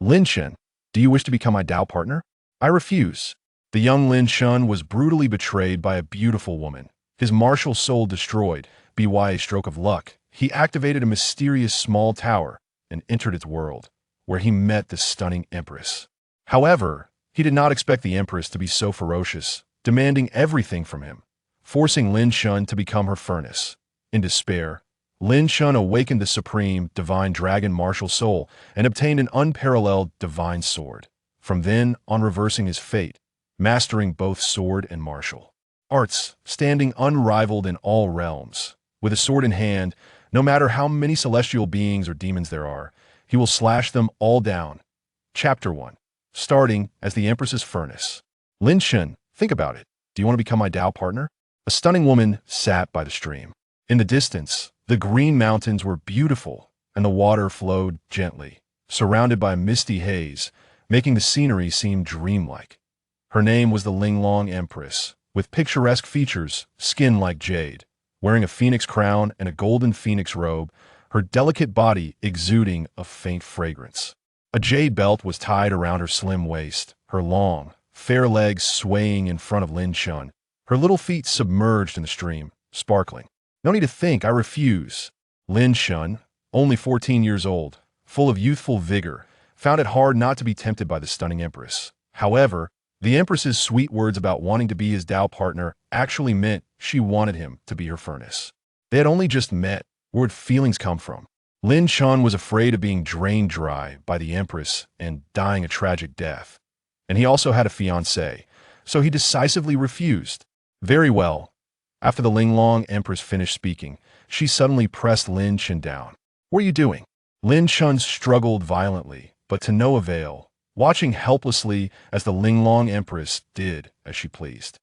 Lin Chen, do you wish to become my Dao partner? I refuse. The young Lin Chen was brutally betrayed by a beautiful woman. His martial soul destroyed, by a stroke of luck. He activated a mysterious small tower and entered its world, where he met the stunning Empress. However, he did not expect the Empress to be so ferocious, demanding everything from him, forcing Lin Chen to become her furnace. In despair, Lin Chen awakened the supreme divine dragon martial soul and obtained an unparalleled divine sword. From then on, reversing his fate, mastering both sword and martial arts, standing unrivaled in all realms. With a sword in hand, no matter how many celestial beings or demons there are, he will slash them all down. Chapter 1. Starting as the Empress's furnace. Lin Chen, think about it. Do you want to become my Dao partner? A stunning woman sat by the stream. In the distance, the green mountains were beautiful, and the water flowed gently, surrounded by misty haze, making the scenery seem dreamlike. Her name was the Linglong Empress, with picturesque features, skin like jade, wearing a phoenix crown and a golden phoenix robe, her delicate body exuding a faint fragrance. A jade belt was tied around her slim waist, her long, fair legs swaying in front of Lin Chen, her little feet submerged in the stream, sparkling. No need to think, I refuse. Lin Chen, only 14 years old, full of youthful vigor, found it hard not to be tempted by the stunning Empress. However, the Empress's sweet words about wanting to be his Dao partner actually meant she wanted him to be her furnace. They had only just met. Where would feelings come from? Lin Chen was afraid of being drained dry by the Empress and dying a tragic death. And he also had a fiancée, so he decisively refused. Very well. After the Linglong Empress finished speaking, she suddenly pressed Lin Chen down. What are you doing? Lin Chen struggled violently, but to no avail, watching helplessly as the Linglong Empress did as she pleased.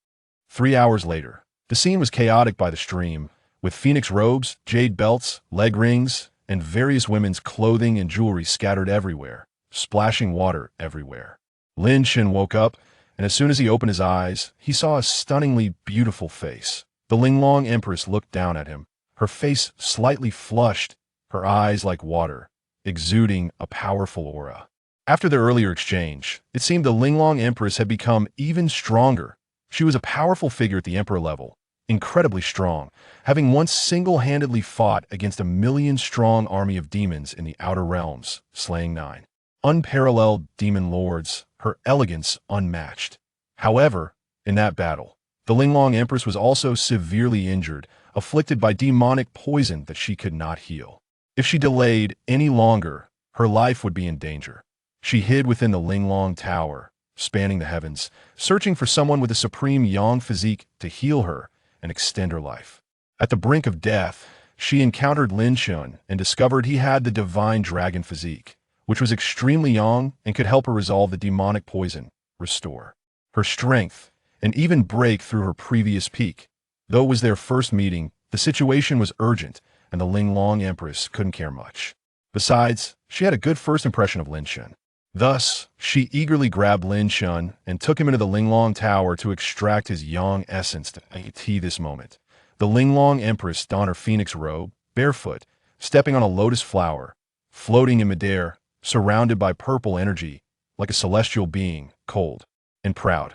3 hours later, the scene was chaotic by the stream, with phoenix robes, jade belts, leg rings, and various women's clothing and jewelry scattered everywhere, splashing water everywhere. Lin Chen woke up, and as soon as he opened his eyes, he saw a stunningly beautiful face. The Linglong Empress looked down at him, her face slightly flushed, her eyes like water, exuding a powerful aura. After their earlier exchange, it seemed the Linglong Empress had become even stronger. She was a powerful figure at the emperor level, incredibly strong, having once single-handedly fought against a million-strong army of demons in the outer realms, slaying 9 unparalleled demon lords, her elegance unmatched. However, in that battle, the Linglong Empress was also severely injured, afflicted by demonic poison that she could not heal. If she delayed any longer, her life would be in danger. She hid within the Linglong Tower, spanning the heavens, searching for someone with a supreme yang physique to heal her and extend her life. At the brink of death, she encountered Lin Chen and discovered he had the divine dragon physique, which was extremely yang and could help her resolve the demonic poison, restore her strength, and even break through her previous peak. Though it was their first meeting, the situation was urgent, and the Linglong Empress couldn't care much. Besides, she had a good first impression of Lin Chen. Thus, she eagerly grabbed Lin Chen and took him into the Linglong Tower to extract his yang essence to this moment. The Linglong Empress donned her phoenix robe, barefoot, stepping on a lotus flower, floating in midair, surrounded by purple energy, like a celestial being, cold and proud.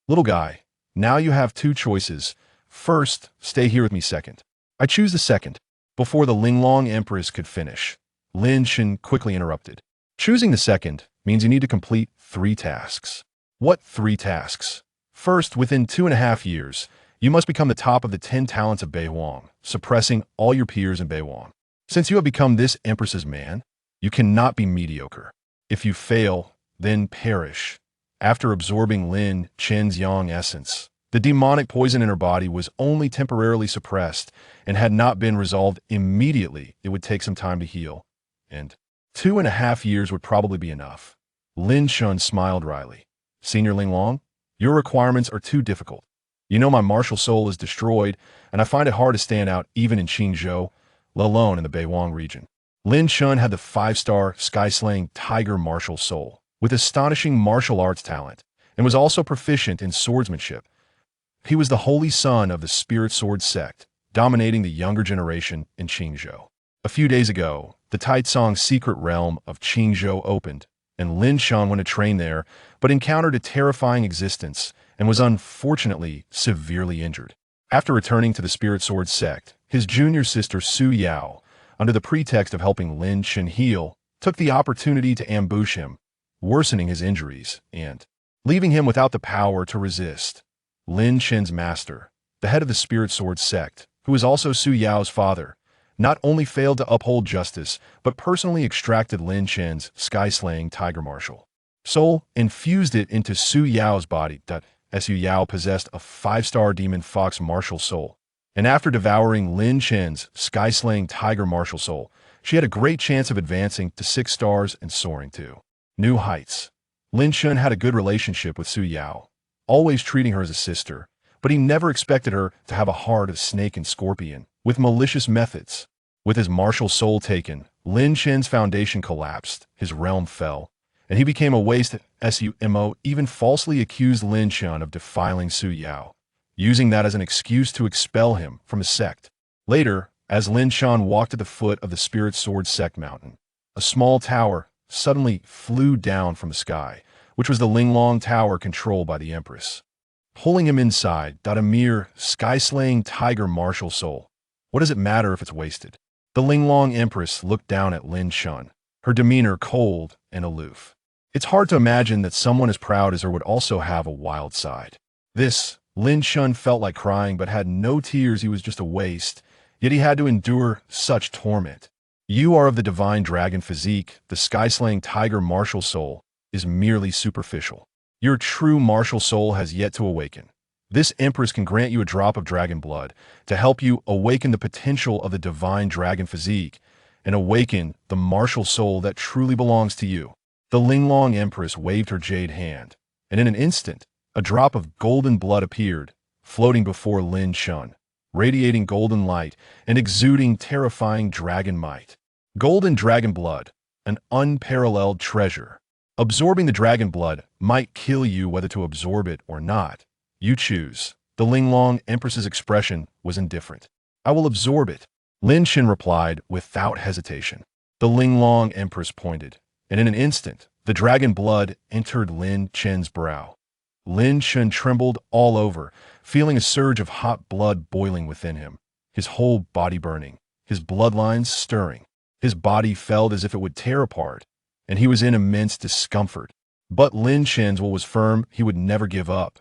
Little guy, now you have 2 choices. First, stay here with me. Second. I choose the second. Before the Linglong Empress could finish, Lin Chen quickly interrupted. Choosing the second means you need to complete 3 tasks. What 3 tasks? First, within 2.5 years, you must become the top of the 10 talents of Beihuang, suppressing all your peers in Beihuang. Since you have become this Empress's man, you cannot be mediocre. If you fail, then perish. After absorbing Lin Chen's yang essence, the demonic poison in her body was only temporarily suppressed and had not been resolved immediately. It would take some time to heal, and 2.5 years would probably be enough. Lin Chen smiled wryly. Senior Linglong, your requirements are too difficult. You know my martial soul is destroyed, and I find it hard to stand out even in Qingzhou, let alone in the Beihuang region. Lin Chen had the 5-star, sky-slaying tiger martial soul, with astonishing martial arts talent, and was also proficient in swordsmanship. He was the holy son of the Spirit Sword sect, dominating the younger generation in Qingzhou. A few days ago, the Taicong secret realm of Qingzhou opened, and Lin Chen went to train there, but encountered a terrifying existence and was unfortunately severely injured. After returning to the Spirit Sword sect, his junior sister Su Yao, under the pretext of helping Lin Chen heal, took the opportunity to ambush him, worsening his injuries and leaving him without the power to resist. Lin Chen's master, the head of the Spirit Sword sect, who was also Su Yao's father, not only failed to uphold justice, but personally extracted Lin Chen's sky-slaying tiger martial soul, infused it into Su Yao's body. Su Yao possessed a 5-star demon fox martial soul, and after devouring Lin Chen's sky-slaying tiger martial soul, she had a great chance of advancing to 6 stars and soaring to new heights. Lin Chen had a good relationship with Su Yao, always treating her as a sister, but he never expected her to have a heart of snake and scorpion, with malicious methods. With his martial soul taken, Lin Chen's foundation collapsed, his realm fell, and he became a waste. Sumo even falsely accused Lin Chen of defiling Su Yao, using that as an excuse to expel him from his sect. Later, as Lin Chen walked at the foot of the Spirit Sword sect mountain, a small tower suddenly flew down from the sky, which was the Linglong Tower controlled by the Empress. Pulling him inside, a mere sky-slaying tiger martial soul. What does it matter if it's wasted? The Linglong Empress looked down at Lin Chen, her demeanor cold and aloof. It's hard to imagine that someone as proud as her would also have a wild side. Lin Chen felt like crying but had no tears. He was just a waste, yet he had to endure such torment. You are of the divine dragon physique. The sky-slaying tiger martial soul is merely superficial. Your true martial soul has yet to awaken. This Empress can grant you a drop of dragon blood to help you awaken the potential of the divine dragon physique and awaken the martial soul that truly belongs to you. The Linglong Empress waved her jade hand, and in an instant, a drop of golden blood appeared, floating before Lin Chen, radiating golden light and exuding terrifying dragon might. Golden dragon blood, an unparalleled treasure. Absorbing the dragon blood might kill you whether to absorb it or not. You choose. The Linglong Empress's expression was indifferent. I will absorb it, Lin Chen replied without hesitation. The Linglong Empress pointed, and in an instant, the dragon blood entered Lin Chen's brow. Lin Chen trembled all over, feeling a surge of hot blood boiling within him, his whole body burning, his bloodlines stirring. His body felt as if it would tear apart, and he was in immense discomfort. But Lin Chen's will was firm. He would never give up.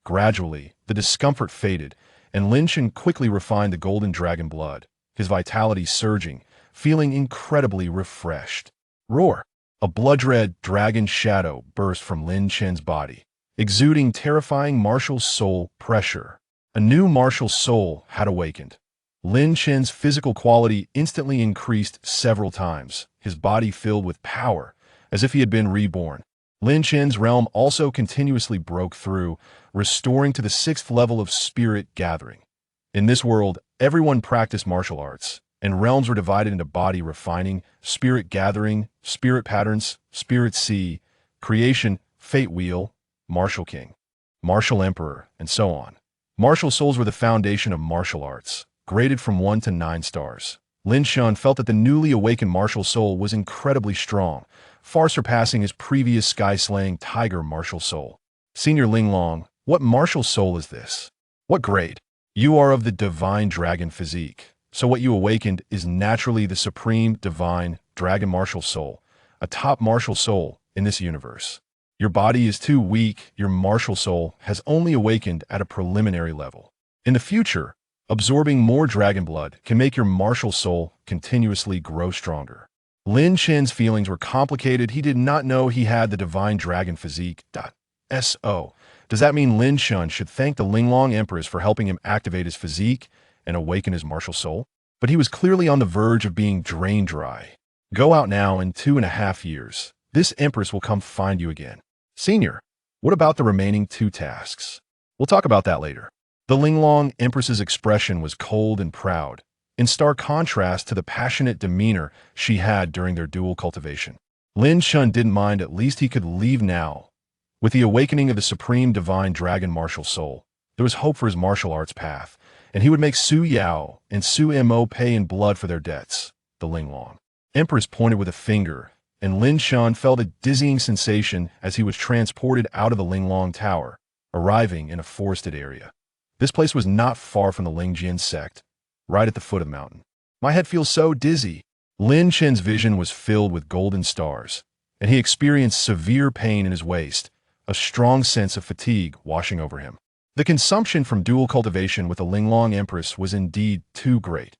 Gradually, the discomfort faded, and Lin Chen quickly refined the golden dragon blood, his vitality surging, feeling incredibly refreshed. Roar! A blood-red dragon shadow burst from Lin Chen's body, exuding terrifying martial soul pressure. A new martial soul had awakened. Lin Chen's physical quality instantly increased several times, his body filled with power, as if he had been reborn. Lin Chen's realm also continuously broke through, restoring to the 6th level of spirit gathering. In this world, everyone practiced martial arts, and realms were divided into body refining, spirit gathering, spirit patterns, spirit sea, creation, fate wheel, martial king, martial emperor, and so on. Martial souls were the foundation of martial arts, graded from 1 to 9 stars. Lin Chen felt that the newly awakened martial soul was incredibly strong, far surpassing his previous sky-slaying tiger martial soul. Senior Linglong, what martial soul is this? What grade? You are of the divine dragon physique, so what you awakened is naturally the supreme divine dragon martial soul, a top martial soul in this universe. Your body is too weak. Your martial soul has only awakened at a preliminary level. In the future, absorbing more dragon blood can make your martial soul continuously grow stronger. Lin Chen's feelings were complicated. He did not know he had the divine dragon physique. So, does that mean Lin Chen should thank the Linglong Empress for helping him activate his physique and awaken his martial soul? But he was clearly on the verge of being drained dry. Go out now. In 2.5 years. This Empress will come find you again. Senior, what about the remaining 2 tasks? We'll talk about that later. The Linglong Empress's expression was cold and proud, in stark contrast to the passionate demeanor she had during their dual cultivation. Lin Chen didn't mind. At least he could leave now. With the awakening of the supreme divine dragon martial soul, there was hope for his martial arts path, and he would make Su Yao and Su Mo pay in blood for their debts. The Linglong Empress pointed with a finger, and Lin Chen felt a dizzying sensation as he was transported out of the Linglong Tower, arriving in a forested area. This place was not far from the Lingjian sect, right at the foot of the mountain. My head feels so dizzy. Lin Chen's vision was filled with golden stars, and he experienced severe pain in his waist, a strong sense of fatigue washing over him. The consumption from dual cultivation with the Linglong Empress was indeed too great.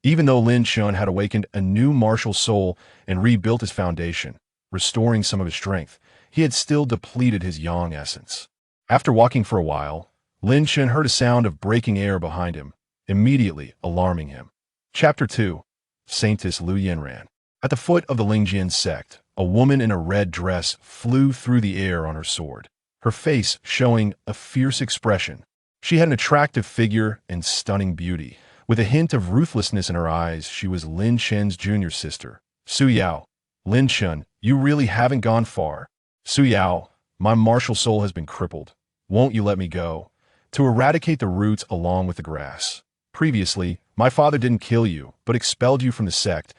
Even though Lin Chen had awakened a new martial soul and rebuilt his foundation, restoring some of his strength, he had still depleted his yang essence. After walking for a while, Lin Chen heard a sound of breaking air behind him, immediately alarming him. Chapter 2. Saintess Lu Yinran. At the foot of the Lingjian sect, a woman in a red dress flew through the air on her sword, her face showing a fierce expression. She had an attractive figure and stunning beauty. With a hint of ruthlessness in her eyes, she was Lin Chen's junior sister. Su Yao. Lin Chen, you really haven't gone far. Su Yao, my martial soul has been crippled. Won't you let me go? To eradicate the roots along with the grass. Previously, my father didn't kill you, but expelled you from the sect,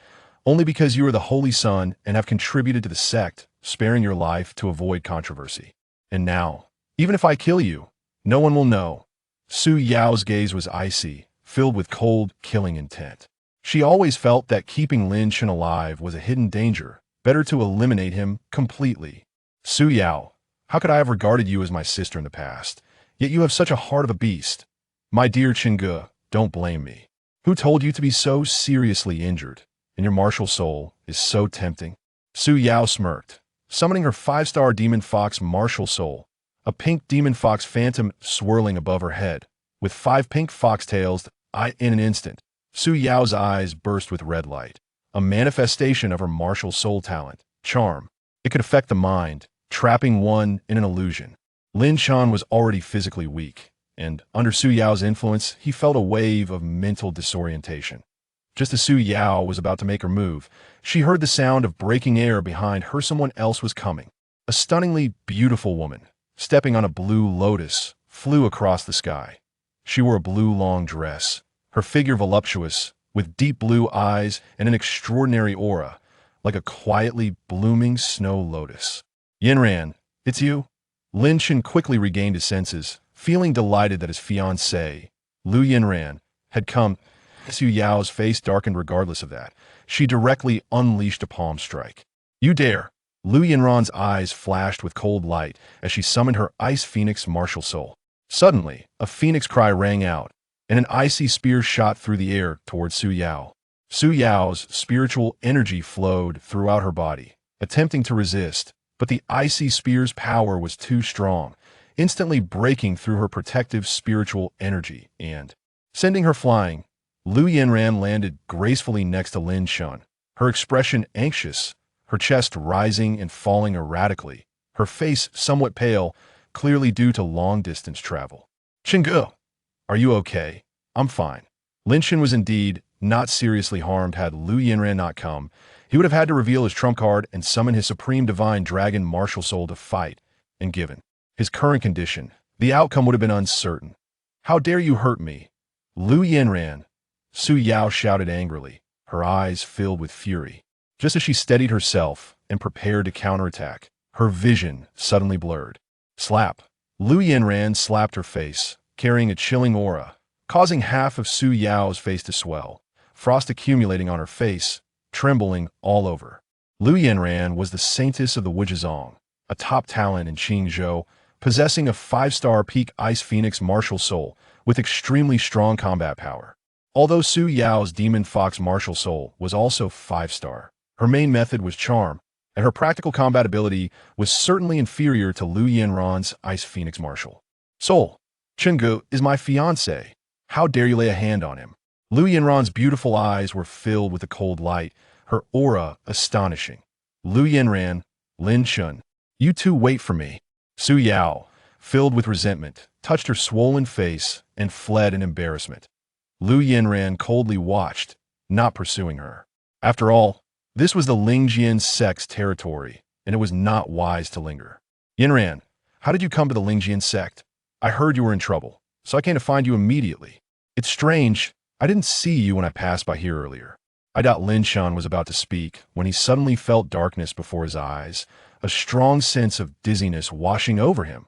only because you are the holy son and have contributed to the sect, sparing your life to avoid controversy. And now, even if I kill you, no one will know. Su Yao's gaze was icy, filled with cold, killing intent. She always felt that keeping Lin Chen alive was a hidden danger, better to eliminate him completely. Su Yao, how could I have regarded you as my sister in the past? Yet you have such a heart of a beast. My dear Qingge, don't blame me. Who told you to be so seriously injured? And your martial soul is so tempting. Su Yao smirked, summoning her 5-star demon fox martial soul, a pink demon fox phantom swirling above her head, with 5 pink foxtails. In an instant, Su Yao's eyes burst with red light, a manifestation of her martial soul talent, charm. It could affect the mind, trapping one in an illusion. Lin Chen was already physically weak, and under Su Yao's influence, he felt a wave of mental disorientation. Just as Su Yao was about to make her move, she heard the sound of breaking air behind her. Someone else was coming. A stunningly beautiful woman, stepping on a blue lotus, flew across the sky. She wore a blue long dress, her figure voluptuous, with deep blue eyes and an extraordinary aura, like a quietly blooming snow lotus. Yinran, it's you? Lin Chen quickly regained his senses, feeling delighted that his fiancée, Lu Yinran, had come. Su Yao's face darkened regardless of that. She directly unleashed a palm strike. You dare! Lu Yinran's eyes flashed with cold light as she summoned her Ice Phoenix martial soul. Suddenly, a phoenix cry rang out, and an icy spear shot through the air towards Su Yao. Su Yao's spiritual energy flowed throughout her body, attempting to resist, but the icy spear's power was too strong, instantly breaking through her protective spiritual energy and sending her flying. Lu Yinran landed gracefully next to Lin Chen, her expression anxious, her chest rising and falling erratically, her face somewhat pale, clearly due to long-distance travel. Qingge, are you okay? I'm fine. Lin Chen was indeed not seriously harmed. Had Lu Yinran not come, he would have had to reveal his trump card and summon his supreme divine dragon martial soul to fight, and given his current condition, the outcome would have been uncertain. How dare you hurt me? Lu Yinran, Su Yao shouted angrily, her eyes filled with fury. Just as she steadied herself and prepared to counterattack, her vision suddenly blurred. Slap. Lu Yinran slapped her face, carrying a chilling aura, causing half of Su Yao's face to swell, frost accumulating on her face, trembling all over. Lu Yinran was the saintess of the Wuzhizong, a top talent in Qingzhou, possessing a 5-star peak Ice Phoenix martial soul with extremely strong combat power. Although Su Yao's Demon Fox martial soul was also 5-star, her main method was charm, and her practical combat ability was certainly inferior to Lu Yinran's Ice Phoenix martial soul. Qingge is my fiancé. How dare you lay a hand on him? Lu Yinran's beautiful eyes were filled with a cold light, her aura astonishing. Lu Yinran, Lin Chen, you two wait for me. Su Yao, filled with resentment, touched her swollen face and fled in embarrassment. Lu Yinran coldly watched, not pursuing her. After all, this was the Lingjian sect's territory, and it was not wise to linger. Yinran, how did you come to the Lingjian sect? I heard you were in trouble, so I came to find you immediately. It's strange, I didn't see you when I passed by here earlier. Lin Chen was about to speak when he suddenly felt darkness before his eyes, a strong sense of dizziness washing over him.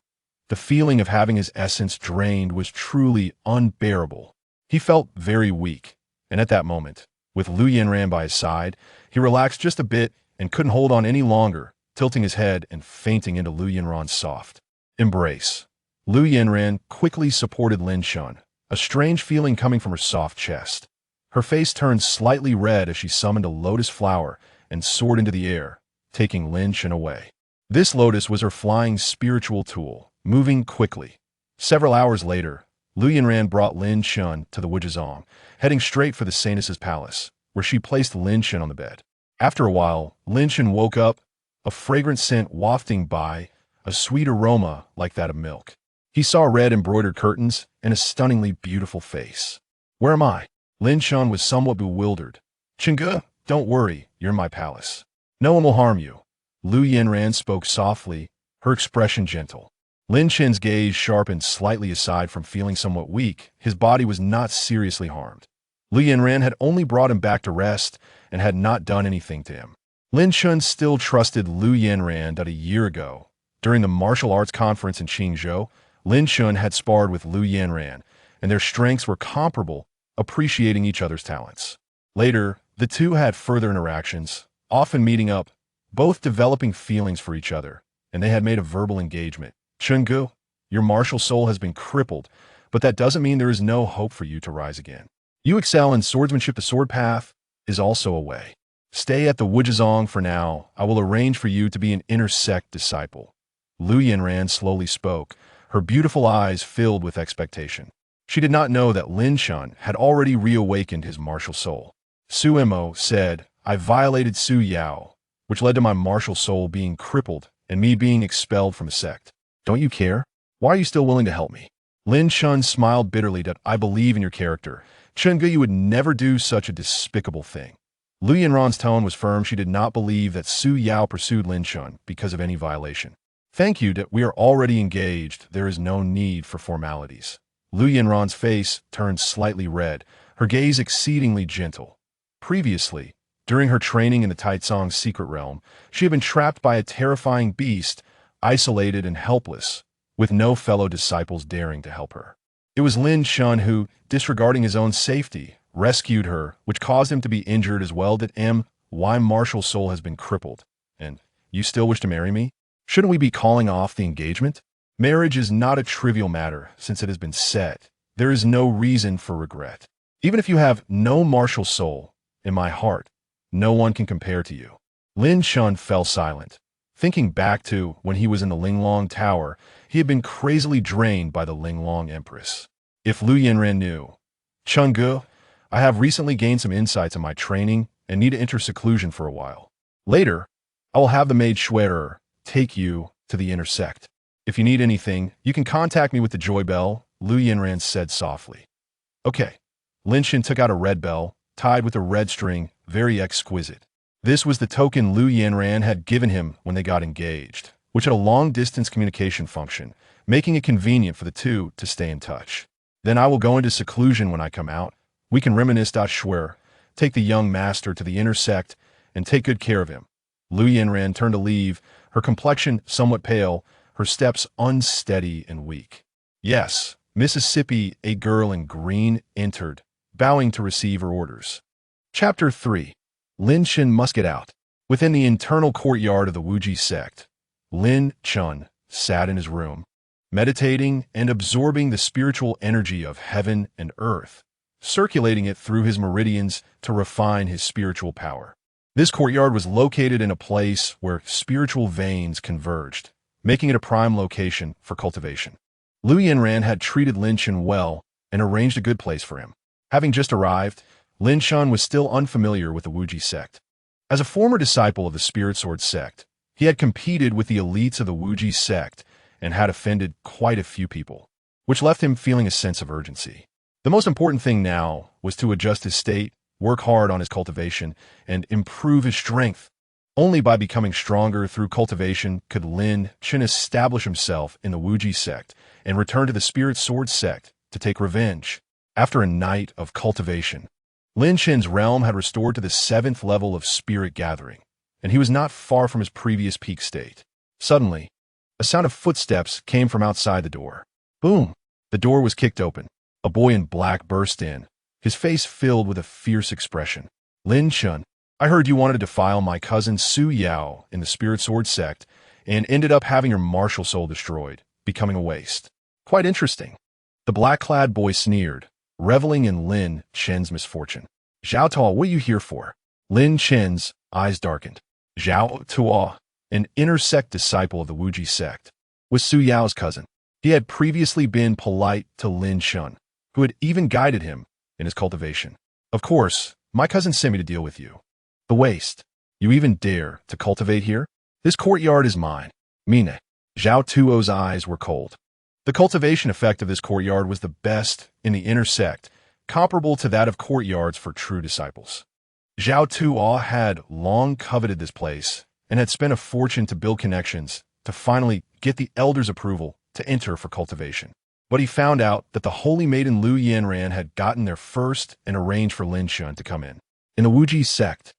The feeling of having his essence drained was truly unbearable. He felt very weak, and at that moment, with Lu Yanran by his side, he relaxed just a bit and couldn't hold on any longer, tilting his head and fainting into Lu Yanran's soft embrace. Lu Yanran quickly supported Lin Chen, a strange feeling coming from her soft chest. Her face turned slightly red as she summoned a lotus flower and soared into the air, taking Lin Chen away. This lotus was her flying spiritual tool, moving quickly. Several hours later, Lu Yanran brought Lin Chen to the Wujizong, heading straight for the Saintess's palace, where she placed Lin Chen on the bed. After a while, Lin Chen woke up, a fragrant scent wafting by, a sweet aroma like that of milk. He saw red embroidered curtains and a stunningly beautiful face. "Where am I?" Lin Chen was somewhat bewildered. "Chengge, don't worry, you're in my palace. No one will harm you." Lu Yanran spoke softly, her expression gentle. Lin Chen's gaze sharpened slightly aside from feeling somewhat weak. His body was not seriously harmed. Lu Yanran had only brought him back to rest and had not done anything to him. Lin Chen still trusted Lu Yanran that a year ago, during the martial arts conference in Qingzhou, Lin Chen had sparred with Lu Yanran, and their strengths were comparable, appreciating each other's talents. Later, the two had further interactions, often meeting up, both developing feelings for each other, and they had made a verbal engagement. "Chengge, your martial soul has been crippled, but that doesn't mean there is no hope for you to rise again. You excel in swordsmanship. The sword path is also a way. Stay at the Wujizong for now. I will arrange for you to be an inner sect disciple." Lu Yanran slowly spoke, her beautiful eyes filled with expectation. She did not know that Lin Chen had already reawakened his martial soul. Su Mo said, "I violated Su Yao, which led to my martial soul being crippled and me being expelled from a sect. Don't you care? Why are you still willing to help me?" Lin Chen smiled bitterly that "I believe in your character. Chengge, you would never do such a despicable thing." Lu Yanran's tone was firm. She did not believe that Su Yao pursued Lin Chen because of any violation. "Thank you that we are already engaged. There is no need for formalities." Lu Yanran's face turned slightly red, her gaze exceedingly gentle. Previously, during her training in the Taizong's secret realm, she had been trapped by a terrifying beast, isolated and helpless, with no fellow disciples daring to help her. It was Lin Chen who, disregarding his own safety, rescued her, which caused him to be injured as well. That my martial soul has been crippled. And you still wish to marry me? Shouldn't we be calling off the engagement? Marriage is not a trivial matter, since it has been set. There is no reason for regret. Even if you have no martial soul, in my heart, no one can compare to you." Lin Chen fell silent. Thinking back to when he was in the Linglong Tower, he had been crazily drained by the Linglong Empress. If Lu Yanran knew, "Chengge, I have recently gained some insights in my training and need to enter seclusion for a while. Later, I will have the maid Shue'er take you to the inner sect. If you need anything, you can contact me with the joy bell," Lu Yanran said softly. "Okay." Lin Chen took out a red bell, tied with a red string, very exquisite. This was the token Lu Yanran had given him when they got engaged, which had a long-distance communication function, making it convenient for the two to stay in touch. "Then I will go into seclusion when I come out. We can reminisce. Shue'er, take the young master to the inner sect and take good care of him." Lu Yanran turned to leave, her complexion somewhat pale, her steps unsteady and weak. "Yes." Mississippi, a girl in green, entered, bowing to receive her orders. Chapter 3. Lin Chen must get out. Within the internal courtyard of the Wuji sect, Lin Chen sat in his room, meditating and absorbing the spiritual energy of heaven and earth, circulating it through his meridians to refine his spiritual power. This courtyard was located in a place where spiritual veins converged, making it a prime location for cultivation. Lu Yanran had treated Lin Chen well and arranged a good place for him. Having just arrived, Lin Chen was still unfamiliar with the Wuji sect. As a former disciple of the Spirit Sword sect, he had competed with the elites of the Wuji sect and had offended quite a few people, which left him feeling a sense of urgency. The most important thing now was to adjust his state, work hard on his cultivation, and improve his strength. Only by becoming stronger through cultivation could Lin Chen establish himself in the Wuji sect and return to the Spirit Sword sect to take revenge. After a night of cultivation, Lin Chen's realm had restored to the 7th level of spirit gathering, and he was not far from his previous peak state. Suddenly, a sound of footsteps came from outside the door. Boom! The door was kicked open. A boy in black burst in, his face filled with a fierce expression. Lin Chen, I heard you wanted to defile my cousin Su Yao in the Spirit Sword sect and ended up having your martial soul destroyed, becoming a waste. Quite interesting. The black-clad boy sneered, reveling in Lin Chen's misfortune. Zhao Tuo, what are you here for? Lin Chen's eyes darkened. Zhao Tuo, an inner sect disciple of the Wuji sect, was Su Yao's cousin. He had previously been polite to Lin Chen, who had even guided him in his cultivation. Of course, my cousin sent me to deal with you. The waste. You even dare to cultivate here? This courtyard is mine. Mine. Zhao Tuo's eyes were cold. The cultivation effect of this courtyard was the best in the inner sect, comparable to that of courtyards for true disciples. Zhao Tuo had long coveted this place and had spent a fortune to build connections to finally get the elders' approval to enter for cultivation. But he found out that the holy maiden Lu Yanran had gotten there first and arranged for Lin Chen to come in. In the Wuji sect,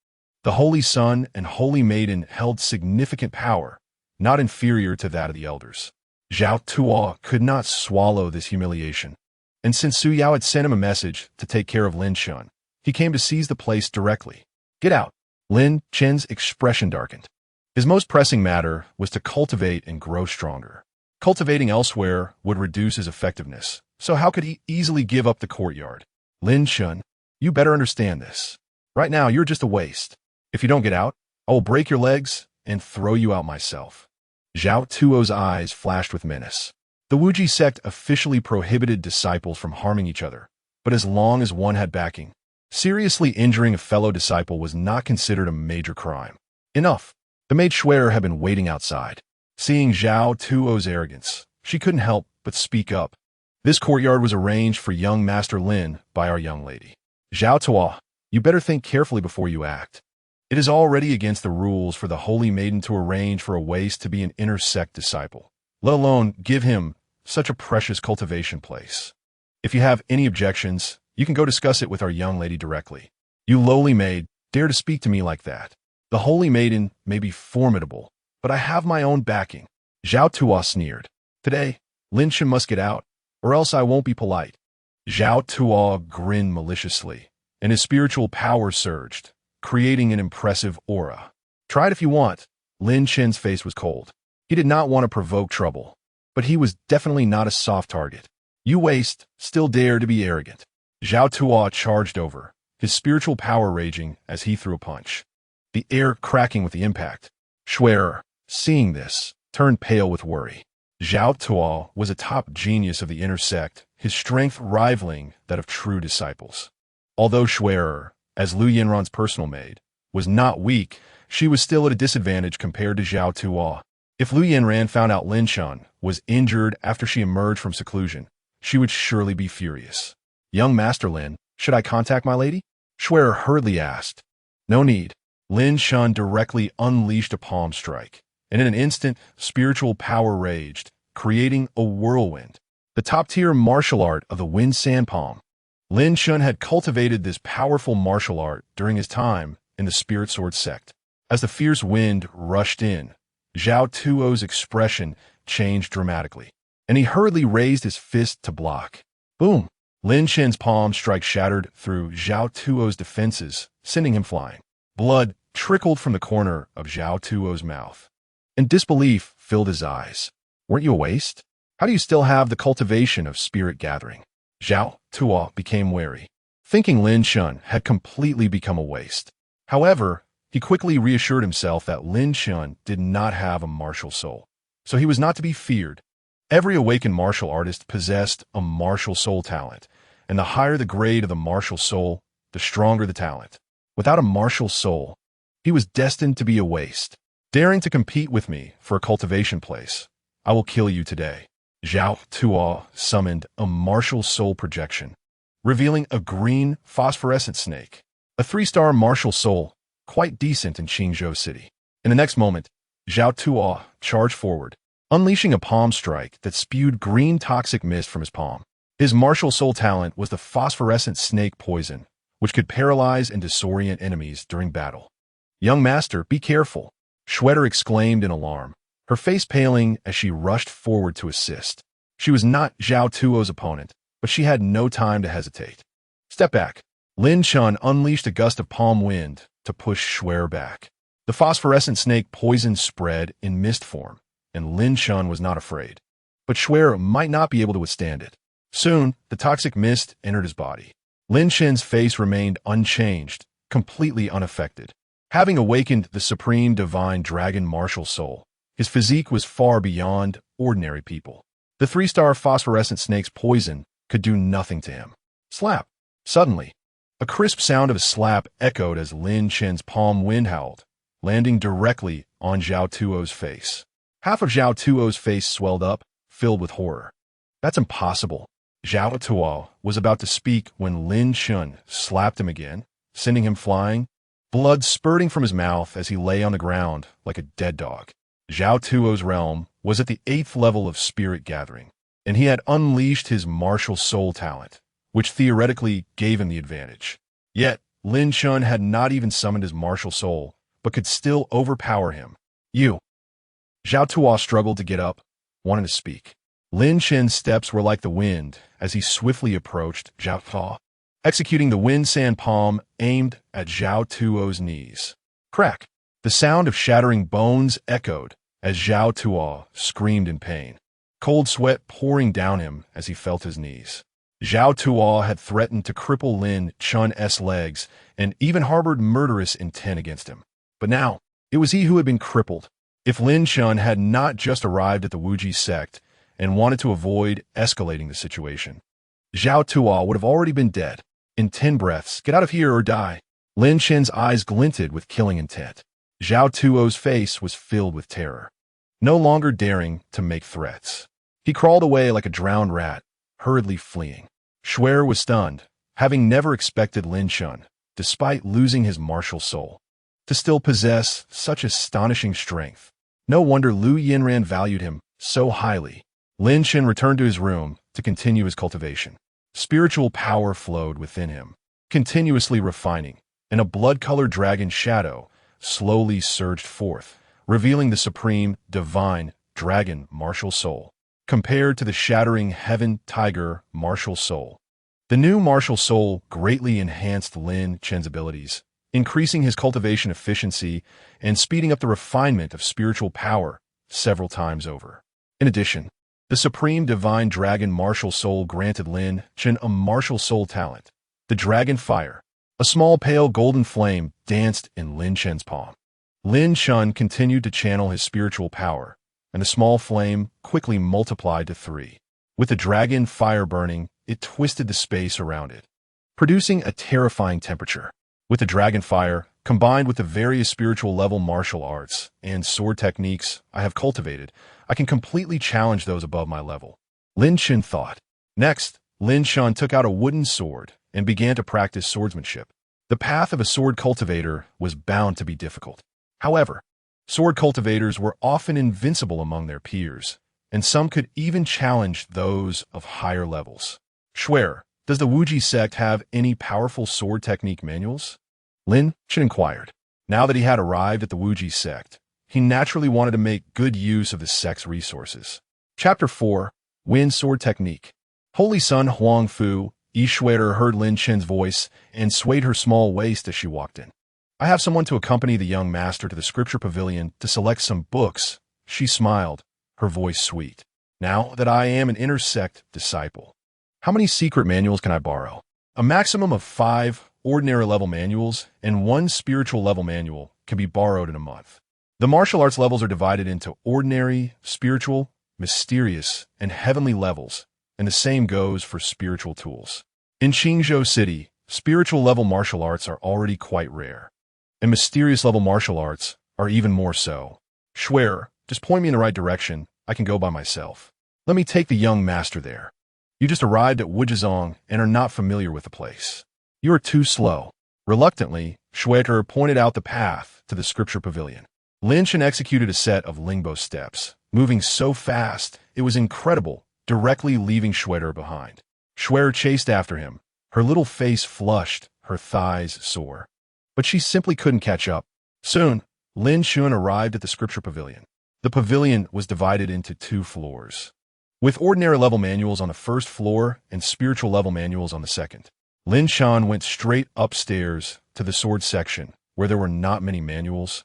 the Holy Son and Holy Maiden held significant power, not inferior to that of the elders. Zhao Tuo could not swallow this humiliation, and since Su Yao had sent him a message to take care of Lin Chen, he came to seize the place directly. Get out! Lin Chen's expression darkened. His most pressing matter was to cultivate and grow stronger. Cultivating elsewhere would reduce his effectiveness, so how could he easily give up the courtyard? Lin Chen, you better understand this. Right now, you're just a waste. If you don't get out, I will break your legs and throw you out myself. Zhao Tuo's eyes flashed with menace. The Wuji sect officially prohibited disciples from harming each other, but as long as one had backing, seriously injuring a fellow disciple was not considered a major crime. Enough. The maid Schwer had been waiting outside. Seeing Zhao Tuo's arrogance, she couldn't help but speak up. This courtyard was arranged for young Master Lin by our young lady. Zhao Tuo, you better think carefully before you act. It is already against the rules for the Holy Maiden to arrange for a waste to be an inner sect disciple, let alone give him such a precious cultivation place. If you have any objections, you can go discuss it with our young lady directly. You lowly maid, dare to speak to me like that. The Holy Maiden may be formidable, but I have my own backing. Zhao Tuo sneered. Today, Lin Chen must get out, or else I won't be polite. Zhao Tuo grinned maliciously, and his spiritual power surged, creating an impressive aura. Try it if you want. Lin Chen's face was cold. He did not want to provoke trouble, but he was definitely not a soft target. You waste, still dare to be arrogant. Zhao Tuo charged over, his spiritual power raging as he threw a punch, the air cracking with the impact. Schwer, seeing this, turned pale with worry. Zhao Tuo was a top genius of the inner sect, his strength rivaling that of true disciples. Although Schwer, as Lu Yanran's personal maid, was not weak, she was still at a disadvantage compared to Zhao Tuo. If Lu Yanran found out Lin Chen was injured after she emerged from seclusion, she would surely be furious. Young Master Lin, should I contact my lady? Schwer hurriedly asked. No need. Lin Chen directly unleashed a palm strike, and in an instant, spiritual power raged, creating a whirlwind, the top-tier martial art of the Wind Sand Palm. Lin Chen had cultivated this powerful martial art during his time in the Spirit Sword sect. As the fierce wind rushed in, Zhao Tuo's expression changed dramatically, and he hurriedly raised his fist to block. Boom! Lin Chen's palm strike shattered through Zhao Tuo's defenses, sending him flying. Blood trickled from the corner of Zhao Tuo's mouth, and disbelief filled his eyes. Weren't you a waste? How do you still have the cultivation of spirit gathering? Zhao Tuo became wary, thinking Lin Chen had completely become a waste. However, he quickly reassured himself that Lin Chen did not have a martial soul, so he was not to be feared. Every awakened martial artist possessed a martial soul talent, and the higher the grade of the martial soul, the stronger the talent. Without a martial soul, he was destined to be a waste. Daring to compete with me for a cultivation place, I will kill you today. Zhao Tuo summoned a martial soul projection, revealing a green phosphorescent snake, a 3-star martial soul, quite decent in Qingzhou City. In the next moment, Zhao Tuo charged forward, unleashing a palm strike that spewed green toxic mist from his palm. His martial soul talent was the phosphorescent snake poison, which could paralyze and disorient enemies during battle. "Young master, be careful," Shweta exclaimed in alarm, her face paling as she rushed forward to assist. She was not Zhao Tuo's opponent, but she had no time to hesitate. "Step back." Lin Chen unleashed a gust of palm wind to push Shweta back. The phosphorescent snake poison spread in mist form, and Lin Chen was not afraid. But Shweta might not be able to withstand it. Soon, the toxic mist entered his body. Lin Chen's face remained unchanged, completely unaffected. Having awakened the supreme divine dragon martial soul, his physique was far beyond ordinary people. The 3-star phosphorescent snake's poison could do nothing to him. Slap! Suddenly, a crisp sound of a slap echoed as Lin Chen's palm wind howled, landing directly on Zhao Tuo's face. Half of Zhao Tuo's face swelled up, filled with horror. "That's impossible." Zhao Tuo was about to speak when Lin Chen slapped him again, sending him flying, blood spurting from his mouth as he lay on the ground like a dead dog. Zhao Tuo's realm was at the 8th level of spirit gathering, and he had unleashed his martial soul talent, which theoretically gave him the advantage. Yet, Lin Chen had not even summoned his martial soul, but could still overpower him. "You." Zhao Tuo struggled to get up, wanting to speak. Lin Chen's steps were like the wind as he swiftly approached Zhao Tuo, executing the wind sand palm aimed at Zhao Tuo's knees. Crack! The sound of shattering bones echoed as Zhao Tuo screamed in pain, cold sweat pouring down him as he felt his knees. Zhao Tuo had threatened to cripple Lin Chen's legs and even harbored murderous intent against him. But now, it was he who had been crippled. If Lin Chen had not just arrived at the Wuji sect and wanted to avoid escalating the situation, Zhao Tuo would have already been dead. In 10 breaths, "Get out of here or die." Lin Chen's eyes glinted with killing intent. Zhao Tuo's face was filled with terror, no longer daring to make threats. He crawled away like a drowned rat, hurriedly fleeing. Shweta was stunned, having never expected Lin Chen, despite losing his martial soul, to still possess such astonishing strength. No wonder Lu Yinran valued him so highly. Lin Chen returned to his room to continue his cultivation. Spiritual power flowed within him, continuously refining, and a blood-colored dragon shadow slowly surged forth, revealing the supreme, divine dragon martial soul, compared to the shattering heaven tiger martial soul. The new martial soul greatly enhanced Lin Chen's abilities, increasing his cultivation efficiency and speeding up the refinement of spiritual power several times over. In addition, the supreme divine dragon martial soul granted Lin Chen a martial soul talent, the dragon fire. A small pale golden flame danced in Lin Chen's palm. Lin Chen continued to channel his spiritual power, and the small flame quickly multiplied to 3. With the dragon fire burning, it twisted the space around it, producing a terrifying temperature. With the dragon fire, combined with the various spiritual level martial arts and sword techniques I have cultivated, I can completely challenge those above my level, Lin Chen thought. Next, Lin Chen took out a wooden sword and began to practice swordsmanship. The path of a sword cultivator was bound to be difficult. However, sword cultivators were often invincible among their peers, and some could even challenge those of higher levels. Shweta, does the Wuji sect have any powerful sword technique manuals? Lin Chen inquired. Now that he had arrived at the Wuji sect, he naturally wanted to make good use of the sect's resources. Chapter 4, Wind Sword Technique. Holy Sun Huang Fu, Shweta heard Lin Chen's voice and swayed her small waist as she walked in. "I have someone to accompany the young master to the scripture pavilion to select some books." She smiled, her voice sweet. "Now that I am an inner sect disciple, how many secret manuals can I borrow?" "A maximum of 5 ordinary level manuals and 1 spiritual level manual can be borrowed in a month. The martial arts levels are divided into ordinary, spiritual, mysterious, and heavenly levels, and the same goes for spiritual tools. In Qingzhou City, spiritual level martial arts are already quite rare, and mysterious level martial arts are even more so. Shweta, just point me in the right direction. I can go by myself. Let me take the young master there. You just arrived at Wujizong and are not familiar with the place. You are too slow." Reluctantly, Shweta pointed out the path to the scripture pavilion. Lin Chen executed a set of lingbo steps, moving so fast it was incredible, directly leaving Shweta behind. Shweta chased after him, her little face flushed, her thighs sore. But she simply couldn't catch up. Soon, Lin Chen arrived at the scripture pavilion. The pavilion was divided into 2 floors, with ordinary level manuals on the first floor and spiritual level manuals on the second. Lin Chen went straight upstairs to the sword section, where there were not many manuals,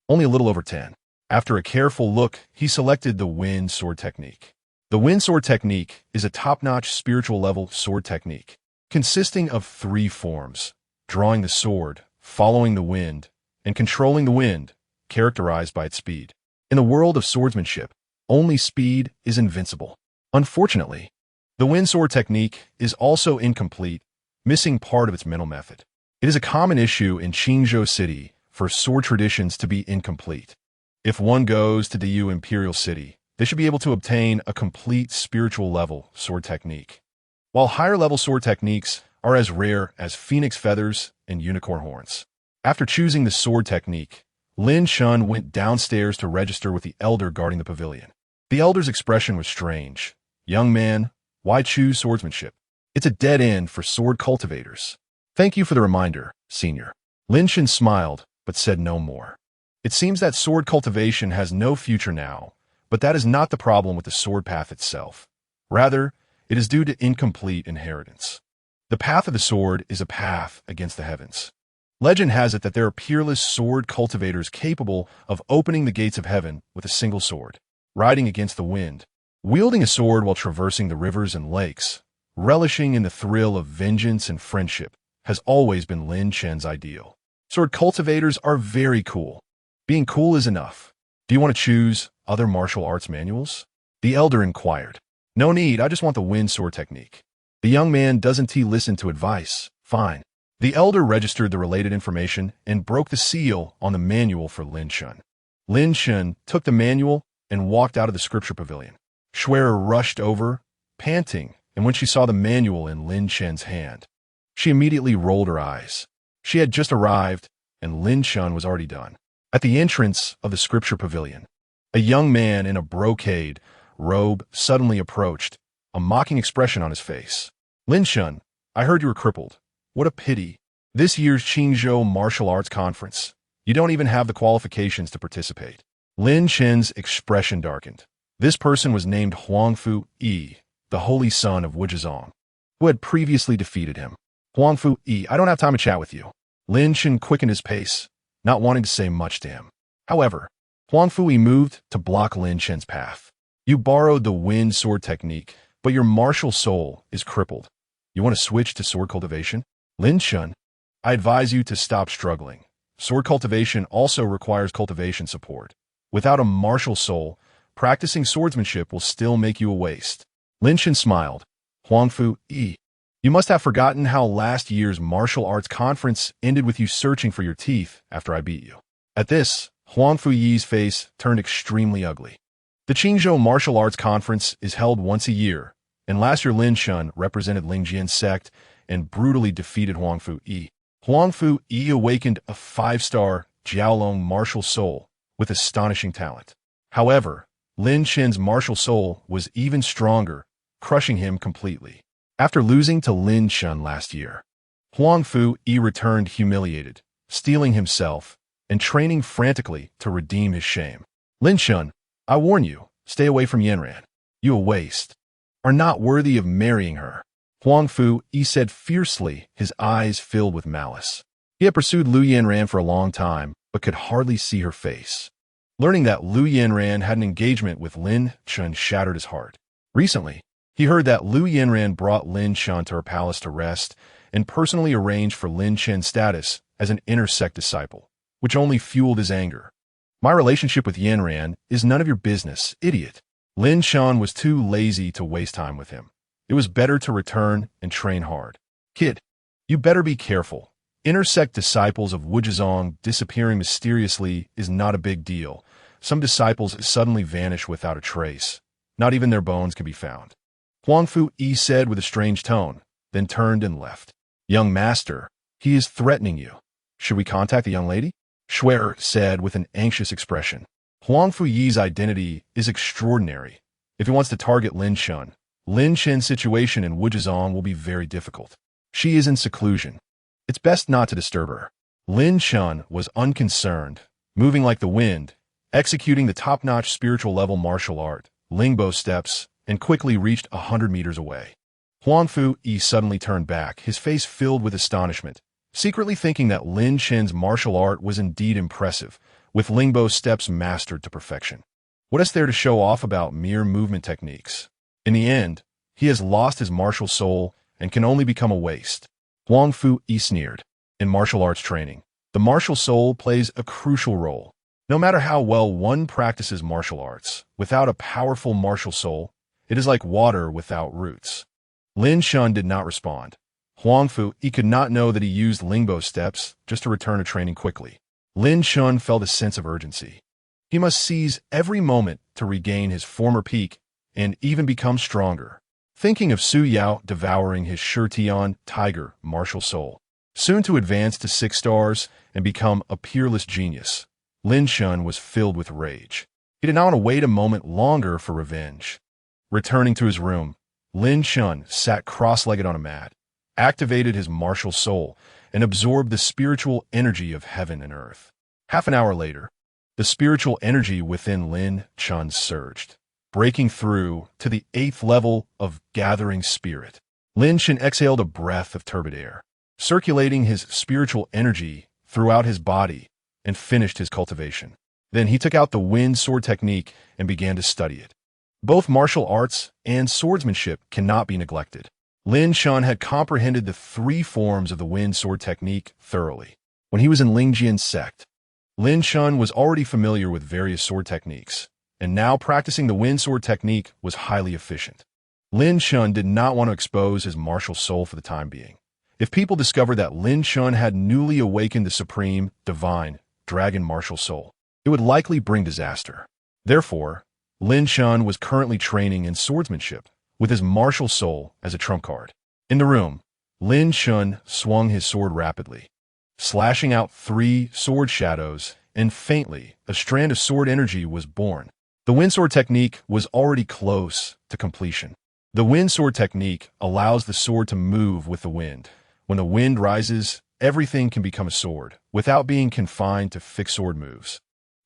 only a little over 10. After a careful look, he selected the wind sword technique. The wind sword technique is a top-notch spiritual level sword technique, consisting of 3 forms: drawing the sword, following the wind, and controlling the wind, characterized by its speed. In the world of swordsmanship, only speed is invincible. Unfortunately, the wind sword technique is also incomplete, missing part of its mental method. It is a common issue in Qingzhou City for sword traditions to be incomplete. If one goes to the Imperial City, they should be able to obtain a complete spiritual level sword technique, while higher level sword techniques are as rare as phoenix feathers and unicorn horns. After choosing the sword technique, Lin Chen went downstairs to register with the elder guarding the pavilion. The elder's expression was strange. "Young man, why choose swordsmanship? It's a dead end for sword cultivators." "Thank you for the reminder, senior." Lin Chen smiled, but said no more. It seems that sword cultivation has no future now, but that is not the problem with the sword path itself. Rather, it is due to incomplete inheritance. The path of the sword is a path against the heavens. Legend has it that there are peerless sword cultivators capable of opening the gates of heaven with a single sword, riding against the wind, wielding a sword while traversing the rivers and lakes, relishing in the thrill of vengeance and friendship, has always been Lin Chen's ideal. Sword cultivators are very cool. Being cool is enough. Do you want to choose other martial arts manuals? The elder inquired. No need, I just want the wind sword technique. The young man doesn't listen to advice. Fine. The elder registered the related information and broke the seal on the manual for Lin Chen. Lin Chen took the manual and walked out of the scripture pavilion. Schwerer rushed over, panting, and when she saw the manual in Lin Chen's hand, she immediately rolled her eyes. She had just arrived, and Lin Chen was already done. At the entrance of the scripture pavilion, a young man in a brocade robe suddenly approached, a mocking expression on his face. "Lin Chen, I heard you were crippled. What a pity. This year's Qingzhou Martial Arts Conference, you don't even have the qualifications to participate." Lin Chen's expression darkened. This person was named Huangfu Yi, the holy son of Wuzhizong, who had previously defeated him. "Huangfu Yi, I don't have time to chat with you." Lin Chen quickened his pace, not wanting to say much to him. However, Huangfu Yi moved to block Lin Chen's path. "You borrowed the wind sword technique, but your martial soul is crippled. You want to switch to sword cultivation? Lin Chen, I advise you to stop struggling. Sword cultivation also requires cultivation support. Without a martial soul, practicing swordsmanship will still make you a waste." Lin Chen smiled. "Huangfu Yi, you must have forgotten how last year's martial arts conference ended with you searching for your teeth after I beat you." At this, Huangfu Yi's face turned extremely ugly. The Qingzhou Martial Arts Conference is held once a year, and last year Lin Chen represented Lingjian's sect and brutally defeated Huangfu Yi. Huangfu Yi awakened a 5-star Jiaolong martial soul with astonishing talent. However, Lin Chen's martial soul was even stronger, crushing him completely. After losing to Lin Chen last year, Huangfu Yi returned humiliated, steeling himself and training frantically to redeem his shame. "Lin Chen, I warn you, stay away from Yanran. You a waste. Are not worthy of marrying her." Huangfu Yi said fiercely, his eyes filled with malice. He had pursued Lu Yanran for a long time, but could hardly see her face. Learning that Lu Yanran had an engagement with Lin Chen shattered his heart. Recently, he heard that Lu Yanran brought Lin Chen to her palace to rest and personally arranged for Lin Chen's status as an inner sect disciple, which only fueled his anger. "My relationship with Yanran is none of your business, idiot." Lin Chen was too lazy to waste time with him. It was better to return and train hard. "Kid, you better be careful. Intersect disciples of Wuzhizong disappearing mysteriously is not a big deal. Some disciples suddenly vanish without a trace. Not even their bones can be found." Huangfu Yi said with a strange tone, then turned and left. "Young master, he is threatening you. Should we contact the young lady?" Schwerer said with an anxious expression. Huangfu Yi's identity is extraordinary. If he wants to target Lin Chen's situation in Wuzhizong will be very difficult. She is in seclusion. It's best not to disturb her. Lin Chen was unconcerned, moving like the wind, executing the top-notch spiritual-level martial art, Lingbo steps, and quickly reached 100 meters away. Huang Fu-Yi suddenly turned back, his face filled with astonishment, secretly thinking that Lin Chen's martial art was indeed impressive, with Lingbo steps mastered to perfection. What is there to show off about mere movement techniques? In the end, he has lost his martial soul and can only become a waste. Huang Fu-Yi sneered. In martial arts training, the martial soul plays a crucial role. No matter how well one practices martial arts, without a powerful martial soul, it is like water without roots. Lin Chen did not respond. Huang Fu-Yi could not know that he used Lingbo steps just to return to training quickly. Lin Chen felt a sense of urgency. He must seize every moment to regain his former peak and even become stronger. Thinking of Su Yao devouring his Shirtian tiger martial soul, soon to advance to 6 stars and become a peerless genius, Lin Chen was filled with rage. He did not want to wait a moment longer for revenge. Returning to his room, Lin Chen sat cross-legged on a mat, activated his martial soul, and absorbed the spiritual energy of heaven and earth. Half an hour later, the spiritual energy within Lin Chen surged, breaking through to the 8th level of gathering spirit. Lin Chen exhaled a breath of turbid air, circulating his spiritual energy throughout his body, and finished his cultivation. Then he took out the wind sword technique and began to study it. Both martial arts and swordsmanship cannot be neglected. Lin Chen had comprehended the 3 forms of the wind sword technique thoroughly. When he was in Lingjian's sect, Lin Chen was already familiar with various sword techniques, and now practicing the wind sword technique was highly efficient. Lin Chen did not want to expose his martial soul for the time being. If people discovered that Lin Chen had newly awakened the supreme, divine, dragon martial soul, it would likely bring disaster. Therefore, Lin Chen was currently training in swordsmanship, with his martial soul as a trump card. In the room, Lin Chen swung his sword rapidly, slashing out 3 sword shadows, and faintly, a strand of sword energy was born. The wind sword technique was already close to completion. The wind sword technique allows the sword to move with the wind. When the wind rises, everything can become a sword, without being confined to fixed sword moves.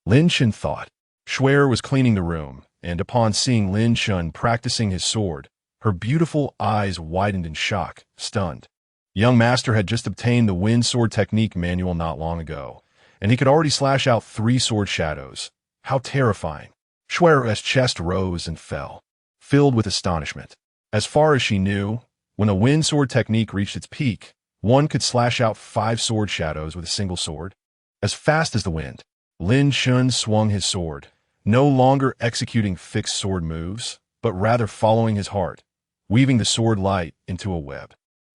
Lin Chen thought. Shuer was cleaning the room, and upon seeing Lin Chen practicing his sword, her beautiful eyes widened in shock, stunned. Young master had just obtained the wind sword technique manual not long ago, and he could already slash out 3 sword shadows. How terrifying. Shuer's chest rose and fell, filled with astonishment. As far as she knew, when the wind sword technique reached its peak, one could slash out 5 sword shadows with a single sword. As fast as the wind, Lin Chen swung his sword, no longer executing fixed sword moves, but rather following his heart, weaving the sword light into a web.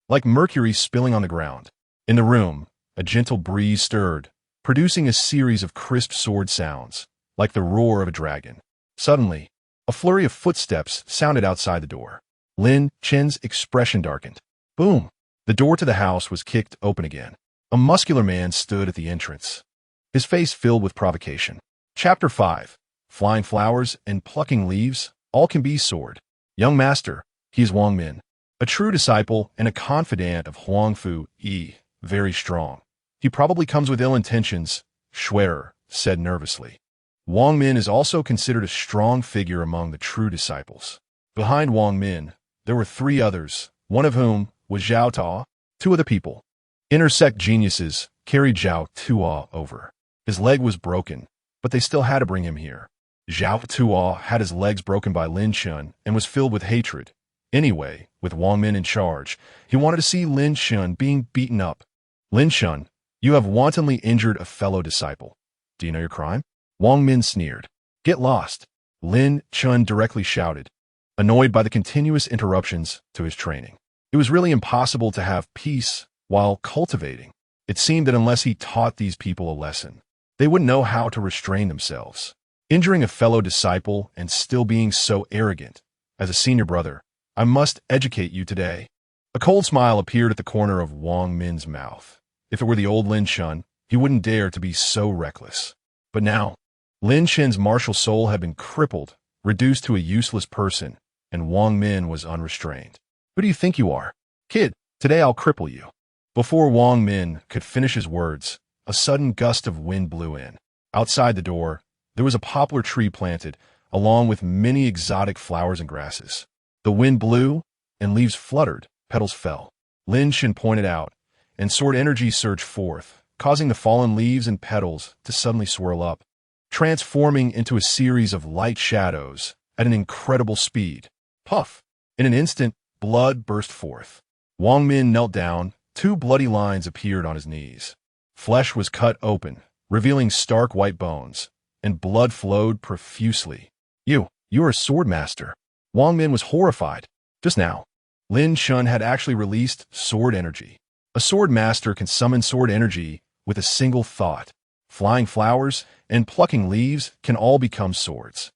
Like mercury spilling on the ground. In the room, a gentle breeze stirred, producing a series of crisp sword sounds, like the roar of a dragon. Suddenly, a flurry of footsteps sounded outside the door. Lin Chen's expression darkened. Boom! The door to the house was kicked open again. A muscular man stood at the entrance, his face filled with provocation. Chapter 5. Flying flowers and plucking leaves, all can be sword. Young master, he is Wang Min, a true disciple and a confidant of Huang Fu-Yi, very strong. He probably comes with ill intentions, Shuer said nervously. Wang Min is also considered a strong figure among the true disciples. Behind Wang Min, there were 3 others, one of whom was Zhao Ta. 2 other people, intersect geniuses, carried Zhao Tuo over. His leg was broken, but they still had to bring him here. Zhao Tuo had his legs broken by Lin Chen and was filled with hatred. Anyway, with Wang Min in charge, he wanted to see Lin Chen being beaten up. Lin Chen, you have wantonly injured a fellow disciple. Do you know your crime? Wang Min sneered. Get lost, Lin Chen directly shouted, annoyed by the continuous interruptions to his training. It was really impossible to have peace while cultivating. It seemed that unless he taught these people a lesson, they wouldn't know how to restrain themselves. Injuring a fellow disciple and still being so arrogant. As a senior brother, I must educate you today. A cold smile appeared at the corner of Wang Min's mouth. If it were the old Lin Chen, he wouldn't dare to be so reckless. But now, Lin Chen's martial soul had been crippled, reduced to a useless person, and Wang Min was unrestrained. Who do you think you are? Kid, today I'll cripple you. Before Wang Min could finish his words, a sudden gust of wind blew in. Outside the door, there was a poplar tree planted, along with many exotic flowers and grasses. The wind blew, and leaves fluttered, petals fell. Lin Chen pointed out, and sword energy surged forth, causing the fallen leaves and petals to suddenly swirl up, transforming into a series of light shadows at an incredible speed. Puff! In an instant, blood burst forth. Wang Min knelt down. 2 bloody lines appeared on his knees. Flesh was cut open, revealing stark white bones, and blood flowed profusely. You are a sword master. Wang Min was horrified. Just now, Lin Chen had actually released sword energy. A sword master can summon sword energy with a single thought. Flying flowers and plucking leaves can all become swords.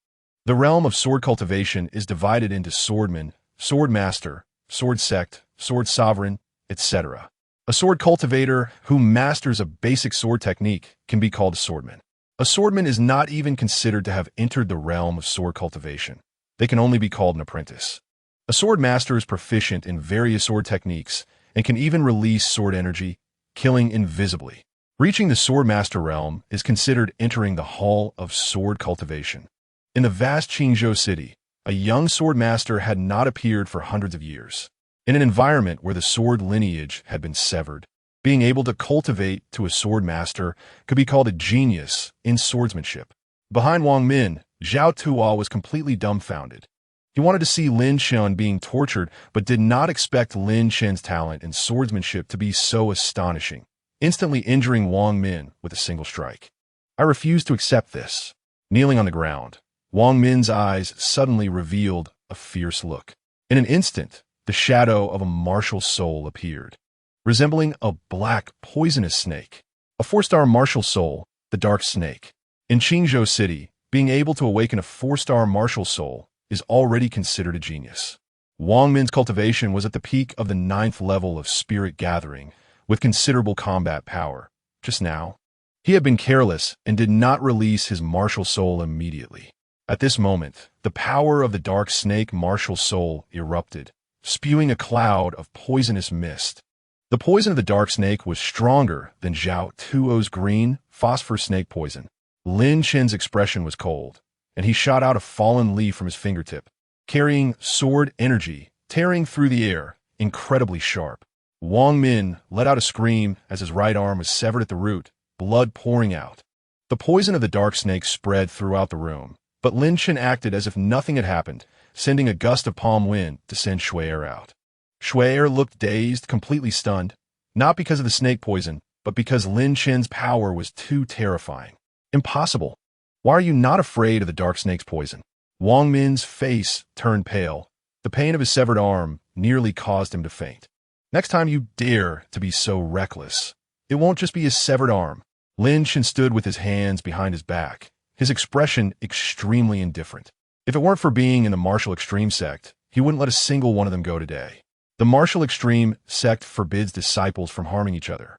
The realm of sword cultivation is divided into swordman, sword master, sword sect, sword sovereign, etc. A sword cultivator who masters a basic sword technique can be called a swordman. A swordman is not even considered to have entered the realm of sword cultivation. They can only be called an apprentice. A sword master is proficient in various sword techniques and can even release sword energy, killing invisibly. Reaching the sword master realm is considered entering the hall of sword cultivation. In the vast Qingzhou city, a young sword master had not appeared for hundreds of years. In an environment where the sword lineage had been severed, being able to cultivate to a sword master could be called a genius in swordsmanship. Behind Wang Min, Zhao Tuo was completely dumbfounded. He wanted to see Lin Chen being tortured, but did not expect Lin Chen's talent in swordsmanship to be so astonishing, instantly injuring Wang Min with a single strike. I refuse to accept this. Kneeling on the ground, Wang Min's eyes suddenly revealed a fierce look. In an instant, the shadow of a martial soul appeared, resembling a black, poisonous snake. A 4-star martial soul, the Dark Snake. In Qingzhou City, being able to awaken a 4-star martial soul is already considered a genius. Wang Min's cultivation was at the peak of the 9th level of spirit gathering, with considerable combat power. Just now, he had been careless and did not release his martial soul immediately. At this moment, the power of the Dark Snake martial soul erupted, spewing a cloud of poisonous mist. The poison of the Dark Snake was stronger than Zhao Tuo's green phosphor snake poison. Lin Chen's expression was cold, and he shot out a fallen leaf from his fingertip, carrying sword energy, tearing through the air, incredibly sharp. Wang Min let out a scream as his right arm was severed at the root, blood pouring out. The poison of the Dark Snake spread throughout the room, but Lin Chen acted as if nothing had happened, sending a gust of palm wind to send Shui'er out. Shui'er looked dazed, completely stunned, not because of the snake poison, but because Lin Chen's power was too terrifying. Impossible. Why are you not afraid of the Dark Snake's poison? Wang Min's face turned pale. The pain of his severed arm nearly caused him to faint. Next time you dare to be so reckless, it won't just be his severed arm. Lin Chen stood with his hands behind his back, his expression extremely indifferent. If it weren't for being in the martial extreme sect, he wouldn't let a single one of them go today. The martial extreme sect forbids disciples from harming each other,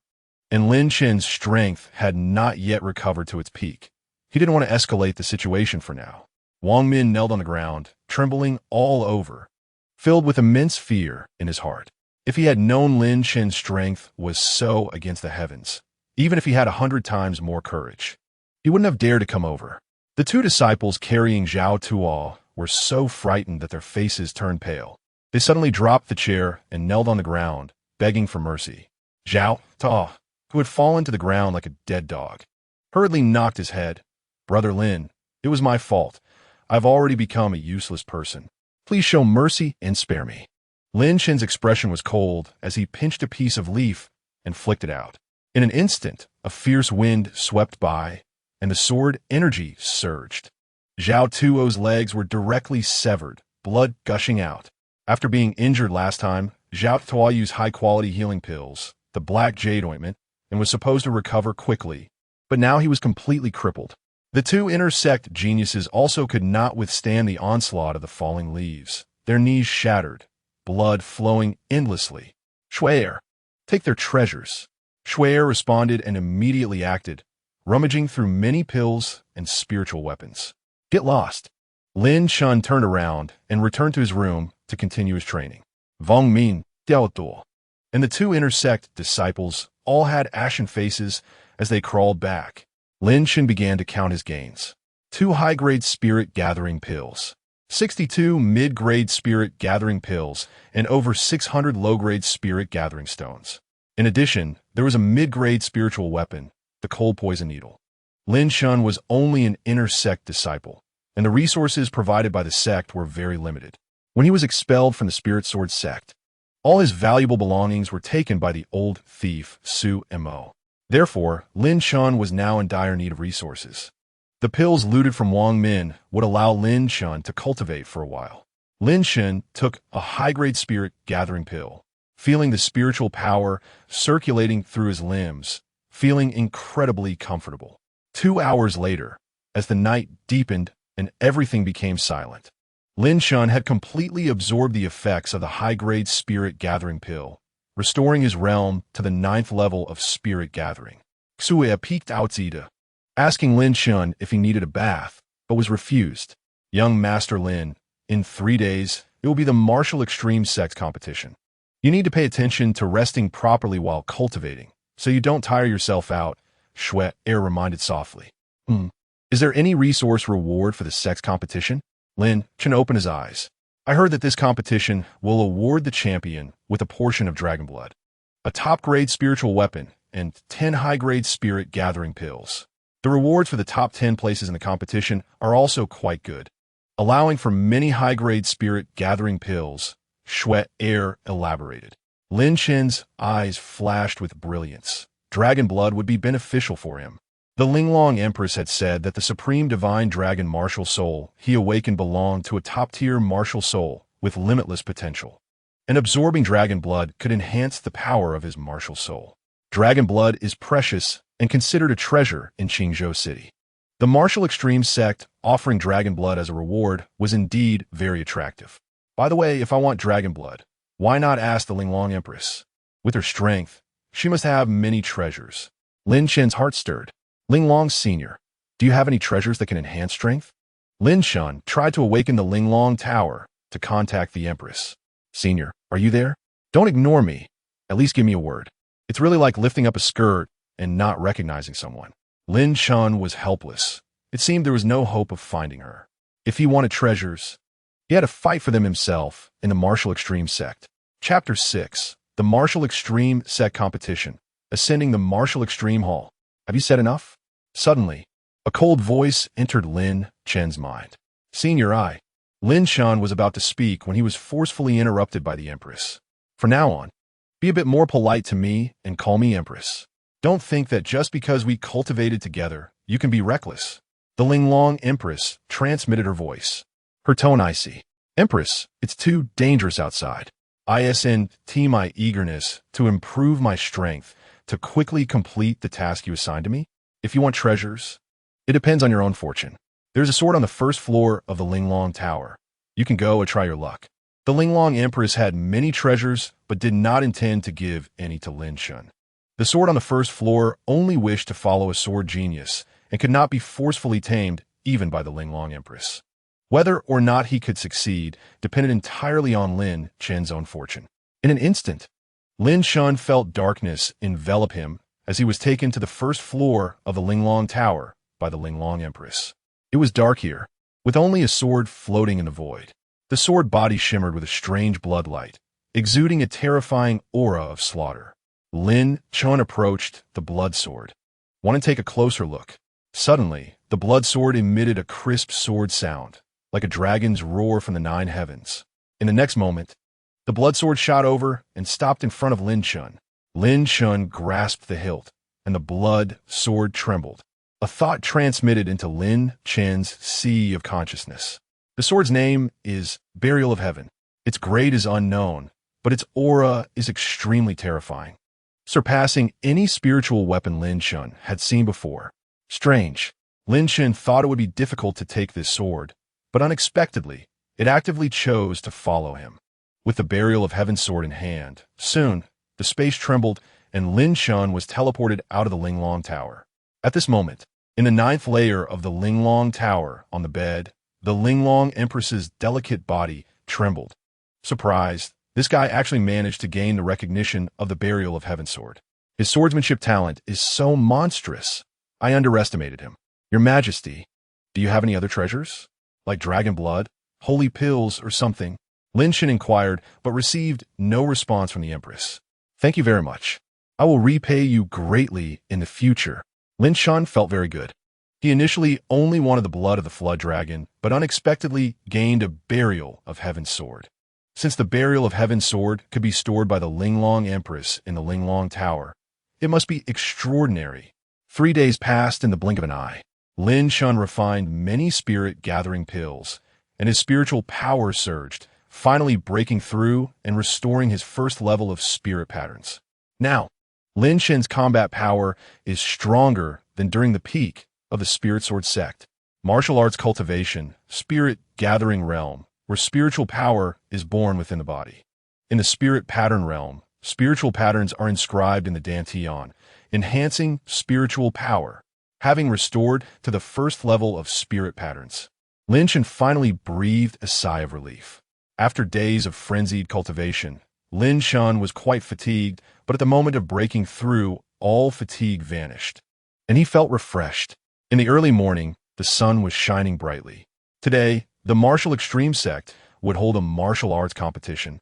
and Lin Chen's strength had not yet recovered to its peak. He didn't want to escalate the situation for now. Wang Min knelt on the ground, trembling all over, filled with immense fear in his heart. If he had known Lin Chen's strength was so against the heavens, even if he had 100 times more courage, he wouldn't have dared to come over. The 2 disciples carrying Zhao Tuo were so frightened that their faces turned pale. They suddenly dropped the chair and knelt on the ground, begging for mercy. Zhao Tuo, who had fallen to the ground like a dead dog, hurriedly knocked his head. Brother Lin, it was my fault. I've already become a useless person. Please show mercy and spare me. Lin Chen's expression was cold as he pinched a piece of leaf and flicked it out. In an instant, a fierce wind swept by, and the sword energy surged. Zhao Tuo's legs were directly severed, blood gushing out. After being injured last time, Zhao Tuo used high-quality healing pills, the black jade ointment, and was supposed to recover quickly, but now he was completely crippled. The 2 intersect geniuses also could not withstand the onslaught of the falling leaves. Their knees shattered, blood flowing endlessly. Shui'er, take their treasures. Shui'er responded and immediately acted, rummaging through many pills and spiritual weapons. Get lost. Lin Chen turned around and returned to his room to continue his training. Wang Min, Diao Duo. and the two intersect disciples all had ashen faces as they crawled back. Lin Chen began to count his gains. 2 high-grade spirit gathering pills, 62 mid-grade spirit gathering pills, and over 600 low-grade spirit gathering stones. In addition, there was a mid-grade spiritual weapon, the cold poison needle. Lin Chen was only an inner sect disciple, and the resources provided by the sect were very limited. When he was expelled from the Spirit Sword sect, all his valuable belongings were taken by the old thief Su Mo. Therefore, Lin Chen was now in dire need of resources. The pills looted from Wang Min would allow Lin Chen to cultivate for a while. Lin Chen took a high-grade spirit gathering pill, feeling the spiritual power circulating through his limbs, feeling incredibly comfortable. 2 hours later, as the night deepened and everything became silent, Lin Chen had completely absorbed the effects of the high-grade spirit gathering pill, restoring his realm to the 9th level of spirit gathering. Xue peeked outside, asking Lin Chen if he needed a bath, but was refused. Young Master Lin, in 3 days, it will be the martial extreme sex competition. You need to pay attention to resting properly while cultivating, so you don't tire yourself out, Xue reminded softly. Is there any resource reward for the sex competition? Lin Chen opened his eyes. I heard that this competition will award the champion with a portion of dragon blood, a top-grade spiritual weapon, and 10 high-grade spirit gathering pills. The rewards for the top 10 places in the competition are also quite good, allowing for many high-grade spirit gathering pills, Xue elaborated. Lin Chen's eyes flashed with brilliance. Dragon blood would be beneficial for him. The Linglong Empress had said that the supreme divine dragon martial soul he awakened belonged to a top-tier martial soul with limitless potential. And absorbing dragon blood could enhance the power of his martial soul. Dragon blood is precious and considered a treasure in Qingzhou City. The martial extreme sect offering dragon blood as a reward was indeed very attractive. By the way, if I want dragon blood, why not ask the Linglong Empress? With her strength, she must have many treasures. Lin Chen's heart stirred. Linglong Sr., do you have any treasures that can enhance strength? Lin Chen tried to awaken the Linglong Tower to contact the Empress. Senior, are you there? Don't ignore me. At least give me a word. It's really like lifting up a skirt and not recognizing someone. Lin Chen was helpless. It seemed there was no hope of finding her. If he wanted treasures, he had to fight for them himself in the martial extreme sect. Chapter 6. The Martial Extreme Sect Competition. Ascending the Martial Extreme Hall. Have you said enough? Suddenly, a cold voice entered Lin Chen's mind. Senior, Lin Chen was about to speak when he was forcefully interrupted by the Empress. From now on, be a bit more polite to me and call me Empress. Don't think that just because we cultivated together, you can be reckless. The Linglong Empress transmitted her voice. Her tone icy. Empress, it's too dangerous outside. ISNT my eagerness to improve my strength to quickly complete the task you assigned to me? If you want treasures, it depends on your own fortune. There's a sword on the first floor of the Linglong Tower. You can go and try your luck. The Linglong Empress had many treasures, but did not intend to give any to Lin Chen. The sword on the first floor only wished to follow a sword genius and could not be forcefully tamed even by the Linglong Empress. Whether or not he could succeed depended entirely on Lin Chen's own fortune. In an instant, Lin Chen felt darkness envelop him as he was taken to the first floor of the Linglong Tower by the Linglong Empress. It was dark here, with only a sword floating in the void. The sword body shimmered with a strange bloodlight, exuding a terrifying aura of slaughter. Lin Chen approached the blood sword. Want to take a closer look? Suddenly, the blood sword emitted a crisp sword sound, like a dragon's roar from the 9 heavens. In the next moment, the blood sword shot over and stopped in front of Lin Chen. Lin Chen grasped the hilt, and the blood sword trembled. A thought transmitted into Lin Chen's sea of consciousness. The sword's name is Burial of Heaven. Its grade is unknown, but its aura is extremely terrifying, surpassing any spiritual weapon Lin Chen had seen before. Strange. Lin Chen thought it would be difficult to take this sword, but unexpectedly, it actively chose to follow him. With the Burial of Heaven sword in hand, soon, the space trembled and Lin Chen was teleported out of the Linglong Tower. At this moment, in the 9th layer of the Linglong Tower on the bed, the Linglong Empress's delicate body trembled. Surprised, This guy actually managed to gain the recognition of the Burial of Heaven sword. His swordsmanship talent is so monstrous. I underestimated him. Your Majesty, do you have any other treasures? Like dragon blood, holy pills, or something? Lin Chen inquired, but received no response from the Empress. Thank you very much. I will repay you greatly in the future. Lin Chen felt very good. He initially only wanted the blood of the Flood Dragon, but unexpectedly gained a Burial of Heaven sword. Since the Burial of Heaven sword could be stored by the Linglong Empress in the Linglong Tower, it must be extraordinary. 3 days passed in the blink of an eye. Lin Chen refined many spirit-gathering pills, and his spiritual power surged, finally breaking through and restoring his first level of spirit patterns. Now, Lin Chen's combat power is stronger than during the peak of the Spirit Sword sect. Martial arts cultivation, spirit-gathering realm, where spiritual power is born within the body. In the spirit pattern realm, spiritual patterns are inscribed in the Dantian, enhancing spiritual power. Having restored to the first level of spirit patterns, Lin Chen finally breathed a sigh of relief. After days of frenzied cultivation, Lin Chen was quite fatigued, but at the moment of breaking through, all fatigue vanished, and he felt refreshed. In the early morning, the sun was shining brightly. Today, the martial extreme sect would hold a martial arts competition,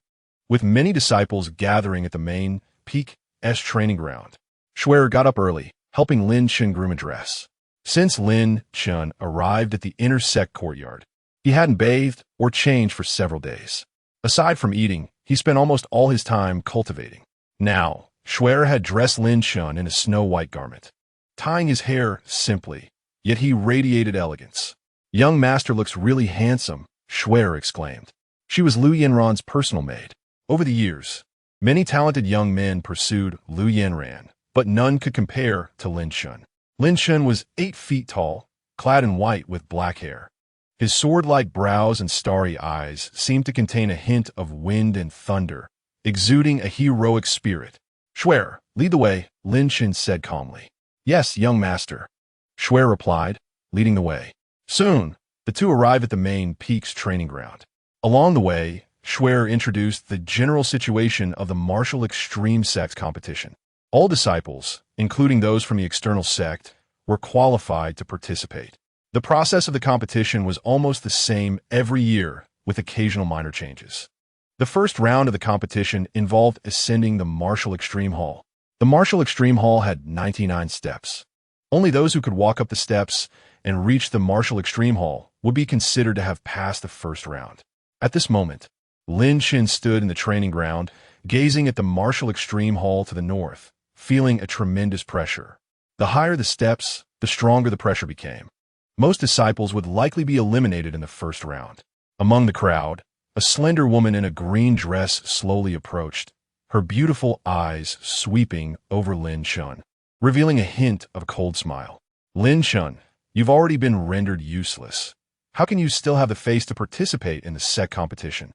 with many disciples gathering at the main Peak S training ground. Schwer got up early, helping Lin Chen groom a dress. Since Lin Chen arrived at the inner sect courtyard, he hadn't bathed or changed for several days. Aside from eating, he spent almost all his time cultivating. Now, Schwer had dressed Lin Chen in a snow-white garment, tying his hair simply, yet he radiated elegance. Young master looks really handsome, Schwer exclaimed. She was Liu Yanran's personal maid. Over the years, many talented young men pursued Liu Yanran, but none could compare to Lin Chen. Lin Chen was 8 feet tall, clad in white with black hair. His sword-like brows and starry eyes seemed to contain a hint of wind and thunder, exuding a heroic spirit. Schwer, lead the way, Lin Chen said calmly. Yes, young master, Schwer replied, leading the way. Soon, the two arrived at the main Peak's training ground. Along the way, Schwer introduced the general situation of the martial extreme sect competition. All disciples, including those from the external sect, were qualified to participate. The process of the competition was almost the same every year, with occasional minor changes. The first round of the competition involved ascending the Martial Extreme Hall. The Martial Extreme Hall had 99 steps. Only those who could walk up the steps and reach the Martial Extreme Hall would be considered to have passed the first round. At this moment, Lin Chen stood in the training ground, gazing at the Martial Extreme Hall to the north, feeling a tremendous pressure. The higher the steps, the stronger the pressure became. Most disciples would likely be eliminated in the first round. Among the crowd, a slender woman in a green dress slowly approached, her beautiful eyes sweeping over Lin Chen, revealing a hint of a cold smile. Lin Chen, you've already been rendered useless. How can you still have the face to participate in the sect competition?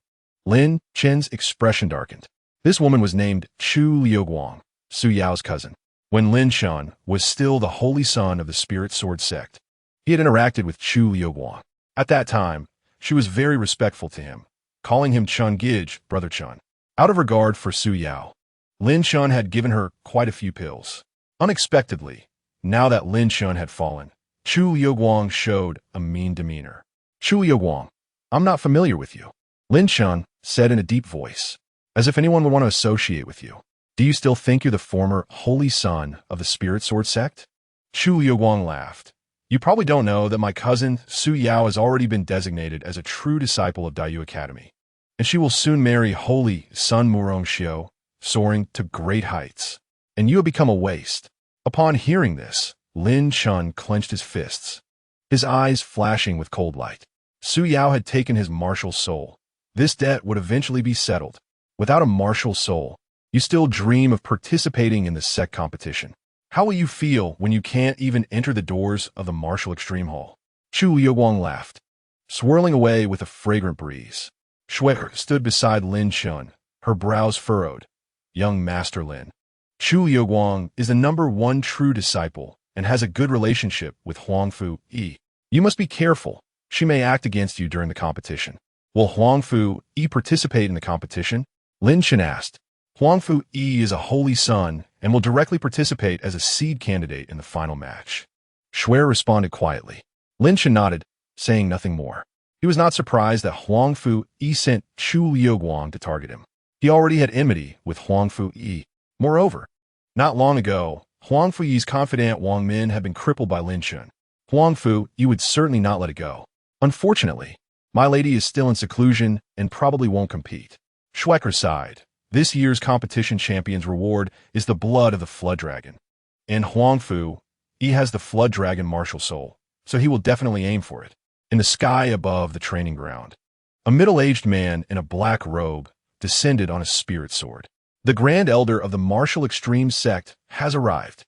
Lin Chen's expression darkened. This woman was named Chu Liuguang, Su Yao's cousin. When Lin Chen was still the holy son of the Spirit Sword sect, he had interacted with Chu Liuguang. At that time, she was very respectful to him, calling him Chun Gij, Brother Chun. Out of regard for Su Yao, Lin Chen had given her quite a few pills. Unexpectedly, now that Lin Chen had fallen, Chu Liuguang showed a mean demeanor. Chu Liuguang, I'm not familiar with you, Lin Chen said in a deep voice, as if anyone would want to associate with you. Do you still think you're the former holy son of the Spirit Sword sect? Chu Liuguang laughed. You probably don't know that my cousin Su Yao has already been designated as a true disciple of Daiyu Academy, and she will soon marry holy Sun Murong Xiu, soaring to great heights. And you have become a waste. Upon hearing this, Lin Chen clenched his fists, his eyes flashing with cold light. Su Yao had taken his martial soul. This debt would eventually be settled. Without a martial soul, you still dream of participating in the sect competition. How will you feel when you can't even enter the doors of the Martial Extreme Hall? Chu Liuguang laughed, swirling away with a fragrant breeze. Schwer stood beside Lin Chen, her brows furrowed. Young Master Lin. Chu Liuguang is the #1 true disciple and has a good relationship with Huangfu Yi. You must be careful. She may act against you during the competition. Will Huangfu Yi participate in the competition? Lin Chen asked. Huangfu Yi is a holy son and will directly participate as a seed candidate in the final match. Shuai responded quietly. Lin Chen nodded, saying nothing more. He was not surprised that Huangfu Yi sent Chu Liuguang to target him. He already had enmity with Huangfu Yi. Moreover, not long ago, Huangfu Yi's confidant Wang Min had been crippled by Lin Chen. Huangfu Yi would certainly not let it go. Unfortunately, my lady is still in seclusion and probably won't compete. Schwecker sighed. This year's competition champion's reward is the blood of the Flood Dragon. And Huangfu Yi has the Flood Dragon martial soul, so he will definitely aim for it. In the sky above the training ground, a middle-aged man in a black robe descended on a spirit sword. The Grand Elder of the Martial Extreme sect has arrived.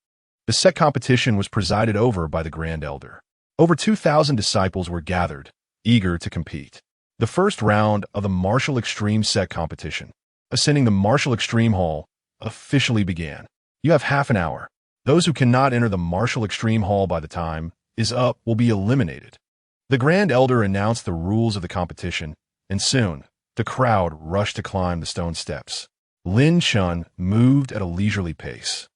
The sect competition was presided over by the Grand Elder. Over 2,000 disciples were gathered, eager to compete. The first round of the Martial Extreme sect competition, ascending the Martial Extreme Hall, officially began. You have half an hour. Those who cannot enter the Martial Extreme Hall by the time is up will be eliminated. The Grand Elder announced the rules of the competition, and soon, the crowd rushed to climb the stone steps. Lin Chen moved at a leisurely pace,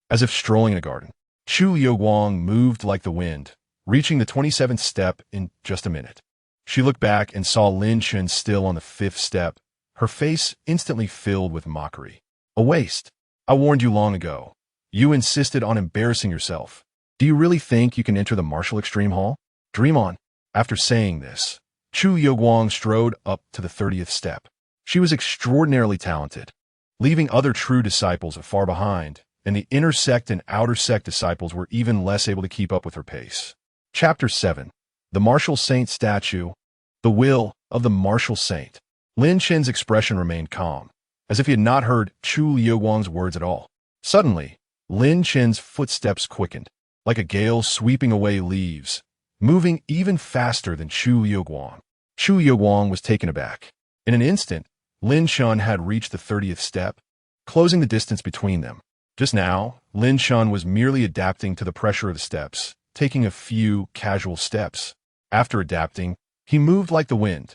as if strolling in a garden. Chu Liuguang moved like the wind, reaching the 27th step in just a minute. She looked back and saw Lin Chen still on the 5th step, her face instantly filled with mockery. A waste. I warned you long ago. You insisted on embarrassing yourself. Do you really think you can enter the Martial Extreme Hall? Dream on. After saying this, Chu Liuguang strode up to the 30th step. She was extraordinarily talented, leaving other true disciples far behind, and the inner sect and outer sect disciples were even less able to keep up with her pace. Chapter 7. The Martial Saint Statue. The Will of the Martial Saint. Lin Chen's expression remained calm, as if he had not heard Chu Liuguang's words at all. Suddenly, Lin Chen's footsteps quickened, like a gale sweeping away leaves, moving even faster than Chu Liuguang. Chu Liuguang was taken aback. In an instant, Lin Chen had reached the 30th step, closing the distance between them. Just now, Lin Chen was merely adapting to the pressure of the steps, taking a few casual steps. After adapting, he moved like the wind.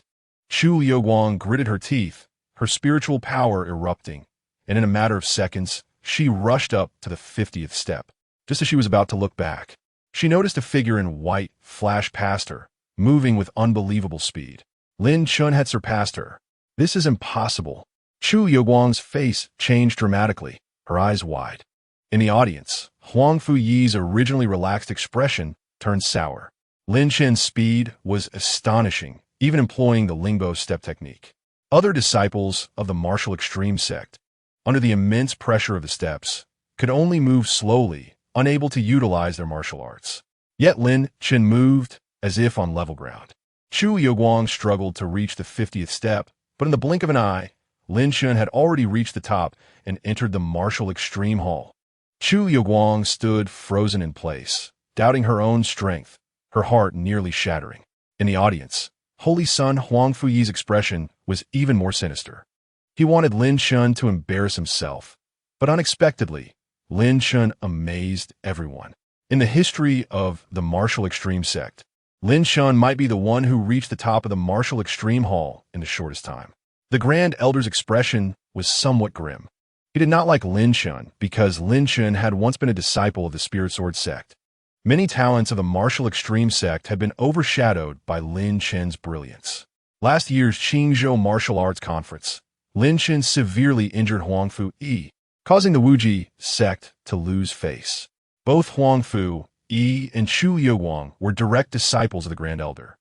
Chu Liuguang gritted her teeth, her spiritual power erupting, and in a matter of seconds, she rushed up to the 50th step. Just as she was about to look back, she noticed a figure in white flash past her, moving with unbelievable speed. Lin Chen had surpassed her. This is impossible. Chu Liuguang's face changed dramatically, her eyes wide. In the audience, Huangfu Yi's originally relaxed expression turned sour. Lin Chen's speed was astonishing, even employing the Lingbo step technique. Other disciples of the martial extreme sect, under the immense pressure of the steps, could only move slowly, unable to utilize their martial arts. Yet Lin Chen moved as if on level ground. Chu Liuguang struggled to reach the 50th step, but in the blink of an eye, Lin Chen had already reached the top and entered the Martial Extreme Hall. Chu Liuguang stood frozen in place, doubting her own strength, her heart nearly shattering. In the audience, Holy Son Huangfu Yi's expression was even more sinister. He wanted Lin Chen to embarrass himself, but unexpectedly, Lin Chen amazed everyone. In the history of the Martial Extreme sect, Lin Chen might be the one who reached the top of the Martial Extreme Hall in the shortest time. The Grand Elder's expression was somewhat grim. He did not like Lin Chen because Lin Chen had once been a disciple of the Spirit Sword sect. Many talents of the Martial Extreme sect had been overshadowed by Lin Chen's brilliance. Last year's Qingzhou Martial Arts Conference, Lin Chen severely injured Huangfu Yi, causing the Wuji sect to lose face. Both Huangfu Yi and Chu Liuguang were direct disciples of the Grand Elder.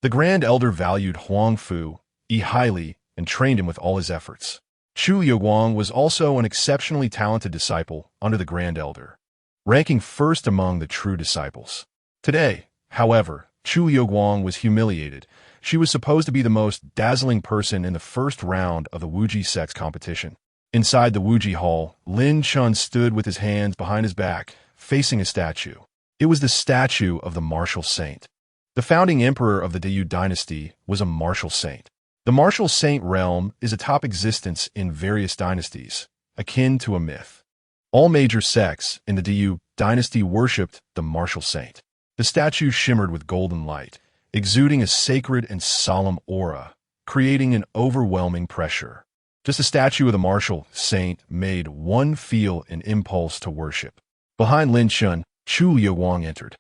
The Grand Elder valued Huangfu Yi highly and trained him with all his efforts. Chu Liuguang was also an exceptionally talented disciple under the Grand Elder, ranking first among the true disciples. Today, however, Chu Liuguang was humiliated. She was supposed to be the most dazzling person in the first round of the Wuji sect's competition. Inside the Wuji Hall, Lin Chen stood with his hands behind his back, facing a statue. It was the statue of the martial saint. The founding emperor of the Diyu dynasty was a martial saint. The martial saint realm is a top existence in various dynasties, akin to a myth. All major sects in the Diyu dynasty worshipped the martial saint. The statue shimmered with golden light, exuding a sacred and solemn aura, creating an overwhelming pressure. Just a statue of the martial saint made one feel an impulse to worship. Behind Lin Chen, Chu Liuguang entered.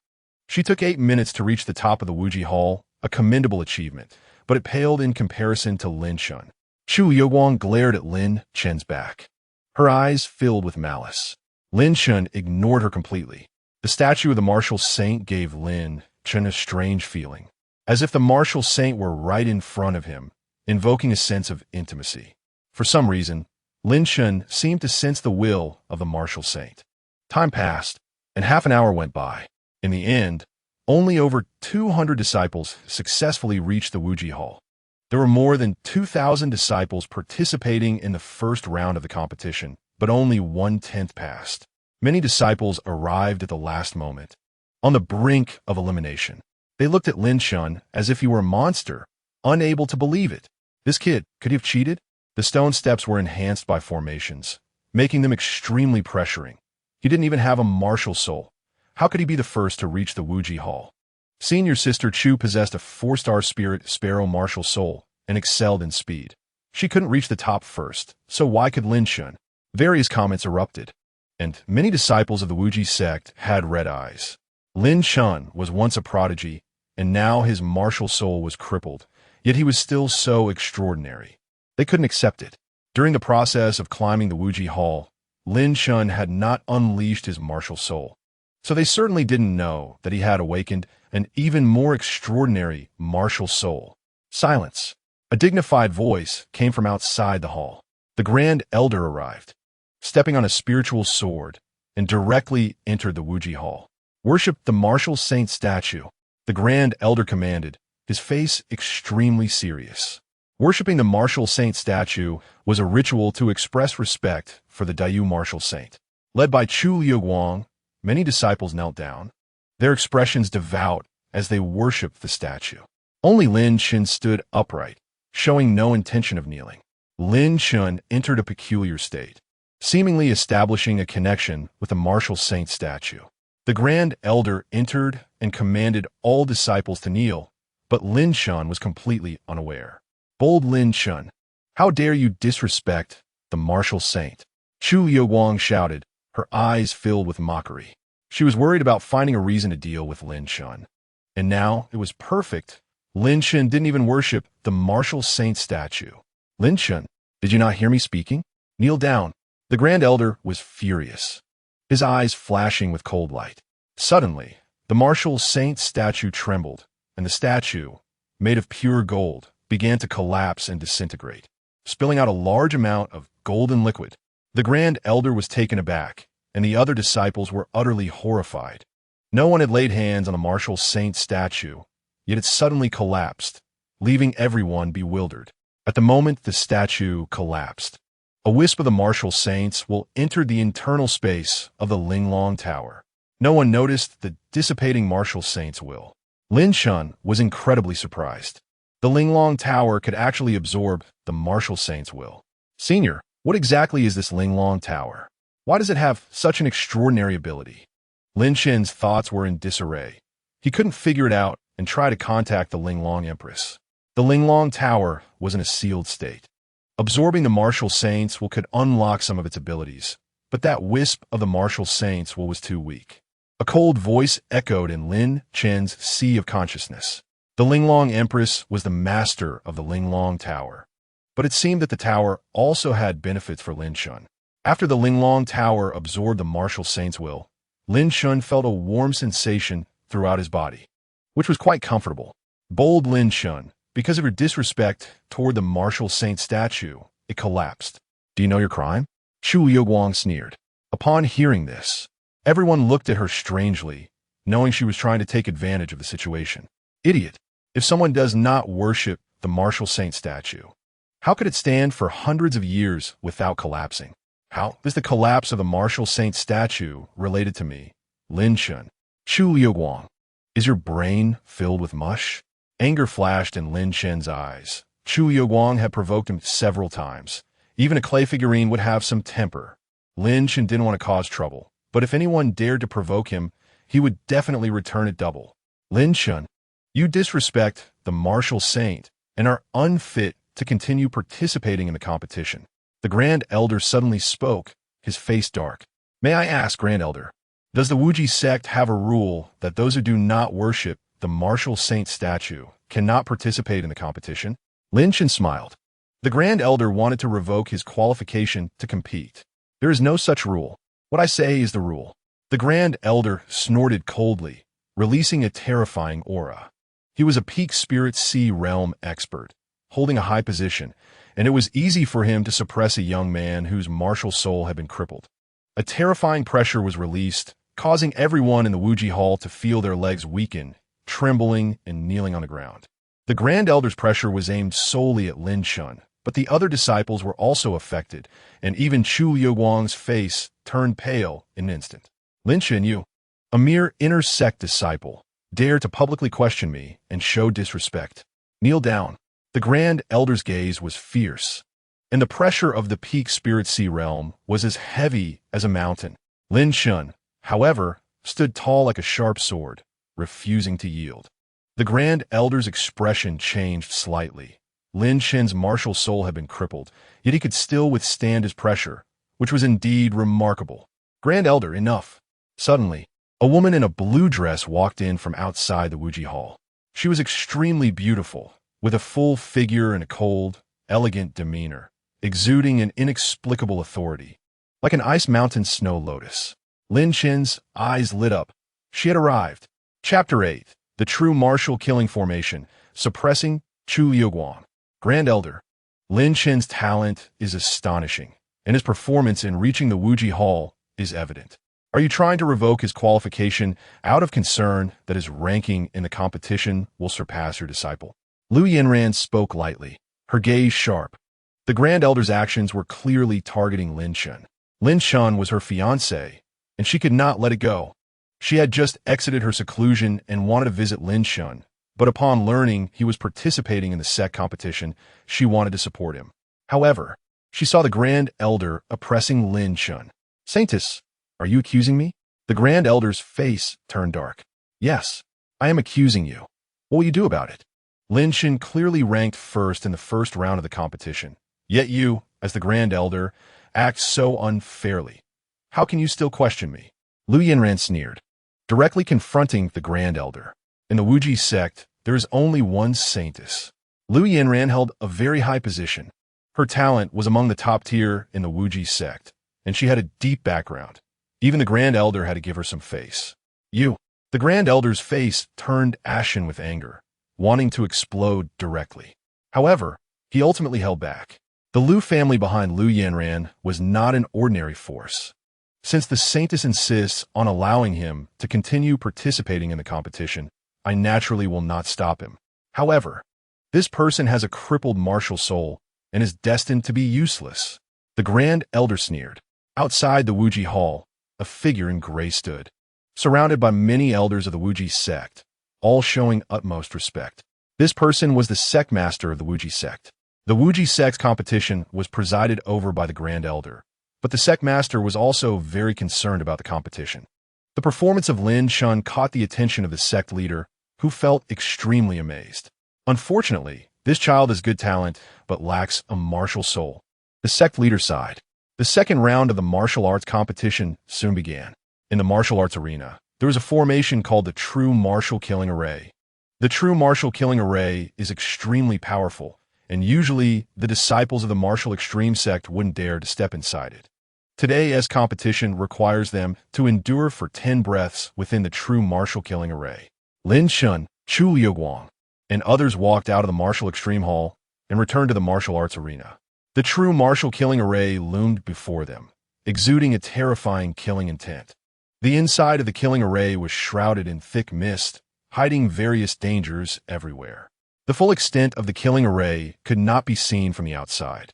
She took 8 minutes to reach the top of the Wuji Hall, a commendable achievement, but it paled in comparison to Lin Chen. Chu Liuguang glared at Lin Chen's back. Her eyes filled with malice. Lin Chen ignored her completely. The statue of the martial saint gave Lin Chen a strange feeling, as if the martial saint were right in front of him, invoking a sense of intimacy. For some reason, Lin Chen seemed to sense the will of the martial saint. Time passed, and half an hour went by. In the end, only over 200 disciples successfully reached the Wuji Hall. There were more than 2,000 disciples participating in the first round of the competition, but only 1/10 passed. Many disciples arrived at the last moment, on the brink of elimination. They looked at Lin Chen as if he were a monster, unable to believe it. This kid, could he have cheated? The stone steps were enhanced by formations, making them extremely pressuring. He didn't even have a martial soul. How could he be the first to reach the Wuji Hall? Senior Sister Chu possessed a 4-star spirit sparrow martial soul and excelled in speed. She couldn't reach the top first, so why could Lin Chen? Various comments erupted, and many disciples of the Wuji sect had red eyes. Lin Chen was once a prodigy, and now his martial soul was crippled, yet he was still so extraordinary. They couldn't accept it. During the process of climbing the Wuji Hall, Lin Chen had not unleashed his martial soul, so they certainly didn't know that he had awakened an even more extraordinary martial soul. Silence. A dignified voice came from outside the hall. The Grand Elder arrived, stepping on a spiritual sword, and directly entered the Wuji Hall. Worship the martial saint statue, the Grand Elder commanded, his face extremely serious. Worshipping the martial saint statue was a ritual to express respect for the Dayu martial saint. Led by Chu Liuguang, many disciples knelt down, their expressions devout as they worshipped the statue. Only Lin Chen stood upright, showing no intention of kneeling. Lin Chen entered a peculiar state, seemingly establishing a connection with the martial saint statue. The Grand Elder entered and commanded all disciples to kneel, but Lin Chen was completely unaware. Bold Lin Chen, how dare you disrespect the martial saint? Chu Liuguang shouted, her eyes filled with mockery. She was worried about finding a reason to deal with Lin Chen. And now it was perfect. Lin Chen didn't even worship the martial saint statue. Lin Chen, did you not hear me speaking? Kneel down. The Grand Elder was furious, his eyes flashing with cold light. Suddenly, the martial saint statue trembled, and the statue, made of pure gold, began to collapse and disintegrate, spilling out a large amount of golden liquid. The Grand Elder was taken aback, and the other disciples were utterly horrified. No one had laid hands on a martial saint statue, yet it suddenly collapsed, leaving everyone bewildered. At the moment the statue collapsed, a wisp of the martial saints will enter the internal space of the Linglong Tower. No one noticed the dissipating martial saint's will. Lin Chen was incredibly surprised. The Linglong Tower could actually absorb the martial saint's will. Senior, what exactly is this Linglong Tower? Why does it have such an extraordinary ability? Lin Chen's thoughts were in disarray. He couldn't figure it out and tried to contact the Linglong Empress. The Linglong Tower was in a sealed state. Absorbing the martial saint's will could unlock some of its abilities, but that wisp of the martial saint's will was too weak. A cold voice echoed in Lin Chen's sea of consciousness. The Linglong Empress was the master of the Linglong Tower, but it seemed that the tower also had benefits for Lin Chen. After the Linglong Tower absorbed the martial saint's will, Lin Chen felt a warm sensation throughout his body, which was quite comfortable. Bold Lin Chen, because of her disrespect toward the martial saint statue, it collapsed. Do you know your crime? Chu Liuguang sneered. Upon hearing this, everyone looked at her strangely, knowing she was trying to take advantage of the situation. Idiot! If someone does not worship the martial saint statue, how could it stand for hundreds of years without collapsing? How is the collapse of the martial saint statue related to me, Lin Chen? Chu Liuguang, is your brain filled with mush? Anger flashed in Lin Chen's eyes. Chu Liuguang had provoked him several times. Even a clay figurine would have some temper. Lin Chen didn't want to cause trouble, but if anyone dared to provoke him, he would definitely return it double. Lin Chen, you disrespect the martial saint and are unfit to continue participating in the competition. The Grand Elder suddenly spoke, his face dark. "May I ask, Grand Elder, does the Wuji sect have a rule that those who do not worship the martial saint statue cannot participate in the competition?" Lin Chen smiled. The Grand Elder wanted to revoke his qualification to compete. "There is no such rule. What I say is the rule." The Grand Elder snorted coldly, releasing a terrifying aura. He was a peak spirit sea realm expert, holding a high position, and it was easy for him to suppress a young man whose martial soul had been crippled. A terrifying pressure was released, causing everyone in the Wuji Hall to feel their legs weaken, trembling and kneeling on the ground. The Grand Elder's pressure was aimed solely at Lin Chen, but the other disciples were also affected, and even Chu Liuguang's face turned pale in an instant. "Lin Chen, you, a mere inner sect disciple, dare to publicly question me and show disrespect. Kneel down." The Grand Elder's gaze was fierce, and the pressure of the peak spirit sea realm was as heavy as a mountain. Lin Chen, however, stood tall like a sharp sword, refusing to yield. The Grand Elder's expression changed slightly. Lin Chen's martial soul had been crippled, yet he could still withstand his pressure, which was indeed remarkable. "Grand Elder, enough." Suddenly, a woman in a blue dress walked in from outside the Wuji Hall. She was extremely beautiful, with a full figure and a cold, elegant demeanor, exuding an inexplicable authority, like an ice mountain snow lotus. Lin Chen's eyes lit up. She had arrived. Chapter 8. The True Martial Killing Formation, Suppressing Chu Liuguang. Grand Elder. Lin Chen's talent is astonishing, and his performance in reaching the Wuji Hall is evident. Are you trying to revoke his qualification out of concern that his ranking in the competition will surpass your disciple? Lu Yanran spoke lightly, her gaze sharp. The Grand Elder's actions were clearly targeting Lin Chen. Lin Chen was her fiancé, and she could not let it go. She had just exited her seclusion and wanted to visit Lin Chen, but upon learning he was participating in the sect competition, she wanted to support him. However, she saw the Grand Elder oppressing Lin Chen. "Saintess, are you accusing me?" The Grand Elder's face turned dark. "Yes, I am accusing you. What will you do about it?" Lin Chen clearly ranked first in the first round of the competition. Yet you, as the Grand Elder, act so unfairly. How can you still question me? Lu Yanran sneered, directly confronting the Grand Elder. In the Wuji sect, there is only one saintess. Lu Yanran held a very high position. Her talent was among the top tier in the Wuji sect, and she had a deep background. Even the Grand Elder had to give her some face. "You." The Grand Elder's face turned ashen with anger, wanting to explode directly. However, he ultimately held back. The Lu family behind Lu Yanran was not an ordinary force. Since the saintess insists on allowing him to continue participating in the competition, I naturally will not stop him. However, this person has a crippled martial soul and is destined to be useless. The Grand Elder sneered. Outside the Wuji Hall, a figure in gray stood, surrounded by many elders of the Wuji sect, all showing utmost respect. This person was the sect master of the Wuji sect. The Wuji sect's competition was presided over by the Grand Elder, but the sect master was also very concerned about the competition. The performance of Lin Chen caught the attention of the sect leader, who felt extremely amazed. Unfortunately, this child has good talent, but lacks a martial soul. The sect leader sighed. The second round of the martial arts competition soon began. In the martial arts arena, there was a formation called the True Martial Killing Array. The True Martial Killing Array is extremely powerful, and usually the disciples of the martial extreme sect wouldn't dare to step inside it. Today's competition requires them to endure for 10 breaths within the True Martial Killing Array. Lin Chen, Chu Liuguang, and others walked out of the martial extreme hall and returned to the martial arts arena. The True Martial Killing Array loomed before them, exuding a terrifying killing intent. The inside of the killing array was shrouded in thick mist, hiding various dangers everywhere. The full extent of the killing array could not be seen from the outside.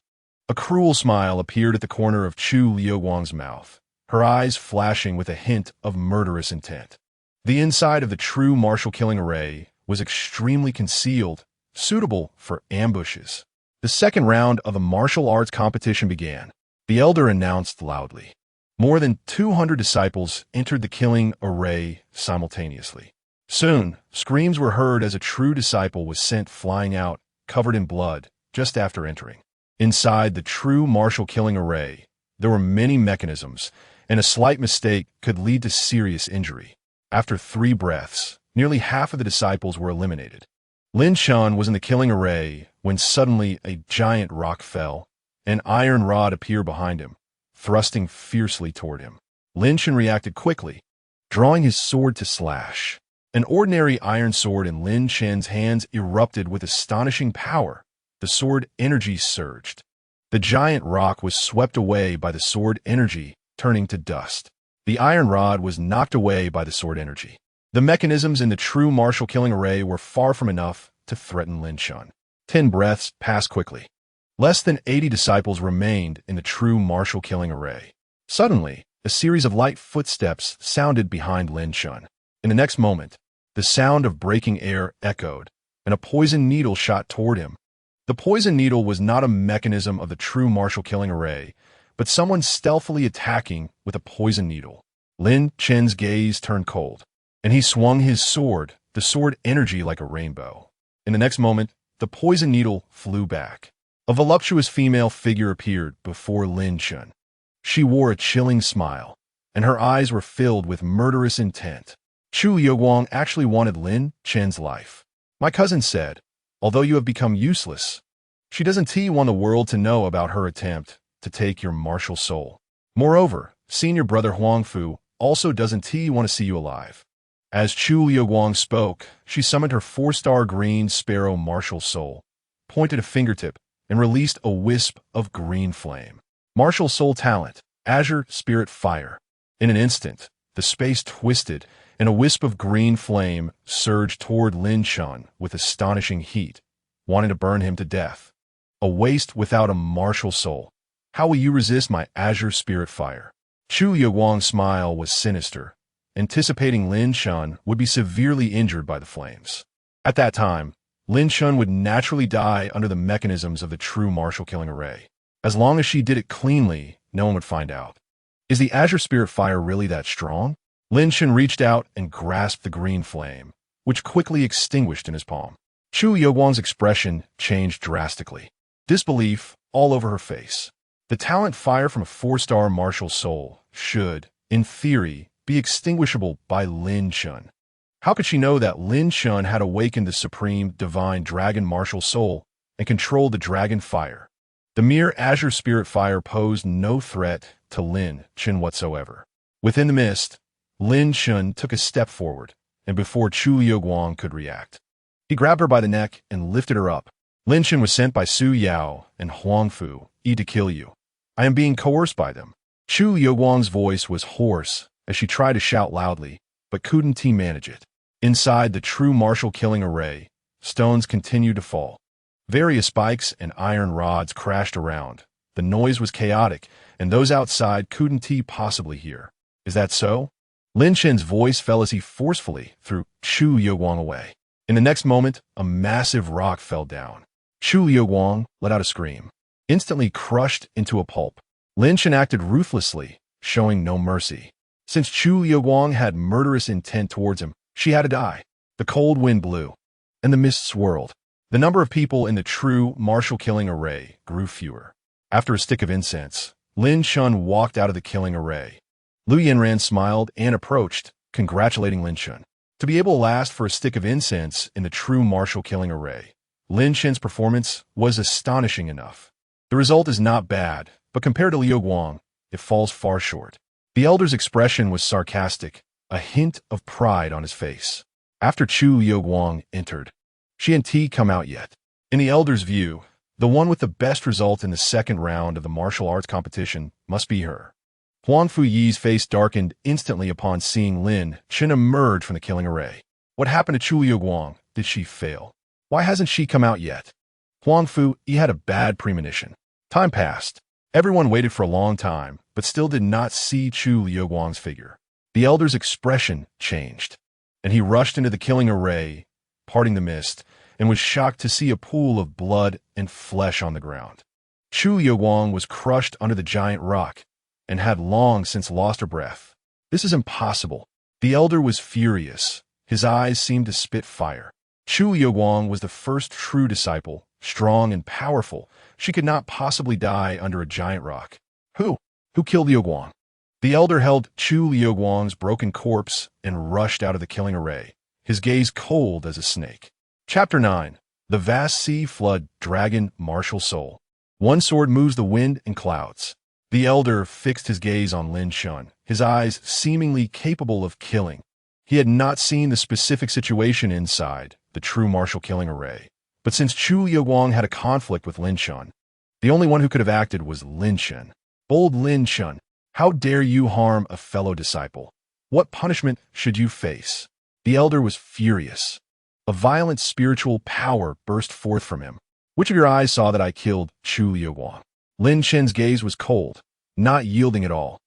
A cruel smile appeared at the corner of Chu Liuguang's mouth, her eyes flashing with a hint of murderous intent. The inside of the True Martial Killing Array was extremely concealed, suitable for ambushes. The second round of the martial arts competition began. The elder announced loudly. More than 200 disciples entered the killing array simultaneously. Soon, screams were heard as a true disciple was sent flying out, covered in blood, just after entering. Inside the true martial killing array, there were many mechanisms, and a slight mistake could lead to serious injury. After 3 breaths, nearly half of the disciples were eliminated. Lin Chen was in the killing array when suddenly a giant rock fell. An iron rod appeared behind him, thrusting fiercely toward him. Lin Chen reacted quickly, drawing his sword to slash. An ordinary iron sword in Lin Chen's hands erupted with astonishing power. The sword energy surged. The giant rock was swept away by the sword energy, turning to dust. The iron rod was knocked away by the sword energy. The mechanisms in the true martial killing array were far from enough to threaten Lin Chen. 10 breaths passed quickly. Less than 80 disciples remained in the true martial killing array. Suddenly, a series of light footsteps sounded behind Lin Chen. In the next moment, the sound of breaking air echoed, and a poison needle shot toward him. The poison needle was not a mechanism of the true martial killing array, but someone stealthily attacking with a poison needle. Lin Chen's gaze turned cold, and he swung his sword, the sword energy like a rainbow. In the next moment, the poison needle flew back. A voluptuous female figure appeared before Lin Chen. She wore a chilling smile, and her eyes were filled with murderous intent. Chu Yaoguang actually wanted Lin Chen's life. My cousin said, although you have become useless, she doesn't want the world to know about her attempt to take your martial soul. Moreover, senior brother Huangfu also doesn't want to see you alive. As Chu Yaoguang spoke, she summoned her 4-star green sparrow martial soul, pointed a fingertip, and released a wisp of green flame. Martial soul talent, azure spirit fire. In an instant, the space twisted, and a wisp of green flame surged toward Lin Chen with astonishing heat, wanting to burn him to death. A waste without a martial soul. How will you resist my azure spirit fire? Chu Yaoguang's smile was sinister, anticipating Lin Chen would be severely injured by the flames. At that time, Lin Chen would naturally die under the mechanisms of the true martial killing array. As long as she did it cleanly, no one would find out. Is the azure spirit fire really that strong? Lin Chen reached out and grasped the green flame, which quickly extinguished in his palm. Chu Yaoguang's expression changed drastically. Disbelief all over her face. The talent fire from a 4-star martial soul should, in theory, be extinguishable by Lin Chen. How could she know that Lin Chen had awakened the supreme divine dragon martial soul and controlled the dragon fire? The mere azure spirit fire posed no threat to Lin Chen whatsoever. Within the mist, Lin Chen took a step forward, and before Chu Yaoguang could react, he grabbed her by the neck and lifted her up. Lin Chen was sent by Su Yao and Huangfu to kill you. I am being coerced by them. Chu Yaoguang's voice was hoarse as she tried to shout loudly, but couldn't manage it. Inside the true martial killing array, stones continued to fall. Various spikes and iron rods crashed around. The noise was chaotic, and those outside couldn't possibly hear. Is that so? Lin Chen's voice fell as he forcefully threw Chu Yaoguang away. In the next moment, a massive rock fell down. Chu Yaoguang let out a scream, instantly crushed into a pulp. Lin Chen acted ruthlessly, showing no mercy. Since Chu Yaoguang had murderous intent towards him, she had to die. The cold wind blew, and the mist swirled. The number of people in the true martial killing array grew fewer. After a stick of incense, Lin Chen walked out of the killing array. Lu Yanran smiled and approached, congratulating Lin Chen. To be able to last for a stick of incense in the true martial killing array, Lin Chen's performance was astonishing enough. The result is not bad, but compared to Liu Guang, it falls far short. The elder's expression was sarcastic, a hint of pride on his face. After Chu Yaoguang entered, she hadn't come out yet. In the elder's view, the one with the best result in the second round of the martial arts competition must be her. Huang Fuyi's face darkened instantly upon seeing Lin Chen emerge from the killing array. What happened to Chu Yaoguang? Did she fail? Why hasn't she come out yet? Huang Fu had a bad premonition. Time passed. Everyone waited for a long time, but still did not see Chu Yaoguang's figure. The elder's expression changed, and he rushed into the killing array, parting the mist, and was shocked to see a pool of blood and flesh on the ground. Chu Yaoguang was crushed under the giant rock and had long since lost her breath. This is impossible. The elder was furious. His eyes seemed to spit fire. Chu Yaoguang was the first true disciple strong and powerful. She could not possibly die under a giant rock. Who? Who killed Liu Guang? The elder held Chu Liu Guang's broken corpse and rushed out of the killing array, his gaze cold as a snake. Chapter 9. The Vast Sea Flood Dragon Martial Soul. One sword moves the wind and clouds. The elder fixed his gaze on Lin Chen, his eyes seemingly capable of killing. He had not seen the specific situation inside the true martial killing array. But since Chu Liu Guang had a conflict with Lin Chen, the only one who could have acted was Lin Chen. Bold Lin Chen, how dare you harm a fellow disciple? What punishment should you face? The elder was furious. A violent spiritual power burst forth from him. Which of your eyes saw that I killed Chu Liu Guang? Lin Chen's gaze was cold, not yielding at all.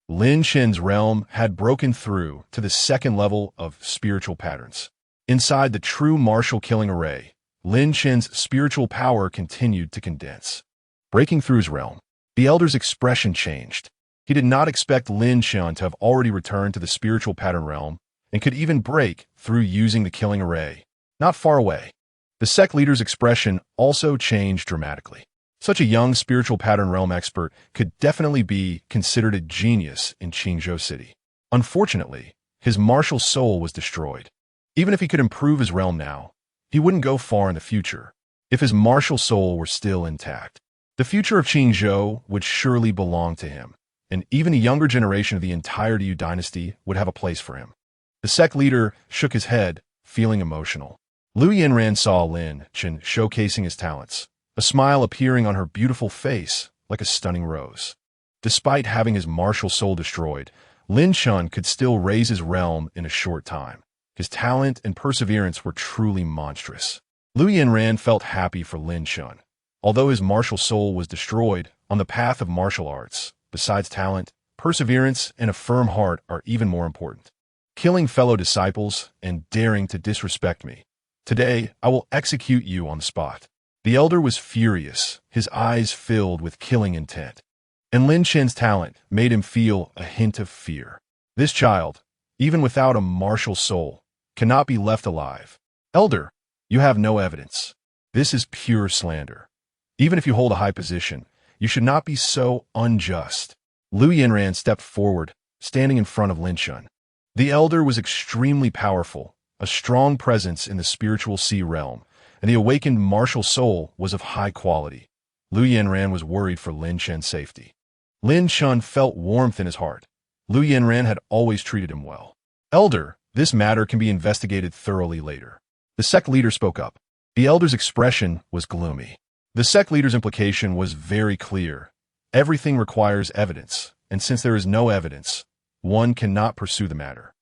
Lin Chen's realm had broken through to the second level of spiritual patterns. Inside the true martial killing array, Lin Chen's spiritual power continued to condense. Breaking through his realm, the elder's expression changed. He did not expect Lin Chen to have already returned to the spiritual pattern realm and could even break through using the killing array. Not far away. The sect leader's expression also changed dramatically. Such a young spiritual pattern realm expert could definitely be considered a genius in Qingzhou City. Unfortunately, his martial soul was destroyed. Even if he could improve his realm now, he wouldn't go far in the future if his martial soul were still intact. The future of Qingzhou would surely belong to him, and even a younger generation of the entire Liu dynasty would have a place for him. The sect leader shook his head, feeling emotional. Liu Yanran saw Lin Chen showcasing his talents, a smile appearing on her beautiful face like a stunning rose. Despite having his martial soul destroyed, Lin Chen could still raise his realm in a short time. His talent and perseverance were truly monstrous. Liu Yanran felt happy for Lin Chen. Although his martial soul was destroyed on the path of martial arts, besides talent, perseverance and a firm heart are even more important. Killing fellow disciples and daring to disrespect me. Today, I will execute you on the spot. The elder was furious, his eyes filled with killing intent. And Lin Chen's talent made him feel a hint of fear. This child, even without a martial soul, cannot be left alive. Elder, you have no evidence. This is pure slander. Even if you hold a high position, you should not be so unjust. Liu Yanran stepped forward, standing in front of Lin Chen. The elder was extremely powerful, a strong presence in the spiritual sea realm, and the awakened martial soul was of high quality. Liu Yanran was worried for Lin Chen's safety. Lin Chen felt warmth in his heart. Liu Yanran had always treated him well. Elder, this matter can be investigated thoroughly later. The sect leader spoke up. The elder's expression was gloomy. The sect leader's implication was very clear. Everything requires evidence, and since there is no evidence, one cannot pursue the matter.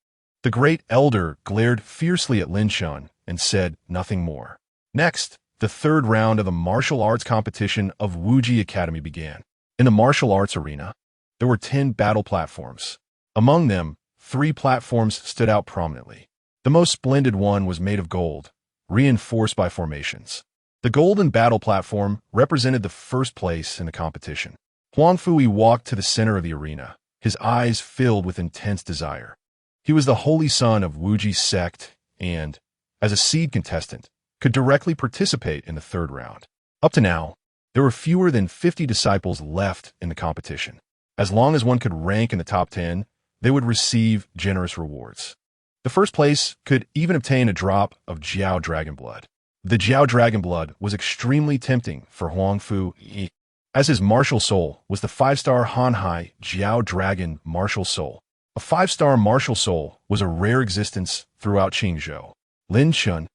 The great elder glared fiercely at Lin Chen and said nothing more. Next, the third round of the martial arts competition of Wuji Academy began. In the martial arts arena, there were 10 battle platforms. Among them, 3 platforms stood out prominently. The most splendid one was made of gold, reinforced by formations. The golden battle platform represented the first place in the competition. Huang Fui walked to the center of the arena, his eyes filled with intense desire. He was the holy son of Wuji's sect and, as a seed contestant, could directly participate in the third round. Up to now, there were fewer than 50 disciples left in the competition. As long as one could rank in the top 10, they would receive generous rewards. The first place could even obtain a drop of Jiao Dragon Blood. The Jiao Dragon Blood was extremely tempting for Huang Fui, as his martial soul was the 5-star Hanhai Jiao Dragon Martial Soul. A 5-star martial soul was a rare existence throughout Qingzhou. Lin Chen,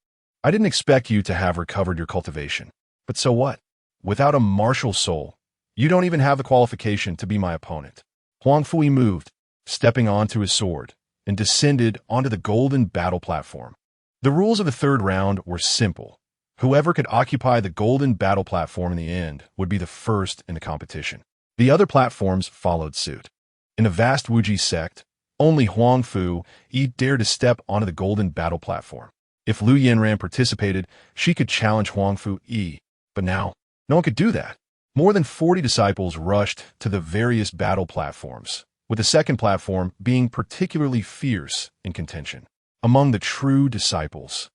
I didn't expect you to have recovered your cultivation. But so what? Without a martial soul, you don't even have the qualification to be my opponent. Huang Fui moved, stepping onto his sword, and descended onto the golden battle platform. The rules of the third round were simple. Whoever could occupy the golden battle platform in the end would be the first in the competition. The other platforms followed suit. In the vast Wuji sect, only Huang Fui dared to step onto the golden battle platform. If Liu Yanran participated, she could challenge Huang Fui, but now, no one could do that. More than 40 disciples rushed to the various battle platforms, with the second platform being particularly fierce in contention. Among the true disciples,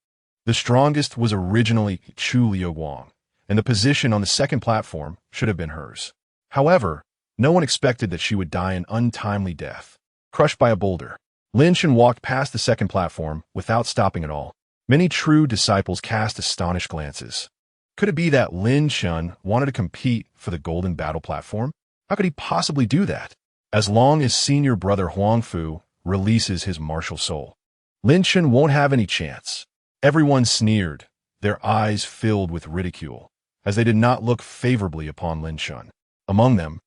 The strongest was originally Chu Liuguang, and the position on the second platform should have been hers. However, no one expected that she would die an untimely death. Crushed by a boulder, Lin Chen walked past the second platform without stopping at all. Many true disciples cast astonished glances. Could it be that Lin Chen wanted to compete for the golden battle platform? How could he possibly do that? As long as senior brother Huangfu releases his martial soul, Lin Chen won't have any chance. Everyone sneered, their eyes filled with ridicule, as they did not look favorably upon Lin Chen. Among them,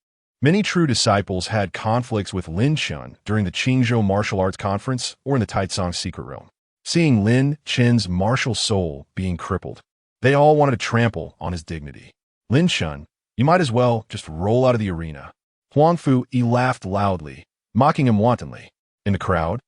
many true disciples had conflicts with Lin Chen during the Qingzhou Martial Arts Conference or in the Taicang Secret Realm. Seeing Lin Chen's martial soul being crippled, they all wanted to trample on his dignity. Lin Chen, you might as well just roll out of the arena. Huangfu laughed loudly, mocking him wantonly. In the crowd,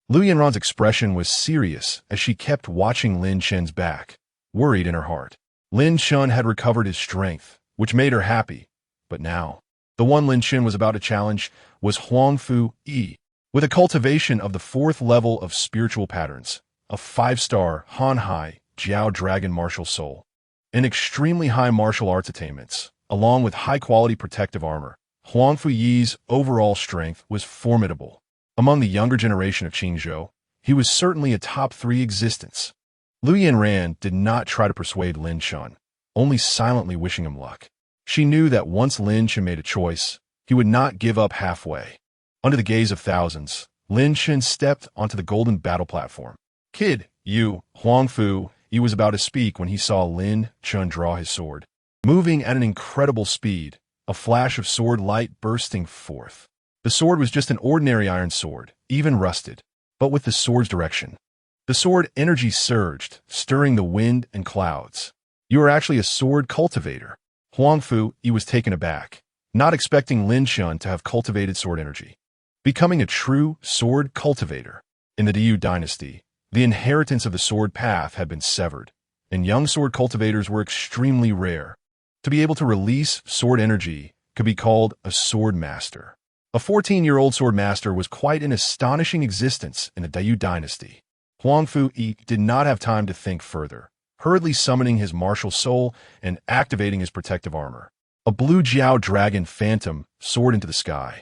Lu Yanran's expression was serious as she kept watching Lin Chen's back, worried in her heart. Lin Chen had recovered his strength, which made her happy, but now, the one Lin Chen was about to challenge was Huangfu Yi, with a cultivation of the 4th level of spiritual patterns, a 5-star Han-Hai Jiao Dragon martial soul, and extremely high martial arts attainments, along with high-quality protective armor. Huangfu Yi's overall strength was formidable. Among the younger generation of Qingzhou, he was certainly a top 3 existence. Lu Yanran did not try to persuade Lin Chen, only silently wishing him luck. She knew that once Lin Chen made a choice, he would not give up halfway. Under the gaze of thousands, Lin Chen stepped onto the golden battle platform. Kid, you, Huangfu, he was about to speak when he saw Lin Chen draw his sword. Moving at an incredible speed, a flash of sword light bursting forth. The sword was just an ordinary iron sword, even rusted, but with the sword's direction. The sword energy surged, stirring the wind and clouds. You are actually a sword cultivator. Huangfu, he was taken aback, not expecting Lin Chen to have cultivated sword energy. Becoming a true sword cultivator. In the Diyu dynasty, the inheritance of the sword path had been severed, and young sword cultivators were extremely rare. To be able to release sword energy could be called a sword master. A 14-year-old sword master was quite an astonishing existence in the Diyu dynasty. Huangfu Yi did not have time to think further, hurriedly summoning his martial soul and activating his protective armor. A blue Jiao Dragon Phantom soared into the sky,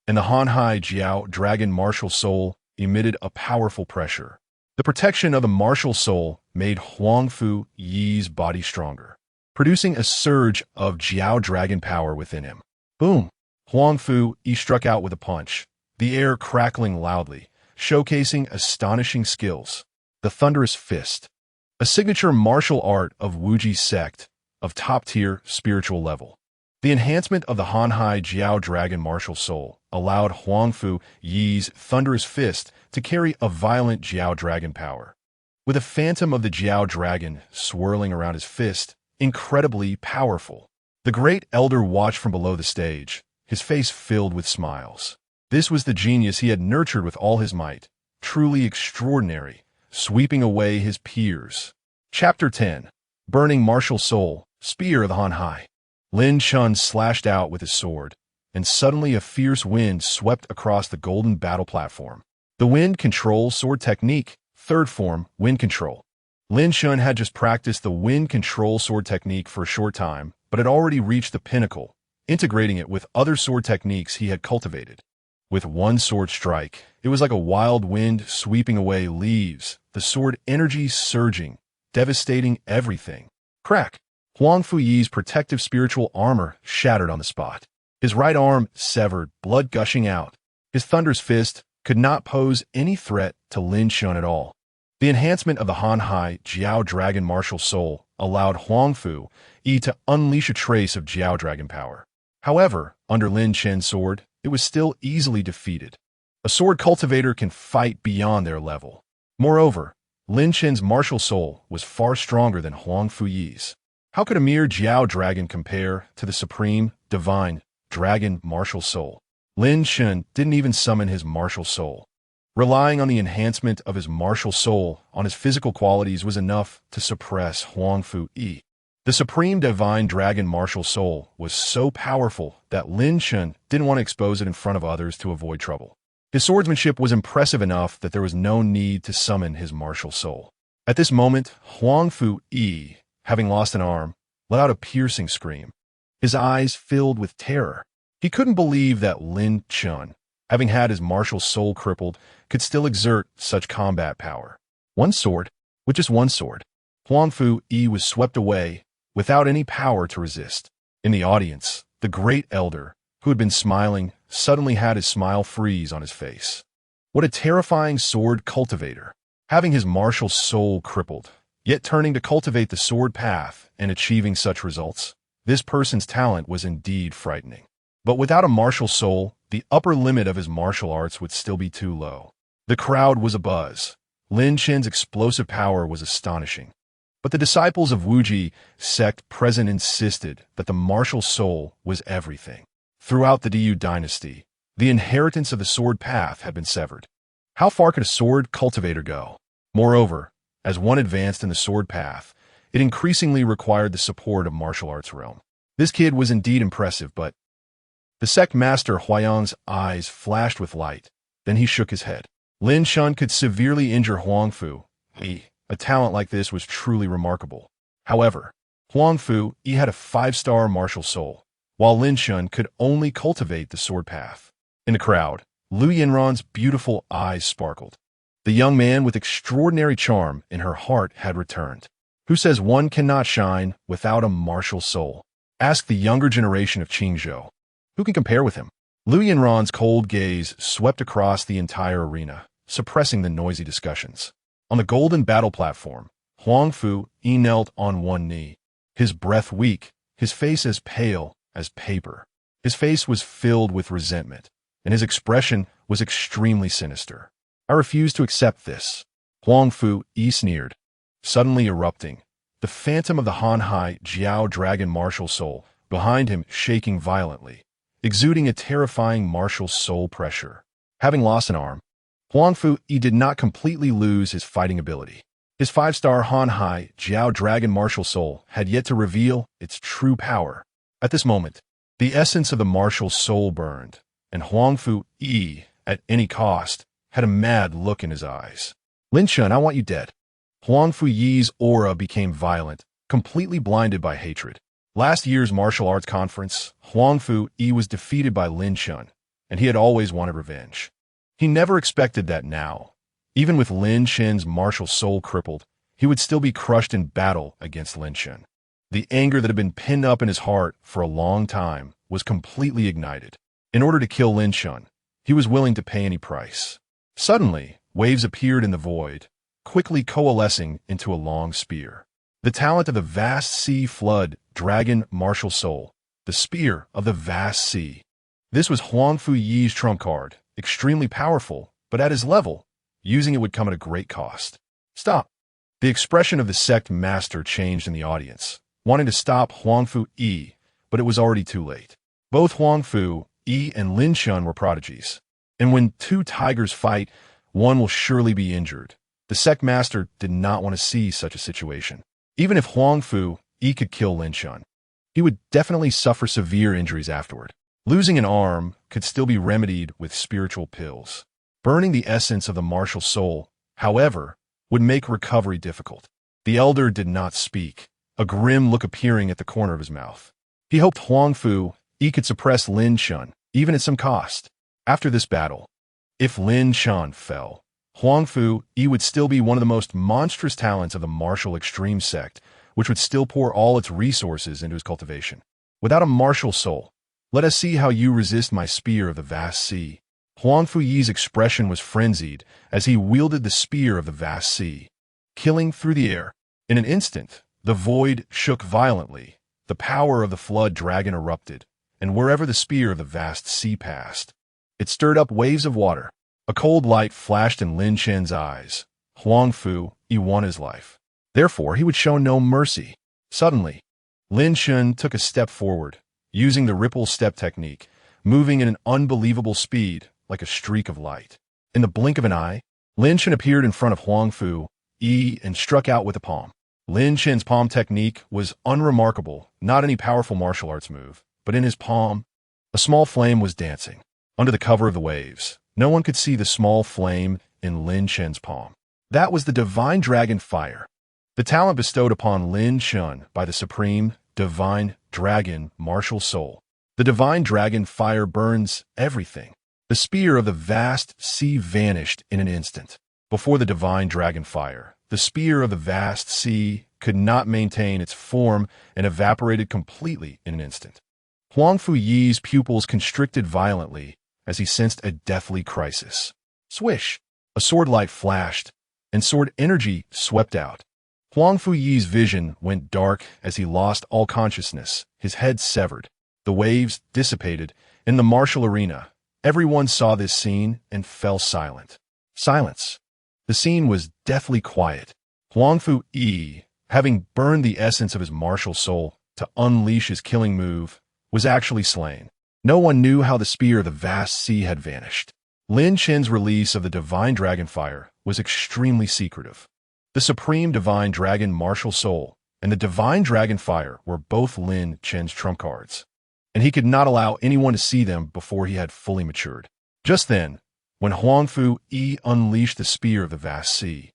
and the Han-Hai Jiao Dragon martial soul emitted a powerful pressure. The protection of the martial soul made Huangfu Yi's body stronger, producing a surge of Jiao Dragon power within him. Boom! Huangfu Yi struck out with a punch, the air crackling loudly, showcasing astonishing skills. The Thunderous Fist, a signature martial art of Wuji sect of top-tier spiritual level. The enhancement of the Han-Hai Jiao Dragon martial soul allowed Huangfu Yi's Thunderous Fist to carry a violent Jiao Dragon power. With a phantom of the Jiao Dragon swirling around his fist, incredibly powerful. The great elder watched from below the stage, his face filled with smiles. This was the genius he had nurtured with all his might, truly extraordinary, sweeping away his peers. Chapter 10. Burning Martial Soul, Spear of the Han-Hai. Lin Chen slashed out with his sword, and suddenly a fierce wind swept across the golden battle platform. The Wind Control Sword Technique, 3rd form, Wind Control. Lin Chen had just practiced the Wind Control Sword Technique for a short time, but had already reached the pinnacle, integrating it with other sword techniques he had cultivated. With one sword strike, it was like a wild wind sweeping away leaves, the sword energy surging, devastating everything. Crack! Huangfu Yi's protective spiritual armor shattered on the spot. His right arm severed, blood gushing out. His Thunder's Fist could not pose any threat to Lin Chen at all. The enhancement of the Han-Hai Jiao Dragon martial soul allowed Huangfu Yi to unleash a trace of Jiao Dragon power. However, under Lin Chen's sword, it was still easily defeated. A sword cultivator can fight beyond their level. Moreover, Lin Chen's martial soul was far stronger than Huangfu Yi's. How could a mere Jiao Dragon compare to the supreme, divine, dragon martial soul? Lin Chen didn't even summon his martial soul. Relying on the enhancement of his martial soul on his physical qualities was enough to suppress Huangfu Yi. The supreme divine dragon martial soul was so powerful that Lin Chen didn't want to expose it in front of others to avoid trouble. His swordsmanship was impressive enough that there was no need to summon his martial soul. At this moment, Huang Fu Yi, having lost an arm, let out a piercing scream. His eyes filled with terror. He couldn't believe that Lin Chen, having had his martial soul crippled, could still exert such combat power. One sword, with just one sword, Huang Fu Yi was swept away without any power to resist. In the audience, the great elder, who had been smiling, suddenly had his smile freeze on his face. What a terrifying sword cultivator, having his martial soul crippled, yet turning to cultivate the sword path and achieving such results. This person's talent was indeed frightening. But without a martial soul, the upper limit of his martial arts would still be too low. The crowd was abuzz. Lin Chen's explosive power was astonishing. But the disciples of Wuji sect present insisted that the martial soul was everything. Throughout the Diyu dynasty, the inheritance of the sword path had been severed. How far could a sword cultivator go? Moreover, as one advanced in the sword path, it increasingly required the support of martial arts realm. This kid was indeed impressive, but the sect master Huayang's eyes flashed with light. Then he shook his head. Lin Chen could severely injure Huang Fu. A talent like this was truly remarkable. However, Huang Fu had a 5-star martial soul, while Lin Chen could only cultivate the sword path. In the crowd, Lu Yinran's beautiful eyes sparkled. The young man with extraordinary charm in her heart had returned. Who says one cannot shine without a martial soul? Ask the younger generation of Qingzhou. Who can compare with him? Lu Yinran's cold gaze swept across the entire arena, suppressing the noisy discussions. On the golden battle platform, Huang Fu knelt on one knee, his breath weak, his face as pale as paper. His face was filled with resentment, and his expression was extremely sinister. I refuse to accept this. Huang Fu sneered, suddenly erupting, the phantom of the Hanhai Jiao dragon martial soul behind him shaking violently, exuding a terrifying martial soul pressure. Having lost an arm, Huang Fu did not completely lose his fighting ability. His 5-star Hanhai Jiao dragon martial soul had yet to reveal its true power. At this moment, the essence of the martial soul burned, and Huang Fu at any cost, had a mad look in his eyes. Lin Chen, I want you dead. Huang Fu Yi's aura became violent, completely blinded by hatred. Last year's martial arts conference, Huang Fu was defeated by Lin Chen, and he had always wanted revenge. He never expected that now, even with Lin Chen's martial soul crippled, he would still be crushed in battle against Lin Chen. The anger that had been pinned up in his heart for a long time was completely ignited. In order to kill Lin Chen, he was willing to pay any price. Suddenly, waves appeared in the void, quickly coalescing into a long spear. The talent of the vast sea flood dragon martial soul, the spear of the vast sea. This was Huang Fu Yi's trump card, extremely powerful, but at his level, using it would come at a great cost. Stop. The expression of the sect master changed in the audience, wanting to stop Huang Fu but it was already too late. Both Huang Fu and Lin Chen were prodigies, and when two tigers fight, one will surely be injured. The sect master did not want to see such a situation. Even if Huang Fu could kill Lin Chen, he would definitely suffer severe injuries afterward. Losing an arm could still be remedied with spiritual pills. Burning the essence of the martial soul, however, would make recovery difficult. The elder did not speak, a grim look appearing at the corner of his mouth. He hoped Huang Fu could suppress Lin Chen, even at some cost. After this battle, if Lin Chen fell, Huang Fu would still be one of the most monstrous talents of the martial extreme sect, which would still pour all its resources into his cultivation. Without a martial soul, let us see how you resist my spear of the vast sea. Huang Fu Yi's expression was frenzied as he wielded the spear of the vast sea, killing through the air. In an instant, the void shook violently, the power of the flood dragon erupted, and wherever the spear of the vast sea passed, it stirred up waves of water. A cold light flashed in Lin Chen's eyes. Huang Fu won his life. Therefore, he would show no mercy. Suddenly, Lin Chen took a step forward, using the ripple step technique, moving at an unbelievable speed like a streak of light. In the blink of an eye, Lin Chen appeared in front of Huang Fu and struck out with a palm. Lin Chen's palm technique was unremarkable, not any powerful martial arts move, but in his palm, a small flame was dancing. Under the cover of the waves, no one could see the small flame in Lin Chen's palm. That was the divine dragon fire, the talent bestowed upon Lin Chen by the supreme divine dragon martial soul. The divine dragon fire burns everything. The spear of the vast sea vanished in an instant. Before the divine dragon fire, the spear of the vast sea could not maintain its form and evaporated completely in an instant. Huang Fuyi's pupils constricted violently as he sensed a deathly crisis. Swish! A sword light flashed, and sword energy swept out. Huang Fuyi's vision went dark as he lost all consciousness, his head severed. The waves dissipated. In the martial arena, everyone saw this scene and fell silent. Silence. The scene was deathly quiet. Huang Fuyi, having burned the essence of his martial soul to unleash his killing move, was actually slain. No one knew how the spear of the vast sea had vanished. Lin Chen's release of the divine dragon fire was extremely secretive. The supreme divine dragon martial soul and the divine dragon fire were both Lin Chen's trump cards, and he could not allow anyone to see them before he had fully matured. Just then, when Huang Fuyi unleashed the spear of the vast sea,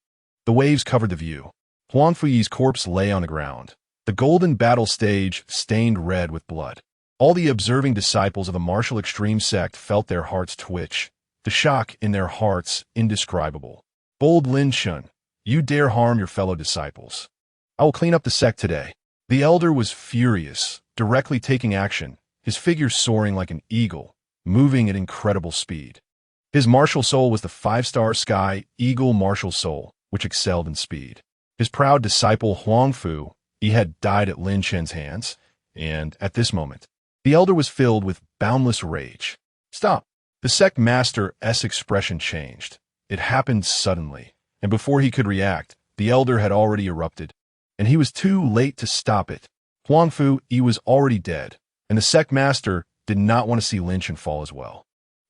the waves covered the view. Huang Fuyi's corpse lay on the ground, the golden battle stage stained red with blood. All the observing disciples of the martial extreme sect felt their hearts twitch, the shock in their hearts indescribable. Bold Lin Chen, you dare harm your fellow disciples. I will clean up the sect today. The elder was furious, directly taking action, his figure soaring like an eagle, moving at incredible speed. His martial soul was the 5-star sky eagle martial soul, which excelled in speed. His proud disciple Huang Fu, he had died at Lin Chen's hands, and at this moment, the elder was filled with boundless rage. Stop! The sect master's expression changed. It happened suddenly, and before he could react, the elder had already erupted, and he was too late to stop it. Huang Fu, he was already dead, and the sect master did not want to see Lin Chen fall as well.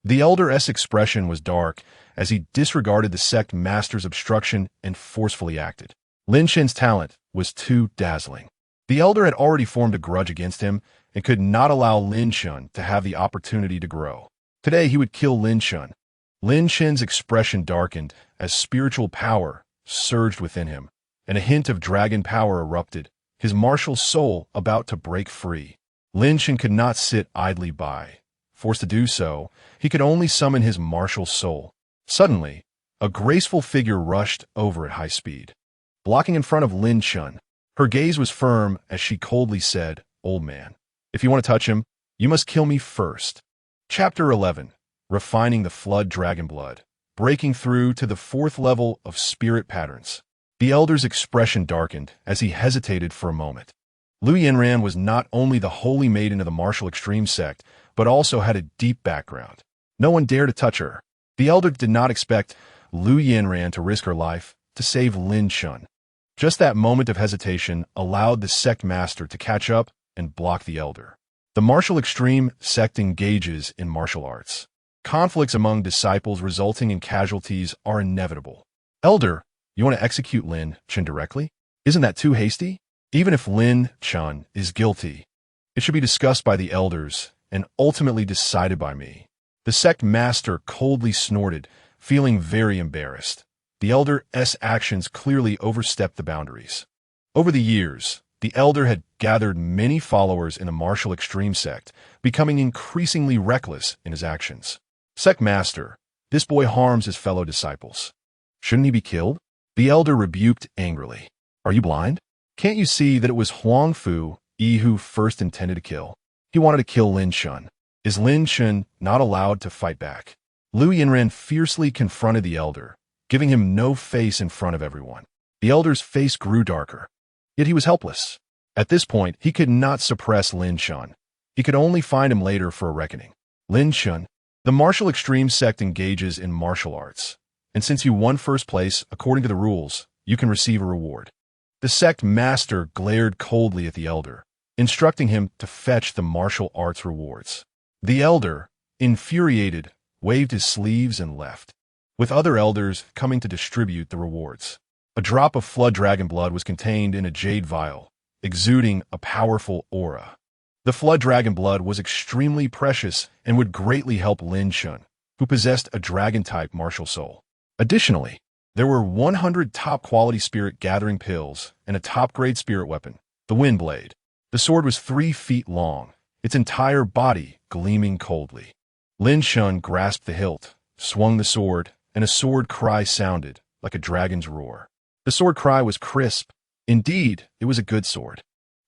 The elder's expression was dark as he disregarded the sect master's obstruction and forcefully acted. Lin Chen's talent was too dazzling. The elder had already formed a grudge against him and could not allow Lin Chen to have the opportunity to grow. Today he would kill Lin Chen. Lin Chen's expression darkened as spiritual power surged within him, and a hint of dragon power erupted, his martial soul about to break free. Lin Chen could not sit idly by. Forced to do so, he could only summon his martial soul. Suddenly, a graceful figure rushed over at high speed, blocking in front of Lin Chen. Her gaze was firm as she coldly said, "Old man, if you want to touch him, you must kill me first." Chapter 11. Refining the Flood Dragon Blood. Breaking through to the 4th level of spirit patterns. The elder's expression darkened as he hesitated for a moment. Lu Yanran was not only the holy maiden of the martial extreme sect, but also had a deep background. No one dared to touch her. The elder did not expect Lu Yanran to risk her life to save Lin Chen. Just that moment of hesitation allowed the sect master to catch up and block the elder. The martial extreme sect engages in martial arts. Conflicts among disciples resulting in casualties are inevitable. Elder, you want to execute Lin Chen directly? Isn't that too hasty? Even if Lin Chen is guilty, it should be discussed by the elders and ultimately decided by me. The sect master coldly snorted, feeling very embarrassed. The elder's actions clearly overstepped the boundaries. Over the years, the elder had gathered many followers in the martial extreme sect, becoming increasingly reckless in his actions. Sect master, this boy harms his fellow disciples. Shouldn't he be killed? The elder rebuked angrily. Are you blind? Can't you see that it was Huang Fuyi who first intended to kill? He wanted to kill Lin Chen. Is Lin Chen not allowed to fight back? Lu Yanran fiercely confronted the elder, giving him no face in front of everyone. The elder's face grew darker, yet he was helpless. At this point, he could not suppress Lin Chen. He could only find him later for a reckoning. Lin Chen, the martial extreme sect engages in martial arts, and since you won first place, according to the rules, you can receive a reward. The sect master glared coldly at the elder, instructing him to fetch the martial arts rewards. The elder, infuriated, waved his sleeves and left, with other elders coming to distribute the rewards. A drop of flood dragon blood was contained in a jade vial, exuding a powerful aura. The flood dragon blood was extremely precious and would greatly help Lin Chen, who possessed a dragon-type martial soul. Additionally, There were 100 top-quality spirit-gathering pills and a top-grade spirit weapon, the Wind Blade. The sword was 3 feet long, its entire body gleaming coldly. Lin Chen grasped the hilt, swung the sword, and a sword cry sounded like a dragon's roar. The sword cry was crisp. Indeed, it was a good sword.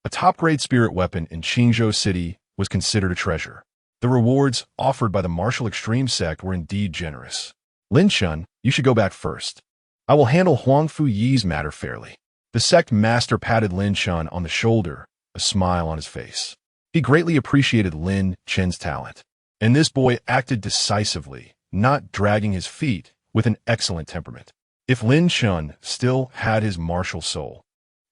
A top-grade spirit weapon in Qingzhou City was considered a treasure. The rewards offered by the martial extreme sect were indeed generous. Lin Chen, you should go back first. I will handle Huang Fu Yi's matter fairly. The sect master patted Lin Chen on the shoulder, a smile on his face. He greatly appreciated Lin Chen's talent. And this boy acted decisively, not dragging his feet, with an excellent temperament. If Lin Chen still had his martial soul,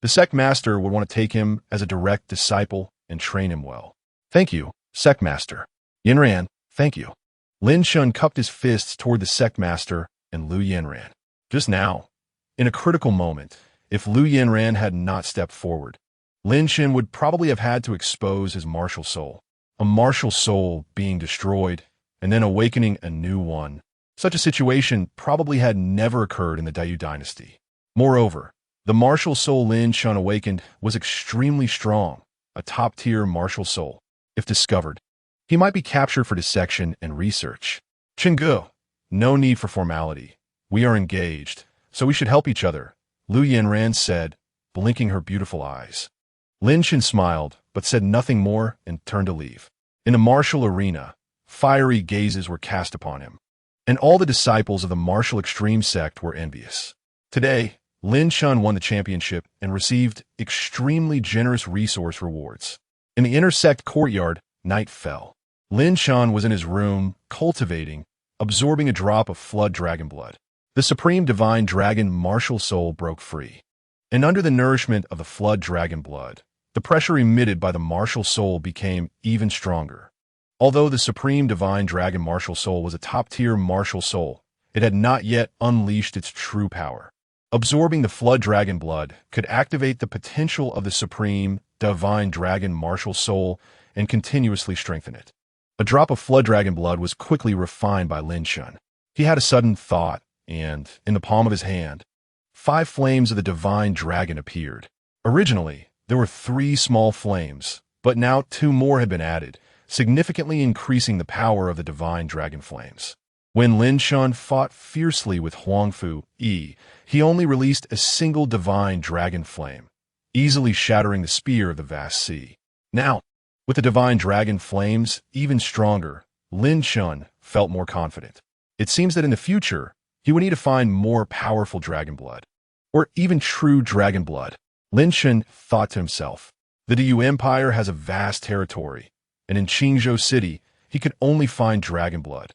the sect master would want to take him as a direct disciple and train him well. Thank you, sect master. Yanran, thank you. Lin Chen cupped his fists toward the sect master and Lu Yanran. Just now, in a critical moment, if Lu Yanran had not stepped forward, Lin Chen would probably have had to expose his martial soul. A martial soul being destroyed and then awakening a new one. Such a situation probably had never occurred in the Dayu dynasty. Moreover, the martial soul Lin Chen awakened was extremely strong, a top-tier martial soul. If discovered, he might be captured for dissection and research. Chenggu, no need for formality. We are engaged, so we should help each other, Lu Yanran said, blinking her beautiful eyes. Lin Chen smiled, but said nothing more and turned to leave. In the martial arena, fiery gazes were cast upon him, and all the disciples of the martial extreme sect were envious. Today, Lin Chen won the championship and received extremely generous resource rewards. In the inner sect courtyard, night fell. Lin Chen was in his room, cultivating, absorbing a drop of flood dragon blood. The supreme divine dragon martial soul broke free. And under the nourishment of the flood dragon blood, the pressure emitted by the martial soul became even stronger. Although the supreme divine dragon martial soul was a top-tier martial soul, it had not yet unleashed its true power. Absorbing the flood dragon blood could activate the potential of the supreme divine dragon martial soul and continuously strengthen it. A drop of flood dragon blood was quickly refined by Lin Chen. He had a sudden thought, and, in the palm of his hand, 5 flames of the divine dragon appeared. Originally, there were 3 small flames, but now 2 more had been added, significantly increasing the power of the divine dragon flames. When Lin Chen fought fiercely with Huang Fu Yi, he only released a single divine dragon flame, easily shattering the spear of the vast sea. Now, with the divine dragon flames even stronger, Lin Chen felt more confident. It seems that in the future, he would need to find more powerful dragon blood, or even true dragon blood. Lin Chen thought to himself, the Dayu Empire has a vast territory, and in Qingzhou City, he could only find dragon blood,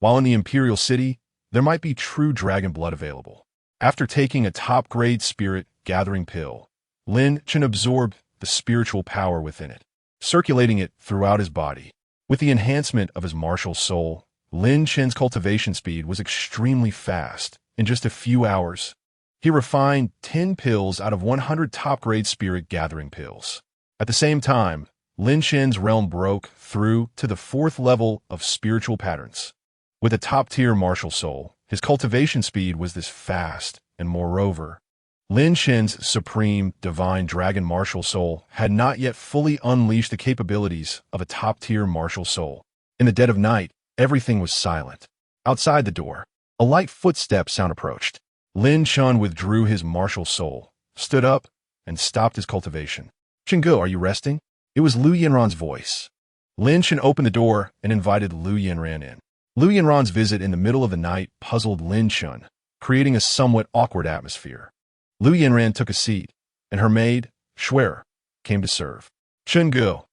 while in the Imperial City, there might be true dragon blood available. After taking a top-grade spirit-gathering pill, Lin Chen absorbed the spiritual power within it, circulating it throughout his body. With the enhancement of his martial soul, Lin Chen's cultivation speed was extremely fast. In just a few hours, he refined 10 pills out of 100 top-grade spirit-gathering pills. At the same time, Lin Chen's realm broke through to the 4th level of spiritual patterns. With a top-tier martial soul, his cultivation speed was this fast, and moreover, Lin Chen's supreme divine dragon martial soul had not yet fully unleashed the capabilities of a top-tier martial soul. In the dead of night, everything was silent. Outside the door, a light footstep sound approached. Lin Chen withdrew his martial soul, stood up, and stopped his cultivation. Chenggu, are you resting? It was Lu Yanran's voice. Lin Chen opened the door and invited Lu Yanran in. Lu Yanran's visit in the middle of the night puzzled Lin Chen, creating a somewhat awkward atmosphere. Lu Yanran took a seat, and her maid, Shuer, came to serve. Chenggu,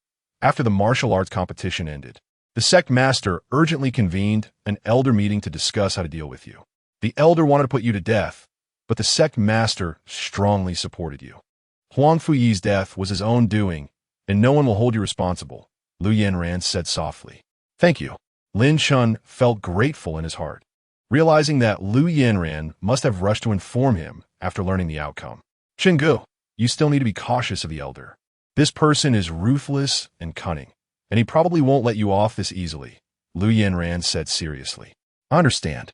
after the martial arts competition ended, the sect master urgently convened an elder meeting to discuss how to deal with you. The elder wanted to put you to death, but the sect master strongly supported you. Huang Fu Yi's death was his own doing, and no one will hold you responsible, Lu Yanran said softly. Thank you. Lin Chen felt grateful in his heart, realizing that Lu Yanran must have rushed to inform him after learning the outcome. Chenggu, you still need to be cautious of the elder. This person is ruthless and cunning, and he probably won't let you off this easily, Lu Yanran said seriously. I understand.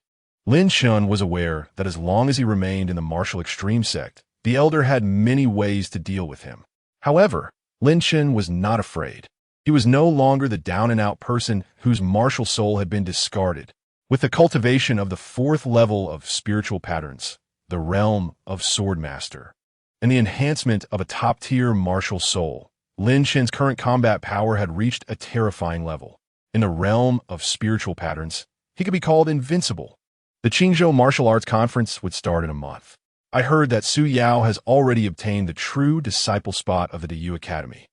Lin Chen was aware that as long as he remained in the martial extreme sect, the elder had many ways to deal with him. However, Lin Chen was not afraid. He was no longer the down-and-out person whose martial soul had been discarded. With the cultivation of the fourth level of spiritual patterns, the realm of Swordmaster, and the enhancement of a top-tier martial soul, Lin Chen's current combat power had reached a terrifying level. In the realm of spiritual patterns, he could be called Invincible. The Qingzhou Martial Arts Conference would start in a month. I heard that Su Yao has already obtained the true disciple spot of the DU Academy.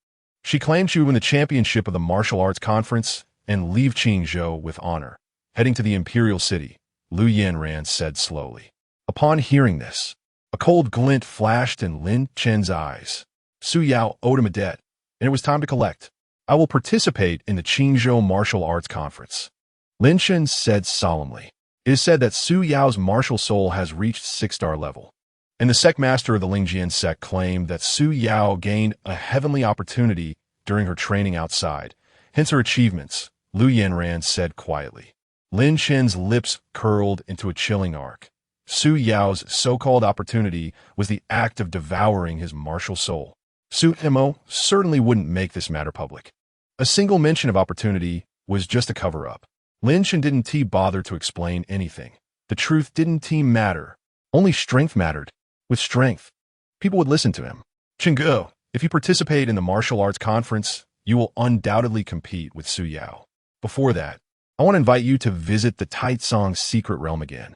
She claimed she would win the championship of the Martial Arts Conference and leave Qingzhou with honor. Heading to the Imperial City, Lu Yanran said slowly. Upon hearing this, a cold glint flashed in Lin Chen's eyes. Su Yao owed him a debt, and it was time to collect. I will participate in the Qingzhou Martial Arts Conference, Lin Chen said solemnly. It is said that Su Yao's martial soul has reached 6-star level, and the sect master of the Lingjian sect claimed that Su Yao gained a heavenly opportunity during her training outside, hence her achievements, Lu Yanran said quietly. Lin Chen's lips curled into a chilling arc. Su Yao's so-called opportunity was the act of devouring his martial soul. Su Mo certainly wouldn't make this matter public. A single mention of opportunity was just a cover-up. Lin Chen didn't bother to explain anything. The truth didn't matter. Only strength mattered. With strength, people would listen to him. Chenggu, if you participate in the martial arts conference, you will undoubtedly compete with Su Yao. Before that, I want to invite you to visit the Taitsong Secret Realm again.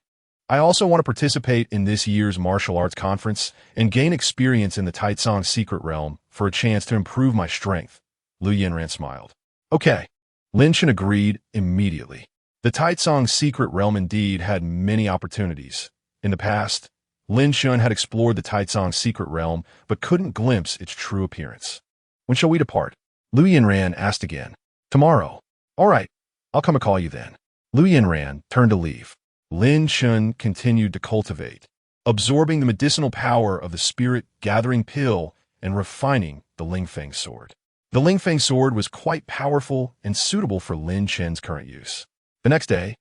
I also want to participate in this year's martial arts conference and gain experience in the Taitsong Secret Realm for a chance to improve my strength. Lu Yanran smiled. Okay. Lin Chen agreed immediately. The Taitsong Secret Realm indeed had many opportunities. In the past, Lin Chen had explored the Taitsong Secret Realm but couldn't glimpse its true appearance. When shall we depart? Lu Yanran asked again. Tomorrow. All right. I'll come and call you then. Lu Yanran turned to leave. Lin Chen continued to cultivate, absorbing the medicinal power of the spirit-gathering pill and refining the Lingfeng sword. The Lingfeng sword was quite powerful and suitable for Lin Chen's current use. The next day,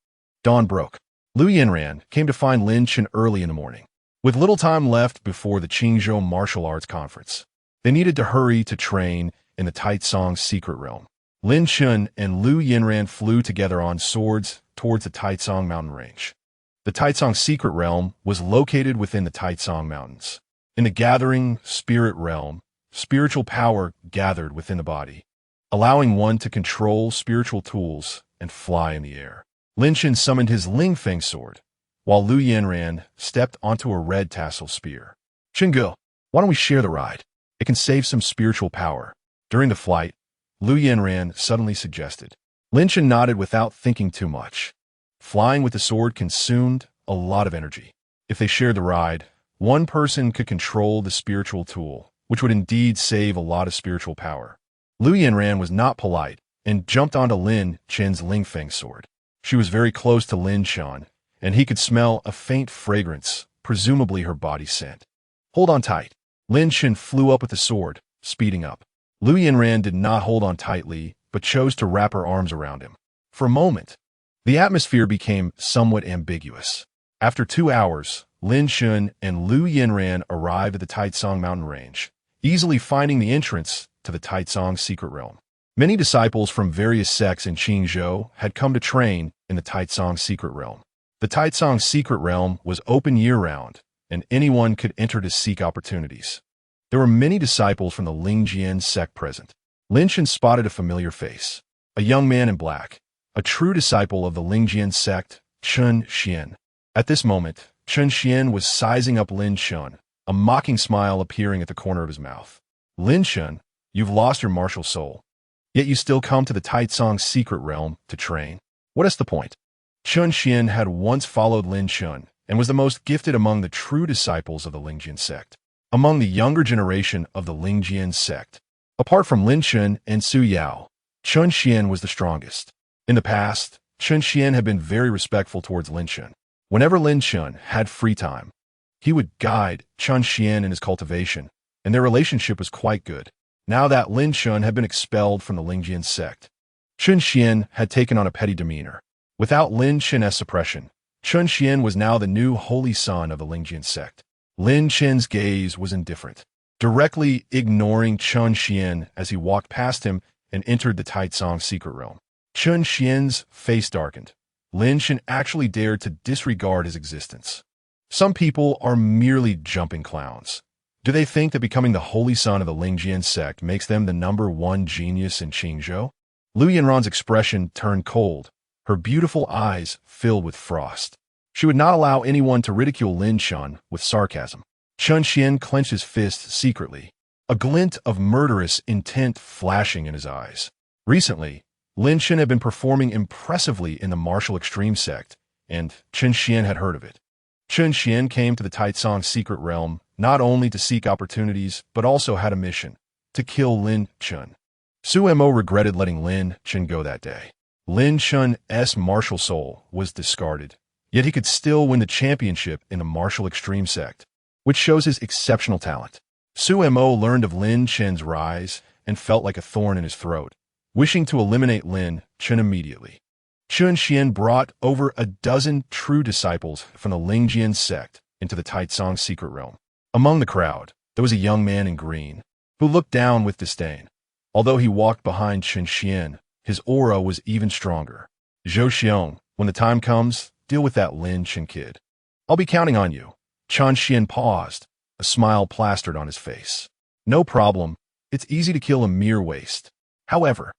dawn broke. Lu Yanran came to find Lin Chen early in the morning. With little time left before the Qingzhou Martial Arts Conference, they needed to hurry to train in the Taitsong Secret Realm. Lin Chen and Lu Yanran flew together on swords towards the Taitsong mountain range. The Taitsong Secret Realm was located within the Taitsong Mountains. In the gathering spirit realm, spiritual power gathered within the body, allowing one to control spiritual tools and fly in the air. Lin Chen summoned his Lingfeng sword, while Lu Yanran stepped onto a red tassel spear. Chenggu, why don't we share the ride? It can save some spiritual power. During the flight, Lu Yanran suddenly suggested. Lin Chen nodded without thinking too much. Flying with the sword consumed a lot of energy. If they shared the ride, one person could control the spiritual tool, which would indeed save a lot of spiritual power. Lu Yanran was not polite and jumped onto Lin Chen's Lingfeng sword. She was very close to Lin Chen, and he could smell a faint fragrance, presumably her body scent. Hold on tight. Lin Chen flew up with the sword, speeding up. Lu Yanran did not hold on tightly, but chose to wrap her arms around him. For a moment, the atmosphere became somewhat ambiguous. After 2 hours, Lin Chen and Lu Yanran arrived at the Taitsong mountain range, easily finding the entrance to the Taitsong Secret Realm. Many disciples from various sects in Qingzhou had come to train in the Taitsong Secret Realm. The Taitsong Secret Realm was open year-round, and anyone could enter to seek opportunities. There were many disciples from the Lingjian sect present. Lin Chen spotted a familiar face, a young man in black, a true disciple of the Lingjian sect, Chen Xian. At this moment, Chen Xian was sizing up Lin Chen, a mocking smile appearing at the corner of his mouth. Lin Chen, you've lost your martial soul, yet you still come to the Taitsong Secret Realm to train. What is the point? Chen Xian had once followed Lin Chen and was the most gifted among the true disciples of the Lingjian sect. Among the younger generation of the Lingjian sect, apart from Lin Chen and Su Yao, Chen Xian was the strongest. In the past, Chen Xian had been very respectful towards Lin Chen. Whenever Lin Chen had free time, he would guide Chen Xian in his cultivation, and their relationship was quite good. Now that Lin Chen had been expelled from the Lingjian sect, Chen Xian had taken on a petty demeanor. Without Lin Chen as suppression, Chun Xian was now the new holy son of the Lingjian sect. Lin Chen's gaze was indifferent, directly ignoring Chun Xian as he walked past him and entered the Taitsong secret realm. Chun Xian's face darkened. Lin Chen actually dared to disregard his existence. Some people are merely jumping clowns. Do they think that becoming the holy son of the Lingjian sect makes them the #1 genius in Qingzhou? Lu Yanran's expression turned cold, her beautiful eyes filled with frost. She would not allow anyone to ridicule Lin Chen with sarcasm. Chun Xian clenched his fist secretly, a glint of murderous intent flashing in his eyes. Recently, Lin Chen had been performing impressively in the martial extreme sect, and Chun Xian had heard of it. Chun Xian came to the Taitsong secret realm not only to seek opportunities, but also had a mission, to kill Lin Chen. Su Mo regretted letting Lin Chen go that day. Lin Chen's martial soul was discarded, yet he could still win the championship in the martial extreme sect, which shows his exceptional talent. Su Mo learned of Lin Chen's rise and felt like a thorn in his throat, wishing to eliminate Lin Chen immediately. Chun Xian brought over a dozen true disciples from the Lingjian sect into the Taitsong secret realm. Among the crowd, there was a young man in green, who looked down with disdain. Although he walked behind Chun Xian, his aura was even stronger. Zhou Xiong, when the time comes, deal with that Lin Chen kid. I'll be counting on you. Chun Xian paused, a smile plastered on his face. No problem, it's easy to kill a mere waste. However,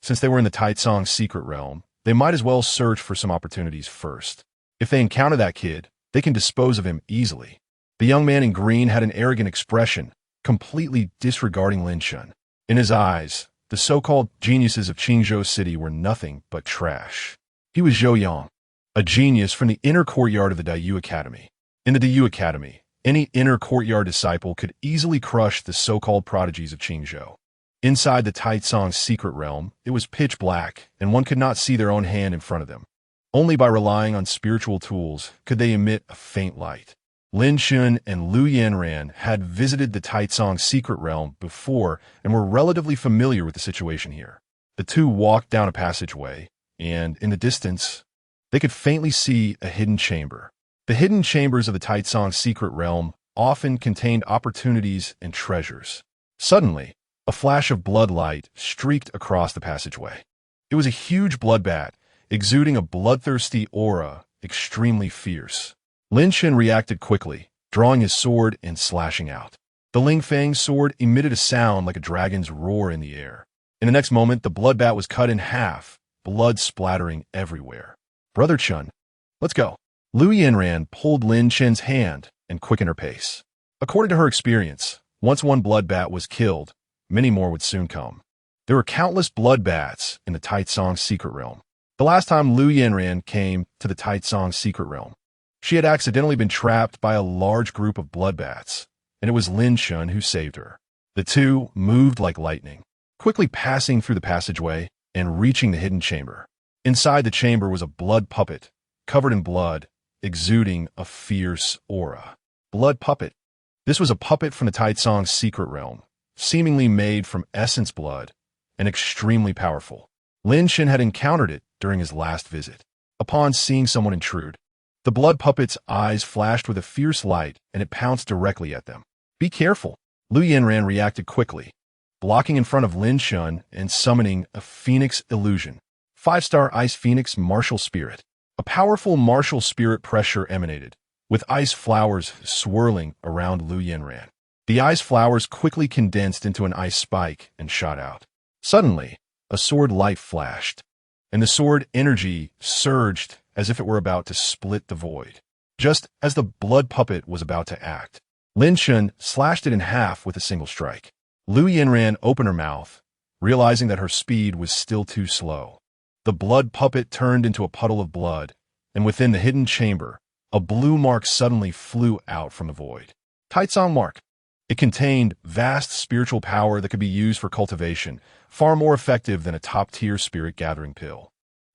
since they were in the Taitsong secret realm, they might as well search for some opportunities first. If they encounter that kid, they can dispose of him easily. The young man in green had an arrogant expression, completely disregarding Lin Chen. In his eyes, the so-called geniuses of Qingzhou City were nothing but trash. He was Zhou Yang, a genius from the inner courtyard of the Daiyu Academy. In the Daiyu Academy, any inner courtyard disciple could easily crush the so-called prodigies of Qingzhou. Inside the Taitsong secret realm, it was pitch black, and one could not see their own hand in front of them. Only by relying on spiritual tools could they emit a faint light. Lin Chen and Lu Yanran had visited the Taitsong secret realm before and were relatively familiar with the situation here. The two walked down a passageway, and in the distance, they could faintly see a hidden chamber. The hidden chambers of the Taitsong secret realm often contained opportunities and treasures. Suddenly, a flash of blood light streaked across the passageway. It was a huge blood bat, exuding a bloodthirsty aura, extremely fierce. Lin Chen reacted quickly, drawing his sword and slashing out. The Ling Fang sword emitted a sound like a dragon's roar in the air. In the next moment, the blood bat was cut in half, blood splattering everywhere. Brother Chun, let's go. Lu Yanran pulled Lin Chen's hand and quickened her pace. According to her experience, once one blood bat was killed, many more would soon come. There were countless blood bats in the Taitsong secret realm. The last time Lu Yanran came to the Taitsong secret realm, she had accidentally been trapped by a large group of blood bats, and it was Lin Chen who saved her. The two moved like lightning, quickly passing through the passageway and reaching the hidden chamber. Inside the chamber was a blood puppet, covered in blood, exuding a fierce aura. Blood puppet. This was a puppet from the Taitsong secret realm, seemingly made from essence blood, and extremely powerful. Lin Chen had encountered it during his last visit. Upon seeing someone intrude, the blood puppet's eyes flashed with a fierce light, and it pounced directly at them. Be careful. Lu Yanran reacted quickly, blocking in front of Lin Chen and summoning a Phoenix illusion. 5-star Ice Phoenix Martial Spirit. A powerful martial spirit pressure emanated, with ice flowers swirling around Lu Yanran. The ice flowers quickly condensed into an ice spike and shot out. Suddenly, a sword light flashed, and the sword energy surged as if it were about to split the void. Just as the blood puppet was about to act, Lin Chen slashed it in half with a single strike. Lu Yanran opened her mouth, realizing that her speed was still too slow. The blood puppet turned into a puddle of blood, and within the hidden chamber, a blue mark suddenly flew out from the void. Taitsong Mark. It contained vast spiritual power that could be used for cultivation, far more effective than a top-tier spirit gathering pill.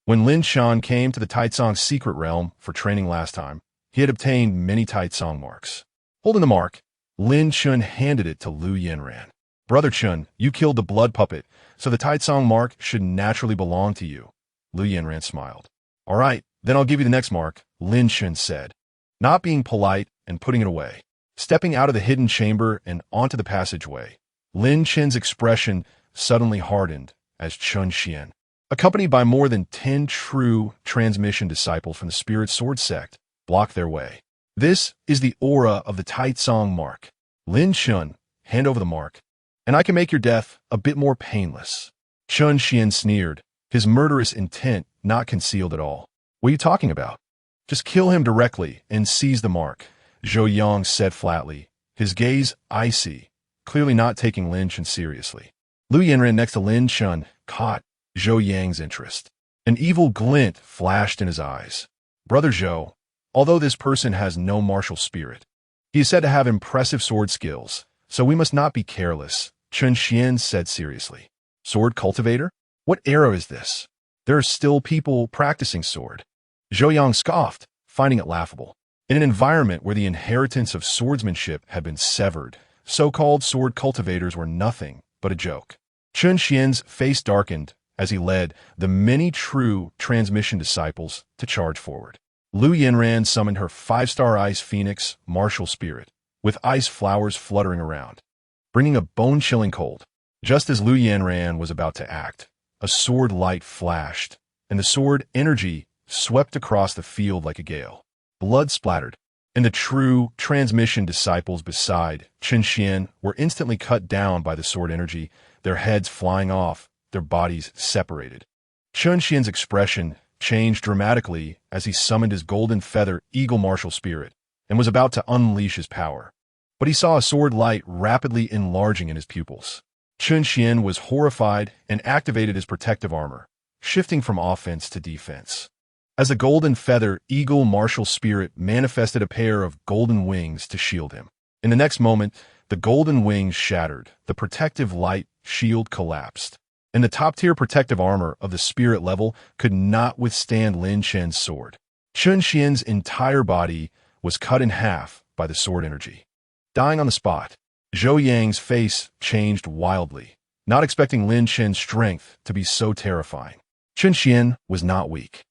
When Lin Chen came to the Taitsong secret realm for training last time, he had obtained many Taitsong marks. Holding the mark, Lin Chen handed it to Lu Yanran. Brother Chen, you killed the blood puppet, so the Taitsong mark should naturally belong to you. Lu Yanran smiled. All right, Then I'll give you the next mark, Lin Chen said, not being polite and putting it away. Stepping out of the hidden chamber and onto the passageway, Lin Chen's expression suddenly hardened as Chun Xian, accompanied by more than 10 true transmission disciples from the Spirit Sword sect, blocked their way. This is the aura of the Taitsong mark. Lin Chen, hand over the mark, and I can make your death a bit more painless. Chun Xian sneered, his murderous intent not concealed at all. What are you talking about? Just kill him directly and seize the mark, Zhou Yang said flatly, his gaze icy, clearly not taking Lin Chen seriously. Lu Yanran next to Lin Chen caught Zhou Yang's interest. An evil glint flashed in his eyes. Brother Zhou, although this person has no martial spirit, he is said to have impressive sword skills, so we must not be careless, Chun Xian said seriously. Sword cultivator? What era is this? There are still people practicing sword. Zhou Yang scoffed, finding it laughable. In an environment where the inheritance of swordsmanship had been severed, so-called sword cultivators were nothing but a joke. Chun Xian's face darkened as he led the many true transmission disciples to charge forward. Lu Yanran summoned her 5-star ice phoenix martial spirit, with ice flowers fluttering around, bringing a bone-chilling cold. Just as Lu Yanran was about to act, a sword light flashed, and the sword energy swept across the field like a gale. Blood splattered, and the true transmission disciples beside Chun Xian were instantly cut down by the sword energy, their heads flying off, their bodies separated. Chun Xian's expression changed dramatically as he summoned his golden feather eagle martial spirit and was about to unleash his power. But he saw a sword light rapidly enlarging in his pupils. Chun Xian was horrified and activated his protective armor, shifting from offense to defense. As the golden feather eagle martial spirit manifested a pair of golden wings to shield him. In the next moment, the golden wings shattered, the protective light shield collapsed, and the top-tier protective armor of the spirit level could not withstand Lin Chen's sword. Chun Xian's entire body was cut in half by the sword energy. Dying on the spot, Zhou Yang's face changed wildly, not expecting Lin Chen's strength to be so terrifying. Chun Xian was not weak.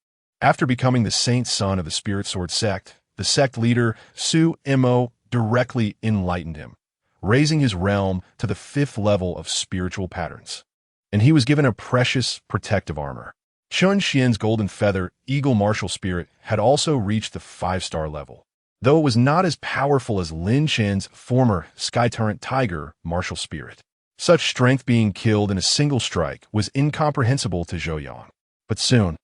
After becoming the saint son of the Spirit Sword sect, the sect leader, Su Mo, directly enlightened him, raising his realm to the 5th level of spiritual patterns. And he was given a precious protective armor. Chun Xian's golden feather eagle martial spirit had also reached the 5-star level, though it was not as powerful as Lin Chen's former Sky Torrent Tiger martial spirit. Such strength being killed in a single strike was incomprehensible to Zhou Yang. But soon,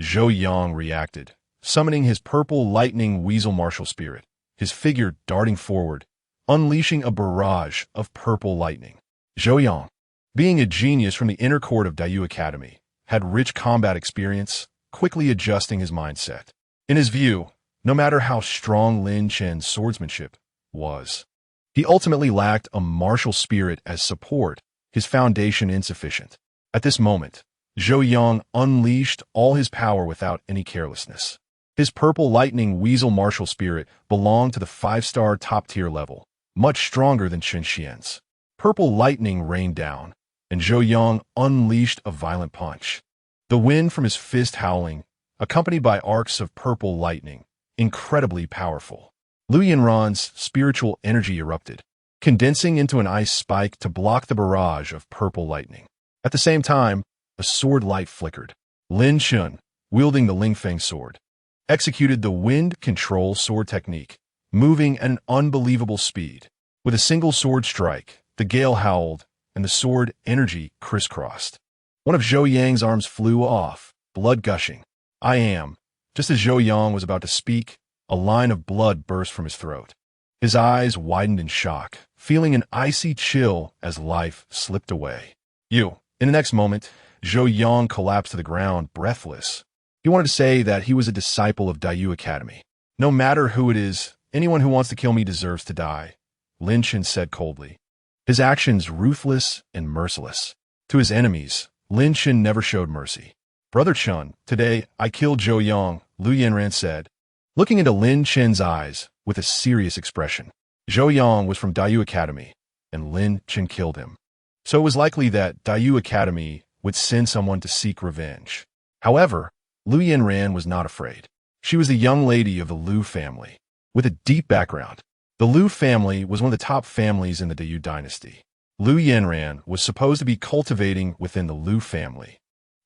Zhou Yang reacted, summoning his purple lightning weasel martial spirit, his figure darting forward, unleashing a barrage of purple lightning. Zhou Yang, being a genius from the inner court of Dayu Academy, had rich combat experience, quickly adjusting his mindset. In his view, no matter how strong Lin Chen's swordsmanship was, he ultimately lacked a martial spirit as support, his foundation insufficient. At this moment, Zhou Yang unleashed all his power without any carelessness. His purple lightning weasel martial spirit belonged to the 5-star top-tier level, much stronger than Chun Xian's. Purple lightning rained down, and Zhou Yang unleashed a violent punch. The wind from his fist howling, accompanied by arcs of purple lightning, incredibly powerful. Lu Yanran's spiritual energy erupted, condensing into an ice spike to block the barrage of purple lightning. At the same time, a sword light flickered. Lin Chen, wielding the Lingfeng sword, executed the wind control sword technique, moving at an unbelievable speed. With a single sword strike, the gale howled, and the sword energy crisscrossed. One of Zhou Yang's arms flew off, blood gushing. Just as Zhou Yang was about to speak, a line of blood burst from his throat. His eyes widened in shock, feeling an icy chill as life slipped away. In the next moment, Zhou Yang collapsed to the ground, breathless. He wanted to say that he was a disciple of Dayu Academy. No matter who it is, anyone who wants to kill me deserves to die, Lin Chen said coldly. His actions ruthless and merciless. To his enemies, Lin Chen never showed mercy. Brother Chun, today I killed Zhou Yang, Lu Yanran said, looking into Lin Chen's eyes with a serious expression. Zhou Yang was from Dayu Academy, and Lin Chen killed him. So it was likely that Dayu Academy would send someone to seek revenge. However, Lu Yanran was not afraid. She was the young lady of the Liu family, with a deep background. The Liu family was one of the top families in the Liu dynasty. Liu Yanran was supposed to be cultivating within the Liu family,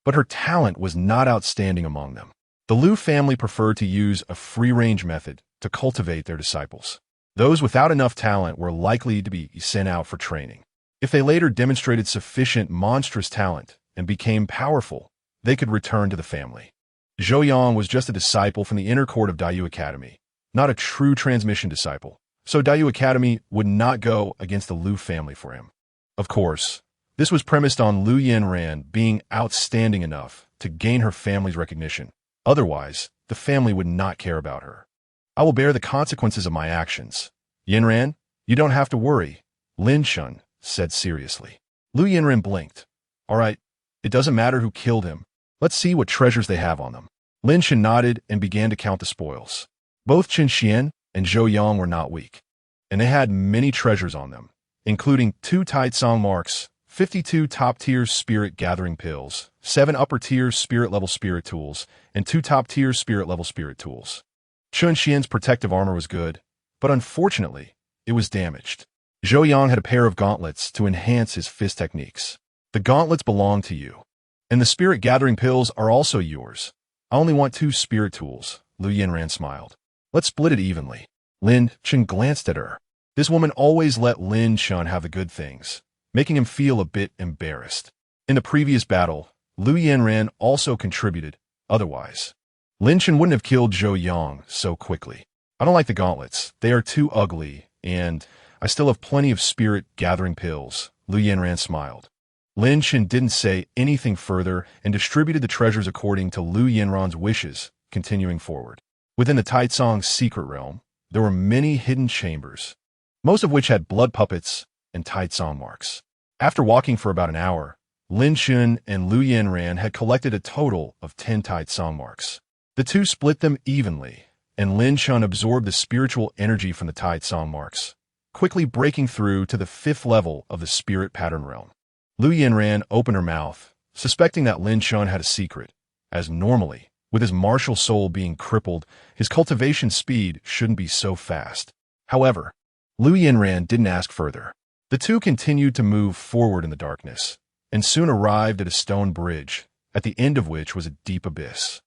but her talent was not outstanding among them. The Liu family preferred to use a free-range method to cultivate their disciples. Those without enough talent were likely to be sent out for training. If they later demonstrated sufficient monstrous talent and became powerful, they could return to the family. Zhou Yang was just a disciple from the inner court of Daiyu Academy, not a true transmission disciple, so Daiyu Academy would not go against the Liu family for him. Of course, this was premised on Liu Yanran being outstanding enough to gain her family's recognition. Otherwise, the family would not care about her. I will bear the consequences of my actions. Yanran, you don't have to worry, Lin Chen said seriously. Liu Yanran blinked. All right, it doesn't matter who killed him. Let's see what treasures they have on them. Lin Chen nodded and began to count the spoils. Both Chen Xian and Zhou Yang were not weak, and they had many treasures on them, including 2 Tai Song marks, 52 top-tier spirit gathering pills, 7 upper-tier spirit-level spirit tools, and 2 top-tier spirit-level spirit tools. Chen Xian's protective armor was good, but unfortunately, it was damaged. Zhou Yang had a pair of gauntlets to enhance his fist techniques. The gauntlets belong to you, and the spirit gathering pills are also yours. I only want 2 spirit tools, Liu Yanran smiled. Let's split it evenly. Lin Chen glanced at her. This woman always let Lin Chen have the good things, making him feel a bit embarrassed. In the previous battle, Liu Yanran also contributed, otherwise Lin Chen wouldn't have killed Zhou Yang so quickly. I don't like the gauntlets. They are too ugly, and I still have plenty of spirit gathering pills, Liu Yanran smiled. Lin Chen didn't say anything further and distributed the treasures according to Liu Yanran's wishes, continuing forward. Within the Taitsong's secret realm, there were many hidden chambers, most of which had blood puppets and Taitsong marks. After walking for about an hour, Lin Chen and Liu Yanran had collected a total of 10 Taitsong marks. The two split them evenly, and Lin Chen absorbed the spiritual energy from the Taitsong marks, quickly breaking through to the 5th level of the spirit pattern realm. Liu Yanran opened her mouth, suspecting that Lin Chen had a secret, as normally, with his martial soul being crippled, his cultivation speed shouldn't be so fast. However, Liu Yanran didn't ask further. The two continued to move forward in the darkness, and soon arrived at a stone bridge, at the end of which was a deep abyss.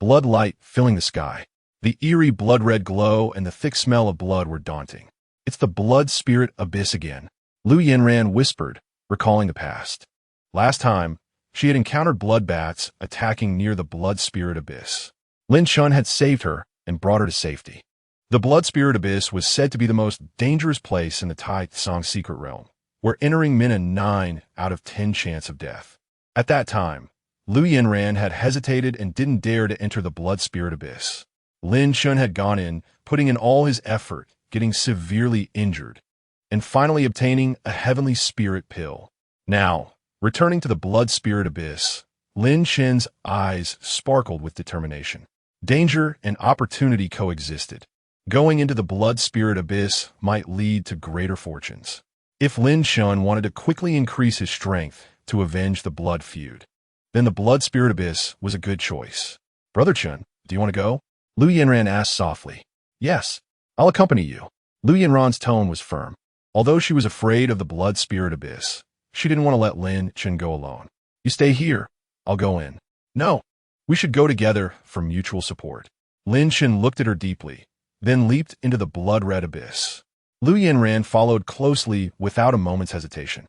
Blood light filling the sky. The eerie blood-red glow and the thick smell of blood were daunting. It's the blood spirit abyss again, Liu Yanran whispered, recalling the past. Last time, she had encountered blood bats attacking near the blood spirit abyss. Lin Chen had saved her and brought her to safety. The blood spirit abyss was said to be the most dangerous place in the Tai Song secret realm, where entering meant a 9 out of 10 chance of death. At that time, Liu Yanran had hesitated and didn't dare to enter the blood spirit abyss. Lin Chen had gone in, putting in all his effort, getting severely injured, and finally obtaining a heavenly spirit pill. Now, returning to the blood spirit abyss, Lin Chen's eyes sparkled with determination. Danger and opportunity coexisted. Going into the blood spirit abyss might lead to greater fortunes. If Lin Chen wanted to quickly increase his strength to avenge the blood feud, then the blood spirit abyss was a good choice. Brother Chen, do you want to go? Liu Yanran asked softly. Yes, I'll accompany you. Liu Yanran's tone was firm. Although she was afraid of the blood spirit abyss, she didn't want to let Lin Chen go alone. You stay here. I'll go in. No, we should go together for mutual support. Lin Chen looked at her deeply, then leaped into the blood-red abyss. Liu Yanran followed closely without a moment's hesitation.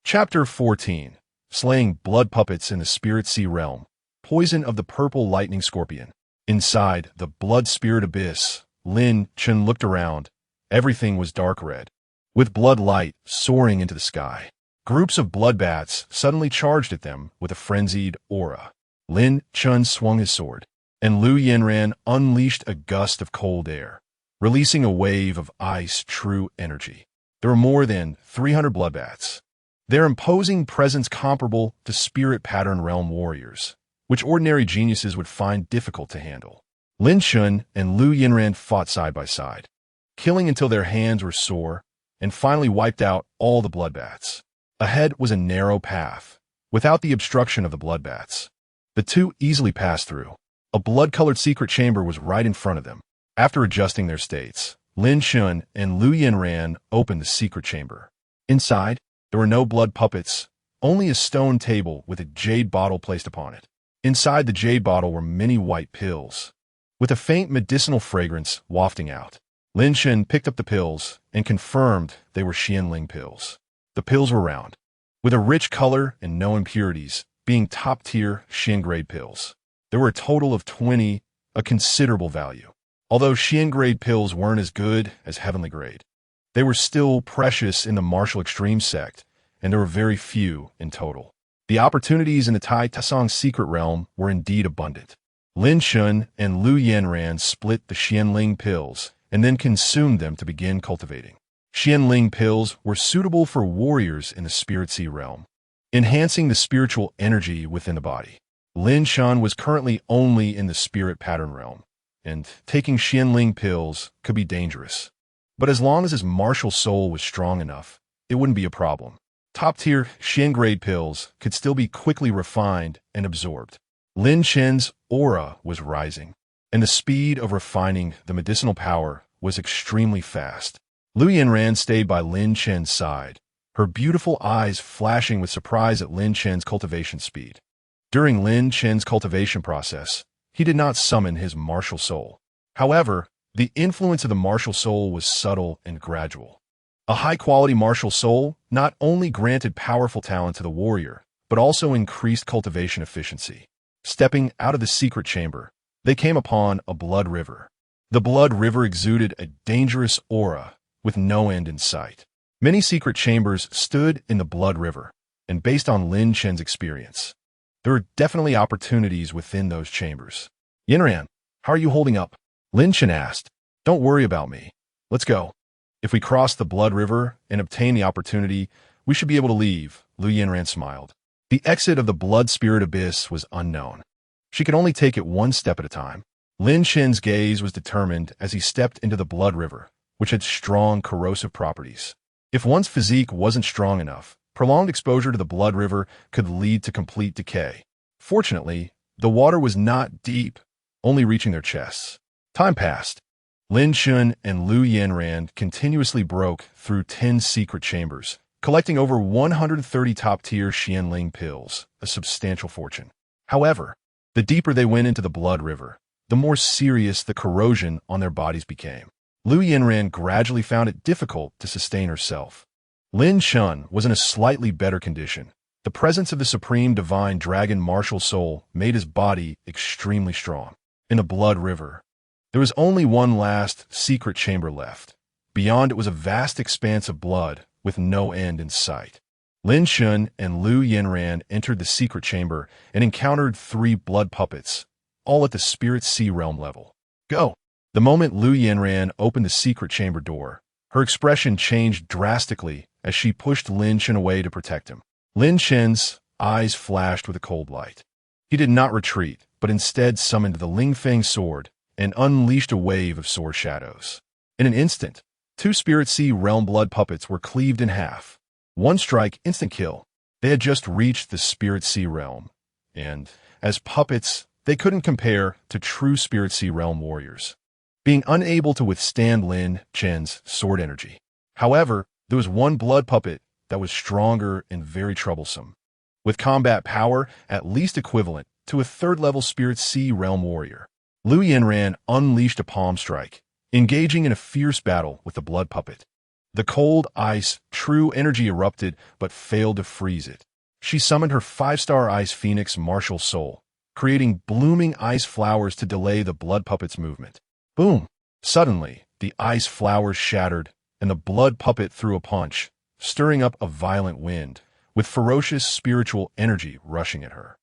Chapter 14. Slaying blood puppets in the Spirit Sea Realm. Poison of the Purple Lightning Scorpion. Inside the blood spirit abyss, Lin Chen looked around. Everything was dark red, with blood light soaring into the sky. Groups of blood bats suddenly charged at them with a frenzied aura. Lin Chen swung his sword, and Liu Yanran unleashed a gust of cold air, releasing a wave of ice true energy. There were more than 300 blood bats, their imposing presence comparable to spirit pattern realm warriors, which ordinary geniuses would find difficult to handle. Lin Chen and Liu Yanran fought side by side, killing until their hands were sore, and finally wiped out all the blood bats. Ahead was a narrow path, without the obstruction of the blood bats. The two easily passed through. A blood-colored secret chamber was right in front of them. After adjusting their states, Lin Chen and Lu Yanran opened the secret chamber. Inside, there were no blood puppets, only a stone table with a jade bottle placed upon it. Inside the jade bottle were many white pills, with a faint medicinal fragrance wafting out. Lin Chen picked up the pills and confirmed they were Xianling pills. The pills were round, with a rich color and no impurities, being top-tier Xian-grade pills. There were a total of 20, a considerable value. Although Xian-grade pills weren't as good as heavenly grade, they were still precious in the martial extreme sect, and there were very few in total. The opportunities in the Tai Tasong secret realm were indeed abundant. Lin Chen and Lu Yanran split the Xianling pills and then consumed them to begin cultivating. Xianling pills were suitable for warriors in the Spirit Sea realm, enhancing the spiritual energy within the body. Lin Chen was currently only in the spirit pattern realm, and taking Xianling pills could be dangerous. But as long as his martial soul was strong enough, it wouldn't be a problem. Top-tier Xian-grade pills could still be quickly refined and absorbed. Lin Chen's aura was rising, and the speed of refining the medicinal power was extremely fast. Lu Yanran stayed by Lin Chen's side, her beautiful eyes flashing with surprise at Lin Chen's cultivation speed. During Lin Chen's cultivation process, he did not summon his martial soul. However, the influence of the martial soul was subtle and gradual. A high-quality martial soul not only granted powerful talent to the warrior, but also increased cultivation efficiency. Stepping out of the secret chamber, they came upon a blood river. The blood river exuded a dangerous aura with no end in sight. Many secret chambers stood in the blood river, and based on Lin Chen's experience, there were definitely opportunities within those chambers. Yanran, how are you holding up? Lin Chen asked. Don't worry about me. Let's go. If we cross the blood river and obtain the opportunity, we should be able to leave, Lu Yanran smiled. The exit of the blood spirit abyss was unknown. She could only take it one step at a time. Lin Chen's gaze was determined as he stepped into the blood river, which had strong corrosive properties. If one's physique wasn't strong enough, prolonged exposure to the blood river could lead to complete decay. Fortunately, the water was not deep, only reaching their chests. Time passed. Lin Chen and Lu Yanran continuously broke through 10 secret chambers, collecting over 130 top-tier Xianling pills, a substantial fortune. However, the deeper they went into the blood river, the more serious the corrosion on their bodies became. Lu Yanran gradually found it difficult to sustain herself. Lin Chen was in a slightly better condition. The presence of the supreme divine dragon martial soul made his body extremely strong. In the blood river, there was only one last secret chamber left. Beyond it was a vast expanse of blood with no end in sight. Lin Chen and Lu Yanran entered the secret chamber and encountered 3 blood puppets, all at the Spirit Sea realm level. Go! The moment Lu Yanran opened the secret chamber door, her expression changed drastically as she pushed Lin Chen away to protect him. Lin Chen's eyes flashed with a cold light. He did not retreat, but instead summoned the Lingfeng sword and unleashed a wave of sword shadows. In an instant, 2 Spirit Sea realm blood puppets were cleaved in half. One strike, instant kill. They had just reached the Spirit Sea realm, and, as puppets, they couldn't compare to true Spirit Sea realm warriors, being unable to withstand Lin Chen's sword energy. However, there was one blood puppet that was stronger and very troublesome, with combat power at least equivalent to a 3rd-level Spirit Sea realm warrior. Lu Yanran unleashed a palm strike, engaging in a fierce battle with the blood puppet. The cold ice true energy erupted but failed to freeze it. She summoned her 5-star ice phoenix martial soul, creating blooming ice flowers to delay the blood puppet's movement. Boom! Suddenly, the ice flowers shattered, and the blood puppet threw a punch, stirring up a violent wind, with ferocious spiritual energy rushing at her.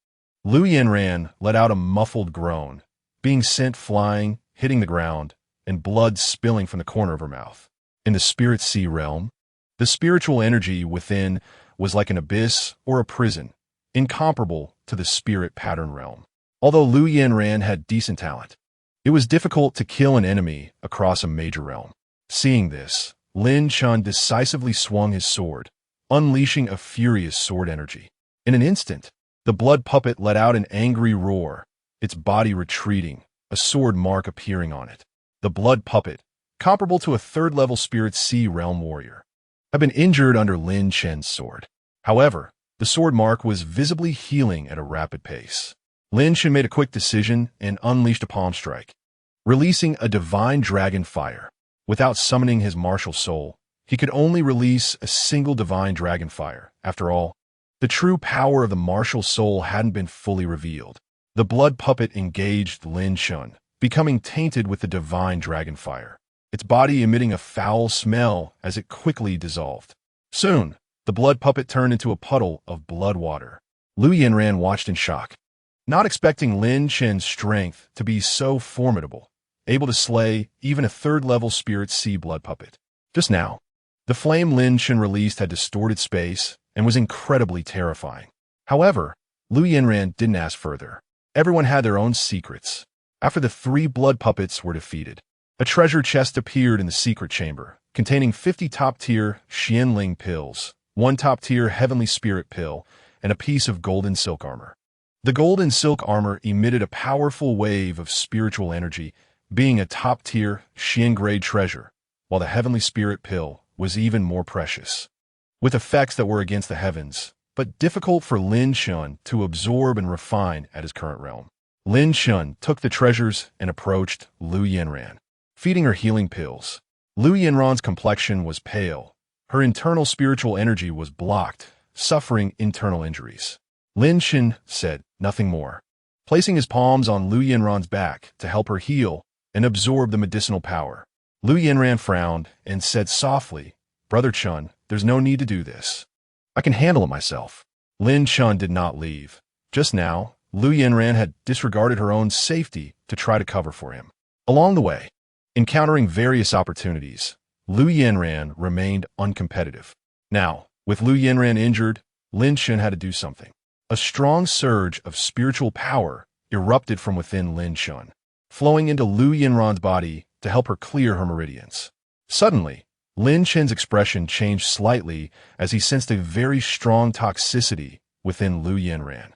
Lu Yanran let out a muffled groan, being sent flying, hitting the ground, and blood spilling from the corner of her mouth. In the Spirit Sea realm, the spiritual energy within was like an abyss or a prison, incomparable to the spirit pattern realm. Although Lu Yanran had decent talent, it was difficult to kill an enemy across a major realm. Seeing this, Lin Chen decisively swung his sword, unleashing a furious sword energy. In an instant, the blood puppet let out an angry roar, its body retreating, a sword mark appearing on it. The blood puppet, comparable to a third-level Spirit Sea realm warrior, had been injured under Lin Chen's sword. However, the sword mark was visibly healing at a rapid pace. Lin Chen made a quick decision and unleashed a palm strike, releasing a divine dragon fire. Without summoning his martial soul, he could only release a single divine dragon fire. After all, the true power of the martial soul hadn't been fully revealed. The blood puppet engaged Lin Chen, becoming tainted with the divine dragon fire, its body emitting a foul smell as it quickly dissolved. Soon, the blood puppet turned into a puddle of blood water. Lu Yinran watched in shock, not expecting Lin Chen's strength to be so formidable, able to slay even a third-level Spirit Sea blood puppet. Just now, the flame Lin Chen released had distorted space and was incredibly terrifying. However, Lu Yinran didn't ask further. Everyone had their own secrets. After the 3 blood puppets were defeated, a treasure chest appeared in the secret chamber, containing 50 top-tier Xianling pills, 1 top-tier Heavenly Spirit pill, and a piece of golden silk armor. The golden silk armor emitted a powerful wave of spiritual energy, being a top-tier Xian-grade treasure, while the Heavenly Spirit pill was even more precious, with effects that were against the heavens, but difficult for Lin Chen to absorb and refine at his current realm. Lin Chen took the treasures and approached Lu Yinran, feeding her healing pills. Lu Yinran's complexion was pale. Her internal spiritual energy was blocked, suffering internal injuries. Lin Chen said nothing more, placing his palms on Lu Yinran's back to help her heal and absorb the medicinal power. Lu Yinran frowned and said softly, "Brother Chen, there's no need to do this. I can handle it myself." Lin Chen did not leave. Just now, Lu Yinran had disregarded her own safety to try to cover for him. Along the way, encountering various opportunities, Lu Yinran remained uncompetitive. Now, with Lu Yinran injured, Lin Chen had to do something. A strong surge of spiritual power erupted from within Lin Chen, flowing into Lu Yinran's body to help her clear her meridians. Suddenly, Lin Chen's expression changed slightly as he sensed a very strong toxicity within Lu Yinran.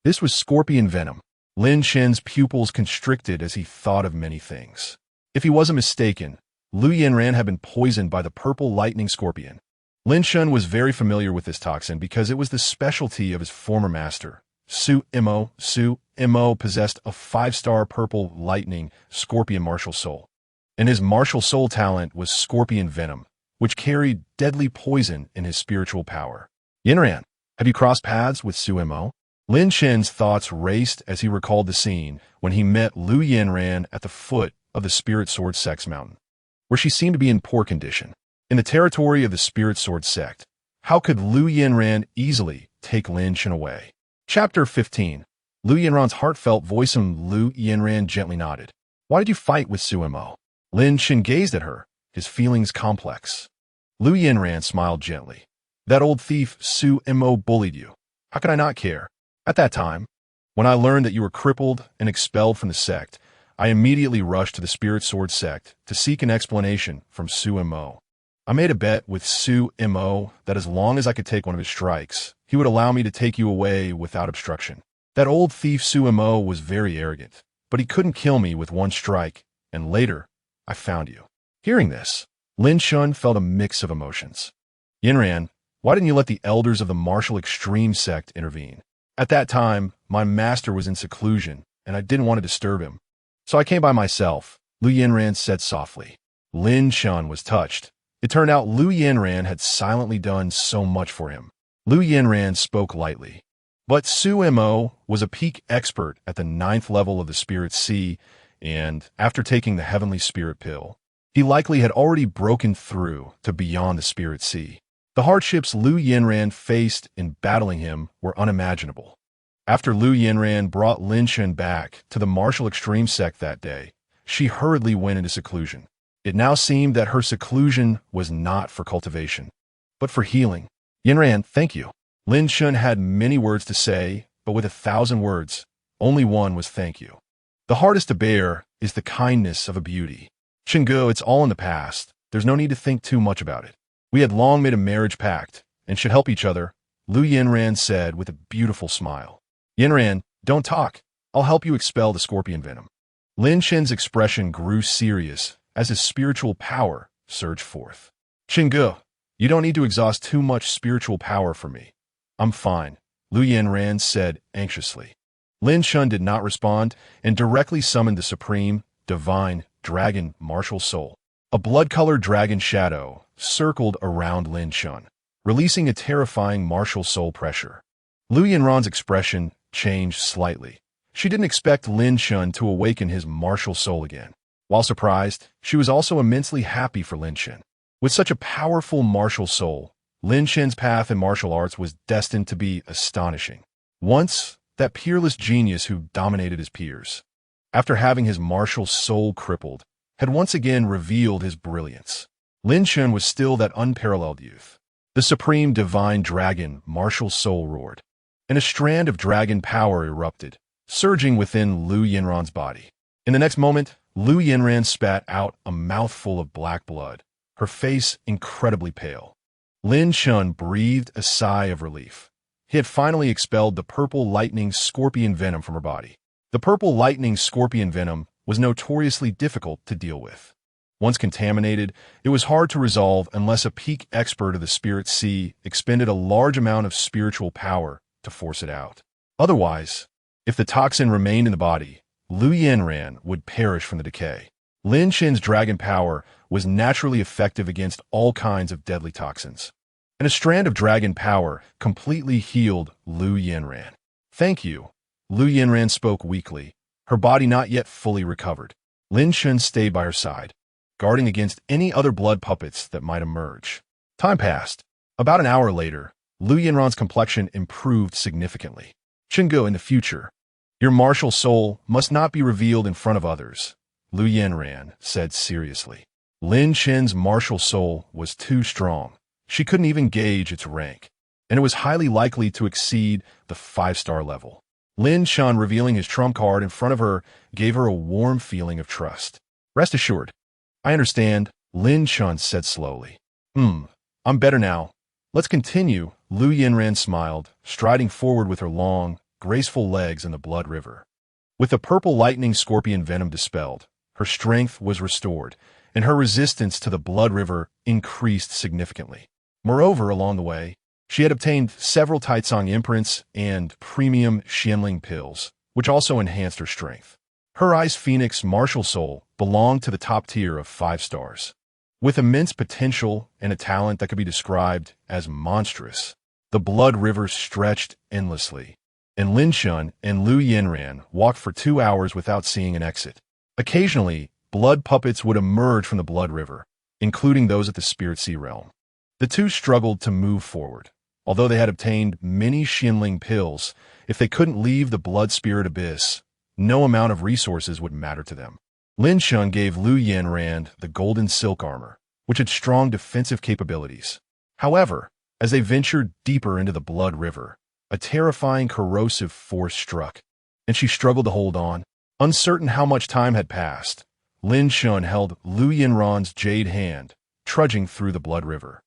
This was scorpion venom. Lin Chen's pupils constricted as he thought of many things. If he wasn't mistaken, Lu Yinran had been poisoned by the purple lightning scorpion. Lin Chen was very familiar with this toxin because it was the specialty of his former master, Su Imo. Su Imo possessed a 5-star purple lightning scorpion martial soul, and his martial soul talent was scorpion venom, which carried deadly poison in his spiritual power. "Yinran, have you crossed paths with Su Imo?" Lin Chen's thoughts raced as he recalled the scene when he met Lu Yinran at the foot of the Spirit Sword Sect's mountain, where she seemed to be in poor condition. In the territory of the Spirit Sword Sect, how could Lu Yinran easily take Lin Chen away? Chapter 15. Lu Yinran's heartfelt voice, and Lu Yinran gently nodded. "Why did you fight with Su Imo?" Lin Chen gazed at her, his feelings complex. Lu Yinran smiled gently. "That old thief Su Imo bullied you. How could I not care? At that time, when I learned that you were crippled and expelled from the sect, I immediately rushed to the Spirit Sword Sect to seek an explanation from Su Imo. I made a bet with Su Imo that as long as I could take one of his strikes, he would allow me to take you away without obstruction. That old thief Su Imo was very arrogant, but he couldn't kill me with one strike, and later, I found you." Hearing this, Lin Chen felt a mix of emotions. "Yinran, why didn't you let the elders of the martial extreme sect intervene? At that time, my master was in seclusion, and I didn't want to disturb him. So I came by myself," Lu Yinran said softly. Lin Chen was touched. It turned out Lu Yinran had silently done so much for him. Lu Yinran spoke lightly. But Su Imo was a peak expert at the 9th level of the Spirit Sea, and after taking the Heavenly Spirit pill, he likely had already broken through to beyond the Spirit Sea. The hardships Lu Yinran faced in battling him were unimaginable. After Lu Yinran brought Lin Chen back to the martial extreme sect that day, she hurriedly went into seclusion. It now seemed that her seclusion was not for cultivation, but for healing. "Yinran, thank you." Lin Chen had many words to say, but with 1,000 words, only one was thank you. The hardest to bear is the kindness of a beauty. "Chenggu, it's all in the past. There's no need to think too much about it. We had long made a marriage pact and should help each other," Lu Yinran said with a beautiful smile. "Yinran, don't talk. I'll help you expel the scorpion venom. Lin Chen's expression grew serious as his spiritual power surged forth. Qingge, you don't need to exhaust too much spiritual power for me. I'm fine, Lu Yanran said anxiously. Lin Chen did not respond and directly summoned the supreme, divine, dragon martial soul. A blood-colored dragon shadow circled around Lin Chen, releasing a terrifying martial soul pressure. Lu Yanran's expression changed slightly. She didn't expect Lin Chen to awaken his martial soul again. While surprised, she was also immensely happy for Lin Chen. With such a powerful martial soul, Lin Chen's path in martial arts was destined to be astonishing. Once, that peerless genius who dominated his peers, after having his martial soul crippled, had once again revealed his brilliance. Lin Chen was still that unparalleled youth. The supreme divine dragon martial soul roared, and a strand of dragon power erupted, surging within Lu Yanran's body. In the next moment, Lu Yanran spat out a mouthful of black blood, her face incredibly pale. Lin Chen breathed a sigh of relief. He had finally expelled the purple lightning scorpion venom from her body. The purple lightning scorpion venom was notoriously difficult to deal with. Once contaminated, it was hard to resolve unless a peak expert of the spirit sea expended a large amount of spiritual power to force it out. Otherwise, if the toxin remained in the body, Lu Yanran would perish from the decay. Lin Chen's dragon power was naturally effective against all kinds of deadly toxins, and a strand of dragon power completely healed Lu Yanran. Thank you, Lu Yanran spoke weakly, her body not yet fully recovered. Lin Chen stayed by her side, guarding against any other blood puppets that might emerge. Time passed. About an hour later, Lu Yanran's complexion improved significantly. Qingge, in the future, your martial soul must not be revealed in front of others, Lu Yanran said seriously. Lin Chen's martial soul was too strong. She couldn't even gauge its rank, and it was highly likely to exceed the 5-star level. Lin Chen revealing his trump card in front of her gave her a warm feeling of trust. Rest assured, I understand, Lin Chen said slowly. I'm better now. Let's continue, Lu Yanran smiled, striding forward with her long, graceful legs in the blood river. With the purple lightning scorpion venom dispelled, her strength was restored, and her resistance to the blood river increased significantly. Moreover, along the way, she had obtained several Taicang imprints and premium Xianling pills, which also enhanced her strength. Her Ice Phoenix martial soul belonged to the top tier of 5 stars. With immense potential and a talent that could be described as monstrous, the blood river stretched endlessly, and Lin Chen and Lu Yanran walked for 2 hours without seeing an exit. Occasionally, blood puppets would emerge from the blood river, including those at the Spirit Sea realm. The two struggled to move forward. Although they had obtained many Xianling pills, if they couldn't leave the blood spirit abyss, no amount of resources would matter to them. Lin Chen gave Lu Yanran the golden silk armor, which had strong defensive capabilities. However, as they ventured deeper into the blood river, a terrifying corrosive force struck, and she struggled to hold on. Uncertain how much time had passed, Lin Chen held Lu Yanran's jade hand, trudging through the blood river.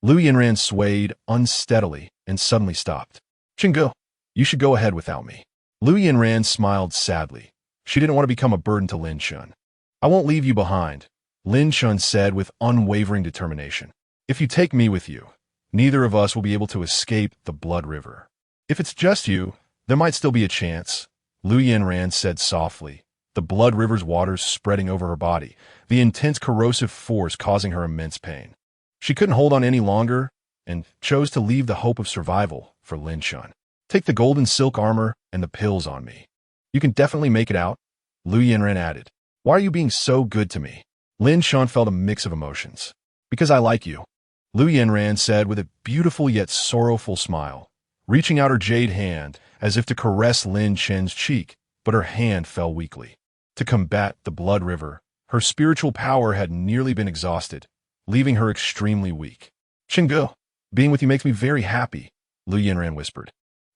Lu Yanran swayed unsteadily and suddenly stopped. Qingge, you should go ahead without me. Lu Yanran smiled sadly. She didn't want to become a burden to Lin Chen. I won't leave you behind, Lin Chen said with unwavering determination. If you take me with you, neither of us will be able to escape the blood river. If it's just you, there might still be a chance, Lu Yanran said softly, the blood river's waters spreading over her body, the intense corrosive force causing her immense pain. She couldn't hold on any longer and chose to leave the hope of survival for Lin Chen. Take the golden silk armor and the pills on me. You can definitely make it out, Lu Yanran added. Why are you being so good to me? Lin Chen felt a mix of emotions. Because I like you, Lu Yanran said with a beautiful yet sorrowful smile, reaching out her jade hand as if to caress Lin Chen's cheek, but her hand fell weakly. To combat the blood river, her spiritual power had nearly been exhausted, leaving her extremely weak. Qingge, being with you makes me very happy, Lu Yanran whispered.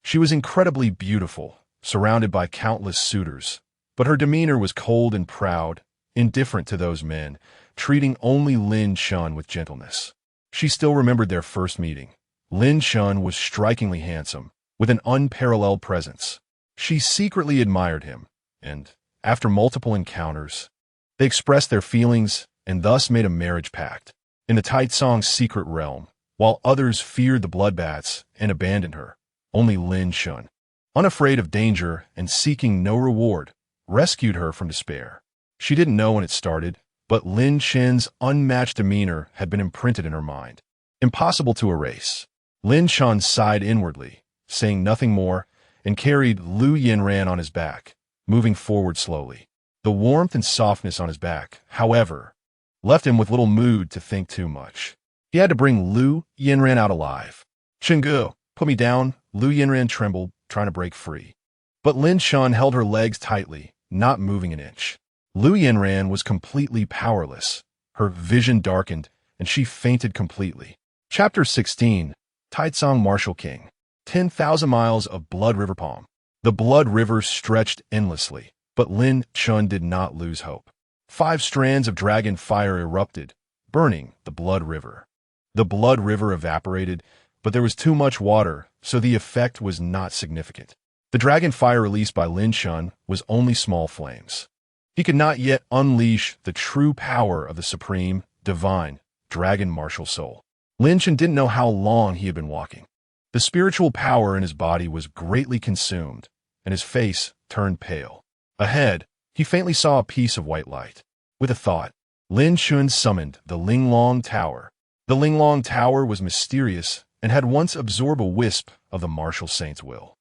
She was incredibly beautiful, surrounded by countless suitors, but her demeanor was cold and proud, indifferent to those men, treating only Lin Chen with gentleness. She still remembered their first meeting. Lin Chen was strikingly handsome, with an unparalleled presence. She secretly admired him, and, after multiple encounters, they expressed their feelings and thus made a marriage pact. In the Taitsong's secret realm, while others feared the bloodbaths and abandoned her, only Lin Chen, unafraid of danger and seeking no reward, rescued her from despair. She didn't know when it started, but Lin Chen's unmatched demeanor had been imprinted in her mind. Impossible to erase. Lin Chen sighed inwardly, saying nothing more, and carried Lu Yinran on his back, moving forward slowly. The warmth and softness on his back, however, left him with little mood to think too much. He had to bring Lu Yinran out alive. "Chenggu, put me down." Lu Yinran trembled, trying to break free. But Lin Chen held her legs tightly, not moving an inch. Lu Yinran was completely powerless. Her vision darkened, and she fainted completely. Chapter 16. Taitsong Martial King. 10,000 miles of Blood River Palm. The Blood River stretched endlessly, but Lin Chen did not lose hope. 5 strands of dragon fire erupted, burning the Blood River. The Blood River evaporated, but there was too much water, so the effect was not significant. The dragon fire released by Lin Chen was only small flames. He could not yet unleash the true power of the supreme, divine, dragon martial soul. Lin Chen didn't know how long he had been walking. The spiritual power in his body was greatly consumed, and his face turned pale. Ahead, he faintly saw a piece of white light. With a thought, Lin Chen summoned the Linglong Tower. The Linglong Tower was mysterious and had once absorbed a wisp of the martial saint's will.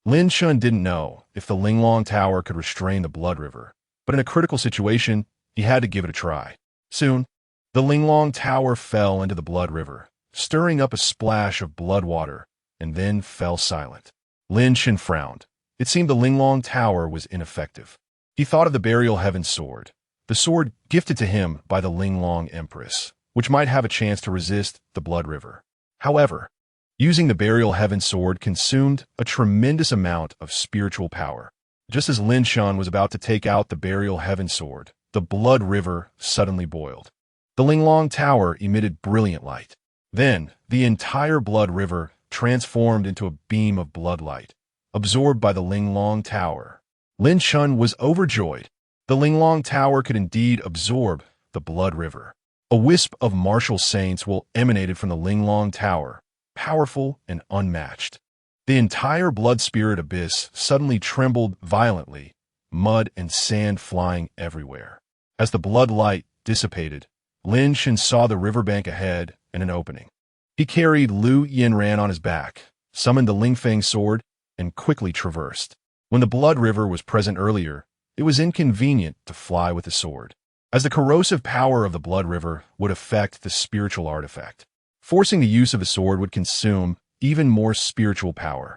Lin Chen didn't know if the Linglong Tower could restrain the Blood River, but in a critical situation, he had to give it a try. Soon, the Linglong Tower fell into the Blood River, stirring up a splash of blood water, and then fell silent. Lin Chen frowned. It seemed the Linglong Tower was ineffective. He thought of the Burial Heaven sword, the sword gifted to him by the Linglong Empress, which might have a chance to resist the Blood River. However, using the Burial Heaven sword consumed a tremendous amount of spiritual power. Just as Lin Chen was about to take out the Burial Heaven sword, the Blood River suddenly boiled. The Linglong Tower emitted brilliant light. Then, the entire Blood River transformed into a beam of blood light, absorbed by the Linglong Tower. Lin Chen was overjoyed. The Linglong Tower could indeed absorb the Blood River. A wisp of martial saints will emanated from the Linglong Tower, powerful and unmatched. The entire blood spirit abyss suddenly trembled violently, mud and sand flying everywhere. As the blood light dissipated, Lin Chen saw the riverbank ahead and an opening. He carried Lu Yinran on his back, summoned the Lingfeng sword, and quickly traversed. When the Blood River was present earlier, it was inconvenient to fly with the sword, as the corrosive power of the Blood River would affect the spiritual artifact. Forcing the use of the sword would consume even more spiritual power.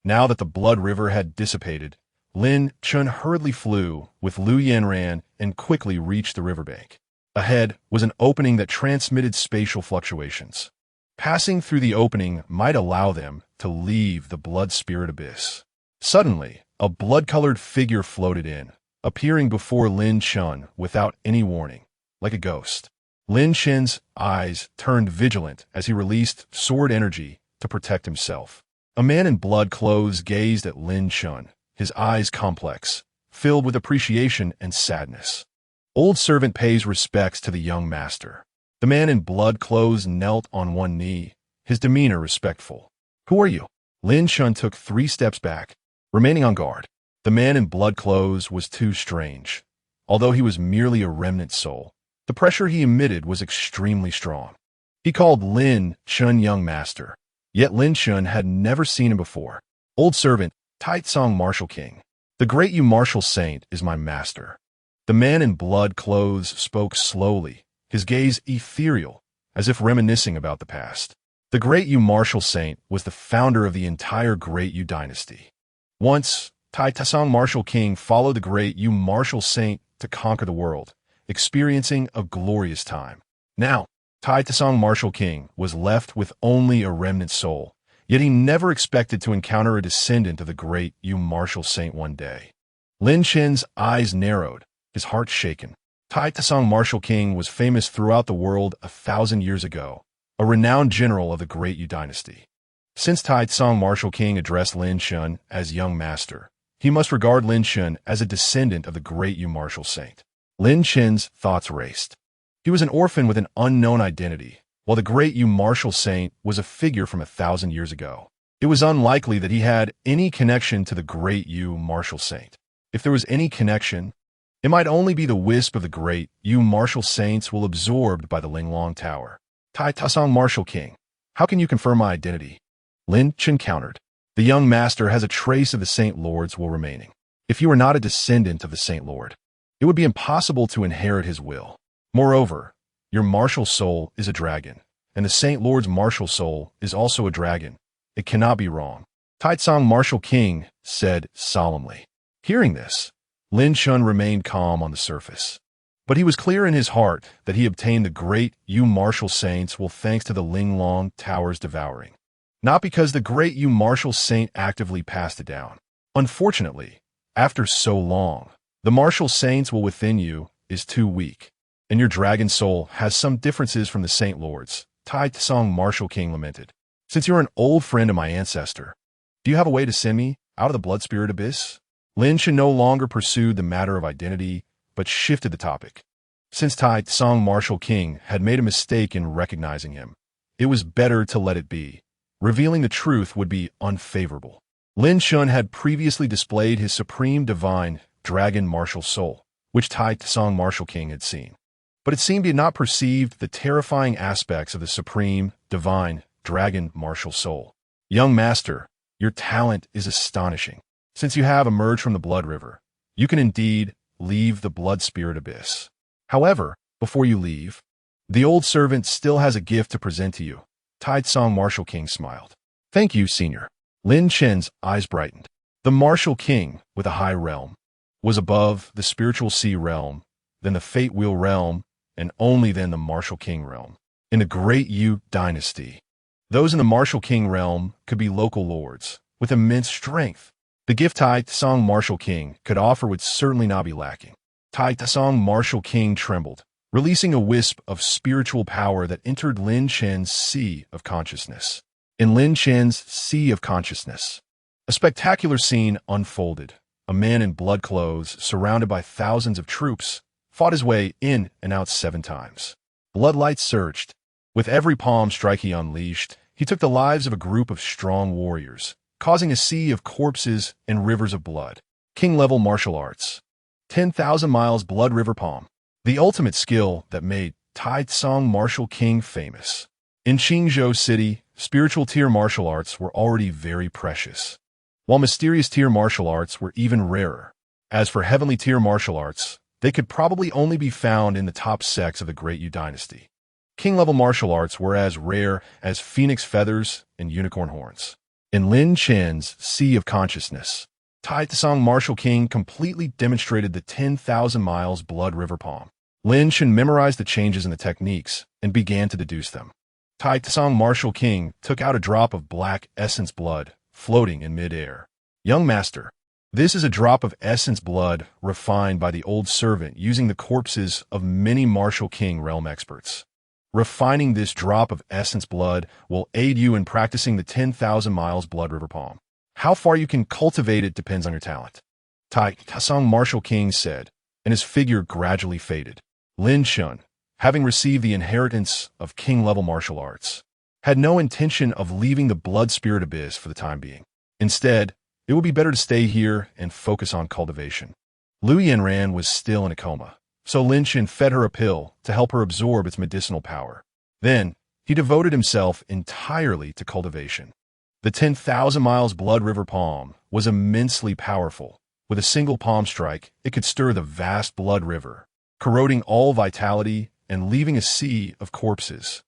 Now that the Blood River had dissipated, Lin Chen hurriedly flew with Lu Yinran and quickly reached the riverbank. Ahead was an opening that transmitted spatial fluctuations. Passing through the opening might allow them to leave the blood spirit abyss. Suddenly, a blood-colored figure floated in, appearing before Lin Chen without any warning, like a ghost. Lin Chen's eyes turned vigilant as he released sword energy to protect himself. A man in blood clothes gazed at Lin Chen, his eyes complex, filled with appreciation and sadness. Old servant pays respects to the young master. The man in blood clothes knelt on one knee, his demeanor respectful. "Who are you?" Lin Chen took 3 steps back, remaining on guard. The man in blood clothes was too strange. Although he was merely a remnant soul, the pressure he emitted was extremely strong. He called Lin Chen young master, yet Lin Chen had never seen him before. "Old servant, Taitsong Martial King. The great you martial saint is my master." The man in blood clothes spoke slowly, his gaze ethereal, as if reminiscing about the past. The great Yu martial saint was the founder of the entire Great Yu dynasty. Once, Taitsong Martial King followed the great Yu martial saint to conquer the world, experiencing a glorious time. Now, Taitsong Martial King was left with only a remnant soul, yet he never expected to encounter a descendant of the great Yu martial saint one day. Lin Chen's eyes narrowed, his heart shaken. Taitsong Martial King was famous throughout the world 1,000 years ago, a renowned general of the Great Yu dynasty. Since Taitsong Martial King addressed Lin Chen as young master, he must regard Lin Chen as a descendant of the great Yu martial saint. Lin Chen's thoughts raced. He was an orphan with an unknown identity, while the great Yu martial saint was a figure from 1,000 years ago. It was unlikely that he had any connection to the great Yu martial saint. If there was any connection, it might only be the wisp of the great Yu martial saints will absorbed by the Linglong Tower. Tai Tasong Martial King, how can you confirm my identity? Lin Chen countered. The young master has a trace of the Saint Lord's will remaining. If you are not a descendant of the Saint Lord, it would be impossible to inherit his will. Moreover, your martial soul is a dragon, and the Saint Lord's martial soul is also a dragon. It cannot be wrong. Tai Tsong Martial King said solemnly. Hearing this, Lin Chen remained calm on the surface. But he was clear in his heart that he obtained the great Yu martial saints will thanks to the Linglong Tower's devouring. Not because the great Yu martial saint actively passed it down. Unfortunately, after so long, the martial saints will within you is too weak, and your dragon soul has some differences from the Saint Lord's, Tai Tsong Martial King lamented. Since you're an old friend of my ancestor, do you have a way to send me out of the blood spirit abyss? Lin Chen no longer pursued the matter of identity, but shifted the topic. Since Tai Tsong Martial King had made a mistake in recognizing him, it was better to let it be. Revealing the truth would be unfavorable. Lin Chen had previously displayed his supreme divine dragon martial soul, which Tai Tsong Martial King had seen. But it seemed he had not perceived the terrifying aspects of the supreme divine dragon martial soul. Young master, your talent is astonishing. Since you have emerged from the blood river, you can indeed leave the blood spirit abyss. However, before you leave, the old servant still has a gift to present to you. Tai Tsong Martial King smiled. Thank you, senior. Lin Chen's eyes brightened. The Martial King, with a high realm, was above the spiritual sea realm, then the fate wheel realm, and only then the Martial King realm. In the great Yu dynasty, those in the Martial King realm could be local lords, with immense strength. The gift Tai Tsong Martial King could offer would certainly not be lacking. Tai Tsong Martial King trembled, releasing a wisp of spiritual power that entered Lin Chen's sea of consciousness. In Lin Chen's sea of consciousness, a spectacular scene unfolded. A man in blood clothes, surrounded by thousands of troops, fought his way in and out 7 times. Bloodlight surged. With every palm strike he unleashed, he took the lives of a group of strong warriors, causing a sea of corpses and rivers of blood. King-level martial arts. 10,000 miles blood river palm. The ultimate skill that made Tai Tsong Martial King famous. In Qingzhou City, spiritual tier martial arts were already very precious, while mysterious tier martial arts were even rarer. As for heavenly tier martial arts, they could probably only be found in the top sects of the Great Yu dynasty. King-level martial arts were as rare as phoenix feathers and unicorn horns. In Lin Chen's sea of consciousness, Tai Tsong Martial King completely demonstrated the 10,000 miles blood river palm. Lin Chen memorized the changes in the techniques and began to deduce them. Tai Tsong Martial King took out a drop of black essence blood, floating in mid-air. Young master, this is a drop of essence blood refined by the old servant using the corpses of many Martial King realm experts. Refining this drop of essence blood will aid you in practicing the 10,000 miles blood river palm. How far you can cultivate it depends on your talent. Tai Tsong Martial King said, and his figure gradually faded. Lin Chen, having received the inheritance of king-level martial arts, had no intention of leaving the blood spirit abyss for the time being. Instead, it would be better to stay here and focus on cultivation. Liu Yanran was still in a coma, so Lin Chen fed her a pill to help her absorb its medicinal power. Then, he devoted himself entirely to cultivation. The 10,000 miles blood river palm was immensely powerful. With a single palm strike, it could stir the vast blood river, corroding all vitality and leaving a sea of corpses.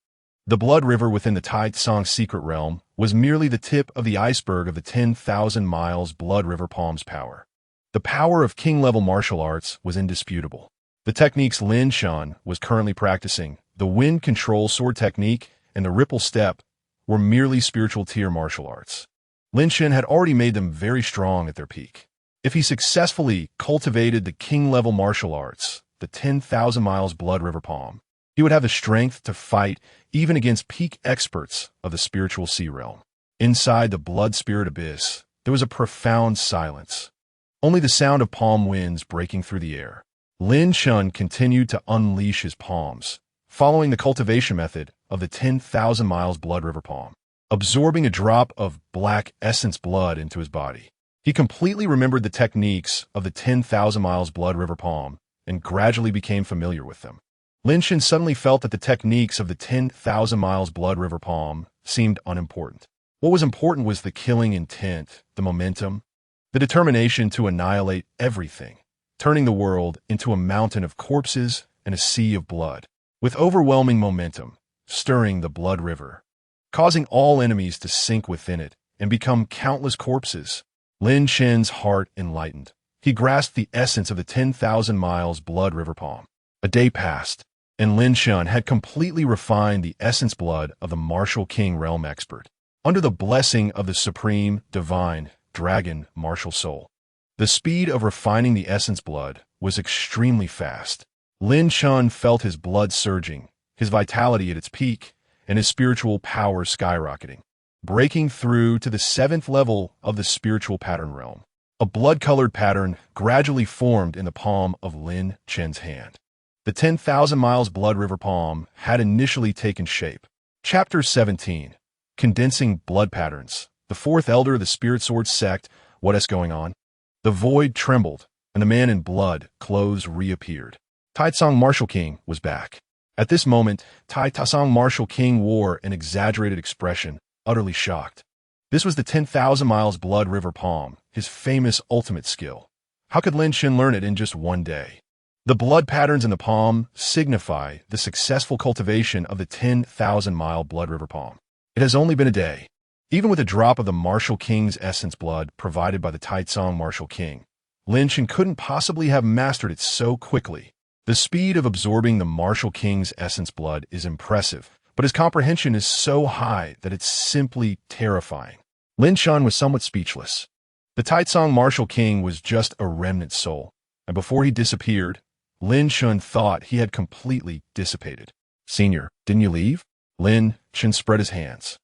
The blood river within the Tai Tsong secret realm was merely the tip of the iceberg of the 10,000 miles blood river palm's power. The power of king-level martial arts was indisputable. The techniques Lin Chen was currently practicing, the wind control sword technique and the ripple step, were merely spiritual tier martial arts. Lin Chen had already made them very strong at their peak. If he successfully cultivated the king-level martial arts, the 10,000 miles blood river palm, he would have the strength to fight even against peak experts of the spiritual sea realm. Inside the blood spirit abyss, there was a profound silence. only the sound of palm winds breaking through the air. Lin Chen continued to unleash his palms, following the cultivation method of the 10,000 miles blood river palm, absorbing a drop of black essence blood into his body. He completely remembered the techniques of the 10,000 miles blood river palm and gradually became familiar with them. Lin Chen suddenly felt that the techniques of the 10,000 miles blood river palm seemed unimportant. What was important was the killing intent, the momentum, the determination to annihilate everything, turning the world into a mountain of corpses and a sea of blood, with overwhelming momentum, stirring the blood river, causing all enemies to sink within it and become countless corpses. Lin Chen's heart enlightened. He grasped the essence of the 10,000 miles blood river palm. A day passed, and Lin Chen had completely refined the essence blood of the martial king realm expert, under the blessing of the supreme, divine, dragon martial soul. The speed of refining the essence blood was extremely fast. Lin Chen felt his blood surging, his vitality at its peak, and his spiritual power skyrocketing, breaking through to the 7th level of the spiritual pattern realm. A blood-colored pattern gradually formed in the palm of Lin Chen's hand. The 10,000 miles blood river palm had initially taken shape. Chapter 17. Condensing blood patterns. The 4th elder of the Spirit Sword sect. What is going on? The void trembled, and the man in blood clothes reappeared. Taitsong Martial King was back. At this moment, Taitsong Martial King wore an exaggerated expression, utterly shocked. This was the 10,000 miles blood river palm, his famous ultimate skill. How could Lin Chen learn it in just one day? The blood patterns in the palm signify the successful cultivation of the 10,000 mile blood river palm. It has only been a day. Even with a drop of the Martial King's essence blood provided by the Taitsong Martial King, Lin Chen couldn't possibly have mastered it so quickly. The speed of absorbing the Martial King's essence blood is impressive, but his comprehension is so high that it's simply terrifying. Lin Chen was somewhat speechless. The Taitsong Martial King was just a remnant soul, and before he disappeared, Lin Chen thought he had completely dissipated. Senior, didn't you leave? Lin Chen spread his hands.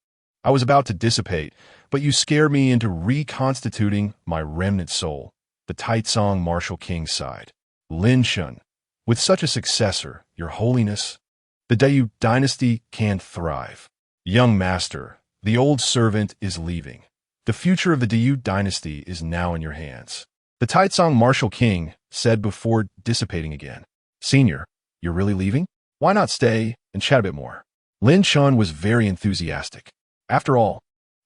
I was about to dissipate, but you scared me into reconstituting my remnant soul. The Taitsong Martial King sighed. Lin Chen, with such a successor, your holiness, the Dayu dynasty can thrive. Young master, the old servant is leaving. The future of the Dayu dynasty is now in your hands. The Taitsong Martial King said before dissipating again. Senior, you're really leaving? Why not stay and chat a bit more? Lin Chen was very enthusiastic. After all,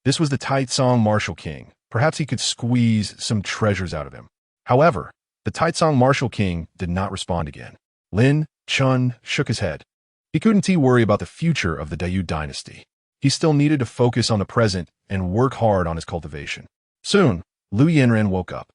this was the Taitsong Martial King. Perhaps he could squeeze some treasures out of him. However, the Taitsong Martial King did not respond again. Lin Chen shook his head. He couldn't worry about the future of the Dayu dynasty. He still needed to focus on the present and work hard on his cultivation. Soon, Lu Yanran woke up.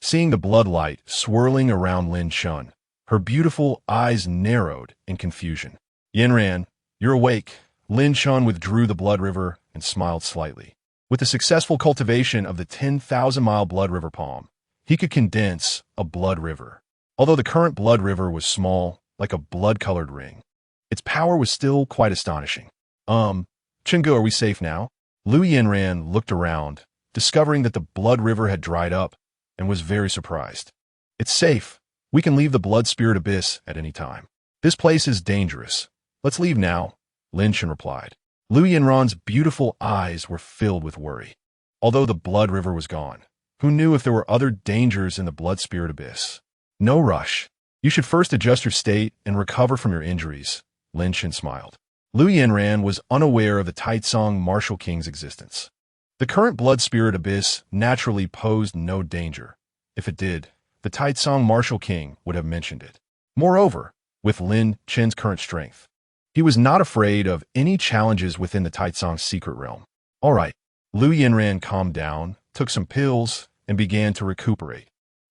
Seeing the blood light swirling around Lin Chen, her beautiful eyes narrowed in confusion. Yanran, you're awake. Lin Chen withdrew the blood river and smiled slightly. With the successful cultivation of the 10,000 mile blood river palm, he could condense a blood river. Although the current blood river was small, like a blood-colored ring, its power was still quite astonishing. Chingu, are we safe now? Lu Yanran looked around, discovering that the blood river had dried up, and was very surprised. It's safe. We can leave the blood spirit abyss at any time. This place is dangerous. Let's leave now, Lin Chen replied. Lu Yanran's beautiful eyes were filled with worry. Although the blood river was gone, who knew if there were other dangers in the blood spirit abyss? No rush. You should first adjust your state and recover from your injuries, Lin Chen smiled. Lu Yanran was unaware of the Taitsong Martial King's existence. The current blood spirit abyss naturally posed no danger. If it did, the Taitsong Martial King would have mentioned it. Moreover, with Lin Chen's current strength, he was not afraid of any challenges within the Taitsong secret realm. All right, Lu Yanran calmed down, took some pills, and began to recuperate.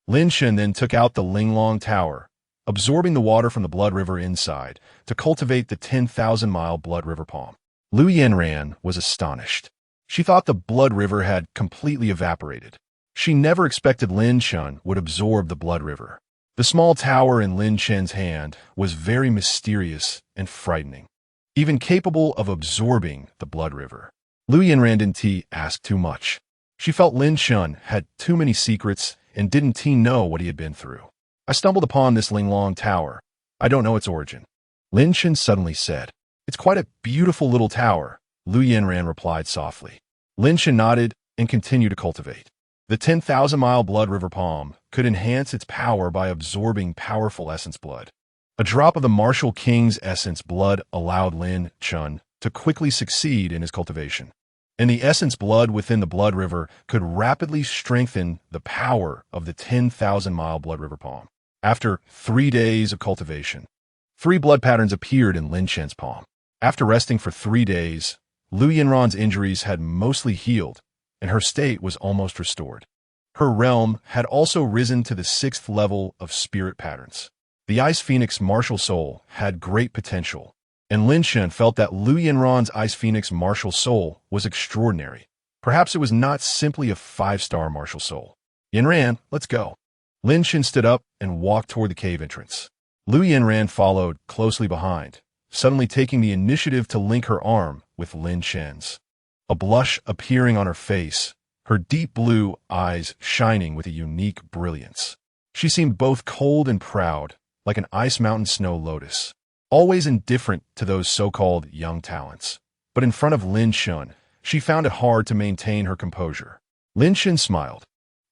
Lin Chen then took out the Linglong Tower, absorbing the water from the blood river inside to cultivate the 10,000 mile blood river palm. Lu Yanran was astonished. She thought the blood river had completely evaporated. She never expected Lin Chen would absorb the blood river. The small tower in Lin Chen's hand was very mysterious and frightening, even capable of absorbing the blood river. Lu Yanran didn't ask too much. She felt Lin Chen had too many secrets and didn't he know what he had been through? I stumbled upon this Linglong Tower. I don't know its origin. Lin Chen suddenly said. It's quite a beautiful little tower, Lu Yanran replied softly. Lin Chen nodded and continued to cultivate. The 10,000-mile blood river palm could enhance its power by absorbing powerful essence blood. A drop of the martial king's essence blood allowed Lin Chen to quickly succeed in his cultivation. And the essence blood within the blood river could rapidly strengthen the power of the 10,000-mile blood river palm. After 3 days of cultivation, 3 blood patterns appeared in Lin Chen's palm. After resting for 3 days, Lu Yanran's injuries had mostly healed, and her state was almost restored. Her realm had also risen to the 6th level of spirit patterns. The Ice Phoenix martial soul had great potential, and Lin Chen felt that Lu Yanran's Ice Phoenix martial soul was extraordinary. Perhaps it was not simply a 5-star martial soul. Yanran, let's go. Lin Chen stood up and walked toward the cave entrance. Lu Yanran followed closely behind, suddenly taking the initiative to link her arm with Lin Chen's. A blush appearing on her face, her deep blue eyes shining with a unique brilliance. She seemed both cold and proud, like an ice mountain snow lotus, always indifferent to those so-called young talents. But in front of Lin Chen, she found it hard to maintain her composure. Lin Chen smiled,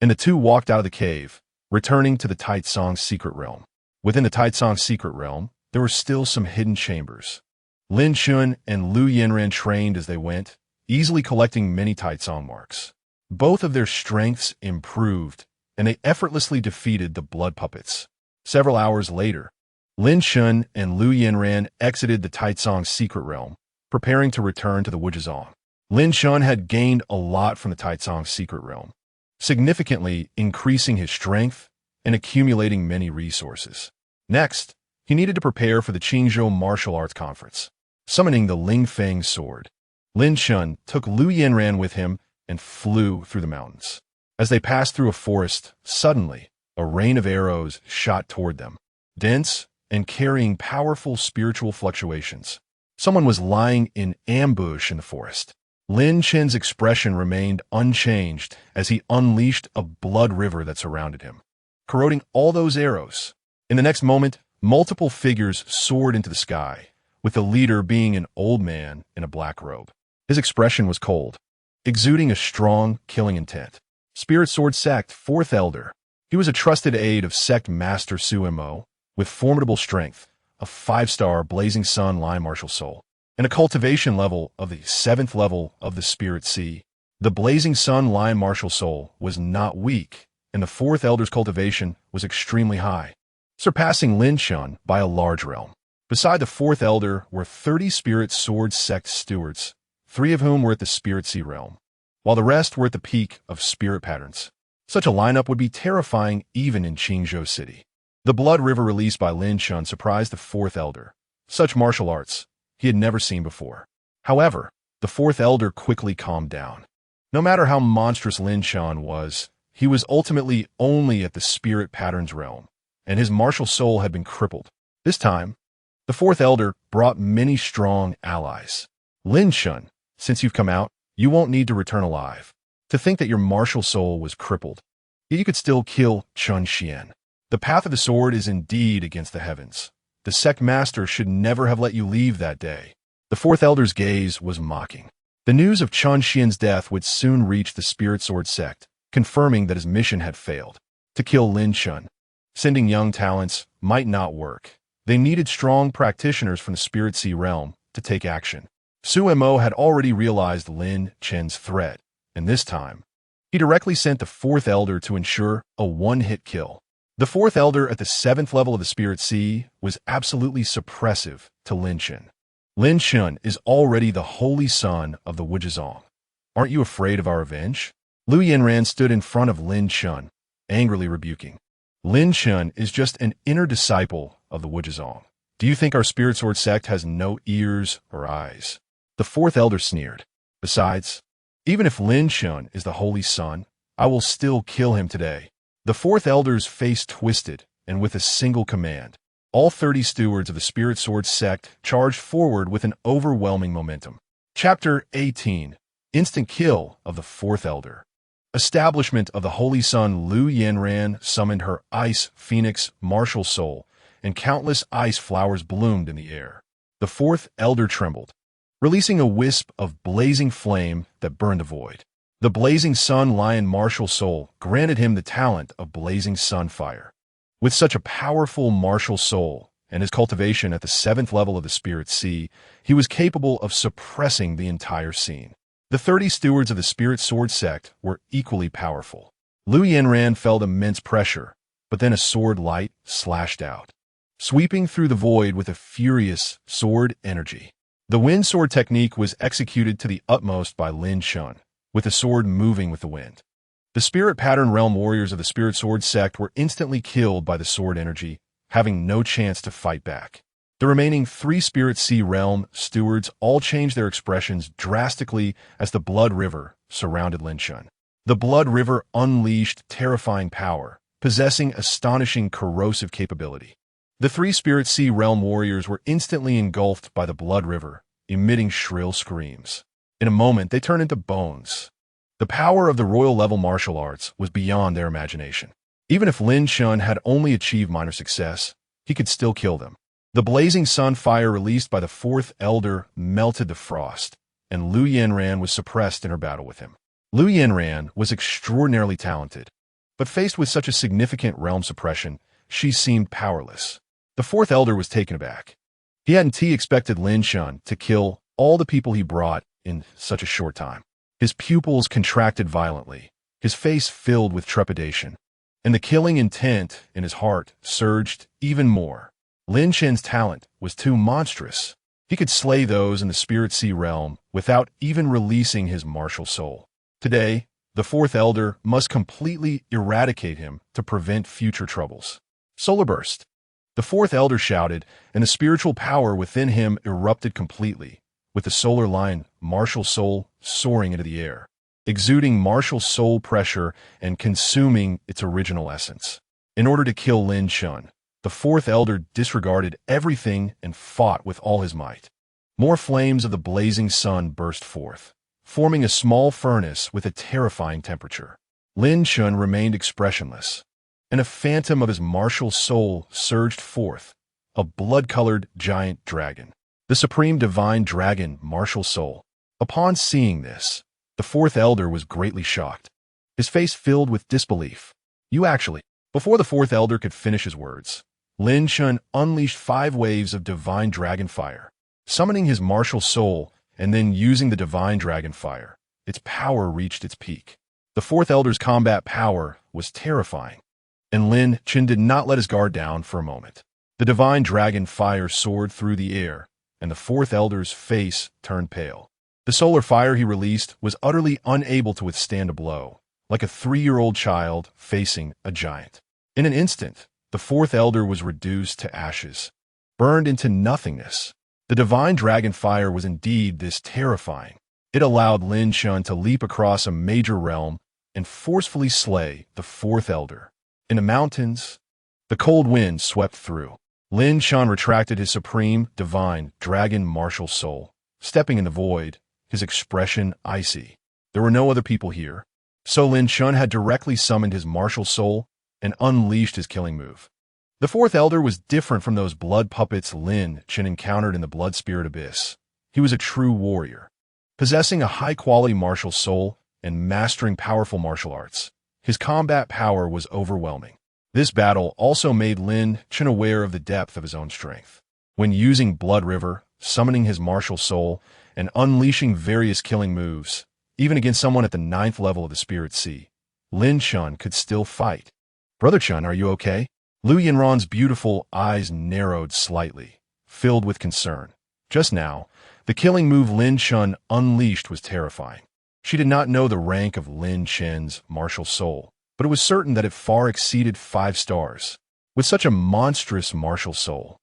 and the two walked out of the cave, returning to the Taitsong's secret realm. Within the Taitsong's secret realm, there were still some hidden chambers. Lin Chen and Lu Yanran trained as they went, easily collecting many Taitsong marks. Both of their strengths improved, and they effortlessly defeated the blood puppets. Several hours later, Lin Chen and Lu Yanran exited the Taitsong's secret realm, preparing to return to the Wujizong. Lin Chen had gained a lot from the Taitsong's secret realm, significantly increasing his strength and accumulating many resources. Next, he needed to prepare for the Qingzhou Martial Arts Conference. Summoning the Ling Feng sword, Lin Chen took Lu Yanran with him and flew through the mountains. As they passed through a forest, suddenly, a rain of arrows shot toward them, dense and carrying powerful spiritual fluctuations. Someone was lying in ambush in the forest. Lin Chen's expression remained unchanged as he unleashed a blood river that surrounded him, corroding all those arrows. In the next moment, multiple figures soared into the sky, with the leader being an old man in a black robe. His expression was cold, exuding a strong, killing intent. Spirit Sword Sect, 4th Elder. He was a trusted aide of Sect Master Su Mo, with formidable strength, a 5-star Blazing Sun Line Martial Soul, and a cultivation level of the 7th level of the Spirit Sea. The Blazing Sun Line Martial Soul was not weak, and the 4th Elder's cultivation was extremely high, surpassing Lin Chen by a large realm. Beside the 4th Elder were 30 Spirit Sword Sect stewards, 3 of whom were at the Spirit Sea realm, while the rest were at the peak of Spirit Patterns. Such a lineup would be terrifying even in Qingzhou City. The blood river released by Lin Chen surprised the 4th Elder. Such martial arts he had never seen before. However, the 4th Elder quickly calmed down. No matter how monstrous Lin Chen was, he was ultimately only at the Spirit Patterns realm, and his martial soul had been crippled. This time, the 4th Elder brought many strong allies. Lin Chen, since you've come out, you won't need to return alive. To think that your martial soul was crippled, yet you could still kill Chun Xian. The path of the sword is indeed against the heavens. The sect master should never have let you leave that day. The 4th Elder's gaze was mocking. The news of Chun Xian's death would soon reach the Spirit Sword sect, confirming that his mission had failed. To kill Lin Chen, sending young talents might not work. They needed strong practitioners from the Spirit Sea realm to take action. Su Mo had already realized Lin Chen's threat, and this time, he directly sent the 4th Elder to ensure a one-hit kill. The 4th Elder at the 7th level of the Spirit Sea was absolutely suppressive to Lin Chen. Lin Chen is already the holy son of the Wujizong. Aren't you afraid of our revenge? Lu Yanran stood in front of Lin Chen, angrily rebuking. Lin Chen is just an inner disciple of the Wujizong. Do you think our Spirit Sword sect has no ears or eyes? The 4th Elder sneered. Besides, even if Lin Chen is the holy son, I will still kill him today. The 4th Elder's face twisted, and with a single command, all 30 stewards of the Spirit Sword sect charged forward with an overwhelming momentum. Chapter 18. Instant Kill of the 4th Elder. establishment of the Holy Sun, Lu Yanran summoned her ice phoenix martial soul, and countless ice flowers bloomed in the air. The fourth elder trembled, releasing a wisp of blazing flame that burned the void. The blazing sun lion martial soul granted him the talent of blazing sun fire. With such a powerful martial soul, and his cultivation at the 7th level of the Spirit Sea, he was capable of suppressing the entire scene. The 30 stewards of the Spirit Sword sect were equally powerful. Lu Yanran felt immense pressure, but then a sword light slashed out, sweeping through the void with a furious sword energy. The wind sword technique was executed to the utmost by Lin Chen, with the sword moving with the wind. The spirit pattern realm warriors of the Spirit Sword sect were instantly killed by the sword energy, having no chance to fight back. The remaining 3 Spirit Sea realm stewards all changed their expressions drastically as the Blood River surrounded Lin Chen. The Blood River unleashed terrifying power, possessing astonishing corrosive capability. The 3 Spirit Sea realm warriors were instantly engulfed by the Blood River, emitting shrill screams. In a moment, they turned into bones. The power of the royal level martial arts was beyond their imagination. Even if Lin Chen had only achieved minor success, he could still kill them. The blazing sun fire released by the 4th elder melted the frost, and Lu Yanran was suppressed in her battle with him. Lu Yanran was extraordinarily talented, but faced with such a significant realm suppression, she seemed powerless. The 4th elder was taken aback. He hadn't expected Lin Chen to kill all the people he brought in such a short time. His pupils contracted violently, his face filled with trepidation, and the killing intent in his heart surged even more. Lin Chen's talent was too monstrous. He could slay those in the Spirit Sea realm without even releasing his martial soul. Today, the 4th elder must completely eradicate him to prevent future troubles. Solar burst. The 4th elder shouted, and the spiritual power within him erupted completely, with the solar lion martial soul soaring into the air, exuding martial soul pressure and consuming its original essence. In order to kill Lin Chen, the 4th elder disregarded everything and fought with all his might. More flames of the blazing sun burst forth, forming a small furnace with a terrifying temperature. Lin Chen remained expressionless, and a phantom of his martial soul surged forth, a blood-colored giant dragon, the supreme divine dragon martial soul. Upon seeing this, the 4th elder was greatly shocked, his face filled with disbelief. Before the 4th elder could finish his words, Lin Chen unleashed 5 waves of divine dragon fire, summoning his martial soul and then using the divine dragon fire. Its power reached its peak. The 4th elder's combat power was terrifying, and Lin Chen did not let his guard down for a moment. The divine dragon fire soared through the air, and the 4th elder's face turned pale. The solar fire he released was utterly unable to withstand a blow, like a 3-year-old child facing a giant. In an instant, the 4th elder was reduced to ashes, burned into nothingness. The divine dragon fire was indeed this terrifying. It allowed Lin Chen to leap across a major realm and forcefully slay the 4th elder. In the mountains, the cold wind swept through. Lin Chen retracted his supreme, divine, dragon martial soul, stepping in the void, his expression icy. There were no other people here, so Lin Chen had directly summoned his martial soul and unleashed his killing move. The 4th elder was different from those blood puppets Lin Chen encountered in the blood spirit abyss. He was a true warrior, possessing a high-quality martial soul and mastering powerful martial arts. His combat power was overwhelming. This battle also made Lin Chen aware of the depth of his own strength. When using Blood River, summoning his martial soul, and unleashing various killing moves, even against someone at the 9th level of the Spirit Sea, Lin Chen could still fight. "Brother Chen, are you okay?" Lu Yanran's beautiful eyes narrowed slightly, filled with concern. Just now, the killing move Lin Chen unleashed was terrifying. She did not know the rank of Lin Chen's martial soul, but it was certain that it far exceeded 5 stars. With such a monstrous martial soul,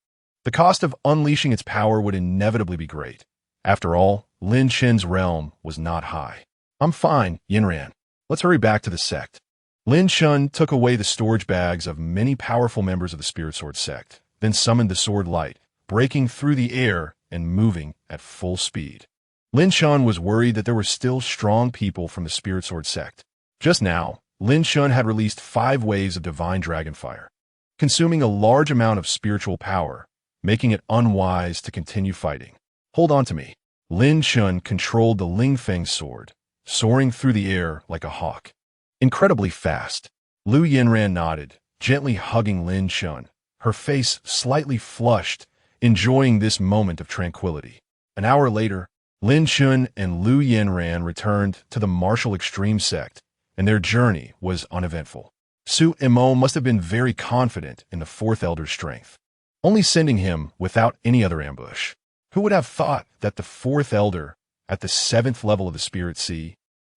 the cost of unleashing its power would inevitably be great. After all, Lin Chen's realm was not high. "I'm fine, Yanran. Let's hurry back to the sect." Lin Chen took away the storage bags of many powerful members of the Spirit Sword sect, then summoned the sword light, breaking through the air and moving at full speed. Lin Chen was worried that there were still strong people from the Spirit Sword sect. Just now, Lin Chen had released 5 waves of divine dragon fire, consuming a large amount of spiritual power, making it unwise to continue fighting. Hold on to me. Lin Chen controlled the Lingfeng sword, soaring through the air like a hawk. Incredibly fast. Lu Yinran nodded, gently hugging Lin Chen, her face slightly flushed, enjoying this moment of tranquility. An hour later, Lin Chen and Lu Yinran returned to the martial extreme sect, and their journey was uneventful. Su Imo must have been very confident in the fourth elder's strength, only sending him without any other ambush. Who would have thought that the fourth elder, at the 7th level of the Spirit Sea,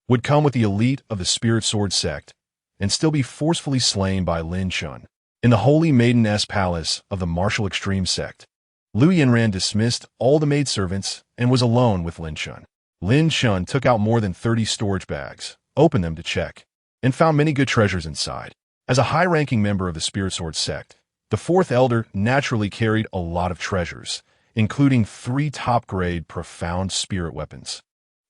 would come with the elite of the Spirit Sword sect and still be forcefully slain by Lin Chen? In the Holy Maiden-S Palace of the martial extreme sect, Lu Yinran dismissed all the maidservants and was alone with Lin Chen. Lin Chen took out more than 30 storage bags, opened them to check, and found many good treasures inside. As a high-ranking member of the Spirit Sword sect, the fourth elder naturally carried a lot of treasures, including 3 top-grade profound spirit weapons,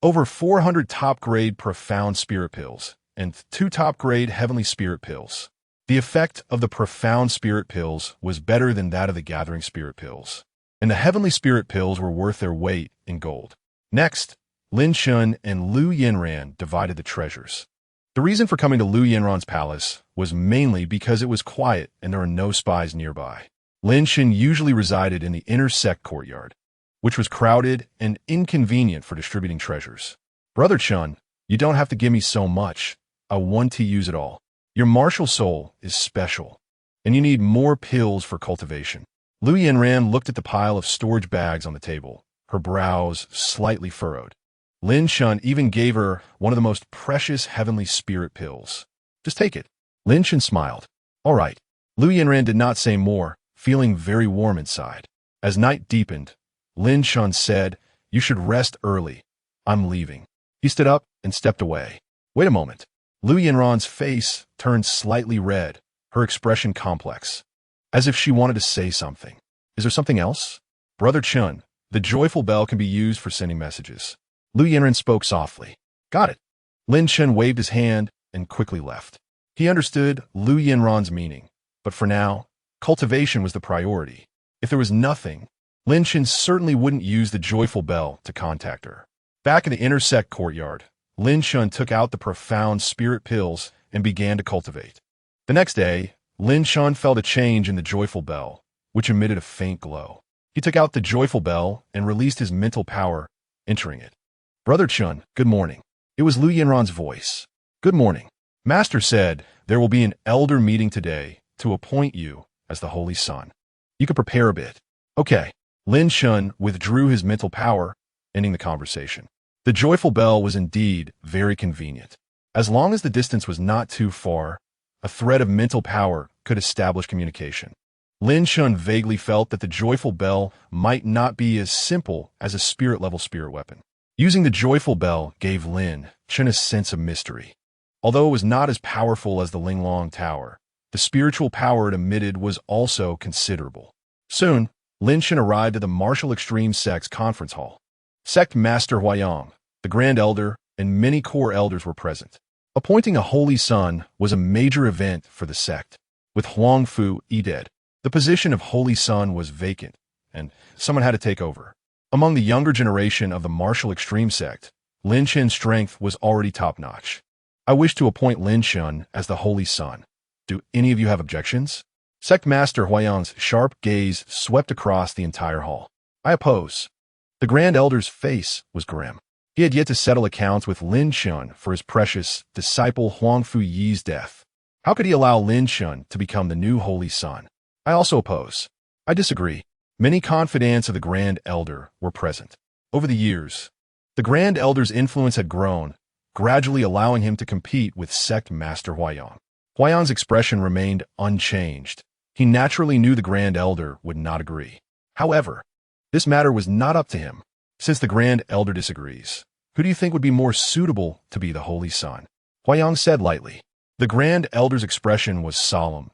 over 400 top-grade profound spirit pills, and 2 top-grade heavenly spirit pills. The effect of the profound spirit pills was better than that of the gathering spirit pills, and the heavenly spirit pills were worth their weight in gold. Next, Lin Chen and Lu Yinran divided the treasures. The reason for coming to Lu Yinran's palace was mainly because it was quiet and there were no spies nearby. Lin Chen usually resided in the inner sect courtyard, which was crowded and inconvenient for distributing treasures. Brother Chen, you don't have to give me so much. I want to use it all. Your martial soul is special, and you need more pills for cultivation. Lu Yinran looked at the pile of storage bags on the table, her brows slightly furrowed. Lin Chen even gave her one of the most precious heavenly spirit pills. Just take it. Lin Chen smiled. All right. Lu Yinran did not say more, feeling very warm inside. As night deepened, Lin Chen said, "You should rest early. I'm leaving." He stood up and stepped away. Wait a moment. Lu Yinran's face turned slightly red, her expression complex, as if she wanted to say something. Is there something else? Brother Chen, the joyful bell can be used for sending messages. Lu Yinran spoke softly. Got it. Lin Chen waved his hand and quickly left. He understood Lu Yinran's meaning, but for now, cultivation was the priority. If there was nothing, Lin Chen certainly wouldn't use the joyful bell to contact her. Back in the inner sect courtyard, Lin Chen took out the profound spirit pills and began to cultivate. The next day, Lin Chen felt a change in the joyful bell, which emitted a faint glow. He took out the joyful bell and released his mental power, entering it. Brother Chen, good morning. It was Lu Yinran's voice. Good morning. Master said there will be an elder meeting today to appoint you as the Holy Son. You could prepare a bit. Okay. Lin Chen withdrew his mental power, ending the conversation. The joyful bell was indeed very convenient. As long as the distance was not too far, a thread of mental power could establish communication. Lin Chen vaguely felt that the joyful bell might not be as simple as a spirit-level spirit weapon. Using the joyful bell gave Lin Chen a sense of mystery. Although it was not as powerful as the Linglong Tower, the spiritual power it emitted was also considerable. Soon, Lin Chen arrived at the Martial Extreme Sect's conference hall. Sect Master Huayang, the Grand Elder, and many core elders were present. Appointing a Holy Son was a major event for the sect. With Huangfu dead, the position of Holy Son was vacant, and someone had to take over. Among the younger generation of the Martial Extreme Sect, Lin Chen's strength was already top-notch. I wish to appoint Lin Chen as the Holy Son. Do any of you have objections? Sect Master Huayang's sharp gaze swept across the entire hall. I oppose. The Grand Elder's face was grim. He had yet to settle accounts with Lin Chen for his precious disciple Huangfu Yi's death. How could he allow Lin Chen to become the new Holy Son? I also oppose. I disagree. Many confidants of the Grand Elder were present. Over the years, the Grand Elder's influence had grown, gradually allowing him to compete with Sect Master Huayang. Huayang's expression remained unchanged. He naturally knew the Grand Elder would not agree. However, this matter was not up to him. Since the Grand Elder disagrees, who do you think would be more suitable to be the Holy Son? Huayang said lightly. The Grand Elder's expression was solemn.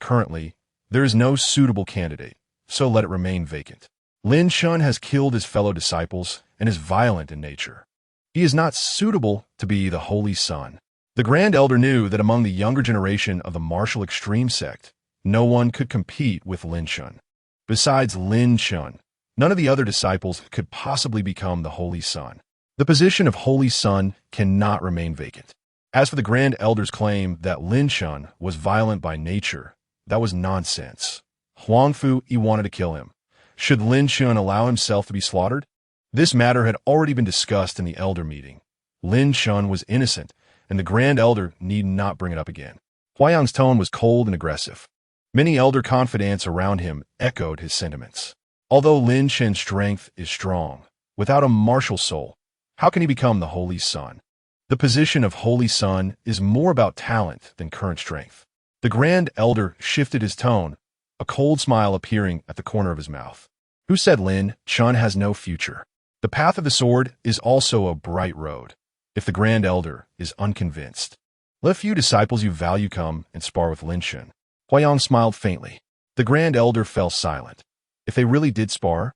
Currently, there is no suitable candidate, so let it remain vacant. Lin Chen has killed his fellow disciples and is violent in nature. He is not suitable to be the Holy Son. The Grand Elder knew that among the younger generation of the martial extreme sect, no one could compete with Lin Chen. Besides Lin Chen, none of the other disciples could possibly become the Holy Son. The position of Holy Son cannot remain vacant. As for the Grand Elder's claim that Lin Chen was violent by nature, that was nonsense. Huangfu wanted to kill him. Should Lin Chen allow himself to be slaughtered? This matter had already been discussed in the Elder meeting. Lin Chen was innocent, and the Grand Elder need not bring it up again. Huayang's tone was cold and aggressive. Many Elder confidants around him echoed his sentiments. Although Lin Chen's strength is strong, without a martial soul, how can he become the Holy Son? The position of Holy Son is more about talent than current strength. The Grand Elder shifted his tone, a cold smile appearing at the corner of his mouth. Who said Lin Chen has no future? The path of the sword is also a bright road. If the Grand Elder is unconvinced, let a few disciples you value come and spar with Lin Chen. Huayang smiled faintly. The Grand Elder fell silent. If they really did spar,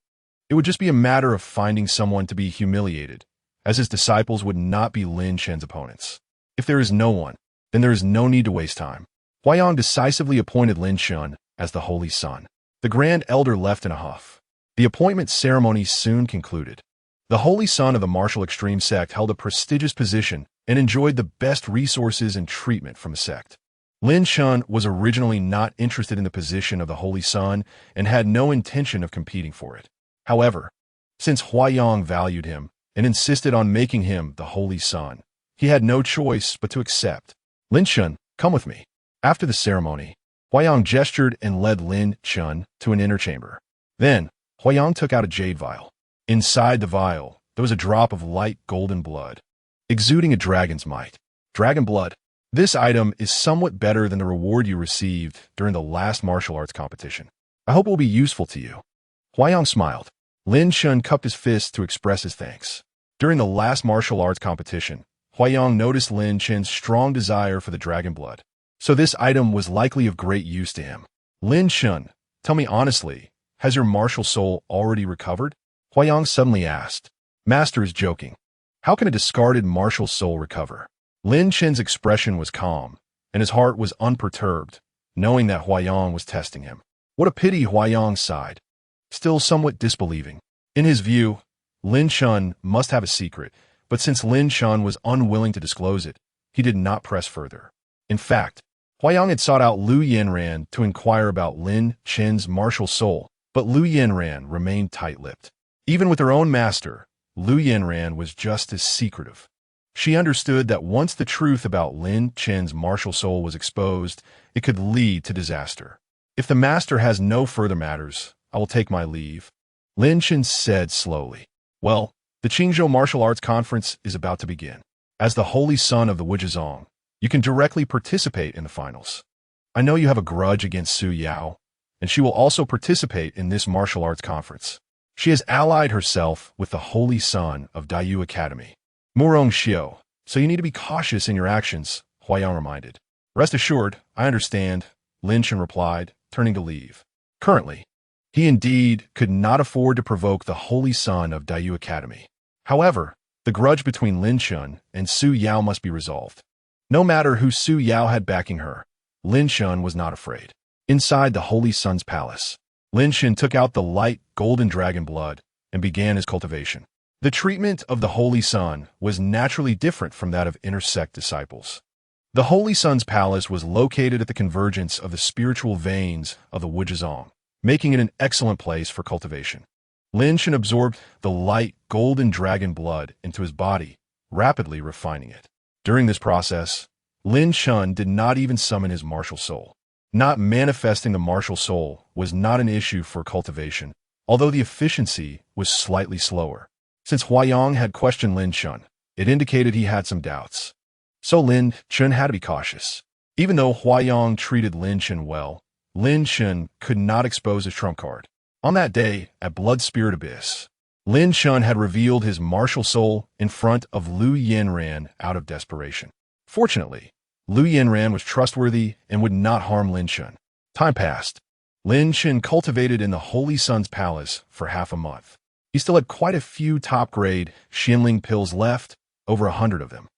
it would just be a matter of finding someone to be humiliated, as his disciples would not be Lin Chen's opponents. If there is no one, then there is no need to waste time. Huayang decisively appointed Lin Chen as the Holy Son. The Grand Elder left in a huff. The appointment ceremony soon concluded. The Holy Son of the martial extreme sect held a prestigious position and enjoyed the best resources and treatment from the sect. Lin Chen was originally not interested in the position of the Holy Son and had no intention of competing for it. However, since Huayang valued him and insisted on making him the Holy Son, he had no choice but to accept. Lin Chen, come with me. After the ceremony, Huayang gestured and led Lin Chen to an inner chamber. Then, Huayang took out a jade vial. Inside the vial, there was a drop of light golden blood, exuding a dragon's might. Dragon blood. This item is somewhat better than the reward you received during the last martial arts competition. I hope it will be useful to you. Huayang smiled. Lin Chen cupped his fist to express his thanks. During the last martial arts competition, Huayang noticed Lin Chen's strong desire for the dragon blood, so this item was likely of great use to him. Lin Chen, tell me honestly, has your martial soul already recovered? Huayang suddenly asked. Master is joking. How can a discarded martial soul recover? Lin Chen's expression was calm, and his heart was unperturbed, knowing that Huayang was testing him. What a pity, Huayang sighed, still somewhat disbelieving. In his view, Lin Chen must have a secret, but since Lin Chen was unwilling to disclose it, he did not press further. In fact, Huayang had sought out Lu Yanran to inquire about Lin Chen's martial soul, but Lu Yanran remained tight-lipped. Even with her own master, Lu Yanran was just as secretive. She understood that once the truth about Lin Chen's martial soul was exposed, it could lead to disaster. If the master has no further matters, I will take my leave, Lin Chen said slowly. Well, the Qingzhou Martial Arts Conference is about to begin. As the Holy Son of the Wujizong, you can directly participate in the finals. I know you have a grudge against Su Yao, and she will also participate in this martial arts conference. She has allied herself with the Holy Son of Daiyu Academy, Murong Xiu, so you need to be cautious in your actions, Huayang reminded. Rest assured, I understand, Lin Chen replied, turning to leave. Currently, he indeed could not afford to provoke the Holy Son of Daiyu Academy. However, the grudge between Lin Chen and Su Yao must be resolved. No matter who Su Yao had backing her, Lin Chen was not afraid. Inside the Holy Son's palace, Lin Chen took out the light golden dragon blood and began his cultivation. The treatment of the Holy Son was naturally different from that of intersect disciples. The Holy Son's palace was located at the convergence of the spiritual veins of the Wujizong, making it an excellent place for cultivation. Lin Chen absorbed the light golden dragon blood into his body, rapidly refining it. During this process, Lin Chen did not even summon his martial soul. Not manifesting the martial soul was not an issue for cultivation, although the efficiency was slightly slower. Since Huayang had questioned Lin Chen, it indicated he had some doubts. So Lin Chen had to be cautious. Even though Huayang treated Lin Chen well, Lin Chen could not expose his trump card. On that day, at Blood Spirit Abyss, Lin Chen had revealed his martial soul in front of Lu Yanran out of desperation. Fortunately, Lu Yanran was trustworthy and would not harm Lin Chen. Time passed. Lin Chen cultivated in the Holy Son's palace for half a month. He still had quite a few top-grade Xinling pills left, over 100 of them.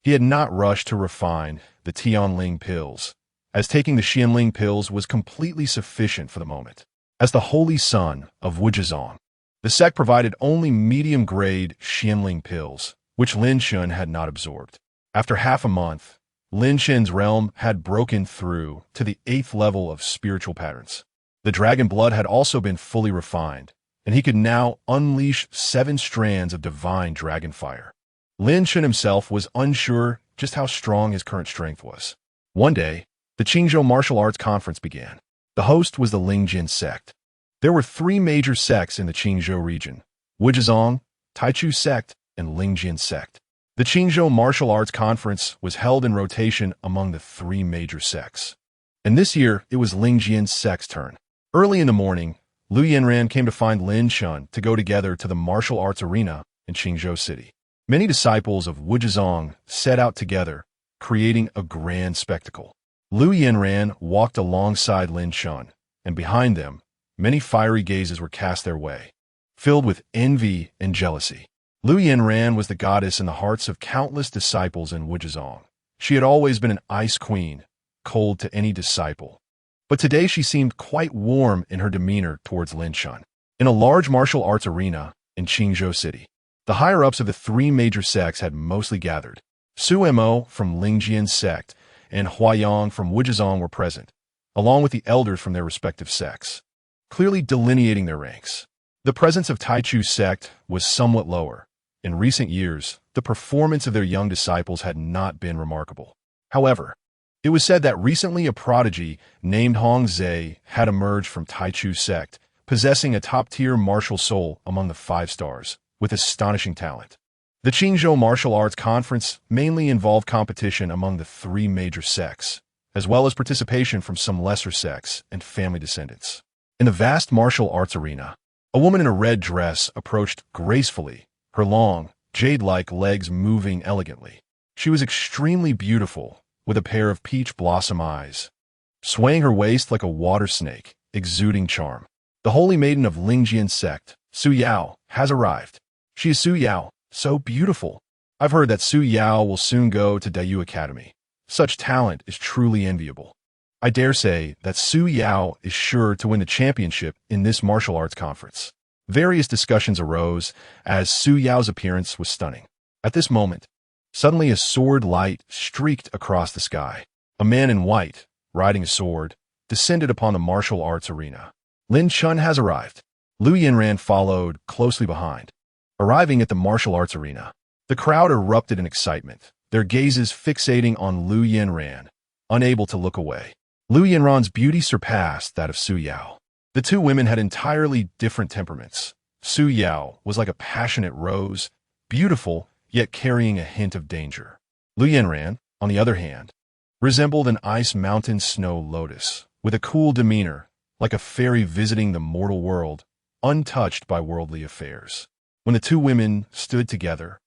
He had not rushed to refine the Tianling pills, as taking the Xianling pills was completely sufficient for the moment. As the holy son of Wuzhizong, the sect provided only medium-grade Xianling pills, which Lin Chen had not absorbed. After half a month, Lin Chen's realm had broken through to the 8th level of spiritual patterns. The dragon blood had also been fully refined, and he could now unleash 7 strands of divine dragon fire. Lin Chen himself was unsure just how strong his current strength was. One day, the Qingzhou Martial Arts Conference began. The host was the Lingjin sect. There were 3 major sects in the Qingzhou region: Wuzhizong, Taichu sect, and Lingjin sect. The Qingzhou Martial Arts Conference was held in rotation among the 3 major sects. And this year, it was Lingjin's sect's turn. Early in the morning, Lu Yanran came to find Lin Chen to go together to the martial arts arena in Qingzhou City. Many disciples of Wuzhizong set out together, creating a grand spectacle. Lu Yanran walked alongside Lin Chen, and behind them, many fiery gazes were cast their way, filled with envy and jealousy. Lu Yanran was the goddess in the hearts of countless disciples in Wuzhizong. She had always been an ice queen, cold to any disciple. But today she seemed quite warm in her demeanor towards Lin Chen. In a large martial arts arena in Qingzhou City, the higher-ups of the 3 major sects had mostly gathered. Su Mo from Lingjin's sect and Huayang from Wuzhizong were present, along with the elders from their respective sects, clearly delineating their ranks. The presence of Taichu's sect was somewhat lower. In recent years, the performance of their young disciples had not been remarkable. However, it was said that recently a prodigy named Hong Zhe had emerged from Taichu's sect, possessing a top-tier martial soul among the 5 stars, with astonishing talent. The Qingzhou Martial Arts Conference mainly involved competition among the 3 major sects, as well as participation from some lesser sects and family descendants. In the vast martial arts arena, a woman in a red dress approached gracefully, her long, jade-like legs moving elegantly. She was extremely beautiful, with a pair of peach blossom eyes, swaying her waist like a water snake, exuding charm. The holy maiden of Lingjin sect, Su Yao, has arrived. She is Su Yao, so beautiful. I've heard that Su Yao will soon go to Dayu Academy. Such talent is truly enviable. I dare say that Su Yao is sure to win the championship in this martial arts conference. Various discussions arose as Su Yao's appearance was stunning. At this moment, suddenly a sword light streaked across the sky. A man in white, riding a sword, descended upon the martial arts arena. Lin Chen has arrived. Lu Yanran followed closely behind. Arriving at the martial arts arena, the crowd erupted in excitement, their gazes fixating on Lu Yanran, unable to look away. Lu Yanran's beauty surpassed that of Su Yao. The 2 women had entirely different temperaments. Su Yao was like a passionate rose, beautiful, yet carrying a hint of danger. Lu Yanran, on the other hand, resembled an ice mountain snow lotus, with a cool demeanor, like a fairy visiting the mortal world, untouched by worldly affairs. When the 2 women stood together,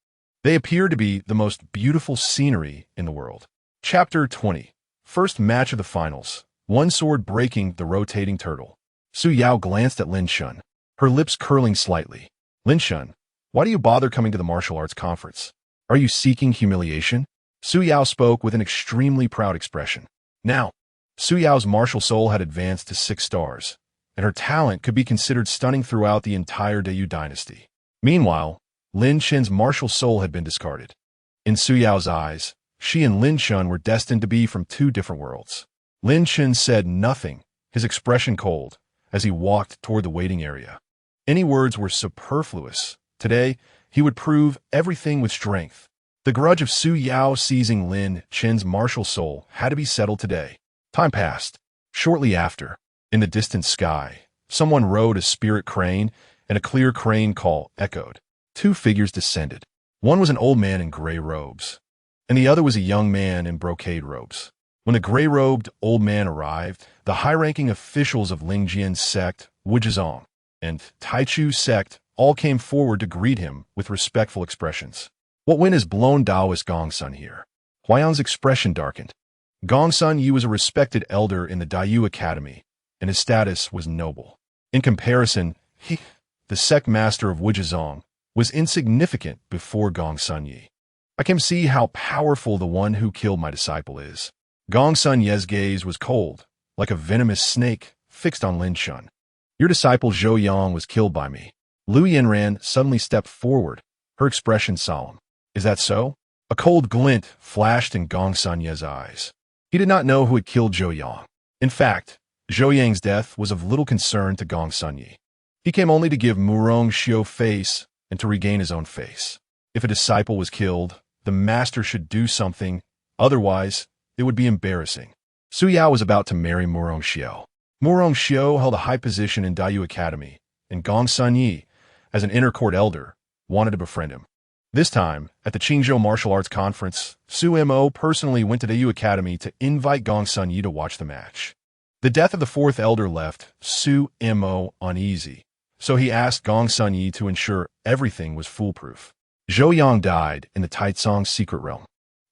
they appeared to be the most beautiful scenery in the world. Chapter 20. First match of the finals. One sword breaking the rotating turtle. Su Yao glanced at Lin Chen, her lips curling slightly. Lin Chen, why do you bother coming to the martial arts conference? Are you seeking humiliation? Su Yao spoke with an extremely proud expression. Now, Su Yao's martial soul had advanced to 6 stars, and her talent could be considered stunning throughout the entire Dayu dynasty. Meanwhile, Lin Chen's martial soul had been discarded. In Su Yao's eyes, she and Lin Chen were destined to be from 2 different worlds. Lin Chen said nothing, his expression cold, as he walked toward the waiting area. Any words were superfluous. Today, he would prove everything with strength. The grudge of Su Yao seizing Lin Chen's martial soul had to be settled today. Time passed. Shortly after, in the distant sky, someone rode a spirit crane, and a clear crane call echoed. 2 figures descended. One was an old man in gray robes, and the other was a young man in brocade robes. When the gray-robed old man arrived, the high-ranking officials of Lingjin's sect, Wuzhizong, and Taichu's sect all came forward to greet him with respectful expressions. What wind has blown Taoist Gongsun here? Huayang's expression darkened. Gongsun Yu was a respected elder in the Dayu Academy, and his status was noble. In comparison, he, the sect master of Wuzhizong, was insignificant before Gongsun Yi. I can see how powerful the one who killed my disciple is. Gong Sun Ye's gaze was cold, like a venomous snake fixed on Lin Chen. Your disciple Zhou Yang was killed by me. Lu Yanran suddenly stepped forward, her expression solemn. Is that so? A cold glint flashed in Gong Sun Ye's eyes. He did not know who had killed Zhou Yang. In fact, Zhou Yang's death was of little concern to Gong Sun Yi. He came only to give Murong Xiu face and to regain his own face. If a disciple was killed, the master should do something, otherwise it would be embarrassing. Su Yao was about to marry Murong Xiu. Murong Xiu held a high position in Daiyu Academy, and Gong Sun Yi, as an inner court elder, wanted to befriend him. This time, at the Qingzhou Martial Arts Conference, Su Mo personally went to Daiyu Academy to invite Gong Sun Yi to watch the match. The death of the fourth elder left Su Mo uneasy, so he asked Gong Sun Yi to ensure everything was foolproof. Zhou Yang died in the Taicong secret realm.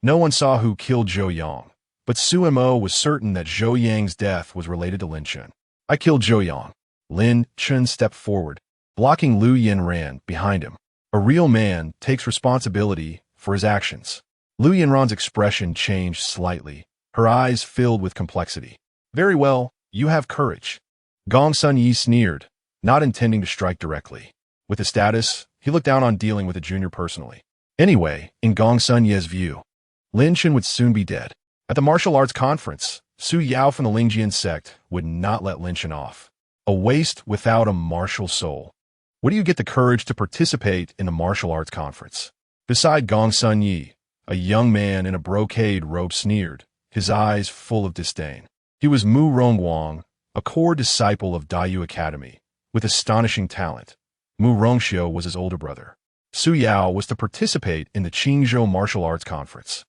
No one saw who killed Zhou Yang, but Su Mo was certain that Zhou Yang's death was related to Lin Chen. I killed Zhou Yang. Lin Chen stepped forward, blocking Lu Yanran behind him. A real man takes responsibility for his actions. Lu Yanran's expression changed slightly, her eyes filled with complexity. Very well, you have courage. Gong Sun Yi sneered, not intending to strike directly. With his status, he looked down on dealing with a junior personally. Anyway, in Gong Sun Yi's view, Lin Chen would soon be dead. At the martial arts conference, Su Yao from the Lingjian sect would not let Lin Chen off. A waste without a martial soul. Where do you get the courage to participate in the martial arts conference? Beside Gong Sun Yi, a young man in a brocade robe sneered, his eyes full of disdain. He was Mu Rongguang, a core disciple of Daiyu Academy, with astonishing talent. Mu Rongxiu was his older brother. Su Yao was to participate in the Qingzhou Martial Arts Conference.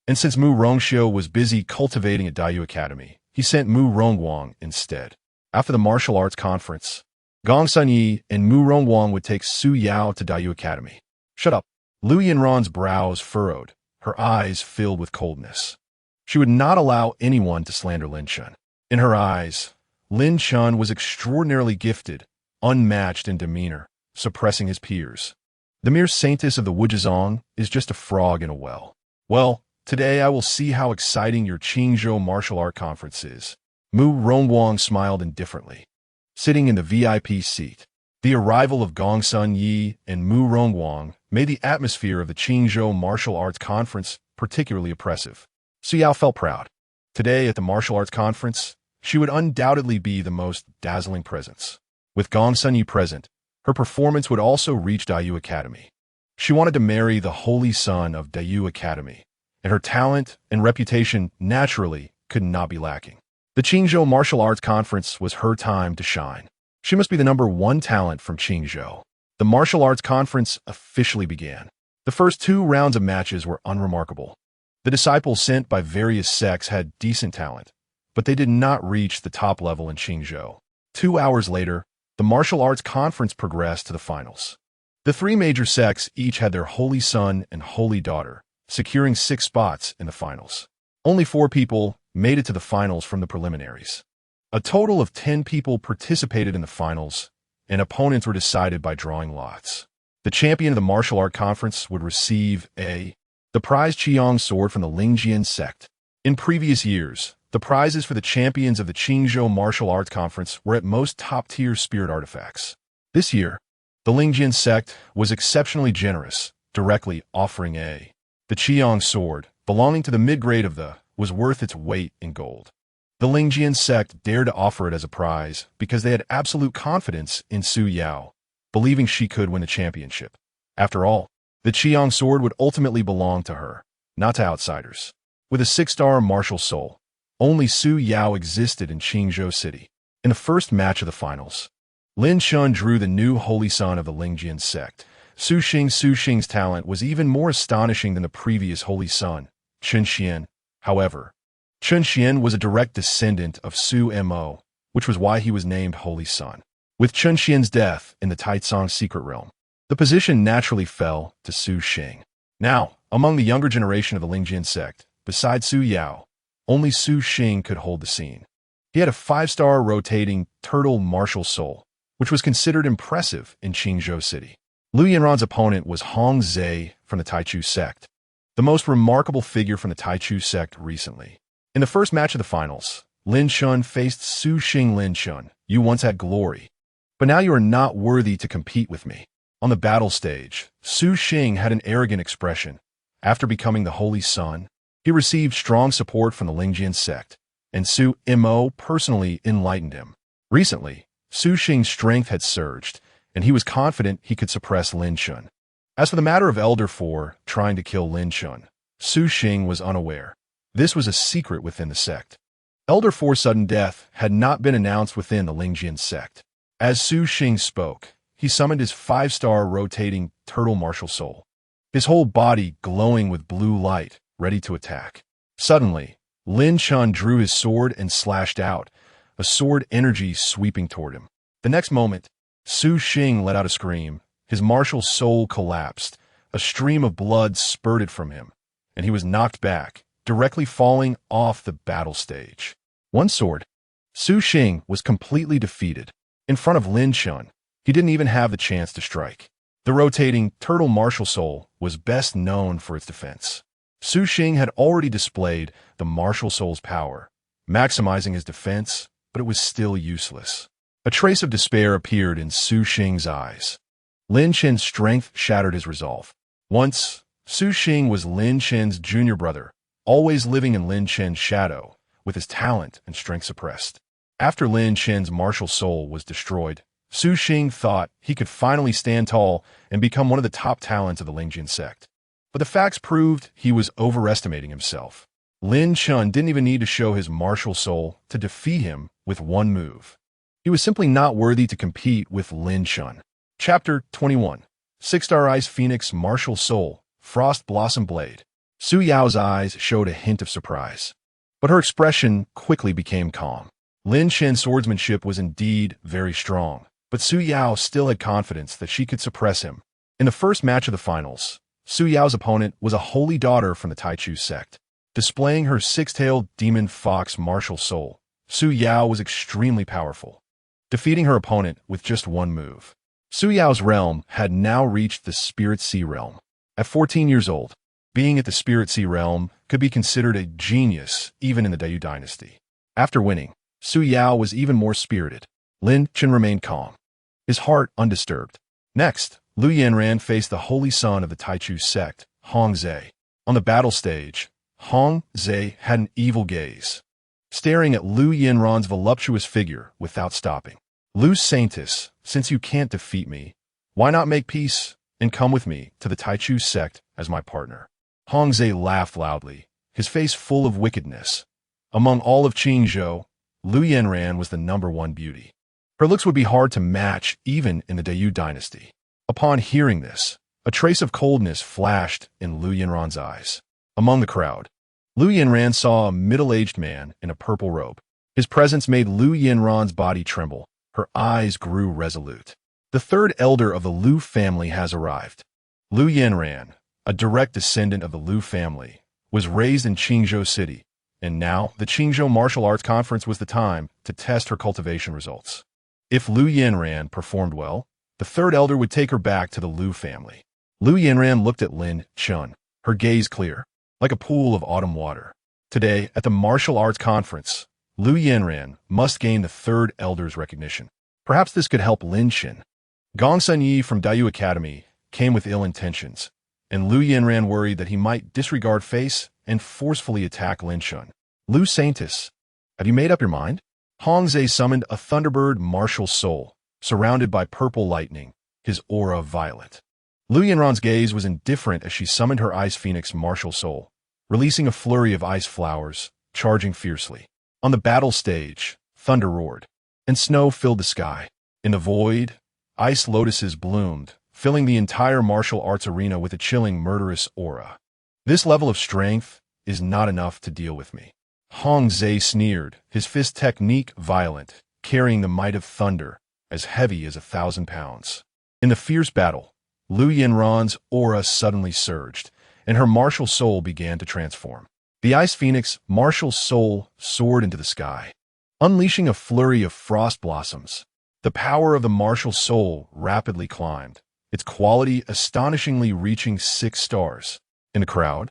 And since Mu Rongxiu was busy cultivating at Daiyu Academy, he sent Mu Rongguang instead. After the martial arts conference, Gong Sun Yi and Mu Rongguang would take Su Yao to Daiyu Academy. Shut up. Lu Yanran's brows furrowed, her eyes filled with coldness. She would not allow anyone to slander Lin Chen. In her eyes, Lin Chen was extraordinarily gifted, unmatched in demeanor, suppressing his peers. The mere saintess of the Wuzhizong is just a frog in a well. Well, today I will see how exciting your Qingzhou martial art conference is. Mu Rongguang smiled indifferently, sitting in the VIP seat. The arrival of Gong Sun Yi and Mu Rongguang made the atmosphere of the Qingzhou martial arts conference particularly oppressive. Su Yao felt proud. Today at the martial arts conference, she would undoubtedly be the most dazzling presence. With Gong Sun Yi present, her performance would also reach Daiyu Academy. She wanted to marry the holy son of Daiyu Academy, and her talent and reputation naturally could not be lacking. The Qingzhou Martial Arts Conference was her time to shine. She must be the #1 talent from Qingzhou. The Martial Arts Conference officially began. The first 2 rounds of matches were unremarkable. The disciples sent by various sects had decent talent, but they did not reach the top level in Qingzhou. 2 hours later, the Martial Arts Conference progressed to the finals. The 3 major sects each had their holy son and holy daughter, securing 6 spots in the finals. Only 4 people made it to the finals from the preliminaries. A total of 10 people participated in the finals, and opponents were decided by drawing lots. The champion of the martial art conference would receive the prize Qiang sword from the Lingjian sect. In previous years, the prizes for the champions of the Qingzhou Martial Arts Conference were at most top-tier spirit artifacts. This year, the Lingjian sect was exceptionally generous, directly offering the Qiang sword, belonging to the mid-grade of was worth its weight in gold. The Lingjian sect dared to offer it as a prize because they had absolute confidence in Su Yao, believing she could win the championship. After all, the Qiang sword would ultimately belong to her, not to outsiders. With a 6-star martial soul, only Su Yao existed in Qingzhou City. In the first match of the finals, Lin Chen drew the new holy son of the Lingjian sect. Su Xing's talent was even more astonishing than the previous holy son, Chen Xian. However, Chen Xian was a direct descendant of Su Mo, which was why he was named Holy Son. With Chen Xian's death in the Taicong secret realm, the position naturally fell to Su Xing. Now, among the younger generation of the Lingjian sect, besides Su Yao, only Su Xing could hold the scene. He had a 5-star rotating turtle martial soul, which was considered impressive in Qingzhou City. Lu Yanran's opponent was Hong Zhe from the Taichu sect. the most remarkable figure from the Taichu sect recently. In the first match of the finals, Lin Chen faced Su Xing. Lin Chen, you once had glory, but now you are not worthy to compete with me. On the battle stage, Su Xing had an arrogant expression. After becoming the Holy Sun, he received strong support from the Lingjian sect, and Su Mo personally enlightened him. Recently, Su Xing's strength had surged, and he was confident he could suppress Lin Chen. As for the matter of Elder 4 trying to kill Lin Chen, Su Xing was unaware. This was a secret within the sect. Elder 4's sudden death had not been announced within the Lingjian sect. As Su Xing spoke, he summoned his 5-star rotating turtle martial soul, his whole body glowing with blue light, ready to attack. Suddenly, Lin Chen drew his sword and slashed out, a sword energy sweeping toward him. The next moment, Su Xing let out a scream. His martial soul collapsed. A stream of blood spurted from him, and he was knocked back, directly falling off the battle stage. One sword. Su Xing was completely defeated. In front of Lin Chen, he didn't even have the chance to strike. The rotating turtle martial soul was best known for its defense. Su Xing had already displayed the martial soul's power, maximizing his defense, but it was still useless. A trace of despair appeared in Su Xing's eyes. Lin Chen's strength shattered his resolve. Once, Su Xing was Lin Chen's junior brother, always living in Lin Chen's shadow, with his talent and strength suppressed. After Lin Chen's martial soul was destroyed, Su Xing thought he could finally stand tall and become one of the top talents of the Lingjian sect. But the facts proved he was overestimating himself. Lin Chen didn't even need to show his martial soul to defeat him with one move. He was simply not worthy to compete with Lin Chen. Chapter 21. 6-star Ice Phoenix Martial Soul, Frost Blossom Blade. Su Yao's eyes showed a hint of surprise, but her expression quickly became calm. Lin Chen's swordsmanship was indeed very strong, but Su Yao still had confidence that she could suppress him. In the first match of the finals, Su Yao's opponent was a holy daughter from the Taichu sect. Displaying her 6-tailed demon fox martial soul, Su Yao was extremely powerful, defeating her opponent with just one move. Su Yao's realm had now reached the Spirit Sea realm. At 14 years old, being at the Spirit Sea realm could be considered a genius even in the Dayu dynasty. After winning, Su Yao was even more spirited. Lin Chen remained calm, his heart undisturbed. Next, Lu Yanran faced the holy son of the Taichu sect, Hong Zhe. On the battle stage, Hong Zhe had an evil gaze, staring at Lu Yanran's voluptuous figure without stopping. Lu Saintus, since you can't defeat me, why not make peace and come with me to the Taichu sect as my partner? Hong Zhe laughed loudly, his face full of wickedness. Among all of Qingzhou, Lu Yanran was the #1 beauty. Her looks would be hard to match even in the Dayu dynasty. Upon hearing this, a trace of coldness flashed in Lu Yanran's eyes. Among the crowd, Lu Yanran saw a middle-aged man in a purple robe. His presence made Lu Yanran's body tremble. Her eyes grew resolute. The third elder of the Lu family has arrived. Lu Yanran, a direct descendant of the Lu family, was raised in Qingzhou City, and now the Qingzhou Martial Arts Conference was the time to test her cultivation results. If Lu Yanran performed well, the third elder would take her back to the Lu family. Lu Yanran looked at Lin Chen, her gaze clear, like a pool of autumn water. Today, at the Martial Arts Conference, Lu Yanran must gain the third elder's recognition. Perhaps this could help Lin Chen. Gong Sunyi from Dayu Academy came with ill intentions, and Lu Yanran worried that he might disregard face and forcefully attack Lin Chen. Lu Saintus, have you made up your mind? Hong Zhe summoned a Thunderbird martial soul, surrounded by purple lightning, his aura violet. Lu Yanran's gaze was indifferent as she summoned her Ice Phoenix martial soul, releasing a flurry of ice flowers, charging fiercely. On the battle stage, thunder roared, and snow filled the sky. In the void, ice lotuses bloomed, filling the entire martial arts arena with a chilling, murderous aura. This level of strength is not enough to deal with me. Hong Zhe sneered, his fist technique violent, carrying the might of thunder, as heavy as 1,000 pounds. In the fierce battle, Lu Yanran's aura suddenly surged, and her martial soul began to transform. The Ice Phoenix martial soul soared into the sky, unleashing a flurry of frost blossoms. The power of the martial soul rapidly climbed, its quality astonishingly reaching 6 stars. In the crowd,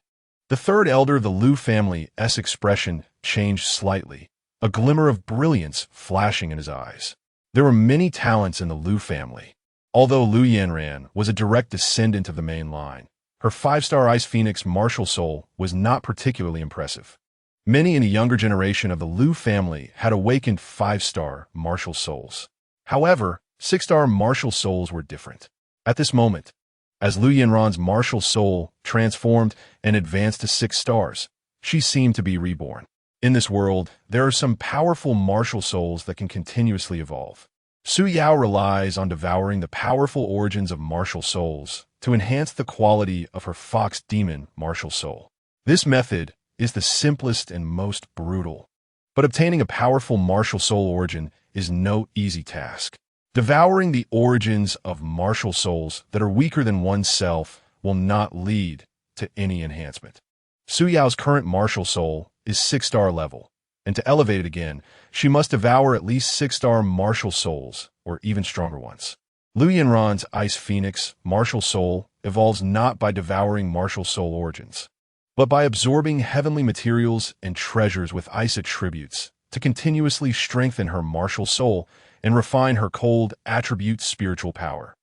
The third elder of the Liu family's expression changed slightly, a glimmer of brilliance flashing in his eyes. There were many talents in the Liu family. Although Liu Yanran was a direct descendant of the main line, her 5-star Ice Phoenix martial soul was not particularly impressive. Many in the younger generation of the Liu family had awakened 5-star martial souls. However, 6-star martial souls were different. At this moment, as Liu Yanran's martial soul transformed and advanced to 6 stars, she seemed to be reborn. In this world, there are some powerful martial souls that can continuously evolve. Su Yao relies on devouring the powerful origins of martial souls to enhance the quality of her fox demon martial soul. This method is the simplest and most brutal, but obtaining a powerful martial soul origin is no easy task. Devouring the origins of martial souls that are weaker than oneself will not lead to any enhancement. Su Yao's current martial soul is 6-star level, and to elevate it again, she must devour at least 6-star martial souls, or even stronger ones. Liu Yanran's Ice Phoenix martial soul evolves not by devouring martial soul origins, but by absorbing heavenly materials and treasures with ice attributes to continuously strengthen her martial soul and refine her cold attribute spiritual power.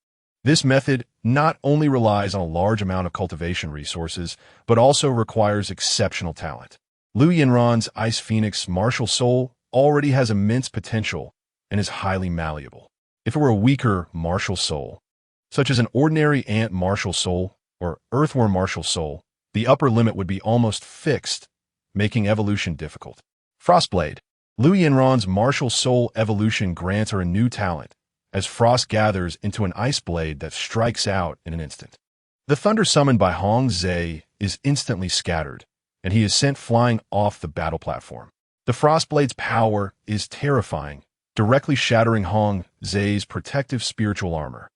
This method not only relies on a large amount of cultivation resources, but also requires exceptional talent. Liu Yanran's Ice Phoenix martial soul already has immense potential and is highly malleable. If it were a weaker martial soul, such as an ordinary ant martial soul or earthworm martial soul, the upper limit would be almost fixed, making evolution difficult. Frostblade. Liu Yanran's martial soul evolution grants her a new talent, as frost gathers into an ice blade that strikes out in an instant. The thunder summoned by Hong Zhe is instantly scattered, and he is sent flying off the battle platform. The Frostblade's power is terrifying, directly shattering Hong Zhe's protective spiritual armor.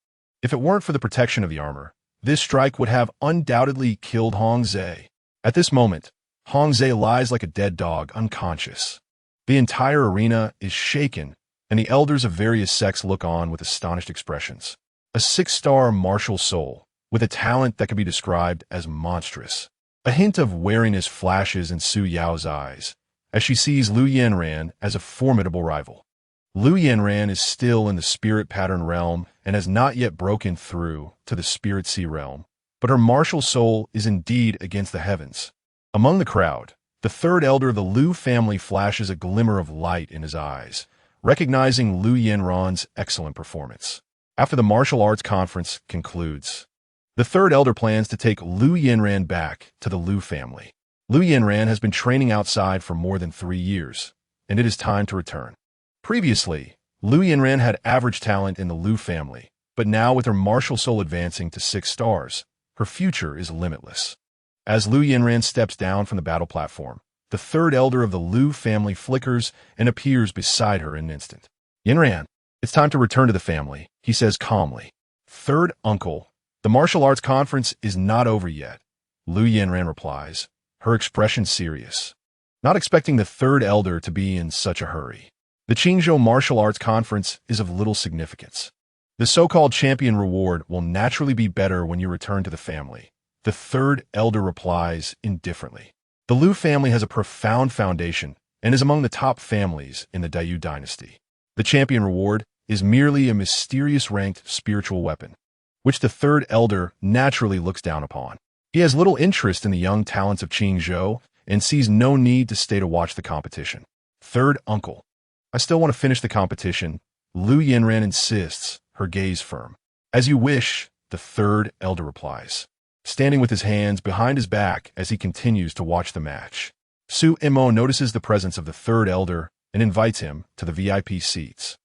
If it weren't for the protection of the armor, this strike would have undoubtedly killed Hong Zhe. At this moment, Hong Zhe lies like a dead dog, unconscious. The entire arena is shaken, and the elders of various sects look on with astonished expressions. A 6-star martial soul, with a talent that can be described as monstrous. A hint of wariness flashes in Su Yao's eyes, as she sees Liu Yanran as a formidable rival. Liu Yanran is still in the spirit pattern realm and has not yet broken through to the spirit sea realm, but her martial soul is indeed against the heavens. Among the crowd, the third elder of the Liu family flashes a glimmer of light in his eyes, recognizing Liu Yanran's excellent performance. After the martial arts conference concludes, the third elder plans to take Liu Yanran back to the Liu family. Liu Yanran has been training outside for more than 3 years, and it is time to return. Previously, Liu Yanran had average talent in the Liu family, but now with her martial soul advancing to 6 stars, her future is limitless. As Liu Yanran steps down from the battle platform, the third elder of the Liu family flickers and appears beside her in an instant. Yanran, it's time to return to the family, he says calmly. Third uncle, the martial arts conference is not over yet, Liu Yanran replies, her expression serious. Not expecting the third elder to be in such a hurry. The Qingzhou martial arts conference is of little significance. The so-called champion reward will naturally be better when you return to the family. The third elder replies indifferently. The Liu family has a profound foundation and is among the top families in the Dayu dynasty. The champion reward is merely a mysterious ranked spiritual weapon, which the third elder naturally looks down upon. He has little interest in the young talents of Qingzhou and sees no need to stay to watch the competition. Third uncle. I still want to finish the competition, Liu Yanran insists, her gaze firm. As you wish, the third elder replies, standing with his hands behind his back as he continues to watch the match. Su Imo notices the presence of the third elder and invites him to the VIP seats.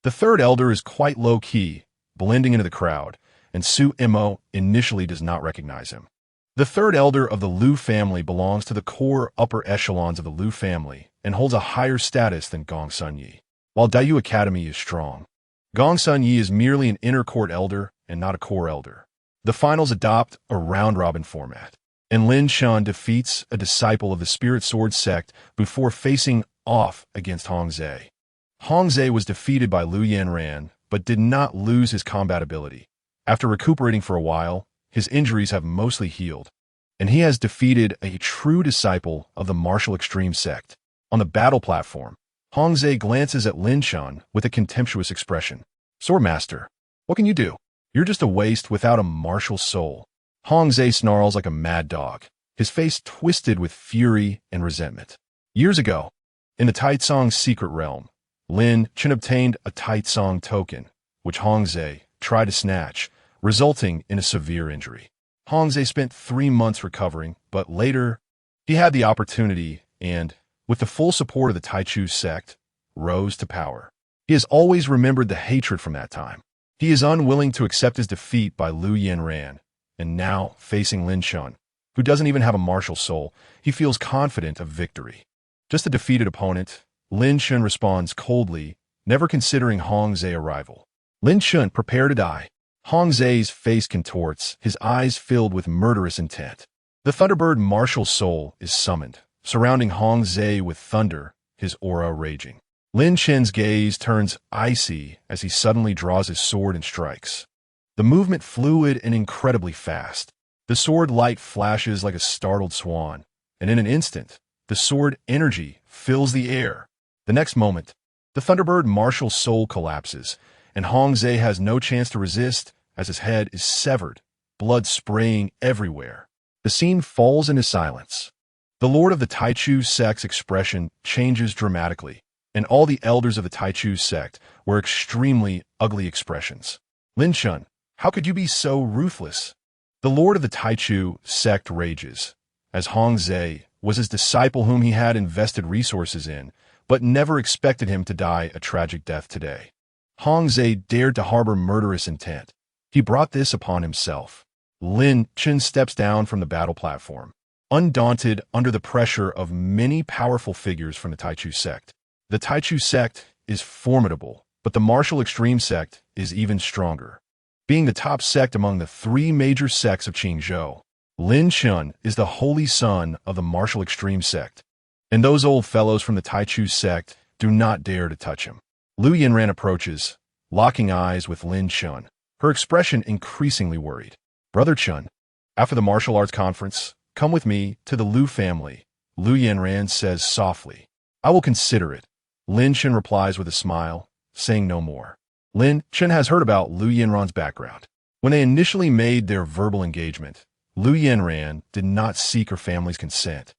The third elder is quite low-key, blending into the crowd, and Su Imo initially does not recognize him. The third elder of the Liu family belongs to the core upper echelons of the Liu family and holds a higher status than Gong Sun Yi. While Dayu Academy is strong, Gong Sun Yi is merely an inner court elder and not a core elder. The finals adopt a round-robin format, and Lin Chen defeats a disciple of the Spirit Sword sect before facing off against Hong Zhe. Hong Zhe was defeated by Liu Yanran, but did not lose his combat ability. After recuperating for a while, his injuries have mostly healed. and he has defeated a true disciple of the martial extreme sect. On the battle platform, Hongzhe glances at Lin Chen with a contemptuous expression. Swordmaster, what can you do? You're just a waste without a martial soul. Hongzhe snarls like a mad dog, his face twisted with fury and resentment. Years ago, in the Taitsong's secret realm, Lin Chen obtained a Taitsong token, which Hongzhe tried to snatch, resulting in a severe injury. Hongzhe spent 3 months recovering, but later, he had the opportunity and, with the full support of the Taichu sect, rose to power. He has always remembered the hatred from that time. He is unwilling to accept his defeat by Lu Yanran, and now, facing Lin Chen, who doesn't even have a martial soul, he feels confident of victory. Just a defeated opponent, Lin Chen responds coldly, never considering Hongzhe a rival. Lin Chen, prepare to die. Hongzhe's face contorts, his eyes filled with murderous intent. The Thunderbird martial soul is summoned, surrounding Hongzhe with thunder, his aura raging. Lin Chen's gaze turns icy as he suddenly draws his sword and strikes. The movement fluid and incredibly fast. The sword light flashes like a startled swan, and in an instant, the sword energy fills the air. The next moment, the Thunderbird martial soul collapses, and Hongzhe has no chance to resist as his head is severed, blood spraying everywhere. The scene falls into silence. The Lord of the Taichu sect's expression changes dramatically, and all the elders of the Taichu sect wear extremely ugly expressions. Lin Chen, how could you be so ruthless? The Lord of the Taichu sect rages, as Hongzhe was his disciple whom he had invested resources in, but never expected him to die a tragic death today. Hongzhe dared to harbor murderous intent. He brought this upon himself. Lin Chen steps down from the battle platform, undaunted under the pressure of many powerful figures from the Taichu sect. The Taichu sect is formidable, but the martial extreme sect is even stronger. Being the top sect among the 3 major sects of Qingzhou, Lin Chen is the holy son of the martial extreme sect, and those old fellows from the Taichu sect do not dare to touch him. Lu Yanran approaches, locking eyes with Lin Chen, her expression increasingly worried. Brother Chen, after the martial arts conference, come with me to the Lu family, Lu Yanran says softly. I will consider it. Lin Chen replies with a smile, saying no more. Lin Chen has heard about Lu Yanran's background. When they initially made their verbal engagement, Lu Yanran did not seek her family's consent,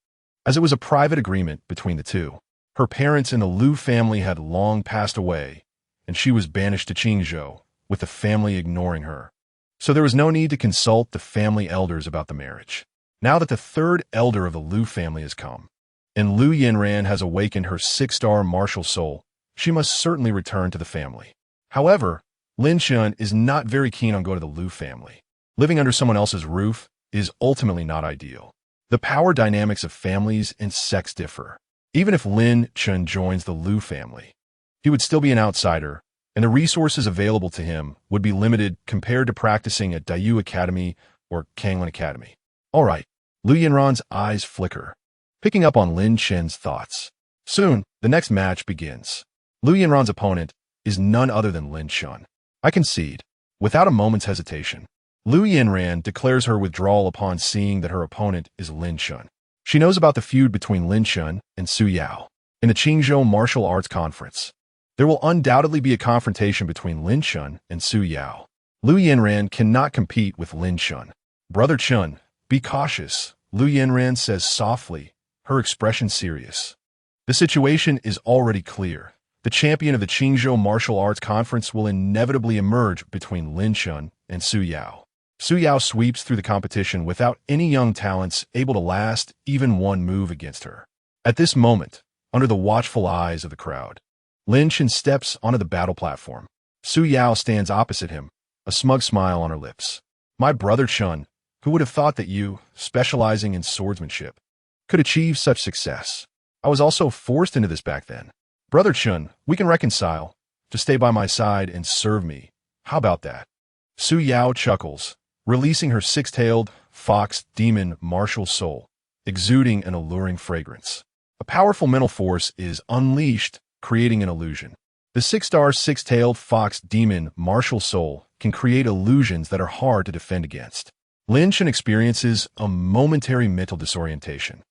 as it was a private agreement between the two. Her parents in the Lu family had long passed away, and she was banished to Qingzhou, with the family ignoring her. So there was no need to consult the family elders about the marriage. Now that the 3rd elder of the Lu family has come, and Lu Yanran has awakened her 6-star martial soul, she must certainly return to the family. However, Lin Chen is not very keen on going to the Lu family. Living under someone else's roof is ultimately not ideal. The power dynamics of families and sects differ. Even if Lin Chen joins the Lu family, he would still be an outsider, and the resources available to him would be limited compared to practicing at Dayu Academy or Kanglin Academy. All right, Lu Yanran's eyes flicker, picking up on Lin Chen's thoughts. Soon, the next match begins. Lu Yanran's opponent is none other than Lin Chen. I concede, without a moment's hesitation. Lu Yanran declares her withdrawal upon seeing that her opponent is Lin Chen. She knows about the feud between Lin Chen and Su Yao. In the Qingzhou Martial Arts Conference, there will undoubtedly be a confrontation between Lin Chen and Su Yao. Lu Yanran cannot compete with Lin Chen. Brother Chen, be cautious, Lu Yanran says softly, her expression serious. The situation is already clear. The champion of the Qingzhou Martial Arts Conference will inevitably emerge between Lin Chen and Su Yao. Su Yao sweeps through the competition without any young talents able to last even one move against her. At this moment, under the watchful eyes of the crowd, Lin Chen steps onto the battle platform. Su Yao stands opposite him, a smug smile on her lips. My brother Chen, who would have thought that you, specializing in swordsmanship, could achieve such success? I was also forced into this back then. Brother Chen, we can reconcile. Just stay by my side and serve me. How about that? Su Yao chuckles, releasing her 6-tailed fox demon martial soul, exuding an alluring fragrance. A powerful mental force is unleashed, creating an illusion. The 6-star 6-tailed fox demon martial soul can create illusions that are hard to defend against. Lin Chen experiences a momentary mental disorientation,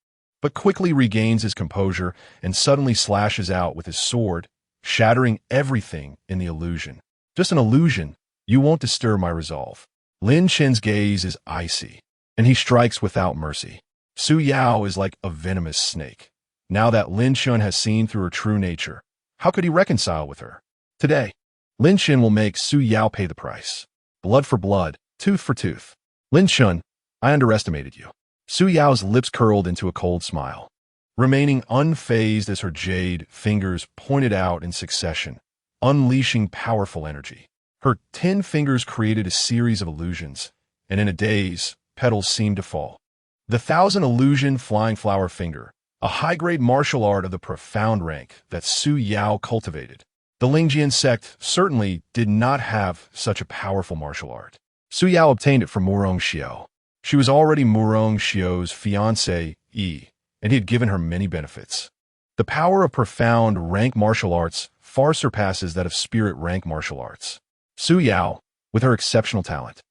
but quickly regains his composure and suddenly slashes out with his sword, shattering everything in the illusion. Just an illusion. You won't disturb my resolve. Lin Chen's gaze is icy, and he strikes without mercy. Su Yao is like a venomous snake. Now that Lin Chen has seen through her true nature, how could he reconcile with her? Today, Lin Chen will make Su Yao pay the price. Blood for blood, tooth for tooth. Lin Chen, I underestimated you. Su Yao's lips curled into a cold smile, remaining unfazed as her jade fingers pointed out in succession, unleashing powerful energy. Her 10 fingers created a series of illusions, and in a daze, petals seemed to fall. The 1,000 illusion flying flower finger, a high-grade martial art of the profound rank that Su Yao cultivated. The Lingjian sect certainly did not have such a powerful martial art. Su Yao obtained it from Murong Xiao. She was already Murong Xiao's fiancée, and he had given her many benefits. The power of profound rank martial arts far surpasses that of spirit rank martial arts. Su Yao, with her exceptional talent,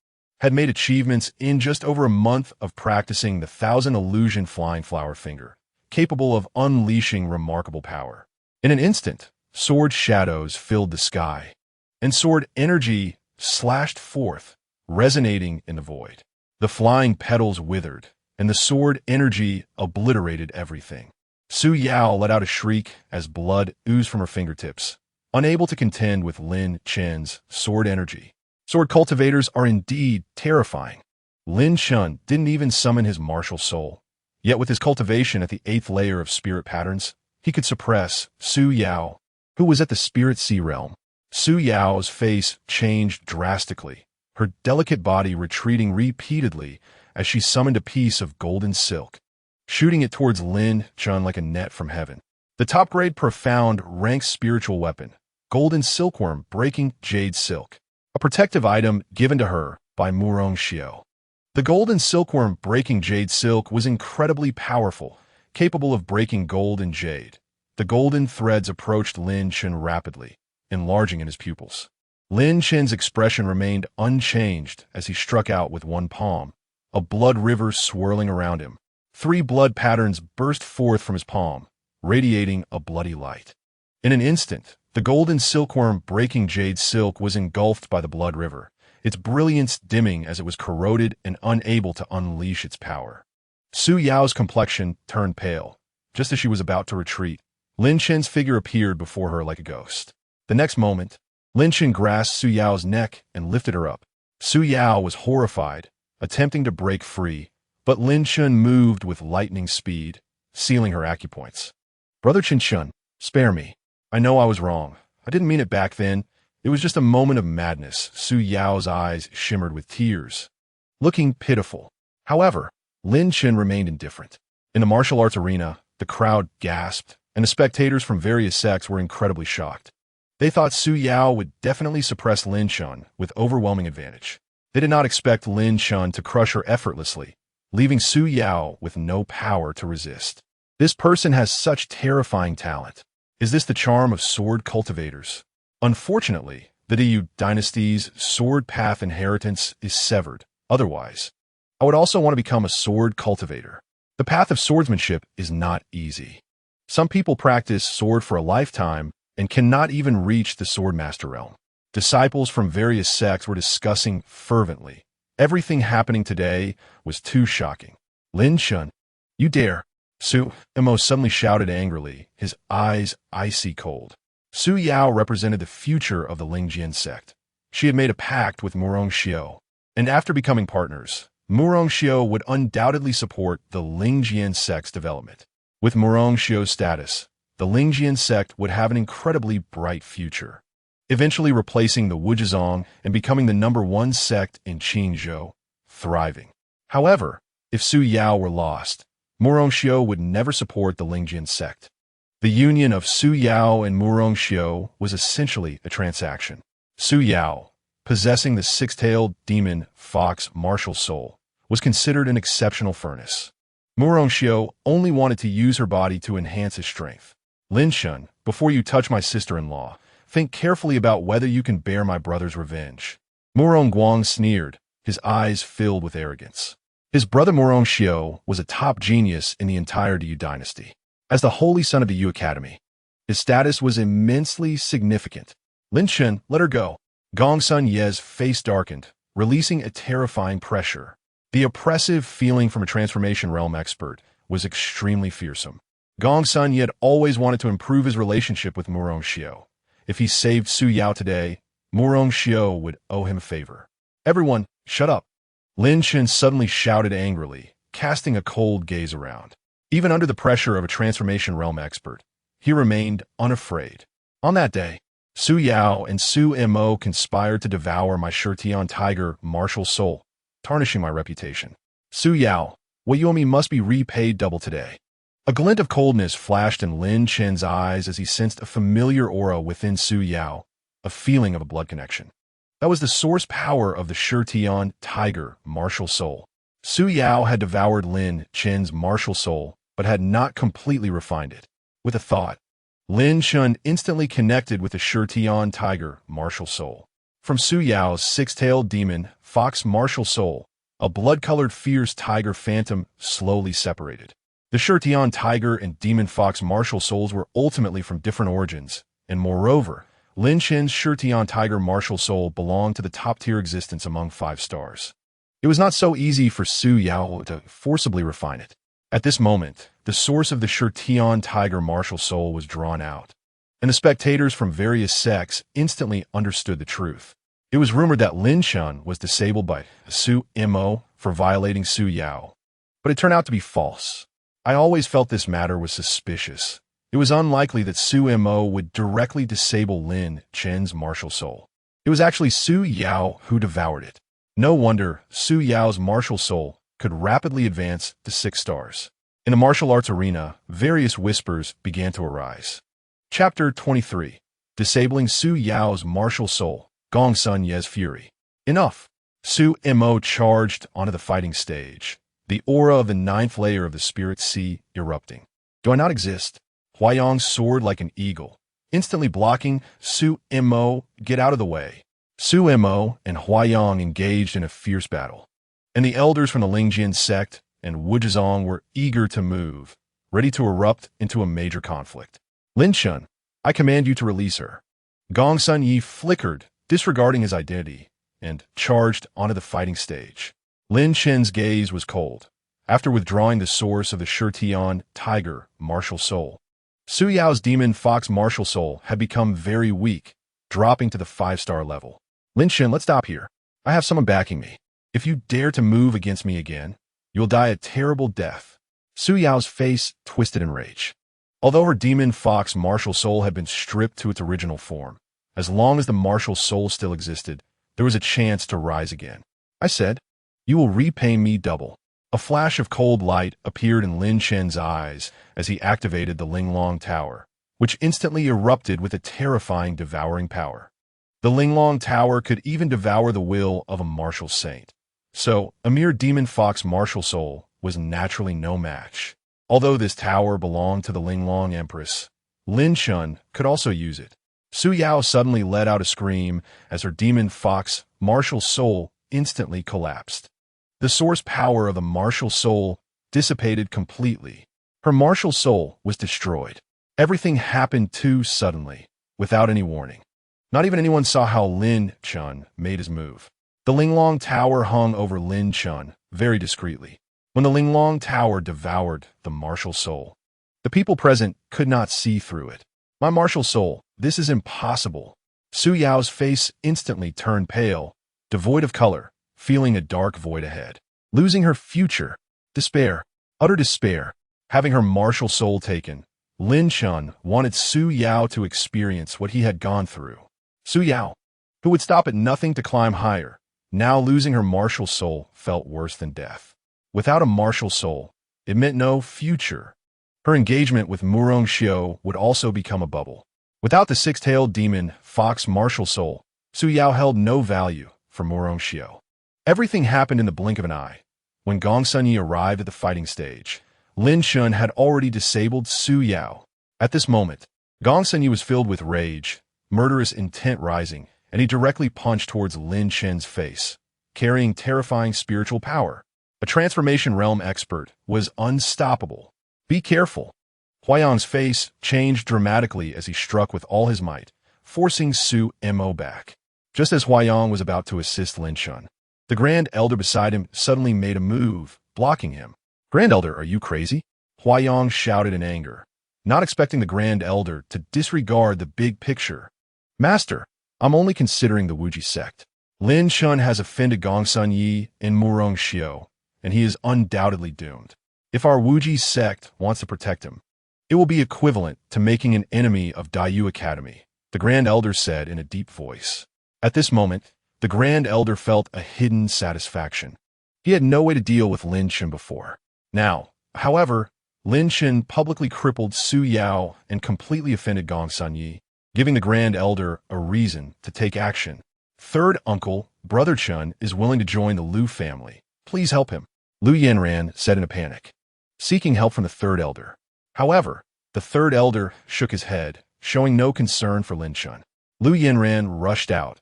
had made achievements in just over a month of practicing the 1,000 illusion flying flower finger, capable of unleashing remarkable power. In an instant, sword shadows filled the sky, and sword energy slashed forth, resonating in the void. The flying petals withered, and the sword energy obliterated everything. Su Yao let out a shriek as blood oozed from her fingertips, unable to contend with Lin Chen's sword energy. Sword cultivators are indeed terrifying. Lin Chen didn't even summon his martial soul, yet with his cultivation at the 8th layer of spirit patterns, he could suppress Su Yao, who was at the spirit sea realm. Su Yao's face changed drastically, her delicate body retreating repeatedly as she summoned a piece of golden silk, shooting it towards Lin Chen like a net from heaven. The top-grade profound rank spiritual weapon, golden silkworm breaking jade silk, a protective item given to her by Murong Xiao. The golden silkworm breaking jade silk was incredibly powerful, capable of breaking gold and jade. The golden threads approached Lin Chen rapidly, enlarging in his pupils. Lin Chen's expression remained unchanged as he struck out with one palm, a blood river swirling around him. 3 blood patterns burst forth from his palm, radiating a bloody light. In an instant, the golden silkworm breaking jade silk was engulfed by the blood river, its brilliance dimming as it was corroded and unable to unleash its power. Su Yao's complexion turned pale. Just as she was about to retreat, Lin Chen's figure appeared before her like a ghost. The next moment, Lin Chen grasped Su Yao's neck and lifted her up. Su Yao was horrified, attempting to break free, but Lin Chen moved with lightning speed, sealing her acupoints. Brother Chen, spare me. I know I was wrong. I didn't mean it back then. It was just a moment of madness. Su Yao's eyes shimmered with tears, looking pitiful. However, Lin Chen remained indifferent. In the martial arts arena, the crowd gasped, and the spectators from various sects were incredibly shocked. They thought Su Yao would definitely suppress Lin Chen with overwhelming advantage. They did not expect Lin Chen to crush her effortlessly, leaving Su Yao with no power to resist. This person has such terrifying talent. Is this the charm of sword cultivators? Unfortunately, the Diyu dynasty's sword path inheritance is severed. Otherwise, I would also want to become a sword cultivator. The path of swordsmanship is not easy. Some people practice sword for a lifetime and cannot even reach the swordmaster realm. Disciples from various sects were discussing fervently. Everything happening today was too shocking. Lin Chen, you dare! Su Yao suddenly shouted angrily, his eyes icy cold. Su Yao represented the future of the Lingjian sect. She had made a pact with Murong Xiao, and after becoming partners, Murong Xiao would undoubtedly support the Lingjian sect's development. With Murong Xiao's status, the Lingjian sect would have an incredibly bright future, eventually replacing the Wuzhizong and becoming the #1 sect in Qingzhou, thriving. However, if Su Yao were lost, Murong Xiao would never support the Lingjian sect. The union of Su Yao and Murong Xiao was essentially a transaction. Su Yao, possessing the 6-tailed demon fox martial soul, was considered an exceptional furnace. Murong Xiao only wanted to use her body to enhance his strength. Lin Chen, before you touch my sister-in-law, think carefully about whether you can bear my brother's revenge. Murong Guang sneered, his eyes filled with arrogance. His brother Murong Xiao was a top genius in the entire Yu dynasty. As the holy son of the Yu Academy, his status was immensely significant. Lin Chen let her go. Gongsun Ye's face darkened, releasing a terrifying pressure. The oppressive feeling from a transformation realm expert was extremely fearsome. Gongsun Ye had always wanted to improve his relationship with Murong Xiao. If he saved Su Yao today, Murong Xiao would owe him a favor. Everyone, shut up. Lin Chen suddenly shouted angrily, casting a cold gaze around. Even under the pressure of a transformation realm expert, he remained unafraid. On that day, Su Yao and Su Mo conspired to devour my Shurtian tiger martial soul, tarnishing my reputation. Su Yao, what you owe me must be repaid double today. A glint of coldness flashed in Lin Chen's eyes as he sensed a familiar aura within Su Yao, a feeling of a blood connection. That was the source power of the Shurtian tiger martial soul. Su Yao had devoured Lin Chen's martial soul, but had not completely refined it. With a thought, Lin Chen instantly connected with the Shurtian tiger martial soul. From Su Yao's six-tailed demon, fox martial soul, a blood-colored fierce tiger phantom slowly separated. The Shurtian tiger and demon fox martial souls were ultimately from different origins, and moreover, Lin Chen's Shurtian tiger martial soul belonged to the top-tier existence among 5 stars. It was not so easy for Su Yao to forcibly refine it. At this moment, the source of the Shurtian tiger martial soul was drawn out, and the spectators from various sects instantly understood the truth. It was rumored that Lin Chen was disabled by Su Mo for violating Su Yao, but it turned out to be false. I always felt this matter was suspicious. It was unlikely that Su Mo would directly disable Lin Chen's martial soul. It was actually Su Yao who devoured it. No wonder Su Yao's martial soul could rapidly advance to 6 stars. In the martial arts arena, various whispers began to arise. Chapter 23. Disabling Su Yao's martial soul, Gongsun Ye's fury. Enough! Su Mo charged onto the fighting stage, the aura of the 9th layer of the spirit sea erupting. Do I not exist? Huayang soared like an eagle, instantly blocking Su Mo. Get out of the way. Su Mo and Huayang engaged in a fierce battle, and the elders from the Lingjian sect and Wuzhong were eager to move, ready to erupt into a major conflict. Lin Chen, I command you to release her. Gongsun Yi flickered, disregarding his identity, and charged onto the fighting stage. Lin Chen's gaze was cold. After withdrawing the source of the Shurtian tiger martial soul, Su Yao's demon fox martial soul had become very weak, dropping to the 5-star level. Lin Chen, let's stop here. I have someone backing me. If you dare to move against me again, you'll die a terrible death. Su Yao's face twisted in rage. Although her demon fox martial soul had been stripped to its original form, as long as the martial soul still existed, there was a chance to rise again. I said, you will repay me double. A flash of cold light appeared in Lin Chen's eyes as he activated the Linglong Tower, which instantly erupted with a terrifying devouring power. The Linglong Tower could even devour the will of a martial saint. So, a mere demon fox martial soul was naturally no match. Although this tower belonged to the Linglong Empress, Lin Chen could also use it. Su Yao suddenly let out a scream as her demon fox martial soul instantly collapsed. The source power of the martial soul dissipated completely. Her martial soul was destroyed. Everything happened too suddenly, without any warning. Not even anyone saw how Lin Chen made his move. The Linglong Tower hung over Lin Chen very discreetly. When the Linglong Tower devoured the martial soul, the people present could not see through it. My martial soul, this is impossible. Su Yao's face instantly turned pale, devoid of color, feeling a dark void ahead. Losing her future, despair, utter despair, having her martial soul taken, Lin Chen wanted Su Yao to experience what he had gone through. Su Yao, who would stop at nothing to climb higher, now losing her martial soul felt worse than death. Without a martial soul, it meant no future. Her engagement with Murong Xiao would also become a bubble. Without the 6-tailed demon, fox martial soul, Su Yao held no value for Murong Xiao. Everything happened in the blink of an eye. When Gongsun Yi arrived at the fighting stage, Lin Chen had already disabled Su Yao. At this moment, Gongsun Yi was filled with rage, murderous intent rising, and he directly punched towards Lin Chen's face, carrying terrifying spiritual power. A transformation realm expert was unstoppable. Be careful. Huayang's face changed dramatically as he struck with all his might, forcing Su Mo back. Just as Huayang was about to assist Lin Chen, the Grand Elder beside him suddenly made a move, blocking him. Grand Elder, are you crazy? Huayang shouted in anger, not expecting the Grand Elder to disregard the big picture. Master, I'm only considering the Wuji sect. Lin Chen has offended Gongsun Yi and Murong Xiao, and he is undoubtedly doomed. If our Wuji sect wants to protect him, it will be equivalent to making an enemy of Daiyu Academy, the Grand Elder said in a deep voice. At this moment, the Grand Elder felt a hidden satisfaction. He had no way to deal with Lin Chen before. Now, however, Lin Chen publicly crippled Su Yao and completely offended Gongsun Yi, giving the Grand Elder a reason to take action. Third uncle, Brother Chen, is willing to join the Liu family. Please help him, Liu Yanran said in a panic, seeking help from the Third Elder. However, the Third Elder shook his head, showing no concern for Lin Chen. Liu Yanran rushed out,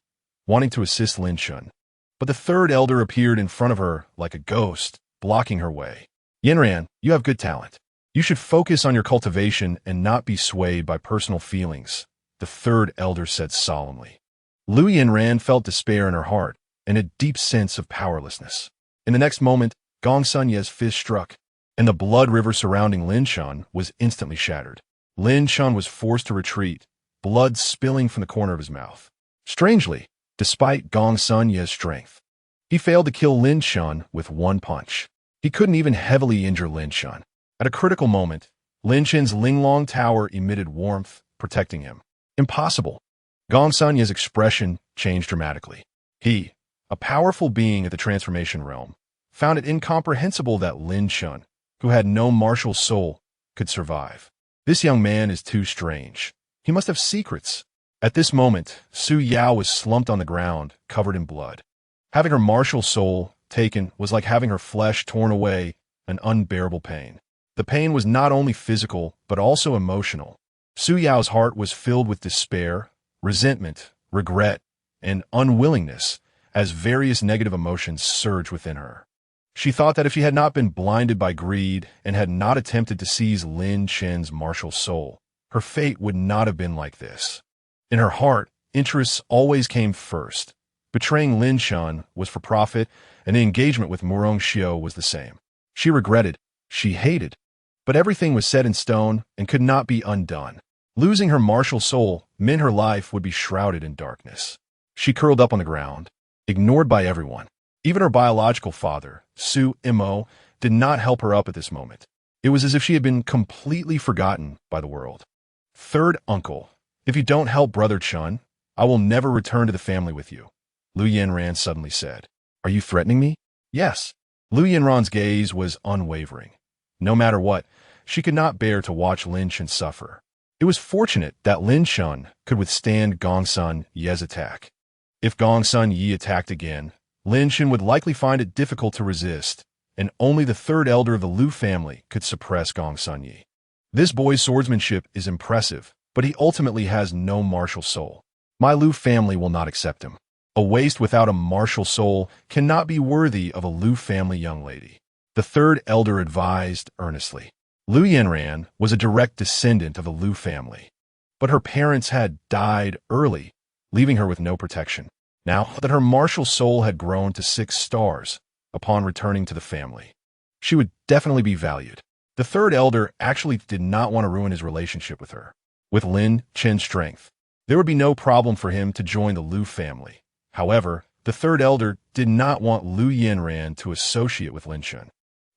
wanting to assist Lin Chen, but the Third Elder appeared in front of her like a ghost, blocking her way. Yanran, you have good talent. You should focus on your cultivation and not be swayed by personal feelings, the Third Elder said solemnly. Liu Yanran felt despair in her heart and a deep sense of powerlessness. In the next moment, Gongsun Ye's fist struck, and the blood river surrounding Lin Chen was instantly shattered. Lin Chen was forced to retreat, blood spilling from the corner of his mouth. Strangely, despite Gongsun Ye's strength, he failed to kill Lin Chen with one punch. He couldn't even heavily injure Lin Chen. At a critical moment, Lin Chen's Linglong Tower emitted warmth, protecting him. Impossible. Gongsun Ye's expression changed dramatically. He, a powerful being at the transformation realm, found it incomprehensible that Lin Chen, who had no martial soul, could survive. This young man is too strange. He must have secrets. At this moment, Su Yao was slumped on the ground, covered in blood. Having her martial soul taken was like having her flesh torn away, an unbearable pain. The pain was not only physical, but also emotional. Su Yao's heart was filled with despair, resentment, regret, and unwillingness as various negative emotions surged within her. She thought that if she had not been blinded by greed and had not attempted to seize Lin Chen's martial soul, her fate would not have been like this. In her heart, interests always came first. Betraying Lin Chen was for profit, and the engagement with Murong Xiao was the same. She regretted, she hated, but everything was set in stone and could not be undone. Losing her martial soul meant her life would be shrouded in darkness. She curled up on the ground, ignored by everyone. Even her biological father, Su Mo, did not help her up at this moment. It was as if she had been completely forgotten by the world. Third uncle, if you don't help Brother Chen, I will never return to the family with you, Liu Yanran suddenly said. Are you threatening me? Yes. Liu Yanran's gaze was unwavering. No matter what, she could not bear to watch Lin Chen suffer. It was fortunate that Lin Chen could withstand Gongsun Ye's attack. If Gongsun Yi attacked again, Lin Chen would likely find it difficult to resist, and only the Third Elder of the Liu family could suppress Gongsun Yi. This boy's swordsmanship is impressive, but he ultimately has no martial soul. My Liu family will not accept him. A waste without a martial soul cannot be worthy of a Liu family young lady, the Third Elder advised earnestly. Liu Yanran was a direct descendant of the Liu family, but her parents had died early, leaving her with no protection. Now that her martial soul had grown to 6 stars upon returning to the family, she would definitely be valued. The Third Elder actually did not want to ruin his relationship with her. With Lin Chen's strength, there would be no problem for him to join the Liu family. However, the Third Elder did not want Liu Yanran to associate with Lin Chen.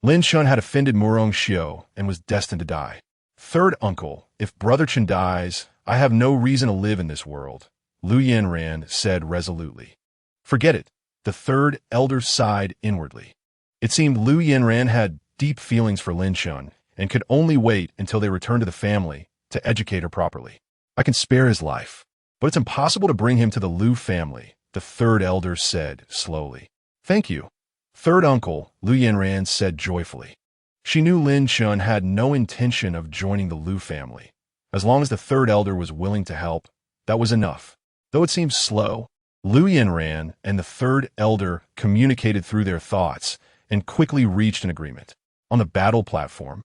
Lin Chen had offended Murong Xiao and was destined to die. Third uncle, if Brother Chen dies, I have no reason to live in this world, Liu Yanran said resolutely. Forget it, the Third Elder sighed inwardly. It seemed Liu Yanran had deep feelings for Lin Chen and could only wait until they returned to the family to educate her properly. I can spare his life, but it's impossible to bring him to the Liu family, the Third Elder said slowly. Thank you, Third uncle, Liu Yanran said joyfully. She knew Lin Chen had no intention of joining the Liu family. As long as the Third Elder was willing to help, that was enough. Though it seemed slow, Liu Yinran and the third elder communicated through their thoughts and quickly reached an agreement. On the battle platform,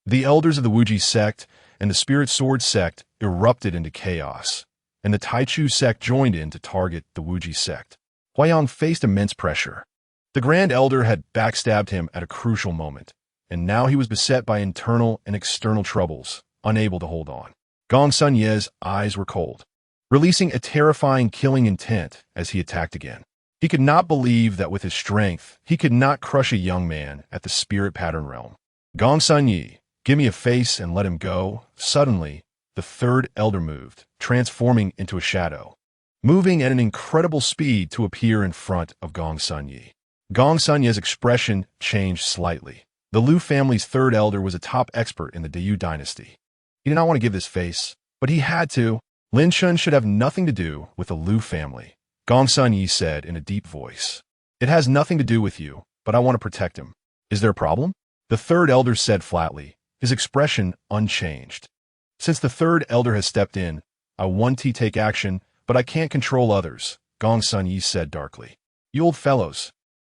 the elders of the Wuji sect and the Spirit Sword sect erupted into chaos, and the Taichu sect joined in to target the Wuji sect. Huayang faced immense pressure. The Grand Elder had backstabbed him at a crucial moment, and now he was beset by internal and external troubles, unable to hold on. Gong Sun Ye's eyes were cold, releasing a terrifying killing intent as he attacked again. He could not believe that with his strength, he could not crush a young man at the spirit pattern realm. Gong Sun Yi, give me a face and let him go. Suddenly, the third elder moved, transforming into a shadow, moving at an incredible speed to appear in front of Gong Sun Yi. Gong Sun Yi's expression changed slightly. The Liu family's third elder was a top expert in the Diyu dynasty. He did not want to give this face, but he had to. Lin Chen should have nothing to do with the Liu family, Gong Sun Yi said in a deep voice. It has nothing to do with you, but I want to protect him. Is there a problem? The third elder said flatly, his expression unchanged. Since the third elder has stepped in, I want to take action, but I can't control others, Gong Sun Yi said darkly. You old fellows,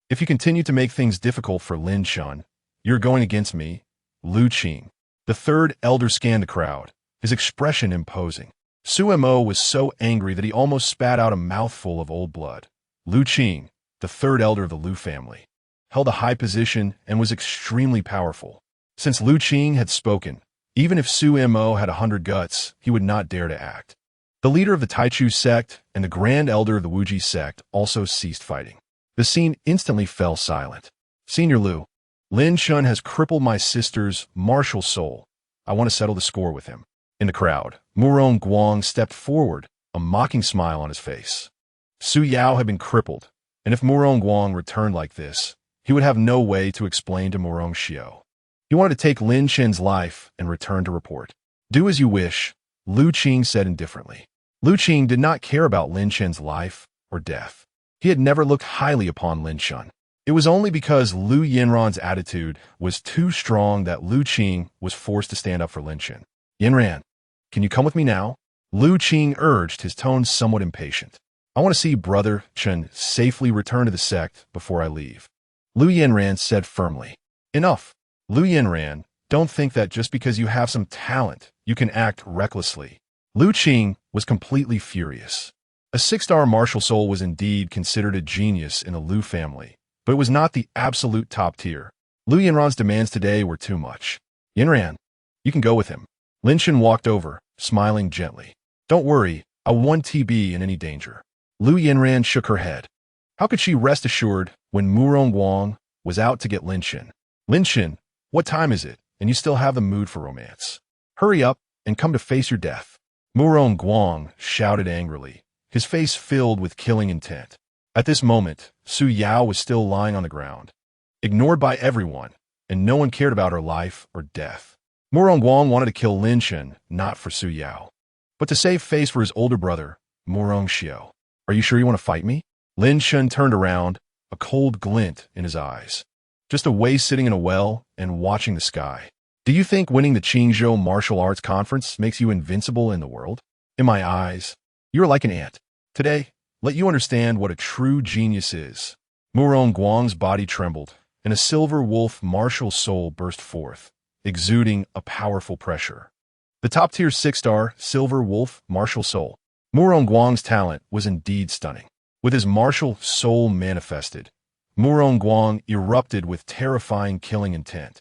if you continue to make things difficult for Lin Chen, you're going against me, Liu Qing. The third elder scanned the crowd, his expression imposing. Su Mo was so angry that he almost spat out a mouthful of old blood. Liu Qing, the third elder of the Liu family, held a high position and was extremely powerful. Since Liu Qing had spoken, even if Su Mo had 100 guts, he would not dare to act. The leader of the Taichu sect and the grand elder of the Wuji sect also ceased fighting. The scene instantly fell silent. Senior Liu, Lin Chen has crippled my sister's martial soul. I want to settle the score with him. In the crowd, Murong Guang stepped forward, a mocking smile on his face. Su Yao had been crippled, and if Murong Guang returned like this, he would have no way to explain to Murong Xiao. He wanted to take Lin Chen's life and return to report. Do as you wish, Liu Qing said indifferently. Liu Qing did not care about Lin Chen's life or death. He had never looked highly upon Lin Chen. It was only because Liu Yinran's attitude was too strong that Liu Qing was forced to stand up for Lin Chen. Yinran, can you come with me now? Liu Qing urged, his tone somewhat impatient. I want to see Brother Chen safely return to the sect before I leave. Liu Yinran said firmly. Enough. Liu Yinran, don't think that just because you have some talent, you can act recklessly. Liu Qing was completely furious. A 6-star martial soul was indeed considered a genius in the Liu family, but it was not the absolute top tier. Liu Yinran's demands today were too much. Yinran, you can go with him. Lin Chen walked over, smiling gently. Don't worry, I won't be in any danger. Liu Yinran shook her head. How could she rest assured when Murong Guang was out to get Lin Chen? Lin Chen, what time is it, and you still have the mood for romance? Hurry up and come to face your death. Murong Guang shouted angrily, his face filled with killing intent. At this moment, Su Yao was still lying on the ground, ignored by everyone, and no one cared about her life or death. Murong Guang wanted to kill Lin Chen, not for Su Yao, but to save face for his older brother, Murong Xiao. Are you sure you want to fight me? Lin Chen turned around, a cold glint in his eyes. Just a way sitting in a well and watching the sky. Do you think winning the Qingzhou Martial Arts Conference makes you invincible in the world? In my eyes, you are like an ant. Today, let you understand what a true genius is. Murong Guang's body trembled, and a silver wolf martial soul burst forth, exuding a powerful pressure. The top-tier 6-star silver wolf martial soul. Murong Guang's talent was indeed stunning. With his martial soul manifested, Murong Guang erupted with terrifying killing intent,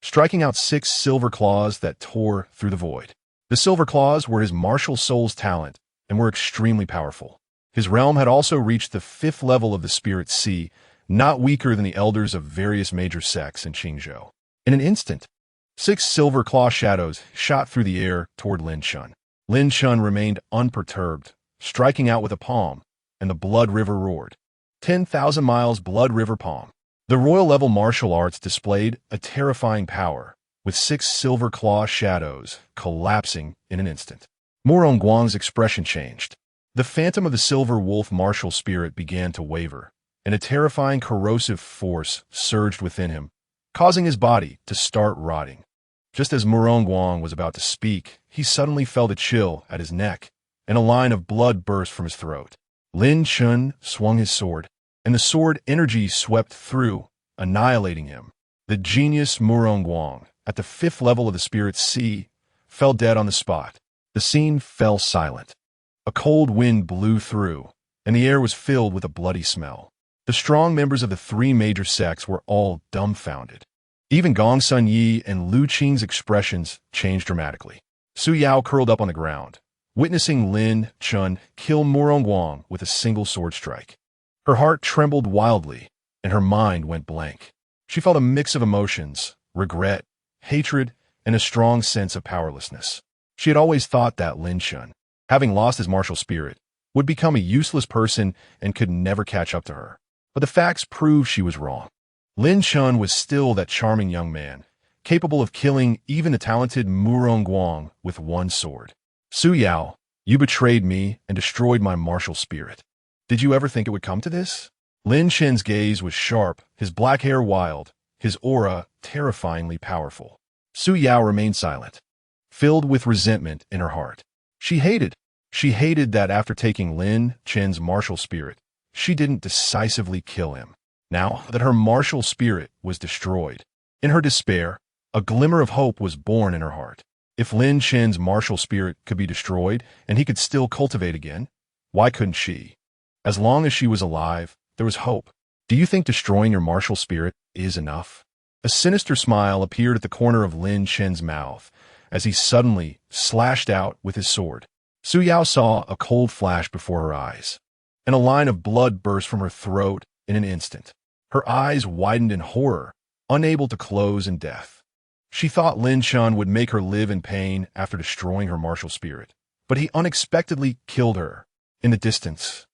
striking out 6 silver claws that tore through the void. The silver claws were his martial soul's talent and were extremely powerful. His realm had also reached the 5th level of the Spirit Sea, not weaker than the elders of various major sects in Qingzhou. In an instant, 6 silver claw shadows shot through the air toward Lin Chen. Lin Chen remained unperturbed, striking out with a palm, and the blood river roared. 10,000 miles blood river palm. The royal level martial arts displayed a terrifying power, with 6 silver claw shadows collapsing in an instant. Murong Guang's expression changed. The phantom of the silver wolf martial spirit began to waver, and a terrifying corrosive force surged within him, causing his body to start rotting. Just as Murong Guang was about to speak, he suddenly felt a chill at his neck, and a line of blood burst from his throat. Lin Chen swung his sword, and the sword energy swept through, annihilating him. The genius Murong, at the 5th level of the spirit's sea, fell dead on the spot. The scene fell silent. A cold wind blew through, and the air was filled with a bloody smell. The strong members of the 3 major sects were all dumbfounded. Even Gong Sun Yi and Lu Qing's expressions changed dramatically. Su Yao curled up on the ground, witnessing Lin Chen kill Murong with a single sword strike. Her heart trembled wildly, and her mind went blank. She felt a mix of emotions, regret, hatred, and a strong sense of powerlessness. She had always thought that Lin Chen, having lost his martial spirit, would become a useless person and could never catch up to her. But the facts proved she was wrong. Lin Chen was still that charming young man, capable of killing even the talented Murong with one sword. Su Yao, you betrayed me and destroyed my martial spirit. Did you ever think it would come to this? Lin Chen's gaze was sharp, his black hair wild, his aura terrifyingly powerful. Su Yao remained silent, filled with resentment in her heart. She hated that after taking Lin Chen's martial spirit, she didn't decisively kill him. Now that her martial spirit was destroyed, in her despair, a glimmer of hope was born in her heart. If Lin Chen's martial spirit could be destroyed and he could still cultivate again, why couldn't she? As long as she was alive, there was hope. Do you think destroying your martial spirit is enough? A sinister smile appeared at the corner of Lin Chen's mouth as he suddenly slashed out with his sword. Su Yao saw a cold flash before her eyes, and a line of blood burst from her throat in an instant. Her eyes widened in horror, unable to close in death. She thought Lin Chen would make her live in pain after destroying her martial spirit, but he unexpectedly killed her. In the distance,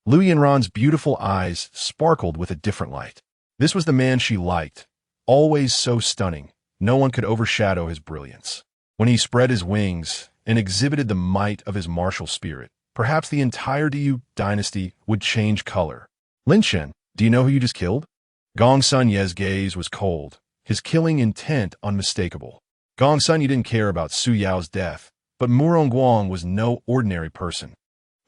Lu Yinran's beautiful eyes sparkled with a different light. This was the man she liked, always so stunning, no one could overshadow his brilliance. When he spread his wings and exhibited the might of his martial spirit, perhaps the entire Diyu dynasty would change color. Lin Chen, do you know who you just killed? Gong Sun Ye's gaze was cold, his killing intent unmistakable. Gong Sun Ye didn't care about Su Yao's death, but Murong was no ordinary person.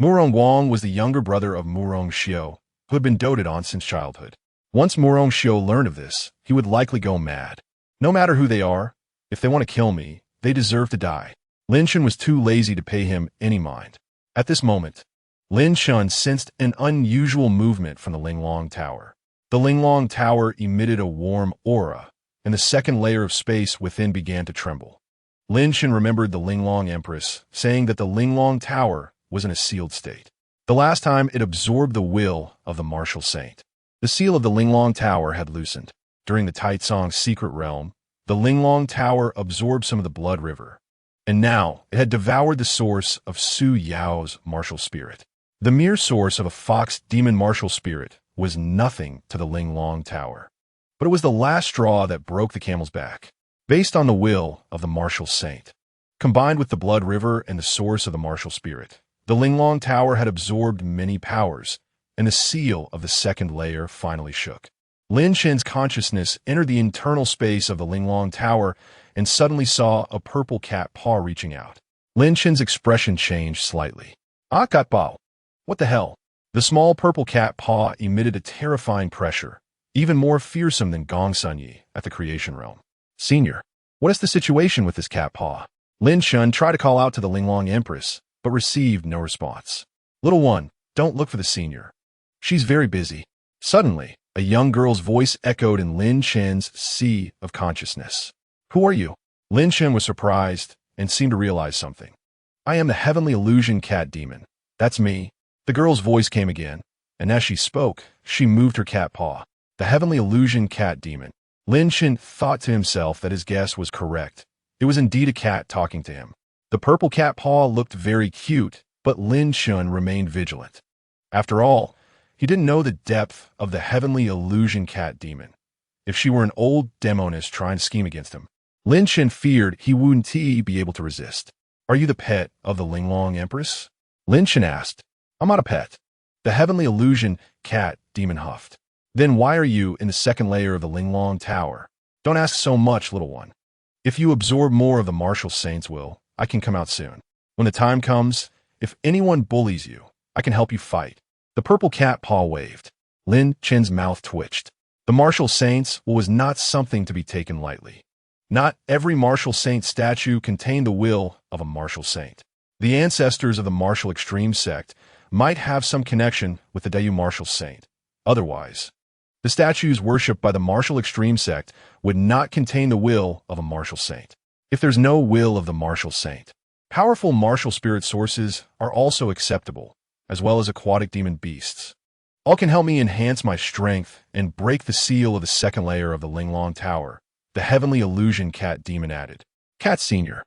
Murong was the younger brother of Murong Xiu, who had been doted on since childhood. Once Murong Xiu learned of this, he would likely go mad. No matter who they are, if they want to kill me, they deserve to die. Lin Chen was too lazy to pay him any mind. At this moment, Lin Chen sensed an unusual movement from the Linglong Tower. The Linglong Tower emitted a warm aura, and the second layer of space within began to tremble. Lin Chen remembered the Linglong Empress saying that the Linglong Tower was in a sealed state. The last time it absorbed the will of the martial saint. The seal of the Linglong Tower had loosened. During the Taitsong's secret realm, the Linglong Tower absorbed some of the blood river, and now it had devoured the source of Su Yao's martial spirit. The mere source of a fox demon martial spirit was nothing to the Linglong Tower, but it was the last straw that broke the camel's back. Based on the will of the martial saint, combined with the blood river and the source of the martial spirit, the Linglong Tower had absorbed many powers, and the seal of the second layer finally shook. Lin Chen's consciousness entered the internal space of the Linglong Tower and suddenly saw a purple cat paw reaching out. Lin Chen's expression changed slightly. Ah, cat paw. What the hell? The small purple cat paw emitted a terrifying pressure, even more fearsome than Gong Sun Yi at the creation realm. Senior, what is the situation with this cat paw? Lin Chen tried to call out to the Linglong Empress, but received no response. Little one, don't look for the senior. She's very busy. Suddenly, a young girl's voice echoed in Lin Chen's sea of consciousness. Who are you? Lin Chen was surprised and seemed to realize something. I am the heavenly illusion cat demon. That's me. The girl's voice came again, and as she spoke, she moved her cat paw. The heavenly illusion cat demon. Lin Chen thought to himself that his guess was correct. It was indeed a cat talking to him. The purple cat paw looked very cute, but Lin Chen remained vigilant. After all, he didn't know the depth of the heavenly illusion cat demon. If she were an old demoness trying to scheme against him, Lin Chen feared he wouldn't be able to resist. Are you the pet of the Linglong Empress? Lin Chen asked. I'm not a pet. The heavenly illusion cat demon huffed. Then why are you in the second layer of the Linglong Tower? Don't ask so much, little one. If you absorb more of the martial saint's will, I can come out soon. When the time comes, if anyone bullies you, I can help you fight. The purple cat paw waved. Lin Chen's mouth twitched. The martial saints was not something to be taken lightly. Not every martial saint statue contained the will of a martial saint. The ancestors of the martial extreme sect might have some connection with the Dayu martial saint. Otherwise, the statues worshipped by the martial extreme sect would not contain the will of a martial saint. If there's no will of the martial saint, powerful martial spirit sources are also acceptable, as well as aquatic demon beasts. All can help me enhance my strength and break the seal of the second layer of the Linglong Tower, the heavenly illusion cat demon added. Cat Senior.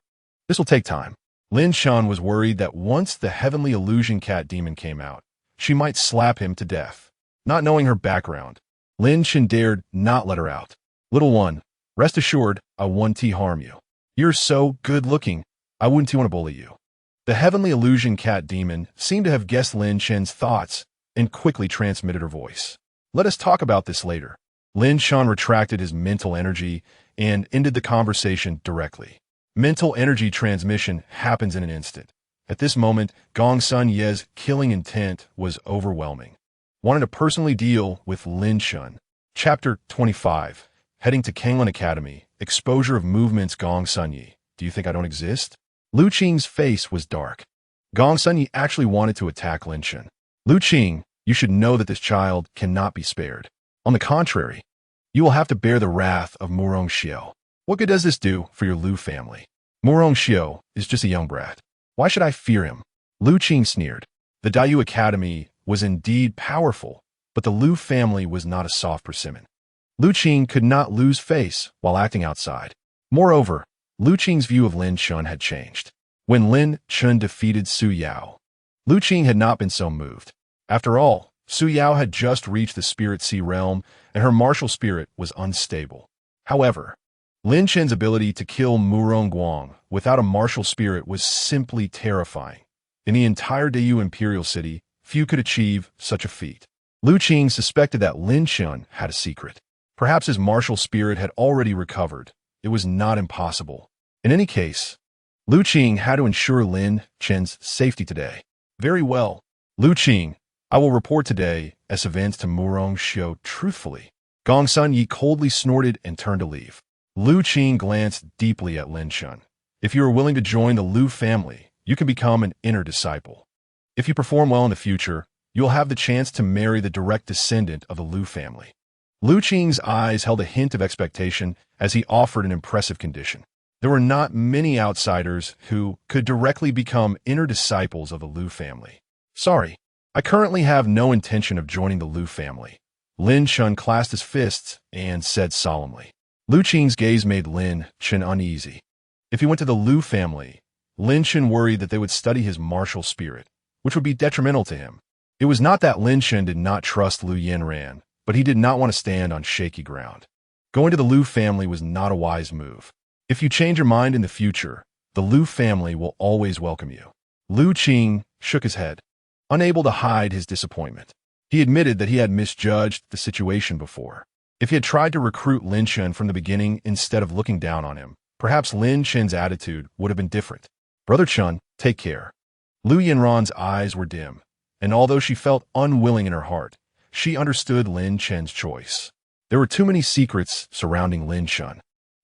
This will take time. Lin Chen was worried that once the heavenly illusion cat demon came out, she might slap him to death. Not knowing her background, Lin Chen dared not let her out. Little one, rest assured, I won't harm you. You're so good-looking, I wouldn't want to bully you. The heavenly illusion cat demon seemed to have guessed Lin Chen's thoughts and quickly transmitted her voice. Let us talk about this later. Lin Chen retracted his mental energy and ended the conversation directly. Mental energy transmission happens in an instant. At this moment, Gong Sun Ye's killing intent was overwhelming. Wanted to personally deal with Lin Chen. Chapter 25. Heading to Kanglin Academy. Exposure of movements. Gong Sun Ye. Do you think I don't exist? Lu Qing's face was dark. Gong Sun Ye actually wanted to attack Lin Chen. Lu Qing, you should know that this child cannot be spared. On the contrary, you will have to bear the wrath of Murong Xiao. What good does this do for your Lu family? Murong Xiao is just a young brat. Why should I fear him? Lu Qing sneered. The Dayu Academy was indeed powerful, but the Lu family was not a soft persimmon. Lu Qing could not lose face while acting outside. Moreover, Lu Qing's view of Lin Chen had changed. When Lin Chen defeated Su Yao, Lu Qing had not been so moved. After all, Su Yao had just reached the Spirit Sea realm, and her martial spirit was unstable. However, Lin Chen's ability to kill Murong Guang without a martial spirit was simply terrifying. In the entire Dayu Imperial City, few could achieve such a feat. Lu Qing suspected that Lin Chen had a secret. Perhaps his martial spirit had already recovered. It was not impossible. In any case, Lu Qing had to ensure Lin Chen's safety today. Very well. Lu Qing, I will report today as events to Murong Xiao truthfully. Gong Sun Ye coldly snorted and turned to leave. Lu Qing glanced deeply at Lin Chen. If you are willing to join the Lu family, you can become an inner disciple. If you perform well in the future, you'll have the chance to marry the direct descendant of the Lu family. Lu Qing's eyes held a hint of expectation as he offered an impressive condition. There were not many outsiders who could directly become inner disciples of the Lu family. Sorry, I currently have no intention of joining the Lu family. Lin Chen clasped his fists and said solemnly. Lu Qing's gaze made Lin Chen uneasy. If he went to the Lu family, Lin Chen worried that they would study his martial spirit, which would be detrimental to him. It was not that Lin Chen did not trust Lu Yanran, but he did not want to stand on shaky ground. Going to the Lu family was not a wise move. If you change your mind in the future, the Lu family will always welcome you. Lu Qing shook his head, unable to hide his disappointment. He admitted that he had misjudged the situation before. If he had tried to recruit Lin Chen from the beginning instead of looking down on him, perhaps Lin Chen's attitude would have been different. Brother Chen, take care. Lu Yanran's eyes were dim, and although she felt unwilling in her heart, she understood Lin Chen's choice. There were too many secrets surrounding Lin Chen.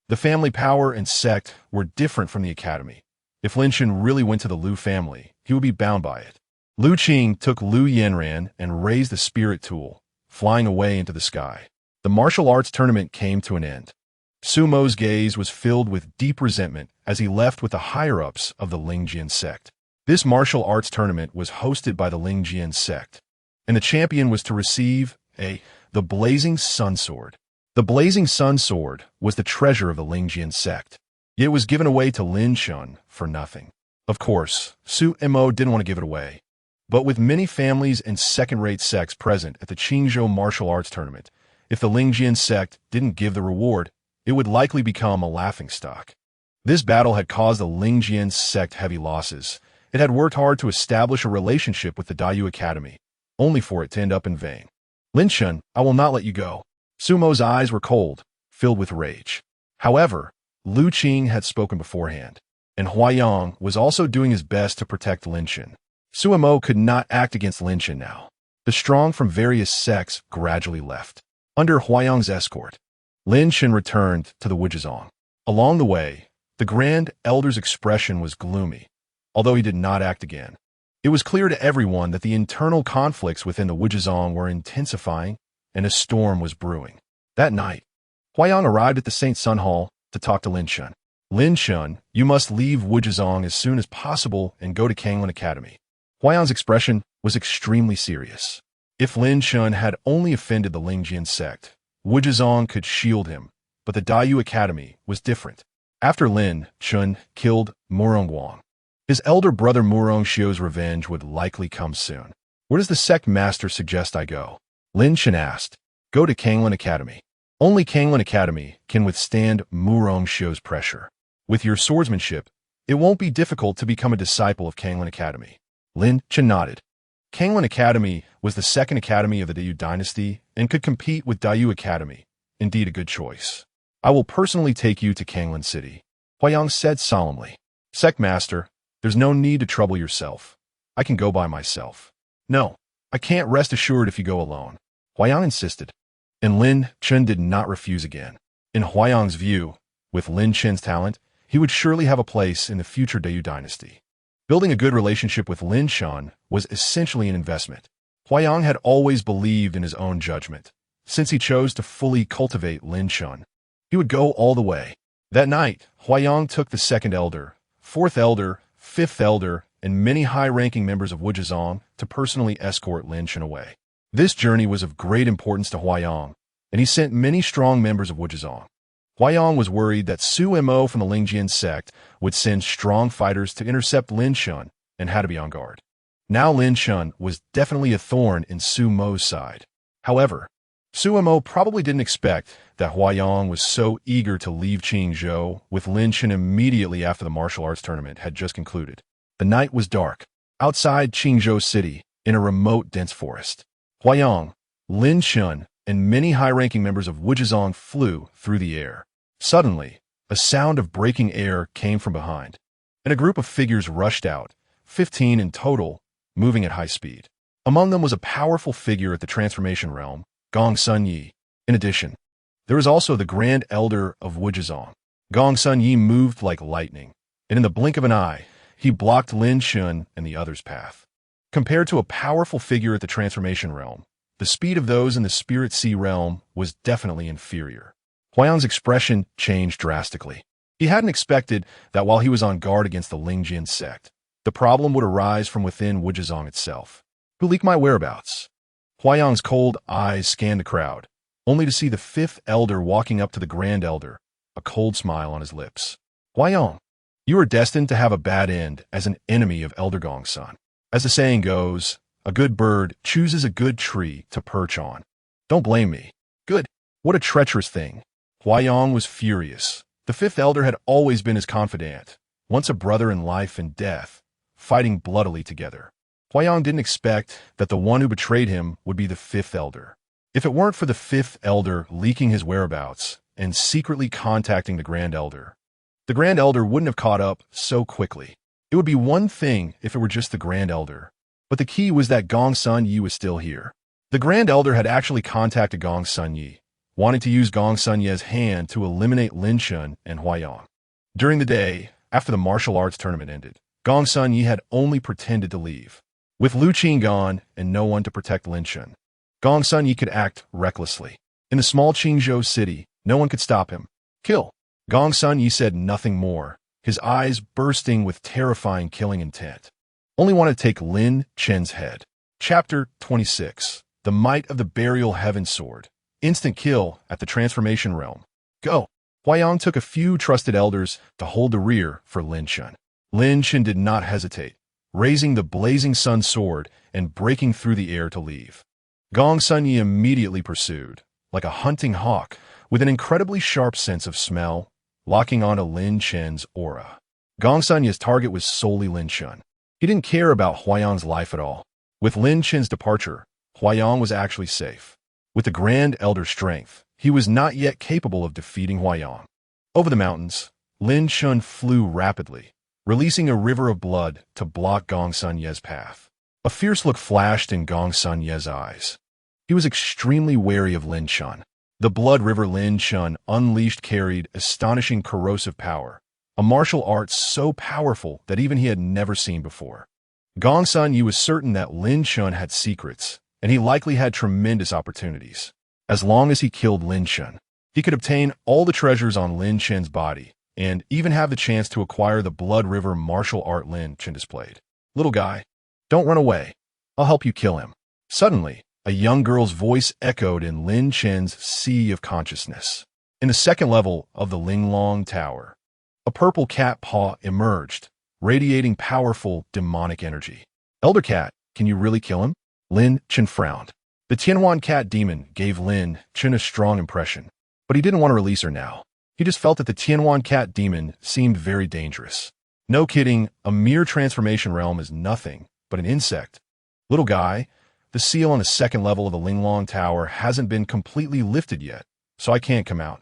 The family power and sect were different from the academy. If Lin Chen really went to the Lu family, he would be bound by it. Lu Qing took Lu Yanran and raised the spirit tool, flying away into the sky. The martial arts tournament came to an end. Sumo's gaze was filled with deep resentment as he left with the higher-ups of the Lingjian sect. This martial arts tournament was hosted by the Lingjian sect, and the champion was to receive the Blazing Sun Sword. The Blazing Sun Sword was the treasure of the Lingjian sect, yet it was given away to Lin Chen for nothing. Of course, Su Mo didn't want to give it away, but with many families and second-rate sects present at the Qingzhou martial arts tournament, if the Lingjian sect didn't give the reward, it would likely become a laughingstock. This battle had caused the Lingjian sect heavy losses. It had worked hard to establish a relationship with the Dayu Academy, only for it to end up in vain. Lin Chen, I will not let you go. Sumo's eyes were cold, filled with rage. However, Lu Qing had spoken beforehand, and Huayang was also doing his best to protect Lin Chen. Sumo could not act against Lin Chen now. The strong from various sects gradually left. Under Huayang's escort, Lin Chen returned to the Wujizong. Along the way, the Grand Elder's expression was gloomy, although he did not act again. It was clear to everyone that the internal conflicts within the Wujizong were intensifying and a storm was brewing. That night, Huayang arrived at the St. Sun Hall to talk to Lin Chen. Lin Chen, you must leave Wujizong as soon as possible and go to Kanglin Academy. Huayang's expression was extremely serious. If Lin Chen had only offended the Lingjian sect, Wujizong could shield him, but the Daiyu Academy was different. After Lin Chen killed Murong Guang, his elder brother Murong Xiu's revenge would likely come soon. Where does the sect master suggest I go? Lin Chen asked. Go to Kanglin Academy. Only Kanglin Academy can withstand Murong Xiu's pressure. With your swordsmanship, it won't be difficult to become a disciple of Kanglin Academy. Lin Chen nodded. Kanglin Academy was the second academy of the Daiyu dynasty and could compete with Daiyu Academy. Indeed a good choice. I will personally take you to Kanglin City, Huayang said solemnly. Sect master, there's no need to trouble yourself. I can go by myself. No, I can't rest assured if you go alone. Huayang insisted, and Lin Chen did not refuse again. In Huayang's view, with Lin Chen's talent, he would surely have a place in the future Daiyu dynasty. Building a good relationship with Lin Chen was essentially an investment. Huayang had always believed in his own judgment. Since he chose to fully cultivate Lin Chen, he would go all the way. That night, Huayang took the second elder, fourth elder, fifth elder, and many high-ranking members of Wujizong to personally escort Lin Chen away. This journey was of great importance to Huayang, and he sent many strong members of Wujizong. Huayang was worried that Su Mo from the Lingjian sect would send strong fighters to intercept Lin Chen and had to be on guard. Now Lin Chen was definitely a thorn in Su Mo's side. However, Su Mo probably didn't expect that Huayang was so eager to leave Qingzhou with Lin Chen immediately after the martial arts tournament had just concluded. The night was dark. Outside Qingzhou City, in a remote dense forest, Huayang, Lin Chen, and many high-ranking members of Wujizong flew through the air. Suddenly, a sound of breaking air came from behind, and a group of figures rushed out, 15 in total, moving at high speed. Among them was a powerful figure at the transformation realm, Gong Sun Yi. In addition, there was also the Grand Elder of Wujizong. Gong Sun Yi moved like lightning, and in the blink of an eye, he blocked Lin Chen and the others' path. Compared to a powerful figure at the transformation realm, the speed of those in the Spirit Sea realm was definitely inferior. Huayang's expression changed drastically. He hadn't expected that while he was on guard against the Lingjian sect, the problem would arise from within Wujizong itself. Who leaked my whereabouts? Huayang's cold eyes scanned the crowd, only to see the fifth elder walking up to the Grand Elder, a cold smile on his lips. Huayang, you are destined to have a bad end as an enemy of Elder Gongsun. As the saying goes, a good bird chooses a good tree to perch on. Don't blame me. Good. What a treacherous thing. Huayang was furious. The fifth elder had always been his confidant, once a brother in life and death, fighting bloodily together. Huayang didn't expect that the one who betrayed him would be the fifth elder. If it weren't for the fifth elder leaking his whereabouts and secretly contacting the Grand Elder, the Grand Elder wouldn't have caught up so quickly. It would be one thing if it were just the Grand Elder, but the key was that Gong Sun Yi was still here. The Grand Elder had actually contacted Gong Sun Yi, wanting to use Gong Sun Ye's hand to eliminate Lin Chen and Huayang. During the day, after the martial arts tournament ended, Gong Sun Yi had only pretended to leave. With Lu Qing gone and no one to protect Lin Chen, Gong Sun Yi could act recklessly. In the small Qingzhou city, no one could stop him. Kill. Gong Sun Yi said nothing more, his eyes bursting with terrifying killing intent. Only wanted to take Lin Chen's head. Chapter 26. The Might of the Burial Heaven Sword. Instant kill at the Transformation Realm. Go. Huayang took a few trusted elders to hold the rear for Lin Chen. Lin Chen did not hesitate, raising the blazing sun sword and breaking through the air to leave. Gong Sun Yi immediately pursued, like a hunting hawk, with an incredibly sharp sense of smell, locking onto Lin Chen's aura. Gong Sun Yi's target was solely Lin Chen. He didn't care about Huayang's life at all. With Lin Chen's departure, Huayang was actually safe. With the Grand Elder's strength, he was not yet capable of defeating Huayang. Over the mountains, Lin Chen flew rapidly, releasing a river of blood to block Gong Sun Ye's path. A fierce look flashed in Gong Sun Ye's eyes. He was extremely wary of Lin Chen. The blood river Lin Chen unleashed carried astonishing corrosive power, a martial art so powerful that even he had never seen before. Gong Sun Yi was certain that Lin Chen had secrets, and he likely had tremendous opportunities. As long as he killed Lin Chen, he could obtain all the treasures on Lin Chen's body, and even have the chance to acquire the blood river martial art Lin Chen displayed. Little guy, don't run away. I'll help you kill him. Suddenly, a young girl's voice echoed in Lin Chen's sea of consciousness. In the second level of the Linglong Tower, a purple cat paw emerged, radiating powerful demonic energy. Elder cat, can you really kill him? Lin Chen frowned. The Tianhuan cat demon gave Lin Chen a strong impression, but he didn't want to release her now. He just felt that the Tianhuan cat demon seemed very dangerous. No kidding, a mere transformation realm is nothing but an insect. Little guy, the seal on the second level of the Linglong Tower hasn't been completely lifted yet, so I can't come out.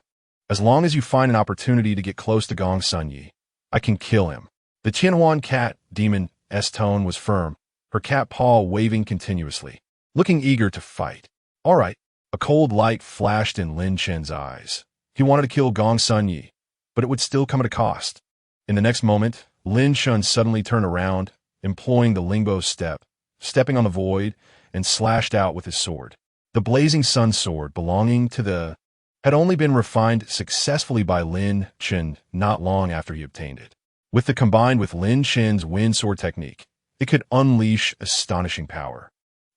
As long as you find an opportunity to get close to Gong Sun Yi, I can kill him. The Tianhuan cat demon's tone was firm, her cat paw waving continuously, looking eager to fight. All right. A cold light flashed in Lin Chen's eyes. He wanted to kill Gong Sun Yi, but it would still come at a cost. In the next moment, Lin Chen suddenly turned around, employing the Lingbo step, stepping on the void, and slashed out with his sword. The blazing sun sword belonging to the had only been refined successfully by Lin Chen not long after he obtained it. With the combined with Lin Chen's wind sword technique, it could unleash astonishing power.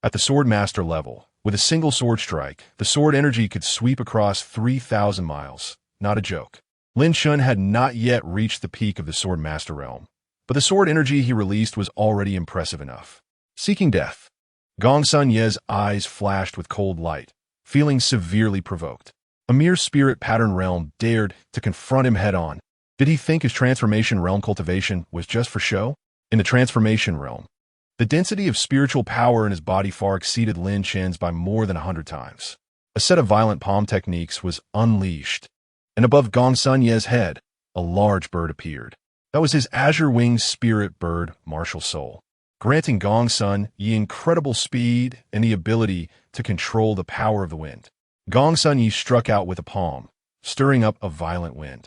At the sword master level, with a single sword strike, the sword energy could sweep across 3,000 miles. Not a joke. Lin Chen had not yet reached the peak of the sword master realm, but the sword energy he released was already impressive enough. Seeking death. Gong Sun Ye's eyes flashed with cold light, feeling severely provoked. A mere spirit pattern realm dared to confront him head-on. Did he think his transformation realm cultivation was just for show? In the transformation realm, the density of spiritual power in his body far exceeded Lin Chen's by more than 100 times. A set of violent palm techniques was unleashed, and above Gong Sun Ye's head, a large bird appeared. That was his azure-winged spirit bird, Martial Soul, granting Gong Sun Yi incredible speed and the ability to control the power of the wind. Gong Sun Yi struck out with a palm, stirring up a violent wind,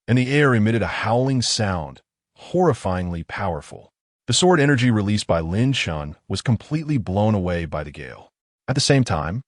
and the air emitted a howling sound, horrifyingly powerful. The sword energy released by Lin Chen was completely blown away by the gale. At the same time,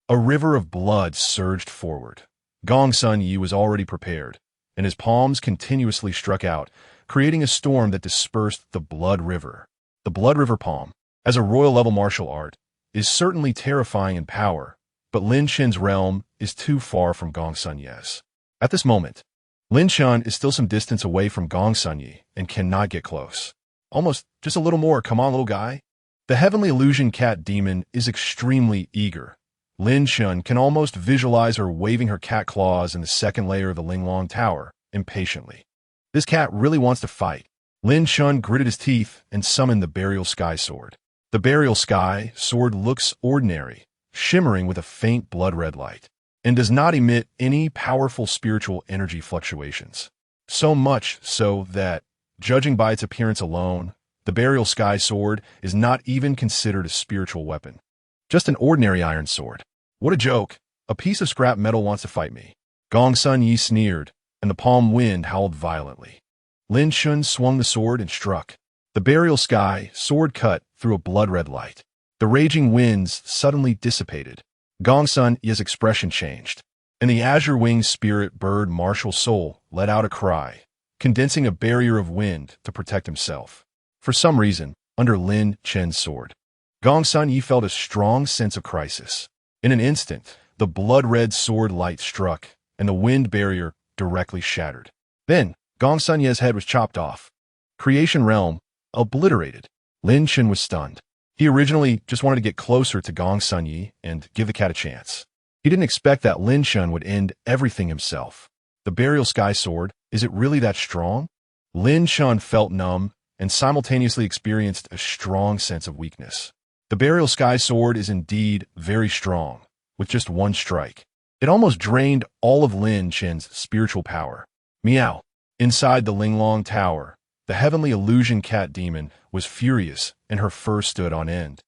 a river of blood surged forward. Gong Sun Yi was already prepared, and his palms continuously struck out, creating a storm that dispersed the blood river. The blood river palm, as a royal-level martial art, is certainly terrifying in power, but Lin Chen's realm is too far from Gong Sun Yi's. At this moment, Lin Chen is still some distance away from Gong Sun Yi and cannot get close. Almost just a little more, come on, little guy. The heavenly illusion cat demon is extremely eager. Lin Chen can almost visualize her waving her cat claws in the second layer of the Linglong Tower, impatiently. This cat really wants to fight. Lin Chen gritted his teeth and summoned the Burial Sky Sword. The Burial Sky Sword looks ordinary, shimmering with a faint blood-red light, and does not emit any powerful spiritual energy fluctuations. So much so that, judging by its appearance alone, the Burial Sky Sword is not even considered a spiritual weapon. Just an ordinary iron sword. What a joke. A piece of scrap metal wants to fight me. Gong Sun Yi sneered, and the palm wind howled violently. Lin Chen swung the sword and struck. The Burial Sky Sword cut through a blood-red light. The raging winds suddenly dissipated. Gong Sun Yi's expression changed, and the azure-winged spirit bird Martial Soul let out a cry, condensing a barrier of wind to protect himself. For some reason, under Lin Chen's sword, Gong Sun Yi felt a strong sense of crisis. In an instant, the blood-red sword light struck, and the wind barrier directly shattered. Then, Gong Sun Yi's head was chopped off. Creation realm, obliterated. Lin Chen was stunned. He originally just wanted to get closer to Gong Sun Yi and give the cat a chance. He didn't expect that Lin Chen would end everything himself. The Burial Sky Sword, is it really that strong? Lin Chen felt numb and simultaneously experienced a strong sense of weakness. The Burial Sky Sword is indeed very strong, with just one strike. It almost drained all of Lin Chen's spiritual power. Meow. Inside the Linglong Tower, The heavenly illusion cat demon was furious, and her fur stood on end.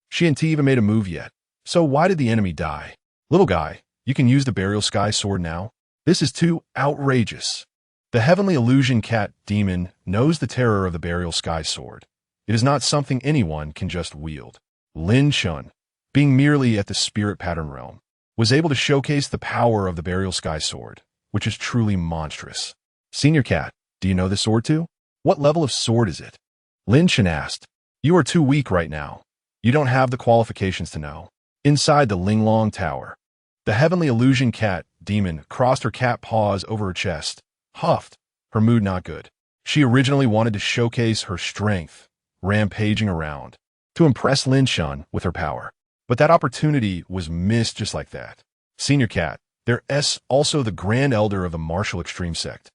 She hadn't even made a move yet. So why did the enemy die? Little guy, you can use the burial sky sword now? This is too outrageous. The heavenly illusion cat demon knows the terror of the burial sky sword. It is not something anyone can just wield. Lin Chen, being merely at the spirit pattern realm, was able to showcase the power of the burial sky sword, which is truly monstrous. Senior cat, do you know this sword too? What level of sword is it? Lin Chen asked. You are too weak right now. You don't have the qualifications to know. Inside the Linglong Tower, the heavenly illusion cat demon crossed her cat paws over her chest, huffed, her mood not good. She originally wanted to showcase her strength, rampaging around, to impress Lin Chen with her power. But that opportunity was missed just like that. Senior cat, there's also the Grand Elder of the Martial Extreme Sect.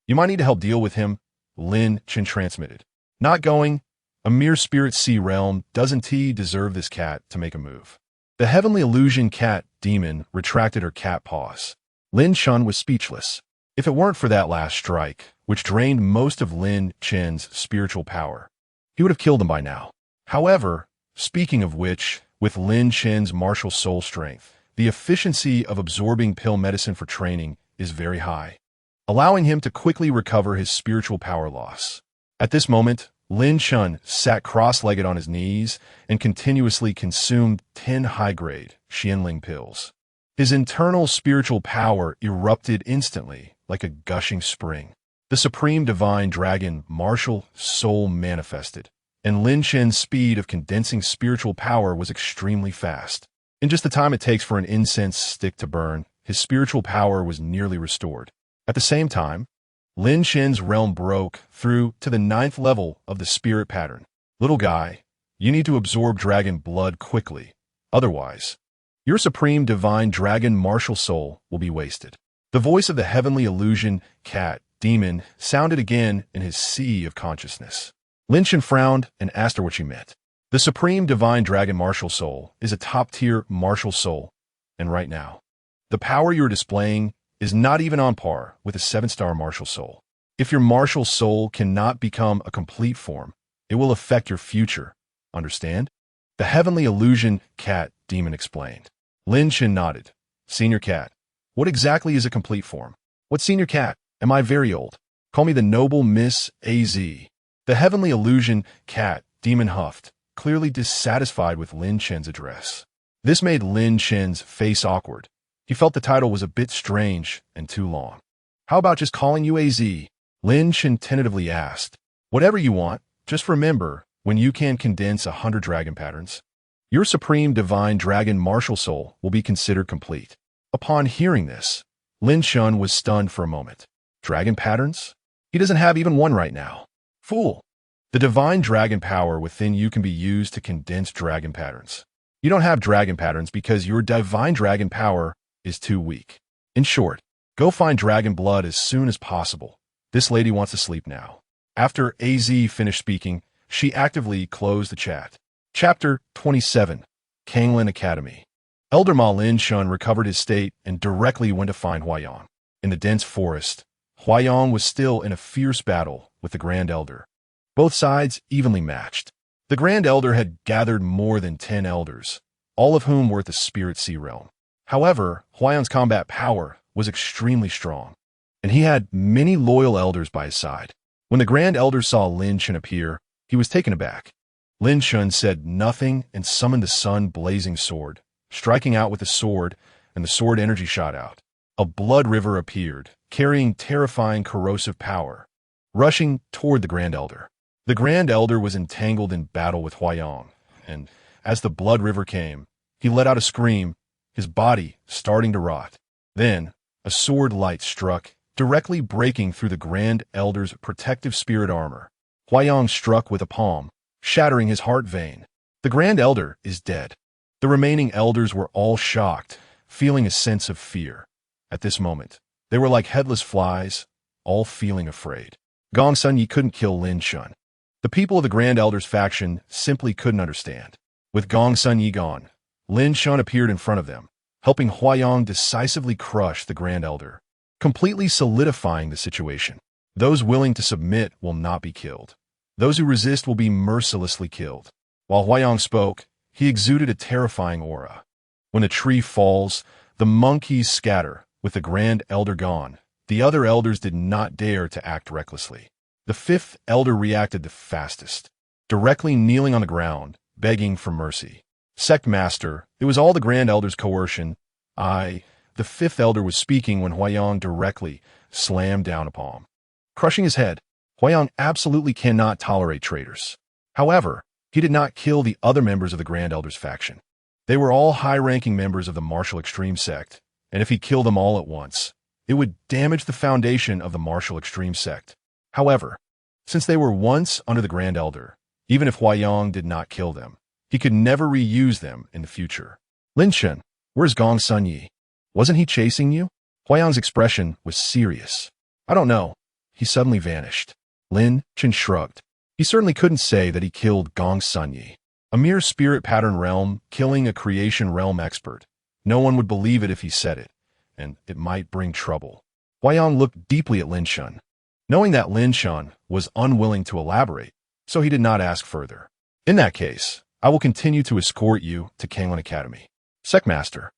You might need to help deal with him, Lin Chen transmitted. Not going. A mere spirit sea realm doesn't deserve this cat to make a move. The heavenly illusion cat demon retracted her cat paws. Lin Chen was speechless. If it weren't for that last strike, which drained most of Lin Chen's spiritual power, he would have killed him by now. However, speaking of which, with Lin Chen's martial soul strength, the efficiency of absorbing pill medicine for training is very high, allowing him to quickly recover his spiritual power loss. At this moment, Lin Chen sat cross-legged on his knees and continuously consumed 10 high-grade Xianling pills. His internal spiritual power erupted instantly like a gushing spring. The supreme divine dragon martial soul manifested, and Lin Chen's speed of condensing spiritual power was extremely fast. In just the time it takes for an incense stick to burn, his spiritual power was nearly restored. At the same time, Lin Chen's realm broke through to the 9th level of the spirit pattern. Little guy, you need to absorb dragon blood quickly. Otherwise, your supreme divine dragon martial soul will be wasted. The voice of the heavenly illusion cat demon sounded again in his sea of consciousness. Lin Chen frowned and asked her what she meant. The supreme divine dragon martial soul is a top-tier martial soul, and right now, the power you're displaying is not even on par with a 7-star martial soul. If your martial soul cannot become a complete form, it will affect your future. Understand? The heavenly illusion cat demon explained. Lin Chen nodded. Senior cat, what exactly is a complete form? What senior cat? Am I very old? Call me the noble Miss AZ. The heavenly illusion cat demon huffed, clearly dissatisfied with Lin Chen's address. This made Lin Chen's face awkward. He felt the title was a bit strange and too long. How about just calling you AZ? Lin Chen tentatively asked. Whatever you want, just remember, when you can condense 100 dragon patterns, your supreme divine dragon martial soul will be considered complete. Upon hearing this, Lin Chen was stunned for a moment. Dragon patterns? He doesn't have even one right now. Fool! The divine dragon power within you can be used to condense dragon patterns. You don't have dragon patterns because your divine dragon power is too weak. In short, go find dragon blood as soon as possible. This lady wants to sleep now. After AZ finished speaking, she actively closed the chat. Chapter 27, Kanglin Academy. Elder Ma Lin Chen recovered his state and directly went to find Huayang. In the dense forest, Huayang was still in a fierce battle with the Grand Elder. Both sides evenly matched. The Grand Elder had gathered more than 10 elders, all of whom were at the Spirit Sea realm. However, Huayang's combat power was extremely strong, and he had many loyal elders by his side. When the Grand Elder saw Lin Chen appear, he was taken aback. Lin Chen said nothing and summoned the sun-blazing sword, striking out with the sword, and the sword energy shot out. A blood river appeared, carrying terrifying corrosive power, rushing toward the Grand Elder. The Grand Elder was entangled in battle with Huayang, and as the blood river came, he let out a scream, his body starting to rot. Then, a sword light struck, directly breaking through the Grand Elder's protective spirit armor. Huayang struck with a palm, shattering his heart vein. The Grand Elder is dead. The remaining elders were all shocked, feeling a sense of fear. At this moment, they were like headless flies, all feeling afraid. Gong Sun Yi couldn't kill Lin Chen. The people of the Grand Elder's faction simply couldn't understand. With Gong Sun Yi gone, Lin Chen appeared in front of them, helping Huayang decisively crush the Grand Elder, completely solidifying the situation. Those willing to submit will not be killed. Those who resist will be mercilessly killed. While Huayang spoke, he exuded a terrifying aura. When a tree falls, the monkeys scatter. With the Grand Elder gone, the other elders did not dare to act recklessly. The fifth elder reacted the fastest, directly kneeling on the ground, begging for mercy. Sect Master, it was all the Grand Elder's coercion. The fifth elder was speaking when Huayang directly slammed down upon him. Crushing his head, Huayang absolutely cannot tolerate traitors. However, he did not kill the other members of the Grand Elder's faction. They were all high-ranking members of the martial extreme sect, and if he killed them all at once, it would damage the foundation of the martial extreme sect. However, since they were once under the Grand Elder, even if Huayang did not kill them, he could never reuse them in the future. Lin Chen, where's Gong Sunyi? Wasn't he chasing you? Huayang's expression was serious. I don't know. He suddenly vanished. Lin Chen shrugged. He certainly couldn't say that he killed Gong Sunyi. A mere spirit pattern realm killing a creation realm expert. No one would believe it if he said it, and it might bring trouble. Huayang looked deeply at Lin Chen, knowing that Lin Chen was unwilling to elaborate, so he did not ask further. In that case, I will continue to escort you to Kanglin Academy. Sect Master,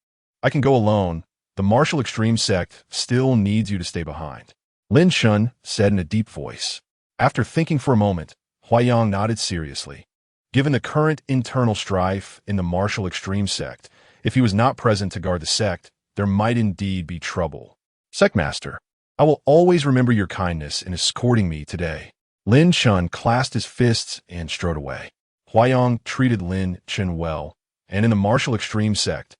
I can go alone. The martial extreme sect still needs you to stay behind. Lin Chen said in a deep voice. After thinking for a moment, Huayang nodded seriously. Given the current internal strife in the martial extreme sect, if he was not present to guard the sect, there might indeed be trouble. Sect Master, I will always remember your kindness in escorting me today. Lin Chen clasped his fists and strode away. Huayang treated Lin Chen well, and in the martial extreme sect,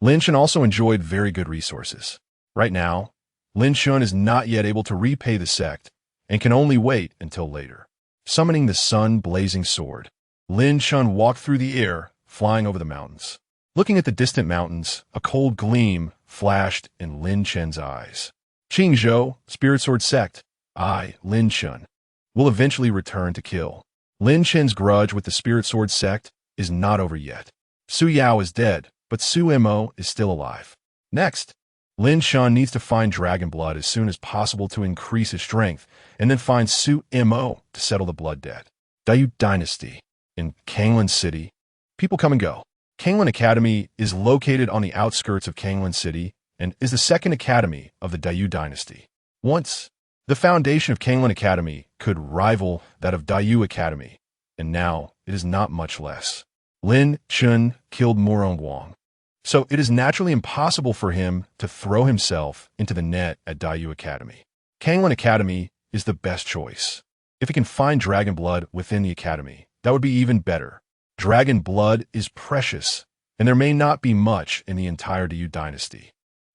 Lin Chen also enjoyed very good resources. Right now, Lin Chen is not yet able to repay the sect and can only wait until later. Summoning the sun-blazing sword, Lin Chen walked through the air, flying over the mountains. Looking at the distant mountains, a cold gleam flashed in Lin Chen's eyes. Qingzhou, Spirit Sword Sect, I, Lin Chen, will eventually return to kill. Lin Chen's grudge with the Spirit Sword Sect is not over yet. Su Yao is dead, but Su Mo is still alive. Next, Lin Chen needs to find Dragon Blood as soon as possible to increase his strength, and then find Su Mo to settle the blood debt. Dayu Dynasty. In Kanglin City, people come and go. Kanglin Academy is located on the outskirts of Kanglin City and is the second academy of the Dayu Dynasty. Once, the foundation of Kanglin Academy could rival that of Dayu Academy, and now it is not much less. Lin Chen killed Murong Guang, so it is naturally impossible for him to throw himself into the net at Dayu Academy. Kanglin Academy is the best choice. If he can find Dragon Blood within the academy, that would be even better. Dragon Blood is precious, and there may not be much in the entire Dayu Dynasty.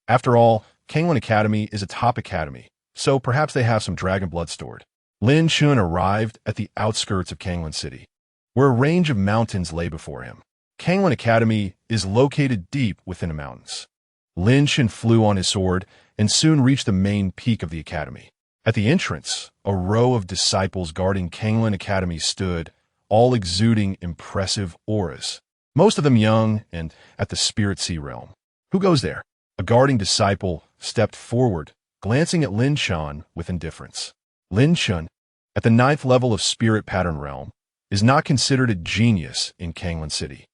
After all, Kanglin Academy is a top academy, so perhaps they have some Dragon Blood stored. Lin Chen arrived at the outskirts of Kanglin City, where a range of mountains lay before him. Kanglin Academy is located deep within the mountains. Lin Chen flew on his sword and soon reached the main peak of the academy. At the entrance, a row of disciples guarding Kanglin Academy stood, all exuding impressive auras, most of them young and at the Spirit Sea realm. Who goes there? A guarding disciple stepped forward, glancing at Lin Chen with indifference. Lin Chen, at the 9th level of Spirit Pattern Realm, is not considered a genius in Kanglin City.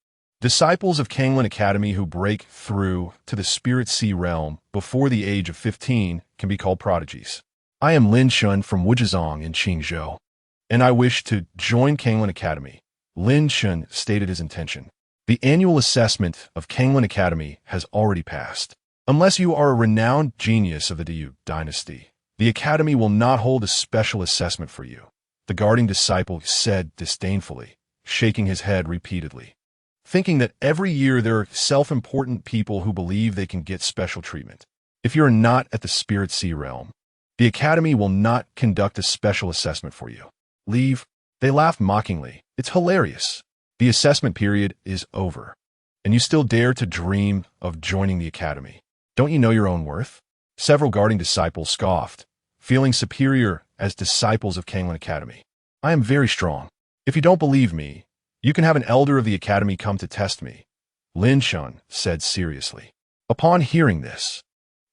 Disciples of Kanglin Academy who break through to the Spirit Sea realm before the age of 15 can be called prodigies. I am Lin Chen from Wuzhizong in Qingzhou, and I wish to join Kanglin Academy. Lin Chen stated his intention. The annual assessment of Kanglin Academy has already passed. Unless you are a renowned genius of the Dayu Dynasty, the Academy will not hold a special assessment for you, the guarding disciple said disdainfully, shaking his head repeatedly, thinking that every year there are self-important people who believe they can get special treatment. If you're not at the Spirit Sea realm, the Academy will not conduct a special assessment for you. Leave. They laughed mockingly. It's hilarious. The assessment period is over, and you still dare to dream of joining the Academy. Don't you know your own worth? Several guarding disciples scoffed, feeling superior as disciples of Kanglin Academy. I am very strong. If you don't believe me, you can have an elder of the Academy come to test me, Lin Chen said seriously. Upon hearing this,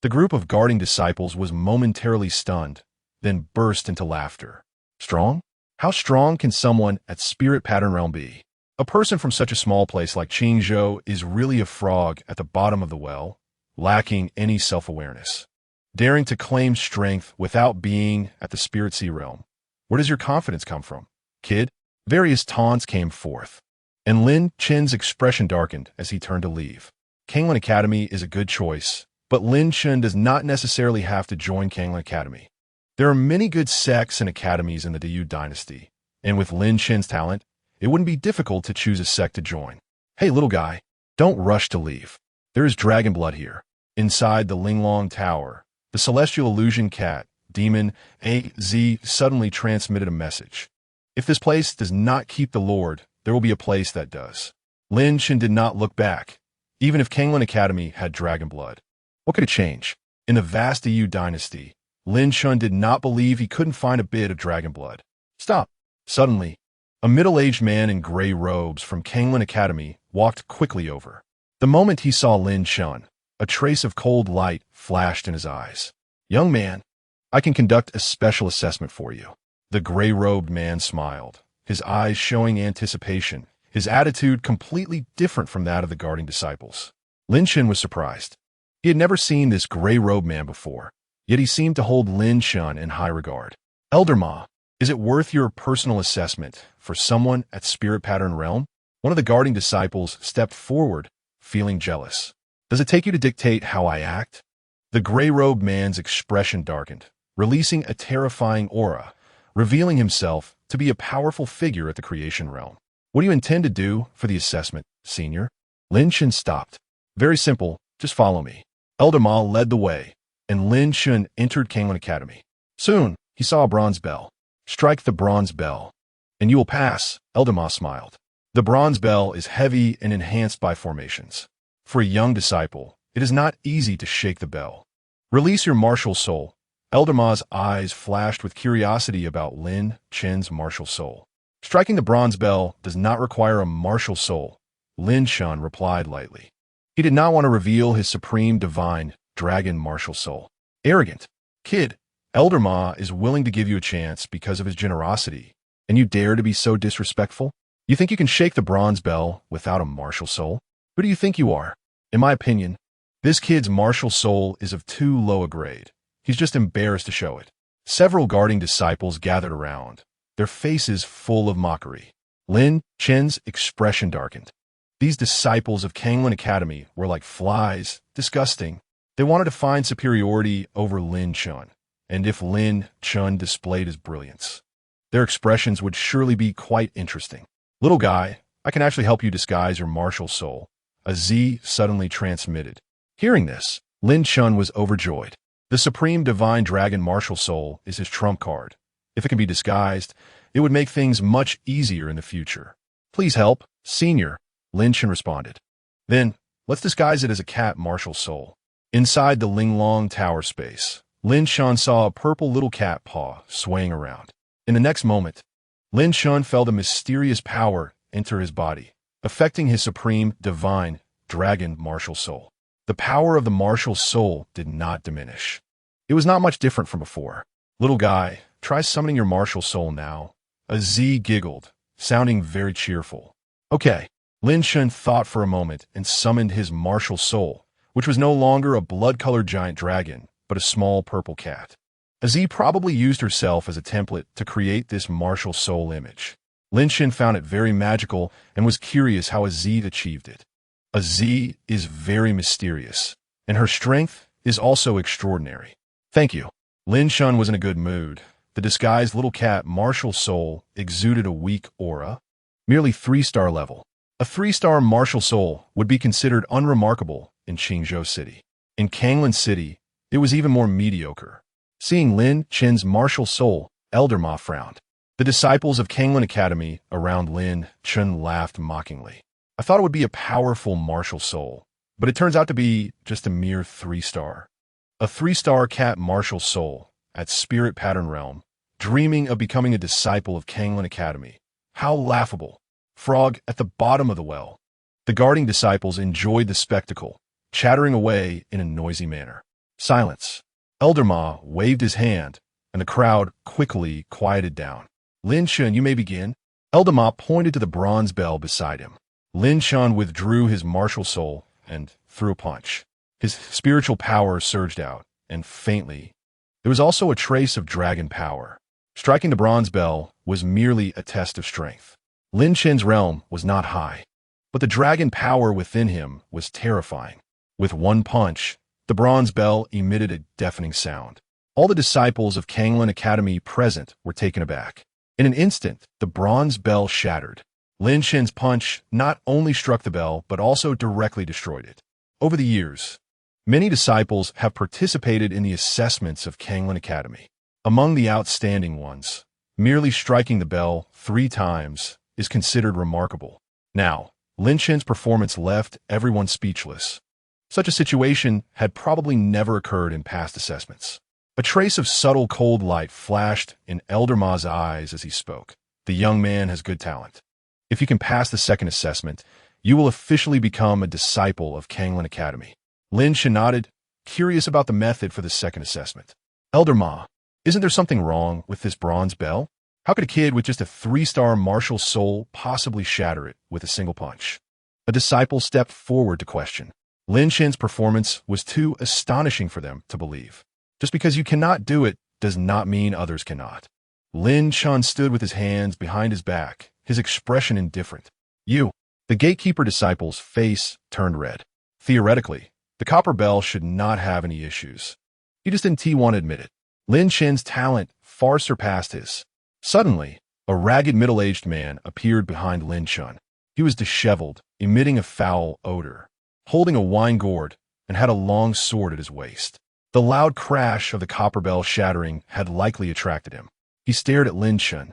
the group of guarding disciples was momentarily stunned. then burst into laughter. Strong? How strong can someone at Spirit Pattern Realm be? A person from such a small place like Qingzhou is really a frog at the bottom of the well, lacking any self-awareness. Daring to claim strength without being at the Spirit Sea Realm. Where does your confidence come from, kid? Various taunts came forth, and Lin Chen's expression darkened as he turned to leave. Kanglin Academy is a good choice, but Lin Chen does not necessarily have to join Kanglin Academy. There are many good sects and academies in the Diyu dynasty, and with Lin Chen's talent, it wouldn't be difficult to choose a sect to join. Hey, little guy, don't rush to leave. There is dragon blood here. Inside the Linglong Tower, the celestial illusion cat, Demon AZ, suddenly transmitted a message. If this place does not keep the Lord, there will be a place that does. Lin Chen did not look back, even if Kanglin Academy had dragon blood. What could it change? In the vast Diyu dynasty, Lin Chen did not believe he couldn't find a bit of dragon blood. Stop. Suddenly, a middle-aged man in gray robes from Kanglin Academy walked quickly over. The moment he saw Lin Chen, a trace of cold light flashed in his eyes. Young man, I can conduct a special assessment for you. The gray-robed man smiled, his eyes showing anticipation, his attitude completely different from that of the guarding disciples. Lin Chen was surprised. He had never seen this gray-robed man before, yet he seemed to hold Lin Chen in high regard. Elder Ma, is it worth your personal assessment for someone at Spirit Pattern Realm? One of the guarding disciples stepped forward, feeling jealous. Does it take you to dictate how I act? The gray-robed man's expression darkened, releasing a terrifying aura, revealing himself to be a powerful figure at the creation realm. What do you intend to do for the assessment, senior? Lin Chen stopped. Very simple, just follow me. Elder Ma led the way, and Lin Chen entered Kanglin Academy. Soon, he saw a bronze bell. Strike the bronze bell, and you will pass, Elder Ma smiled. The bronze bell is heavy and enhanced by formations. For a young disciple, it is not easy to shake the bell. Release your martial soul. Elder Ma's eyes flashed with curiosity about Lin Chen's martial soul. Striking the bronze bell does not require a martial soul, Lin Chen replied lightly. He did not want to reveal his supreme divine dragon martial soul. Arrogant. Kid, Elder Ma is willing to give you a chance because of his generosity, and you dare to be so disrespectful? You think you can shake the bronze bell without a martial soul? Who do you think you are? In my opinion, this kid's martial soul is of too low a grade. He's just embarrassed to show it. Several guarding disciples gathered around, their faces full of mockery. Lin Chen's expression darkened. These disciples of Kanglin Academy were like flies, disgusting. They wanted to find superiority over Lin Chen, and if Lin Chen displayed his brilliance, their expressions would surely be quite interesting. Little guy, I can actually help you disguise your martial soul, a Z suddenly transmitted. Hearing this, Lin Chen was overjoyed. The Supreme Divine Dragon Martial Soul is his trump card. If it can be disguised, it would make things much easier in the future. Please help, senior, Lin Chen responded. Then, let's disguise it as a cat martial soul. Inside the Linglong Tower space, Lin Chen saw a purple little cat paw swaying around. In the next moment, Lin Chen felt a mysterious power enter his body, affecting his Supreme Divine Dragon Martial Soul. The power of the martial soul did not diminish. It was not much different from before. Little guy, try summoning your martial soul now. A Z giggled, sounding very cheerful. Okay. Lin Chen thought for a moment and summoned his martial soul, which was no longer a blood-colored giant dragon, but a small purple cat. A Z probably used herself as a template to create this martial soul image. Lin Chen found it very magical and was curious how a Z achieved it. A Z is very mysterious, and her strength is also extraordinary. Thank you. Lin Chen was in a good mood. The disguised little cat martial soul exuded a weak aura, merely 3-star level. A 3-star martial soul would be considered unremarkable in Qingzhou City. In Kanglin City, it was even more mediocre. Seeing Lin Chen's martial soul, Elder Ma frowned. The disciples of Kanglin Academy around Lin Chen laughed mockingly. I thought it would be a powerful martial soul, but it turns out to be just a mere 3-star. A 3-star cat martial soul at Spirit Pattern Realm, dreaming of becoming a disciple of Kanglin Academy. How laughable. Frog at the bottom of the well. The guarding disciples enjoyed the spectacle, chattering away in a noisy manner. Silence. Elder Ma waved his hand, and the crowd quickly quieted down. Lin Chen, you may begin. Eldama pointed to the bronze bell beside him. Lin Chen withdrew his martial soul and threw a punch. His spiritual power surged out, and faintly, there was also a trace of dragon power. Striking the bronze bell was merely a test of strength. Lin Chen's realm was not high, but the dragon power within him was terrifying. With one punch, the bronze bell emitted a deafening sound. All the disciples of Kanglin Academy present were taken aback. In an instant, the bronze bell shattered. Lin Chen's punch not only struck the bell, but also directly destroyed it. Over the years, many disciples have participated in the assessments of Kanglin Academy. Among the outstanding ones, merely striking the bell 3 times is considered remarkable. Now, Lin Chen's performance left everyone speechless. Such a situation had probably never occurred in past assessments. A trace of subtle cold light flashed in Elder Ma's eyes as he spoke. The young man has good talent. If you can pass the second assessment, you will officially become a disciple of Kanglin Academy. Lin Chen nodded, curious about the method for the second assessment. Elder Ma, isn't there something wrong with this bronze bell? How could a kid with just a 3-star martial soul possibly shatter it with a single punch? A disciple stepped forward to question. Lin Chen's performance was too astonishing for them to believe. Just because you cannot do it does not mean others cannot. Lin Chen stood with his hands behind his back, his expression indifferent. The gatekeeper disciple's face turned red. Theoretically, the copper bell should not have any issues. He just didn't want to admit it. Lin Chen's talent far surpassed his. Suddenly, a ragged middle-aged man appeared behind Lin Chen. He was disheveled, emitting a foul odor, holding a wine gourd, and had a long sword at his waist. The loud crash of the copper bell shattering had likely attracted him. He stared at Lin Chen,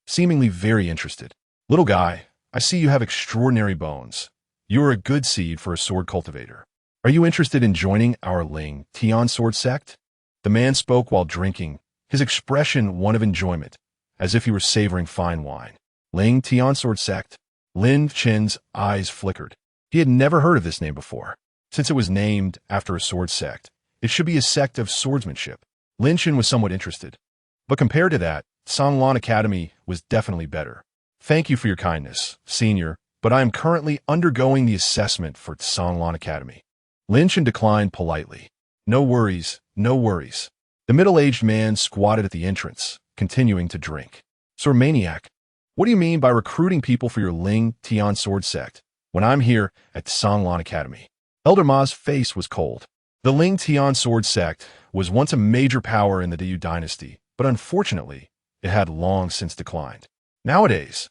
seemingly very interested. Little guy, I see you have extraordinary bones. You are a good seed for a sword cultivator. Are you interested in joining our Ling Tian sword sect? The man spoke while drinking, his expression one of enjoyment, as if he were savoring fine wine. Ling Tian sword sect? Lin Chen's eyes flickered. He had never heard of this name before. Since it was named after a sword sect, it should be a sect of swordsmanship. Lin Chen was somewhat interested. But compared to that, Songlan Academy was definitely better. Thank you for your kindness, senior, but I am currently undergoing the assessment for Songlan Academy. Lin Chen declined politely. No worries, no worries. The middle-aged man squatted at the entrance, continuing to drink. Sir Maniac, what do you mean by recruiting people for your Ling Tian sword sect when I'm here at Songlan Academy? Elder Ma's face was cold. The Ling Tian sword sect was once a major power in the Diyu dynasty, but unfortunately, it had long since declined. Nowadays,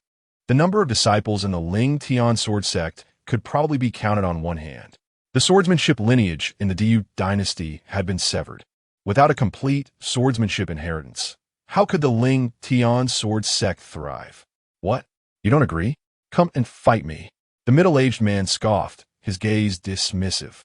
the number of disciples in the Ling Tian sword sect could probably be counted on one hand. The swordsmanship lineage in the Diyu dynasty had been severed. Without a complete swordsmanship inheritance, how could the Ling Tian sword sect thrive? What? You don't agree? Come and fight me. The middle-aged man scoffed, his gaze dismissive.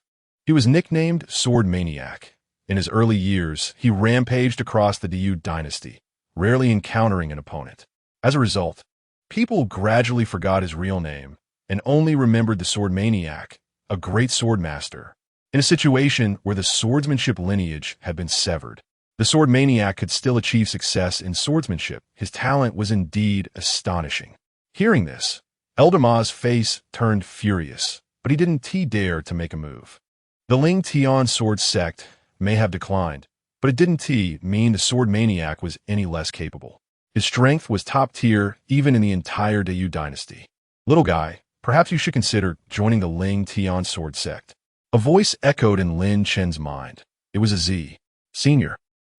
He was nicknamed Sword Maniac. In his early years, he rampaged across the Diyu dynasty, rarely encountering an opponent. As a result, people gradually forgot his real name and only remembered the Sword Maniac, a great sword master. In a situation where the swordsmanship lineage had been severed, the Sword Maniac could still achieve success in swordsmanship. His talent was indeed astonishing. Hearing this, Elder Ma's face turned furious, but he didn't dare to make a move. The Ling Tian sword sect may have declined, but it didn't mean the Sword Maniac was any less capable. His strength was top tier even in the entire Diyu dynasty. Little guy, perhaps you should consider joining the Ling Tian sword sect. A voice echoed in Lin Chen's mind. It was a Z. Senior,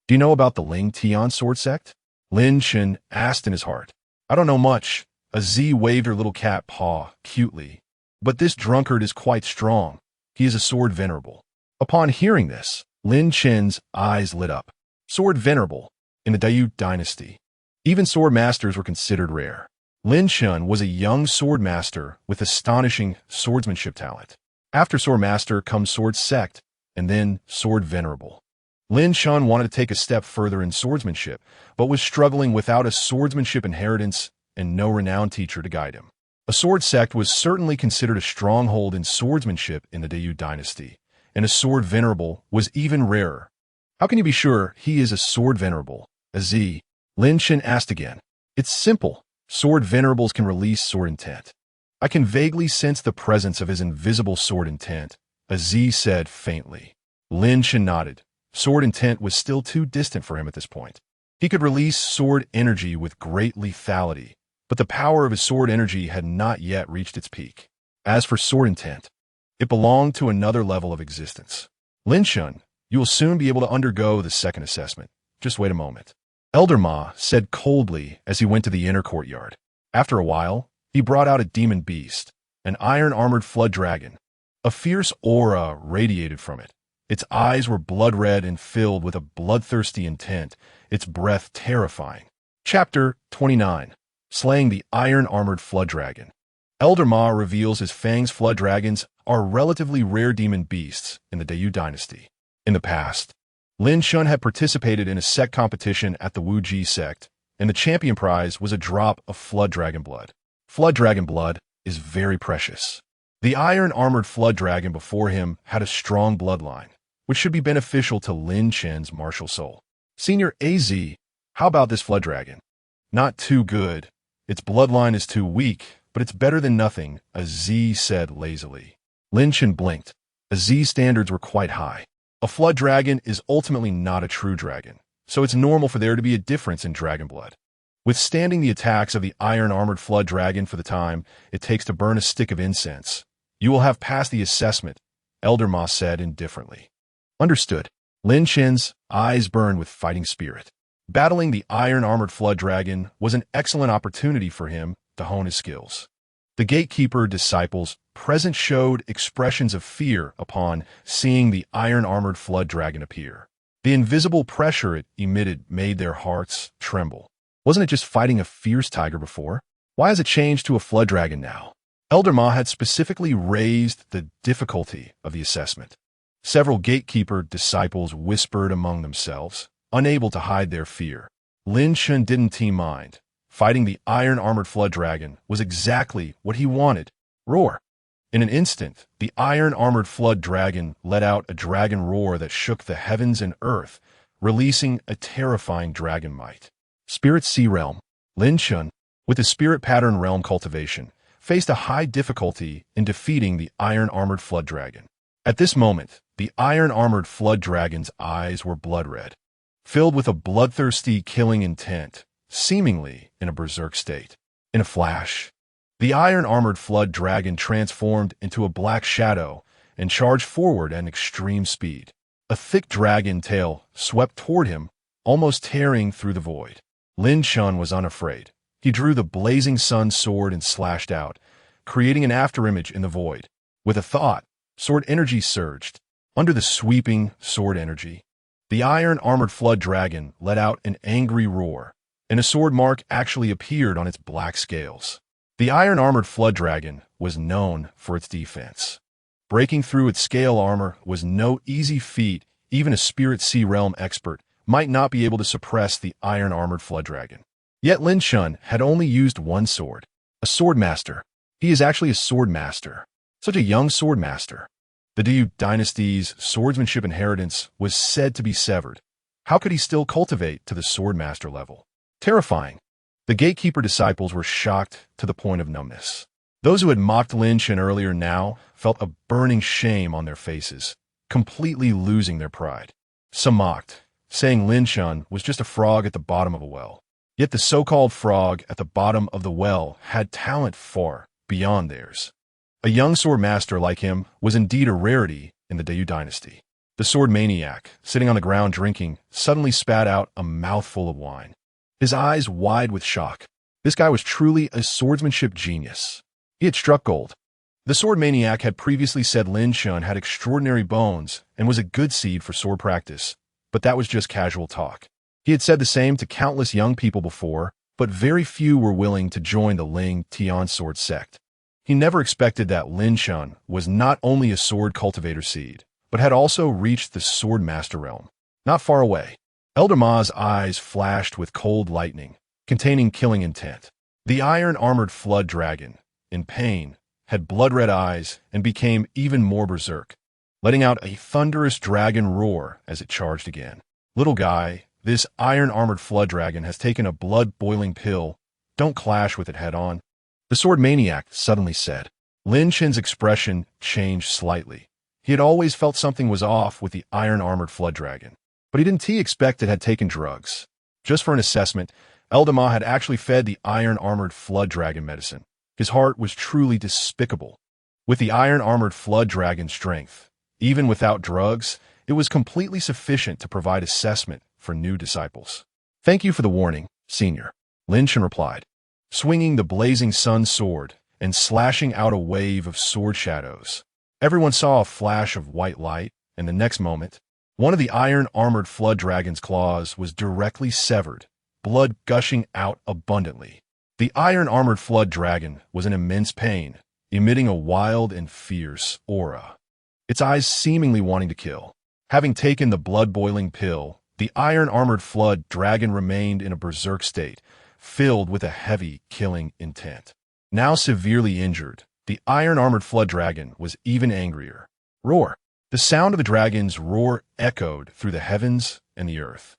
do you know about the Ling Tian sword sect? Lin Chen asked in his heart. I don't know much. A Z waved her little cat paw cutely. But this drunkard is quite strong. He is a sword venerable. Upon hearing this, Lin Chen's eyes lit up. Sword venerable. In the Diyu dynasty, even sword masters were considered rare. Lin Chen was a young sword master with astonishing swordsmanship talent. After sword master comes sword sect, and then sword venerable. Lin Chen wanted to take a step further in swordsmanship, but was struggling without a swordsmanship inheritance and no renowned teacher to guide him. A sword sect was certainly considered a stronghold in swordsmanship in the Diyu dynasty, and a sword venerable was even rarer. How can you be sure he is a sword venerable? Z. Lin Chen asked again. It's simple. Sword venerables can release sword intent. I can vaguely sense the presence of his invisible sword intent, Z said faintly. Lin Chen nodded. Sword intent was still too distant for him at this point. He could release sword energy with great lethality, but the power of his sword energy had not yet reached its peak. As for sword intent, it belonged to another level of existence. Lin Chen, you will soon be able to undergo the second assessment. Just wait a moment. Elder Ma said coldly as he went to the inner courtyard. After a while, he brought out a demon beast, an iron-armored flood dragon. A fierce aura radiated from it. Its eyes were blood-red and filled with a bloodthirsty intent, its breath terrifying. Chapter 29. Slaying the Iron-Armored Flood Dragon. Elder Ma reveals his Fang's flood dragons are relatively rare demon beasts in the Dayu dynasty. In the past, Lin Chen had participated in a sect competition at the Wuji sect, and the champion prize was a drop of flood dragon blood. Flood dragon blood is very precious. The iron-armored flood dragon before him had a strong bloodline, which should be beneficial to Lin Chen's martial soul. Senior AZ, how about this flood dragon? Not too good. Its bloodline is too weak, but it's better than nothing, Z said lazily. Lin Chen blinked. Z's standards were quite high. A flood dragon is ultimately not a true dragon, so it's normal for there to be a difference in dragon blood. Withstanding the attacks of the iron-armored flood dragon for the time it takes to burn a stick of incense, you will have passed the assessment, Elder Ma said indifferently. Understood. Lin Chen's eyes burned with fighting spirit. Battling the iron-armored flood dragon was an excellent opportunity for him to hone his skills. The gatekeeper disciples present showed expressions of fear upon seeing the iron-armored flood dragon appear. The invisible pressure it emitted made their hearts tremble. Wasn't it just fighting a fierce tiger before? Why has it changed to a flood dragon now? Elder Ma had specifically raised the difficulty of the assessment. Several gatekeeper disciples whispered among themselves, unable to hide their fear. Lin Chen didn't mind. Fighting the iron-armored flood dragon was exactly what he wanted. Roar. In an instant, the iron-armored flood dragon let out a dragon roar that shook the heavens and earth, releasing a terrifying dragon might. Spirit Sea Realm. Lin Chen, with his spirit pattern realm cultivation, faced a high difficulty in defeating the iron-armored flood dragon. At this moment, the iron-armored flood dragon's eyes were blood-red, filled with a bloodthirsty killing intent, seemingly in a berserk state. In a flash, the iron-armored flood dragon transformed into a black shadow and charged forward at extreme speed. A thick dragon tail swept toward him, almost tearing through the void. Lin Chen was unafraid. He drew the blazing sun sword and slashed out, creating an afterimage in the void. With a thought, sword energy surged. Under the sweeping sword energy, the iron-armored flood dragon let out an angry roar, and a sword mark actually appeared on its black scales. The iron-armored flood dragon was known for its defense. Breaking through its scale armor was no easy feat. Even a Spirit Sea Realm expert might not be able to suppress the iron-armored flood dragon. Yet Lin Chen had only used one sword. A sword master. He is actually a sword master. Such a young sword master. The Dayu dynasty's swordsmanship inheritance was said to be severed. How could he still cultivate to the sword master level? Terrifying. The gatekeeper disciples were shocked to the point of numbness. Those who had mocked Lin Chen earlier now felt a burning shame on their faces, completely losing their pride. Some mocked, saying Lin Chen was just a frog at the bottom of a well. Yet the so-called frog at the bottom of the well had talent far beyond theirs. A young sword master like him was indeed a rarity in the Dayu dynasty. The sword maniac, sitting on the ground drinking, suddenly spat out a mouthful of wine. His eyes wide with shock. This guy was truly a swordsmanship genius. He had struck gold. The sword maniac had previously said Lin Chen had extraordinary bones and was a good seed for sword practice, but that was just casual talk. He had said the same to countless young people before, but very few were willing to join the Ling Tian sword sect. He never expected that Lin Chen was not only a sword cultivator seed, but had also reached the sword master realm. Not far away, Elder Ma's eyes flashed with cold lightning, containing killing intent. The iron-armored flood dragon, in pain, had blood-red eyes and became even more berserk, letting out a thunderous dragon roar as it charged again. Little guy, This iron-armored flood dragon has taken a blood-boiling pill. Don't clash with it head-on. The sword maniac suddenly said. Lin Chen's expression changed slightly. He had always felt something was off with the iron-armored flood dragon, but he didn't expect it had taken drugs. Just for an assessment, Eldama had actually fed the iron-armored flood dragon medicine. His heart was truly despicable. With the iron-armored flood dragon's strength, even without drugs, it was completely sufficient to provide assessment for new disciples. Thank you for the warning, Senior, Lin Chen replied, swinging the blazing sun sword and slashing out a wave of sword shadows. Everyone saw a flash of white light, and the next moment, one of the iron-armored flood dragon's claws was directly severed, blood gushing out abundantly. The iron-armored flood dragon was in immense pain, emitting a wild and fierce aura, its eyes seemingly wanting to kill. Having taken the blood-boiling pill, the iron-armored flood dragon remained in a berserk state, filled with a heavy, killing intent. Now severely injured, the iron-armored flood dragon was even angrier. Roar! The sound of the dragon's roar echoed through the heavens and the earth.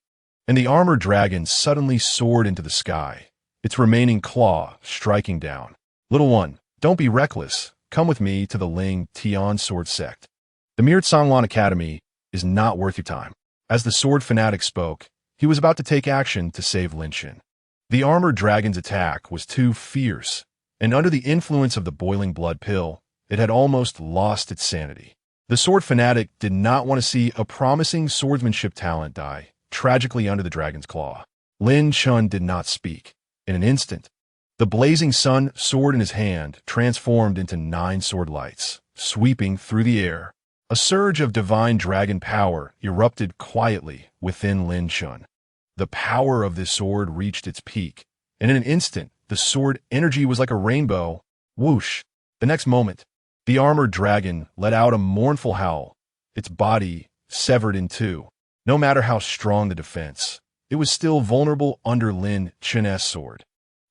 And the armored dragon suddenly soared into the sky, its remaining claw striking down. Little one, don't be reckless. Come with me to the Ling Tian sword sect. The mere Songlan Academy is not worth your time. As the sword fanatic spoke, he was about to take action to save Lin Chen. The armored dragon's attack was too fierce, and under the influence of the boiling blood pill, it had almost lost its sanity. The sword fanatic did not want to see a promising swordsmanship talent die tragically under the dragon's claw. Lin Chen did not speak. In an instant, the blazing sun sword in his hand transformed into 9 sword lights, sweeping through the air. A surge of divine dragon power erupted quietly within Lin Chen. The power of this sword reached its peak, and in an instant, the sword energy was like a rainbow. Whoosh! The next moment, the armored dragon let out a mournful howl, its body severed in two. No matter how strong the defense, it was still vulnerable under Lin Chen's sword.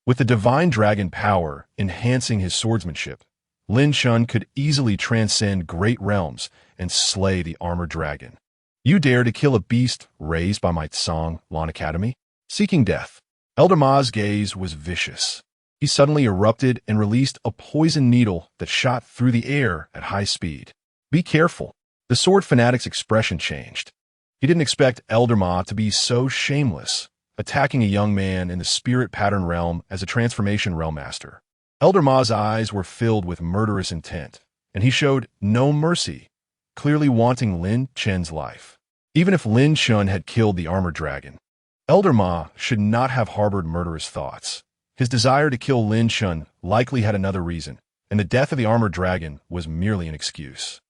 With the divine dragon power enhancing his swordsmanship, Lin Chen could easily transcend great realms and slay the armored dragon. You dare to kill a beast raised by my Songlan Academy? Seeking death. Elder Ma's gaze was vicious. He suddenly erupted and released a poison needle that shot through the air at high speed. Be careful. The sword fanatic's expression changed. He didn't expect Elder Ma to be so shameless, attacking a young man in the spirit pattern realm as a transformation realm master. Elder Ma's eyes were filled with murderous intent, and he showed no mercy, clearly wanting Lin Chen's life. Even if Lin Chen had killed the armored dragon, Elder Ma should not have harbored murderous thoughts. His desire to kill Lin Chen likely had another reason, and the death of the armored dragon was merely an excuse.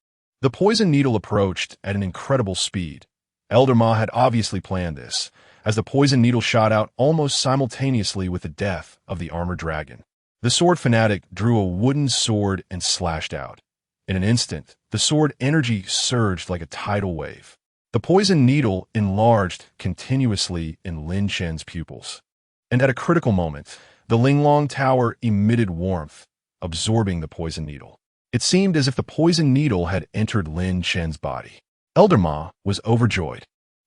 The poison needle approached at an incredible speed. Elder Ma had obviously planned this, as the poison needle shot out almost simultaneously with the death of the armored dragon. The sword fanatic drew a wooden sword and slashed out. In an instant, the sword energy surged like a tidal wave. The poison needle enlarged continuously in Lin Chen's pupils. And at a critical moment, the Linglong Tower emitted warmth, absorbing the poison needle. It seemed as if the poison needle had entered Lin Chen's body. Elder Ma was overjoyed.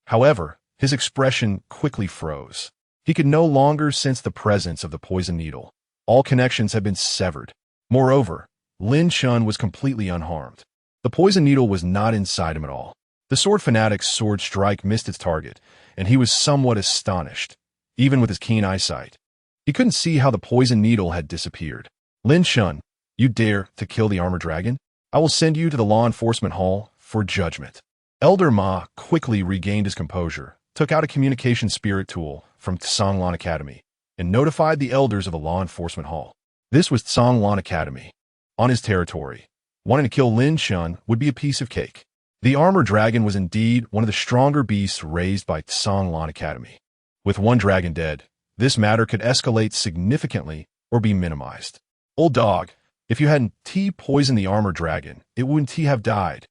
However, his expression quickly froze. He could no longer sense the presence of the poison needle. All connections had been severed. Moreover, Lin Chen was completely unharmed. The poison needle was not inside him at all. The sword fanatic's sword strike missed its target, and he was somewhat astonished, even with his keen eyesight. He couldn't see how the poison needle had disappeared. Lin Chen, you dare to kill the armored dragon? I will send you to the law enforcement hall for judgment. Elder Ma quickly regained his composure, took out a communication spirit tool from Songlan Academy, and notified the elders of the law enforcement hall. This was Songlan Academy. On his territory, wanting to kill Lin Chen would be a piece of cake. The armored dragon was indeed one of the stronger beasts raised by Songlan Academy. With one dragon dead, this matter could escalate significantly or be minimized. Old dog, if you hadn't poisoned the armored dragon, it wouldn't have died.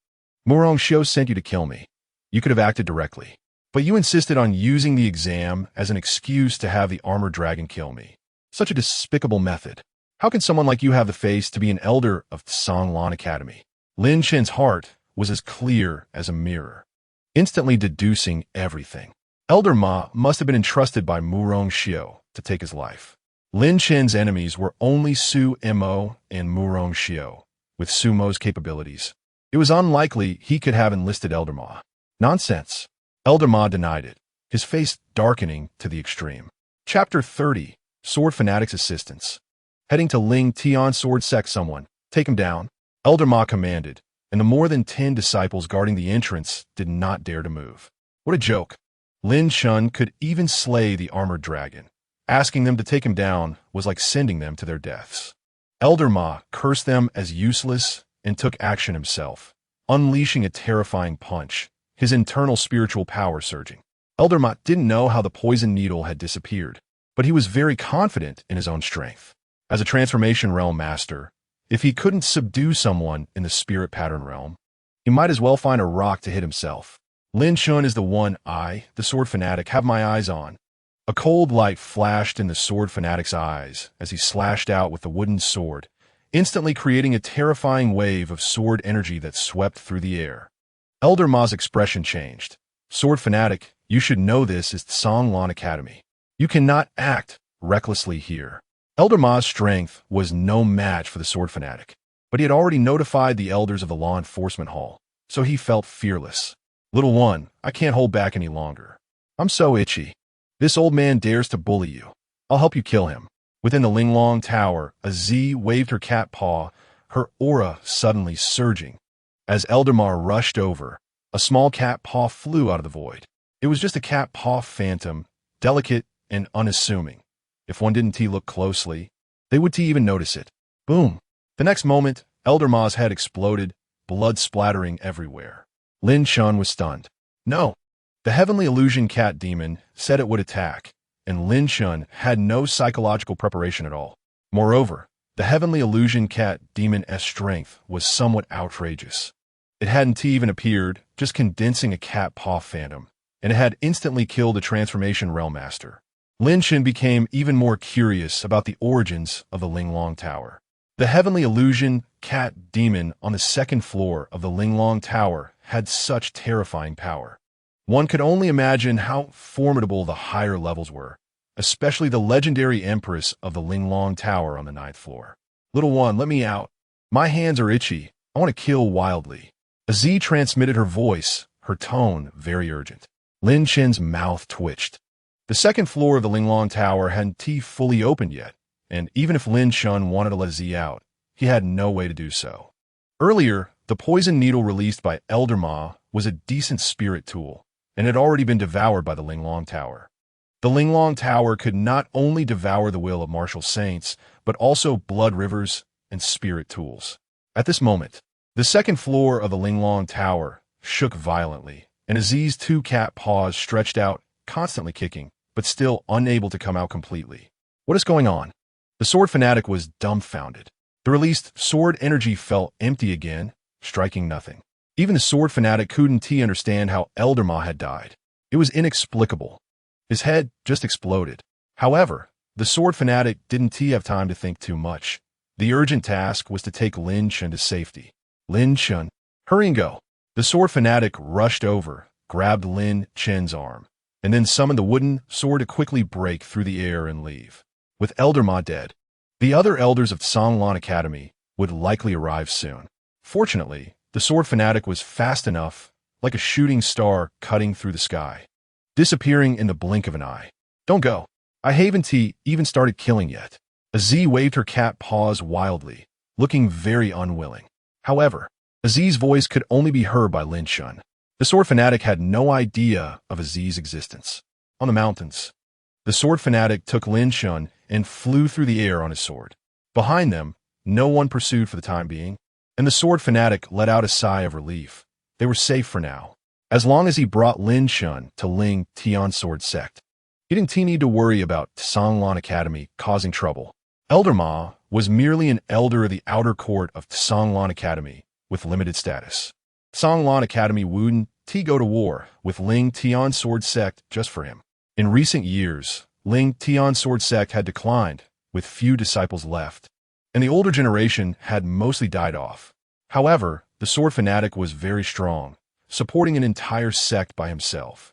Murong Xiu sent you to kill me. You could have acted directly. But you insisted on using the exam as an excuse to have the armored dragon kill me. Such a despicable method. How can someone like you have the face to be an elder of Songlan Academy? Lin Chen's heart was as clear as a mirror, instantly deducing everything. Elder Ma must have been entrusted by Murong Xiao to take his life. Lin Chen's enemies were only Su Mo and Murong Xiao, with Su Mo's capabilities. It was unlikely he could have enlisted Elder Ma. Nonsense. Elder Ma denied it, his face darkening to the extreme. Chapter 30. Sword Fanatic's Assistance. Heading to Ling Tian Sword Sect someone. Take him down. Elder Ma commanded, and the more than 10 disciples guarding the entrance did not dare to move. What a joke. Lin Chen could even slay the armored dragon. Asking them to take him down was like sending them to their deaths. Elder Ma cursed them as useless and took action himself, unleashing a terrifying punch, his internal spiritual power surging. Elder Ma didn't know how the poison needle had disappeared, but he was very confident in his own strength. As a transformation realm master, if he couldn't subdue someone in the spirit pattern realm, he might as well find a rock to hit himself. Lin Chen is the one I, the sword fanatic, have my eyes on. A cold light flashed in the sword fanatic's eyes as he slashed out with the wooden sword, instantly creating a terrifying wave of sword energy that swept through the air. Elder Ma's expression changed. Sword fanatic, you should know this is Songlan Academy. You cannot act recklessly here. Elder Ma's strength was no match for the sword fanatic, but he had already notified the elders of the law enforcement hall, so he felt fearless. Little one, I can't hold back any longer. I'm so itchy. This old man dares to bully you. I'll help you kill him. Within the Linglong Tower, a Z waved her cat paw, her aura suddenly surging. As Elder Ma rushed over, a small cat paw flew out of the void. It was just a cat paw phantom, delicate and unassuming. If one didn't look closely, they would even notice it. Boom! The next moment, Elder Ma's head exploded, blood splattering everywhere. Lin Chen was stunned. No! The heavenly illusion cat demon said it would attack, and Lin Chen had no psychological preparation at all. Moreover, the heavenly illusion cat demon's strength was somewhat outrageous. It hadn't even appeared, just condensing a cat paw phantom, and it had instantly killed a transformation realm master. Lin Chen became even more curious about the origins of the Linglong Tower. The heavenly illusion cat demon on the second floor of the Linglong Tower had such terrifying power. One could only imagine how formidable the higher levels were, especially the legendary Empress of the Linglong Tower on the 9th floor. Little one, let me out. My hands are itchy. I want to kill wildly. A Z transmitted her voice, her tone very urgent. Lin Chen's mouth twitched. The second floor of the Linglong Tower hadn't fully opened yet, and even if Lin Chen wanted to let Z out, he had no way to do so. Earlier, the poison needle released by Elder Ma was a decent spirit tool, and had already been devoured by the Linglong Tower. The Linglong Tower could not only devour the will of martial saints, but also blood rivers and spirit tools. At this moment, the second floor of the Linglong Tower shook violently, and Aziz's two cat paws stretched out, constantly kicking, but still unable to come out completely. What is going on? The sword fanatic was dumbfounded. The released sword energy felt empty again, striking nothing. Even the sword fanatic couldn't understand how Elder Ma had died. It was inexplicable. His head just exploded. However, the sword fanatic didn't have time to think too much. The urgent task was to take Lin Chen to safety. Lin Chen, hurry and go. The sword fanatic rushed over, grabbed Lin Chen's arm, and then summoned the wooden sword to quickly break through the air and leave. With Elder Ma dead, the other elders of Songlan Academy would likely arrive soon. Fortunately, the sword fanatic was fast enough, like a shooting star cutting through the sky, disappearing in the blink of an eye. Don't go. I haven't even started killing yet. Aziz waved her cat paws wildly, looking very unwilling. However, Aziz's voice could only be heard by Lin Chen. The sword fanatic had no idea of Aziz's existence. On the mountains, the sword fanatic took Lin Chen and flew through the air on his sword. Behind them, no one pursued for the time being, and the sword fanatic let out a sigh of relief. They were safe for now, as long as he brought Lin Chen to Ling Tian Sword Sect. He didn't need to worry about Songlan Academy causing trouble. Elder Ma was merely an elder of the outer court of Songlan Academy with limited status. Songlan Academy wouldn't go to war with Ling Tian Sword Sect just for him. In recent years, Ling Tian Sword Sect had declined, with few disciples left, and the older generation had mostly died off. However, the sword fanatic was very strong, supporting an entire sect by himself.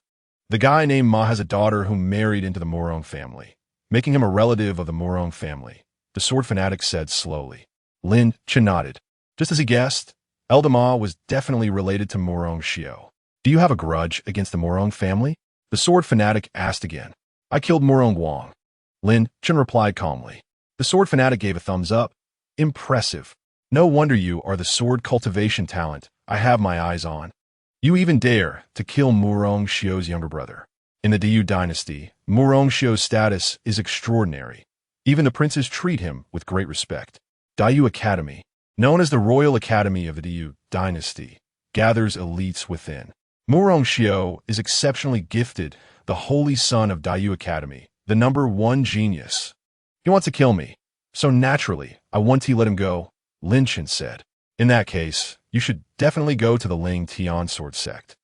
The guy named Ma has a daughter who married into the Morong family, making him a relative of the Morong family, the sword fanatic said slowly. Lin Chen nodded. Just as he guessed, Elder Ma was definitely related to Morong Xiao. Do you have a grudge against the Morong family? The sword fanatic asked again. I killed Morong Wang. Lin Chen replied calmly. The sword fanatic gave a thumbs up. Impressive. No wonder you are the sword cultivation talent I have my eyes on. You even dare to kill Morong Xiao's younger brother. In the Diyu dynasty, Morong Xiao's status is extraordinary. Even the princes treat him with great respect. Diyu Academy, known as the Royal Academy of the Diyu dynasty, gathers elites within. Morong Xiao is exceptionally gifted, the holy son of Diyu Academy, the #1 genius. He wants to kill me, so naturally, I want to let him go, Lin Chen said. In that case, you should definitely go to the Ling Tian sword sect.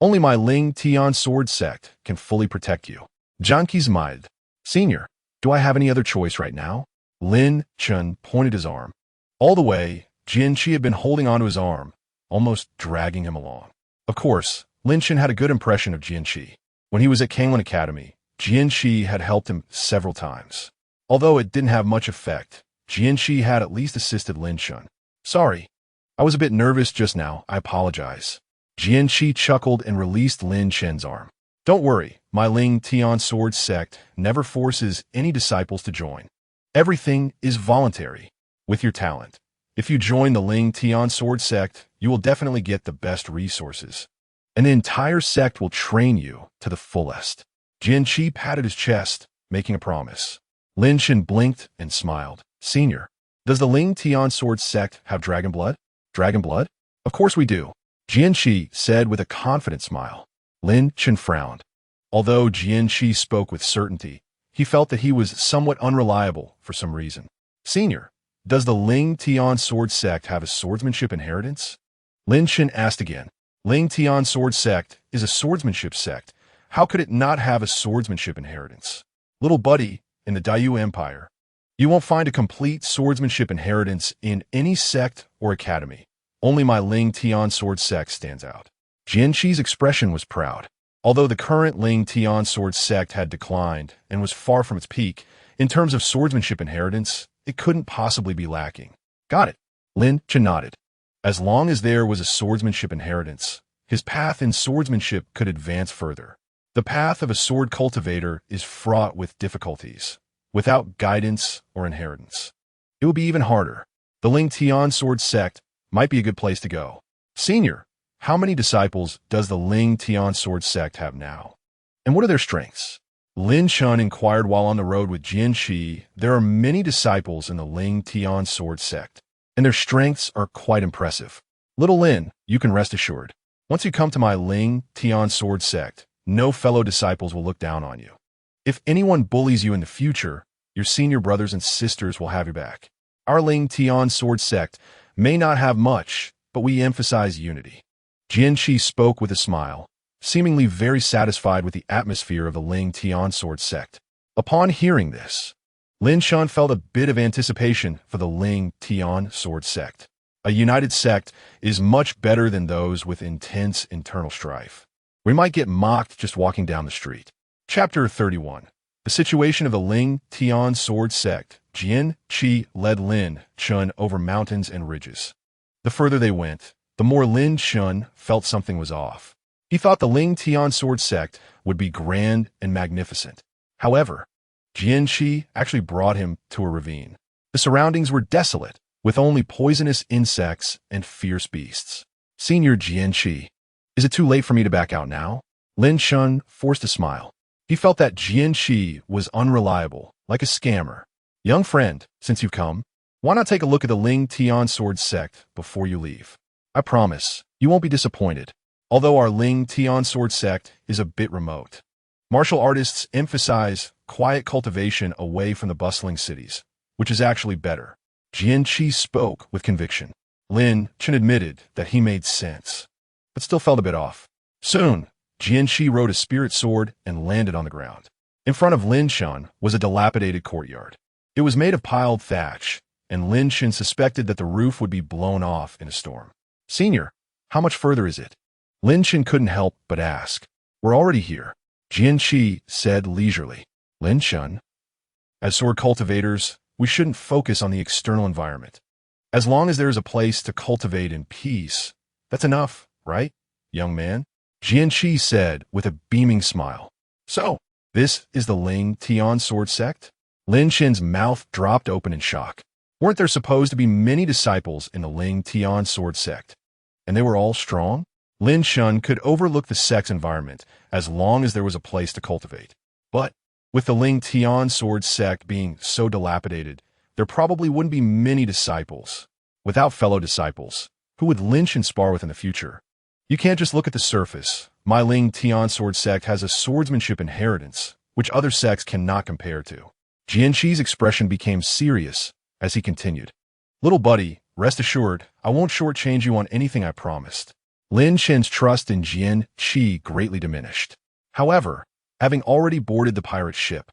Only my Ling Tian sword sect can fully protect you. Zhang smiled. Senior, do I have any other choice right now? Lin Chen pointed his arm. All the way, Jian Qi had been holding onto his arm, almost dragging him along. Of course, Lin Chen had a good impression of Jian Qi. When he was at Kanglin Academy, Jian Qi had helped him several times. Although it didn't have much effect, Jian Qi had at least assisted Lin Chen. Sorry, I was a bit nervous just now, I apologize. Jian Qi chuckled and released Lin Chen's arm. Don't worry, my Ling Tian sword sect never forces any disciples to join. Everything is voluntary. With your talent, if you join the Ling Tian sword sect, you will definitely get the best resources. And the entire sect will train you to the fullest. Jian Qi patted his chest, making a promise. Lin Chen blinked and smiled. Senior, does the Ling Tian sword sect have dragon blood? Dragon blood? Of course we do, Jian Qi said with a confident smile. Lin Chen frowned. Although Jian Qi spoke with certainty, he felt that he was somewhat unreliable for some reason. Senior, does the Ling Tian sword sect have a swordsmanship inheritance? Lin Chen asked again. Ling Tian sword sect is a swordsmanship sect. How could it not have a swordsmanship inheritance? Little buddy, in the Diyu Empire, you won't find a complete swordsmanship inheritance in any sect or academy. Only my Ling Tian sword sect stands out. Jian Qi's expression was proud. Although the current Ling Tian sword sect had declined and was far from its peak, in terms of swordsmanship inheritance, it couldn't possibly be lacking. Got it. Lin Chen nodded. As long as there was a swordsmanship inheritance, his path in swordsmanship could advance further. The path of a sword cultivator is fraught with difficulties. Without guidance or inheritance, it would be even harder. The Ling Tian sword sect might be a good place to go. Senior, how many disciples does the Ling Tian sword sect have now? And what are their strengths? Lin Chen inquired while on the road with Jian Qi. There are many disciples in the Ling Tian sword sect, and their strengths are quite impressive. Little Lin, you can rest assured. Once you come to my Ling Tian sword sect, no fellow disciples will look down on you. If anyone bullies you in the future, your senior brothers and sisters will have your back. Our Ling Tian sword sect may not have much, but we emphasize unity. Jian Qi spoke with a smile, seemingly very satisfied with the atmosphere of the Ling Tian sword sect. Upon hearing this, Lin Chen felt a bit of anticipation for the Ling Tian sword sect. A united sect is much better than those with intense internal strife. We might get mocked just walking down the street. Chapter 31. The situation of the Ling Tian sword sect. Jian Qi led Lin Chen over mountains and ridges. The further they went, the more Lin Chen felt something was off. He thought the Ling Tian sword sect would be grand and magnificent. However, Jian Qi actually brought him to a ravine. The surroundings were desolate, with only poisonous insects and fierce beasts. Senior Jian Qi, is it too late for me to back out now? Lin Chen forced a smile. He felt that Jian Qi was unreliable, like a scammer. Young friend, since you've come, why not take a look at the Ling Tian sword sect before you leave? I promise, you won't be disappointed. Although our Ling Tian sword sect is a bit remote, martial artists emphasize quiet cultivation away from the bustling cities, which is actually better. Jian Qi spoke with conviction. Lin Chen admitted that he made sense, but still felt a bit off. Soon, Jian Qi rode a spirit sword and landed on the ground. In front of Lin Chen was a dilapidated courtyard. It was made of piled thatch, and Lin Chen suspected that the roof would be blown off in a storm. Senior, how much further is it? Lin Chen couldn't help but ask. We're already here. Jianqi said leisurely. Lin Chen, as sword cultivators, we shouldn't focus on the external environment. As long as there is a place to cultivate in peace, that's enough, right, young man? Jianqi said with a beaming smile. So, this is the Ling Tian sword sect? Lin Chen's mouth dropped open in shock. Weren't there supposed to be many disciples in the Ling Tian sword sect? And they were all strong? Lin Chen could overlook the sect's environment as long as there was a place to cultivate. But with the Ling Tian sword sect being so dilapidated, there probably wouldn't be many disciples. Without fellow disciples, who would Lin Chen spar with in the future? You can't just look at the surface. My Ling Tian sword sect has a swordsmanship inheritance, which other sects cannot compare to. Jianqi's expression became serious as he continued. Little buddy, rest assured, I won't shortchange you on anything I promised. Lin Chen's trust in Jianqi greatly diminished. However, having already boarded the pirate ship,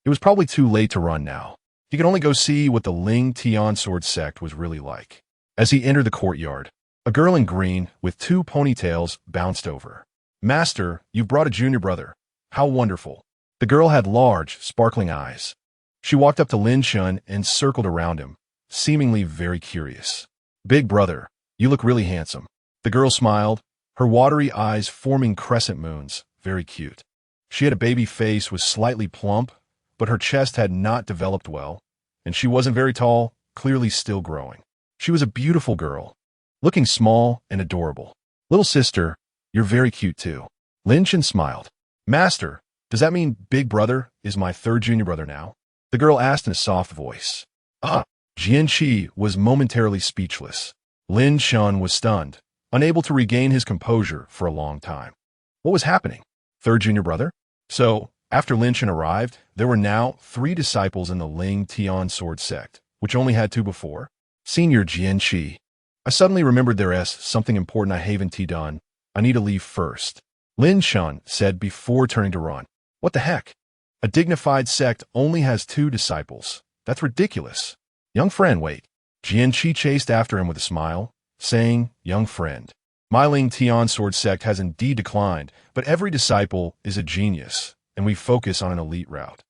it was probably too late to run now. He could only go see what the Ling Tian sword sect was really like. As he entered the courtyard, a girl in green with 2 ponytails bounced over. Master, you've brought a junior brother. How wonderful. The girl had large, sparkling eyes. She walked up to Lin Chen and circled around him, seemingly very curious. Big brother, you look really handsome. The girl smiled, her watery eyes forming crescent moons, very cute. She had a baby face, was slightly plump, but her chest had not developed well, and she wasn't very tall, clearly still growing. She was a beautiful girl, looking small and adorable. Little sister, you're very cute too. Lin Chen smiled. Master, does that mean Big Brother is my 3rd junior brother now? The girl asked in a soft voice. Jianqi was momentarily speechless. Lin Chen was stunned, unable to regain his composure for a long time. What was happening? 3rd junior brother? So, after Lin Chen arrived, there were now 3 disciples in the Ling Tian sword sect, which only had 2 before. Senior Jianqi. I suddenly remembered there's something important I haven't done. I need to leave first. Lin Chen said before turning to run. What the heck? A dignified sect only has 2 disciples. That's ridiculous. Young friend, wait. Jianqi chased after him with a smile, saying, young friend. My Ling Tian sword sect has indeed declined, but every disciple is a genius, and we focus on an elite route.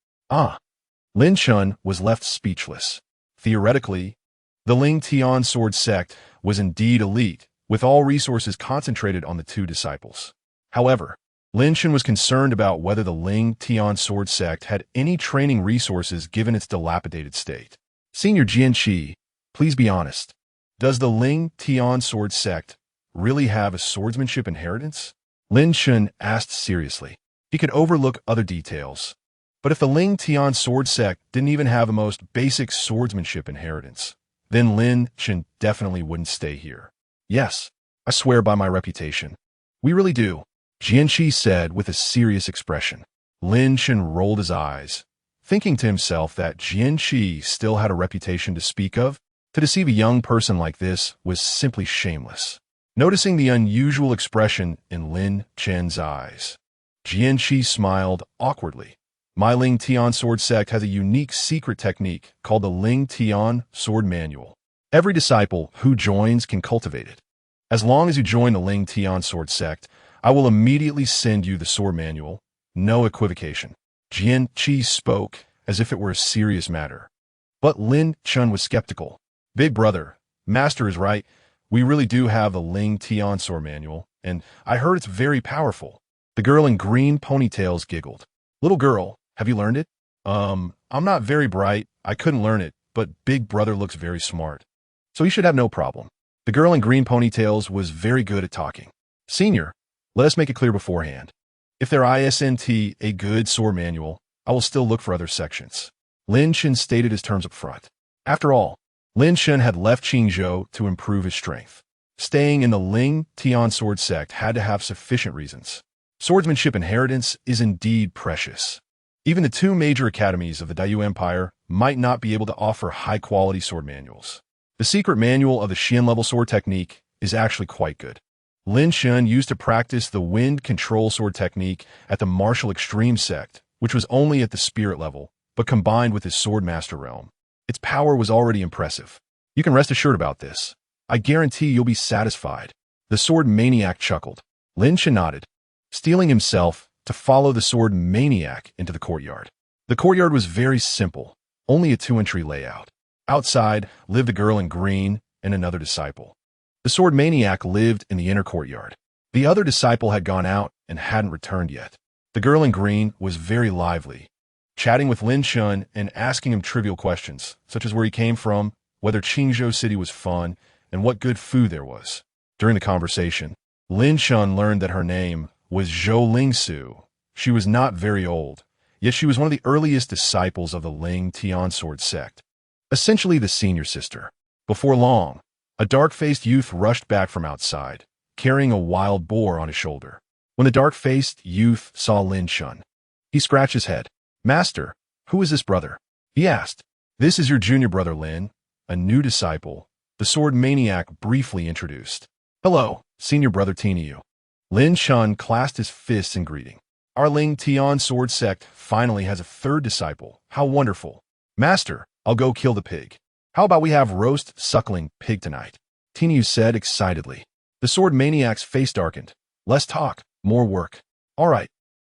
Lin Chen was left speechless. Theoretically, the Ling Tian sword sect was indeed elite, with all resources concentrated on the 2 disciples. However, Lin Chen was concerned about whether the Ling Tian sword sect had any training resources given its dilapidated state. Senior Jianqi, please be honest. Does the Ling Tian sword sect really have a swordsmanship inheritance? Lin Chen asked seriously. He could overlook other details. But if the Ling Tian sword sect didn't even have the most basic swordsmanship inheritance, then Lin Chen definitely wouldn't stay here. Yes, I swear by my reputation. We really do, Jianqi said with a serious expression. Lin Chen rolled his eyes, thinking to himself that Jianqi still had a reputation to speak of. To deceive a young person like this was simply shameless. Noticing the unusual expression in Lin Chen's eyes, Jianqi smiled awkwardly. My Ling Tian sword sect has a unique secret technique called the Ling Tian sword manual. Every disciple who joins can cultivate it. As long as you join the Ling Tian sword sect, I will immediately send you the sword manual. No equivocation. Jianqi spoke as if it were a serious matter. But Lin Chen was skeptical. Big brother, master is right. We really do have the Ling Tian sword manual, and I heard it's very powerful. The girl in green ponytails giggled. Little girl, have you learned it? I'm not very bright. I couldn't learn it, but Big Brother looks very smart. So he should have no problem. The girl in green ponytails was very good at talking. Senior, let us make it clear beforehand. If there isn't a good sword manual, I will still look for other sections. Lin Chen stated his terms up front. After all, Lin Chen had left Qingzhou to improve his strength. Staying in the Ling Tian sword sect had to have sufficient reasons. Swordsmanship inheritance is indeed precious. Even the 2 major academies of the Dayu Empire might not be able to offer high-quality sword manuals. The secret manual of the Xian-level sword technique is actually quite good. Lin Chen used to practice the wind control sword technique at the martial extreme sect, which was only at the spirit level, but combined with his sword master realm. Its power was already impressive. You can rest assured about this. I guarantee you'll be satisfied. The sword maniac chuckled. Lin Chen nodded. Steeling himself, to follow the sword maniac into the courtyard. The courtyard was very simple, only a two-entry layout. Outside lived a girl in green and another disciple. The sword maniac lived in the inner courtyard. The other disciple had gone out and hadn't returned yet. The girl in green was very lively, chatting with Lin Chen and asking him trivial questions, such as where he came from, whether Qingzhou City was fun, and what good food there was. During the conversation, Lin Chen learned that her name was Zhou Lingsu. She was not very old, yet she was one of the earliest disciples of the Ling Tian sword sect, essentially the senior sister. Before long, a dark-faced youth rushed back from outside, carrying a wild boar on his shoulder. When the dark-faced youth saw Lin Chen, he scratched his head. "Master, who is this brother?" he asked. "This is your junior brother Lin, a new disciple," the sword maniac briefly introduced. "Hello, senior brother Tiniu." Lin Chen clasped his fists in greeting. "Our Ling Tian sword sect finally has a third disciple. How wonderful. Master, I'll go kill the pig. How about we have roast suckling pig tonight?" Tiniu said excitedly. The sword maniac's face darkened. "Less talk, more work." "All right."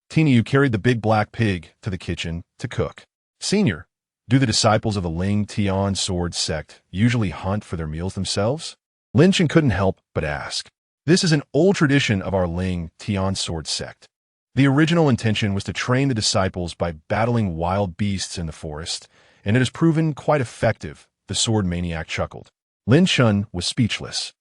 Tiniu carried the big black pig to the kitchen to cook. "Senior, do the disciples of the Ling Tian sword sect usually hunt for their meals themselves?" Lin Chen couldn't help but ask. This is an old tradition of our Ling Tian sword sect. The original intention was to train the disciples by battling wild beasts in the forest, and it has proven quite effective, the sword maniac chuckled. Lin Chen was speechless.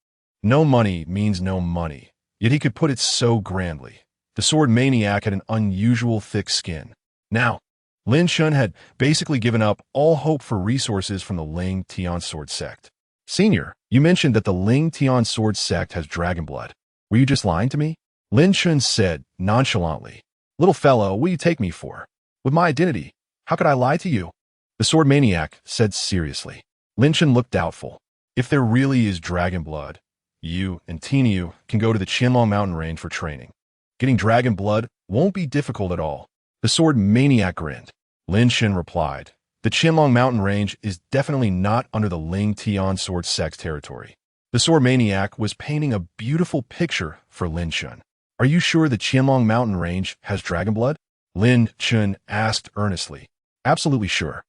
No money means no money, yet he could put it so grandly. The sword maniac had an unusual thick skin. Now, Lin Chen had basically given up all hope for resources from the Ling Tian sword sect. "Senior, you mentioned that the Ling Tian sword sect has dragon blood. Were you just lying to me?" Lin Chen said nonchalantly. "Little fellow, what do you take me for? With my identity, how could I lie to you?" The sword maniac said seriously. Lin Chen looked doubtful. "If there really is dragon blood, you and Tiniu can go to the Qianlong mountain range for training. Getting dragon blood won't be difficult at all." The sword maniac grinned. Lin Chen replied, "The Qianlong mountain range is definitely not under the Ling Tian sword sect's territory." The sword maniac was painting a beautiful picture for Lin Chen. "Are you sure the Qianlong mountain range has dragon blood?" Lin Chen asked earnestly. "Absolutely sure.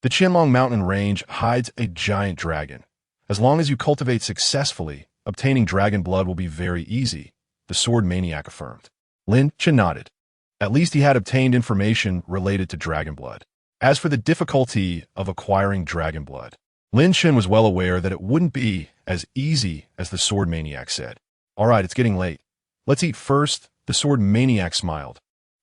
The Qianlong mountain range hides a giant dragon. As long as you cultivate successfully, obtaining dragon blood will be very easy," the sword maniac affirmed. Lin Chen nodded. At least he had obtained information related to dragon blood. As for the difficulty of acquiring dragon blood, Lin Chen was well aware that it wouldn't be as easy as the sword maniac said. "All right, it's getting late. Let's eat first," the sword maniac smiled,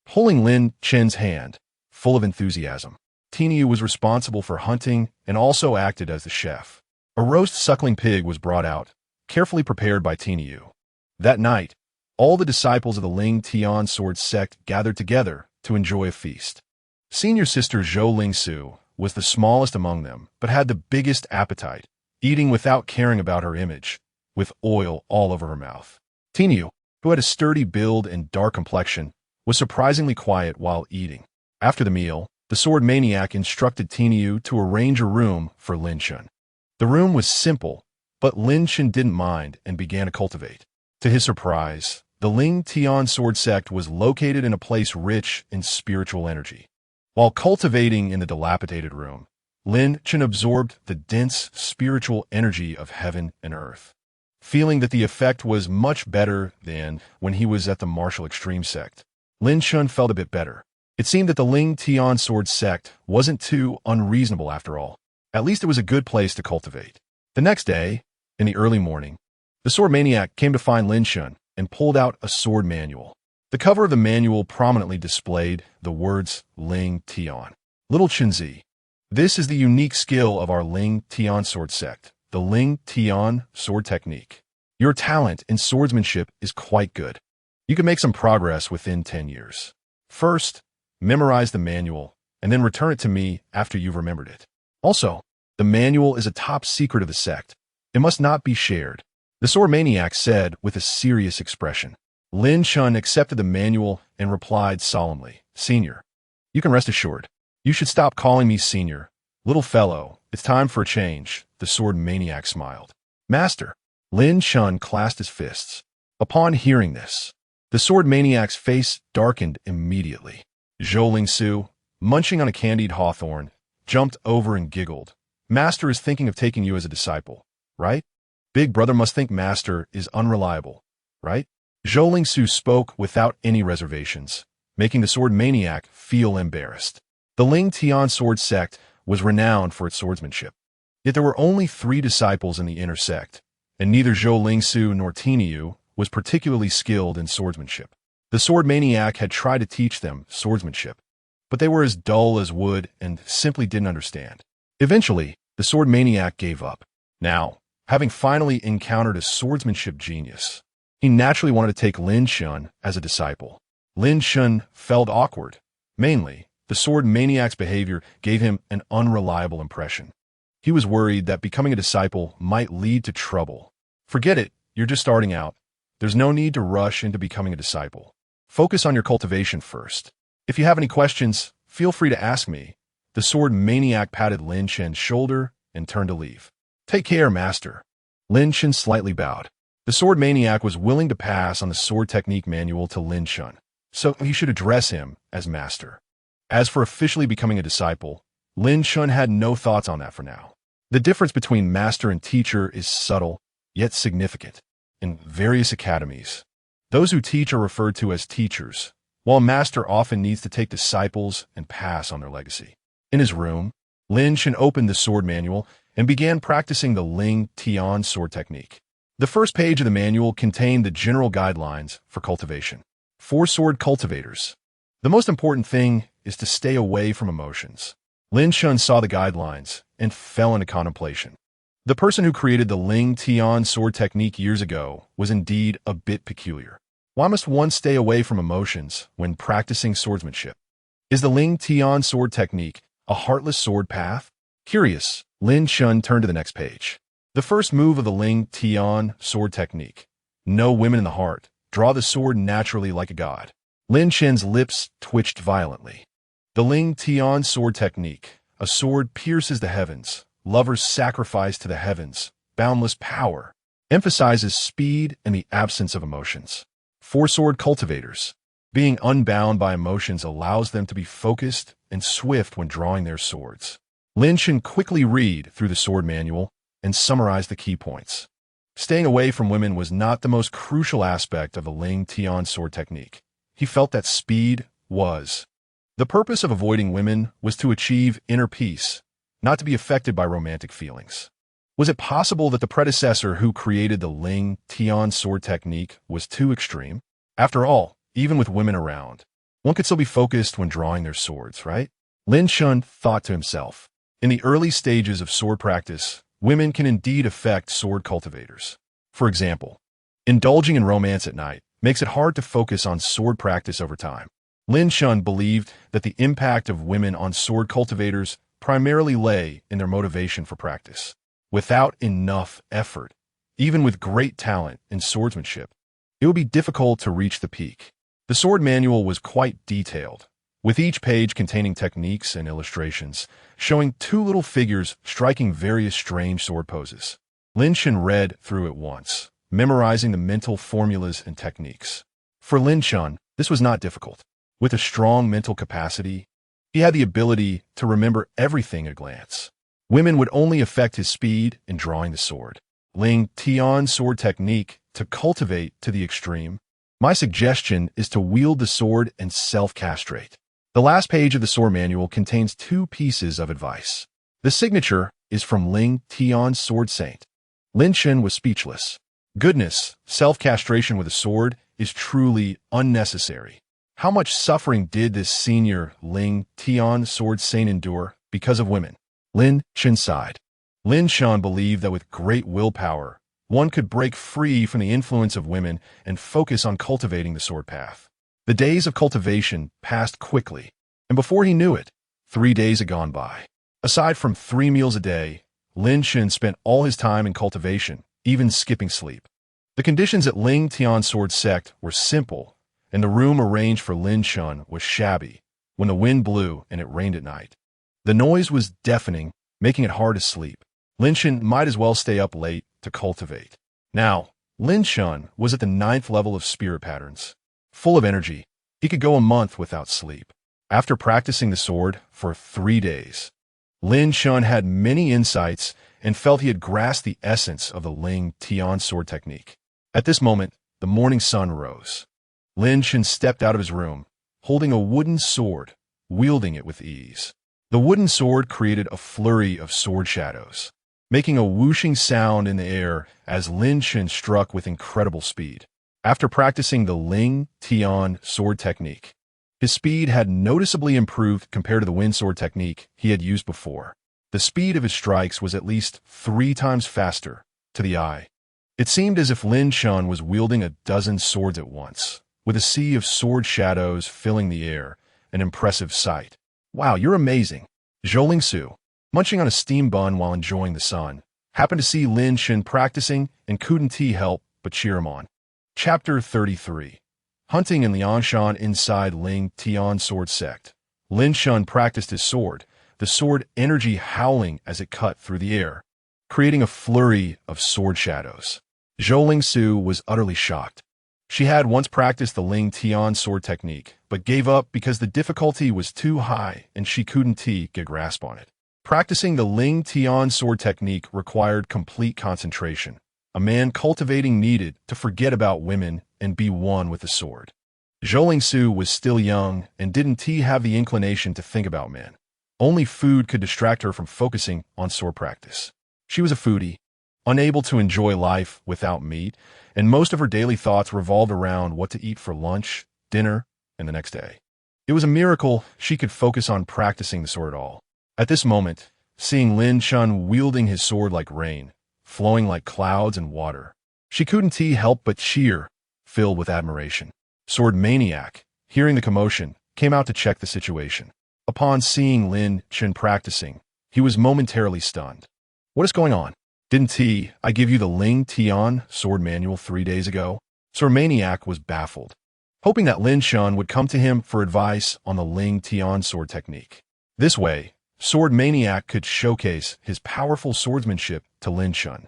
holding Lin Chen's hand, full of enthusiasm. Tiniu was responsible for hunting and also acted as the chef. A roast suckling pig was brought out, carefully prepared by Tiniu. That night, all the disciples of the Ling Tian sword sect gathered together to enjoy a feast. Senior sister Zhou Lingsu was the smallest among them, but had the biggest appetite, eating without caring about her image, with oil all over her mouth. Tiniu, who had a sturdy build and dark complexion, was surprisingly quiet while eating. After the meal, the sword maniac instructed Tiniu to arrange a room for Lin Chen. The room was simple, but Lin Chen didn't mind and began to cultivate. To his surprise, the Ling Tian sword sect was located in a place rich in spiritual energy. While cultivating in the dilapidated room, Lin Chen absorbed the dense spiritual energy of heaven and earth, feeling that the effect was much better than when he was at the martial extreme sect. Lin Chen felt a bit better. It seemed that the Ling Tian sword sect wasn't too unreasonable after all. At least it was a good place to cultivate. The next day, in the early morning, the sword maniac came to find Lin Chen and pulled out a sword manual. The cover of the manual prominently displayed the words Ling Tian. Little Chenzi. This is the unique skill of our Ling Tian sword sect, the Ling Tian sword technique. Your talent in swordsmanship is quite good. You can make some progress within 10 years. First, memorize the manual, and then return it to me after you've remembered it. Also, the manual is a top secret of the sect. It must not be shared, the sword maniac said with a serious expression. Lin Chen accepted the manual and replied solemnly, "Senior, you can rest assured. You should stop calling me senior. Little fellow, it's time for a change," the sword maniac smiled. "Master," Lin Chen clasped his fists. Upon hearing this, The sword maniac's face darkened immediately. Zhou Lingsu, munching on a candied hawthorn, jumped over and giggled. Master is thinking of taking you as a disciple, right? Big brother must think Master is unreliable, right? Zhou Lingsu spoke without any reservations, making the sword maniac feel embarrassed. The Ling Tian sword sect was renowned for its swordsmanship. Yet there were only 3 disciples in the inner sect, and neither Zhou Lingsu nor Tiniu was particularly skilled in swordsmanship. The sword maniac had tried to teach them swordsmanship, but they were as dull as wood and simply didn't understand. Eventually, the sword maniac gave up. Now, having finally encountered a swordsmanship genius, he naturally wanted to take Lin Chen as a disciple. Lin Chen felt awkward. Mainly, the sword maniac's behavior gave him an unreliable impression. He was worried that becoming a disciple might lead to trouble. Forget it, you're just starting out. There's no need to rush into becoming a disciple. Focus on your cultivation first. If you have any questions, feel free to ask me. The sword maniac patted Lin Chen's shoulder and turned to leave. Take care, Master. Lin Chen slightly bowed. The sword maniac was willing to pass on the sword technique manual to Lin Chen, so he should address him as Master. As for officially becoming a disciple, Lin Chen had no thoughts on that for now. The difference between master and teacher is subtle, yet significant. In various academies, those who teach are referred to as teachers, while master often needs to take disciples and pass on their legacy. In his room, Lin Chen opened the sword manual and began practicing the Ling Tian sword technique. The first page of the manual contained the general guidelines for cultivation. For sword cultivators, the most important thing is to stay away from emotions. Lin Chen saw the guidelines and fell into contemplation. The person who created the Ling Tian sword technique years ago was indeed a bit peculiar. Why must one stay away from emotions when practicing swordsmanship? Is the Ling Tian sword technique a heartless sword path? Curious, Lin Chen turned to the next page. The first move of the Ling Tian sword technique. No women in the heart. Draw the sword naturally like a god. Lin Chen's lips twitched violently. The Ling Tian sword technique. A sword pierces the heavens. Lovers sacrifice to the heavens. Boundless power. Emphasizes speed and the absence of emotions. For sword cultivators. Being unbound by emotions allows them to be focused and swift when drawing their swords. Lin Chen quickly read through the sword manual and summarize the key points. Staying away from women was not the most crucial aspect of the Ling Tian sword technique. He felt that speed was. The purpose of avoiding women was to achieve inner peace, not to be affected by romantic feelings. Was it possible that the predecessor who created the Ling Tian sword technique was too extreme? After all, even with women around, one could still be focused when drawing their swords, right? Lin Chen thought to himself. In the early stages of sword practice, women can indeed affect sword cultivators. For example, indulging in romance at night makes it hard to focus on sword practice over time. Lin Chen believed that the impact of women on sword cultivators primarily lay in their motivation for practice. Without enough effort, even with great talent in swordsmanship, it would be difficult to reach the peak. The sword manual was quite detailed, with each page containing techniques and illustrations, showing 2 little figures striking various strange sword poses. Lin Chen read through it once, memorizing the mental formulas and techniques. For Lin Chen, this was not difficult. With a strong mental capacity, he had the ability to remember everything at a glance. Women would only affect his speed in drawing the sword. Ling Tian sword technique to cultivate to the extreme. My suggestion is to wield the sword and self-castrate. The last page of the sword manual contains 2 pieces of advice. The signature is from Ling Tian sword saint. Lin Chen was speechless. Goodness, self-castration with a sword is truly unnecessary. How much suffering did this senior Ling Tian sword saint endure because of women? Lin Chen sighed. Lin Chen believed that with great willpower, one could break free from the influence of women and focus on cultivating the sword path. The days of cultivation passed quickly, and before he knew it, 3 days had gone by. Aside from 3 meals a day, Lin Chen spent all his time in cultivation, even skipping sleep. The conditions at Ling Tian sword sect were simple, and the room arranged for Lin Chen was shabby when the wind blew and it rained at night. The noise was deafening, making it hard to sleep. Lin Chen might as well stay up late to cultivate. Now, Lin Chen was at the 9th level of spirit patterns. full of energy. He could go a month without sleep. After practicing the sword for 3 days, Lin Chen had many insights and felt he had grasped the essence of the Lin Chen sword technique. At this moment, the morning sun rose. Lin Chen stepped out of his room, holding a wooden sword, wielding it with ease. The wooden sword created a flurry of sword shadows, making a whooshing sound in the air as Lin Chen struck with incredible speed. After practicing the Lin Chen sword technique, his speed had noticeably improved compared to the wind sword technique he had used before. The speed of his strikes was at least 3 times faster to the eye. It seemed as if Lin Chen was wielding a dozen swords at once, with a sea of sword shadows filling the air, an impressive sight. Wow, you're amazing. Zhou Lingsu, munching on a steam bun while enjoying the sun, happened to see Lin Chen practicing and couldn't help but cheer him on. Chapter 33. Hunting in Liangshan inside Lin Chen sword sect. Lin Chen practiced his sword, the sword energy howling as it cut through the air, creating a flurry of sword shadows. Zhou Lingsu was utterly shocked. She had once practiced the Lin Chen sword technique, but gave up because the difficulty was too high and she couldn't get a grasp on it. Practicing the Lin Chen sword technique required complete concentration. A man cultivating needed to forget about women and be one with the sword. Zhou Lingsu was still young and didn't have the inclination to think about men. Only food could distract her from focusing on sword practice. She was a foodie, unable to enjoy life without meat, and most of her daily thoughts revolved around what to eat for lunch, dinner, and the next day. It was a miracle she could focus on practicing the sword at all. At this moment, seeing Lin Chen wielding his sword like rain, flowing like clouds and water, she couldn't help but cheer, filled with admiration. Sword Maniac, hearing the commotion, came out to check the situation. Upon seeing Lin Chen practicing, he was momentarily stunned. What is going on? Didn't I give you the Lin Chen sword manual 3 days ago? Sword Maniac was baffled, hoping that Lin Chen would come to him for advice on the Lin Chen sword technique. This way, Sword Maniac could showcase his powerful swordsmanship to Lin Chen,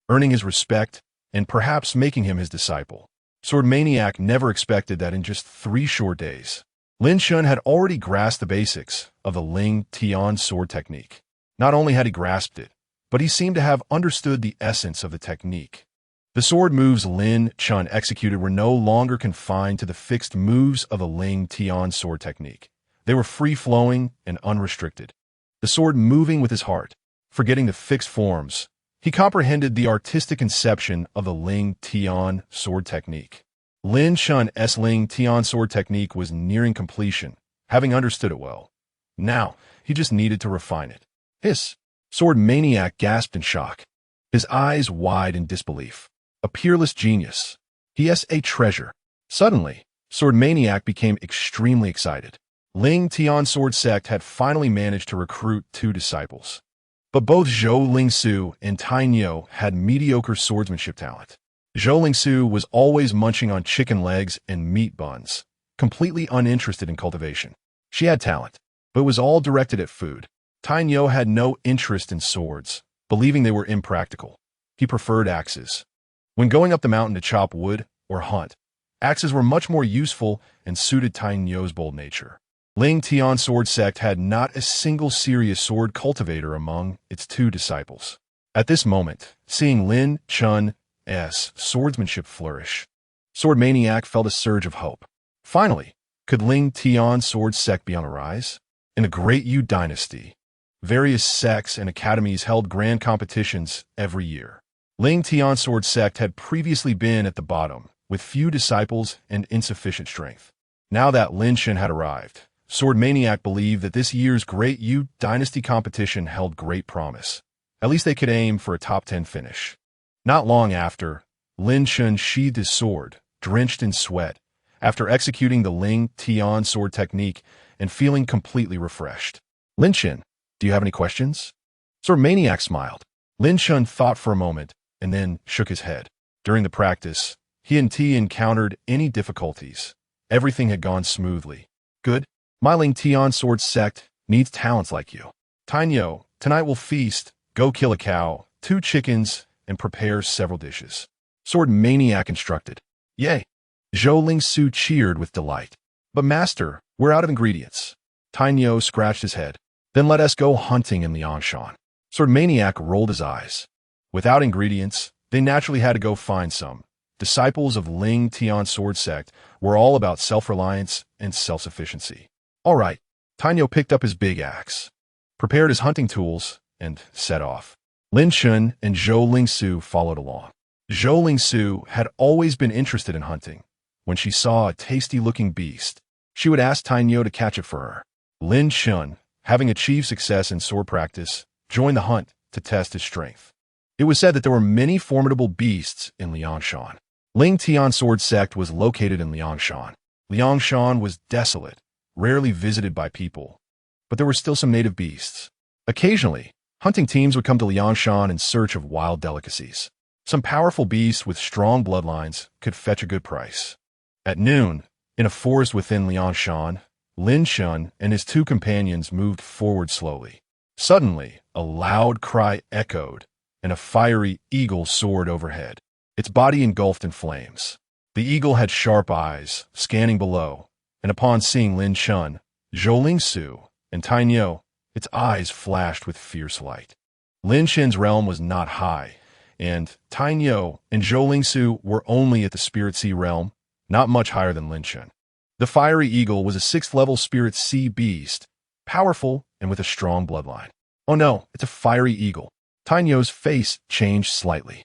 earning his respect and perhaps making him his disciple. Sword Maniac never expected that in just 3 short days, Lin Chen had already grasped the basics of the Lin Chen sword technique. Not only had he grasped it, but he seemed to have understood the essence of the technique. The sword moves Lin Chen executed were no longer confined to the fixed moves of the Lin Chen sword technique. They were free-flowing and unrestricted. The sword moving with his heart, forgetting the fixed forms, he comprehended the artistic conception of the Lin Chen sword technique. Lin Chen's Lin Chen sword technique was nearing completion, having understood it well. Now, he just needed to refine it. Hiss! Sword Maniac gasped in shock, his eyes wide in disbelief. A peerless genius. He is a treasure. Suddenly, Sword Maniac became extremely excited. Lin Chen sword sect had finally managed to recruit 2 disciples. But both Zhou Lingsu and Tainyo had mediocre swordsmanship talent. Zhou Lingsu was always munching on chicken legs and meat buns, completely uninterested in cultivation. She had talent, but it was all directed at food. Tainyo had no interest in swords, believing they were impractical. He preferred axes. When going up the mountain to chop wood or hunt, axes were much more useful and suited Tainyo's bold nature. Lin Chen sword sect had not a single serious sword cultivator among its 2 disciples. At this moment, seeing Lin Chen's swordsmanship flourish, Sword Maniac felt a surge of hope. Finally, could Lin Chen sword sect be on the rise? In the Great Yu Dynasty, various sects and academies held grand competitions every year. Lin Chen sword sect had previously been at the bottom, with few disciples and insufficient strength. Now that Lin Chen had arrived, Sword Maniac believed that this year's Great Yu Dynasty competition held great promise. At least they could aim for a top 10 finish. Not long after, Lin Chen sheathed his sword, drenched in sweat, after executing the Lin Chen sword technique and feeling completely refreshed. Lin Chen, do you have any questions? Sword Maniac smiled. Lin Chen thought for a moment and then shook his head. During the practice, he and T encountered any difficulties. Everything had gone smoothly. Good. My Lin Chen sword sect needs talents like you. Tainyo, tonight we'll feast, go kill a cow, 2 chickens, and prepare several dishes. Sword Maniac instructed. Yay! Zhou Lingsu cheered with delight. But master, we're out of ingredients. Tainyo scratched his head. Then let us go hunting in Liangshan. Sword Maniac rolled his eyes. Without ingredients, they naturally had to go find some. Disciples of Ling Tian sword sect were all about self-reliance and self-sufficiency. All right, Tainyo picked up his big axe, prepared his hunting tools, and set off. Lin Chen and Zhou Lingsu followed along. Zhou Lingsu had always been interested in hunting. When she saw a tasty-looking beast, she would ask Tainyo to catch it for her. Lin Chen, having achieved success in sword practice, joined the hunt to test his strength. It was said that there were many formidable beasts in Liangshan. Ling Tian sword sect was located in Liangshan. Liangshan was desolate, rarely visited by people, but there were still some native beasts. Occasionally, hunting teams would come to Liangshan in search of wild delicacies. Some powerful beasts with strong bloodlines could fetch a good price. At noon, in a forest within Liangshan, Lin Chen and his two companions moved forward slowly. Suddenly, a loud cry echoed, and a fiery eagle soared overhead, its body engulfed in flames. The eagle had sharp eyes, scanning below, and upon seeing Lin Chen, Zhou Lingsu, and Tainyo, its eyes flashed with fierce light. Lin Chen's realm was not high, and Tainyo and Zhou Lingsu were only at the Spirit Sea realm, not much higher than Lin Chen. The fiery eagle was a 6th-level Spirit Sea beast, powerful and with a strong bloodline. Oh no, it's a fiery eagle. Tainyo's face changed slightly.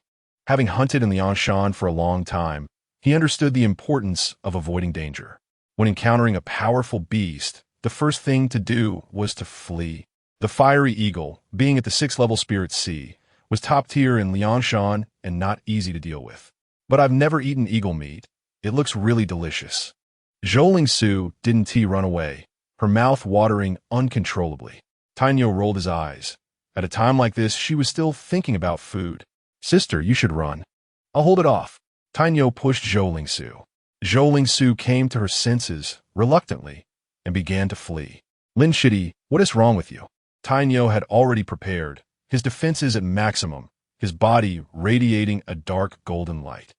Having hunted in Liangshan for a long time, he understood the importance of avoiding danger. When encountering a powerful beast, the first thing to do was to flee. The fiery eagle, being at the 6th-level Spirit Sea, was top tier in Liangshan and not easy to deal with. But I've never eaten eagle meat. It looks really delicious. Zhou Lingsu didn't run away, her mouth watering uncontrollably. Tainyo rolled his eyes. At a time like this, she was still thinking about food. Sister, you should run. I'll hold it off. Tainyo pushed Zhou Lingsu. Zhou Lingsu came to her senses, reluctantly, and began to flee. Lin Shidi, what is wrong with you? Tainyo had already prepared, his defenses at maximum, his body radiating a dark golden light.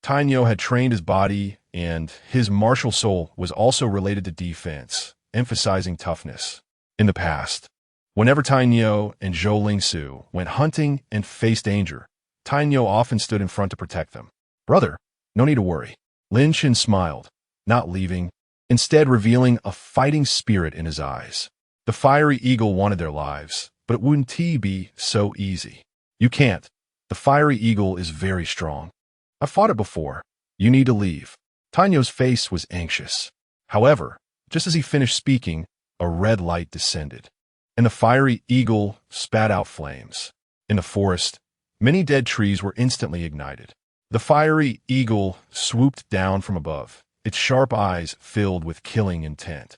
Tainyo had trained his body, and his martial soul was also related to defense, emphasizing toughness. In the past, whenever Tainyo and Zhou Lingsu went hunting and faced danger, Tainyo often stood in front to protect them. Brother, no need to worry. Lin Chen smiled, not leaving, instead revealing a fighting spirit in his eyes. The fiery eagle wanted their lives, but it wouldn't be so easy. You can't. The fiery eagle is very strong. I've fought it before. You need to leave. Tainyo's face was anxious. However, just as he finished speaking, a red light descended, and the fiery eagle spat out flames. In the forest, many dead trees were instantly ignited. The fiery eagle swooped down from above, its sharp eyes filled with killing intent.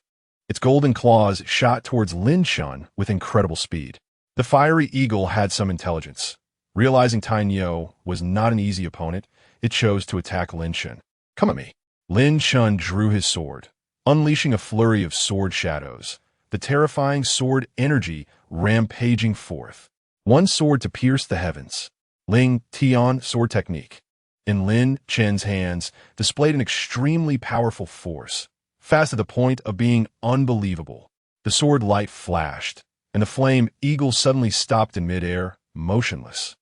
Its golden claws shot towards Lin Chen with incredible speed. The fiery eagle had some intelligence. Realizing Tainyo was not an easy opponent, it chose to attack Lin Chen. Come at me. Lin Chen drew his sword, unleashing a flurry of sword shadows, the terrifying sword energy rampaging forth. One sword to pierce the heavens. Ling Tian sword technique. In Lin Chen's hands displayed an extremely powerful force, fast to the point of being unbelievable. The sword light flashed, and the flame eagle suddenly stopped in midair, motionless.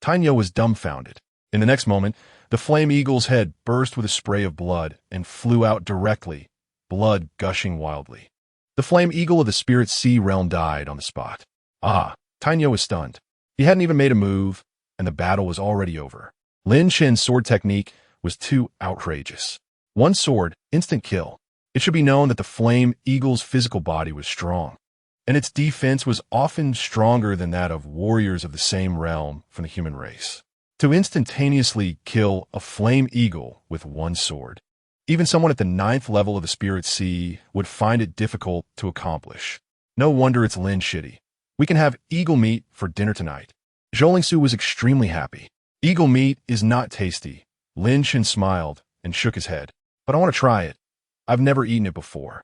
Tainyo was dumbfounded. In the next moment, the flame eagle's head burst with a spray of blood and flew out directly, blood gushing wildly. The flame eagle of the Spirit Sea realm died on the spot. Tainyo was stunned. He hadn't even made a move, and the battle was already over. Lin Chen's sword technique was too outrageous. One sword, instant kill. It should be known that the flame eagle's physical body was strong, and its defense was often stronger than that of warriors of the same realm from the human race. To instantaneously kill a flame eagle with one sword, even someone at the 9th level of the Spirit Sea would find it difficult to accomplish. No wonder it's Lin Shidi. We can have eagle meat for dinner tonight. Zhou Lingsu was extremely happy. Eagle meat is not tasty. Lin Chen smiled and shook his head. But I want to try it. I've never eaten it before.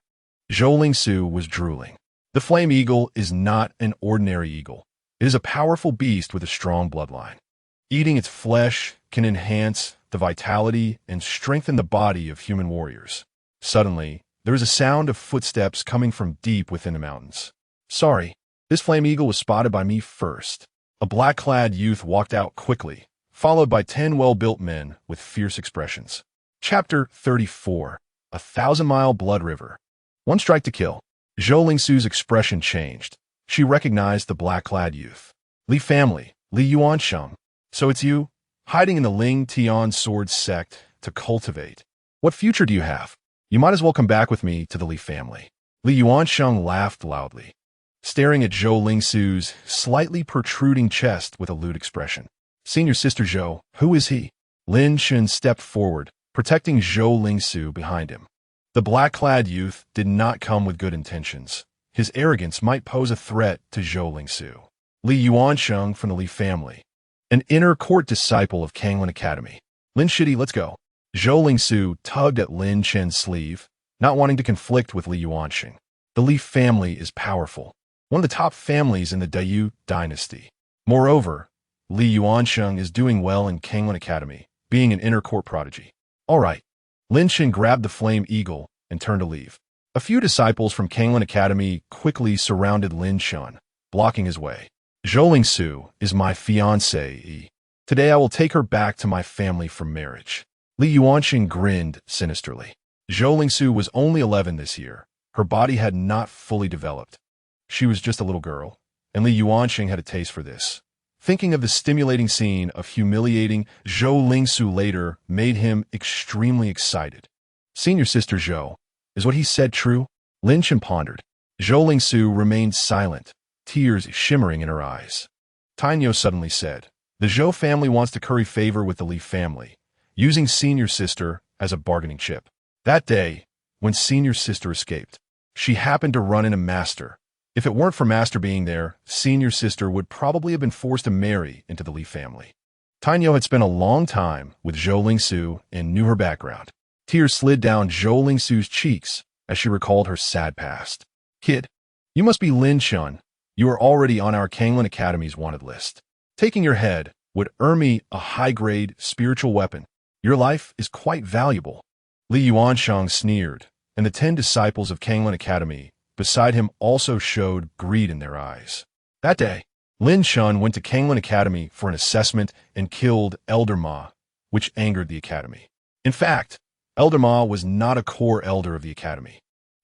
Zhou Lingsu was drooling. The flame eagle is not an ordinary eagle. It is a powerful beast with a strong bloodline. Eating its flesh can enhance the vitality and strengthen the body of human warriors. Suddenly, there is a sound of footsteps coming from deep within the mountains. Sorry, this flame eagle was spotted by me first. A black-clad youth walked out quickly, followed by 10 well-built men with fierce expressions. Chapter 34. 1,000-Mile Blood River. One strike to kill. Zhou Lingsu's expression changed. She recognized the black-clad youth. Li family, Li Yuansheng. So it's you, hiding in the Ling Tian sword sect to cultivate. What future do you have? You might as well come back with me to the Li family. Li Yuansheng laughed loudly, staring at Zhou Lingsu's slightly protruding chest with a lewd expression. Senior Sister Zhou, who is he? Lin Chen stepped forward, protecting Zhou Lingsu behind him. The black-clad youth did not come with good intentions. His arrogance might pose a threat to Zhou Lingsu. Li Yuansheng from the Li family, an inner court disciple of Kanglin Academy. Lin Shitty, let's go. Zhou Lingsu tugged at Lin Chen's sleeve, not wanting to conflict with Li Yuansheng. The Li family is powerful, one of the top families in the Dayu dynasty. Moreover, Li Yuansheng is doing well in Kanglin Academy, being an inner court prodigy. All right. Lin Chen grabbed the flame eagle and turned to leave. A few disciples from Kanglin Academy quickly surrounded Lin Chen, blocking his way. Zhou Lingsu is my fiancée. Today I will take her back to my family for marriage. Li Yuansheng grinned sinisterly. Zhou Lingsu was only 11 this year. Her body had not fully developed. She was just a little girl, and Li Yuansheng had a taste for this. Thinking of the stimulating scene of humiliating Zhou Lingsu later made him extremely excited. Senior Sister Zhou, is what he said true? Lin Chen pondered. Zhou Lingsu remained silent, tears shimmering in her eyes. Tainyo suddenly said, the Zhou family wants to curry favor with the Li family, using Senior Sister as a bargaining chip. That day, when Senior Sister escaped, she happened to run into Master. If it weren't for Master being there, Senior Sister would probably have been forced to marry into the Li family. Tainyo had spent a long time with Zhou Lingsu and knew her background. Tears slid down Zhou Lingsu's cheeks as she recalled her sad past. Kid, you must be Lin Chen. You are already on our Kanglin Academy's wanted list. Taking your head would earn me a high-grade spiritual weapon. Your life is quite valuable. Li Yuansheng sneered, and the 10 disciples of Kanglin Academy beside him also showed greed in their eyes. That day, Lin Chen went to Kanglin Academy for an assessment and killed Elder Ma, which angered the Academy. In fact, Elder Ma was not a core elder of the Academy.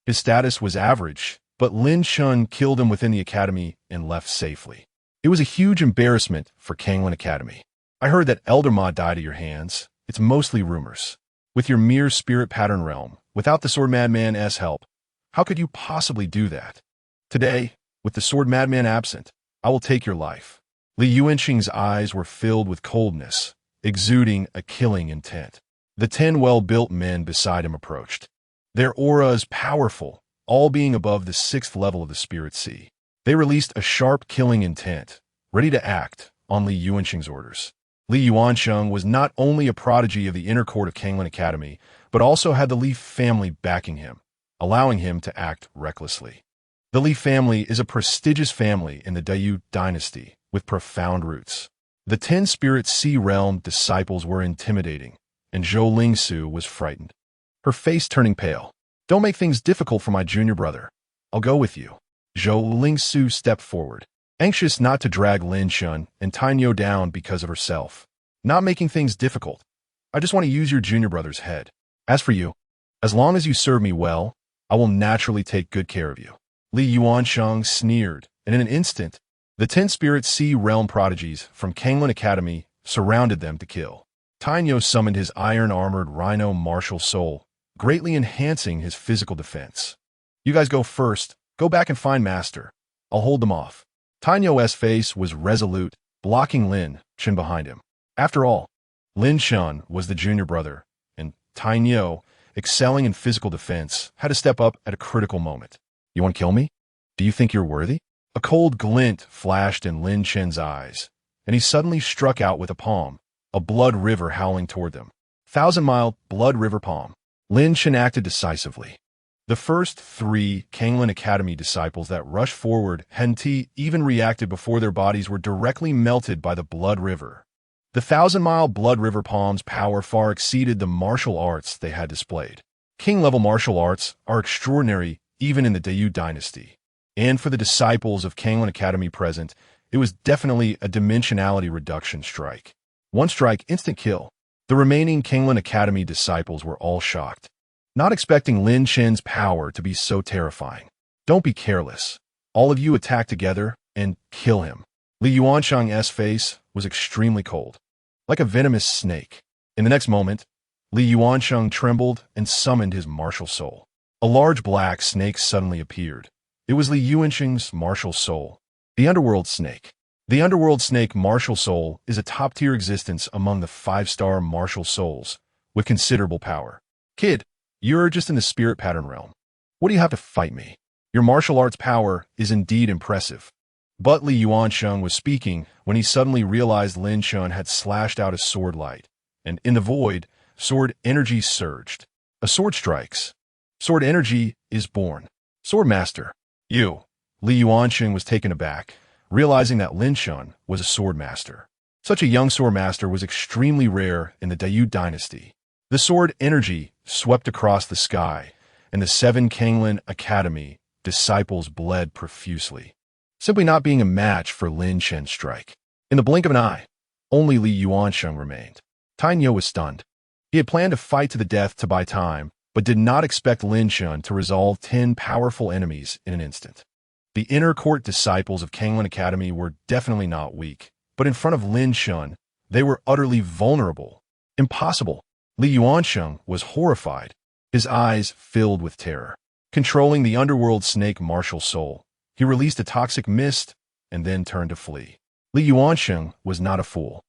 His status was average, but Lin Chen killed him within the Academy and left safely. It was a huge embarrassment for Kanglin Academy. I heard that Elder Ma died at your hands. It's mostly rumors. With your mere spirit pattern realm, without the Sword Madman's help, how could you possibly do that? Today, with the Sword Madman absent, I will take your life. Li Yuansheng's eyes were filled with coldness, exuding a killing intent. The 10 well-built men beside him approached. Their auras powerful, all being above the 6th level of the Spirit Sea. They released a sharp killing intent, ready to act on Li Yuansheng's orders. Li Yuansheng was not only a prodigy of the inner court of Kanglin Academy, but also had the Li family backing him, allowing him to act recklessly. The Li family is a prestigious family in the Dayu dynasty with profound roots. The 10 Spirit Sea Realm disciples were intimidating, and Zhou Lingsu was frightened, her face turning pale. Don't make things difficult for my junior brother. I'll go with you. Zhou Lingsu stepped forward, anxious not to drag Lin Chen and Tainyo down because of herself. Not making things difficult. I just want to use your junior brother's head. As for you, as long as you serve me well, I will naturally take good care of you. Li Yuansheng sneered, and in an instant, the 10 Spirit Sea Realm prodigies from Kanglin Academy surrounded them to kill. Tainyo summoned his iron-armored rhino martial soul, greatly enhancing his physical defense. You guys go first. Go back and find Master. I'll hold them off. Tainyo's face was resolute, blocking Lin Chen behind him. After all, Lin Chen was the junior brother, and Tainyo, excelling in physical defense, had to step up at a critical moment. You want to kill me? Do you think you're worthy? A cold glint flashed in Lin Chen's eyes, and he suddenly struck out with a palm, a blood river howling toward them. 1,000-mile blood river palm. Lin Chen acted decisively. The first 3 Kanglin Academy disciples that rushed forward hadn't even reacted before their bodies were directly melted by the blood river. The 1,000-mile Blood River Palm's power far exceeded the martial arts they had displayed. King-level martial arts are extraordinary even in the Dayu dynasty. And for the disciples of Kanglan Academy present, it was definitely a dimensionality reduction strike. One strike, instant kill. The remaining Kanglan Academy disciples were all shocked, not expecting Lin Chen's power to be so terrifying. Don't be careless. All of you attack together and kill him. Li Yuanshang's face was extremely cold, like a venomous snake. In the next moment, Li Yuanshang trembled and summoned his martial soul. A large black snake suddenly appeared. It was Li Yuanshang's martial soul, the underworld snake. The underworld snake martial soul is a top-tier existence among the 5-star martial souls, with considerable power. Kid, you're just in the spirit pattern realm. What do you have to fight me? Your martial arts power is indeed impressive. But Li Yuanshang was speaking when he suddenly realized Lin Chen had slashed out his sword light, and in the void, sword energy surged. A sword strikes. Sword energy is born. Sword master. You. Li Yuanshang was taken aback, realizing that Lin Chen was a sword master. Such a young sword master was extremely rare in the Dayu dynasty. The sword energy swept across the sky, and the 7 Kanglan Academy disciples bled profusely, simply not being a match for Lin Chen's strike. In the blink of an eye, only Li Yuanshang remained. Tainyo was stunned. He had planned to fight to the death to buy time, but did not expect Lin Chen to resolve 10 powerful enemies in an instant. The inner court disciples of Kanglan Academy were definitely not weak, but in front of Lin Chen, they were utterly vulnerable. Impossible. Li Yuanshang was horrified, his eyes filled with terror. Controlling the underworld snake martial soul, he released a toxic mist and then turned to flee. Li Yuanshang was not a fool.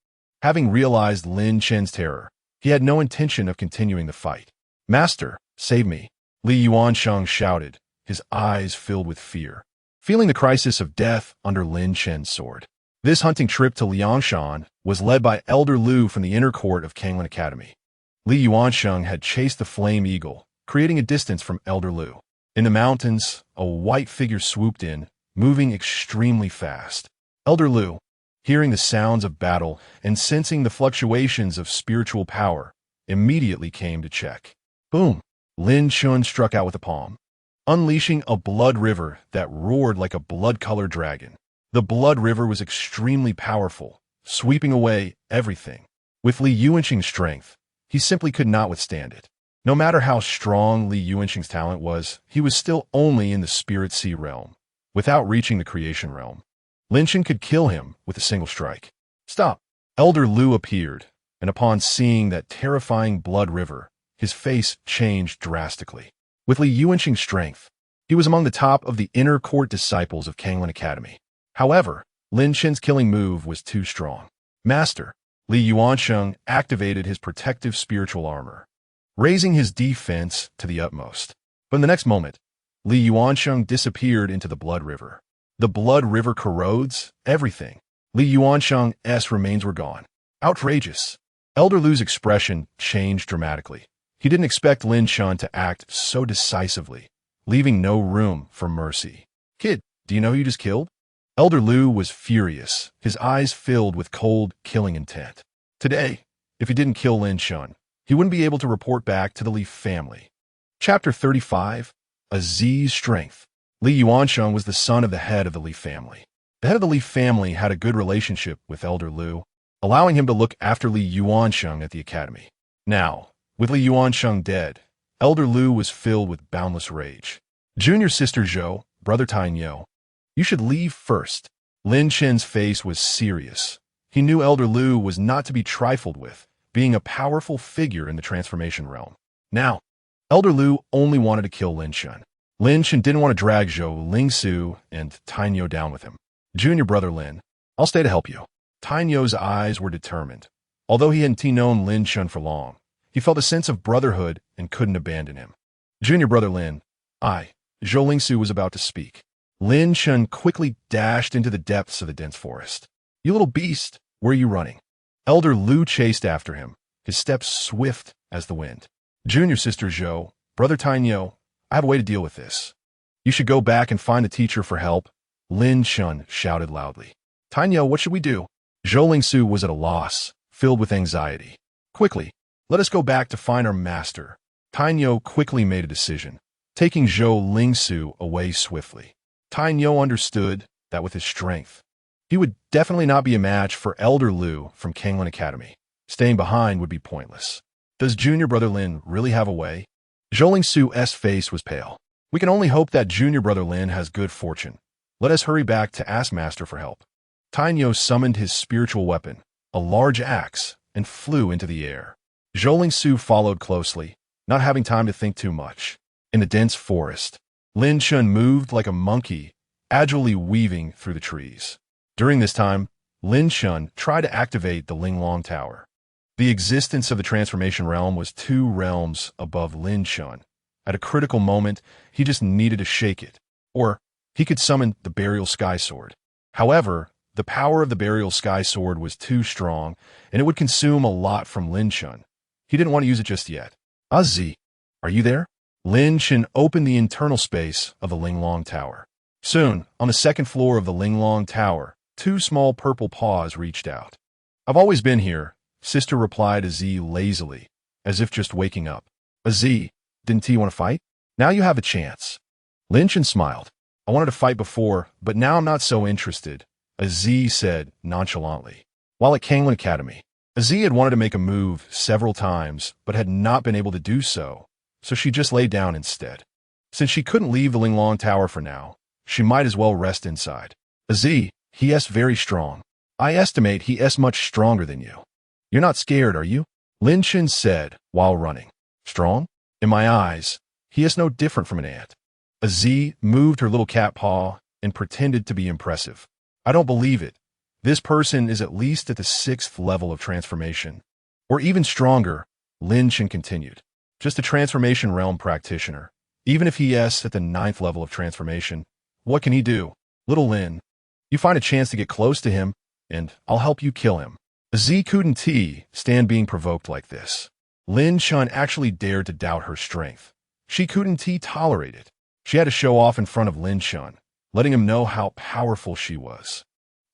Having realized Lin Chen's terror, he had no intention of continuing the fight. Master, save me, Li Yuanshang shouted, his eyes filled with fear, feeling the crisis of death under Lin Chen's sword. This hunting trip to Liangshan was led by Elder Lu from the inner court of Kanglan Academy. Li Yuanshang had chased the flame eagle, creating a distance from Elder Lu. In the mountains, a white figure swooped in, moving extremely fast. Elder Lu, hearing the sounds of battle and sensing the fluctuations of spiritual power, immediately came to check. Boom! Lin Chen struck out with a palm, unleashing a blood river that roared like a blood-colored dragon. The blood river was extremely powerful, sweeping away everything. With Li Yuanshang's strength, he simply could not withstand it. No matter how strong Li Yuanshang's talent was, he was still only in the Spirit Sea realm, without reaching the Creation realm. Lin Chen could kill him with a single strike. Stop! Elder Lu appeared, and upon seeing that terrifying blood river, his face changed drastically. With Li Yuanshang's strength, he was among the top of the inner court disciples of Kanglan Academy. However, Lin Chen's killing move was too strong. Master, Li Yuanshang activated his protective spiritual armor, raising his defense to the utmost. But in the next moment, Li Yuanshang disappeared into the blood river. The blood river corrodes everything. Li Yuanshang's remains were gone. Outrageous. Elder Lu's expression changed dramatically. He didn't expect Lin Chen to act so decisively, leaving no room for mercy. Kid, do you know who you just killed? Elder Lu was furious, his eyes filled with cold, killing intent. Today, if he didn't kill Lin Chen, he wouldn't be able to report back to the Li family. Chapter 35, Aziz's Strength. Li Yuanshang was the son of the head of the Li family. The head of the Li family had a good relationship with Elder Lu, allowing him to look after Li Yuanshang at the academy. Now, with Li Yuanshang dead, Elder Lu was filled with boundless rage. Junior sister Zhou, brother Tainyo, you should leave first. Lin Chen's face was serious. He knew Elder Lu was not to be trifled with, being a powerful figure in the transformation realm. Now, Elder Lu only wanted to kill Lin Chen. Lin Chen didn't want to drag Zhou, Lingsu, and Tainyo down with him. Junior brother Lin, I'll stay to help you. Tainyo's eyes were determined. Although he hadn't known Lin Chen for long, he felt a sense of brotherhood and couldn't abandon him. Junior brother Lin, Zhou Lingsu was about to speak. Lin Chen quickly dashed into the depths of the dense forest. You little beast, where are you running? Elder Lu chased after him, his steps swift as the wind. Junior sister Zhou, brother Tainyo, I have a way to deal with this. You should go back and find the teacher for help. Lin Chen shouted loudly. Tainyo, what should we do? Zhou Lingsu was at a loss, filled with anxiety. Quickly, let us go back to find our master. Tainyo quickly made a decision, taking Zhou Lingsu away swiftly. Tainyo understood that with his strength, he would definitely not be a match for Elder Lu from Kanglin Academy. Staying behind would be pointless. Does junior brother Lin really have a way? Zhou Lingsu's face was pale. We can only hope that junior brother Lin has good fortune. Let us hurry back to ask master for help. Tainyo summoned his spiritual weapon, a large axe, and flew into the air. Zhou Lingsu followed closely, not having time to think too much. In the dense forest, Lin Chen moved like a monkey, agilely weaving through the trees. During this time, Lin Chen tried to activate the Linglong Tower. The existence of the transformation realm was 2 realms above Lin Chen. At a critical moment, he just needed to shake it, or he could summon the Burial Sky Sword. However, the power of the Burial Sky Sword was too strong, and it would consume a lot from Lin Chen. He didn't want to use it just yet. Azzi, are you there? Lin Chen opened the internal space of the Linglong Tower. Soon, on the 2nd floor of the Linglong Tower, 2 small purple paws reached out. I've always been here, Sister replied Azzi lazily, as if just waking up. Azzi, didn't you want to fight? Now you have a chance. Lin Chen smiled. I wanted to fight before, but now I'm not so interested, Azzi said nonchalantly. While at Kanglin Academy, Azzi had wanted to make a move several times, but had not been able to do so, so she just lay down instead. Since she couldn't leave the Linglong Tower for now, she might as well rest inside. Azzi, he very strong. I estimate he much stronger than you. You're not scared, are you? Lin Chen said while running. Strong? In my eyes, he is no different from an ant. Azzi moved her little cat paw and pretended to be impressive. I don't believe it. This person is at least at the 6th level of transformation. Or even stronger, Lin Chen continued. Just a transformation realm practitioner. Even if he is at the 9th level of transformation, what can he do? Little Lin, you find a chance to get close to him, and I'll help you kill him. Azzi couldn't stand being provoked like this. Lin Chen actually dared to doubt her strength. She couldn't tolerate it. She had to show off in front of Lin Chen, letting him know how powerful she was.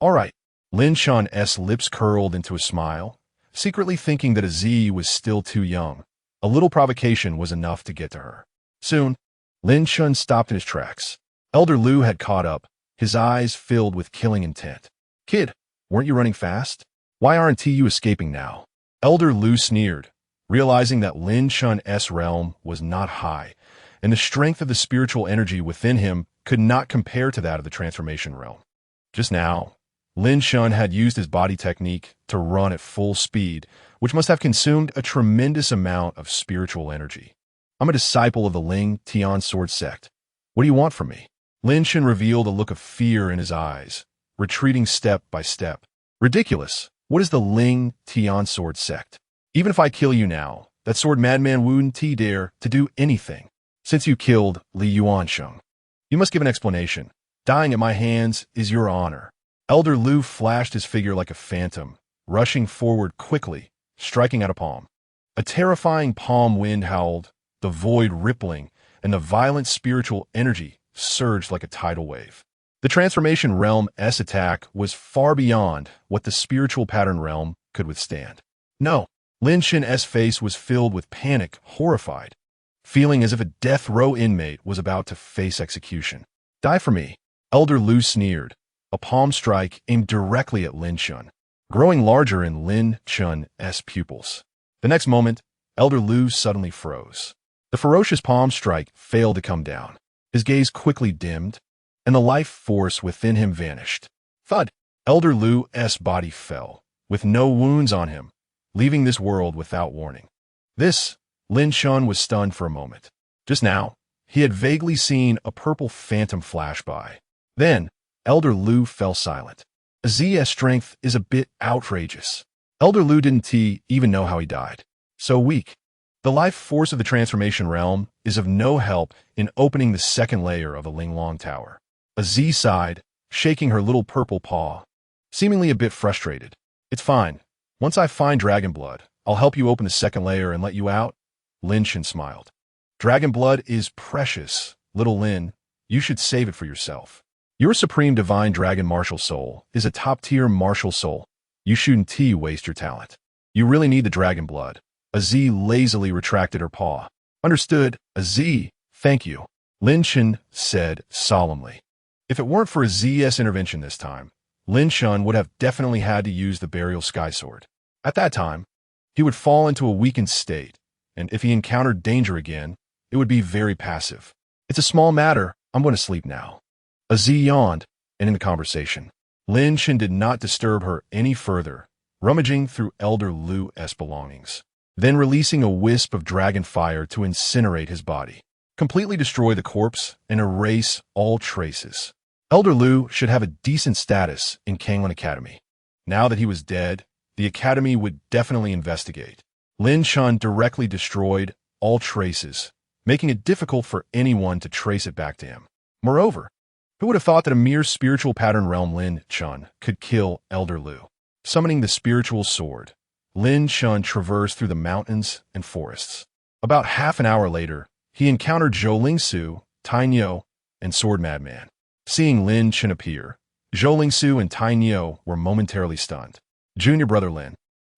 All right. Lin Chen's lips curled into a smile, secretly thinking that Azzi was still too young. A little provocation was enough to get to her. Soon, Lin Chen stopped in his tracks. Elder Lu had caught up, his eyes filled with killing intent. Kid, weren't you running fast? Why aren't you escaping now? Elder Lu sneered, realizing that Lin Chen's realm was not high, and the strength of the spiritual energy within him could not compare to that of the transformation realm. Just now, Lin Chen had used his body technique to run at full speed, which must have consumed a tremendous amount of spiritual energy. I'm a disciple of the Ling Tian Sword Sect. What do you want from me? Lin Chen revealed a look of fear in his eyes, retreating step by step. Ridiculous. What is the Ling Tian Sword Sect? Even if I kill you now, that sword madman wouldn't dare to do anything. Since you killed Li Yuansheng, you must give an explanation. Dying at my hands is your honor. Elder Lu flashed his figure like a phantom, rushing forward quickly, striking out a palm. A terrifying palm wind howled, the void rippling, and the violent spiritual energy surged like a tidal wave. The transformation realm's attack was far beyond what the spiritual pattern realm could withstand. No, Lin Chen's face was filled with panic, horrified, feeling as if a death row inmate was about to face execution. Die for me, Elder Lu sneered, a palm strike aimed directly at Lin Chen, growing larger in Lin Chen's pupils. The next moment, Elder Lu suddenly froze. The ferocious palm strike failed to come down. His gaze quickly dimmed, and the life force within him vanished. Thud! Elder Lu's body fell, with no wounds on him, leaving this world without warning. Lin Chen was stunned for a moment. Just now, he had vaguely seen a purple phantom flash by. Then, Elder Lu fell silent. Azzi's strength is a bit outrageous. Elder Lu didn't even know how he died. So weak. The life force of the transformation realm is of no help in opening the 2nd layer of the Linglong Tower. Azzi sighed, shaking her little purple paw, seemingly a bit frustrated. It's fine. Once I find dragon blood, I'll help you open the 2nd layer and let you out. Lin Chen smiled. Dragon blood is precious, little Lin. You should save it for yourself. Your supreme divine dragon martial soul is a top-tier martial soul. You shouldn't waste your talent. You really need the dragon blood. A Z lazily retracted her paw. Understood, a Z, thank you, Lin Chen said solemnly. If it weren't for a ZS intervention this time, Lin Chen would have definitely had to use the burial sky sword. At that time, he would fall into a weakened state, and if he encountered danger again, it would be very passive. It's a small matter, I'm going to sleep now. A Z yawned, and in the conversation, Lin Chen did not disturb her any further, rummaging through Elder Lu's belongings, then releasing a wisp of dragon fire to incinerate his body, completely destroy the corpse, and erase all traces. Elder Lu should have a decent status in Kanglin Academy. Now that he was dead, the Academy would definitely investigate. Lin Chen directly destroyed all traces, making it difficult for anyone to trace it back to him. Moreover, who would have thought that a mere spiritual pattern realm Lin Chen could kill Elder Lu? Summoning the spiritual sword, Lin Chen traversed through the mountains and forests. About half an hour later, he encountered Zhou Lingsu, Tai Niu, and Sword Madman. Seeing Lin Chen appear, Zhou Lingsu and Tai Niu were momentarily stunned. Junior brother Lin,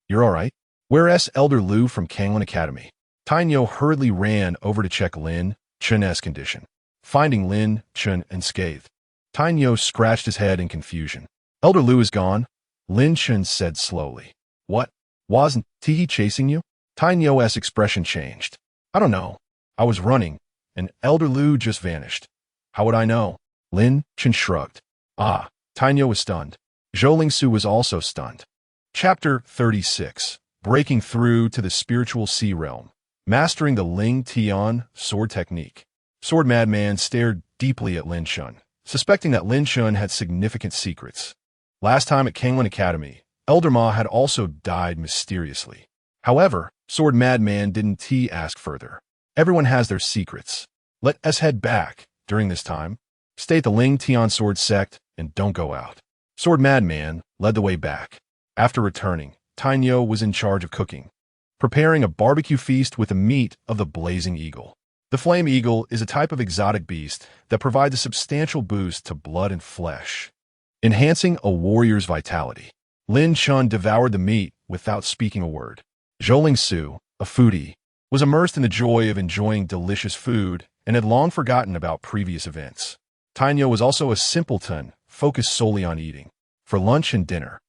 you're all right? Where's Elder Lu from Kanglin Academy? Tai Niu hurriedly ran over to check Lin Chen's condition. Finding Lin Chen unscathed, Tai Niu scratched his head in confusion. Elder Lu is gone, Lin Chen said slowly. What? Wasn't he chasing you? Tai Niu's expression changed. I don't know. I was running, and Elder Lu just vanished. How would I know? Lin Chen shrugged. Ah, Tai Niu was stunned. Zhou Lingsu was also stunned. Chapter 36. Breaking through to the spiritual sea realm. Mastering the Ling Tian sword technique. Sword Madman stared deeply at Lin Chen, suspecting that Lin Chen had significant secrets. Last time at Kanglin Academy, Elder Ma had also died mysteriously. However, Sword Madman didn't ask further. Everyone has their secrets. Let us head back, during this time. Stay at the Ling Tian sword sect, and don't go out. Sword Madman led the way back. After returning, Tai Niu was in charge of cooking, preparing a barbecue feast with the meat of the blazing eagle. The flame eagle is a type of exotic beast that provides a substantial boost to blood and flesh, enhancing a warrior's vitality. Lin Chen devoured the meat without speaking a word. Zhou Lingsu, a foodie, was immersed in the joy of enjoying delicious food and had long forgotten about previous events. Tai Niu was also a simpleton, focused solely on eating. For lunch and dinner,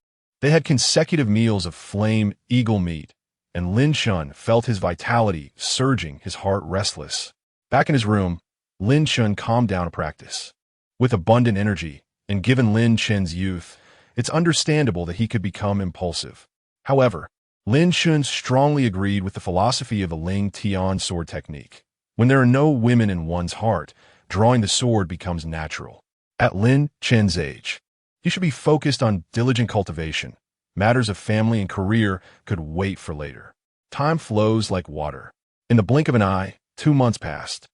they had consecutive meals of flame eagle meat, and Lin Chen felt his vitality surging, his heart restless. Back in his room, Lin Chen calmed down to practice. With abundant energy, and given Lin Chen's youth, it's understandable that he could become impulsive. However, Lin Chen strongly agreed with the philosophy of the Ling Tian sword technique. When there are no women in one's heart, drawing the sword becomes natural. At Lin Chen's age, he should be focused on diligent cultivation. Matters of family and career could wait for later. Time flows like water. In the blink of an eye, 2 months passed.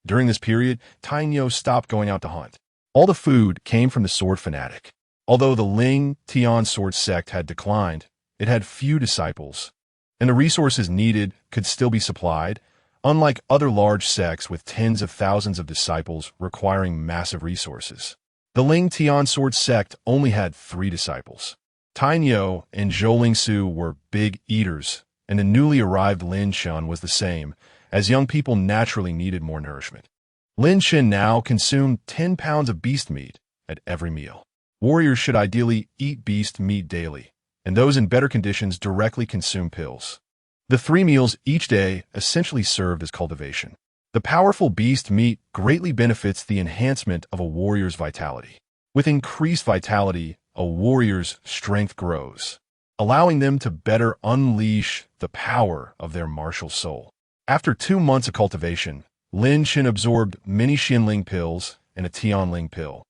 During this period, Tai Niu stopped going out to hunt. All the food came from the sword fanatic. Although the Ling Tian sword sect had declined, it had few disciples, and the resources needed could still be supplied, unlike other large sects with tens of thousands of disciples requiring massive resources. The Ling Tian sword sect only had 3 disciples. Tai Niu and Zhou Lingsu were big eaters, and the newly arrived Lin Chen was the same, as young people naturally needed more nourishment. Lin Chen now consumed 10 pounds of beast meat at every meal. Warriors should ideally eat beast meat daily, and those in better conditions directly consume pills. The 3 meals each day essentially served as cultivation. The powerful beast meat greatly benefits the enhancement of a warrior's vitality. With increased vitality, a warrior's strength grows, allowing them to better unleash the power of their martial soul. After 2 months of cultivation, Lin Chen absorbed many Xinling pills and a Tianling pill,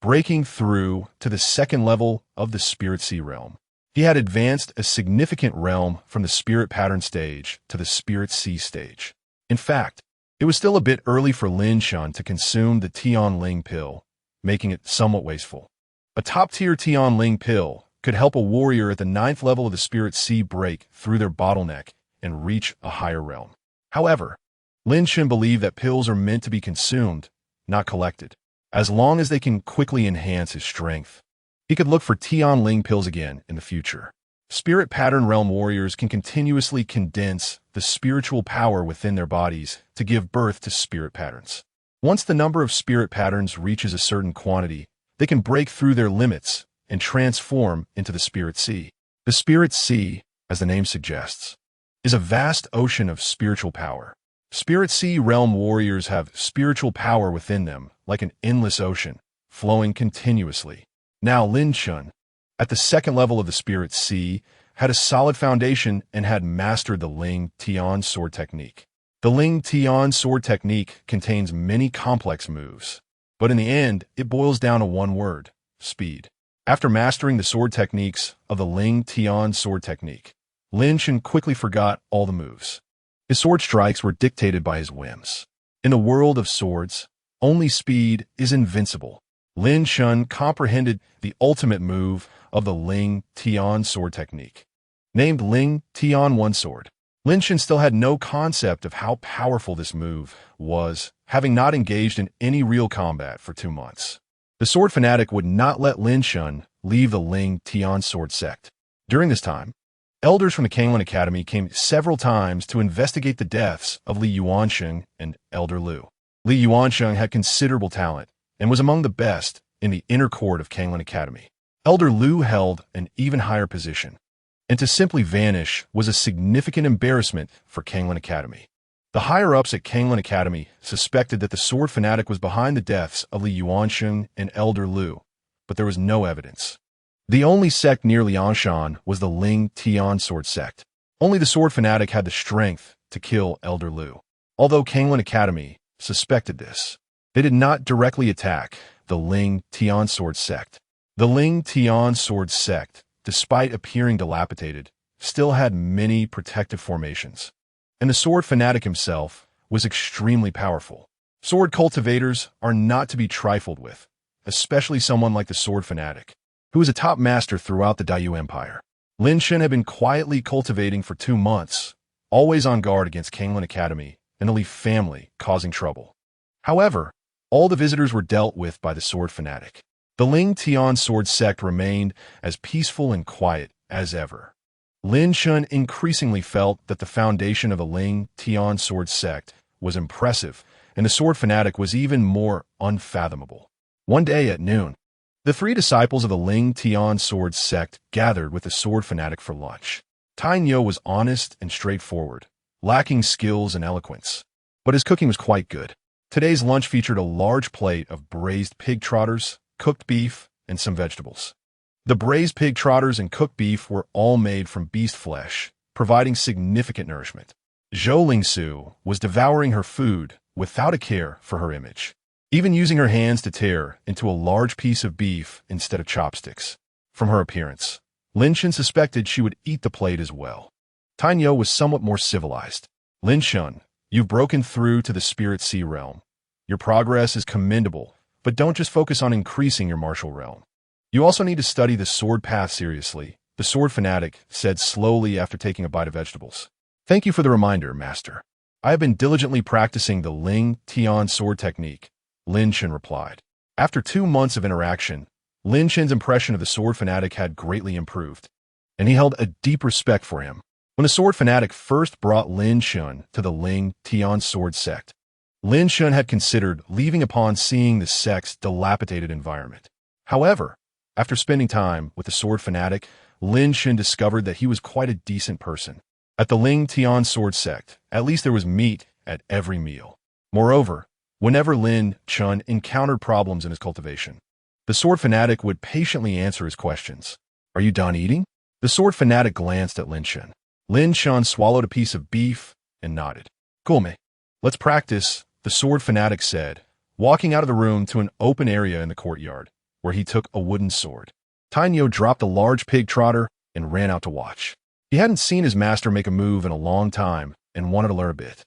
breaking through to the 2nd level of the Spirit Sea realm. He had advanced a significant realm from the Spirit Pattern stage to the Spirit Sea stage. In fact, it was still a bit early for Lin Chen to consume the Tianling pill, making it somewhat wasteful. A top-tier Tianling pill could help a warrior at the 9th level of the Spirit Sea break through their bottleneck and reach a higher realm. However, Lin Chen believed that pills are meant to be consumed, not collected. As long as they can quickly enhance his strength, he could look for Tianling pills again in the future. Spirit pattern realm warriors can continuously condense the spiritual power within their bodies to give birth to spirit patterns. Once the number of spirit patterns reaches a certain quantity, they can break through their limits and transform into the spirit sea. The spirit sea, as the name suggests, is a vast ocean of spiritual power. Spirit sea realm warriors have spiritual power within them, like an endless ocean, flowing continuously. Now Lin Chen, at the second level of the spirit sea, had a solid foundation and had mastered the Ling Tian sword technique. The Ling Tian sword technique contains many complex moves, but in the end, it boils down to one word: speed. After mastering the sword techniques of the Ling Tian sword technique, Lin Chen quickly forgot all the moves. His sword strikes were dictated by his whims. In the world of swords, only speed is invincible. Lin Chen comprehended the ultimate move of the Ling Tian sword technique, named Ling Tian One Sword. Lin Chen still had no concept of how powerful this move was, having not engaged in any real combat for 2 months. The sword fanatic would not let Lin Chen leave the Ling Tian sword sect. During this time, elders from the Kanglin Academy came several times to investigate the deaths of Li Yuansheng and Elder Lu. Li Yuansheng had considerable talent and was among the best in the inner court of Kanglin Academy. Elder Lu held an even higher position, and to simply vanish was a significant embarrassment for Kanglin Academy. The higher-ups at Kanglin Academy suspected that the sword fanatic was behind the deaths of Li Yuansheng and Elder Lu, but there was no evidence. The only sect near Liangshan was the Ling Tian sword sect. Only the sword fanatic had the strength to kill Elder Lu. Although Kanglin Academy suspected this, they did not directly attack the Ling Tian sword sect. The Ling Tian sword sect, despite appearing dilapidated, still had many protective formations. And the sword fanatic himself was extremely powerful. Sword cultivators are not to be trifled with, especially someone like the sword fanatic, who was a top master throughout the Dayu Empire. Lin Chen had been quietly cultivating for 2 months, always on guard against Kanglin Academy and the Li family causing trouble. However, all the visitors were dealt with by the sword fanatic. The Ling Tian sword sect remained as peaceful and quiet as ever. Lin Chen increasingly felt that the foundation of the Ling Tian sword sect was impressive, and the sword fanatic was even more unfathomable. One day at noon, the 3 disciples of the Ling Tian sword sect gathered with the sword fanatic for lunch. Tainyo was honest and straightforward, lacking skills and eloquence, but his cooking was quite good. Today's lunch featured a large plate of braised pig trotters, cooked beef, and some vegetables. The braised pig trotters and cooked beef were all made from beast flesh, providing significant nourishment. Zhou Lingsu was devouring her food without a care for her image, even using her hands to tear into a large piece of beef instead of chopsticks. From her appearance, Lin Chen suspected she would eat the plate as well. Tainyo was somewhat more civilized. Lin Chen, you've broken through to the spirit sea realm. Your progress is commendable, but don't just focus on increasing your martial realm. You also need to study the sword path seriously, the sword fanatic said slowly after taking a bite of vegetables. Thank you for the reminder, master. I have been diligently practicing the Ling Tian sword technique, Lin Chen replied. After 2 months of interaction, Lin Chen's impression of the sword fanatic had greatly improved, and he held a deep respect for him. When the sword fanatic first brought Lin Chen to the Ling Tian sword sect, Lin Chen had considered leaving upon seeing the sect's dilapidated environment. However, after spending time with the sword fanatic, Lin Chen discovered that he was quite a decent person. At the Ling Tian sword sect, at least there was meat at every meal. Moreover, whenever Lin Chen encountered problems in his cultivation, the sword fanatic would patiently answer his questions. Are you done eating? The sword fanatic glanced at Lin Chen. Lin Chen swallowed a piece of beef and nodded. Cool, mate. Let's practice, the sword fanatic said, walking out of the room to an open area in the courtyard, where he took a wooden sword. Tainyo dropped a large pig trotter and ran out to watch. He hadn't seen his master make a move in a long time and wanted to learn a bit.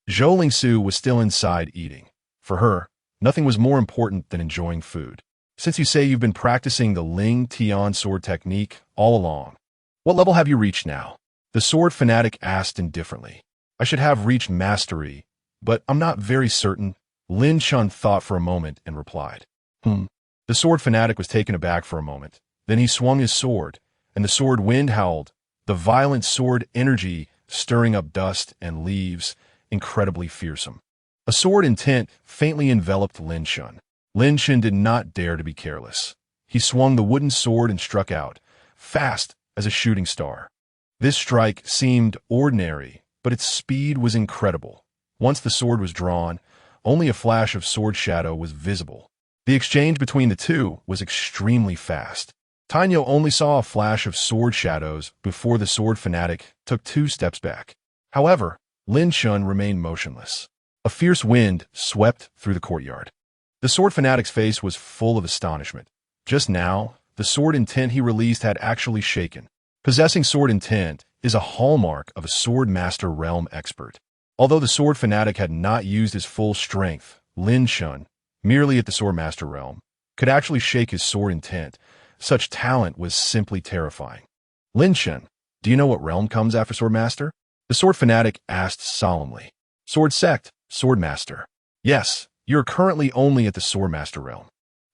Zhou Lingsu was still inside eating. For her, nothing was more important than enjoying food. Since you say you've been practicing the Ling Tian sword technique all along, what level have you reached now? The sword fanatic asked indifferently. I should have reached mastery, but I'm not very certain. Lin Chen thought for a moment and replied. The sword fanatic was taken aback for a moment. Then he swung his sword, and the sword wind howled the violent sword energy stirring up dust and leaves, incredibly fearsome. A sword intent faintly enveloped Lin Chen. Lin Chen did not dare to be careless. He swung the wooden sword and struck out, fast as a shooting star. This strike seemed ordinary, but its speed was incredible. Once the sword was drawn, only a flash of sword shadow was visible. The exchange between the two was extremely fast. Tainyo only saw a flash of sword shadows before the sword fanatic took 2 steps back. However, Lin Chen remained motionless. A fierce wind swept through the courtyard. The sword fanatic's face was full of astonishment. Just now, the sword intent he released had actually shaken. Possessing sword intent is a hallmark of a sword master realm expert. Although the sword fanatic had not used his full strength, Lin Chen, merely at the sword master realm, could actually shake his sword intent. Such talent was simply terrifying. Lin Chen, do you know what realm comes after sword master? The sword fanatic asked solemnly. Sword sect, sword master. Yes, you are currently only at the sword master realm.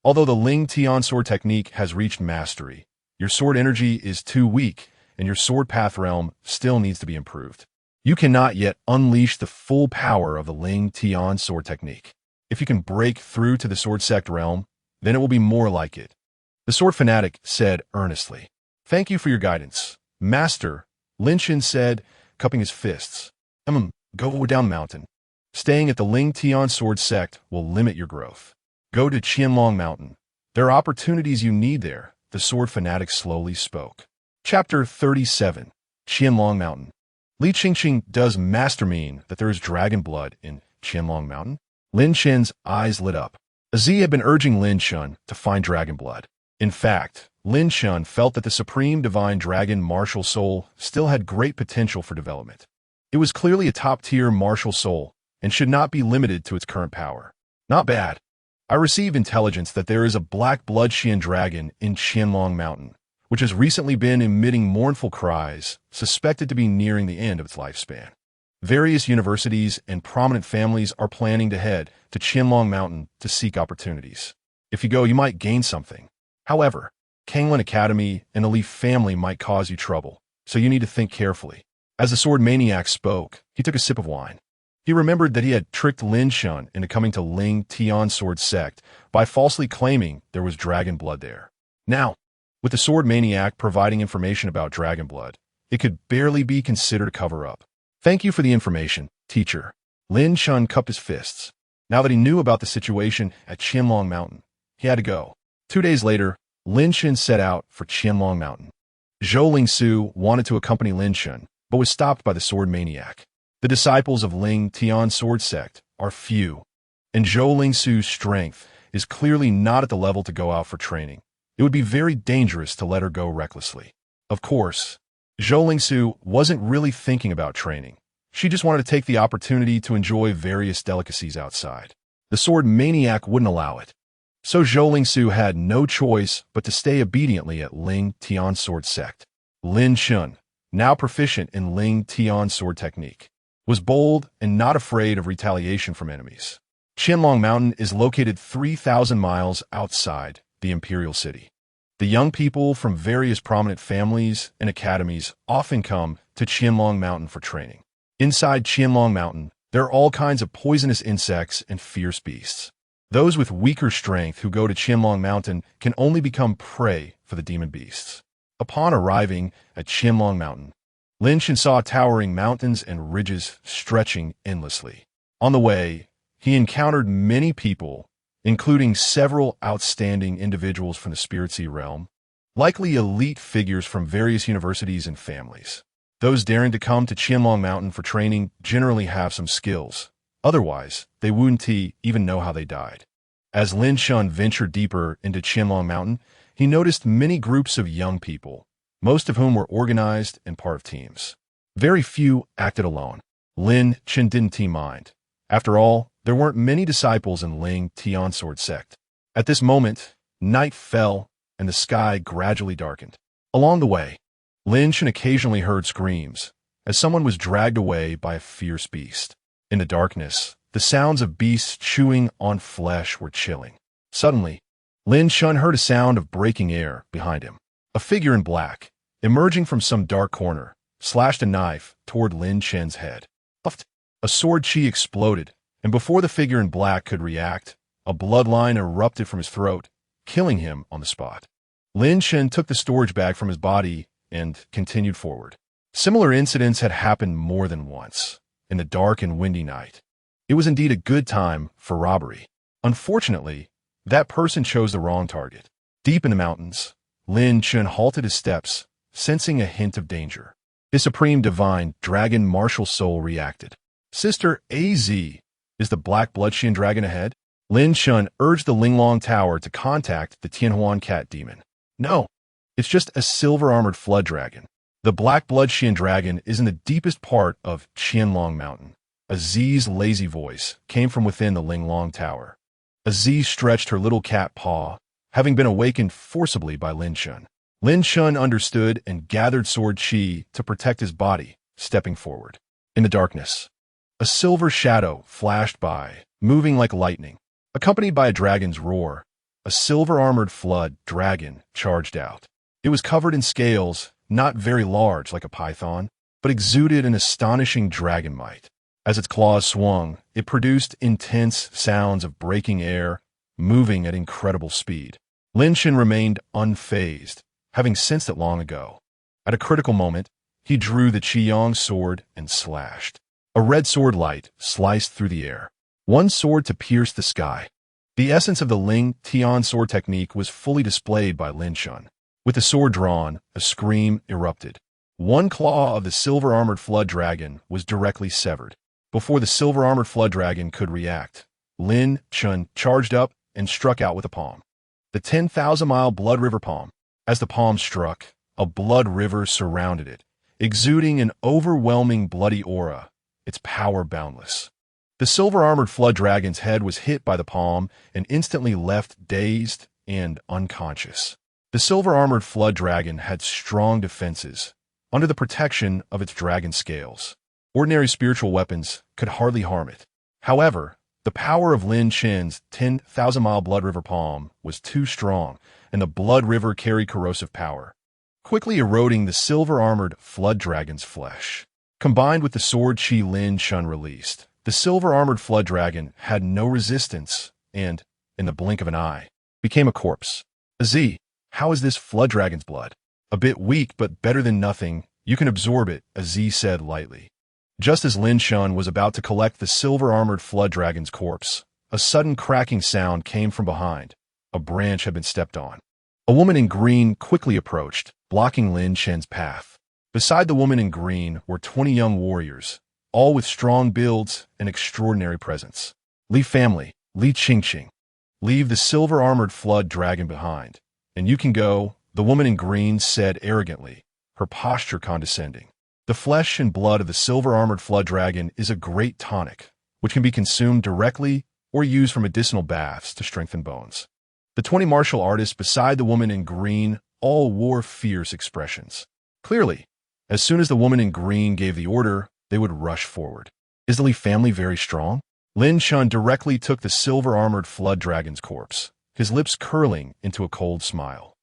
Although the Ling Tian sword technique has reached mastery, your sword energy is too weak, and your sword path realm still needs to be improved. You cannot yet unleash the full power of the Ling Tian sword technique. If you can break through to the sword sect realm, then it will be more like it. The sword fanatic said earnestly. Thank you for your guidance, Master, Lin Chen said, cupping his fists. Go down mountain. Staying at the Ling Tian sword sect will limit your growth. Go to Qianlong Mountain. There are opportunities you need there, the sword fanatic slowly spoke. Chapter 37, Qianlong Mountain. Li Qingqing, does Master mean that there is dragon blood in Qianlong Mountain? Lin Chen's eyes lit up. Z had been urging Lin Chen to find dragon blood. In fact, Lin Chen felt that the supreme divine dragon martial soul still had great potential for development. It was clearly a top-tier martial soul and should not be limited to its current power. Not bad. I receive intelligence that there is a black blood Xian dragon in Qianlong Mountain, which has recently been emitting mournful cries, suspected to be nearing the end of its lifespan. Various universities and prominent families are planning to head to Qianlong Mountain to seek opportunities. If you go, you might gain something. However, Kanglin Academy and the Leaf family might cause you trouble, so you need to think carefully. As the sword maniac spoke, he took a sip of wine. He remembered that he had tricked Lin Chen into coming to Ling Tian sword sect by falsely claiming there was dragon blood there. Now, with the sword maniac providing information about dragon blood, it could barely be considered a cover-up. Thank you for the information, teacher. Lin Chen cupped his fists. Now that he knew about the situation at Qianlong Mountain, he had to go. 2 days later, Lin Chen set out for Qianlong Mountain. Zhou Lingsu wanted to accompany Lin Chen, but was stopped by the sword maniac. The disciples of Ling Tian sword sect are few, and Zhou Lingsu's strength is clearly not at the level to go out for training. It would be very dangerous to let her go recklessly. Of course, Zhou Lingsu wasn't really thinking about training. She just wanted to take the opportunity to enjoy various delicacies outside. The sword maniac wouldn't allow it. So Zhou Lingsu had no choice but to stay obediently at Ling Tian sword sect. Lin Chen, now proficient in Ling Tian sword technique, was bold and not afraid of retaliation from enemies. Qianlong Mountain is located 3,000 miles outside the imperial city. The young people from various prominent families and academies often come to Qianlong Mountain for training. Inside Qianlong Mountain, there are all kinds of poisonous insects and fierce beasts. Those with weaker strength who go to Qianlong Mountain can only become prey for the demon beasts. Upon arriving at Qianlong Mountain, Lin Chen saw towering mountains and ridges stretching endlessly. On the way, he encountered many people, including several outstanding individuals from the Spirit Sea realm, likely elite figures from various universities and families. Those daring to come to Qianlong Mountain for training generally have some skills. Otherwise, they wouldn't even know how they died. As Lin Chen ventured deeper into Qianlong Mountain, he noticed many groups of young people, most of whom were organized and part of teams. Very few acted alone. Lin Chen didn't mind. After all, there weren't many disciples in Ling Tian sword sect. At this moment, night fell and the sky gradually darkened. Along the way, Lin Chen occasionally heard screams as someone was dragged away by a fierce beast. In the darkness, the sounds of beasts chewing on flesh were chilling. Suddenly, Lin Chen heard a sound of breaking air behind him. A figure in black, emerging from some dark corner, slashed a knife toward Lin Chen's head. Puffed. A sword chi exploded, and before the figure in black could react, a bloodline erupted from his throat, killing him on the spot. Lin Chen took the storage bag from his body and continued forward. Similar incidents had happened more than once, in the dark and windy night. It was indeed a good time for robbery. Unfortunately, that person chose the wrong target. Deep in the mountains, Lin Chen halted his steps, sensing a hint of danger. His supreme divine dragon martial soul reacted. Sister AZ, is the black blood-Xian dragon ahead? Lin Chen urged the Linglong Tower to contact the Tianhuan cat demon. No, it's just a silver-armored flood dragon. The black blood-Xian dragon is in the deepest part of Qianlong Mountain. Aziz's lazy voice came from within the Linglong Tower. Aziz stretched her little cat paw, having been awakened forcibly by Lin Chen. Lin Chen understood and gathered sword chi to protect his body, stepping forward. In the darkness, a silver shadow flashed by, moving like lightning. Accompanied by a dragon's roar, a silver-armored flood dragon charged out. It was covered in scales, not very large like a python, but exuded an astonishing dragon might. As its claws swung, it produced intense sounds of breaking air, moving at incredible speed. Lin Chen remained unfazed, having sensed it long ago. At a critical moment, he drew the Qiyong sword and slashed. A red sword light sliced through the air. One sword to pierce the sky. The essence of the Ling Tian sword technique was fully displayed by Lin Chen. With the sword drawn, a scream erupted. One claw of the silver-armored flood dragon was directly severed. Before the silver-armored flood dragon could react, Lin Chen charged up and struck out with a palm. The 10,000-mile blood river palm. As the palm struck, a blood river surrounded it, exuding an overwhelming bloody aura, its power boundless. The silver-armored flood dragon's head was hit by the palm and instantly left dazed and unconscious. The silver-armored flood dragon had strong defenses, under the protection of its dragon scales. Ordinary spiritual weapons could hardly harm it. However, the power of Lin Chen's 10,000-mile blood river palm was too strong, and the blood river carried corrosive power, quickly eroding the silver-armored flood dragon's flesh. Combined with the sword chi Lin Chen released, the silver-armored flood dragon had no resistance and, in the blink of an eye, became a corpse. Az, how is this flood dragon's blood? A bit weak, but better than nothing. You can absorb it, Az said lightly. Just as Lin Chen was about to collect the silver-armored flood dragon's corpse, a sudden cracking sound came from behind. A branch had been stepped on. A woman in green quickly approached, blocking Lin Chen's path. Beside the woman in green were 20 young warriors, all with strong builds and extraordinary presence. Li family, Li Qingqing. Leave the silver-armored flood dragon behind, and you can go, the woman in green said arrogantly, her posture condescending. The flesh and blood of the silver-armored flood dragon is a great tonic, which can be consumed directly or used for medicinal baths to strengthen bones. The 20 martial artists beside the woman in green all wore fierce expressions. Clearly, as soon as the woman in green gave the order, they would rush forward. Is the Li family very strong? Lin Chen directly took the silver-armored flood dragon's corpse, his lips curling into a cold smile.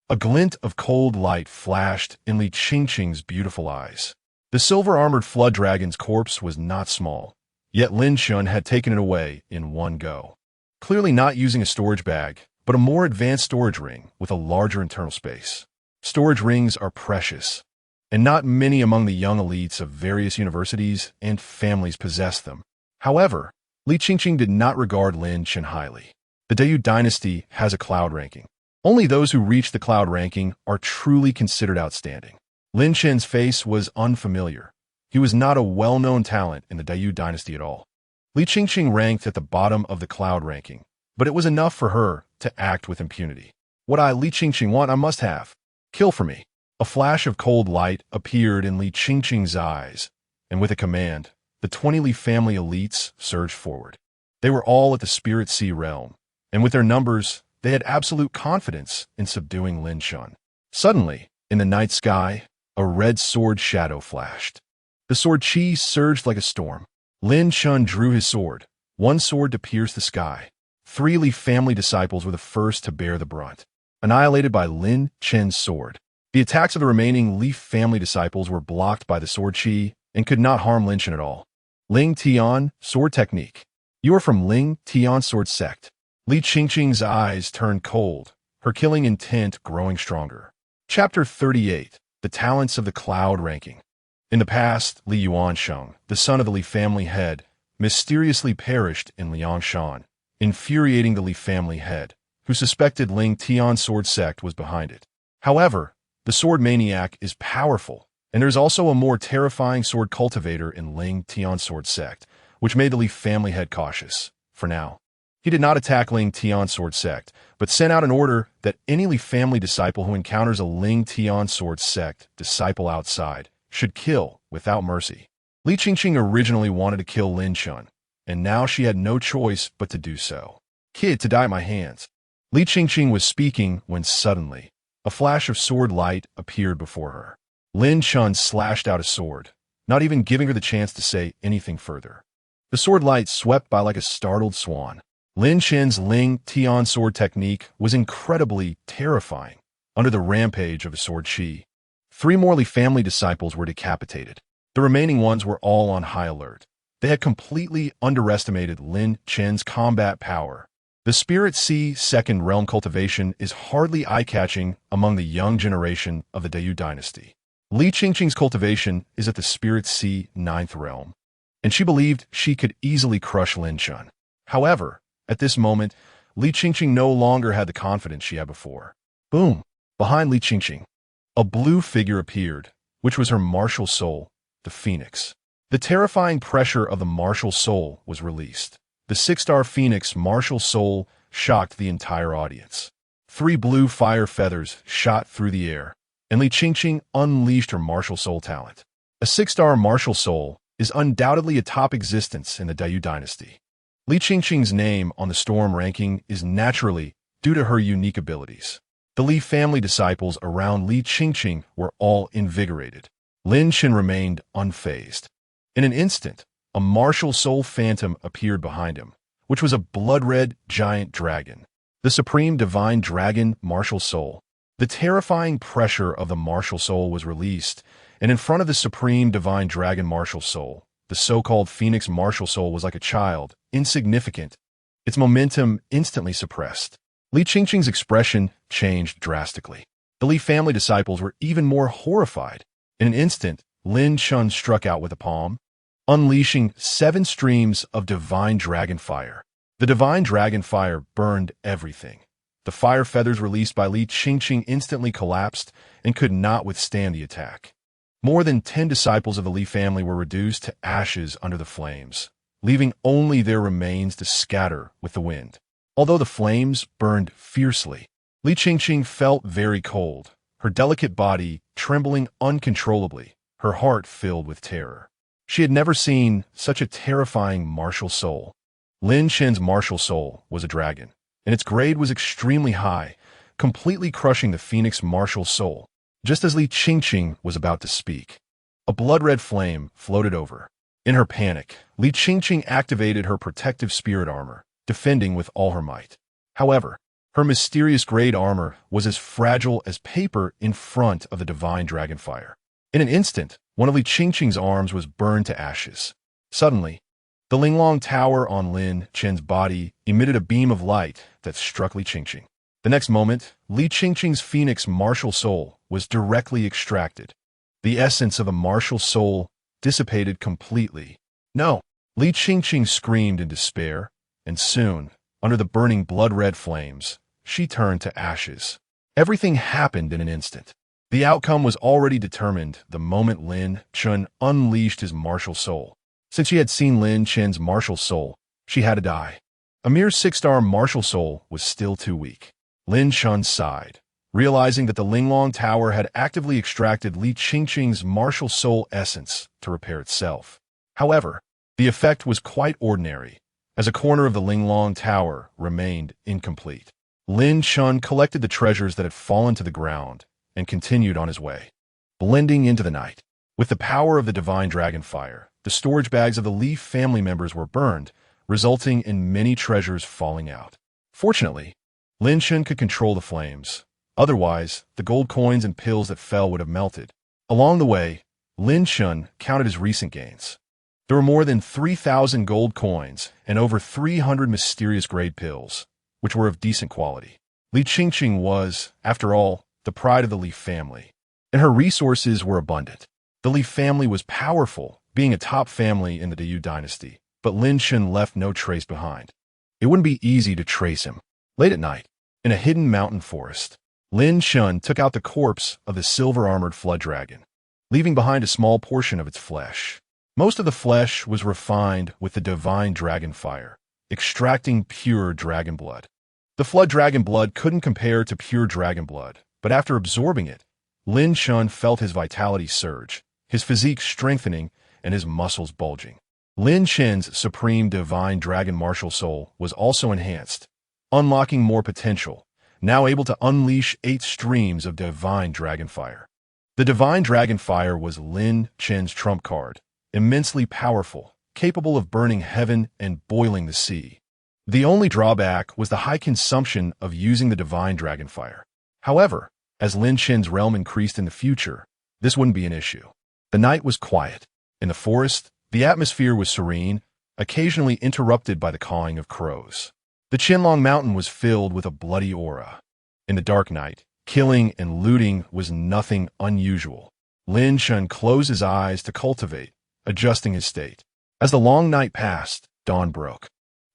A glint of cold light flashed in Li Qingqing's beautiful eyes. The silver-armored flood dragon's corpse was not small, yet Lin Chen had taken it away in one go. Clearly not using a storage bag, but a more advanced storage ring with a larger internal space. Storage rings are precious, and not many among the young elites of various universities and families possess them. However, Li Qingqing did not regard Lin Chen highly. The Dayu dynasty has a cloud ranking. Only those who reach the cloud ranking are truly considered outstanding. Lin Chen's face was unfamiliar. He was not a well-known talent in the Dayu dynasty at all. Li Qingqing ranked at the bottom of the cloud ranking, but it was enough for her to act with impunity. What I, Li Qingqing, want, I must have. Kill for me. A flash of cold light appeared in Li Qingqing's eyes, and with a command, the 20 Li family elites surged forward. They were all at the Spirit Sea realm, and with their numbers, they had absolute confidence in subduing Lin Chen. Suddenly, in the night sky, a red sword shadow flashed. The sword chi surged like a storm. Lin Chen drew his sword, one sword to pierce the sky. 3 Li family disciples were the first to bear the brunt, annihilated by Lin Chen's sword. The attacks of the remaining Leaf family disciples were blocked by the sword chi and could not harm Lin Chen at all. Ling Tian, sword technique. You are from Ling Tian sword sect. Li Qingqing's eyes turned cold, her killing intent growing stronger. Chapter 38. The Talents of the Cloud Ranking. In the past, Li Yuansheng, the son of the Li family head, mysteriously perished in Liangshan, infuriating the Li family head, who suspected Ling Tian sword sect was behind it. However, the sword maniac is powerful, and there's also a more terrifying sword cultivator in Ling Tian sword sect, which made the Li family head cautious, for now. He did not attack Ling Tian sword sect, but sent out an order that any Li family disciple who encounters a Ling Tian sword sect disciple outside should kill without mercy. Li Qingqing originally wanted to kill Lin Chen, and now she had no choice but to do so. Kid, to die at my hands. Li Qingqing was speaking when suddenly, a flash of sword light appeared before her. Lin Chen slashed out a sword, not even giving her the chance to say anything further. The sword light swept by like a startled swan. Lin Chen's Ling Tian sword technique was incredibly terrifying under the rampage of a sword chi. 3 more Li family disciples were decapitated. The remaining ones were all on high alert. They had completely underestimated Lin Chen's combat power. The Spirit Sea Second Realm cultivation is hardly eye-catching among the young generation of the Dayu dynasty. Li Qingqing's cultivation is at the Spirit Sea Ninth Realm, and she believed she could easily crush Lin Chen. However, at this moment, Li Qingqing no longer had the confidence she had before. Boom! Behind Li Qingqing, a blue figure appeared, which was her martial soul, the Phoenix. The terrifying pressure of the martial soul was released. The 6-star Phoenix martial soul shocked the entire audience. 3 blue fire feathers shot through the air, and Li Qingqing unleashed her martial soul talent. A 6-star martial soul is undoubtedly a top existence in the Dayu dynasty. Li Qingqing's name on the storm ranking is naturally due to her unique abilities. The Li family disciples around Li Qingqing were all invigorated. Lin Chen remained unfazed. In an instant, a martial soul phantom appeared behind him, which was a blood-red giant dragon. The supreme divine dragon martial soul. The terrifying pressure of the martial soul was released, and in front of the supreme divine dragon martial soul, the so-called Phoenix martial soul was like a child, insignificant, its momentum instantly suppressed. Li Qingqing's expression changed drastically. The Li family disciples were even more horrified. In an instant, Lin Chen struck out with a palm, unleashing 7 streams of divine dragon fire. The divine dragon fire burned everything. The fire feathers released by Li Qingqing instantly collapsed and could not withstand the attack. More than 10 disciples of the Li family were reduced to ashes under the flames, leaving only their remains to scatter with the wind. Although the flames burned fiercely, Li Qingqing felt very cold, her delicate body trembling uncontrollably, her heart filled with terror. She had never seen such a terrifying martial soul. Lin Chen's martial soul was a dragon, and its grade was extremely high, completely crushing the Phoenix martial soul. Just as Li Qingqing was about to speak, a blood-red flame floated over. In her panic, Li Qingqing activated her protective spirit armor, defending with all her might. However, her mysterious grade armor was as fragile as paper in front of the divine dragonfire. In an instant, one of Li Qingqing's arms was burned to ashes. Suddenly, the Linglong Tower on Lin Chen's body emitted a beam of light that struck Li Qingqing. The next moment, Li Qingqing's Phoenix martial soul was directly extracted. The essence of a martial soul dissipated completely. No! Li Qingqing screamed in despair, and soon, under the burning blood-red flames, she turned to ashes. Everything happened in an instant. The outcome was already determined the moment Lin Chen unleashed his martial soul. Since she had seen Lin Chen's martial soul, she had to die. A mere 6-star martial soul was still too weak. Lin Chen sighed, realizing that the Linglong Tower had actively extracted Li Qingqing's martial soul essence to repair itself. However, the effect was quite ordinary, as a corner of the Linglong Tower remained incomplete. Lin Chen collected the treasures that had fallen to the ground and continued on his way, blending into the night. With the power of the divine dragonfire, the storage bags of the Li family members were burned, resulting in many treasures falling out. Fortunately, Lin Chen could control the flames, Otherwise, the gold coins and pills that fell would have melted. Along the way, Lin Chen counted his recent gains. There were more than 3,000 gold coins and over 300 mysterious grade pills, which were of decent quality. Li Qingqing was, after all, the pride of the Li family, and her resources were abundant. The Li family was powerful, being a top family in the Diyu dynasty, but Lin Chen left no trace behind. It wouldn't be easy to trace him. Late at night, in a hidden mountain forest, Lin Chen took out the corpse of the silver-armored flood dragon, leaving behind a small portion of its flesh. Most of the flesh was refined with the divine dragon fire, extracting pure dragon blood. The flood dragon blood couldn't compare to pure dragon blood, but after absorbing it, Lin Chen felt his vitality surge, his physique strengthening, and his muscles bulging. Lin Chen's supreme divine dragon martial soul was also enhanced, unlocking more potential, now able to unleash 8 streams of divine dragon fire. The divine dragon fire was Lin Chen's trump card, immensely powerful, capable of burning heaven and boiling the sea. The only drawback was the high consumption of using the divine dragon fire. However, as Lin Chen's realm increased in the future, this wouldn't be an issue. The night was quiet. In the forest, the atmosphere was serene, occasionally interrupted by the cawing of crows. The Qianlong Mountain was filled with a bloody aura. In the dark night, killing and looting was nothing unusual. Lin Chen closed his eyes to cultivate, adjusting his state. As the long night passed, dawn broke,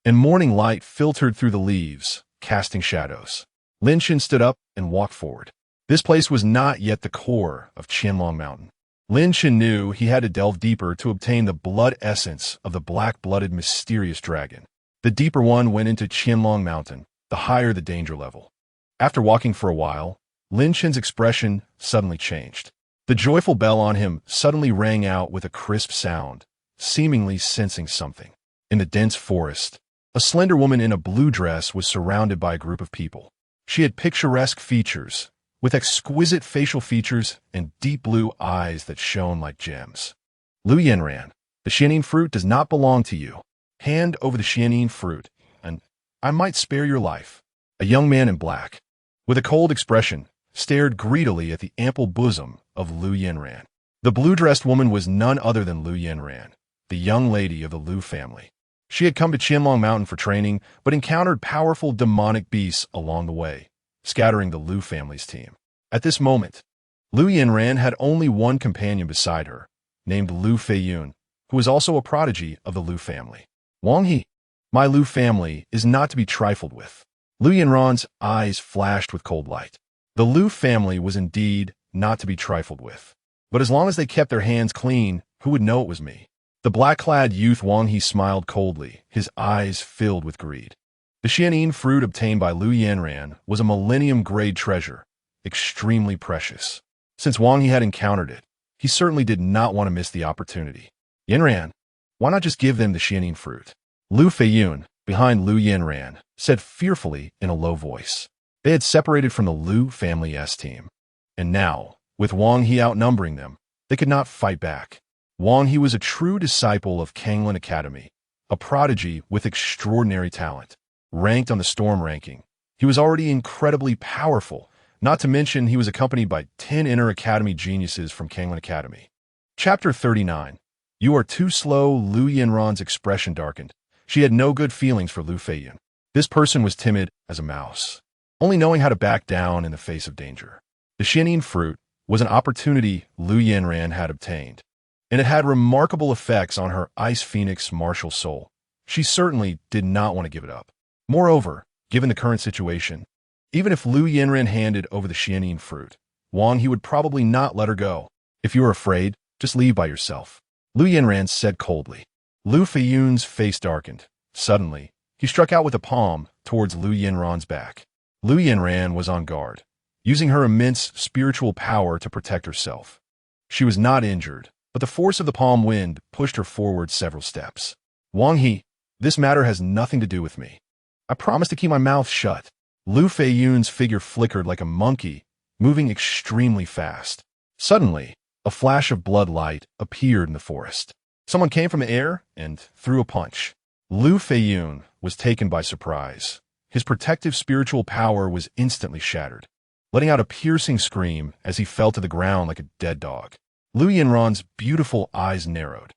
and morning light filtered through the leaves, casting shadows. Lin Chen stood up and walked forward. This place was not yet the core of Qianlong Mountain. Lin Chen knew he had to delve deeper to obtain the blood essence of the black-blooded mysterious dragon. The deeper one went into Qianlong Mountain, the higher the danger level. After walking for a while, Lin Chen's expression suddenly changed. The joyful bell on him suddenly rang out with a crisp sound, seemingly sensing something. In the dense forest, a slender woman in a blue dress was surrounded by a group of people. She had picturesque features, with exquisite facial features and deep blue eyes that shone like gems. Lu Yanran, the xianin fruit does not belong to you. Hand over the xianin fruit, and I might spare your life. A young man in black, with a cold expression, stared greedily at the ample bosom of Lu Yanran. The blue-dressed woman was none other than Lu Yanran, the young lady of the Lu family. She had come to Qianlong Mountain for training, but encountered powerful demonic beasts along the way, scattering the Lu family's team. At this moment, Lu Yanran had only one companion beside her, named Lu Feiyun, who was also a prodigy of the Lu family. Wang He, my Lu family is not to be trifled with. Lu Yanran's eyes flashed with cold light. The Lu family was indeed not to be trifled with. But as long as they kept their hands clean, who would know it was me? The black-clad youth Wang He smiled coldly, his eyes filled with greed. The xianin fruit obtained by Lu Yanran was a millennium-grade treasure, extremely precious. Since Wang He had encountered it, he certainly did not want to miss the opportunity. Yanran, why not just give them the xianin fruit? Lu Feiyun, behind Lu Yanran, said fearfully in a low voice. They had separated from the Lu family's team. And now, with Wang He outnumbering them, they could not fight back. Wang He was a true disciple of Kanglin Academy, a prodigy with extraordinary talent. Ranked on the Storm ranking, he was already incredibly powerful, not to mention he was accompanied by 10 inner academy geniuses from Kanglin Academy. Chapter 39. You are too slow. Lu Yanran's expression darkened. She had no good feelings for Lu Feiyun. This person was timid as a mouse, only knowing how to back down in the face of danger. The xianin fruit was an opportunity Lu Yanran had obtained, and it had remarkable effects on her Ice Phoenix martial soul. She certainly did not want to give it up. Moreover, given the current situation, even if Lu Yanran handed over the xianin fruit, Wang He would probably not let her go. If you are afraid, just leave by yourself. Lu Yanran said coldly. Lu Feiyun's face darkened. Suddenly, he struck out with a palm towards Lu Yanran's back. Lu Yanran was on guard, using her immense spiritual power to protect herself. She was not injured, but the force of the palm wind pushed her forward several steps. Wang He, this matter has nothing to do with me. I promise to keep my mouth shut. Lu Feiyun's figure flickered like a monkey, moving extremely fast. Suddenly, a flash of blood light appeared in the forest. Someone came from the air and threw a punch. Lu Feiyun was taken by surprise. His protective spiritual power was instantly shattered. letting out a piercing scream as he fell to the ground like a dead dog. Lu Yinran's beautiful eyes narrowed,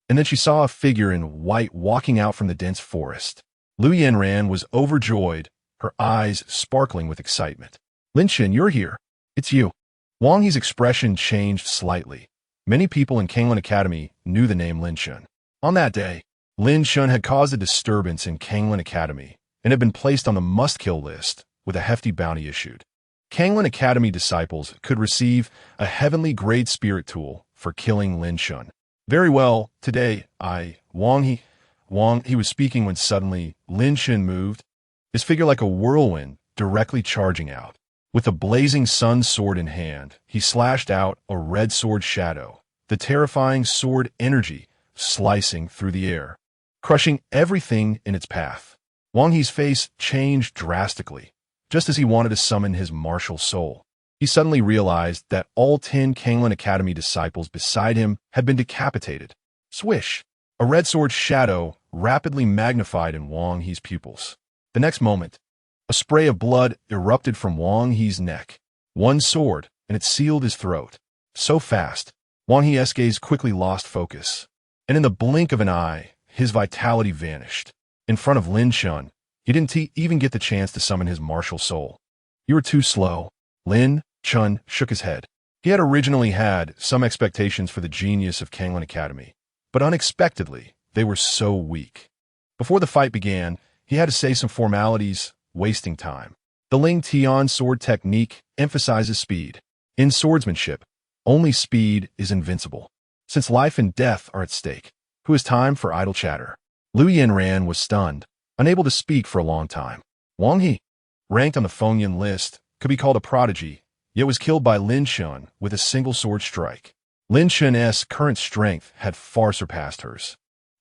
and then she saw a figure in white walking out from the dense forest. Lu Yinran was overjoyed, her eyes sparkling with excitement. Lin Chen, you're here. It's you. Wang He's expression changed slightly. Many people in Kanglin Academy knew the name Lin Chen. On that day, Lin Chen had caused a disturbance in Kanglin Academy and had been placed on the must-kill list with a hefty bounty issued. Kanglin Academy disciples could receive a heavenly grade spirit tool for killing Lin Chen. Very well, today, Wang He was speaking when suddenly Lin Chen moved, his figure like a whirlwind directly charging out. With a blazing sun sword in hand, he slashed out a red sword shadow, the terrifying sword energy slicing through the air, crushing everything in its path. Wang He's face changed drastically, just as he wanted to summon his martial soul. He suddenly realized that all 10 Kanglin Academy disciples beside him had been decapitated. Swish! A red sword shadow rapidly magnified in Wang He's pupils. The next moment, a spray of blood erupted from Wang He's neck. One sword, and it sealed his throat. So fast, Wang He's gaze quickly lost focus, and in the blink of an eye, his vitality vanished. In front of Lin Chen, he didn't even get the chance to summon his martial soul. You were too slow. Lin Chen shook his head. He had originally had some expectations for the genius of Kanglin Academy, but unexpectedly, they were so weak. Before the fight began, he had to say some formalities, wasting time. The Ling Tian sword technique emphasizes speed. In swordsmanship, only speed is invincible. Since life and death are at stake, who has time for idle chatter? Lu Yinran was stunned, unable to speak for a long time. Wang He, ranked on the Fengyan list, could be called a prodigy, yet was killed by Lin Chen with a single sword strike. Lin Chen's current strength had far surpassed hers.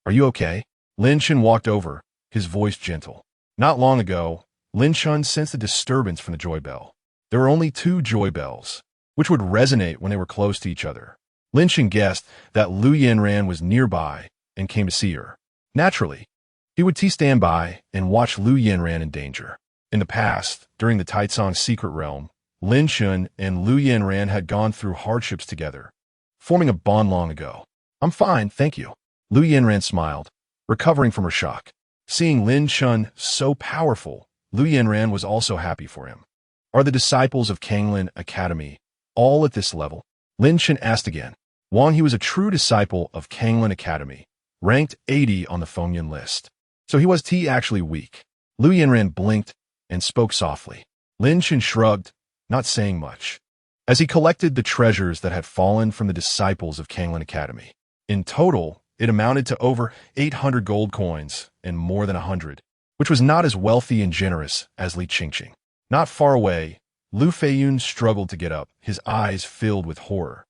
Are you okay? Lin Chen walked over, his voice gentle. Not long ago, Lin Chen sensed a disturbance from the joy bell. There were only 2 joy bells, which would resonate when they were close to each other. Lin Chen guessed that Lu Yinran was nearby and came to see her. Naturally, he would stand by and watch Lu Yinran in danger. In the past, during the Taicong's secret realm, Lin Chen and Lu Yinran had gone through hardships together, forming a bond long ago. I'm fine, thank you. Lu Yinran smiled, recovering from her shock. Seeing Lin Chen so powerful, Lu Yinran was also happy for him. Are the disciples of Kanglin Academy all at this level? Lin Chen asked again. Wang He was a true disciple of Kanglin Academy, ranked 80 on the Fengyan list. So he was actually weak. Lu Yinran blinked and spoke softly. Lin Chen shrugged, not saying much, as he collected the treasures that had fallen from the disciples of Kanglin Academy. In total, it amounted to over 800 gold coins and more than 100, which was not as wealthy and generous as Li Qingqing. Not far away, Lu Feiyun struggled to get up, his eyes filled with horror.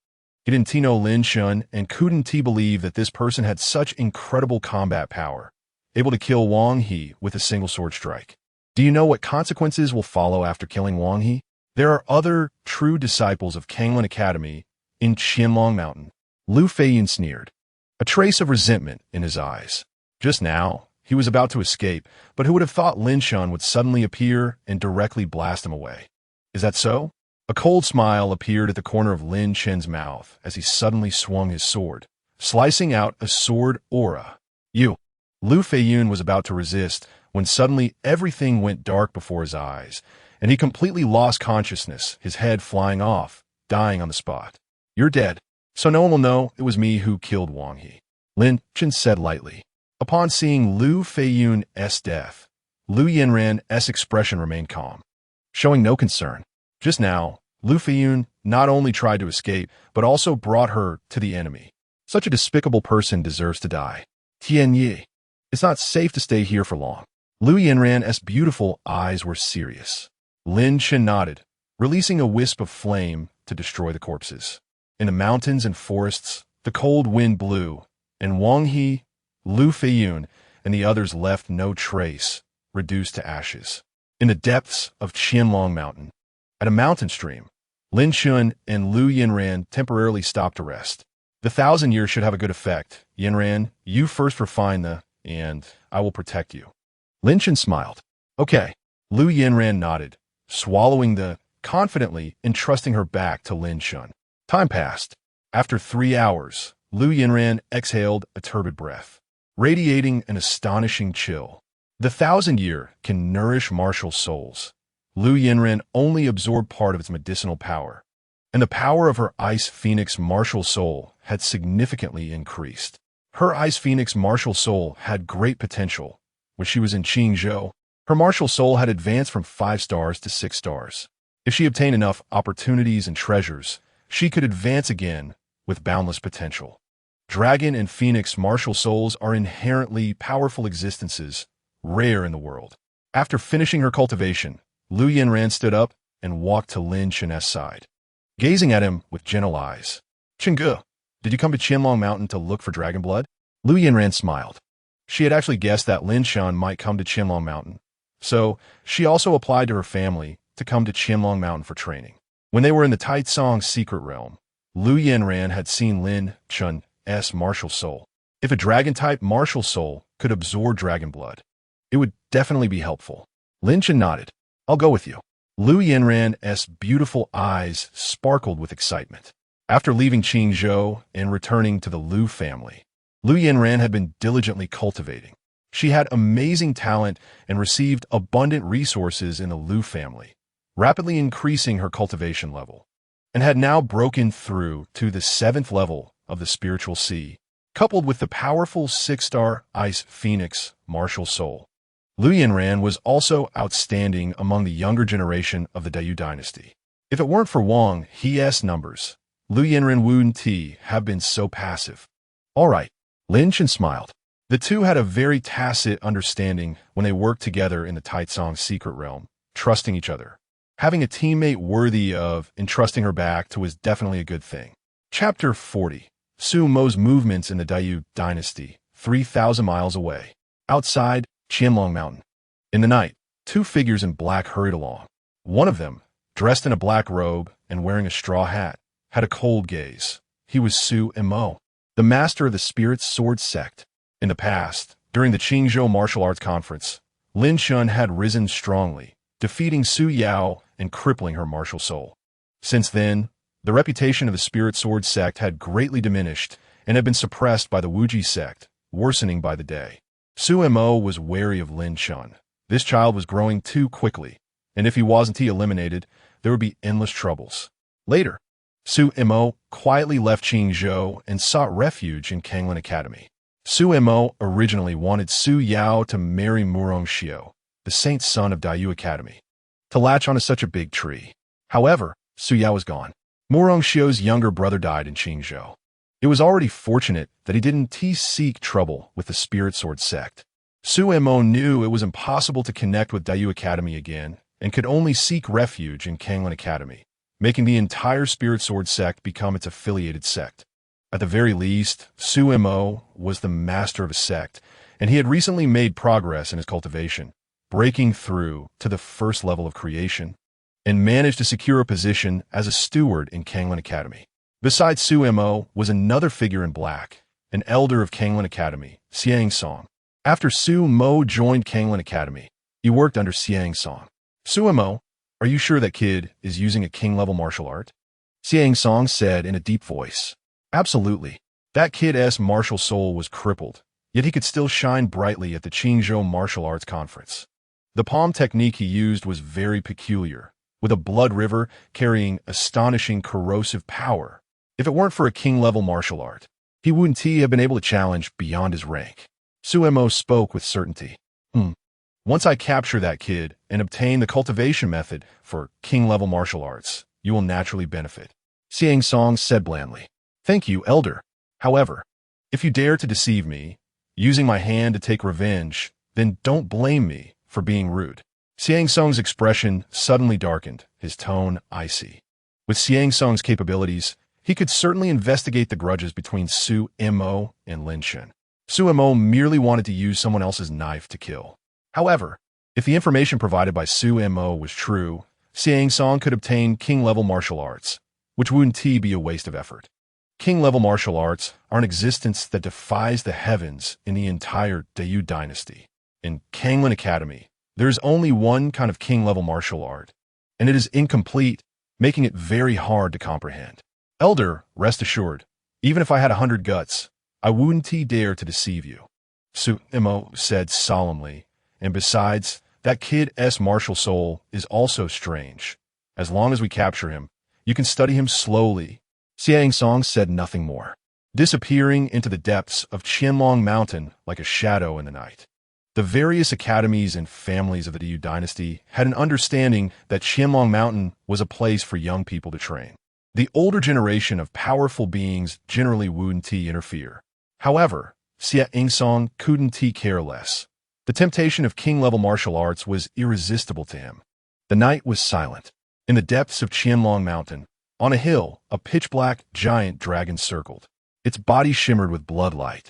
He didn't know Lin Chen and couldn't believe that this person had such incredible combat power, able to kill Wang He with a single sword strike. Do you know what consequences will follow after killing Wang He? There are other true disciples of Kanglin Academy in Qianlong Mountain. Lu Feiyun sneered, a trace of resentment in his eyes. Just now, he was about to escape, but who would have thought Lin Chen would suddenly appear and directly blast him away? Is that so? A cold smile appeared at the corner of Lin Chen's mouth as he suddenly swung his sword, slicing out a sword aura. You! Lu Feiyun was about to resist when suddenly everything went dark before his eyes, and he completely lost consciousness, his head flying off, dying on the spot. You're dead, so no one will know it was me who killed Wang He, Lin Chen said lightly. Upon seeing Lu Feiyun's death, Lu Yinran's expression remained calm, showing no concern. Just now, Lu Feiyun not only tried to escape, but also brought her to the enemy. Such a despicable person deserves to die. Tian Yi, it's not safe to stay here for long. Lu Yinran's beautiful eyes were serious. Lin Chen nodded, releasing a wisp of flame to destroy the corpses. In the mountains and forests, the cold wind blew, and Wang He, Lu Feiyun, and the others left no trace, reduced to ashes. In the depths of Qianlong Mountain, at a mountain stream, Lin Chen and Lu Yinran temporarily stopped to rest. The 1,000 years should have a good effect. Yinran, you first refine and I will protect you. Lin Chen smiled. Okay. Lu Yinran nodded, swallowing the confidently entrusting her back to Lin Chen. Time passed. After 3 hours, Lu Yinran exhaled a turbid breath, radiating an astonishing chill. The 1,000-year can nourish martial souls. Lu Yinran only absorbed part of its medicinal power, and the power of her Ice Phoenix martial soul had significantly increased. Her Ice Phoenix martial soul had great potential. When she was in Qingzhou, her martial soul had advanced from 5 stars to 6 stars. If she obtained enough opportunities and treasures, she could advance again with boundless potential. Dragon and Phoenix martial souls are inherently powerful existences, rare in the world. After finishing her cultivation, Lu Yinran stood up and walked to Lin Chen's side, gazing at him with gentle eyes. "Chengge, did you come to Qianlong Mountain to look for dragon blood?" Lu Yinran smiled. She had actually guessed that Lin Chen might come to Qianlong Mountain, so she also applied to her family to come to Qianlong Mountain for training. When they were in the Taitsong secret realm, Lu Yinran had seen Lin Chen's martial soul. If a dragon-type martial soul could absorb dragon blood, it would definitely be helpful. Lin Chen nodded. "I'll go with you." Lu Yinran's beautiful eyes sparkled with excitement. After leaving Qingzhou and returning to the Lu family, Lu Yinran had been diligently cultivating. She had amazing talent and received abundant resources in the Lu family, rapidly increasing her cultivation level, and had now broken through to the 7th level of the spiritual sea, coupled with the powerful 6-star Ice Phoenix martial soul. Lu Yinran was also outstanding among the younger generation of the Dayu dynasty. If it weren't for Wang He's numbers, Lu Yinran wouldn't have been so passive. "All right," Lin Chen smiled. The two had a very tacit understanding when they worked together in the Taitsong secret realm, trusting each other. Having a teammate worthy of entrusting her back to was definitely a good thing. Chapter 40. Su Mo's movements in the Dayu dynasty, 3,000 miles away. Outside Qianlong Mountain. In the night, 2 figures in black hurried along. One of them, dressed in a black robe and wearing a straw hat, had a cold gaze. He was Su Mo, the master of the Spirit Sword sect. In the past, during the Qingzhou Martial Arts Conference, Lin Chen had risen strongly, defeating Su Yao and crippling her martial soul. Since then, the reputation of the Spirit Sword sect had greatly diminished and had been suppressed by the Wuji sect, worsening by the day. Su Mo was wary of Lin Chen. This child was growing too quickly, and if he wasn't eliminated, there would be endless troubles. Later, Su Mo quietly left Qingzhou and sought refuge in Kanglin Academy. Su Mo originally wanted Su Yao to marry Murong Xiao, the saint's son of Dayu Academy, to latch onto such a big tree. However, Su Yao was gone. Murong Xiao's younger brother died in Qingzhou. It was already fortunate that he didn't seek trouble with the Spirit Sword sect. Su Mo knew it was impossible to connect with Dayu Academy again and could only seek refuge in Kanglin Academy, making the entire Spirit Sword sect become its affiliated sect. At the very least, Su Mo was the master of a sect, and he had recently made progress in his cultivation, breaking through to the 1st level of creation, and managed to secure a position as a steward in Kanglin Academy. Besides Su Mo was another figure in black, an elder of Kanglin Academy, Xiang Song. After Su Mo joined Kanglin Academy, he worked under Xiang Song. "Su Mo, are you sure that kid is using a king-level martial art?" Xiang Song said in a deep voice. "Absolutely. That kid's martial soul was crippled, yet he could still shine brightly at the Qingzhou Martial Arts Conference. The palm technique he used was very peculiar, with a blood river carrying astonishing corrosive power. If it weren't for a king-level martial art, he wouldn't have been able to challenge beyond his rank." Su Mo spoke with certainty. Once I capture that kid and obtain the cultivation method for king-level martial arts, you will naturally benefit," Xiang Song said blandly. "Thank you, Elder. However, if you dare to deceive me, using my hand to take revenge, then don't blame me for being rude." Xiang Song's expression suddenly darkened, his tone icy. With Xiang Song's capabilities, he could certainly investigate the grudges between Su Mo and Lin Chen. Su Mo merely wanted to use someone else's knife to kill. However, if the information provided by Su Mo was true, Xiang Song could obtain king-level martial arts, which wouldn't be a waste of effort. King-level martial arts are an existence that defies the heavens in the entire Dayu dynasty. In Kanglin Academy, there is only one kind of king-level martial art, and it is incomplete, making it very hard to comprehend. Elder, rest assured, even if I had 100 guts, I wouldn't dare to deceive you, Suimo said solemnly, and besides, that kid's martial soul is also strange. As long as we capture him, you can study him slowly. Xiang Song said nothing more, disappearing into the depths of Qianlong Mountain like a shadow in the night. The various academies and families of the Diu dynasty had an understanding that Qianlong Mountain was a place for young people to train. The older generation of powerful beings generally wouldn't interfere. However, Xia Ingsong couldn't care less. The temptation of king-level martial arts was irresistible to him. The night was silent. In the depths of Qianlong Mountain, on a hill, a pitch-black giant dragon circled. Its body shimmered with bloodlight,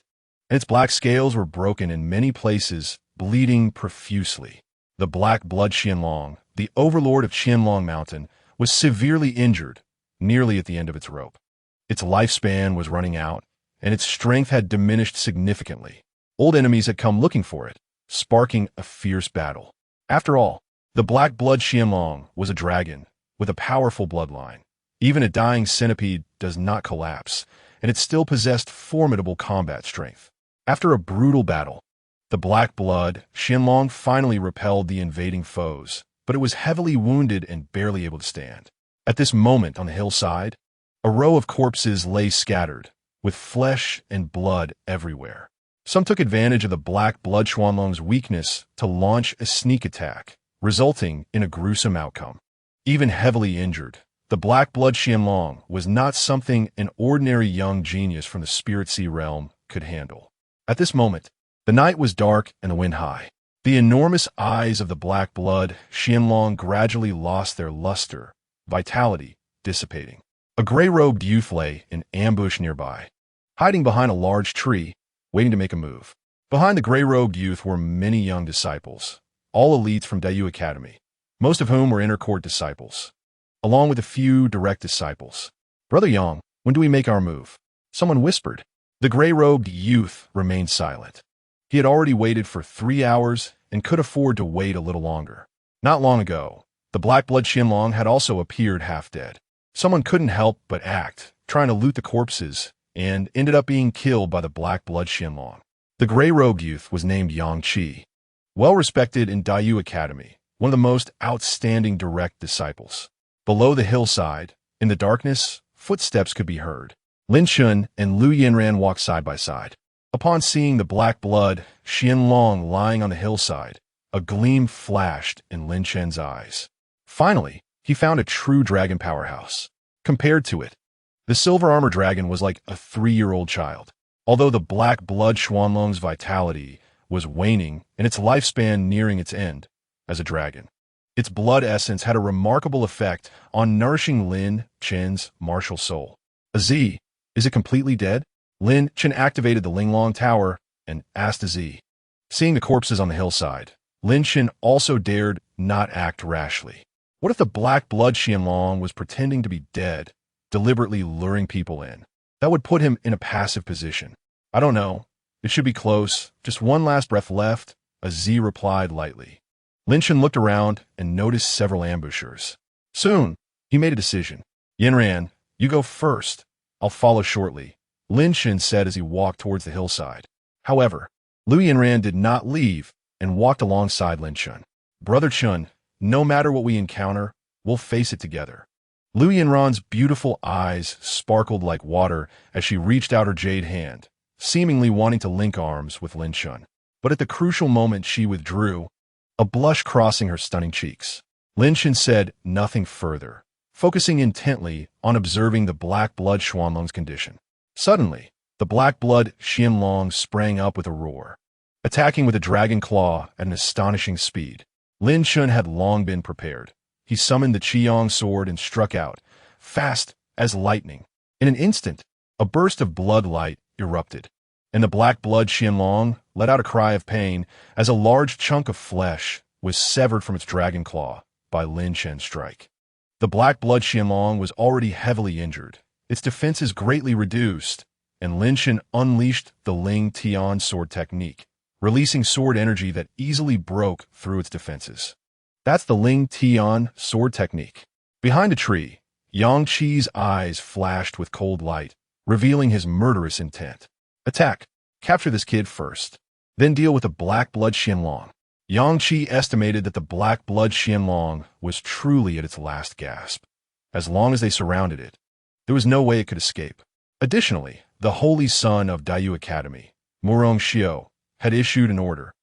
and its black scales were broken in many places, bleeding profusely. The Black Blood Qianlong, the overlord of Qianlong Mountain, was severely injured, nearly at the end of its rope. Its lifespan was running out, and its strength had diminished significantly. Old enemies had come looking for it, sparking a fierce battle. After all, the Black Blood Qianlong was a dragon with a powerful bloodline. Even a dying centipede does not collapse, and it still possessed formidable combat strength. After a brutal battle, the Black Blood Qianlong finally repelled the invading foes, but it was heavily wounded and barely able to stand. At this moment on the hillside, a row of corpses lay scattered, with flesh and blood everywhere. Some took advantage of the Black Blood Qianlong's weakness to launch a sneak attack, resulting in a gruesome outcome. Even heavily injured, the Black Blood Qianlong was not something an ordinary young genius from the Spirit Sea realm could handle. At this moment, the night was dark and the wind high. The enormous eyes of the Black Blood Qianlong gradually lost their luster, vitality dissipating. A gray-robed youth lay in ambush nearby, hiding behind a large tree, waiting to make a move. Behind the gray-robed youth were many young disciples, all elites from Diu Academy, most of whom were inner court disciples, along with a few direct disciples. Brother Yang, when do we make our move? Someone whispered. The gray-robed youth remained silent. He had already waited for 3 hours and could afford to wait a little longer. Not long ago, the Black Blood Qianlong had also appeared half dead. Someone couldn't help but act, trying to loot the corpses, and ended up being killed by the Black Blood Qianlong. The gray-robed youth was named Yang Qi, well-respected in Diu Academy, one of the most outstanding direct disciples. Below the hillside, in the darkness, footsteps could be heard. Lin Chen and Lu Yanran walked side by side. Upon seeing the Black Blood Qianlong lying on the hillside, a gleam flashed in Lin Chen's eyes. Finally, he found a true dragon powerhouse. Compared to it, the silver armor dragon was like a 3-year-old child. Although the Black Blood Qianlong's vitality was waning and its lifespan nearing its end as a dragon, its blood essence had a remarkable effect on nourishing Lin Chen's martial soul. Z, is it completely dead? Lin Chen activated the Linglong Tower and asked Z. Seeing the corpses on the hillside, Lin Chen also dared not act rashly. What if the Black Blood Qianlong was pretending to be dead, deliberately luring people in? That would put him in a passive position. I don't know. It should be close. Just one last breath left, a Z replied lightly. Lin Chen looked around and noticed several ambushers. Soon, he made a decision. Yanran, you go first. I'll follow shortly, Lin Chen said as he walked towards the hillside. However, Lu Yanran did not leave and walked alongside Lin Chen. Brother Chen, no matter what we encounter, we'll face it together. Lu Yanran's beautiful eyes sparkled like water as she reached out her jade hand, seemingly wanting to link arms with Lin Chen. But at the crucial moment she withdrew, a blush crossing her stunning cheeks. Lin Chen said nothing further, focusing intently on observing the Black Blood Qianlong's condition. Suddenly, the Black Blood Qianlong sprang up with a roar, attacking with a dragon claw at an astonishing speed. Lin Chen had long been prepared. He summoned the Qiyong sword and struck out, fast as lightning. In an instant, a burst of blood light erupted, and the Black Blood Qianlong let out a cry of pain as a large chunk of flesh was severed from its dragon claw by Lin Chen's strike. The Black Blood Qianlong was already heavily injured, its defenses greatly reduced, and Lin Chen unleashed the Ling Tian sword technique, releasing sword energy that easily broke through its defenses. That's the Ling Chen sword technique. Behind a tree, Yang Qi's eyes flashed with cold light, revealing his murderous intent. Attack. Capture this kid first. Then deal with the Black Blood Xianlong. Yang Qi estimated that the Black Blood Xianlong was truly at its last gasp. As long as they surrounded it, there was no way it could escape. Additionally, the Holy Son of Daiyu Academy, Murong Xiao, had issued an order.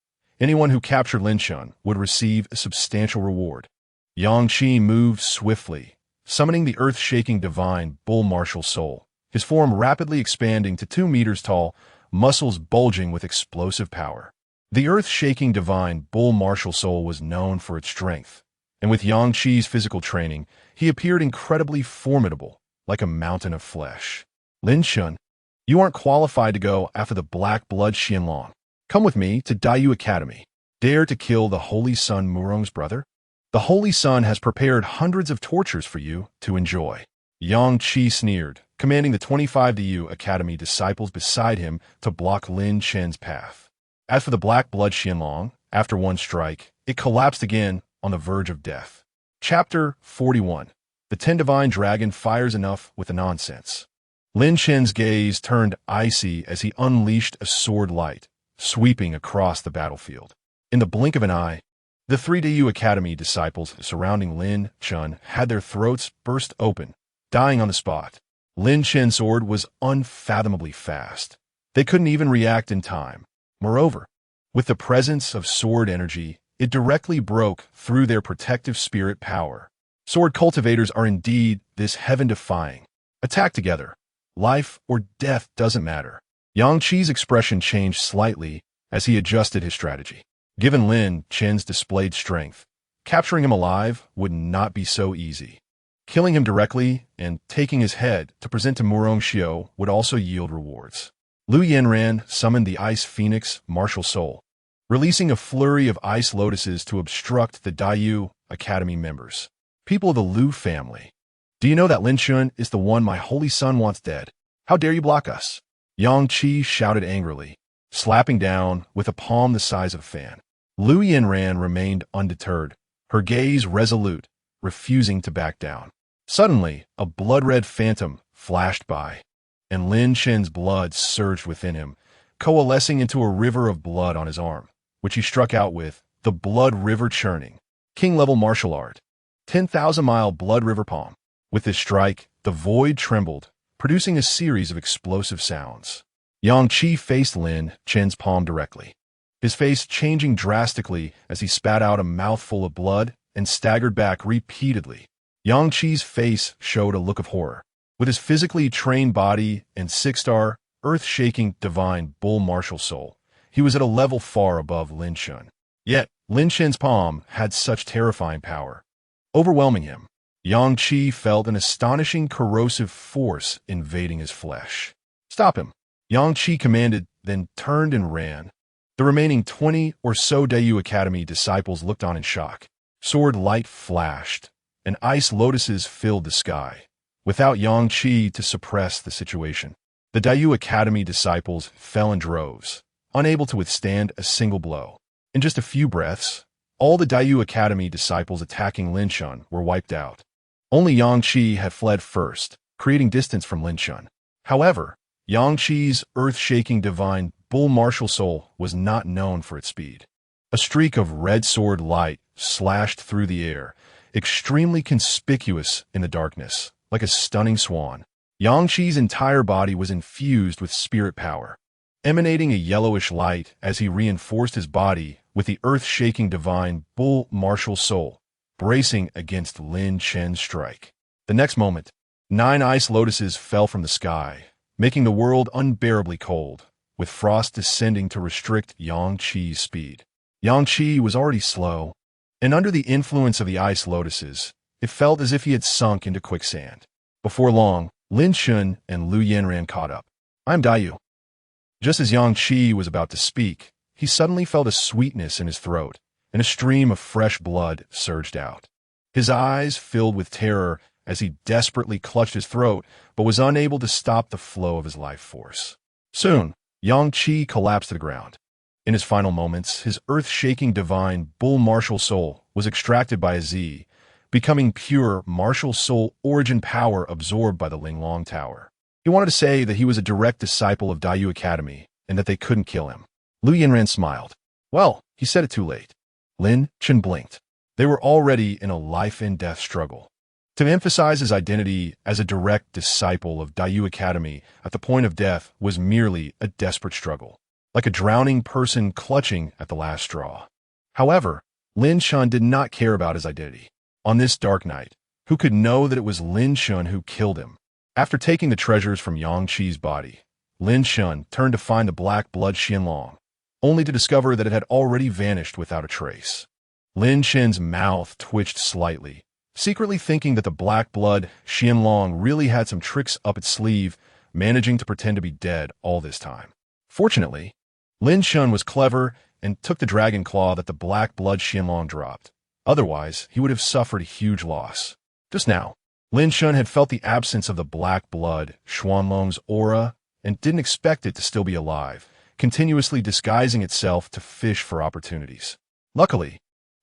Anyone who captured Lin Chen would receive a substantial reward. Yang Qi moved swiftly, summoning the earth-shaking divine bull martial soul, his form rapidly expanding to 2 meters tall, muscles bulging with explosive power. The earth-shaking divine bull martial soul was known for its strength, and with Yang Qi's physical training, he appeared incredibly formidable, like a mountain of flesh. Lin Chen, you aren't qualified to go after the Black Blood Xianlong. Come with me to Daiyu Academy. Dare to kill the Holy Sun Murong's brother? The Holy Sun has prepared hundreds of tortures for you to enjoy. Yang Qi sneered, commanding the 25 Daiyu Academy disciples beside him to block Lin Chen's path. As for the Black Blood Xianlong, after one strike, it collapsed again on the verge of death. Chapter 41. The 10 Divine Dragon fires enough with the nonsense. Lin Chen's gaze turned icy as he unleashed a sword light, sweeping across the battlefield. In the blink of an eye, the 3 Daiyu Academy disciples surrounding Lin Chen had their throats burst open, dying on the spot. Lin Chen's sword was unfathomably fast. They couldn't even react in time. Moreover, with the presence of sword energy, it directly broke through their protective spirit power. Sword cultivators are indeed this heaven-defying. Attack together. Life or death doesn't matter. Yang Qi's expression changed slightly as he adjusted his strategy. Given Lin Chen's displayed strength, capturing him alive would not be so easy. Killing him directly and taking his head to present to Murong Xiao would also yield rewards. Lu Yanran summoned the Ice Phoenix martial soul, releasing a flurry of ice lotuses to obstruct the Daiyu Academy members. People of the Lu family, do you know that Lin Chen is the one my holy son wants dead? How dare you block us? Yang Qi shouted angrily, slapping down with a palm the size of a fan. Lu Yanran remained undeterred, her gaze resolute, refusing to back down. Suddenly, a blood-red phantom flashed by, and Lin Chen's blood surged within him, coalescing into a river of blood on his arm, which he struck out with, the blood river churning. King-level martial art. 10,000-mile blood river palm. With this strike, the void trembled, producing a series of explosive sounds. Yang Qi faced Lin Chen's palm directly, his face changing drastically as he spat out a mouthful of blood and staggered back repeatedly. Yang Qi's face showed a look of horror. With his physically trained body and 6-star, earth-shaking divine bull martial soul, he was at a level far above Lin Chen. Yet, Lin Chen's palm had such terrifying power, overwhelming him. Yang Qi felt an astonishing corrosive force invading his flesh. Stop him, Yang Qi commanded, then turned and ran. The remaining 20 or so Daiyu Academy disciples looked on in shock. Sword light flashed, and ice lotuses filled the sky, without Yang Qi to suppress the situation. The Daiyu Academy disciples fell in droves, unable to withstand a single blow. In just a few breaths, all the Daiyu Academy disciples attacking Lin Chen were wiped out. Only Yang Qi had fled first, creating distance from Lin Chen. However, Yang Qi's earth-shaking divine bull martial soul was not known for its speed. A streak of red sword light slashed through the air, extremely conspicuous in the darkness, like a stunning swan. Yang Qi's entire body was infused with spirit power, emanating a yellowish light as he reinforced his body with the earth-shaking divine bull martial soul, bracing against Lin Chen's strike. The next moment, 9 ice lotuses fell from the sky, making the world unbearably cold, with frost descending to restrict Yang Qi's speed. Yang Qi was already slow, and under the influence of the ice lotuses, it felt as if he had sunk into quicksand. Before long, Lin Chen and Lu Yanran caught up. I'm Daiyu. Just as Yang Qi was about to speak, he suddenly felt a sweetness in his throat, and a stream of fresh blood surged out. His eyes filled with terror as he desperately clutched his throat, but was unable to stop the flow of his life force. Soon, Yang Qi collapsed to the ground. In his final moments, his earth-shaking divine bull martial soul was extracted by a Z, becoming pure martial soul origin power absorbed by the Linglong Tower. He wanted to say that he was a direct disciple of Daiyu Academy and that they couldn't kill him. Lu Yanran smiled. Well, he said it too late. Lin Chen blinked. They were already in a life-and-death struggle. To emphasize his identity as a direct disciple of Daiyu Academy at the point of death was merely a desperate struggle, like a drowning person clutching at the last straw. However, Lin Chen did not care about his identity. On this dark night, who could know that it was Lin Chen who killed him? After taking the treasures from Yang Qi's body, Lin Chen turned to find the black blood Xianlong, only to discover that it had already vanished without a trace. Lin Chen's mouth twitched slightly, secretly thinking that the black blood Xianlong really had some tricks up its sleeve, managing to pretend to be dead all this time. Fortunately, Lin Chen was clever and took the dragon claw that the black blood Xianlong dropped. Otherwise, he would have suffered a huge loss. Just now, Lin Chen had felt the absence of the black blood Xuanlong's aura and didn't expect it to still be alive, continuously disguising itself to fish for opportunities. Luckily,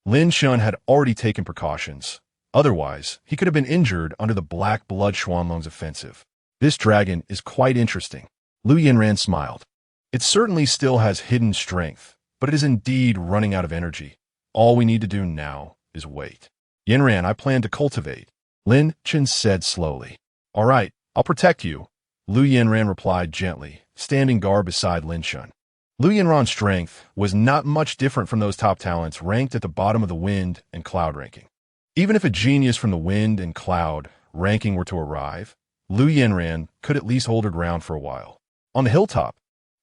Lin Chen had already taken precautions. Otherwise, he could have been injured under the black blood Xuanlong's offensive. This dragon is quite interesting. Lu Yanran smiled. It certainly still has hidden strength, but it is indeed running out of energy. All we need to do now is wait. Yanran, I plan to cultivate, Lin Chen said slowly. All right, I'll protect you, Lu Yanran replied gently, standing guard beside Lin Chen. Lu Yanran's strength was not much different from those top talents ranked at the bottom of the wind and cloud ranking. Even if a genius from the wind and cloud ranking were to arrive, Lu Yanran could at least hold her ground for a while. On the hilltop,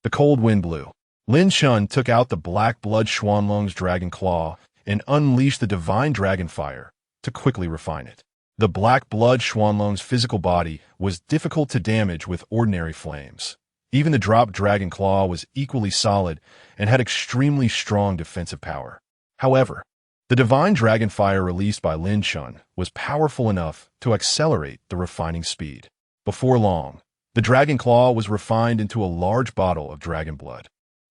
the cold wind blew. Lin Chen took out the black blood Xuanlong's dragon claw and unleashed the divine dragon fire to quickly refine it. The black blood Xuanlong's physical body was difficult to damage with ordinary flames. Even the dropped dragon claw was equally solid and had extremely strong defensive power. However, the divine dragon fire released by Lin Chen was powerful enough to accelerate the refining speed. Before long, the dragon claw was refined into a large bottle of dragon blood.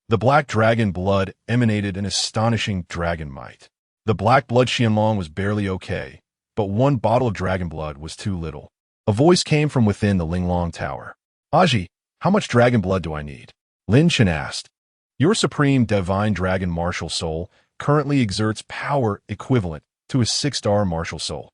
The black dragon blood emanated an astonishing dragon might. The black blood Xianlong was barely okay, but one bottle of dragon blood was too little. A voice came from within the Linglong Tower. Aji, how much dragon blood do I need? Lin Chen asked. Your supreme divine dragon martial soul currently exerts power equivalent to a 6-star martial soul.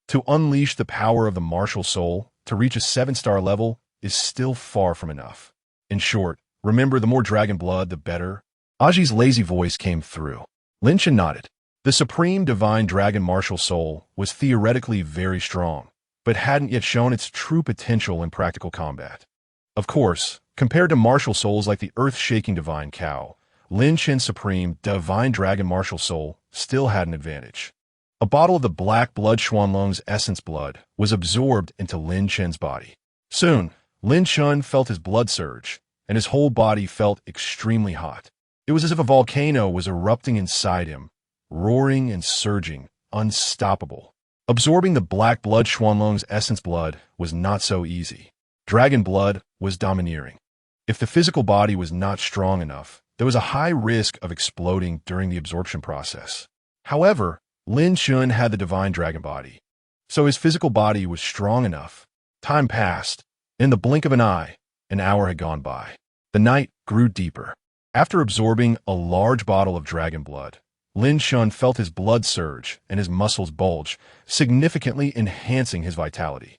To unleash the power of the martial soul to reach a 7-star level is still far from enough. In short, remember, the more dragon blood, the better. Aji's lazy voice came through. Lin Chen nodded. The supreme divine dragon martial soul was theoretically very strong, but hadn't yet shown its true potential in practical combat. Of course, compared to martial souls like the earth-shaking divine cow, Lin Chen's supreme divine dragon martial soul still had an advantage. A bottle of the black blood Xuanlong's essence blood was absorbed into Lin Chen's body. Soon, Lin Chen felt his blood surge, and his whole body felt extremely hot. It was as if a volcano was erupting inside him, roaring and surging, unstoppable. Absorbing the black blood Xuanlong's essence blood was not so easy. Dragon blood was domineering. If the physical body was not strong enough, there was a high risk of exploding during the absorption process. However, Lin Chen had the divine dragon body, so his physical body was strong enough. Time passed. In the blink of an eye, an hour had gone by. The night grew deeper. After absorbing a large bottle of dragon blood, Lin Chen felt his blood surge and his muscles bulge, significantly enhancing his vitality.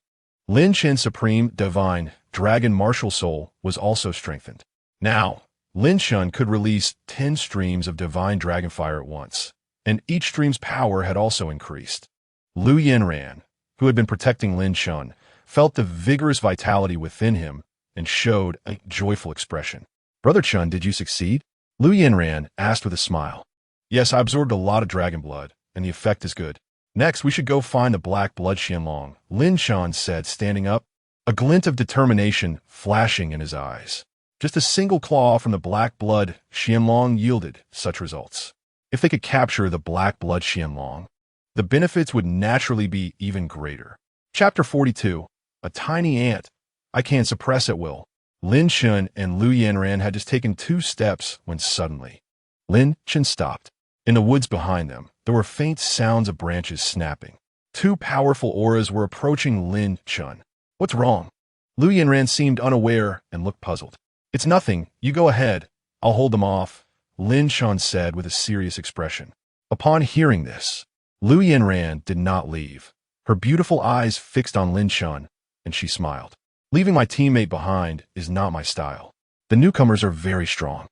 Lin Chen's supreme divine dragon martial soul was also strengthened. Now, Lin Chen could release 10 streams of divine dragon fire at once, and each stream's power had also increased. Lu Yanran, who had been protecting Lin Chen, felt the vigorous vitality within him and showed a joyful expression. Brother Chen, did you succeed? Lu Yanran asked with a smile. Yes, I absorbed a lot of dragon blood, and the effect is good. Next, we should go find the black blood Xianlong, Lin Chen said, standing up, a glint of determination flashing in his eyes. Just a single claw from the black blood Xianlong yielded such results. If they could capture the black blood Xianlong, the benefits would naturally be even greater. Chapter 42. A tiny ant I can't suppress at will. Lin Chen and Lu Yanran had just taken 2 steps when suddenly Lin Chen stopped. In the woods behind them, there were faint sounds of branches snapping. Two powerful auras were approaching Lin Chen. What's wrong? Lu Yinran seemed unaware and looked puzzled. It's nothing. You go ahead. I'll hold them off, Lin Chen said with a serious expression. Upon hearing this, Lu Yinran did not leave. Her beautiful eyes fixed on Lin Chen, and she smiled. Leaving my teammate behind is not my style. The newcomers are very strong.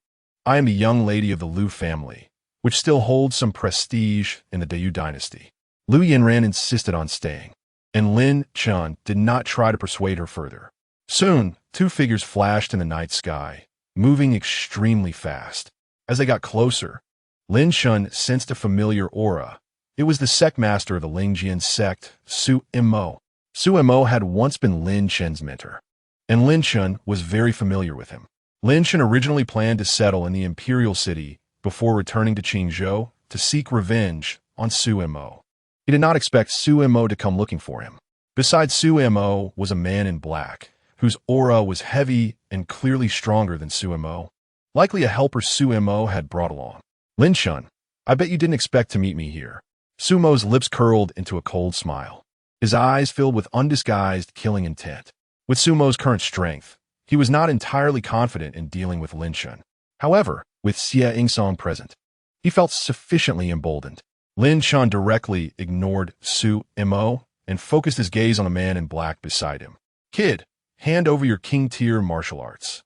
I am the young lady of the Lu family, which still holds some prestige in the Dayu dynasty. Lu Yinran insisted on staying, and Lin Chen did not try to persuade her further. Soon, two figures flashed in the night sky, moving extremely fast. As they got closer, Lin Chen sensed a familiar aura. It was the sect master of the Lingjian sect, Su Mo. Su Mo had once been Lin Chen's mentor, and Lin Chen was very familiar with him. Lin Chen originally planned to settle in the imperial city before returning to Qingzhou to seek revenge on Su Mo. He did not expect Su Mo to come looking for him. Besides, Su Mo was a man in black, whose aura was heavy and clearly stronger than Su Mo. Likely a helper Su Mo had brought along. Lin Chen, I bet you didn't expect to meet me here. Su Mo's lips curled into a cold smile. His eyes filled with undisguised killing intent. With Su Mo's current strength, he was not entirely confident in dealing with Lin Chen. However, with Xie Yingsong present, he felt sufficiently emboldened. Lin Chen directly ignored Su Mo and focused his gaze on the man in black beside him. Kid, hand over your king-tier martial arts,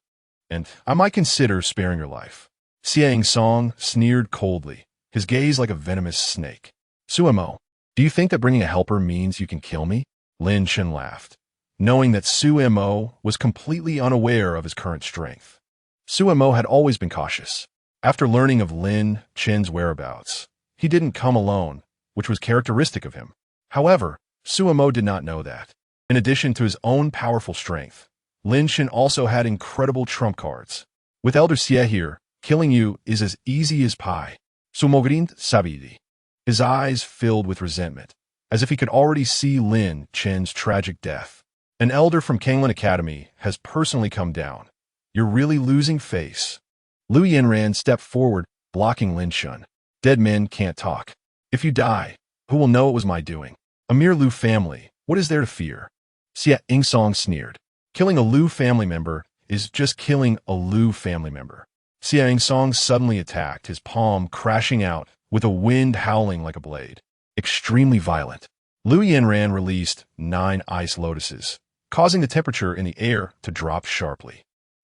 and I might consider sparing your life. Xie Yingsong sneered coldly, his gaze like a venomous snake. Su Mo, do you think that bringing a helper means you can kill me? Lin Chen laughed, knowing that Su Mo was completely unaware of his current strength. Su Mo had always been cautious. After learning of Lin Chen's whereabouts, he didn't come alone, which was characteristic of him. However, Su Mo did not know that. In addition to his own powerful strength, Lin Chen also had incredible trump cards. With Elder Xie here, killing you is as easy as pie. Sumogrind sabidi. His eyes filled with resentment, as if he could already see Lin Chen's tragic death. An elder from Kanglin Academy has personally come down. You're really losing face. Lu Yinran stepped forward, blocking Lin Chen. Dead men can't talk. If you die, who will know it was my doing? A mere Lu family, what is there to fear? Xie Yingsong sneered. Killing a Lu family member is just killing a Lu family member. Xie Yingsong suddenly attacked, his palm crashing out, with a wind howling like a blade. Extremely violent. Lu Yinran released 9 ice lotuses, causing the temperature in the air to drop sharply.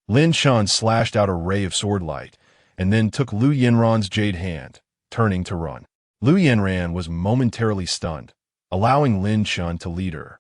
Lin Chen slashed out a ray of sword light, and then took Lu Yinran's jade hand, turning to run. Lu Yinran was momentarily stunned, allowing Lin Chen to lead her.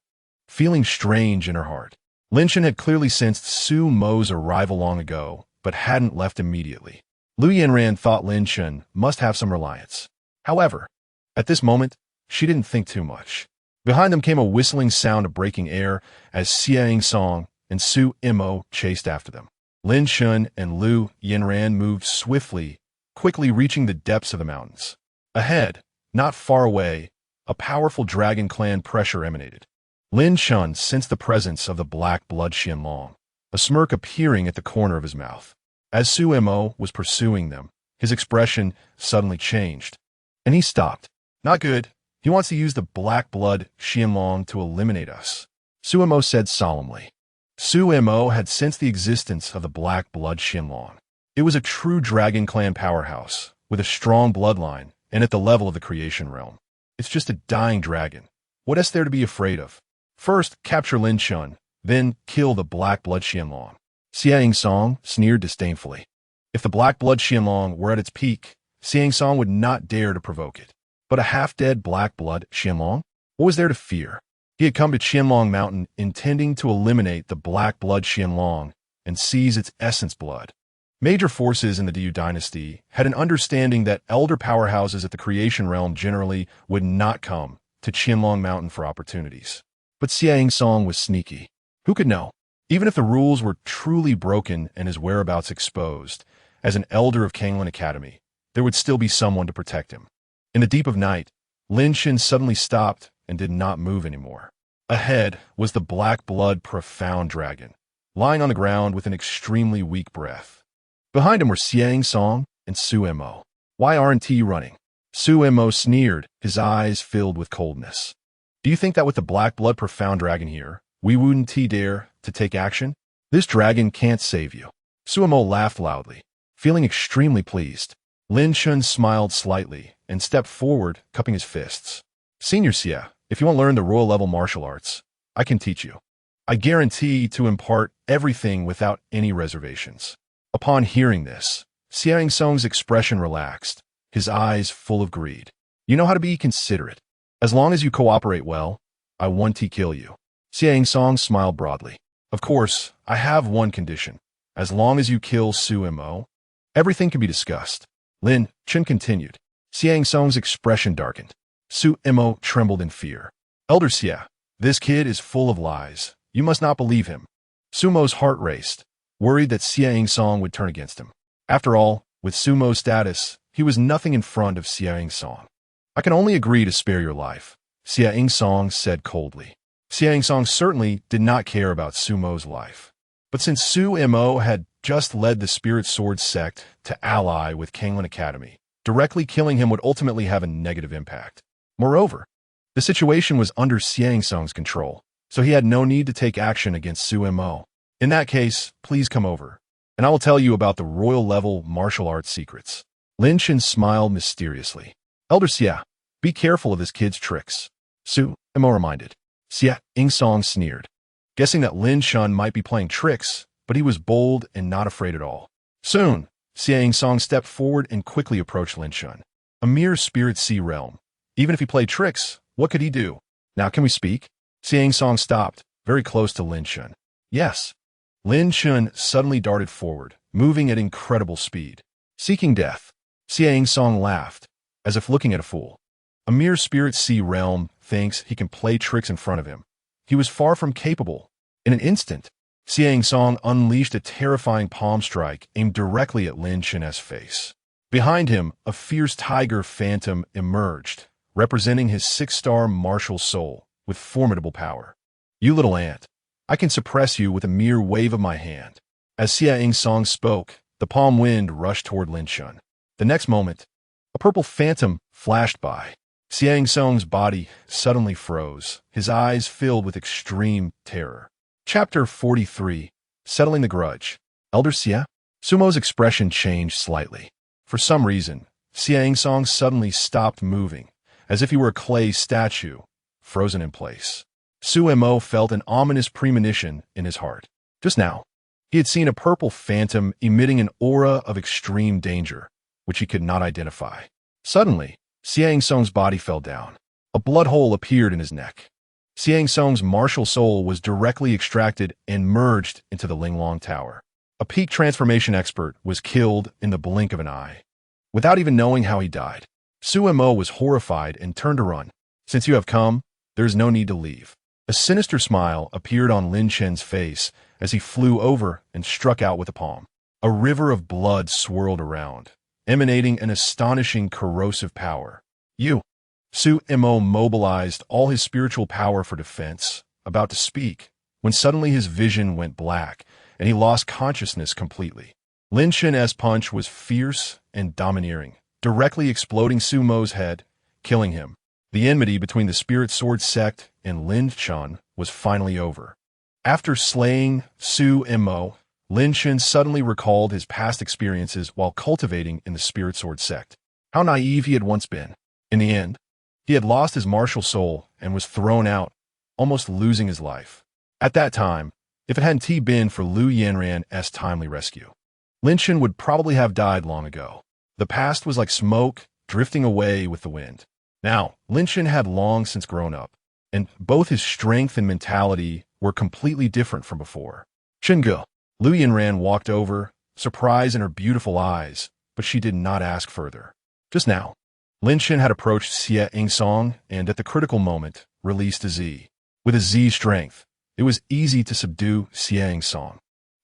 Feeling strange in her heart, Lin Chen had clearly sensed Su Mo's arrival long ago, but hadn't left immediately. Lu Yinran thought Lin Chen must have some reliance. However, at this moment, she didn't think too much. Behind them came a whistling sound of breaking air as Xie Yingsong and Su Mo chased after them. Lin Chen and Lu Yinran moved swiftly, quickly reaching the depths of the mountains. Ahead, not far away, a powerful dragon clan pressure emanated. Lin Chen sensed the presence of the black blood Xianlong, a smirk appearing at the corner of his mouth. As Su Mo was pursuing them, his expression suddenly changed, and he stopped. Not good. He wants to use the black blood Xianlong to eliminate us, Su Mo said solemnly. Su Mo had sensed the existence of the black blood Xianlong. It was a true dragon clan powerhouse, with a strong bloodline and at the level of the creation realm. It's just a dying dragon. What is there to be afraid of? First, capture Lin Chen, then kill the black blood Xianlong. Xie Yingsong sneered disdainfully. If the black blood Xianlong were at its peak, Xie Yingsong would not dare to provoke it. But a half-dead black blood Xianlong? What was there to fear? He had come to Qianlong Mountain intending to eliminate the black blood Qianlong and seize its essence blood. Major forces in the Dayu dynasty had an understanding that elder powerhouses at the creation realm generally would not come to Qianlong Mountain for opportunities. But Xie Yingsong was sneaky. Who could know? Even if the rules were truly broken and his whereabouts exposed, as an elder of Kanglin Academy, there would still be someone to protect him. In the deep of night, Lin Chen suddenly stopped and did not move anymore. Ahead was the black blood profound dragon, lying on the ground with an extremely weak breath. Behind him were Xie Yingsong and Su Mo. Why aren't you running? Su Mo sneered, his eyes filled with coldness. Do you think that with the black blood profound dragon here, we wouldn't dare to take action? This dragon can't save you. Su Mo laughed loudly, feeling extremely pleased. Lin Chen smiled slightly and stepped forward, cupping his fists. Senior Xia, if you want to learn the royal level martial arts, I can teach you. I guarantee to impart everything without any reservations. Upon hearing this, Xia Song's expression relaxed, his eyes full of greed. You know how to be considerate. As long as you cooperate well, I want to kill you. Xia Song smiled broadly. Of course, I have one condition. As long as you kill Su Mo, everything can be discussed. Lin Chen continued. Xia Song's expression darkened. Su Mo trembled in fear. Elder Xia, this kid is full of lies. You must not believe him. Sumo's heart raced, worried that Xia Song would turn against him. After all, with Sumo's status, he was nothing in front of Xia Song. I can only agree to spare your life, Xia Song said coldly. Xia Song certainly did not care about Sumo's life. But since Su Mo had just led the Spirit Sword sect to ally with Kanglin Academy, directly killing him would ultimately have a negative impact. Moreover, the situation was under Xia Song's control, so he had no need to take action against Su Mo. In that case, please come over, and I will tell you about the royal-level martial arts secrets. Lin Chen smiled mysteriously. Elder Xia, be careful of this kid's tricks. Su Mo reminded. Xia Song sneered, guessing that Lin Chen might be playing tricks, but he was bold and not afraid at all. Soon, Xia Song stepped forward and quickly approached Lin Chen. A mere spirit sea realm. Even if he played tricks, what could he do? Now can we speak? Xia Song stopped, very close to Lin Chen. Yes. Lin Chen suddenly darted forward, moving at incredible speed. Seeking death. Xia Song laughed, as if looking at a fool. A mere spirit sea realm thinks he can play tricks in front of him. He was far from capable. In an instant, Xia Song unleashed a terrifying palm strike aimed directly at Lin Chen's face. Behind him, a fierce tiger phantom emerged, representing his 6-star martial soul, with formidable power. You little ant, I can suppress you with a mere wave of my hand. As Xia Song spoke, the palm wind rushed toward Lin Chen. The next moment, a purple phantom flashed by. Xia Song's body suddenly froze, his eyes filled with extreme terror. Chapter 43, Settling the Grudge. Elder Xia? Sumo's expression changed slightly. For some reason, Xia Song suddenly stopped moving, as if he were a clay statue, frozen in place. Su Mo felt an ominous premonition in his heart. Just now, he had seen a purple phantom emitting an aura of extreme danger, which he could not identify. Suddenly, Xia Song's body fell down. A blood hole appeared in his neck. Xia Song's martial soul was directly extracted and merged into the Linglong Tower. A peak transformation expert was killed in the blink of an eye. Without even knowing how he died, Su Mo was horrified and turned to run. Since you have come, there is no need to leave. A sinister smile appeared on Lin Chen's face as he flew over and struck out with a palm. A river of blood swirled around, emanating an astonishing corrosive power. Su Mo mobilized all his spiritual power for defense, about to speak, when suddenly his vision went black, and he lost consciousness completely. Lin Chen's punch was fierce and domineering, directly exploding Su Mo's head, killing him. The enmity between the Spirit Sword sect and Lin Chen was finally over. After slaying Su Mo, Lin Chen suddenly recalled his past experiences while cultivating in the Spirit Sword sect. How naive he had once been. In the end, he had lost his martial soul and was thrown out, almost losing his life. At that time, if it hadn't been for Lu Yanran's timely rescue, Lin Chen would probably have died long ago. The past was like smoke drifting away with the wind. Now, Lin Chen had long since grown up, and both his strength and mentality were completely different from before. Chengu. Lu Yanran walked over, surprise in her beautiful eyes, but she did not ask further. Just now, Lin Chen had approached Xia Song and, at the critical moment, released a Z. With a Z strength, it was easy to subdue Xia Song.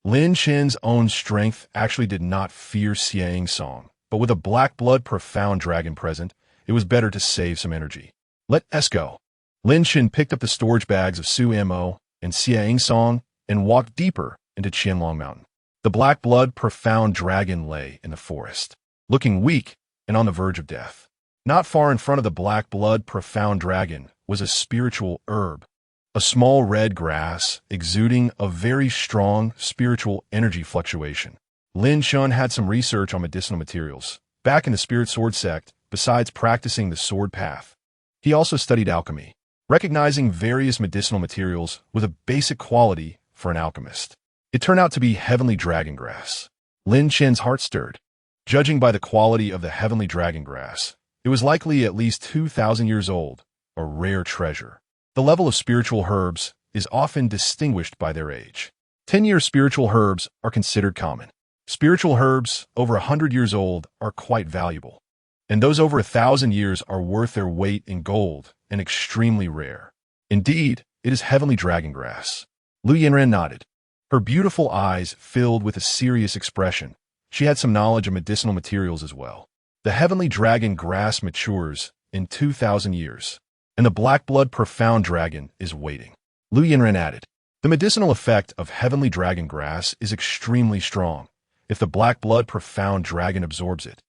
Lin Chen's own strength actually did not fear Xia Song, but with a black blood profound dragon present, it was better to save some energy. Let us go. Lin Chen picked up the storage bags of Su Mo and Xia Song and walked deeper into Qianlong Mountain. The black blood profound dragon lay in the forest, looking weak and on the verge of death. Not far in front of the black blood profound dragon was a spiritual herb, a small red grass exuding a very strong spiritual energy fluctuation. Lin Chen had some research on medicinal materials back in the spirit sword sect besides practicing the sword path. He also studied alchemy, recognizing various medicinal materials with a basic quality for an alchemist. It turned out to be heavenly dragon grass. Lin Chen's heart stirred. Judging by the quality of the heavenly dragon grass, it was likely at least 2,000 years old, a rare treasure. The level of spiritual herbs is often distinguished by their age. 10-year spiritual herbs are considered common. Spiritual herbs over 100 years old are quite valuable, and those over 1,000 years are worth their weight in gold and extremely rare. Indeed, it is heavenly dragon grass. Lu Yinran nodded. Her beautiful eyes filled with a serious expression. She had some knowledge of medicinal materials as well. The heavenly dragon grass matures in 2,000 years, and the black blood profound dragon is waiting. Lu Yinran added, the medicinal effect of heavenly dragon grass is extremely strong. If the black blood profound dragon absorbs it,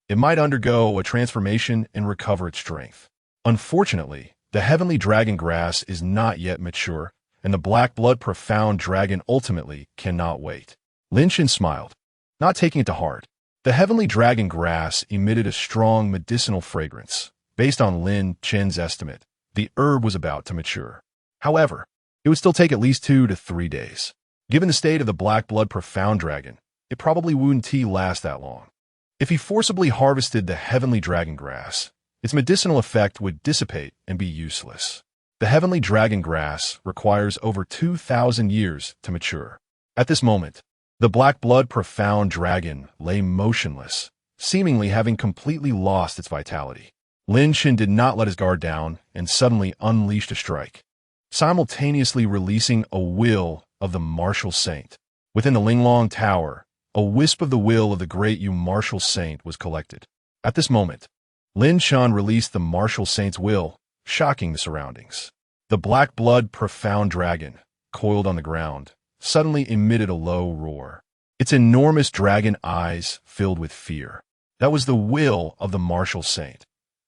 it might undergo a transformation and recover its strength. Unfortunately, the heavenly dragon grass is not yet mature, and the black blood profound dragon ultimately cannot wait. Lin Chen smiled, not taking it to heart. The heavenly dragon grass emitted a strong medicinal fragrance. Based on Lin Chen's estimate, the herb was about to mature. However, it would still take at least 2 to 3 days. Given the state of the black blood profound dragon, it probably wouldn't last that long. If he forcibly harvested the heavenly dragon grass, its medicinal effect would dissipate and be useless. The heavenly dragon grass requires over 2,000 years to mature. At this moment, the black blood profound dragon lay motionless, seemingly having completely lost its vitality. Lin Chen did not let his guard down and suddenly unleashed a strike, simultaneously releasing a will of the martial saint. Within the Linglong Tower, a wisp of the will of the great martial saint was collected. At this moment, Lin Chen released the martial saint's will, shocking the surroundings. The black blood profound dragon, coiled on the ground, suddenly emitted a low roar. Its enormous dragon eyes filled with fear. That was the will of the martial saint.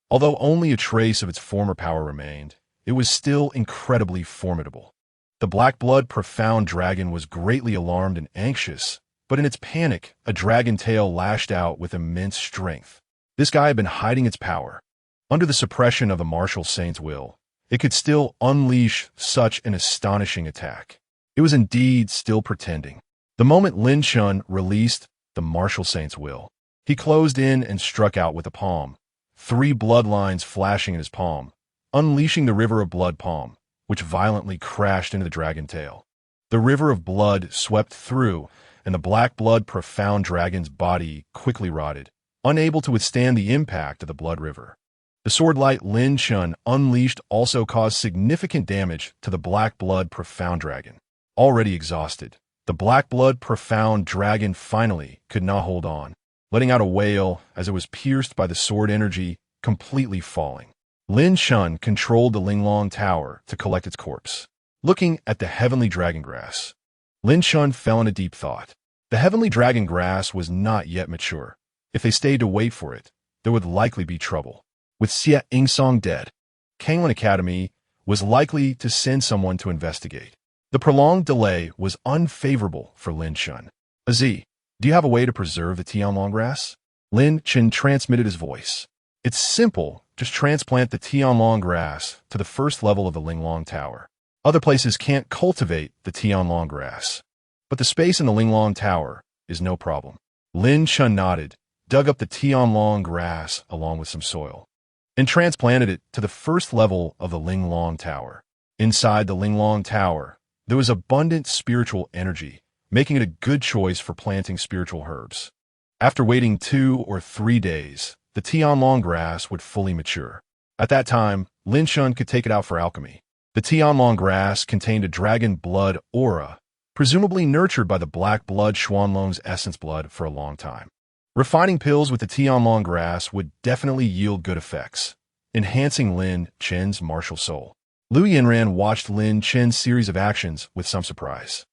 Although only a trace of its former power remained, it was still incredibly formidable. The black blood profound dragon was greatly alarmed and anxious, but in its panic, a dragon tail lashed out with immense strength. This guy had been hiding its power. Under the suppression of the martial saint's will, it could still unleash such an astonishing attack. It was indeed still pretending. The moment Lin Chen released the martial saint's will, he closed in and struck out with a palm, 3 bloodlines flashing in his palm, unleashing the river of blood palm, which violently crashed into the dragon tail. The river of blood swept through, and the black blood profound dragon's body quickly rotted, unable to withstand the impact of the blood river. The sword-light Lin Chen unleashed also caused significant damage to the black blood profound dragon. Already exhausted, the black blood profound dragon finally could not hold on, letting out a wail as it was pierced by the sword energy, completely falling. Lin Chen controlled the Linglong Tower to collect its corpse. Looking at the heavenly dragon grass, Lin Chen fell into deep thought. The heavenly dragon grass was not yet mature. If they stayed to wait for it, there would likely be trouble. With Xie Yingsong dead, Kanglin Academy was likely to send someone to investigate. The prolonged delay was unfavorable for Lin Chen. "Azi, do you have a way to preserve the Tianlong grass?" Lin Chen transmitted his voice. "It's simple. Just transplant the Tianlong grass to the first level of the Linglong Tower. Other places can't cultivate the Tianlong grass, but the space in the Linglong Tower is no problem." Lin Chen nodded, dug up the Tianlong grass along with some soil, and transplanted it to the first level of the Linglong Tower. Inside the Linglong Tower, there was abundant spiritual energy, making it a good choice for planting spiritual herbs. After waiting 2 or 3 days, the Tianlong grass would fully mature. At that time, Lin Chen could take it out for alchemy. The Tianlong grass contained a dragon blood aura, presumably nurtured by the black blood Xuanlong's essence blood for a long time. Refining pills with the Tianlong grass would definitely yield good effects, enhancing Lin Chen's martial soul. Lu Yinran watched Lin Chen's series of actions with some surprise.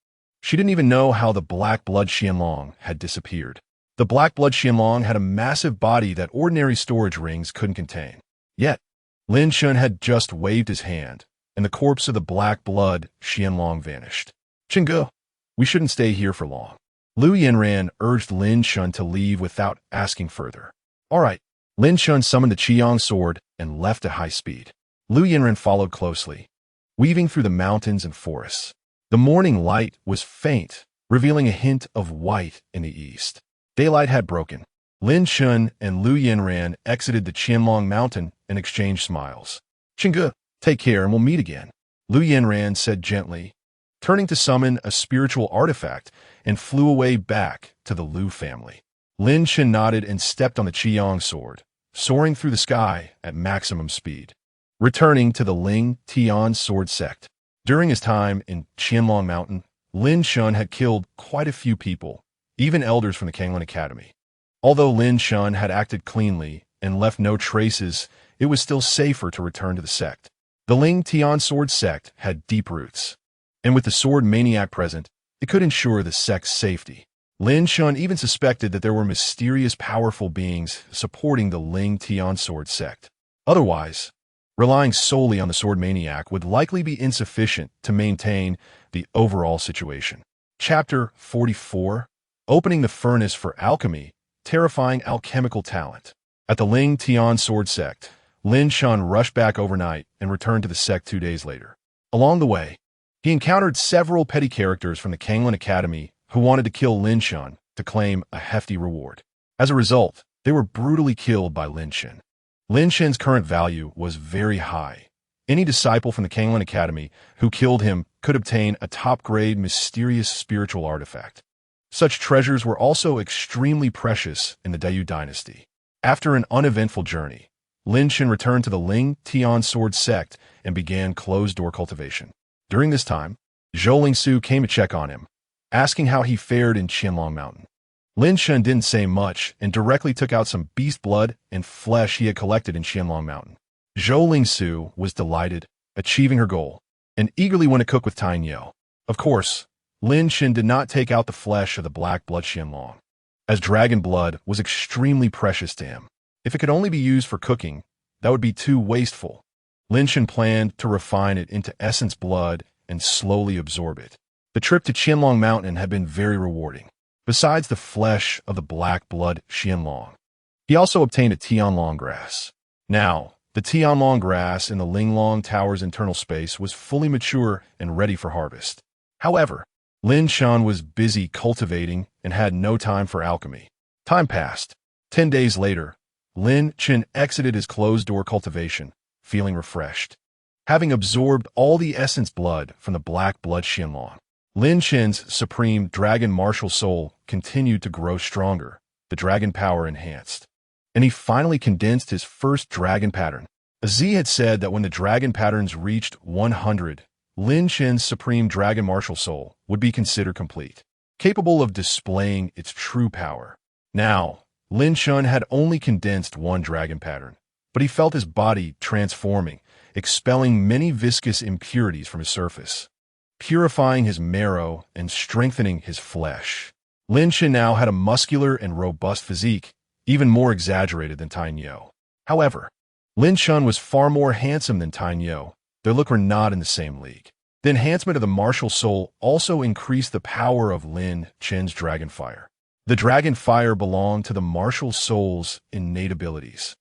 She didn't even know how the black blood Xianlong had disappeared. The black blood Qianlong had a massive body that ordinary storage rings couldn't contain. Yet, Lin Chen had just waved his hand, and the corpse of the black blood Qianlong vanished. "Chingge, we shouldn't stay here for long." Lu Yanran urged Lin Chen to leave without asking further. "All right." Lin Chen summoned the Qiang sword and left at high speed. Lu Yanran followed closely, weaving through the mountains and forests. The morning light was faint, revealing a hint of white in the east. Daylight had broken. Lin Chen and Lu Yanran exited the Qianlong mountain and exchanged smiles. "Chingge, take care and we'll meet again," Lu Yanran said gently, turning to summon a spiritual artifact and flew away back to the Lu family. Lin Chen nodded and stepped on the Qiang sword, soaring through the sky at maximum speed, returning to the Ling Tian sword sect. During his time in Qianlong Mountain, Lin Chen had killed quite a few people, even elders from the Kanglin Academy. Although Lin Chen had acted cleanly and left no traces, it was still safer to return to the sect. The Ling Tian sword sect had deep roots, and with the sword maniac present, it could ensure the sect's safety. Lin Chen even suspected that there were mysterious powerful beings supporting the Ling Tian sword sect. Otherwise, relying solely on the sword maniac would likely be insufficient to maintain the overall situation. Chapter 44: Opening the Furnace for Alchemy, Terrifying Alchemical Talent. At the Ling Tian sword sect, Lin Chen rushed back overnight and returned to the sect 2 days later. Along the way, he encountered several petty characters from the Kanglin Academy who wanted to kill Lin Chen to claim a hefty reward. As a result, they were brutally killed by Lin Chen. Lin Chen's current value was very high. Any disciple from the Kanglin Academy who killed him could obtain a top-grade mysterious spiritual artifact. Such treasures were also extremely precious in the Dayu dynasty. After an uneventful journey, Lin Chen returned to the Ling Tian sword sect and began closed-door cultivation. During this time, Zhou Lingsu came to check on him, asking how he fared in Qianlong Mountain. Lin Chen didn't say much and directly took out some beast blood and flesh he had collected in Qianlong Mountain. Zhou Lingsu was delighted, achieving her goal, and eagerly went to cook with Tiny Yo. Of course, Lin Chen did not take out the flesh of the black blood Qianlong, as dragon blood was extremely precious to him. If it could only be used for cooking, that would be too wasteful. Lin Chen planned to refine it into essence blood and slowly absorb it. The trip to Qianlong Mountain had been very rewarding. Besides the flesh of the black blood Qianlong, he also obtained a Tianlong grass. Now, the Tianlong grass in the Linglong Tower's internal space was fully mature and ready for harvest. However, Lin Chen was busy cultivating and had no time for alchemy. Time passed. 10 days later, Lin Chen exited his closed-door cultivation, feeling refreshed. Having absorbed all the essence blood from the black blood Qianlong, Lin Chen's supreme dragon martial soul continued to grow stronger, the dragon power enhanced. And he finally condensed his first dragon pattern. Z had said that when the dragon patterns reached 100, Lin Chen's supreme dragon martial soul would be considered complete, capable of displaying its true power. Now, Lin Chen had only condensed one dragon pattern, but he felt his body transforming, expelling many viscous impurities from his surface, purifying his marrow and strengthening his flesh. Lin Chen now had a muscular and robust physique, even more exaggerated than Tiny Yo. However, Lin Chen was far more handsome than Tiny Yo. Their look were not in the same league. The enhancement of the martial soul also increased the power of Lin Chen's dragon fire. The dragon fire belonged to the martial soul's innate abilities,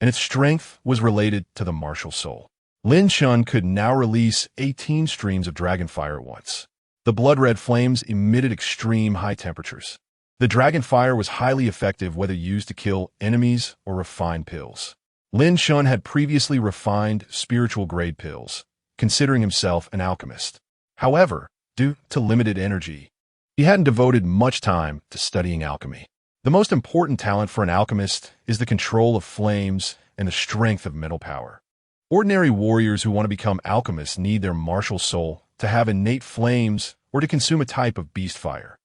and its strength was related to the martial soul. Lin Chen could now release 18 streams of dragon fire at once. The blood-red flames emitted extreme high temperatures. The dragon fire was highly effective whether used to kill enemies or refine pills. Lin Chen had previously refined spiritual-grade pills, considering himself an alchemist. However, due to limited energy, he hadn't devoted much time to studying alchemy. The most important talent for an alchemist is the control of flames and the strength of mental power. Ordinary warriors who want to become alchemists need their martial soul to have innate flames or to consume a type of beast fire.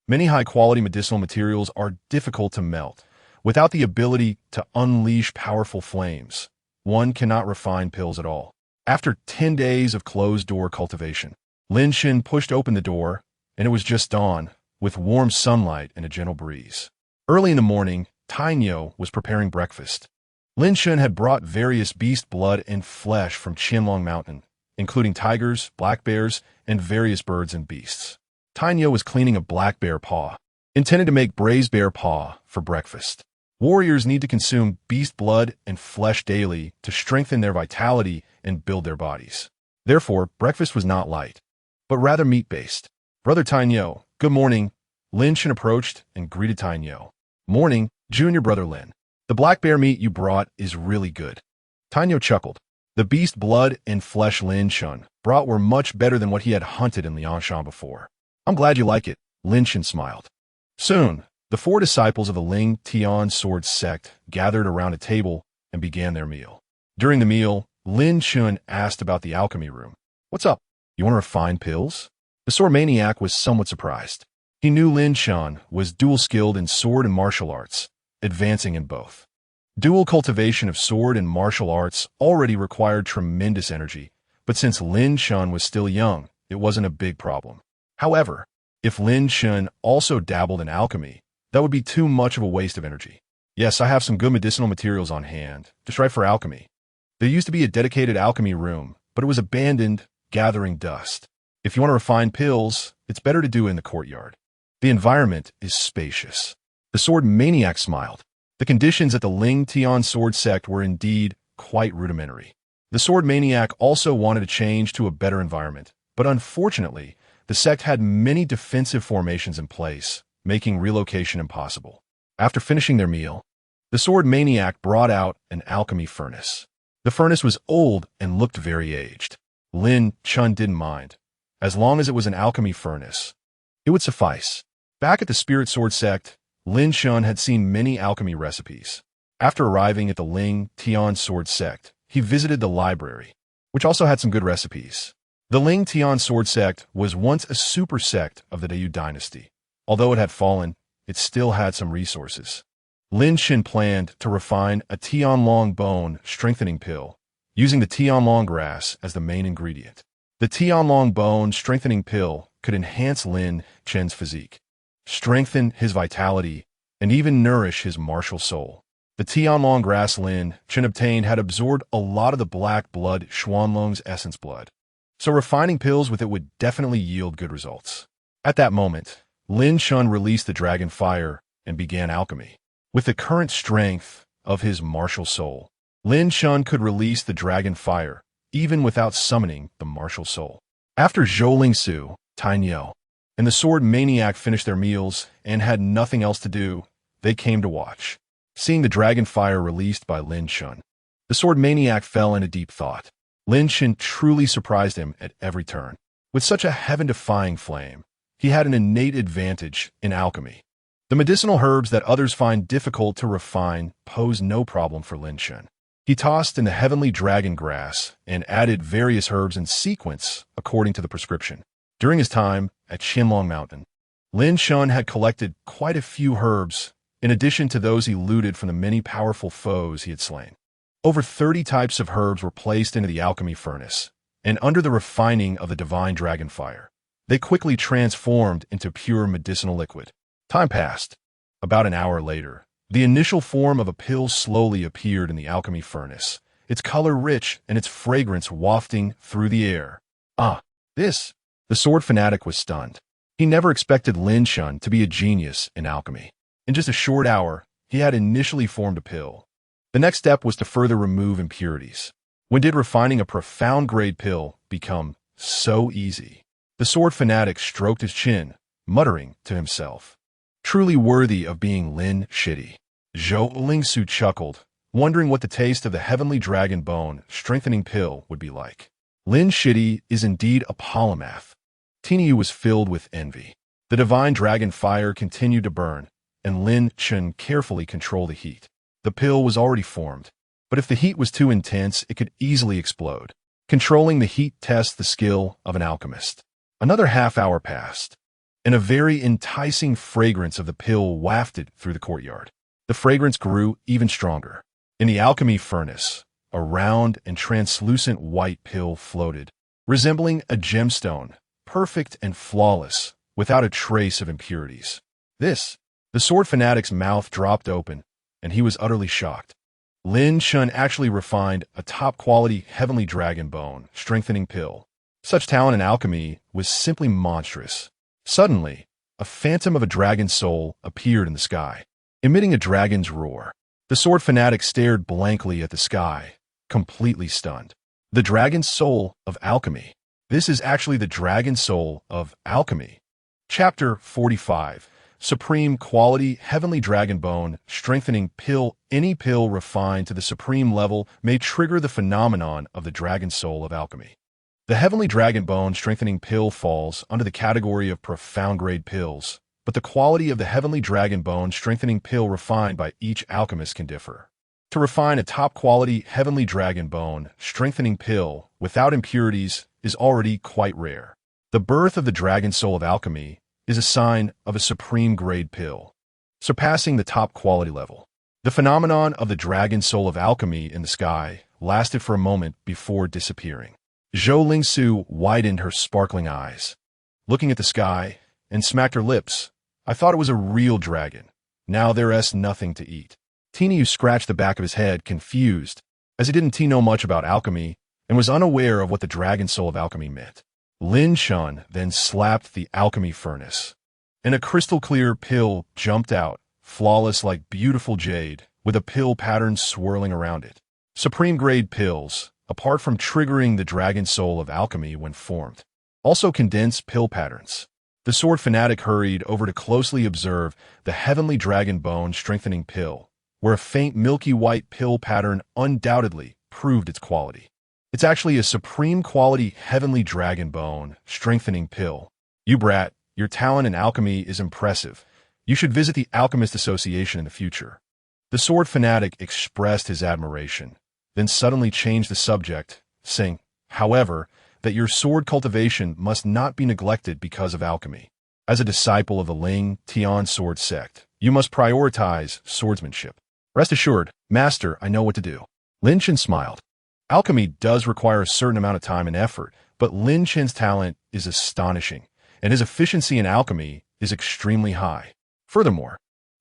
Many high-quality medicinal materials are difficult to melt. Without the ability to unleash powerful flames, one cannot refine pills at all. After 10 days of closed-door cultivation, Lin Chen pushed open the door, and it was just dawn, with warm sunlight and a gentle breeze. Early in the morning, Tainyo was preparing breakfast. Lin Chen had brought various beast blood and flesh from Qianlong Mountain, including tigers, black bears, and various birds and beasts. Tainyo was cleaning a black bear paw, intended to make braised bear paw for breakfast. Warriors need to consume beast blood and flesh daily to strengthen their vitality and build their bodies. Therefore, breakfast was not light, but rather meat-based. Brother Tainyo, good morning. Lin Chen approached and greeted Tainyo. Morning, junior brother Lin. The black bear meat you brought is really good. Tainyo chuckled. The beast blood and flesh Lin Chen brought were much better than what he had hunted in Liangshan before. I'm glad you like it, Lin Chen smiled. Soon, the 4 disciples of the Ling Tian sword sect gathered around a table and began their meal. During the meal, Lin Chen asked about the alchemy room. What's up? You want to refine pills? The sword maniac was somewhat surprised. He knew Lin Chen was dual-skilled in sword and martial arts, advancing in both. Dual cultivation of sword and martial arts already required tremendous energy, but since Lin Chen was still young, it wasn't a big problem. However, if Lin Chen also dabbled in alchemy, that would be too much of a waste of energy. Yes, I have some good medicinal materials on hand, just right for alchemy. There used to be a dedicated alchemy room, but it was abandoned, gathering dust. If you want to refine pills, it's better to do it in the courtyard. The environment is spacious. The sword maniac smiled. The conditions at the Ling Tian sword sect were indeed quite rudimentary. The sword maniac also wanted to change to a better environment, but unfortunately, the sect had many defensive formations in place, making relocation impossible. After finishing their meal, the sword maniac brought out an alchemy furnace. The furnace was old and looked very aged. Lin Chen didn't mind. As long as it was an alchemy furnace, it would suffice. Back at the Spirit Sword sect, Lin Chen had seen many alchemy recipes. After arriving at the Ling Tian sword sect, he visited the library, which also had some good recipes. The Ling Tian sword sect was once a super sect of the Dayu dynasty. Although it had fallen, it still had some resources. Lin Chen planned to refine a Tianlong bone strengthening pill, using the Tianlong grass as the main ingredient. The Tianlong bone strengthening pill could enhance Lin Chen's physique, strengthen his vitality, and even nourish his martial soul. The Tianlong grass Lin Chen obtained had absorbed a lot of the black blood Xuanlong's essence blood, so refining pills with it would definitely yield good results. At that moment, Lin Chen released the dragon fire and began alchemy. With the current strength of his martial soul, Lin Chen could release the dragon fire, even without summoning the martial soul. After Zhou Lingsu, Tainyo, and the sword maniac finished their meals and had nothing else to do, they came to watch. Seeing the dragon fire released by Lin Chen, the sword maniac fell into deep thought. Lin Chen truly surprised him at every turn. With such a heaven-defying flame, he had an innate advantage in alchemy. The medicinal herbs that others find difficult to refine posed no problem for Lin Chen. He tossed in the heavenly dragon grass and added various herbs in sequence according to the prescription. During his time at Qianlong Mountain, Lin Chen had collected quite a few herbs in addition to those he looted from the many powerful foes he had slain. Over 30 types of herbs were placed into the alchemy furnace, and under the refining of the divine dragon fire, they quickly transformed into pure medicinal liquid. Time passed. About an hour later, the initial form of a pill slowly appeared in the alchemy furnace, its color rich and its fragrance wafting through the air. This! The sword fanatic was stunned. He never expected Lin Chen to be a genius in alchemy. In just a short hour, he had initially formed a pill. The next step was to further remove impurities. When did refining a profound-grade pill become so easy? The sword fanatic stroked his chin, muttering to himself, "Truly worthy of being Lin Shitty." Zhou Lingsu chuckled, wondering what the taste of the heavenly dragon bone strengthening pill would be like. Lin Shitty is indeed a polymath. Tinyu was filled with envy. The divine dragon fire continued to burn, and Lin Chen carefully controlled the heat. The pill was already formed, but if the heat was too intense, it could easily explode. Controlling the heat tests the skill of an alchemist. Another half-hour passed, and a very enticing fragrance of the pill wafted through the courtyard. The fragrance grew even stronger. In the alchemy furnace, a round and translucent white pill floated, resembling a gemstone, perfect and flawless, without a trace of impurities. This The sword fanatic's mouth dropped open, and he was utterly shocked. Lin Chen actually refined a top-quality heavenly dragon bone strengthening pill. Such talent in alchemy was simply monstrous. Suddenly, a phantom of a dragon's soul appeared in the sky, emitting a dragon's roar. The sword fanatic stared blankly at the sky, completely stunned. The dragon's soul of alchemy. This is actually the dragon soul of alchemy. Chapter 45. Supreme Quality Heavenly Dragon Bone Strengthening Pill. Any pill refined to the supreme level may trigger the phenomenon of the dragon soul of alchemy. The Heavenly Dragon Bone Strengthening Pill falls under the category of profound-grade pills, but the quality of the Heavenly Dragon Bone Strengthening Pill refined by each alchemist can differ. To refine a top-quality Heavenly Dragon Bone Strengthening Pill without impurities is already quite rare. The birth of the Dragon Soul of Alchemy is a sign of a supreme-grade pill, surpassing the top-quality level. The phenomenon of the Dragon Soul of Alchemy in the sky lasted for a moment before disappearing. Zhou Lingsu widened her sparkling eyes, looking at the sky, and smacked her lips. I thought it was a real dragon. Now there's nothing to eat. Tiniu scratched the back of his head, confused, as he didn't know much about alchemy and was unaware of what the Dragon Soul of Alchemy meant. Lin Chen then slapped the alchemy furnace, and a crystal-clear pill jumped out, flawless like beautiful jade, with a pill pattern swirling around it. Supreme-grade pills, apart from triggering the Dragon Soul of Alchemy when formed, also condense pill patterns. The sword fanatic hurried over to closely observe the Heavenly Dragon Bone Strengthening Pill, where a faint milky white pill pattern undoubtedly proved its quality. It's actually a supreme quality Heavenly Dragon Bone Strengthening Pill. You brat, your talent in alchemy is impressive. You should visit the Alchemist Association in the future. The sword fanatic expressed his admiration, then suddenly changed the subject, saying, however, that your sword cultivation must not be neglected because of alchemy. As a disciple of the Ling Tian sword sect, you must prioritize swordsmanship. Rest assured, Master, I know what to do. Lin Chen smiled. Alchemy does require a certain amount of time and effort, but Lin Chen's talent is astonishing, and his efficiency in alchemy is extremely high. Furthermore,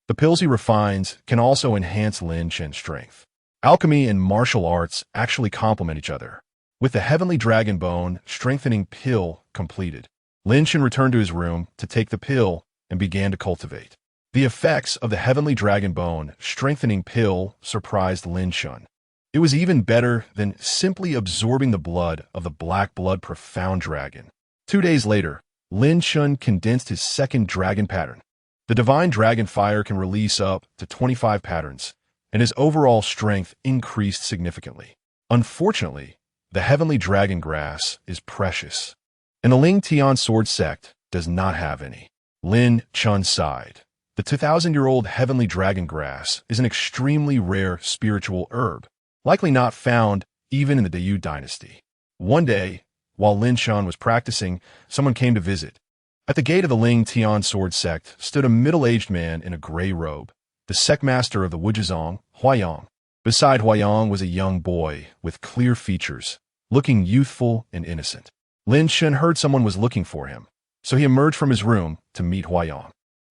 the pills he refines can also enhance Lin Chen's strength. Alchemy and martial arts actually complement each other. With the Heavenly Dragon Bone Strengthening Pill completed, Lin Chen returned to his room to take the pill and began to cultivate. The effects of the Heavenly Dragon Bone Strengthening Pill surprised Lin Chen. It was even better than simply absorbing the blood of the Black Blood Profound Dragon. 2 days later, Lin Chen condensed his second dragon pattern. The Divine Dragon Fire can release up to 25 patterns, and his overall strength increased significantly. Unfortunately, the Heavenly Dragon Grass is precious, and the Ling Tian Sword Sect does not have any. Lin Chen sighed. The 2,000-year-old Heavenly Dragon Grass is an extremely rare spiritual herb, likely not found even in the Dayu dynasty. One day, while Lin Chen was practicing, someone came to visit. At the gate of the Ling Tian Sword Sect stood a middle-aged man in a gray robe, the sect master of the Wujizong, Huayang. Beside Huayang was a young boy with clear features, looking youthful and innocent. Lin Chen heard someone was looking for him, so he emerged from his room to meet Huayang.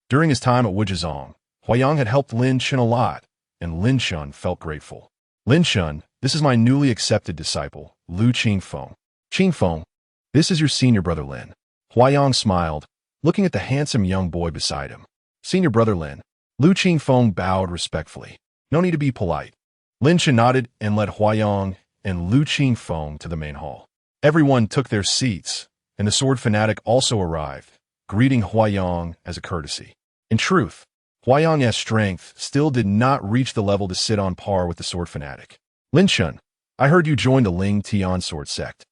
During his time at Wujizong, Huayang had helped Lin Chen a lot, and Lin Chen felt grateful. Lin Chen, this is my newly accepted disciple, Lu Qingfeng. Qingfeng, this is your senior brother Lin. Huayang smiled, looking at the handsome young boy beside him. Senior brother Lin. Lu Qingfeng bowed respectfully. No need to be polite. Lin Chen nodded and led Huayang and Lu Qingfeng to the main hall. Everyone took their seats, and the sword fanatic also arrived, greeting Huayang as a courtesy. In truth, Huayang's strength still did not reach the level to sit on par with the sword fanatic. Lin Chen, I heard you joined the Ling Tian sword sect.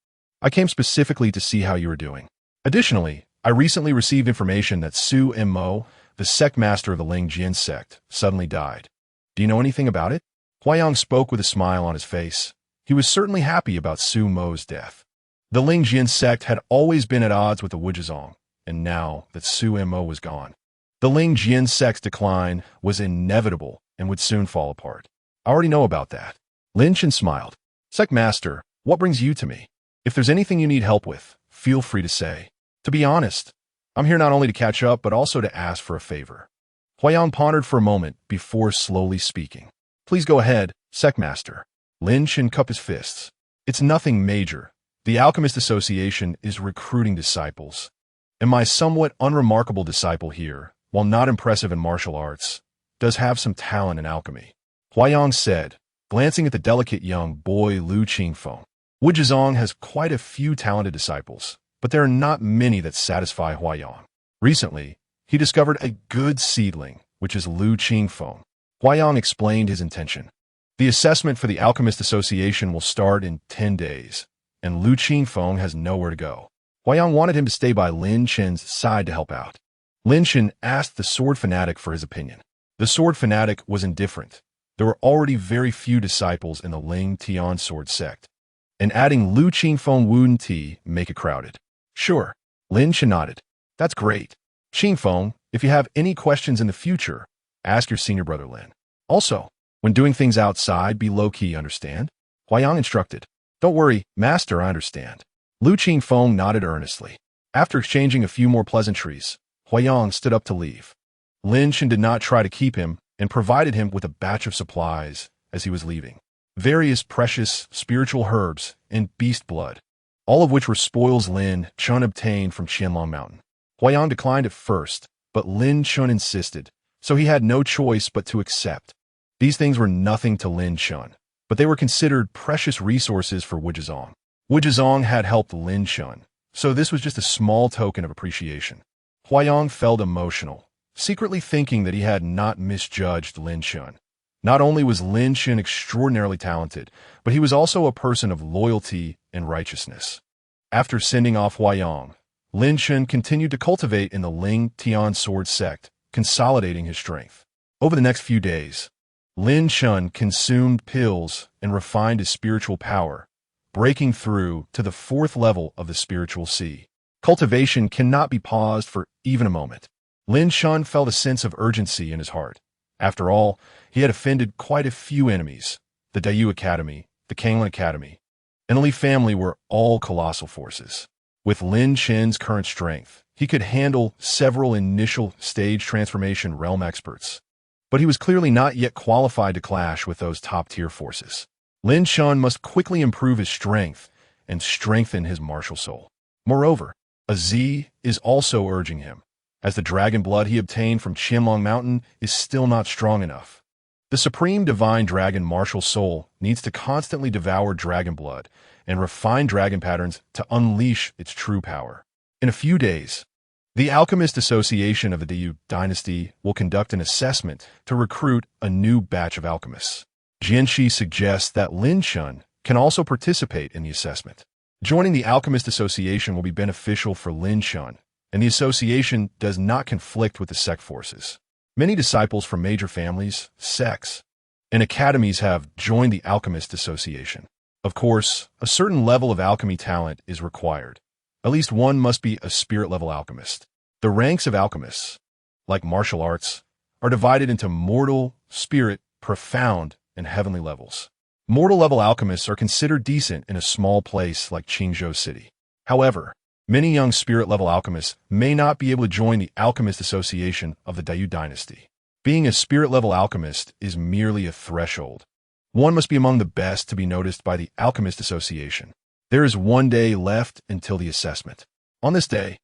I came specifically to see how you were doing. Additionally, I recently received information that Su Mo, the sect master of the Ling Jian sect, suddenly died. Do you know anything about it? Huayang spoke with a smile on his face. He was certainly happy about Su Mo's death. The Ling Jian sect had always been at odds with the Wujizong, and now that Su Mo was gone, the Ling Jian sect's decline was inevitable and would soon fall apart. I already know about that. Lin Chen smiled. Sect master, what brings you to me? If there's anything you need help with, feel free to say. To be honest, I'm here not only to catch up, but also to ask for a favor. Huayang pondered for a moment before slowly speaking. Please go ahead, Secmaster. Lin Chen cupped his fists. It's nothing major. The Alchemist Association is recruiting disciples. And my somewhat unremarkable disciple here, while not impressive in martial arts, does have some talent in alchemy. Huayang said, glancing at the delicate young boy Lu Qingfeng. Wu Zhizong has quite a few talented disciples, but there are not many that satisfy Huayang. Recently, he discovered a good seedling, which is Lu Qingfeng. Huayang explained his intention. The assessment for the Alchemist Association will start in 10 days, and Lu Qingfeng has nowhere to go. Huayang wanted him to stay by Lin Chen's side to help out. Lin Chen asked the sword fanatic for his opinion. The sword fanatic was indifferent. There were already very few disciples in the Ling Tian sword sect, and adding Lu Qingfeng Wu Ti make it crowded. Sure, Lin Chen nodded. That's great. Qingfeng, if you have any questions in the future, ask your senior brother Lin. Also, when doing things outside, be low-key, understand? Huayang instructed. Don't worry, Master, I understand. Lu Qingfeng nodded earnestly. After exchanging a few more pleasantries, Huayang stood up to leave. Lin Chen did not try to keep him and provided him with a batch of supplies as he was leaving. Various precious spiritual herbs and beast blood, all of which were spoils Lin Chen obtained from Qianlong Mountain. Huayang declined at first, but Lin Chen insisted, so he had no choice but to accept. These things were nothing to Lin Chen, but they were considered precious resources for Wu Zhizong. Wu Zhizong had helped Lin Chen, so this was just a small token of appreciation. Huayang felt emotional, secretly thinking that he had not misjudged Lin Chen. Not only was Lin Chen extraordinarily talented, but he was also a person of loyalty and righteousness. After sending off Huayang, Lin Chen continued to cultivate in the Ling Tian sword sect, consolidating his strength. Over the next few days, Lin Chen consumed pills and refined his spiritual power, breaking through to the 4th level of the spiritual sea. Cultivation cannot be paused for even a moment. Lin Chen felt a sense of urgency in his heart. After all, he had offended quite a few enemies. The Dayu Academy, the Kanglin Academy, and Li family were all colossal forces. With Lin Chen's current strength, he could handle several initial stage transformation realm experts. But he was clearly not yet qualified to clash with those top-tier forces. Lin Chen must quickly improve his strength and strengthen his martial soul. Moreover, a Z is also urging him, as the dragon blood he obtained from Qianlong Mountain is still not strong enough. The supreme divine dragon martial soul needs to constantly devour dragon blood and refine dragon patterns to unleash its true power. In a few days, the Alchemist Association of the Dayu Dynasty will conduct an assessment to recruit a new batch of alchemists. Jianxi suggests that Lin Chen can also participate in the assessment. Joining the Alchemist Association will be beneficial for Lin Chen, and the association does not conflict with the sect forces. Many disciples from major families, sects, and academies have joined the Alchemist Association. Of course, a certain level of alchemy talent is required. At least one must be a spirit-level alchemist. The ranks of alchemists, like martial arts, are divided into mortal, spirit, profound, and heavenly levels. Mortal-level alchemists are considered decent in a small place like Qingzhou City. However, many young spirit-level alchemists may not be able to join the Alchemist Association of the Dayu Dynasty. Being a spirit-level alchemist is merely a threshold. One must be among the best to be noticed by the Alchemist Association. There is 1 day left until the assessment. On this day,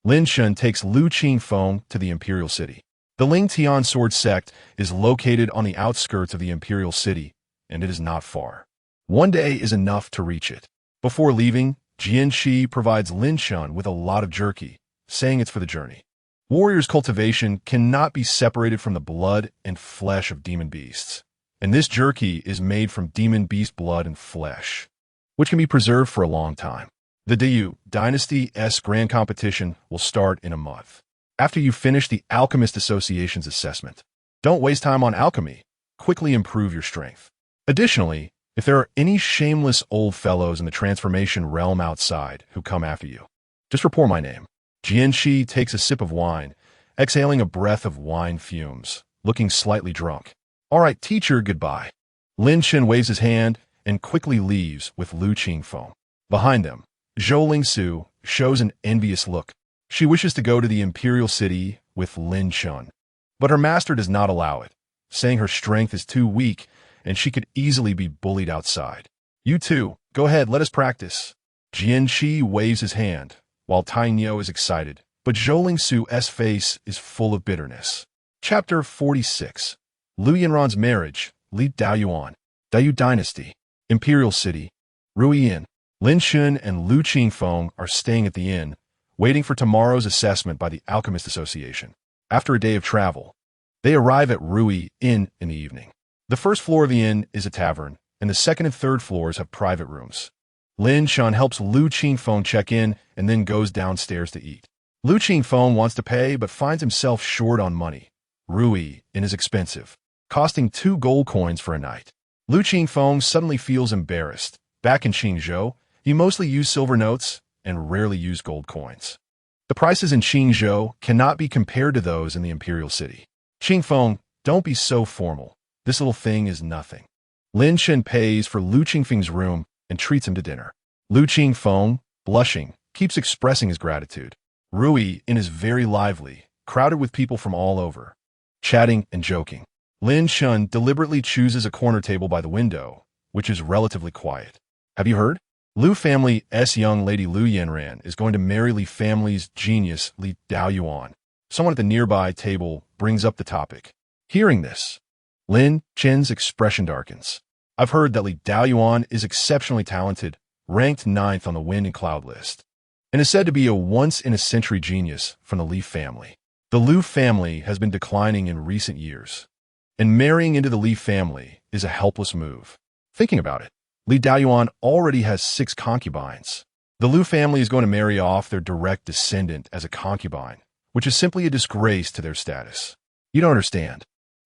Lin Chen takes Lu Qingfeng to the Imperial City. The Ling Tian sword sect is located on the outskirts of the Imperial City, and it is not far. 1 day is enough to reach it. Before leaving, Jianxi provides Lin Chen with a lot of jerky, saying it's for the journey. Warriors' cultivation cannot be separated from the blood and flesh of demon beasts, and this jerky is made from demon beast blood and flesh, which can be preserved for a long time. The Dayu Dynasty's grand competition will start in a month. After you finish the Alchemist Association's assessment, don't waste time on alchemy. Quickly improve your strength. Additionally, if there are any shameless old fellows in the transformation realm outside who come after you, just report my name. Jianxi takes a sip of wine, exhaling a breath of wine fumes, looking slightly drunk. All right, teacher, goodbye. Lin Chen waves his hand and quickly leaves with Lu Qingfeng. Behind them, Zhou Lingsu shows an envious look. She wishes to go to the Imperial City with Lin Chen. But her master does not allow it, saying her strength is too weak and she could easily be bullied outside. You two, go ahead, let us practice. Jianqi waves his hand, while Tainyo is excited, but Zhou Su's face is full of bitterness. Chapter 46. Lu Yanran's marriage, Li Daoyuan, Dayu Dynasty, Imperial City, Rui Inn. Lin Chen and Lu Qingfeng are staying at the inn, waiting for tomorrow's assessment by the Alchemist Association. After a day of travel, they arrive at Rui Inn in the evening. The first floor of the inn is a tavern, and the second and third floors have private rooms. Lin Chen helps Lu Qingfeng check in and then goes downstairs to eat. Lu Qingfeng wants to pay but finds himself short on money. Rui Inn is expensive, costing 2 gold coins for a night. Lu Qingfeng suddenly feels embarrassed. Back in Qingzhou, he mostly used silver notes and rarely used gold coins. The prices in Qingzhou cannot be compared to those in the Imperial City. Qingfeng, don't be so formal. This little thing is nothing. Lin Chen pays for Lu Qingfeng's room and treats him to dinner. Lu Qingfeng, blushing, keeps expressing his gratitude. Rui Inn is very lively, crowded with people from all over, chatting and joking. Lin Chen deliberately chooses a corner table by the window, which is relatively quiet. Have you heard? Lu family's young lady Lu Yanran is going to marry Li family's genius Li Daoyuan. Someone at the nearby table brings up the topic. Hearing this, Lin Chen's expression darkens. I've heard that Li Daoyuan is exceptionally talented, ranked 9th on the wind and cloud list, and is said to be a once-in-a-century genius from the Li family. The Lu family has been declining in recent years, and marrying into the Li family is a helpless move. Thinking about it, Li Daoyuan already has 6 concubines. The Lu family is going to marry off their direct descendant as a concubine, which is simply a disgrace to their status. You don't understand.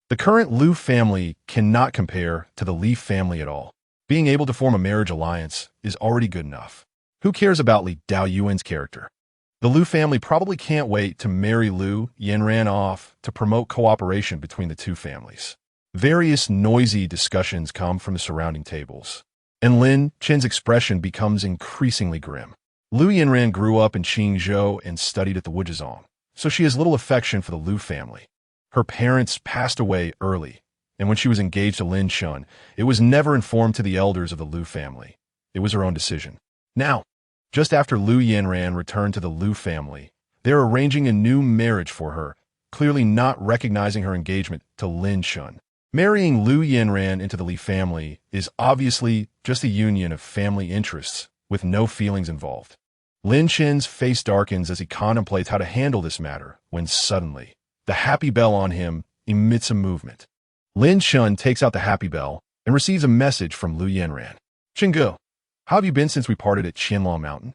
The current Lu family cannot compare to the Li family at all. Being able to form a marriage alliance is already good enough. Who cares about Li Daoyuan's character? The Lu family probably can't wait to marry Lu Yanran off to promote cooperation between the two families. Various noisy discussions come from the surrounding tables, and Lin Chen's expression becomes increasingly grim. Lu Yanran grew up in Qingzhou and studied at the Wuzhizong, so she has little affection for the Lu family. Her parents passed away early, and when she was engaged to Lin Chen, it was never informed to the elders of the Lu family. It was her own decision. Now, just after Lu Yanran returned to the Lu family, they're arranging a new marriage for her, clearly not recognizing her engagement to Lin Chen. Marrying Lu Yanran into the Li family is obviously just a union of family interests with no feelings involved. Lin Chen's face darkens as he contemplates how to handle this matter when suddenly, the happy bell on him emits a movement. Lin Chen takes out the happy bell and receives a message from Lu Yanran. Qingge, how have you been since we parted at Qianlong Mountain?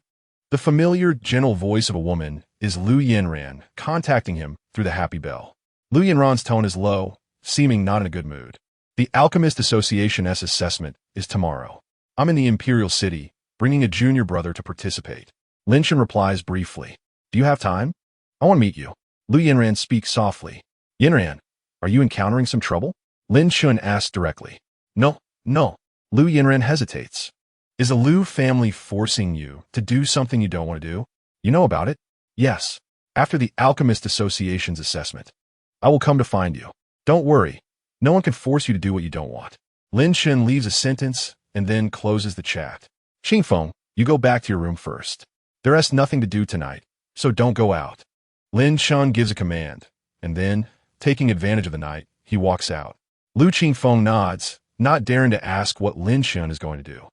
The familiar, gentle voice of a woman is Lu Yanran contacting him through the happy bell. Lu Yanran's tone is low, seeming not in a good mood. The Alchemist Association's assessment is tomorrow. I'm in the Imperial City, bringing a junior brother to participate. Lin Chen replies briefly. Do you have time? I want to meet you. Lu Yanran speaks softly. Yanran, are you encountering some trouble? Lin Chen asks directly. No. Lu Yanran hesitates. Is the Lu family forcing you to do something you don't want to do? You know about it? Yes. After the Alchemist Association's assessment, I will come to find you. Don't worry. No one can force you to do what you don't want. Lin Chen leaves a sentence and then closes the chat. Qingfeng, you go back to your room first. There is nothing to do tonight, so don't go out. Lin Chen gives a command, and then, taking advantage of the night, he walks out. Lu Qingfeng nods, not daring to ask what Lin Chen is going to do.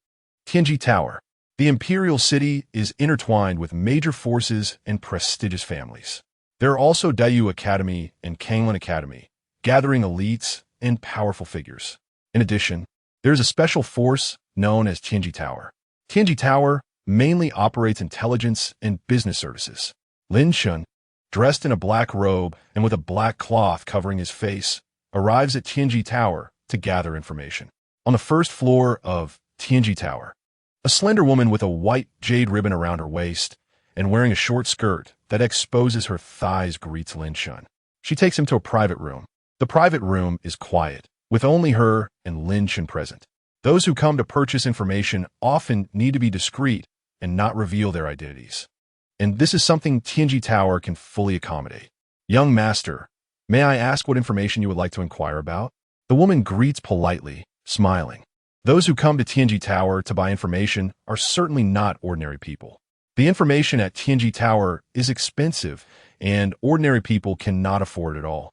Tianji Tower. The Imperial City is intertwined with major forces and prestigious families. There are also Dayu Academy and Kanglin Academy, gathering elites and powerful figures. In addition, there is a special force known as Tianji Tower. Tianji Tower mainly operates intelligence and business services. Lin Chen, dressed in a black robe and with a black cloth covering his face, arrives at Tianji Tower to gather information. On the first floor of Tianji Tower, a slender woman with a white jade ribbon around her waist and wearing a short skirt that exposes her thighs greets Lin Chen. She takes him to a private room. The private room is quiet, with only her and Lin Chen present. Those who come to purchase information often need to be discreet and not reveal their identities. And this is something Tianji Tower can fully accommodate. Young master, May I ask what information you would like to inquire about? The woman greets politely, smiling. Those who come to Tianji Tower to buy information are certainly not ordinary people. The information at Tianji Tower is expensive, and ordinary people cannot afford it all.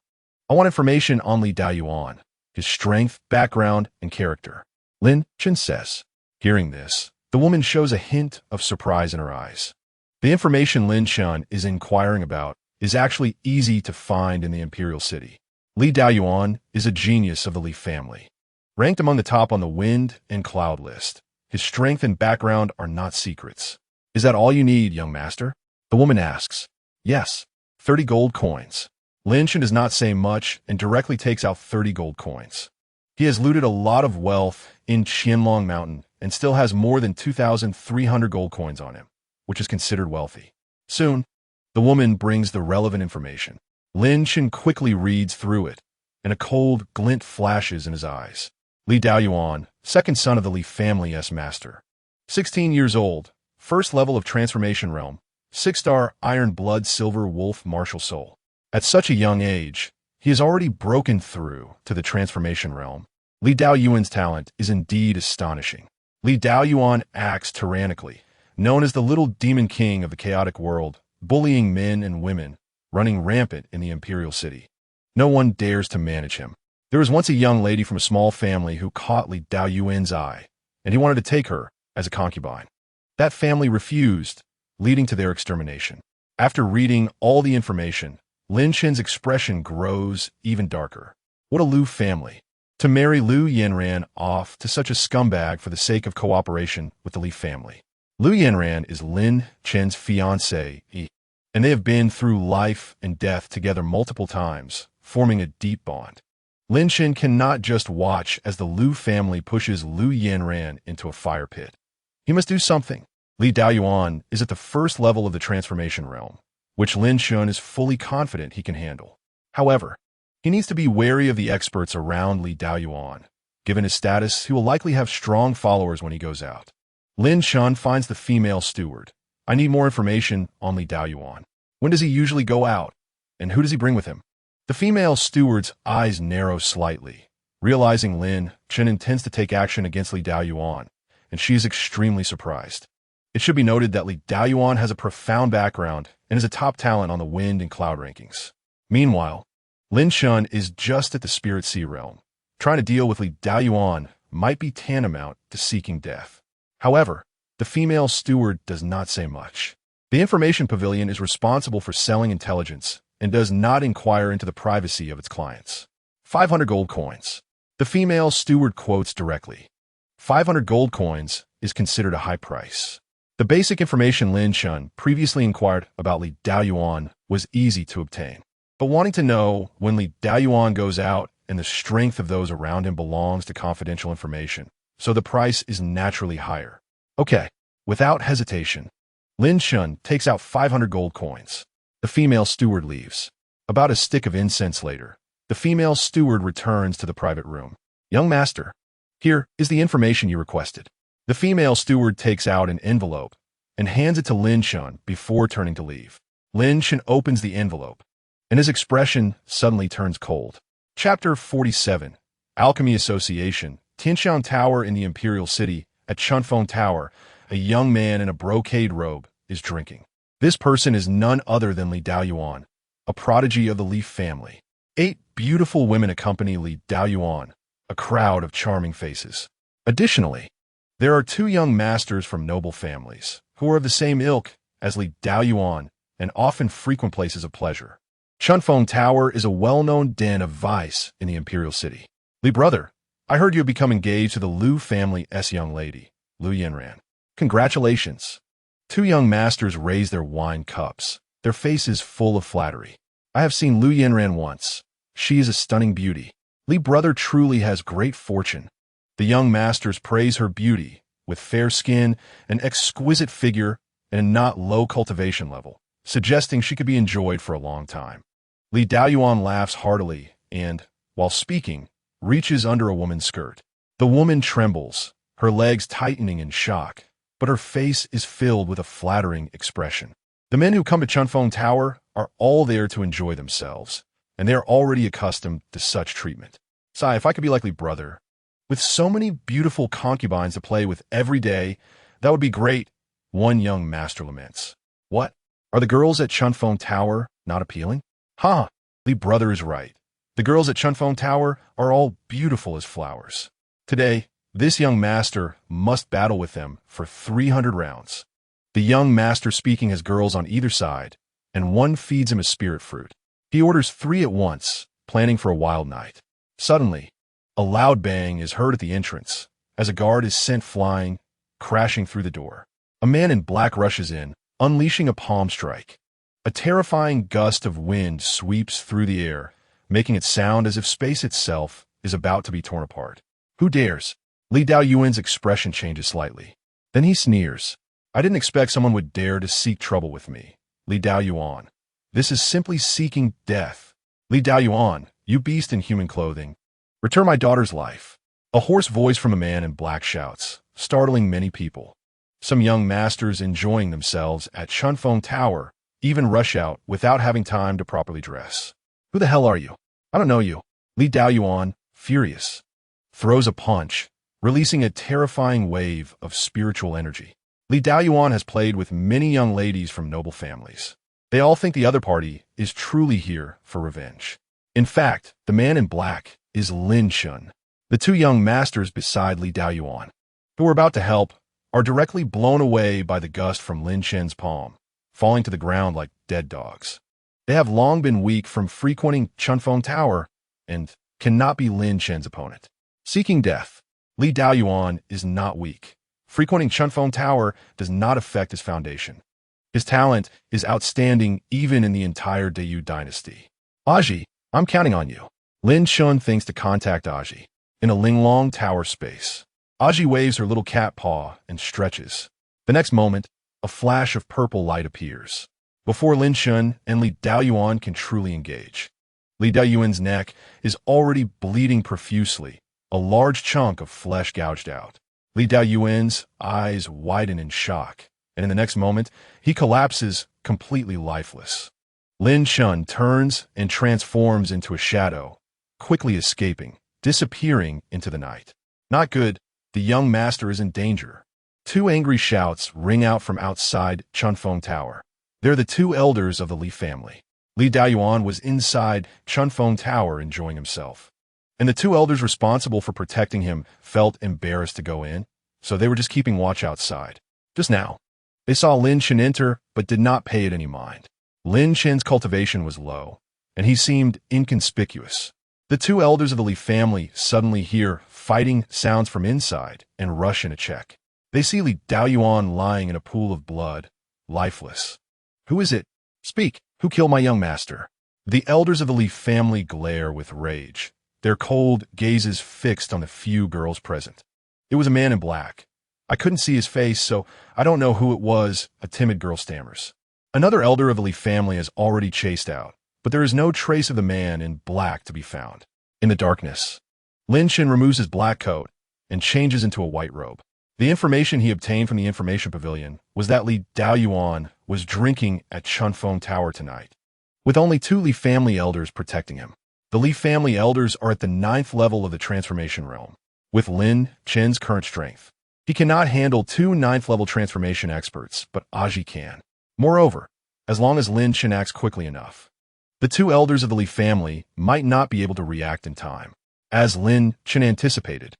I want information on Li Daoyuan, his strength, background, and character, Lin Chen says. Hearing this, the woman shows a hint of surprise in her eyes. The information Lin Chen is inquiring about is actually easy to find in the Imperial City. Li Daoyuan is a genius of the Li family. Ranked among the top on the wind and cloud list, his strength and background are not secrets. Is that all you need, young master? The woman asks. Yes, 30 gold coins. Lin Chen does not say much and directly takes out 30 gold coins. He has looted a lot of wealth in Qianlong Mountain and still has more than 2,300 gold coins on him, which is considered wealthy. Soon, the woman brings the relevant information. Lin Chen quickly reads through it, and a cold glint flashes in his eyes. Li Daoyuan, second son of the Li family's master. 16 years old, first level of transformation realm, 6-star Iron Blood Silver Wolf martial soul. At such a young age, he has already broken through to the transformation realm. Li Daoyuan's talent is indeed astonishing. Li Daoyuan acts tyrannically, known as the little demon king of the chaotic world, bullying men and women, running rampant in the Imperial City. No one dares to manage him. There was once a young lady from a small family who caught Li Daoyuan's eye, and he wanted to take her as a concubine. That family refused, leading to their extermination. After reading all the information, Lin Chen's expression grows even darker. What a Lu family. To marry Lu Yanran off to such a scumbag for the sake of cooperation with the Li family. Lu Yanran is Lin Chen's fiancée, and they have been through life and death together multiple times, forming a deep bond. Lin Chen cannot just watch as the Lu family pushes Lu Yanran into a fire pit. He must do something. Li Daoyuan is at the first level of the transformation realm, which Lin Chen is fully confident he can handle. However, he needs to be wary of the experts around Li Daoyuan. Given his status, he will likely have strong followers when he goes out. Lin Chen finds the female steward. I need more information on Li Daoyuan. When does he usually go out? And who does he bring with him? The female steward's eyes narrow slightly, realizing Lin Chen intends to take action against Li Daoyuan, and she is extremely surprised. It should be noted that Li Daoyuan has a profound background and is a top talent on the wind and cloud rankings. Meanwhile, Lin Chen is just at the Spirit Sea realm. Trying to deal with Li Daoyuan might be tantamount to seeking death. However, the female steward does not say much. The Information Pavilion is responsible for selling intelligence and does not inquire into the privacy of its clients. 500 gold coins. The female steward quotes directly. 500 gold coins is considered a high price. The basic information Lin Chen previously inquired about Li Daoyuan was easy to obtain. But wanting to know when Li Daoyuan goes out and the strength of those around him belongs to confidential information, so the price is naturally higher. Okay, without hesitation, Lin Chen takes out 500 gold coins. The female steward leaves. About a stick of incense later, the female steward returns to the private room. Young master, here is the information you requested. The female steward takes out an envelope and hands it to Lin Chen before turning to leave. Lin Chen opens the envelope, and his expression suddenly turns cold. Chapter 47, Alchemy Association, Tianxiang Tower in the Imperial City. At Chunfeng Tower, a young man in a brocade robe is drinking. This person is none other than Li Daoyuan, a prodigy of the Li family. 8 beautiful women accompany Li Daoyuan, a crowd of charming faces. Additionally, there are 2 young masters from noble families, who are of the same ilk as Li Daoyuan and often frequent places of pleasure. Chunfeng Tower is a well-known den of vice in the Imperial City. Li brother, I heard you have become engaged to the Lu family's young lady, Lu Yanran. Congratulations. 2 young masters raise their wine cups, their faces full of flattery. I have seen Lu Yanran once. She is a stunning beauty. Li brother truly has great fortune. The young masters praise her beauty, with fair skin, an exquisite figure, and a not low cultivation level, suggesting she could be enjoyed for a long time. Li Daoyuan laughs heartily and, while speaking, reaches under a woman's skirt. The woman trembles, her legs tightening in shock, but her face is filled with a flattering expression. The men who come to Chunfeng Tower are all there to enjoy themselves, and they are already accustomed to such treatment. Sigh, if I could be like Li brother, with so many beautiful concubines to play with every day, that would be great, one young master laments. What? Are the girls at Chunfeng Tower not appealing? Ha! Li brother is right. The girls at Chunfeng Tower are all beautiful as flowers. Today, this young master must battle with them for 300 rounds. The young master speaking has girls on either side, and one feeds him a spirit fruit. He orders 3 at once, planning for a wild night. Suddenly, a loud bang is heard at the entrance, as a guard is sent flying, crashing through the door. A man in black rushes in, unleashing a palm strike. A terrifying gust of wind sweeps through the air, making it sound as if space itself is about to be torn apart. Who dares? Li Daoyuan's expression changes slightly. Then he sneers. I didn't expect someone would dare to seek trouble with me. Li Daoyuan. This is simply seeking death. Li Daoyuan, you beast in human clothing. Return my daughter's life. A hoarse voice from a man in black shouts, startling many people. Some young masters enjoying themselves at Chunfeng Tower even rush out without having time to properly dress. Who the hell are you? I don't know you. Li Daoyuan, furious, throws a punch, releasing a terrifying wave of spiritual energy. Li Daoyuan has played with many young ladies from noble families. They all think the other party is truly here for revenge. In fact, the man in black is Lin Chen. The 2 young masters beside Li Daoyuan, who are about to help, are directly blown away by the gust from Lin Chen's palm, falling to the ground like dead dogs. They have long been weak from frequenting Chunfeng Tower and cannot be Lin Chen's opponent. Seeking death, Li Daoyuan is not weak. Frequenting Chunfeng Tower does not affect his foundation. His talent is outstanding even in the entire Dayu dynasty. Aji, I'm counting on you. Lin Chen thinks to contact Aji in a Linglong Tower space. Aji waves her little cat paw and stretches. The next moment, a flash of purple light appears, before Lin Chen and Li Daoyuan can truly engage. Li Daoyuan's neck is already bleeding profusely, a large chunk of flesh gouged out. Li Daoyuan's eyes widen in shock, and in the next moment, he collapses completely lifeless. Lin Chen turns and transforms into a shadow, quickly escaping, disappearing into the night. Not good, the young master is in danger. 2 angry shouts ring out from outside Chunfeng Tower. They're the 2 elders of the Li family. Li Daoyuan was inside Chunfeng Tower enjoying himself, and the 2 elders responsible for protecting him felt embarrassed to go in, so they were just keeping watch outside. Just now, they saw Lin Chen enter, but did not pay it any mind. Lin Chen's cultivation was low, and he seemed inconspicuous. The 2 elders of the Li family suddenly hear fighting sounds from inside and rush in a check. They see Li Daoyuan lying in a pool of blood, lifeless. Who is it? Speak, who killed my young master? The elders of the Li family glare with rage, their cold gazes fixed on the few girls present. It was a man in black. I couldn't see his face, so I don't know who it was, a timid girl stammers. Another elder of the Li family has already chased out, but there is no trace of the man in black to be found. In the darkness, Lin Chen removes his black coat and changes into a white robe. The information he obtained from the information pavilion was that Li Daoyuan was drinking at Chunfeng Tower tonight, with only 2 Li family elders protecting him. The Li family elders are at the 9th level of the transformation realm, with Lin Chen's current strength. He cannot handle 2 9th level transformation experts, but Aji can. Moreover, as long as Lin Chen acts quickly enough, the 2 elders of the Li family might not be able to react in time. As Lin Chen anticipated,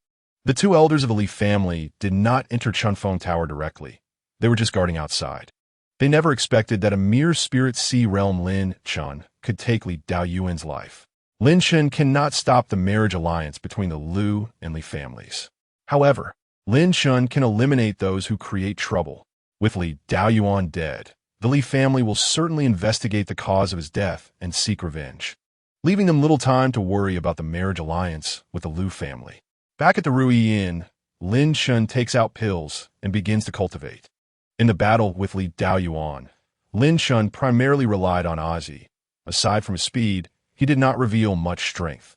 the 2 elders of the Li family did not enter Chunfeng Tower directly. They were just guarding outside. They never expected that a mere spirit sea realm Lin Chen could take Li Daoyuan's life. Lin Chen cannot stop the marriage alliance between the Lu and Li families. However, Lin Chen can eliminate those who create trouble. With Li Daoyuan dead, the Li family will certainly investigate the cause of his death and seek revenge, leaving them little time to worry about the marriage alliance with the Lu family. Back at the Rui Inn, Lin Chen takes out pills and begins to cultivate. In the battle with Li Daoyuan, Lin Chen primarily relied on Aji. Aside from his speed, he did not reveal much strength.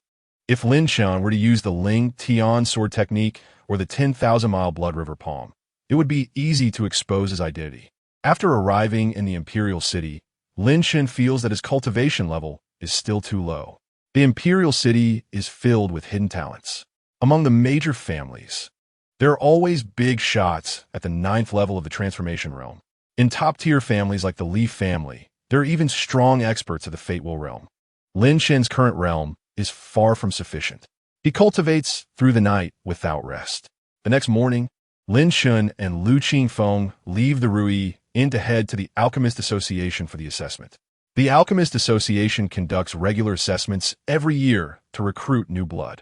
If Lin Chen were to use the Ling Tian sword technique or the 10,000-mile Blood River palm, it would be easy to expose his identity. After arriving in the Imperial City, Lin Chen feels that his cultivation level is still too low. The imperial city is filled with hidden talents. Among the major families, there are always big shots at the 9th level of the transformation realm. In top-tier families like the Li family, there are even strong experts of the Fate Will realm. Lin Chen's current realm is far from sufficient. He cultivates through the night without rest. The next morning, Lin Chen and Lu Qingfeng leave the Rui Inn to head to the Alchemist Association for the assessment. The Alchemist Association conducts regular assessments every year to recruit new blood.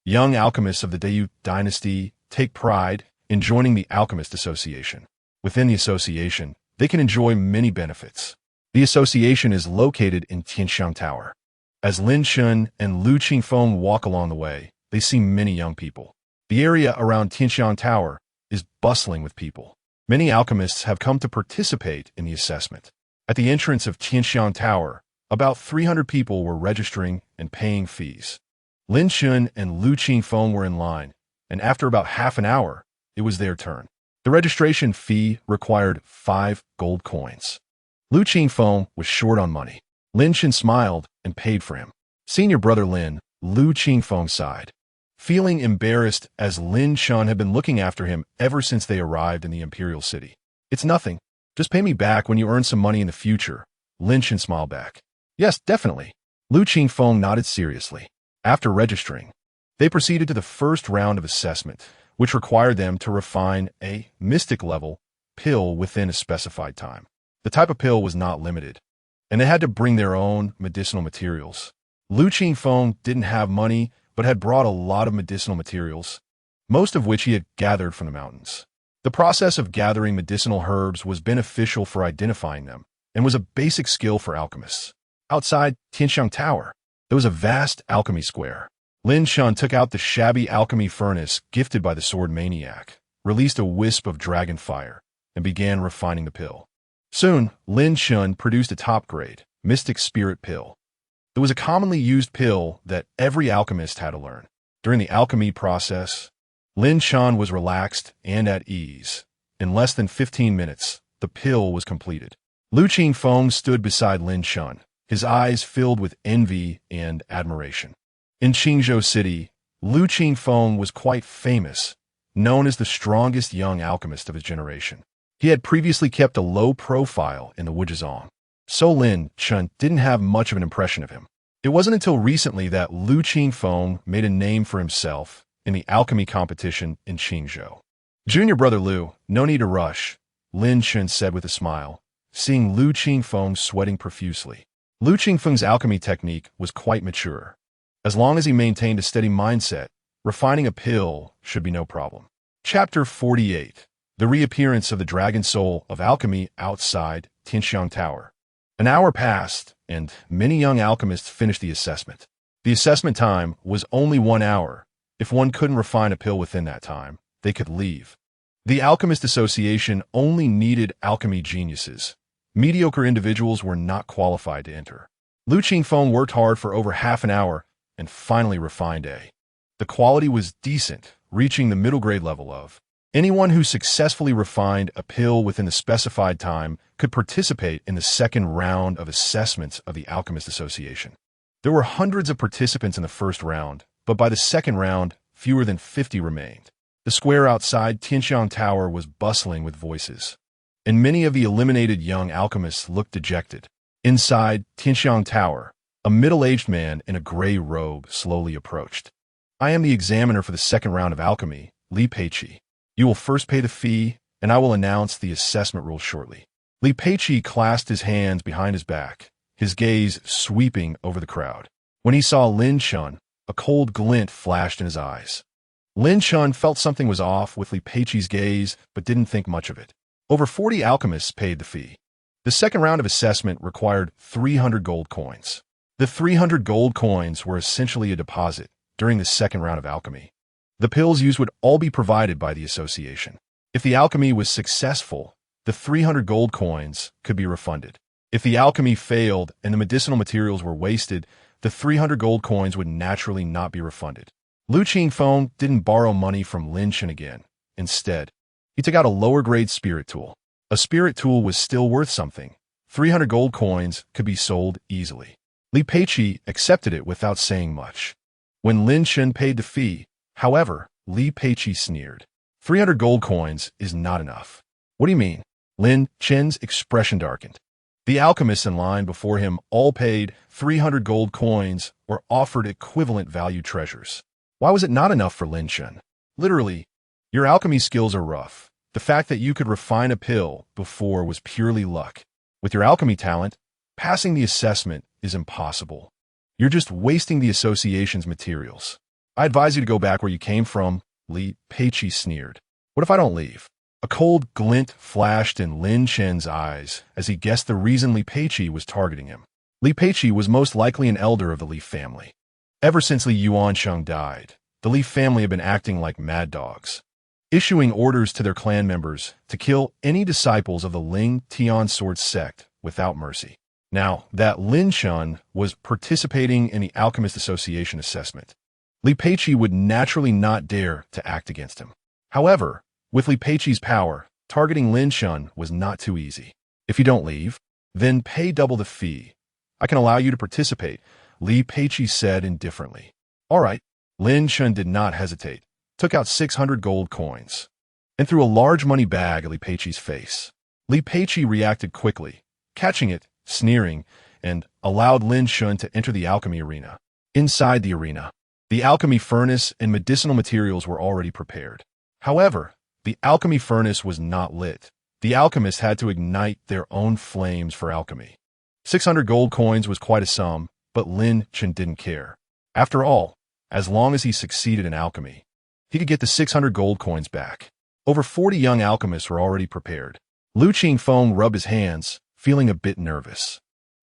Young alchemists of the Dayu dynasty take pride in joining the Alchemist Association. Within the association, they can enjoy many benefits. The association is located in Tianxiang Tower. As Lin Chen and Lu Qingfeng walk along the way, they see many young people. The area around Tianxiang Tower is bustling with people. Many alchemists have come to participate in the assessment. At the entrance of Tianxiang Tower, about 300 people were registering and paying fees. Lin Chen and Lu Qingfeng were in line, and after about half an hour, it was their turn. The registration fee required 5 gold coins. Lu Qingfeng was short on money. Lin Chen smiled and paid for him. Senior brother Lin, Lu Qingfeng sighed, feeling embarrassed as Lin Chen had been looking after him ever since they arrived in the imperial city. "It's nothing. Just pay me back when you earn some money in the future," Lin Chen smiled back. "Yes, definitely." Lu Qingfeng nodded seriously. After registering, they proceeded to the first round of assessment, which required them to refine a mystic-level pill within a specified time. The type of pill was not limited, and they had to bring their own medicinal materials. Lu Qingfeng didn't have money, but had brought a lot of medicinal materials, most of which he had gathered from the mountains. The process of gathering medicinal herbs was beneficial for identifying them, and was a basic skill for alchemists. Outside Tianxiang Tower, there was a vast alchemy square. Lin Chen took out the shabby alchemy furnace gifted by the sword maniac, released a wisp of dragon fire, and began refining the pill. Soon, Lin Chen produced a top-grade, mystic spirit pill. It was a commonly used pill that every alchemist had to learn. During the alchemy process, Lin Chen was relaxed and at ease. In less than 15 minutes, the pill was completed. Lu Qingfeng stood beside Lin Chen, his eyes filled with envy and admiration. In Qingzhou City, Lu Qingfeng was quite famous, known as the strongest young alchemist of his generation. He had previously kept a low profile in the Wuzhizong, so Lin Chen didn't have much of an impression of him. It wasn't until recently that Lu Qingfeng made a name for himself in the alchemy competition in Qingzhou. "Junior brother Lu, no need to rush," Lin Chen said with a smile, seeing Lu Qingfeng sweating profusely. Lu Qingfeng's alchemy technique was quite mature. As long as he maintained a steady mindset, refining a pill should be no problem. Chapter 48. The reappearance of the dragon soul of alchemy outside Tianxiang Tower. An hour passed, and many young alchemists finished the assessment. The assessment time was only 1 hour. If one couldn't refine a pill within that time, they could leave. The Alchemist Association only needed alchemy geniuses. Mediocre individuals were not qualified to enter. Lu Qingfeng worked hard for over half an hour and finally refined A. The quality was decent, reaching the middle grade level of. Anyone who successfully refined a pill within the specified time could participate in the second round of assessments of the Alchemist Association. There were hundreds of participants in the first round, but by the second round, fewer than 50 remained. The square outside Tianxiang Tower was bustling with voices, and many of the eliminated young alchemists looked dejected. Inside Tianxiang Tower, a middle-aged man in a gray robe slowly approached. "I am the examiner for the second round of alchemy, Li Peiqi. You will first pay the fee, and I will announce the assessment rules shortly." Li Peiqi clasped his hands behind his back, his gaze sweeping over the crowd. When he saw Lin Chen, a cold glint flashed in his eyes. Lin Chen felt something was off with Li Peiqi's gaze, but didn't think much of it. Over 40 alchemists paid the fee. The second round of assessment required 300 gold coins. The 300 gold coins were essentially a deposit during the second round of alchemy. The pills used would all be provided by the association. If the alchemy was successful, the 300 gold coins could be refunded. If the alchemy failed and the medicinal materials were wasted, the 300 gold coins would naturally not be refunded. Lu Qingfeng didn't borrow money from Lin Chen again. Instead, he took out a lower-grade spirit tool. A spirit tool was still worth something. 300 gold coins could be sold easily. Li Peiqi accepted it without saying much. When Lin Chen paid the fee, however, Li Peiqi sneered. 300 gold coins is not enough. What do you mean? Lin Chen's expression darkened. The alchemists in line before him all paid 300 gold coins or offered equivalent value treasures. Why was it not enough for Lin Chen? Literally, your alchemy skills are rough. The fact that you could refine a pill before was purely luck. With your alchemy talent, passing the assessment is impossible. You're just wasting the association's materials. I advise you to go back where you came from, Li Peiqi sneered. What if I don't leave? A cold glint flashed in Lin Chen's eyes as he guessed the reason Li Peiqi was targeting him. Li Peiqi was most likely an elder of the Li family. Ever since Li Yuansheng died, the Li family had been acting like mad dogs, issuing orders to their clan members to kill any disciples of the Ling Tian sword sect without mercy. Now that Lin Chen was participating in the Alchemist Association assessment, Li Peiqi would naturally not dare to act against him. However, with Li Peiqi's power, targeting Lin Chen was not too easy. If you don't leave, then pay double the fee. I can allow you to participate, Li Peiqi said indifferently. All right. Lin Chen did not hesitate, took out 600 gold coins, and threw a large money bag at Li Peiqi's face. Li Peiqi reacted quickly, catching it, sneering, and allowed Lin Chen to enter the alchemy arena. Inside the arena, the alchemy furnace and medicinal materials were already prepared. However, the alchemy furnace was not lit. The alchemists had to ignite their own flames for alchemy. 600 gold coins was quite a sum, but Lin Chen didn't care. After all, as long as he succeeded in alchemy, he could get the 600 gold coins back. Over 40 young alchemists were already prepared. Lu Qingfeng rubbed his hands, feeling a bit nervous.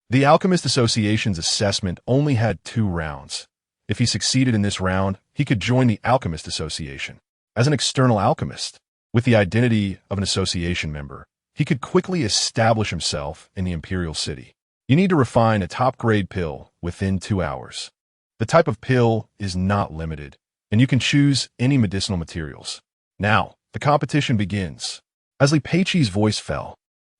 The Alchemist Association's assessment only had 2 rounds. If he succeeded in this round, he could join the Alchemist Association. As an external alchemist, with the identity of an association member, he could quickly establish himself in the Imperial City. You need to refine a top-grade pill within 2 hours. The type of pill is not limited, and you can choose any medicinal materials. Now, the competition begins. As Li Peiqi's voice fell,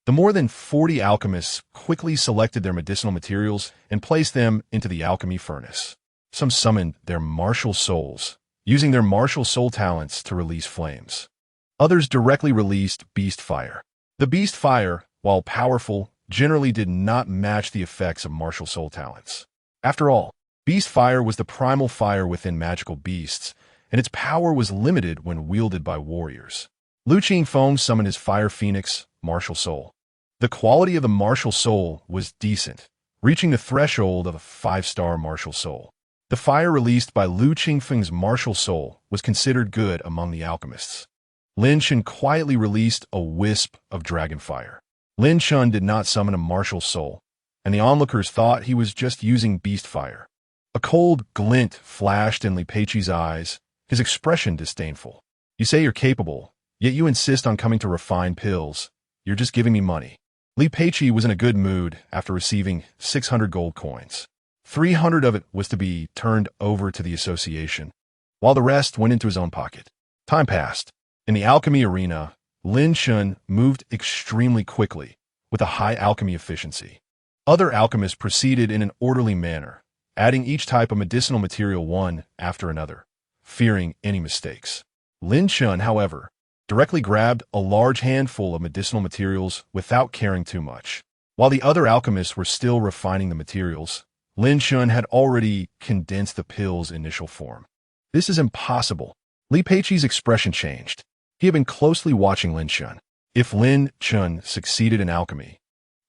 the more than 40 alchemists quickly selected their medicinal materials and placed them into the alchemy furnace. Some summoned their martial souls, using their martial soul talents to release flames. Others directly released beast fire. The beast fire, while powerful, generally did not match the effects of martial soul talents. After all, beast fire was the primal fire within magical beasts, and its power was limited when wielded by warriors. Lu Qingfeng summoned his fire phoenix, martial soul. The quality of the martial soul was decent, reaching the threshold of a 5-star martial soul. The fire released by Lu Qingfeng's martial soul was considered good among the alchemists. Lin Chen quietly released a wisp of dragon fire. Lin Chen did not summon a martial soul, and the onlookers thought he was just using beast fire. A cold glint flashed in Li Peiqi's eyes, his expression disdainful. You say you're capable, yet you insist on coming to refine pills. You're just giving me money. Li Peiqi was in a good mood after receiving 600 gold coins. 300 of it was to be turned over to the association, while the rest went into his own pocket. Time passed. In the alchemy arena, Lin Chen moved extremely quickly, with a high alchemy efficiency. Other alchemists proceeded in an orderly manner, adding each type of medicinal material one after another, fearing any mistakes. Lin Chen, however, directly grabbed a large handful of medicinal materials without caring too much. While the other alchemists were still refining the materials, Lin Chen had already condensed the pill's initial form. This is impossible. Li Peiqi's expression changed. He had been closely watching Lin Chen. If Lin Chen succeeded in alchemy,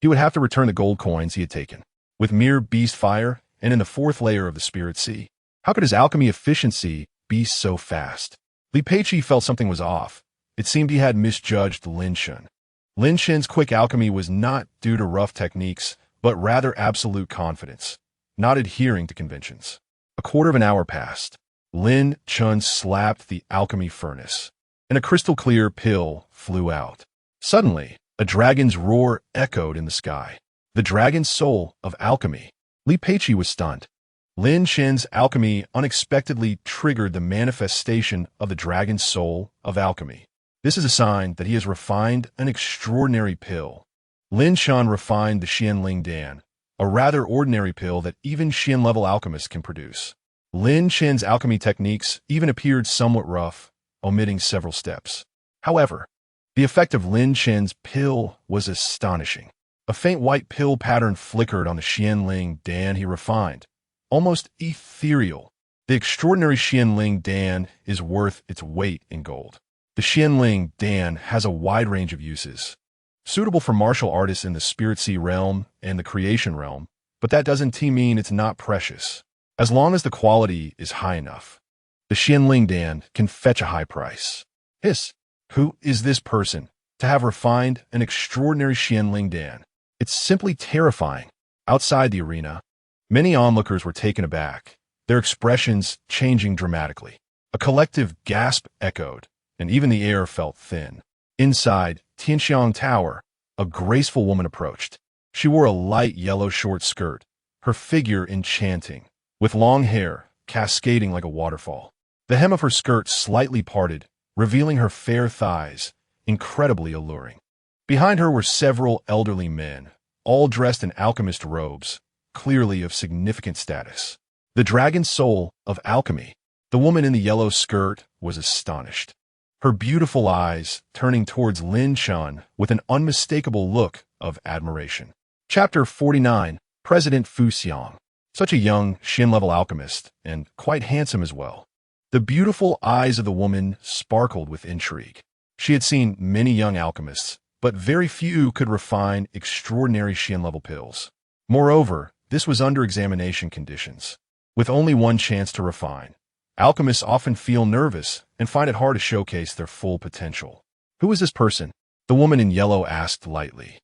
he would have to return the gold coins he had taken. With mere beast fire and in the 4th layer of the Spirit Sea, how could his alchemy efficiency be so fast? Li Peiqi felt something was off. It seemed he had misjudged Lin Chen. Lin Chen's quick alchemy was not due to rough techniques, but rather absolute confidence, not adhering to conventions. A quarter of an hour passed. Lin Chen slapped the alchemy furnace, and a crystal-clear pill flew out. Suddenly, a dragon's roar echoed in the sky. The dragon's soul of alchemy. Li Peiqi was stunned. Lin Chen's alchemy unexpectedly triggered the manifestation of the dragon's soul of alchemy. This is a sign that he has refined an extraordinary pill. Lin Chen refined the Xianling Dan, a rather ordinary pill that even Qian-level alchemists can produce. Lin Chen's alchemy techniques even appeared somewhat rough, omitting several steps. However, the effect of Lin Chen's pill was astonishing. A faint white pill pattern flickered on the Qianling Dan he refined, almost ethereal. The extraordinary Qianling Dan is worth its weight in gold. The Qianling Dan has a wide range of uses, suitable for martial artists in the Spirit Sea realm and the Creation realm, but that doesn't mean it's not precious. As long as the quality is high enough, the Qianling Dan can fetch a high price. Hiss, who is this person to have refined an extraordinary Qianling Dan? It's simply terrifying. Outside the arena, many onlookers were taken aback, their expressions changing dramatically. A collective gasp echoed, and even the air felt thin. Inside Tianxiang Tower, a graceful woman approached. She wore a light yellow short skirt, her figure enchanting, with long hair cascading like a waterfall. The hem of her skirt slightly parted, revealing her fair thighs, incredibly alluring. Behind her were several elderly men, all dressed in alchemist robes, clearly of significant status. The dragon soul of alchemy. The woman in the yellow skirt was astonished, her beautiful eyes turning towards Lin Chen with an unmistakable look of admiration. Chapter 49, President Fu Xiang. Such a young Qian-level alchemist, and quite handsome as well. The beautiful eyes of the woman sparkled with intrigue. She had seen many young alchemists, but very few could refine extraordinary Qian-level pills. Moreover, this was under examination conditions. With only one chance to refine, alchemists often feel nervous and find it hard to showcase their full potential. Who is this person? The woman in yellow asked lightly.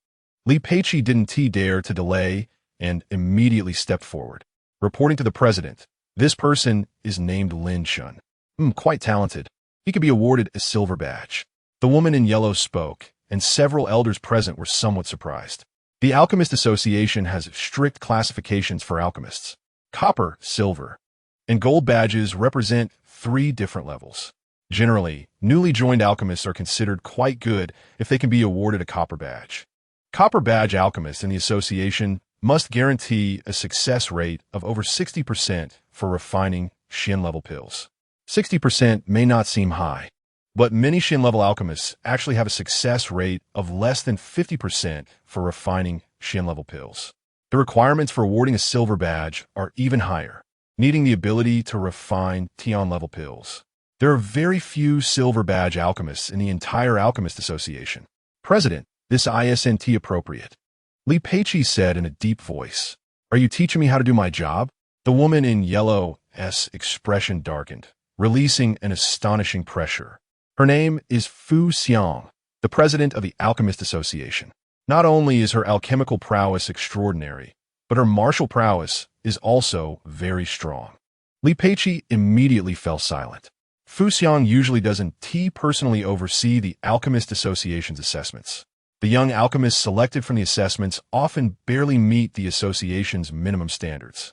Li Peiqi didn't dare to delay and immediately stepped forward. Reporting to the president, this person is named Lin Chen. Quite talented. He could be awarded a silver badge. The woman in yellow spoke, and several elders present were somewhat surprised. The Alchemist Association has strict classifications for alchemists. Copper, silver, and gold badges represent 3 different levels. Generally, newly joined alchemists are considered quite good if they can be awarded a copper badge. Copper badge alchemists in the association must guarantee a success rate of over 60% for refining Qian-level pills. 60% may not seem high, but many Qian-level alchemists actually have a success rate of less than 50% for refining Qian-level pills. The requirements for awarding a silver badge are even higher, needing the ability to refine Tian-level pills. There are very few silver badge alchemists in the entire Alchemist Association. President, this isn't appropriate. Li Peiqi said in a deep voice. Are you teaching me how to do my job? The woman in yellow's expression darkened, releasing an astonishing pressure. Her name is Fu Xiang, the president of the Alchemist Association. Not only is her alchemical prowess extraordinary, but her martial prowess is also very strong. Li Peiqi immediately fell silent. Fu Xiang usually doesn't personally oversee the Alchemist Association's assessments. The young alchemists selected from the assessments often barely meet the association's minimum standards.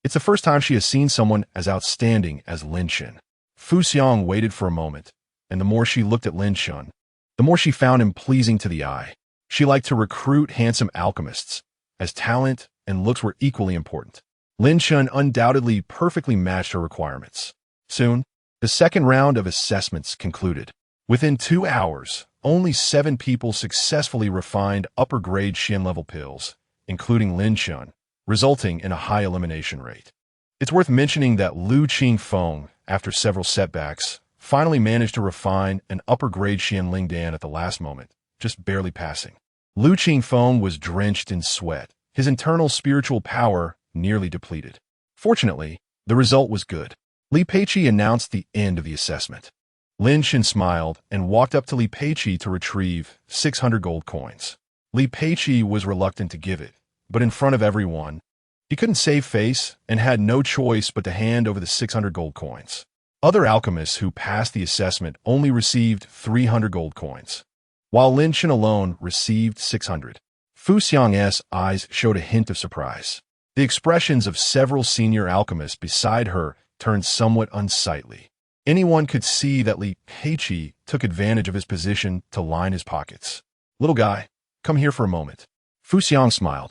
It's the first time she has seen someone as outstanding as Lin Chen. Fu Xiang waited for a moment, and the more she looked at Lin Chen, the more she found him pleasing to the eye. She liked to recruit handsome alchemists, as talent and looks were equally important. Lin Chen undoubtedly perfectly matched her requirements. Soon, the second round of assessments concluded. Within 2 hours, only 7 people successfully refined upper-grade Qian-level pills, including Lin Chen, resulting in a high elimination rate. It's worth mentioning that Lu Qingfeng, after several setbacks, finally managed to refine an upper-grade Qianling Dan at the last moment, just barely passing. Lu Qingfeng was drenched in sweat, his internal spiritual power nearly depleted. Fortunately, the result was good. Li Peiqi announced the end of the assessment. Lin Chen smiled and walked up to Li Peiqi to retrieve 600 gold coins. Li Peiqi was reluctant to give it, but in front of everyone, he couldn't save face and had no choice but to hand over the 600 gold coins. Other alchemists who passed the assessment only received 300 gold coins, while Lin Chen alone received 600. Fu Xiang's eyes showed a hint of surprise. The expressions of several senior alchemists beside her turned somewhat unsightly. Anyone could see that Li Peiqi took advantage of his position to line his pockets. Little guy, come here for a moment. Fu Xiang smiled.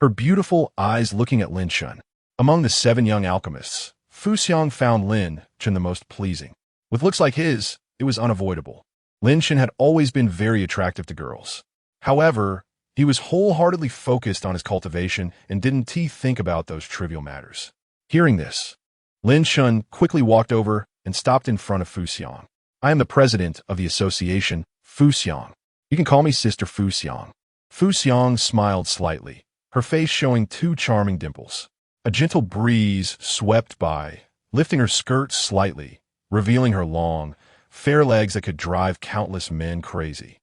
her beautiful eyes looking at Lin Chen. Among the 7 young alchemists, Fu Xiang found Lin Chen the most pleasing. With looks like his, it was unavoidable. Lin Chen had always been very attractive to girls. However, he was wholeheartedly focused on his cultivation and didn't think about those trivial matters. Hearing this, Lin Chen quickly walked over and stopped in front of Fu Xiang. I am the president of the association, Fu Xiang. You can call me Sister Fu Xiang. Fu Xiang smiled slightly, her face showing 2 charming dimples. A gentle breeze swept by, lifting her skirt slightly, revealing her long, fair legs that could drive countless men crazy.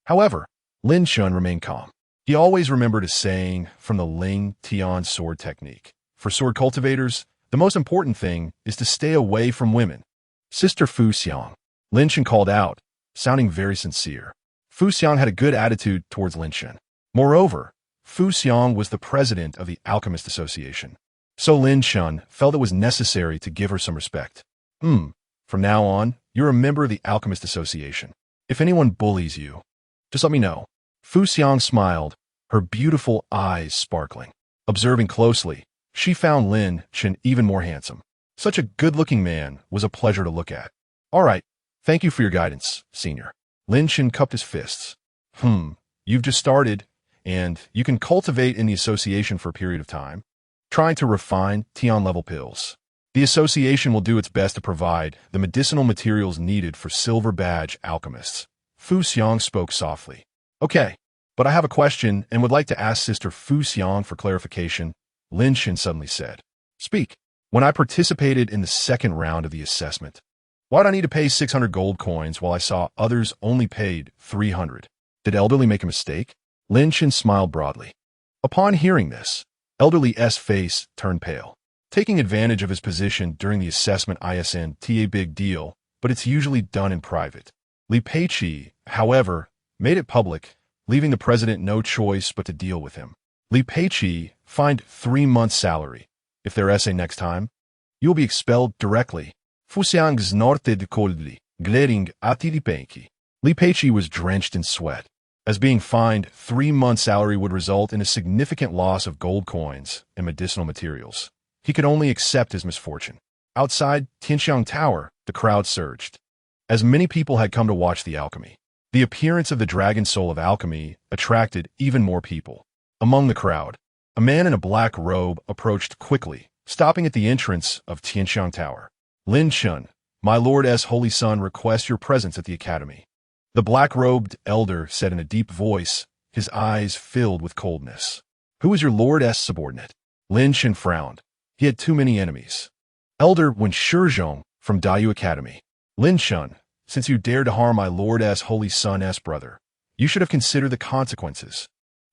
However, Lin Chen remained calm. He always remembered a saying from the Ling Tian sword technique. For sword cultivators, the most important thing is to stay away from women. Sister Fu Xiang, Lin Chen called out, sounding very sincere. Fu Xiang had a good attitude towards Lin Chen. Moreover, Fu Xiang was the president of the Alchemist Association. So Lin Chen felt it was necessary to give her some respect. From now on, you're a member of the Alchemist Association. If anyone bullies you, just let me know. Fu Xiang smiled, her beautiful eyes sparkling. Observing closely, she found Lin Chen even more handsome. Such a good-looking man was a pleasure to look at. All right, thank you for your guidance, senior. Lin Chen cupped his fists. You've just started, and you can cultivate in the association for a period of time, trying to refine Tian-level pills. The association will do its best to provide the medicinal materials needed for silver badge alchemists. Fu Xiang spoke softly. Okay, but I have a question and would like to ask Sister Fu Xiang for clarification, Lin Chen suddenly said. Speak. When I participated in the second round of the assessment, why'd I need to pay 600 gold coins while I saw others only paid 300? Did Elderly make a mistake? Lin Chen smiled broadly. Upon hearing this, Elderly S' face turned pale. Taking advantage of his position during the assessment isn't a big deal, but it's usually done in private. Li Peiqi, however, made it public, leaving the president no choice but to deal with him. Li Peiqi fined 3 months' salary. If they're essay next time, you will be expelled directly. Fu Xiang snorted coldly, glaring at Li Peiqi. Li Peiqi was drenched in sweat, as being fined 3 months' salary would result in a significant loss of gold coins and medicinal materials. He could only accept his misfortune. Outside Tianxiang Tower, the crowd surged, as many people had come to watch the alchemy. The appearance of the dragon soul of alchemy attracted even more people. Among the crowd, a man in a black robe approached quickly, stopping at the entrance of Tianxiang Tower. Lin Chen, my lord's holy son requests your presence at the academy. The black-robed elder said in a deep voice, his eyes filled with coldness. Who is your lord's subordinate? Lin Chen frowned. He had too many enemies. Elder Wen Shizhong from Dayu Academy. Lin Chen, since you dared to harm my lord's holy son's brother, you should have considered the consequences.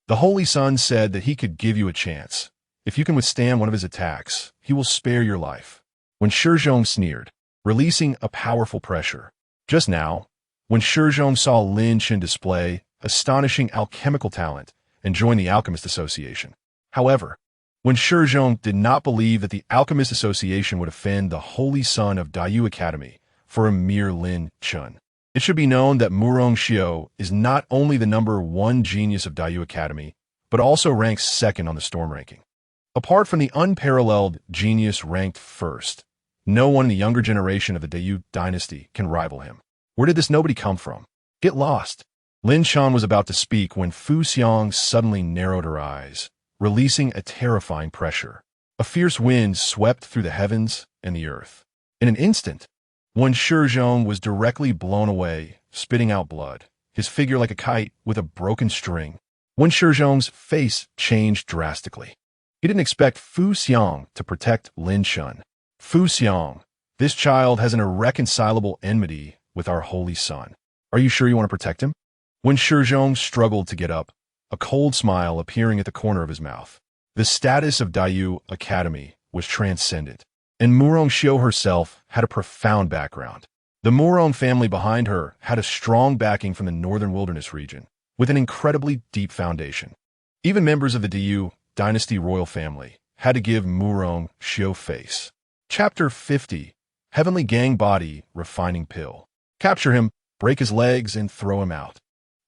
The holy son said that he could give you a chance. If you can withstand one of his attacks, he will spare your life. When Shizhong sneered, releasing a powerful pressure. Just now, when Shizhong saw Lin Chen display astonishing alchemical talent and join the Alchemist Association. However, when Shizhong did not believe that the Alchemist Association would offend the holy son of Dayu Academy for a mere Lin Chen. It should be known that Murong Xiao is not only the #1 genius of Dayu Academy, but also ranks 2nd on the storm ranking. Apart from the unparalleled genius ranked 1st, no one in the younger generation of the Dayu dynasty can rival him. Where did this nobody come from? Get lost. Lin Chen was about to speak when Fu Xiang suddenly narrowed her eyes, releasing a terrifying pressure. A fierce wind swept through the heavens and the earth. In an instant, Wen Shizhong was directly blown away, spitting out blood, his figure like a kite with a broken string. Wen Shizhong's face changed drastically. He didn't expect Fu Xiang to protect Lin Chen. Fu Xiang, this child has an irreconcilable enmity with our holy son. Are you sure you want to protect him? Wen Shizhong struggled to get up, a cold smile appearing at the corner of his mouth. The status of Dayu Academy was transcendent, and Murong Xiao herself had a profound background. The Murong family behind her had a strong backing from the northern wilderness region, with an incredibly deep foundation. Even members of the Dayu dynasty royal family had to give Murong Xiao face. Chapter 50, Heavenly Gang Body Refining Pill. Capture him, break his legs, and throw him out.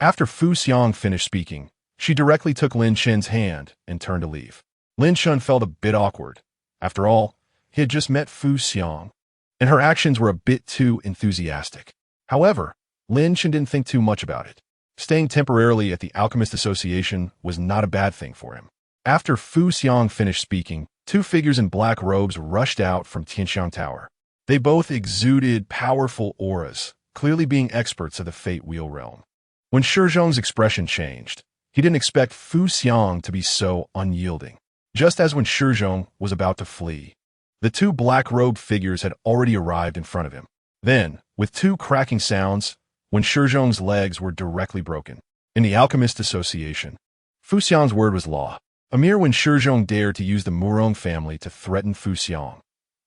After Fu Xiang finished speaking, She directly took Lin Chen's hand and turned to leave. Lin Chen felt a bit awkward. After all, he had just met Fu Xiang, and her actions were a bit too enthusiastic. However, Lin Chen didn't think too much about it. Staying temporarily at the Alchemist Association was not a bad thing for him. After Fu Xiang finished speaking, two figures in black robes rushed out from Tianxiang Tower. They both exuded powerful auras, clearly being experts of the Fate Wheel realm. When Shizhong's expression changed, he didn't expect Fu Xiang to be so unyielding. Just as when Shizhong was about to flee, the two black-robed figures had already arrived in front of him. Then, with two cracking sounds, when Shizhong's legs were directly broken. In the Alchemist Association, Fu Xiang's word was law. A mere when Shizhong dared to use the Murong family to threaten Fu Xiang.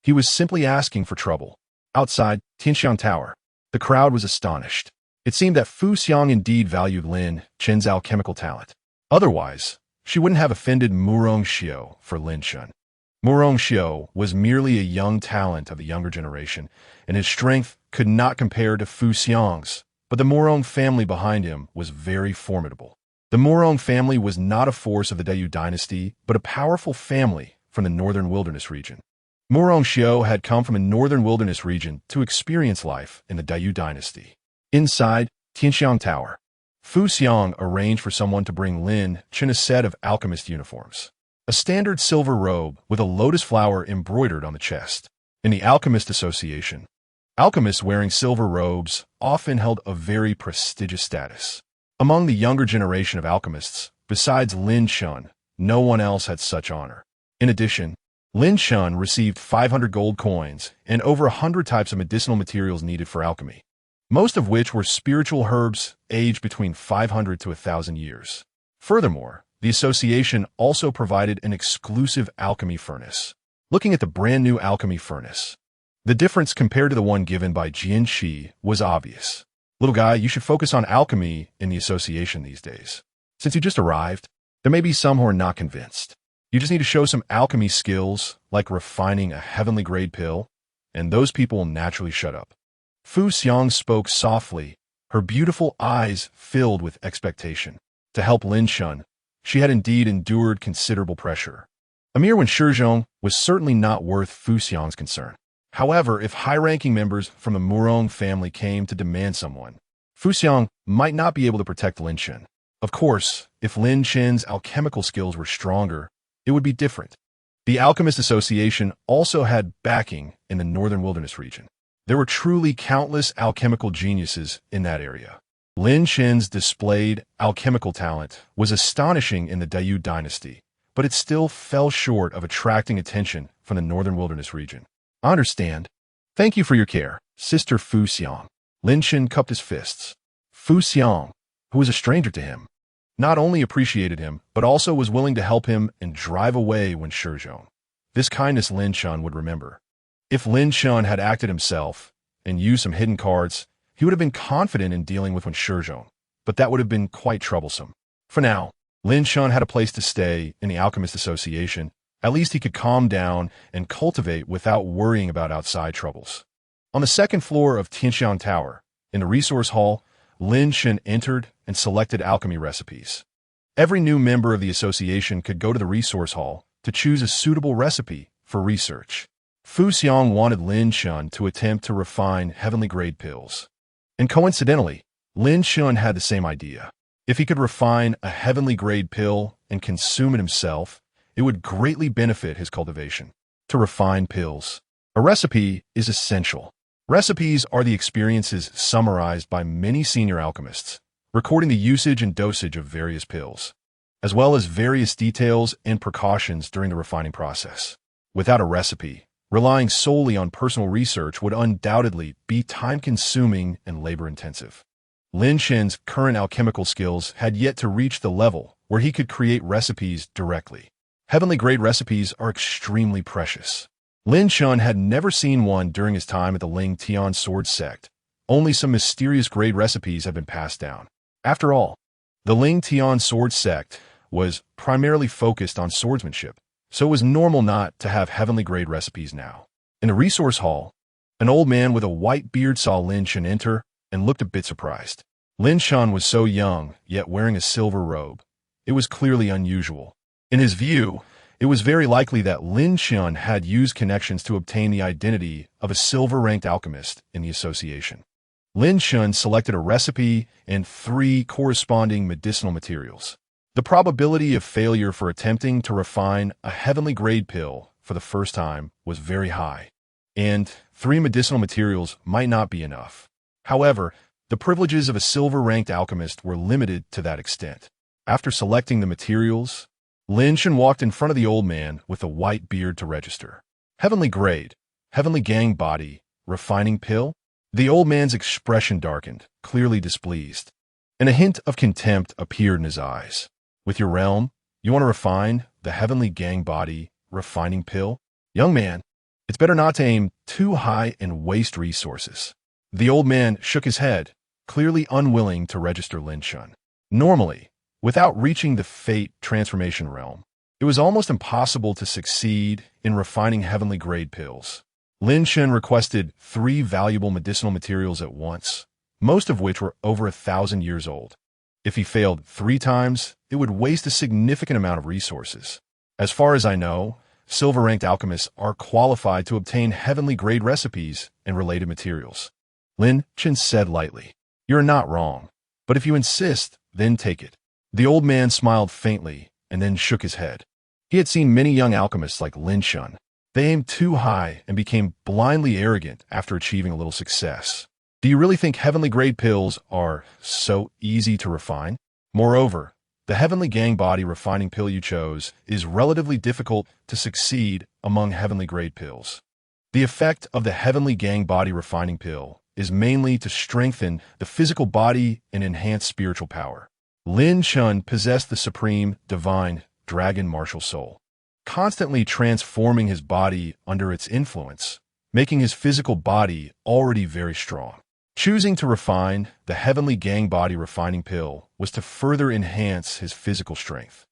He was simply asking for trouble. Outside Tianxiang Tower, the crowd was astonished. It seemed that Fu Xiang indeed valued Lin Chen's alchemical talent. Otherwise, she wouldn't have offended Murong Xiao for Lin Chen. Murong Xiao was merely a young talent of the younger generation, and his strength could not compare to Fu Xiang's, but the Murong family behind him was very formidable. The Murong family was not a force of the Dayu dynasty, but a powerful family from the northern wilderness region. Murong Xiao had come from a northern wilderness region to experience life in the Dayu dynasty. Inside Tianxiang Tower, Fu Xiang arranged for someone to bring Lin Chen a set of alchemist uniforms. A standard silver robe with a lotus flower embroidered on the chest. In the Alchemist Association, alchemists wearing silver robes often held a very prestigious status. Among the younger generation of alchemists, besides Lin Chen, no one else had such honor. In addition, Lin Chen received 500 gold coins and over 100 types of medicinal materials needed for alchemy, most of which were spiritual herbs aged between 500 to 1,000 years. Furthermore, the association also provided an exclusive alchemy furnace. Looking at the brand new alchemy furnace, the difference compared to the one given by Jian Shi was obvious. Little guy, you should focus on alchemy in the association these days. Since you just arrived, there may be some who are not convinced. You just need to show some alchemy skills, like refining a heavenly grade pill, and those people will naturally shut up. Fu Xiang spoke softly, her beautiful eyes filled with expectation. To help Lin Chen, she had indeed endured considerable pressure. Amir when Shizhong was certainly not worth Fu Xiang's concern. However, if high-ranking members from the Murong family came to demand someone, Fu Xiang might not be able to protect Lin Chen. Of course, if Lin Chen's alchemical skills were stronger, it would be different. The Alchemist Association also had backing in the northern wilderness region. There were truly countless alchemical geniuses in that area. Lin Chen's displayed alchemical talent was astonishing in the Dayu dynasty, but it still fell short of attracting attention from the northern wilderness region. I understand. Thank you for your care, Sister Fu Xiang. Lin Chen cupped his fists. Fu Xiang, who was a stranger to him, not only appreciated him, but also was willing to help him and drive away when Shizhong. This kindness Lin Chen would remember. If Lin Chen had acted himself and used some hidden cards, he would have been confident in dealing with when Shizhong, but that would have been quite troublesome. For now, Lin Chen had a place to stay in the Alchemist Association. At least he could calm down and cultivate without worrying about outside troubles. On the second floor of Tianxiang Tower, in the resource hall, Lin Chen entered and selected alchemy recipes. Every new member of the association could go to the resource hall to choose a suitable recipe for research. Fu Xiang wanted Lin Chen to attempt to refine heavenly grade pills. And coincidentally, Lin Chen had the same idea. If he could refine a heavenly grade pill and consume it himself, it would greatly benefit his cultivation. To refine pills, a recipe is essential. Recipes are the experiences summarized by many senior alchemists, recording the usage and dosage of various pills, as well as various details and precautions during the refining process. Without a recipe, relying solely on personal research would undoubtedly be time-consuming and labor-intensive. Lin Chen's current alchemical skills had yet to reach the level where he could create recipes directly. Heavenly grade recipes are extremely precious. Lin Chen had never seen one during his time at the Ling Tian sword sect. Only some mysterious grade recipes had been passed down. After all, the Ling Tian sword sect was primarily focused on swordsmanship, so it was normal not to have heavenly grade recipes now. In the resource hall, an old man with a white beard saw Lin Chen enter and looked a bit surprised. Lin Chen was so young, yet wearing a silver robe. it was clearly unusual. In his view, it was very likely that Lin Chen had used connections to obtain the identity of a silver-ranked alchemist in the association. Lin Chen selected a recipe and 3 corresponding medicinal materials. The probability of failure for attempting to refine a heavenly grade pill for the first time was very high, and 3 medicinal materials might not be enough. However, the privileges of a silver-ranked alchemist were limited to that extent. After selecting the materials, Lin Chen walked in front of the old man with a white beard to register. Heavenly grade, heavenly gang body, refining pill? The old man's expression darkened, clearly displeased, and a hint of contempt appeared in his eyes. With your realm, you want to refine the heavenly gang body, refining pill? Young man, it's better not to aim too high and waste resources. The old man shook his head, clearly unwilling to register Lin Chen. Normally, without reaching the fate transformation realm, it was almost impossible to succeed in refining heavenly grade pills. Lin Chen requested 3 valuable medicinal materials at once, most of which were over 1,000 years old. If he failed 3 times, it would waste a significant amount of resources. As far as I know, silver-ranked alchemists are qualified to obtain heavenly grade recipes and related materials. Lin Chen said lightly, "You're not wrong, but if you insist, then take it." The old man smiled faintly and then shook his head. He had seen many young alchemists like Lin Chen. They aimed too high and became blindly arrogant after achieving a little success. Do you really think heavenly grade pills are so easy to refine? Moreover, the heavenly gang body refining pill you chose is relatively difficult to succeed among heavenly grade pills. The effect of the heavenly gang body refining pill is mainly to strengthen the physical body and enhance spiritual power. Lin Chen possessed the supreme, divine, dragon martial soul, constantly transforming his body under its influence, making his physical body already very strong. Choosing to refine the heavenly gang body refining pill was to further enhance his physical strength.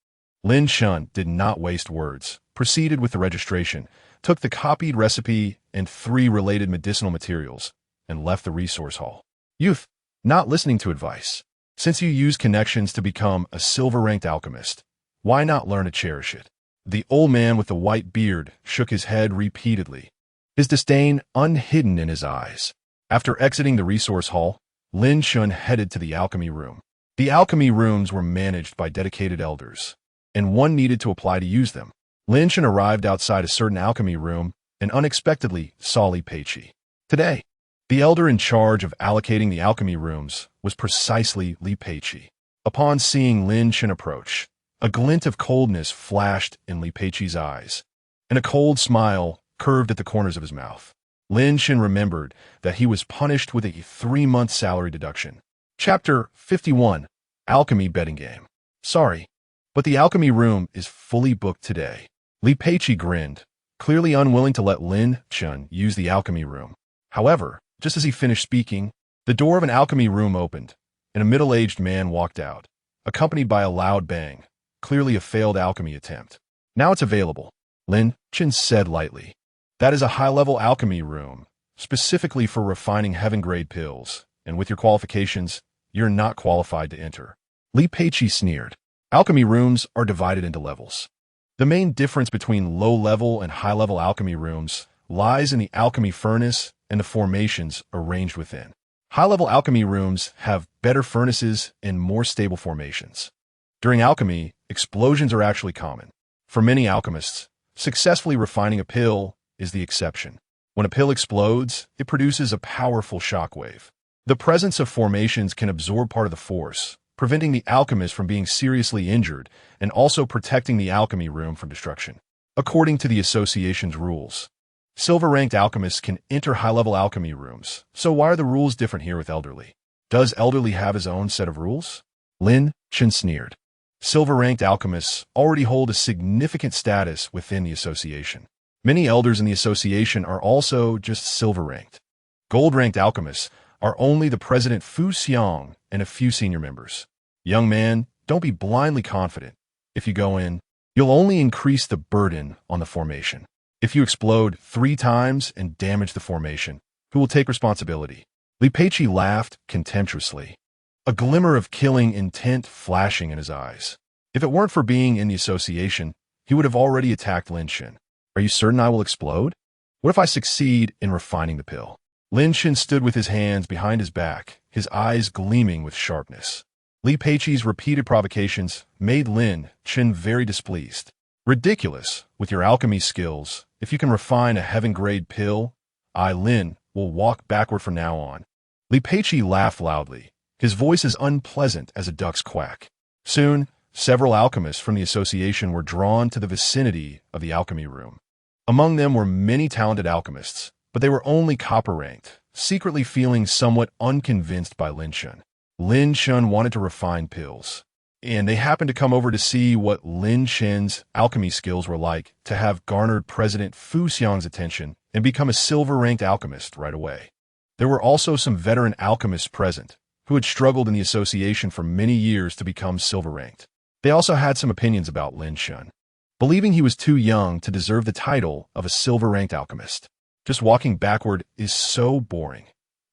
Lin Chen did not waste words, proceeded with the registration, took the copied recipe and 3 related medicinal materials, and left the resource hall. Youth, not listening to advice. Since you use connections to become a silver-ranked alchemist, why not learn to cherish it? The old man with the white beard shook his head repeatedly, his disdain unhidden in his eyes. After exiting the resource hall, Lin Chen headed to the alchemy room. The alchemy rooms were managed by dedicated elders, and one needed to apply to use them. Lin Chen arrived outside a certain alchemy room and unexpectedly saw Li Peiqi. Today, the elder in charge of allocating the alchemy rooms was precisely Li Peiqi. Upon seeing Lin Chen approach, a glint of coldness flashed in Li Peiqi's eyes, and a cold smile curved at the corners of his mouth. Lin Chen remembered that he was punished with a 3-month salary deduction. Chapter 51, Alchemy Betting Game. Sorry, but the alchemy room is fully booked today. Li Peiqi grinned, clearly unwilling to let Lin Chen use the alchemy room. However, just as he finished speaking, the door of an alchemy room opened, and a middle-aged man walked out, accompanied by a loud bang, clearly a failed alchemy attempt. Now it's available, Lin Chen said lightly. That is a high-level alchemy room, specifically for refining heaven-grade pills, and with your qualifications, you're not qualified to enter. Li Peiqi sneered. Alchemy rooms are divided into levels. The main difference between low-level and high-level alchemy rooms lies in the alchemy furnace and the formations arranged within. High-level alchemy rooms have better furnaces and more stable formations. During alchemy, explosions are actually common. For many alchemists, successfully refining a pill is the exception. When a pill explodes, it produces a powerful shockwave. The presence of formations can absorb part of the force, preventing the alchemist from being seriously injured and also protecting the alchemy room from destruction. According to the association's rules, silver-ranked alchemists can enter high-level alchemy rooms, so why are the rules different here with Elderly? Does Elderly have his own set of rules? Lin Chen sneered. Silver-ranked alchemists already hold a significant status within the association. Many elders in the association are also just silver-ranked. Gold-ranked alchemists are only the president Fu Xiang and a few senior members. Young man, don't be blindly confident. If you go in, you'll only increase the burden on the formation. If you explode 3 times and damage the formation, who will take responsibility? Li Peiqi laughed contemptuously, a glimmer of killing intent flashing in his eyes. If it weren't for being in the association, he would have already attacked Lin Chen. Are you certain I will explode? What if I succeed in refining the pill? Lin Chen stood with his hands behind his back, his eyes gleaming with sharpness. Li Peiqi's repeated provocations made Lin Chen very displeased. Ridiculous, with your alchemy skills. If you can refine a heaven-grade pill, I, Lin, will walk backward from now on. Li Peiqi laughed loudly. His voice as unpleasant as a duck's quack. Soon, several alchemists from the association were drawn to the vicinity of the alchemy room. Among them were many talented alchemists, but they were only copper-ranked, secretly feeling somewhat unconvinced by Lin Chen. Lin Chen wanted to refine pills, and they happened to come over to see what Lin Chen's alchemy skills were like to have garnered President Fu Xiang's attention and become a silver-ranked alchemist right away. There were also some veteran alchemists present, who had struggled in the association for many years to become silver-ranked. They also had some opinions about Lin Chen, believing he was too young to deserve the title of a silver-ranked alchemist. Just walking backward is so boring.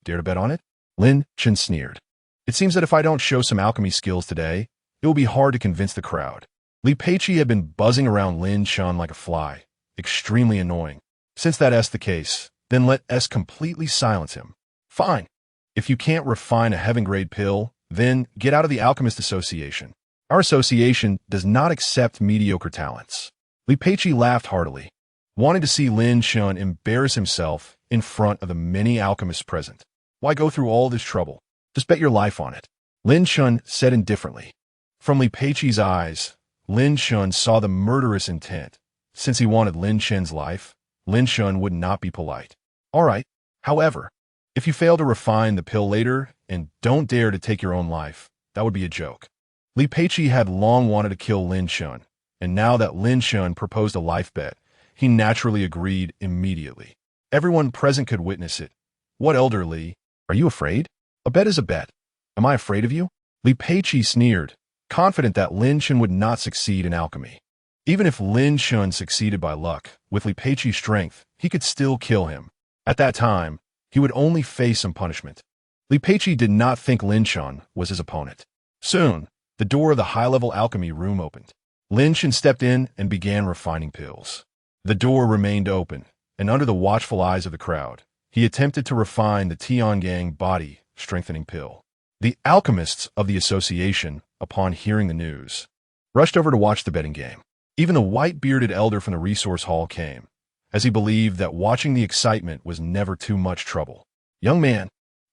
Dare to bet on it? Lin Chen sneered. It seems that if I don't show some alchemy skills today, it will be hard to convince the crowd. Li Peiqi had been buzzing around Lin Chen like a fly, extremely annoying. Since that's the case, then let us completely silence him. Fine. If you can't refine a heaven-grade pill, then get out of the Alchemist Association. Our association does not accept mediocre talents. Li Peiqi laughed heartily, wanting to see Lin Chen embarrass himself in front of the many alchemists present. Why go through all this trouble? Just bet your life on it. Lin Chen said indifferently. From Li Peiqi's eyes, Lin Chen saw the murderous intent. Since he wanted Lin Chen's life, Lin Chen would not be polite. All right, however, if you fail to refine the pill later and don't dare to take your own life, that would be a joke. Li Peiqi had long wanted to kill Lin Chen, and now that Lin Chen proposed a life bet, he naturally agreed immediately. Everyone present could witness it. What, Elder Li? Are you afraid? A bet is a bet. Am I afraid of you? Li Peiqi sneered, confident that Lin Chen would not succeed in alchemy. Even if Lin Chen succeeded by luck, with Li Peiqi's strength, he could still kill him. At that time, he would only face some punishment. Li Peiqi did not think Lin Chen was his opponent. Soon, the door of the high-level alchemy room opened. Lin Chen stepped in and began refining pills. The door remained open, and under the watchful eyes of the crowd, he attempted to refine the Tiangang body-strengthening pill. The alchemists of the association, upon hearing the news, rushed over to watch the betting game. Even the white-bearded elder from the resource hall came, as he believed that watching the excitement was never too much trouble. Young man,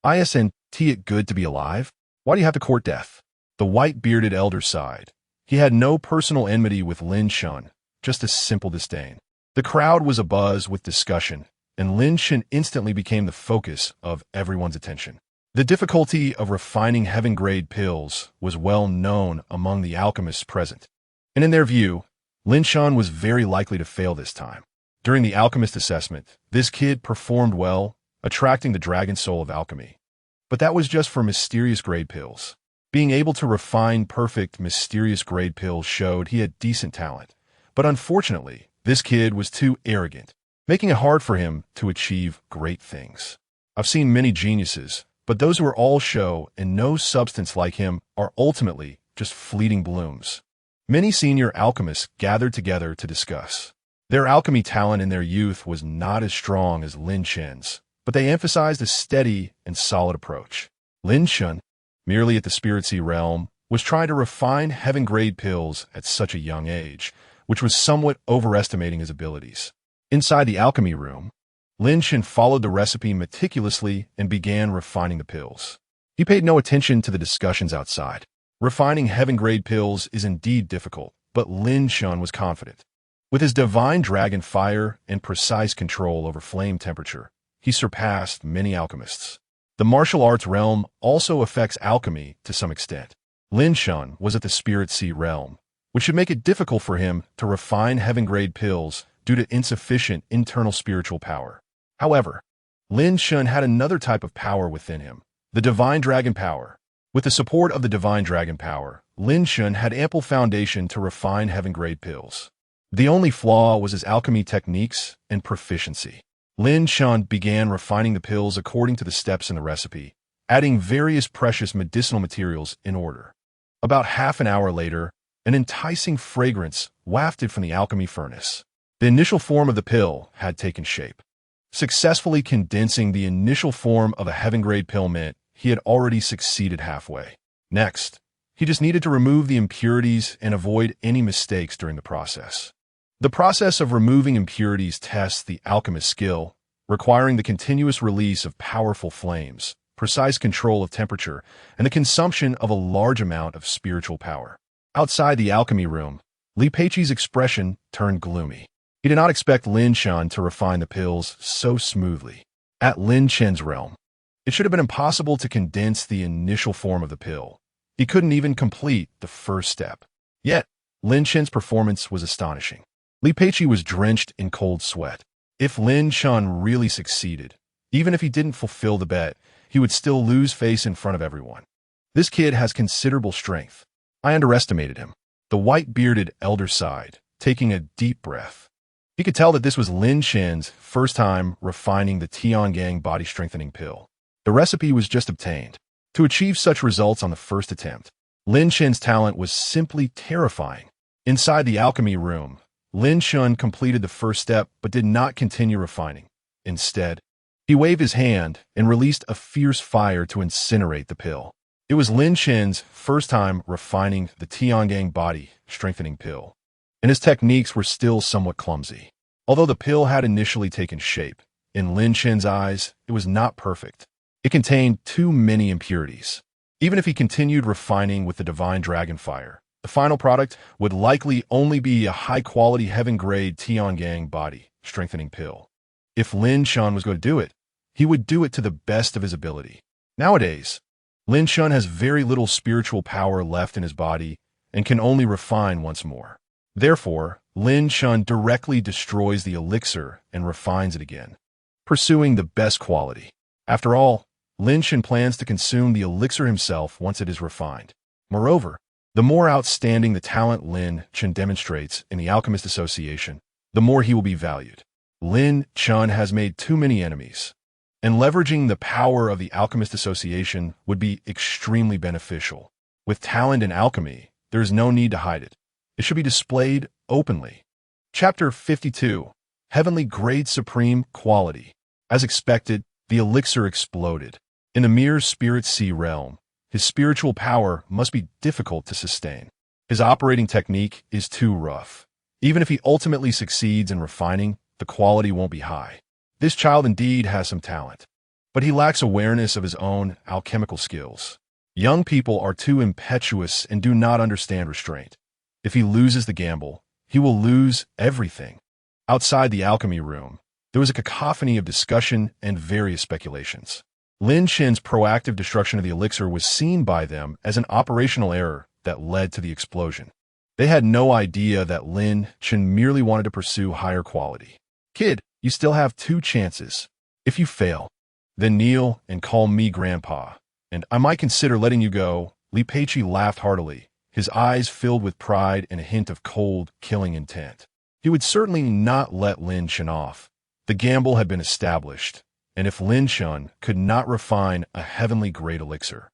isn't it good to be alive? Why do you have to court death? The white-bearded elder sighed. He had no personal enmity with Lin Chen, just a simple disdain. The crowd was abuzz with discussion, and Lin Chen instantly became the focus of everyone's attention. The difficulty of refining heaven-grade pills was well known among the alchemists present, and in their view, Lin Chen was very likely to fail this time. During the alchemist assessment, this kid performed well, attracting the dragon soul of alchemy. But that was just for mysterious grade pills. Being able to refine perfect mysterious grade pills showed he had decent talent. But unfortunately, this kid was too arrogant, making it hard for him to achieve great things. I've seen many geniuses, but those who are all show and no substance like him are ultimately just fleeting blooms. Many senior alchemists gathered together to discuss. Their alchemy talent in their youth was not as strong as Lin Chen's, but they emphasized a steady and solid approach. Lin Chen, merely at the Spirit Sea realm, was trying to refine heaven-grade pills at such a young age, which was somewhat overestimating his abilities. Inside the alchemy room, Lin Chen followed the recipe meticulously and began refining the pills. He paid no attention to the discussions outside. Refining heaven-grade pills is indeed difficult, but Lin Chen was confident. With his divine dragon fire and precise control over flame temperature, he surpassed many alchemists. The martial arts realm also affects alchemy to some extent. Lin Chen was at the Spirit Sea realm, which should make it difficult for him to refine heaven-grade pills due to insufficient internal spiritual power. However, Lin Chen had another type of power within him, the divine dragon power. With the support of the divine dragon power, Lin Chen had ample foundation to refine heaven-grade pills. The only flaw was his alchemy techniques and proficiency. Lin Chen began refining the pills according to the steps in the recipe, adding various precious medicinal materials in order. About half an hour later, an enticing fragrance wafted from the alchemy furnace. The initial form of the pill had taken shape. Successfully condensing the initial form of a heaven-grade pill meant he had already succeeded halfway. Next, he just needed to remove the impurities and avoid any mistakes during the process. The process of removing impurities tests the alchemist's skill, requiring the continuous release of powerful flames, precise control of temperature, and the consumption of a large amount of spiritual power. Outside the alchemy room, Li Peiqi's expression turned gloomy. He did not expect Lin Chen to refine the pills so smoothly. At Lin Chen's realm, it should have been impossible to condense the initial form of the pill. He couldn't even complete the first step. Yet, Lin Chen's performance was astonishing. Li Peiqi was drenched in cold sweat. If Lin Chen really succeeded, even if he didn't fulfill the bet, he would still lose face in front of everyone. This kid has considerable strength. I underestimated him. The white-bearded elder sighed, taking a deep breath. He could tell that this was Lin Chen's first time refining the Tiangang body-strengthening pill. The recipe was just obtained. To achieve such results on the first attempt, Lin Chen's talent was simply terrifying. Inside the alchemy room, Lin Chen completed the first step but did not continue refining. Instead, he waved his hand and released a fierce fire to incinerate the pill. It was Lin Chen's first time refining the Tiangang body-strengthening pill, and his techniques were still somewhat clumsy. Although the pill had initially taken shape, in Lin Chen's eyes, it was not perfect. It contained too many impurities. Even if he continued refining with the divine dragon fire, the final product would likely only be a high-quality heaven-grade Tiangang body-strengthening pill. If Lin Chen was going to do it, he would do it to the best of his ability. Nowadays, Lin Chen has very little spiritual power left in his body and can only refine once more. Therefore, Lin Chen directly destroys the elixir and refines it again, pursuing the best quality. After all, Lin Chen plans to consume the elixir himself once it is refined. Moreover, the more outstanding the talent Lin Chen demonstrates in the Alchemist Association, the more he will be valued. Lin Chen has made too many enemies, and leveraging the power of the Alchemist Association would be extremely beneficial. With talent in alchemy, there is no need to hide it. It should be displayed openly. Chapter 52. Heavenly Grade Supreme Quality. As expected, the elixir exploded. In the mere spirit sea realm, his spiritual power must be difficult to sustain. His operating technique is too rough. Even if he ultimately succeeds in refining, the quality won't be high. This child indeed has some talent, but he lacks awareness of his own alchemical skills. Young people are too impetuous and do not understand restraint. If he loses the gamble, he will lose everything. Outside the alchemy room, there was a cacophony of discussion and various speculations. Lin Chen's proactive destruction of the elixir was seen by them as an operational error that led to the explosion. They had no idea that Lin Chen merely wanted to pursue higher quality. Kid, you still have 2 chances. If you fail, then kneel and call me Grandpa, and I might consider letting you go. Li Peiqi laughed heartily, his eyes filled with pride and a hint of cold, killing intent. He would certainly not let Lin Chen off. The gamble had been established, and if Lin Chen could not refine a heavenly grade elixir,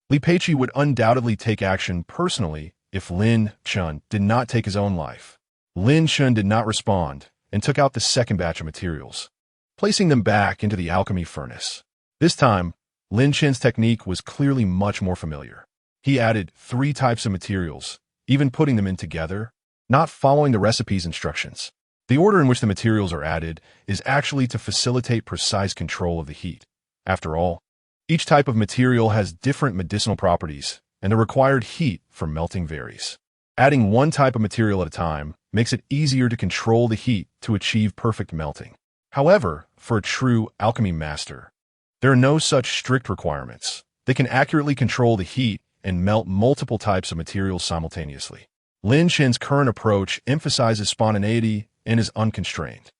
Li Peiqi would undoubtedly take action personally if Lin Chen did not take his own life. Lin Chen did not respond and took out the second batch of materials, placing them back into the alchemy furnace. This time, Lin Chen's technique was clearly much more familiar. He added 3 types of materials, even putting them in together, not following the recipe's instructions. The order in which the materials are added is actually to facilitate precise control of the heat. After all, each type of material has different medicinal properties, and the required heat for melting varies. Adding one type of material at a time makes it easier to control the heat to achieve perfect melting. However, for a true alchemy master, there are no such strict requirements. They can accurately control the heat and melt multiple types of materials simultaneously. Lin Chen's current approach emphasizes spontaneity and is unconstrained.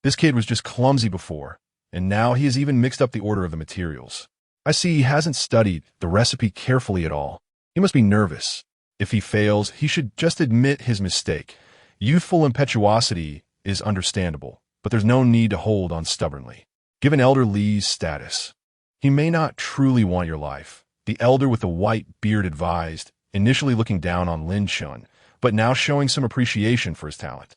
This kid was just clumsy before, and now he has even mixed up the order of the materials. I see he hasn't studied the recipe carefully at all. He must be nervous. If he fails, he should just admit his mistake. Youthful impetuosity is understandable, but there's no need to hold on stubbornly. Given Elder Li's status, he may not truly want your life. The elder with the white beard advised, initially looking down on Lin Chen, but now showing some appreciation for his talent.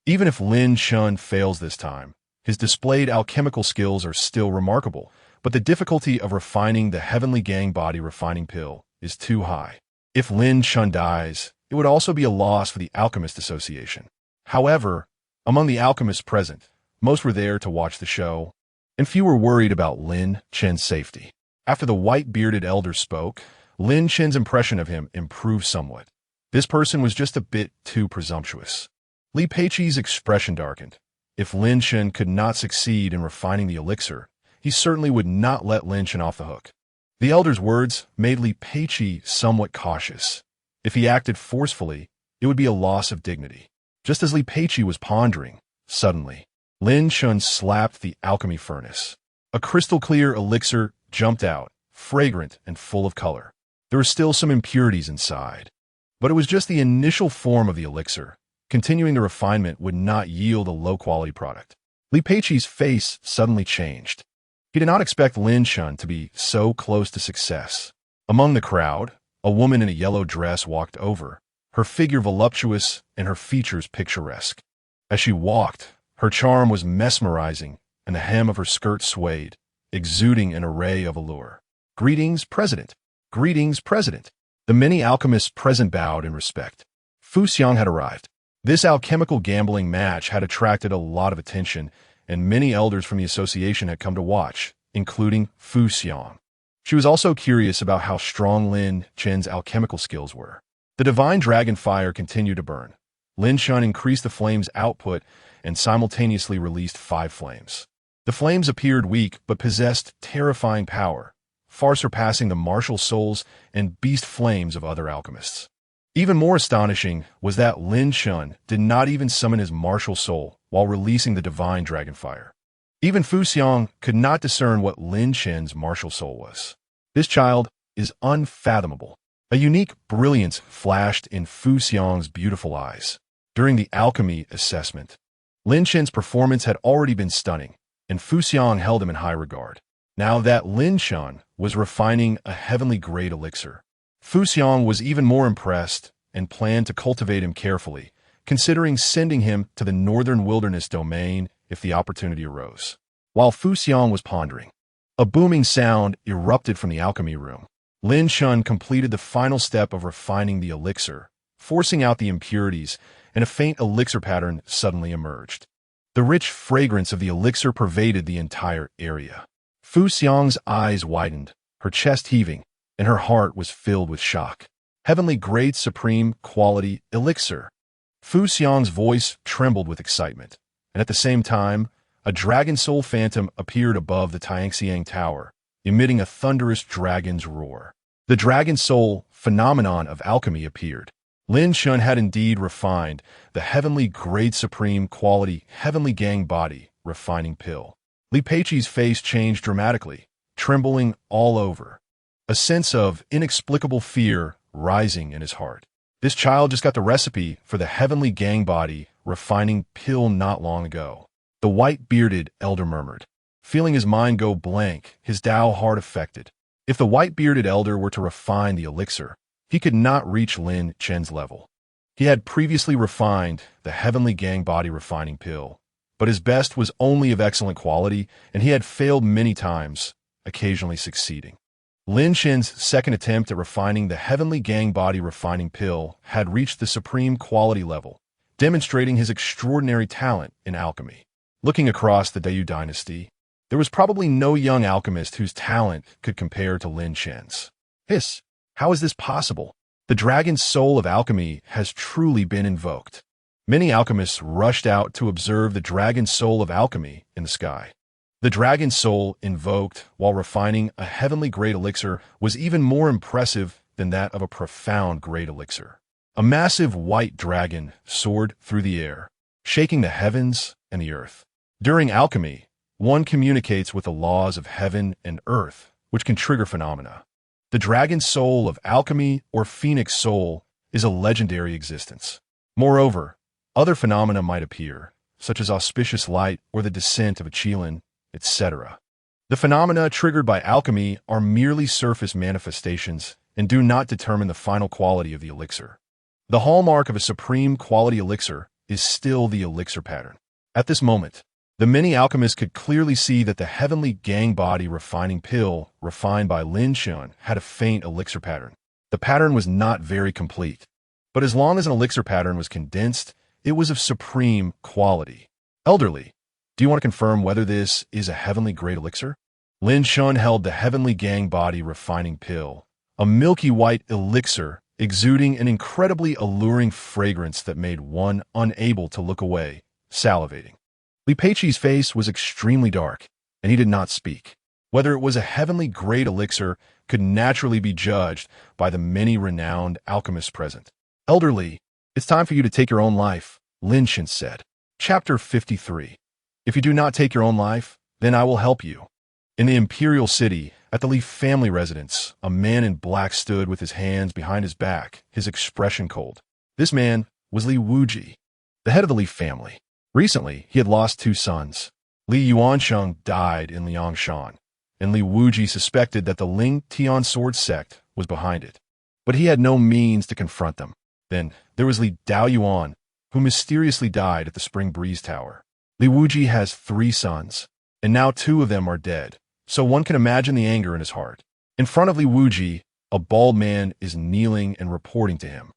Even if Lin Chen fails this time, his displayed alchemical skills are still remarkable, but the difficulty of refining the heavenly gang body refining pill is too high. If Lin Chen dies, it would also be a loss for the Alchemist Association. However, among the alchemists present, most were there to watch the show, and few were worried about Lin Chen's safety. After the white-bearded elder spoke, Lin Chen's impression of him improved somewhat. This person was just a bit too presumptuous. Li Peiqi's expression darkened. If Lin Chen could not succeed in refining the elixir, he certainly would not let Lin Chen off the hook. The elder's words made Li Peiqi somewhat cautious. If he acted forcefully, it would be a loss of dignity. Just as Li Peiqi was pondering, suddenly, Lin Chen slapped the alchemy furnace. A crystal-clear elixir jumped out, fragrant and full of color. There were still some impurities inside, but it was just the initial form of the elixir. Continuing the refinement would not yield a low-quality product. Li Peiqi's face suddenly changed. He did not expect Lin Chen to be so close to success. Among the crowd, a woman in a yellow dress walked over, her figure voluptuous and her features picturesque. As she walked, her charm was mesmerizing, and the hem of her skirt swayed, exuding an array of allure. "Greetings, President! Greetings, President!" The many alchemists present bowed in respect. Fu Xiang had arrived. This alchemical gambling match had attracted a lot of attention, and many elders from the association had come to watch, including Fu Xiang. She was also curious about how strong Lin Chen's alchemical skills were. The divine dragon fire continued to burn. Lin Chen increased the flame's output and simultaneously released 5 flames. The flames appeared weak but possessed terrifying power, far surpassing the martial souls and beast flames of other alchemists. Even more astonishing was that Lin Chen did not even summon his martial soul while releasing the divine dragon fire. Even Fu Xiang could not discern what Lin Chen's martial soul was. This child is unfathomable. A unique brilliance flashed in Fu Xiang's beautiful eyes. During the alchemy assessment, Lin Chen's performance had already been stunning, and Fu Xiang held him in high regard. Now that Lin Chen was refining a heavenly grade elixir, Fu Xiang was even more impressed and planned to cultivate him carefully, considering sending him to the northern wilderness domain if the opportunity arose. While Fu Xiang was pondering, a booming sound erupted from the alchemy room. Lin Chen completed the final step of refining the elixir, forcing out the impurities, and a faint elixir pattern suddenly emerged. The rich fragrance of the elixir pervaded the entire area. Fu Xiang's eyes widened, her chest heaving, and her heart was filled with shock. Heavenly grade supreme quality elixir. Fu Xiang's voice trembled with excitement, and at the same time, a dragon soul phantom appeared above the Tianxiang Tower, emitting a thunderous dragon's roar. The dragon soul phenomenon of alchemy appeared. Lin Chen had indeed refined the heavenly grade supreme quality heavenly gang body refining pill. Li Peiqi's face changed dramatically, trembling all over, a sense of inexplicable fear rising in his heart. This child just got the recipe for the heavenly gang body refining pill not long ago. The white-bearded elder murmured, feeling his mind go blank, his Tao heart affected. If the white-bearded elder were to refine the elixir, he could not reach Lin Chen's level. He had previously refined the heavenly gang body refining pill, but his best was only of excellent quality, and he had failed many times, occasionally succeeding. Lin Chen's second attempt at refining the heavenly gang body refining pill had reached the supreme quality level, demonstrating his extraordinary talent in alchemy. Looking across the Dayu dynasty, there was probably no young alchemist whose talent could compare to Lin Chen's. How is this possible? The dragon soul of alchemy has truly been invoked. Many alchemists rushed out to observe the dragon soul of alchemy in the sky. The dragon soul invoked while refining a heavenly grade elixir was even more impressive than that of a profound grade elixir. A massive white dragon soared through the air, shaking the heavens and the earth. During alchemy, one communicates with the laws of heaven and earth, which can trigger phenomena. The dragon soul of alchemy or phoenix soul is a legendary existence. Moreover, other phenomena might appear, such as auspicious light or the descent of a qilin, etc. The phenomena triggered by alchemy are merely surface manifestations and do not determine the final quality of the elixir. The hallmark of a supreme quality elixir is still the elixir pattern. At this moment, the many alchemists could clearly see that the heavenly gang body refining pill refined by Lin Chen had a faint elixir pattern. The pattern was not very complete, but as long as an elixir pattern was condensed, it was of supreme quality. Elderly, do you want to confirm whether this is a heavenly grade elixir? Lin Chen held the heavenly gang body refining pill, a milky white elixir exuding an incredibly alluring fragrance that made one unable to look away, salivating. Li Peiqi's face was extremely dark, and he did not speak. Whether it was a heavenly grade elixir could naturally be judged by the many renowned alchemists present. Elderly, it's time for you to take your own life, Lin Chen said. Chapter 53. If you do not take your own life, then I will help you. In the imperial city, at the Li family residence, a man in black stood with his hands behind his back, his expression cold. This man was Li Wuji, the head of the Li family. Recently, he had lost 2 sons. Li Yuansheng died in Liangshan, and Li Wuji suspected that the Ling Tian sword sect was behind it. But he had no means to confront them. Then, there was Li Daoyuan, who mysteriously died at the Spring Breeze Tower. Li Wuji has 3 sons, and now 2 of them are dead, so one can imagine the anger in his heart. In front of Li Wuji, a bald man is kneeling and reporting to him.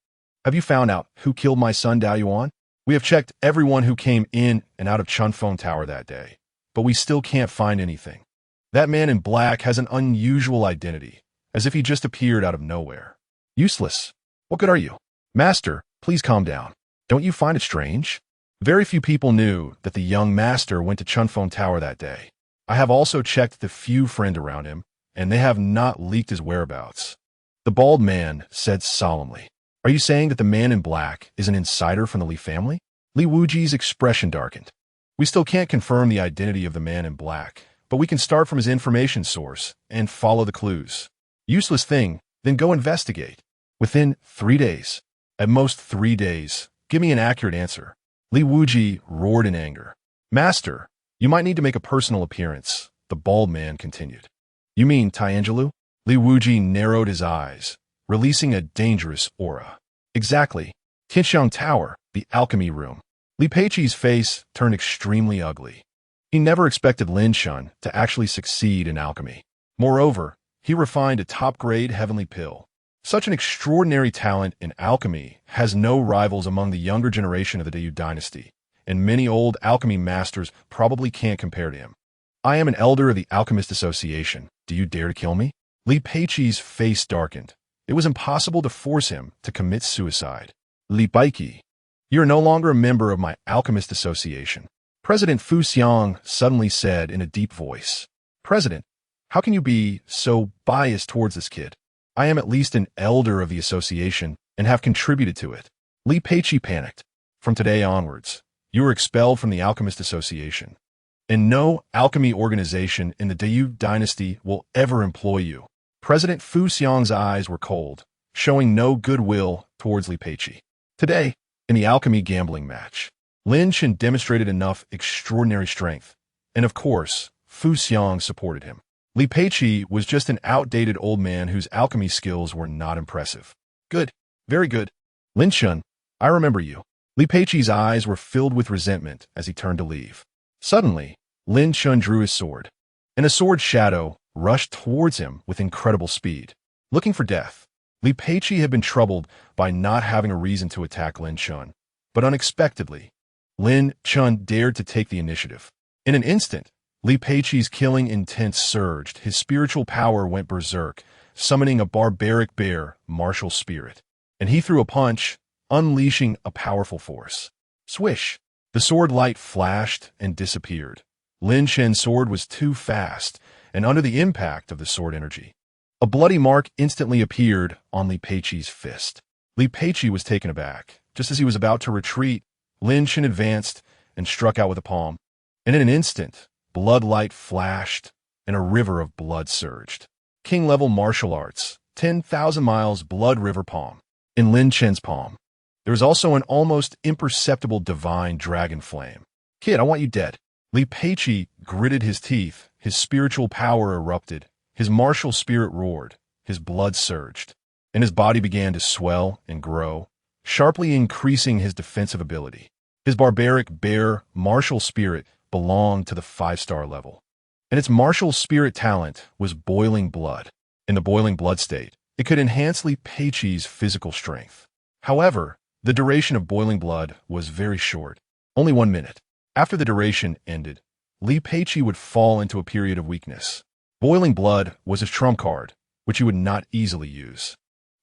Have you found out who killed my son Daoyuan? We have checked everyone who came in and out of Chunfeng Tower that day, but we still can't find anything. That man in black has an unusual identity, as if he just appeared out of nowhere. Useless. What good are you? Master, please calm down. Don't you find it strange? Very few people knew that the young master went to Chunfeng Tower that day. I have also checked the few friends around him, and they have not leaked his whereabouts. The bald man said solemnly. Are you saying that the man in black is an insider from the Li family? Li Wuji's expression darkened. We still can't confirm the identity of the man in black, but we can start from his information source and follow the clues. Useless thing, then go investigate. Within 3 days, at most 3 days, give me an accurate answer. Li Wuji roared in anger. Master, you might need to make a personal appearance, the bald man continued. You mean Tianjelu? Li Wuji narrowed his eyes, releasing a dangerous aura. Exactly. Tianxiang Tower, the alchemy room. Li Peiqi's face turned extremely ugly. He never expected Lin Chen to actually succeed in alchemy. Moreover, he refined a top-grade heavenly pill. Such an extraordinary talent in alchemy has no rivals among the younger generation of the Dayu dynasty, and many old alchemy masters probably can't compare to him. I am an elder of the Alchemist Association. Do you dare to kill me? Li Peiqi's face darkened. It was impossible to force him to commit suicide. Li Peiqi, you are no longer a member of my Alchemist Association. President Fu Xiang suddenly said in a deep voice. President, how can you be so biased towards this kid? I am at least an elder of the association and have contributed to it. Li Peiqi panicked. From today onwards, you are expelled from the Alchemist Association, and no alchemy organization in the Dayu dynasty will ever employ you. President Fu Xiang's eyes were cold, showing no goodwill towards Li Peiqi. Today, in the alchemy gambling match, Lin Chen demonstrated enough extraordinary strength, and of course, Fu Xiang supported him. Li Peiqi was just an outdated old man whose alchemy skills were not impressive. Good, very good. Lin Chen, I remember you. Li Peiqi's eyes were filled with resentment as he turned to leave. Suddenly, Lin Chen drew his sword, and a sword shadow rushed towards him with incredible speed. Looking for death, Li Peiqi had been troubled by not having a reason to attack Lin Chen, but unexpectedly, Lin Chen dared to take the initiative. In an instant, Li Peiqi's killing intent surged. His spiritual power went berserk, summoning a barbaric bear, martial spirit. And he threw a punch, unleashing a powerful force. Swish! The sword light flashed and disappeared. Lin Chen's sword was too fast, and under the impact of the sword energy, a bloody mark instantly appeared on Li Peiqi's fist. Li Peiqi was taken aback. Just as he was about to retreat, Lin Chen advanced and struck out with a palm. And in an instant, blood light flashed, and a river of blood surged. King-level martial arts, 10,000 miles blood river palm. In Lin Chen's palm, there was also an almost imperceptible divine dragon flame. Kid, I want you dead. Li Peiqi gritted his teeth, his spiritual power erupted, his martial spirit roared, his blood surged, and his body began to swell and grow, sharply increasing his defensive ability. His barbaric, bare, martial spirit belonged to the 5-star level, and its martial spirit talent was boiling blood. In the boiling blood state, it could enhance Li Peiqi's physical strength. However, the duration of boiling blood was very short, only 1 minute. After the duration ended, Li Peiqi would fall into a period of weakness. Boiling blood was his trump card, which he would not easily use.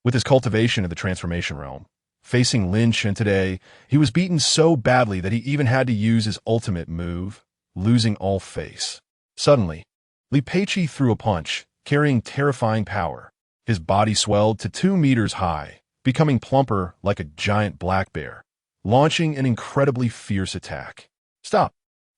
With his cultivation of the transformation realm, facing Lin Chen today, he was beaten so badly that he even had to use his ultimate move, losing all face. Suddenly, Li Peiqi threw a punch, carrying terrifying power. His body swelled to 2 meters high, becoming plumper like a giant black bear, launching an incredibly fierce attack. Stop!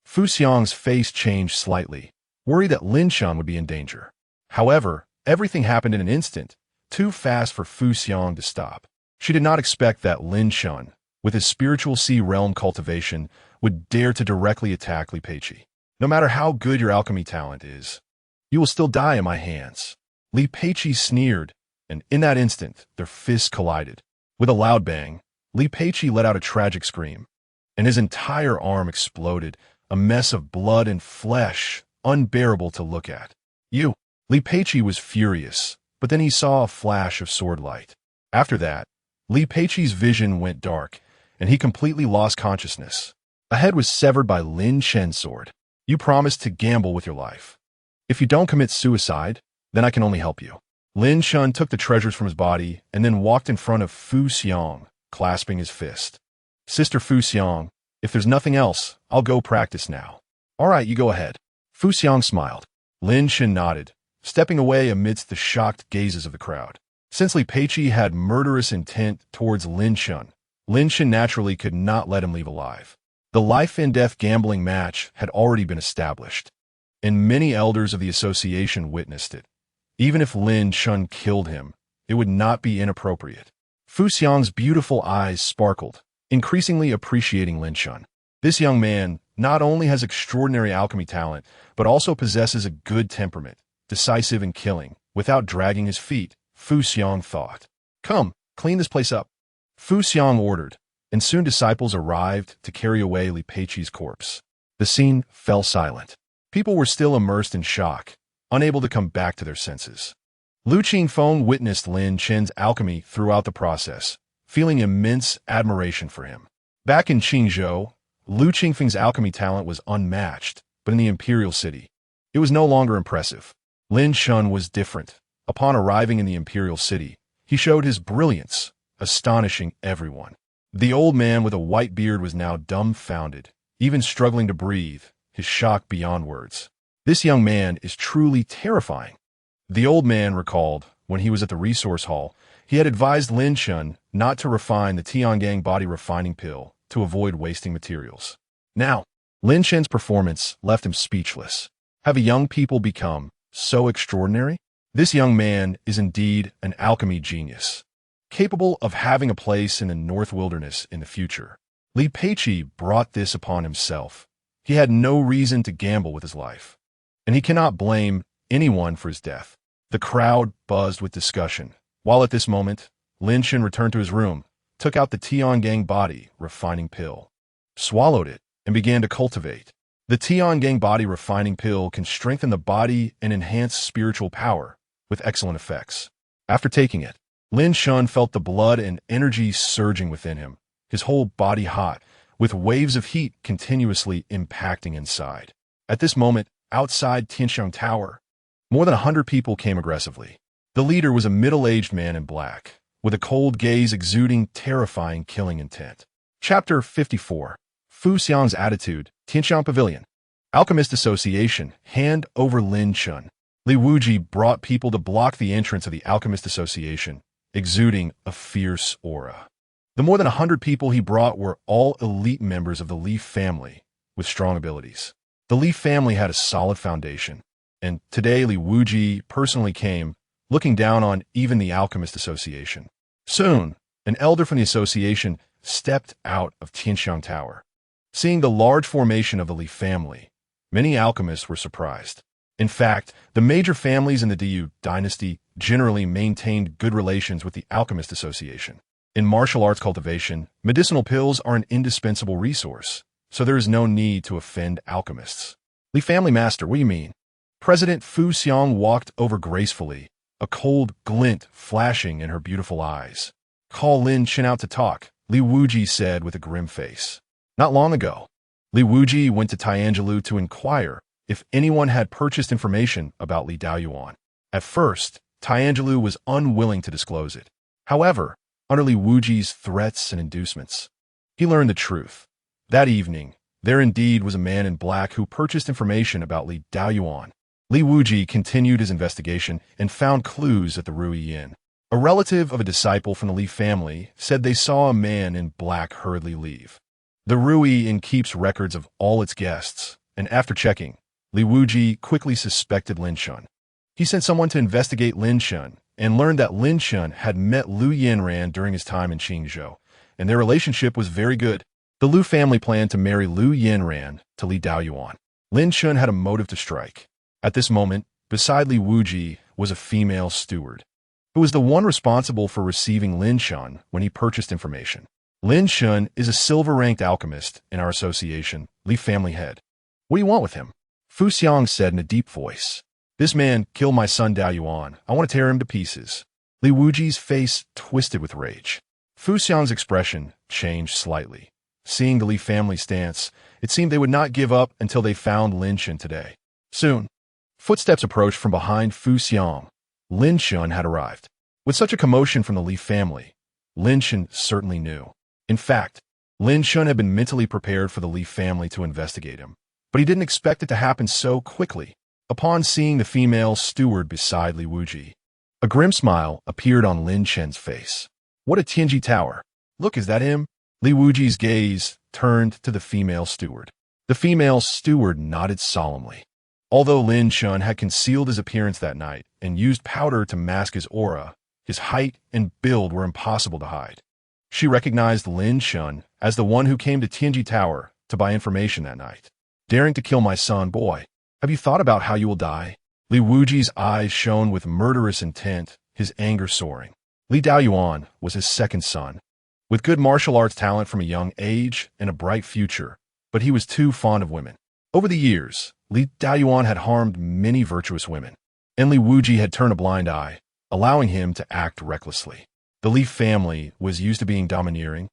Fu Xiang's face changed slightly, worried that Lin Chen would be in danger. However, everything happened in an instant, too fast for Fu Xiang to stop. She did not expect that Lin Chen, with his spiritual sea realm cultivation, would dare to directly attack Li Peiqi. No matter how good your alchemy talent is, you will still die in my hands. Li Peiqi sneered, and in that instant, their fists collided. With a loud bang, Li Peiqi let out a tragic scream, and his entire arm exploded, a mess of blood and flesh, unbearable to look at. You! Li Peiqi was furious, but then he saw a flash of sword light. After that, Li Peiqi's vision went dark, and he completely lost consciousness. A head was severed by Lin Chen's sword. You promised to gamble with your life. If you don't commit suicide, then I can only help you. Lin Chen took the treasures from his body and then walked in front of Fu Xiang, clasping his fist. Sister Fu Xiang, if there's nothing else, I'll go practice now. All right, you go ahead. Fu Xiang smiled. Lin Chen nodded, stepping away amidst the shocked gazes of the crowd. Since Li Peiqi had murderous intent towards Lin Chen naturally could not let him leave alive. The life-and-death gambling match had already been established, and many elders of the association witnessed it. Even if Lin Chen killed him, it would not be inappropriate. Fu Xiang's beautiful eyes sparkled, increasingly appreciating Lin Chen. This young man not only has extraordinary alchemy talent, but also possesses a good temperament, decisive in killing, without dragging his feet, Fu Xiang thought. Come, clean this place up. Fu Xiang ordered, and soon disciples arrived to carry away Li Peiqi's corpse. The scene fell silent. People were still immersed in shock, unable to come back to their senses. Lu Qingfeng witnessed Lin Chen's alchemy throughout the process, feeling immense admiration for him. Back in Qingzhou, Lu Qingfeng's alchemy talent was unmatched, but in the imperial city, it was no longer impressive. Lin Chen was different. Upon arriving in the imperial city, he showed his brilliance, astonishing everyone. The old man with a white beard was now dumbfounded, even struggling to breathe, his shock beyond words. This young man is truly terrifying. The old man recalled, when he was at the resource hall, he had advised Lin Chen not to refine the Tiangang body refining pill to avoid wasting materials. Now, Lin Chen's performance left him speechless. Have young people become so extraordinary? This young man is indeed an alchemy genius, capable of having a place in the North Wilderness in the future. Li Peiqi brought this upon himself. He had no reason to gamble with his life, and he cannot blame anyone for his death. The crowd buzzed with discussion, while at this moment, Lin Chen returned to his room, took out the Tiangang body refining pill, swallowed it, and began to cultivate. The Tiangang body refining pill can strengthen the body and enhance spiritual power, with excellent effects. After taking it, Lin Chen felt the blood and energy surging within him, his whole body hot, with waves of heat continuously impacting inside. At this moment, outside Tianxiang Tower, more than 100 people came aggressively. The leader was a middle-aged man in black, with a cold gaze exuding terrifying killing intent. Chapter 54. Fu Xiang's Attitude, Tianxiang Pavilion. Alchemist Association, hand over Lin Chen. Li Wuji brought people to block the entrance of the Alchemist Association, exuding a fierce aura. The more than 100 people he brought were all elite members of the Li family, with strong abilities. The Li family had a solid foundation, and today Li Wuji personally came, looking down on even the Alchemist Association. Soon, an elder from the association stepped out of Tianxiang Tower. Seeing the large formation of the Li family, many alchemists were surprised. In fact, the major families in the Diyu dynasty generally maintained good relations with the Alchemist Association. In martial arts cultivation, medicinal pills are an indispensable resource, so there is no need to offend alchemists. Li family master, what do you mean? President Fu Xiong walked over gracefully, a cold glint flashing in her beautiful eyes. Call Lin Chen out to talk, Li Wuji said with a grim face. Not long ago, Li Wuji went to Tianjulu to inquire if anyone had purchased information about Li Daoyuan. At first, Tianjulu was unwilling to disclose it. However, under Li Wuji's threats and inducements, he learned the truth. That evening, there indeed was a man in black who purchased information about Li Daoyuan. Li Wuji continued his investigation and found clues at the Rui Inn. A relative of a disciple from the Li family said they saw a man in black hurriedly leave. The Rui Inn keeps records of all its guests, and after checking, Li Wuji quickly suspected Lin Chen. He sent someone to investigate Lin Chen and learned that Lin Chen had met Lu Yanran during his time in Qingzhou, and their relationship was very good. The Lu family planned to marry Lu Yanran to Li Daoyuan. Lin Chen had a motive to strike. At this moment, beside Li Wuji was a female steward, who was the one responsible for receiving Lin Chen when he purchased information. Lin Chen is a silver-ranked alchemist in our association, Li family head. What do you want with him? Fu Xiong said in a deep voice. This man killed my son Daoyuan. I want to tear him to pieces. Li Wuji's face twisted with rage. Fu Xiong's expression changed slightly. Seeing the Li family stance, it seemed they would not give up until they found Lin Chen today. Soon, footsteps approached from behind Fu Xiong. Lin Chen had arrived. With such a commotion from the Li family, Lin Chen certainly knew. In fact, Lin Chen had been mentally prepared for the Li family to investigate him, but he didn't expect it to happen so quickly. Upon seeing the female steward beside Li Wuji, a grim smile appeared on Lin Chen's face. What a Tianji tower. Look, is that him? Li Wuji's gaze turned to the female steward. The female steward nodded solemnly. Although Lin Chen had concealed his appearance that night and used powder to mask his aura, his height and build were impossible to hide. She recognized Lin Chen as the one who came to Tianji Tower to buy information that night. Daring to kill my son, boy, have you thought about how you will die? Li Wuji's eyes shone with murderous intent, his anger soaring. Li Daoyuan was his second son, with good martial arts talent from a young age and a bright future, but he was too fond of women. Over the years, Li Daoyuan had harmed many virtuous women, and Li Wuji had turned a blind eye, allowing him to act recklessly. The Li family was used to being domineering,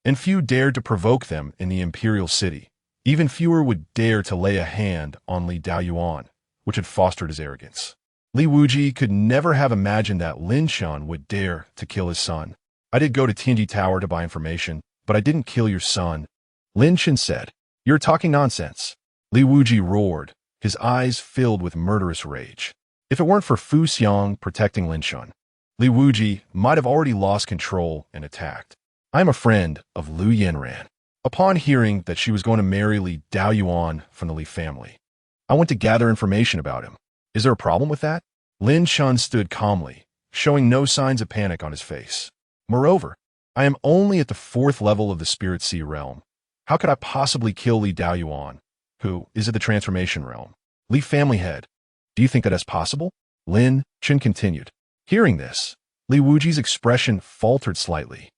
and few dared to provoke them in the imperial city. Even fewer would dare to lay a hand on Li Daoyuan, which had fostered his arrogance. Li Wuji could never have imagined that Lin Chen would dare to kill his son. I did go to Tianji Tower to buy information, but I didn't kill your son, Lin Chen said. You're talking nonsense. Li Wuji roared, his eyes filled with murderous rage. If it weren't for Fu Xiong protecting Lin Chen, Li Wuji might have already lost control and attacked. I am a friend of Lu Yanran. Upon hearing that she was going to marry Li Daoyuan from the Li family, I went to gather information about him. Is there a problem with that? Lin Chen stood calmly, showing no signs of panic on his face. Moreover, I am only at the 4th level of the Spirit Sea realm. How could I possibly kill Li Daoyuan, who is at the transformation realm? Li family head, do you think that is possible? Lin Chen continued. Hearing this, Li Wuji's expression faltered slightly.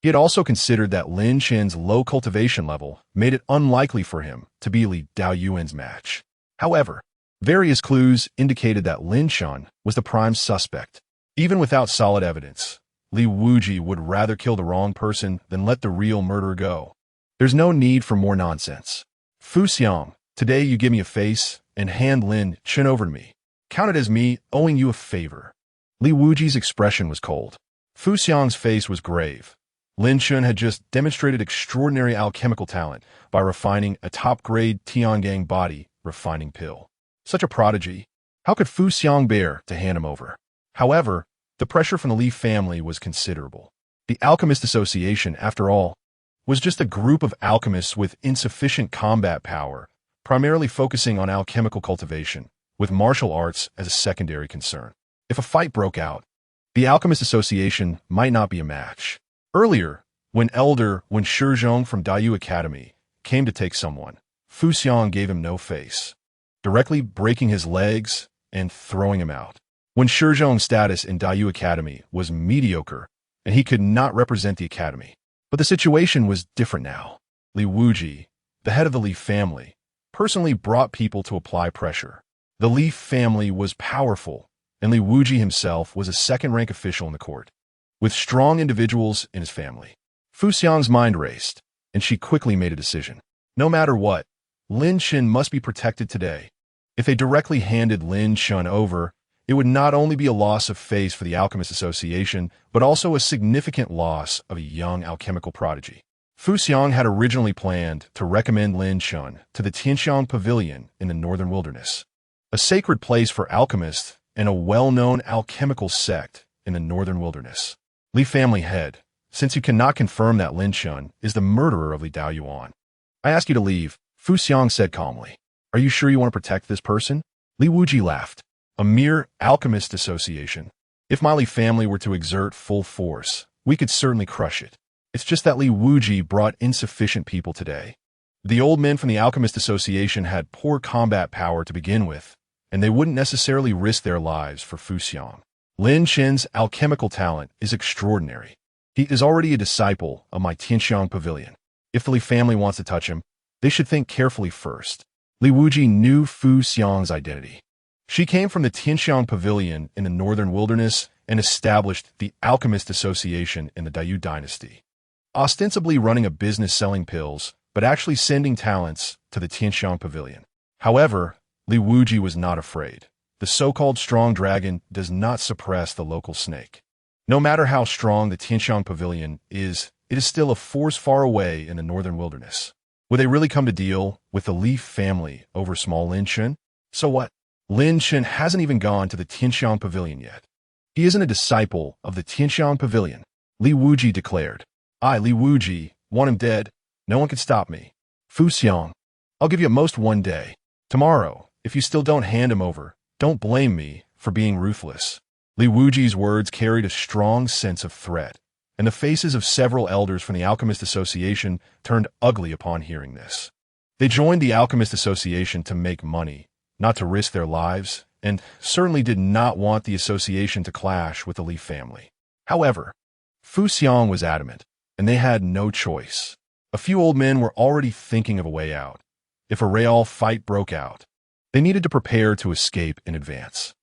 He had also considered that Lin Chen's low cultivation level made it unlikely for him to be Li Daoyuan's match. However, various clues indicated that Lin Chen was the prime suspect. Even without solid evidence, Li Wuji would rather kill the wrong person than let the real murderer go. There's no need for more nonsense. Fu Xiong, today you give me a face and hand Lin Chen over to me. Count it as me owing you a favor. Li Wuji's expression was cold. Fu Xiong's face was grave. Lin Chen had just demonstrated extraordinary alchemical talent by refining a top-grade Tiangang body refining pill. Such a prodigy. How could Fu Xiong bear to hand him over? However, the pressure from the Li family was considerable. The Alchemist Association, after all, was just a group of alchemists with insufficient combat power, primarily focusing on alchemical cultivation, with martial arts as a secondary concern. If a fight broke out, the Alchemist Association might not be a match. Earlier, when Wen Shizhong from Dayu Academy came to take someone, Fu Xiong gave him no face, directly breaking his legs and throwing him out. When Shizhong's status in Dayu Academy was mediocre, and he could not represent the academy. But the situation was different now. Li Wuji, the head of the Li family, personally brought people to apply pressure. The Li family was powerful, and Li Wuji himself was a second-rank official in the court, with strong individuals in his family. Fu Xiang's mind raced, and she quickly made a decision. No matter what, Lin Chen must be protected today. If they directly handed Lin Chen over, it would not only be a loss of face for the Alchemist Association, but also a significant loss of a young alchemical prodigy. Fu Xiang had originally planned to recommend Lin Chen to the Tianxiang Pavilion in the Northern Wilderness, a sacred place for alchemists and a well-known alchemical sect in the Northern Wilderness. Li family head, since you cannot confirm that Lin Chen is the murderer of Li Daoyuan, I ask you to leave, Fu Xiang said calmly. Are you sure you want to protect this person? Li Wuji laughed. A mere alchemist association. If my Li family were to exert full force, we could certainly crush it. It's just that Li Wuji brought insufficient people today. The old men from the Alchemist Association had poor combat power to begin with, and they wouldn't necessarily risk their lives for Fu Xiang. Lin Chen's alchemical talent is extraordinary. He is already a disciple of my Tianxiang Pavilion. If the Li family wants to touch him, they should think carefully first. Li Wuji knew Fu Xiang's identity. She came from the Tianxiang Pavilion in the Northern Wilderness and established the Alchemist Association in the Dayu dynasty, ostensibly running a business selling pills, but actually sending talents to the Tianxiang Pavilion. However, Li Wuji was not afraid. The so-called strong dragon does not suppress the local snake. No matter how strong the Tianxiang Pavilion is, it is still a force far away in the Northern Wilderness. Would they really come to deal with the Li family over small Lin Chen? So what? Lin Chen hasn't even gone to the Tianxiang Pavilion yet. He isn't a disciple of the Tianxiang Pavilion, Li Wuji declared. I, Li Wuji, want him dead. No one can stop me. Fu Xiang, I'll give you at most 1 day. Tomorrow, if you still don't hand him over, don't blame me for being ruthless. Li Wuji's words carried a strong sense of threat, and the faces of several elders from the Alchemist Association turned ugly upon hearing this. They joined the Alchemist Association to make money, not to risk their lives, and certainly did not want the association to clash with the Li family. However, Fu Xiang was adamant, and they had no choice. A few old men were already thinking of a way out. If a real fight broke out, they needed to prepare to escape in advance.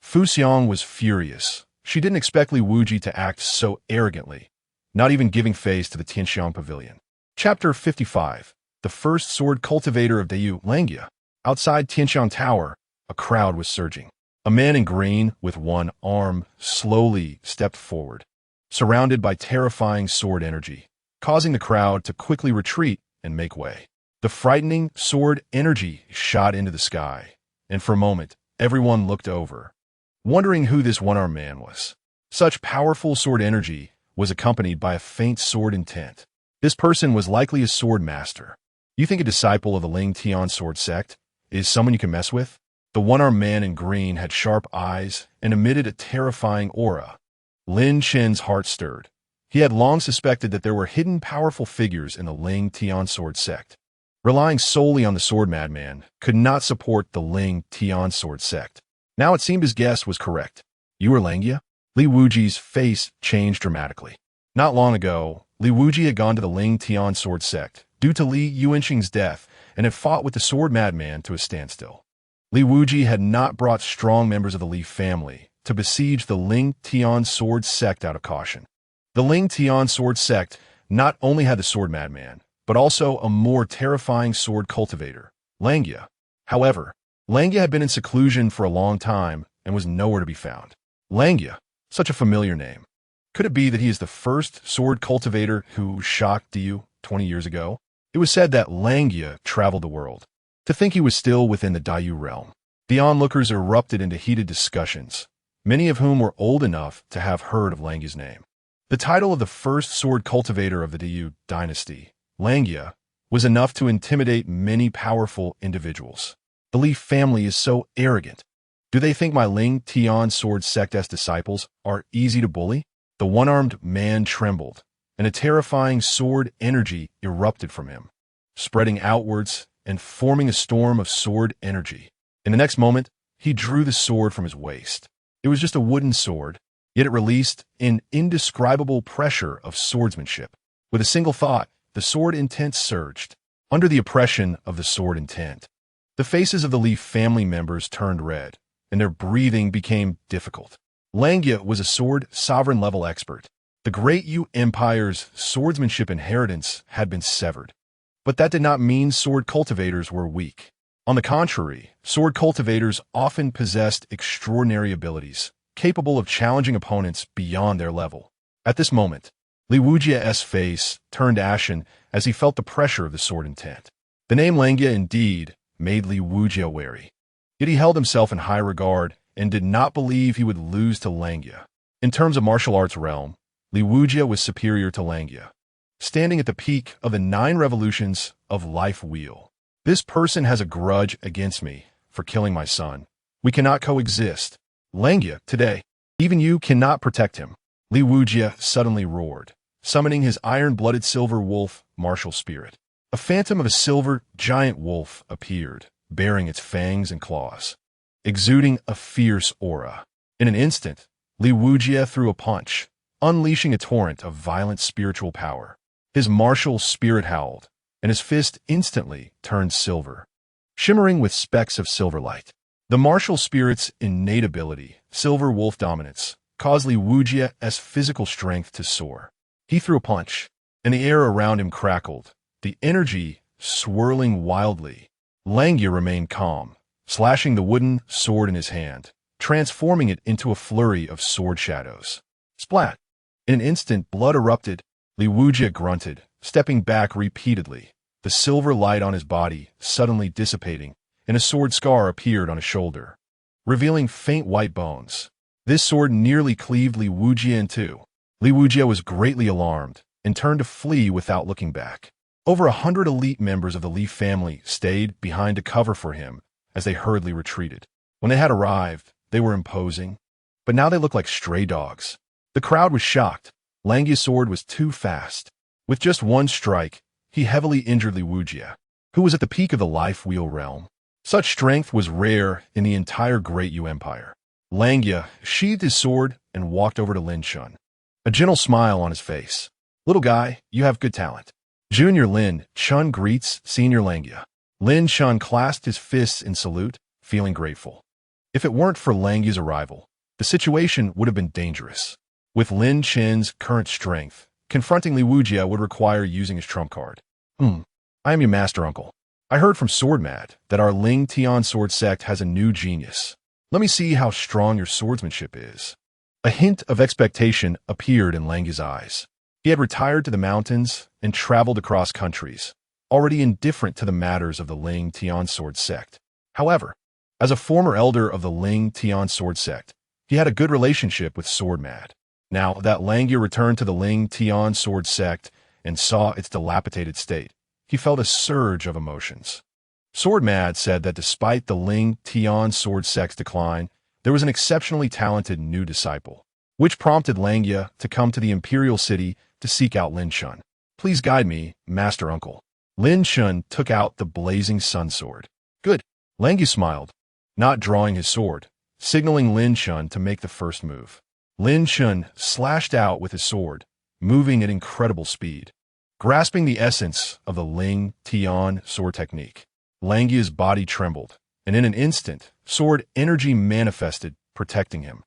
Fu Xiang was furious. She didn't expect Li Wuji to act so arrogantly, not even giving face to the Tianxiang Pavilion. Chapter 55. The first sword cultivator of Dayu, Langia. Outside Tianxiang Tower, a crowd was surging. A man in green, with one arm, slowly stepped forward, surrounded by terrifying sword energy, causing the crowd to quickly retreat and make way. The frightening sword energy shot into the sky, and for a moment, everyone looked over, wondering who this one-armed man was. Such powerful sword energy was accompanied by a faint sword intent. This person was likely a sword master. You think a disciple of the Ling Tian sword sect is someone you can mess with? The one-armed man in green had sharp eyes and emitted a terrifying aura. Lin Chen's heart stirred. He had long suspected that there were hidden powerful figures in the Ling Tian sword sect. Relying solely on the sword madman could not support the Ling Tian sword sect. Now it seemed his guess was correct. You were Langia? Li Wuji's face changed dramatically. Not long ago, Li Wuji had gone to the Ling Tian sword sect due to Li Yuanqing's death and had fought with the sword madman to a standstill. Li Wuji had not brought strong members of the Li family to besiege the Ling Tian sword sect out of caution. The Ling Tian sword sect not only had the sword madman, but also a more terrifying sword cultivator, Langia. However, Langia had been in seclusion for a long time and was nowhere to be found. Langia, such a familiar name. Could it be that he is the first sword cultivator who shocked you 20 years ago? It was said that Langia traveled the world. To think he was still within the Dayu realm. The onlookers erupted into heated discussions, many of whom were old enough to have heard of Langia's name. The title of the first sword cultivator of the Dayu dynasty, Langia, was enough to intimidate many powerful individuals. The Li family is so arrogant. Do they think my Ling Tian sword sect's disciples are easy to bully? The one-armed man trembled, and a terrifying sword energy erupted from him, spreading outwards and forming a storm of sword energy. In the next moment, he drew the sword from his waist. It was just a wooden sword, yet it released an indescribable pressure of swordsmanship. With a single thought, the sword intent surged. Under the oppression of the sword intent, the faces of the Li family members turned red, and their breathing became difficult. Langya was a sword sovereign-level expert. The great Yu Empire's swordsmanship inheritance had been severed. But that did not mean sword cultivators were weak. On the contrary, sword cultivators often possessed extraordinary abilities, capable of challenging opponents beyond their level. At this moment, Li Wujia's face turned ashen as he felt the pressure of the sword intent. The name Langya indeed made Li Wujia wary. Yet he held himself in high regard and did not believe he would lose to Langya. In terms of martial arts realm, Li Wujia was superior to Langya, standing at the peak of the 9 revolutions of life wheel. This person has a grudge against me for killing my son. We cannot coexist. Langya, today, even you cannot protect him. Li Wujia suddenly roared, summoning his iron-blooded silver wolf martial spirit. A phantom of a silver giant wolf appeared, bearing its fangs and claws, exuding a fierce aura. In an instant, Li Wujia threw a punch, unleashing a torrent of violent spiritual power. His martial spirit howled, and his fist instantly turned silver, shimmering with specks of silver light. The martial spirit's innate ability, silver wolf dominance, caused Li Wujia's physical strength to soar. He threw a punch, and the air around him crackled, the energy swirling wildly. Langya remained calm, slashing the wooden sword in his hand, transforming it into a flurry of sword shadows. Splat! In an instant, blood erupted. Li Wujia grunted, stepping back repeatedly, the silver light on his body suddenly dissipating, and a sword scar appeared on his shoulder, revealing faint white bones. This sword nearly cleaved Li Wujia in two. Li Wujia was greatly alarmed and turned to flee without looking back. Over 100 elite members of the Li family stayed behind to cover for him as they hurriedly retreated. When they had arrived, they were imposing, but now they looked like stray dogs. The crowd was shocked. Langya's sword was too fast. With just one strike, he heavily injured Li Wujia, who was at the peak of the life wheel realm. Such strength was rare in the entire Great Yu Empire. Langya sheathed his sword and walked over to Lin Chen, a gentle smile on his face. Little guy, you have good talent. Junior Lin Chen greets Senior Langya. Lin Chen clasped his fists in salute, feeling grateful. If it weren't for Langya's arrival, the situation would have been dangerous. With Lin Chen's current strength, confronting Li Wujia would require using his trump card. I am your master uncle. I heard from Swordmad that our Ling Tian sword sect has a new genius. Let me see how strong your swordsmanship is. A hint of expectation appeared in Langya's eyes. He had retired to the mountains and traveled across countries, already indifferent to the matters of the Ling Tian sword sect. However, as a former elder of the Ling Tian sword sect, he had a good relationship with Swordmad. Now that Langya returned to the Ling Tian sword sect and saw its dilapidated state, he felt a surge of emotions. Swordmad said that despite the Ling Tian sword sect's decline, there was an exceptionally talented new disciple, which prompted Langya to come to the imperial city to seek out Lin Chen. Please guide me, master uncle. Lin Chen took out the blazing sun sword. Good. Langya smiled, not drawing his sword, signaling Lin Chen to make the first move. Lin Chen slashed out with his sword, moving at incredible speed, grasping the essence of the Ling Tian sword technique. Langya's body trembled, and in an instant, sword energy manifested, protecting him.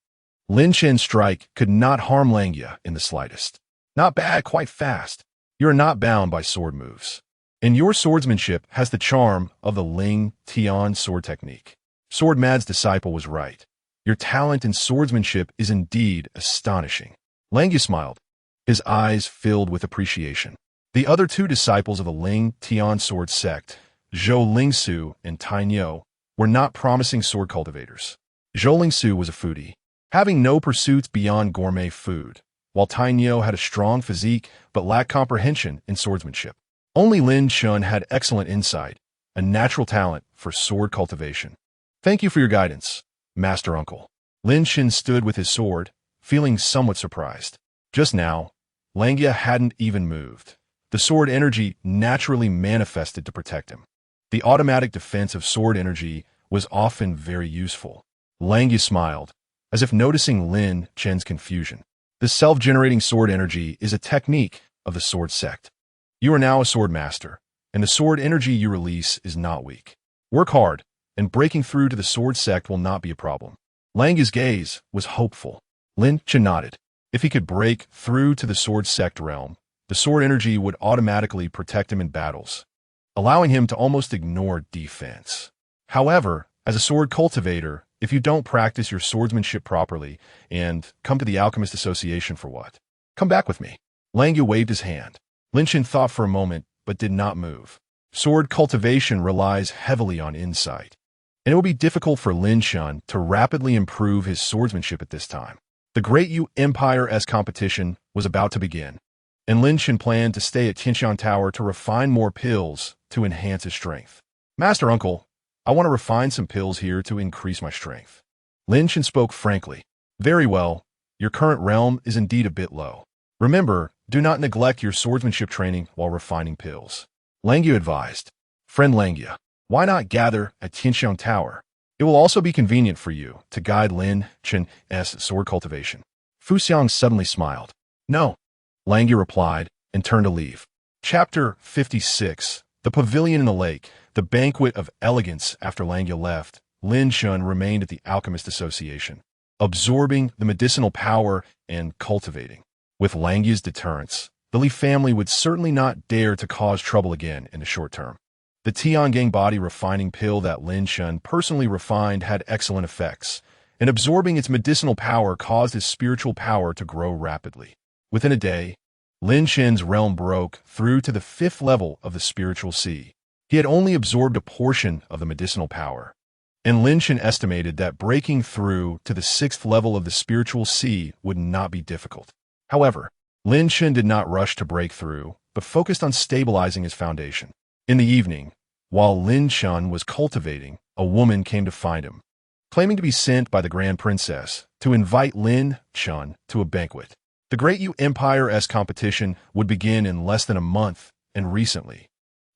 Lin Chen's strike could not harm Langya in the slightest. Not bad, quite fast. You are not bound by sword moves. And your swordsmanship has the charm of the Ling Tian sword technique. Swordmad's disciple was right. Your talent in swordsmanship is indeed astonishing. Langya smiled, his eyes filled with appreciation. The other two disciples of the Ling Tian sword sect, Zhou Lingsu and Tai Niu, were not promising sword cultivators. Zhou Lingsu was a foodie, having no pursuits beyond gourmet food, while Tai Niu had a strong physique but lacked comprehension in swordsmanship. Only Lin Chen had excellent insight, a natural talent for sword cultivation. Thank you for your guidance, Master Uncle. Lin Chen stood with his sword, feeling somewhat surprised. Just now, Langya hadn't even moved. The sword energy naturally manifested to protect him. The automatic defense of sword energy was often very useful. Langya smiled, as if noticing Lin Chen's confusion. This self-generating sword energy is a technique of the sword sect. You are now a sword master, and the sword energy you release is not weak. Work hard, and breaking through to the sword sect will not be a problem. Lang Yu's gaze was hopeful. Lin Chen nodded. If he could break through to the sword sect realm, the sword energy would automatically protect him in battles, allowing him to almost ignore defense. However, as a sword cultivator, if you don't practice your swordsmanship properly and come to the Alchemist Association for what? Come back with me. Lang Yu waved his hand. Lin Chen thought for a moment, but did not move. Sword cultivation relies heavily on insight, and it will be difficult for Lin Chen to rapidly improve his swordsmanship at this time. The Great Yu Empire's competition was about to begin, and Lin Chen planned to stay at Tianshan Tower to refine more pills to enhance his strength. Master Uncle, I want to refine some pills here to increase my strength. Lin Chen spoke frankly. Very well, your current realm is indeed a bit low. Remember, do not neglect your swordsmanship training while refining pills. Lang Yu advised. Friend Lang Yu, why not gather at Tianshan Tower? It will also be convenient for you to guide Lin Chen's sword cultivation. Fu Xiang suddenly smiled. No, Lang Yu replied and turned to leave. Chapter 56. The Pavilion in the Lake. The banquet of elegance. After Lang Yu left, Lin Chen remained at the Alchemist Association, absorbing the medicinal power and cultivating. With Lang Yu's deterrence, the Li family would certainly not dare to cause trouble again in the short term. The Tiangang body refining pill that Lin Chen personally refined had excellent effects, and absorbing its medicinal power caused his spiritual power to grow rapidly. Within a day, Lin Chen's realm broke through to the 5th level of the spiritual sea. He had only absorbed a portion of the medicinal power, and Lin Chen estimated that breaking through to the 6th level of the spiritual sea would not be difficult. However, Lin Chen did not rush to break through, but focused on stabilizing his foundation. In the evening, while Lin Chen was cultivating, a woman came to find him, claiming to be sent by the Grand Princess to invite Lin Chen to a banquet. The Great Yu Empire's competition would begin in less than a month, and recently,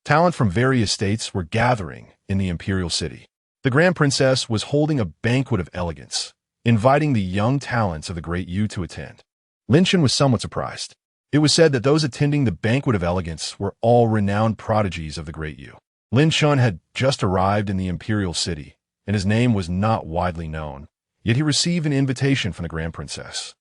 talent from various states were gathering in the imperial city. The Grand Princess was holding a banquet of elegance, inviting the young talents of the Great Yu to attend. Lin Chen was somewhat surprised. It was said that those attending the banquet of elegance were all renowned prodigies of the Great Yu. Lin Chen had just arrived in the imperial city, and his name was not widely known, yet he received an invitation from the Grand Princess.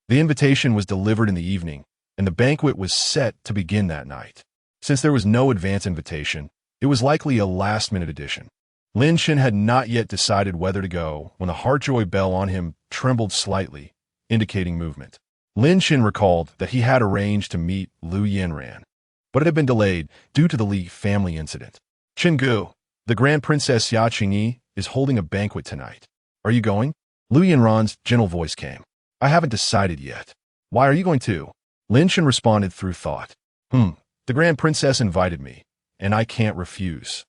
The invitation was delivered in the evening, and the banquet was set to begin that night. Since there was no advance invitation, it was likely a last-minute addition. Lin Chen had not yet decided whether to go when the heartjoy bell on him trembled slightly, indicating movement. Lin Chen recalled that he had arranged to meet Lu Yanran, but it had been delayed due to the Li family incident. Chengu, the Grand Princess Ya Qingyi, is holding a banquet tonight. Are you going? Lu Yanran's gentle voice came. I haven't decided yet. Why are you going to? Lin Chen responded through thought. The Grand Princess invited me, and I can't refuse.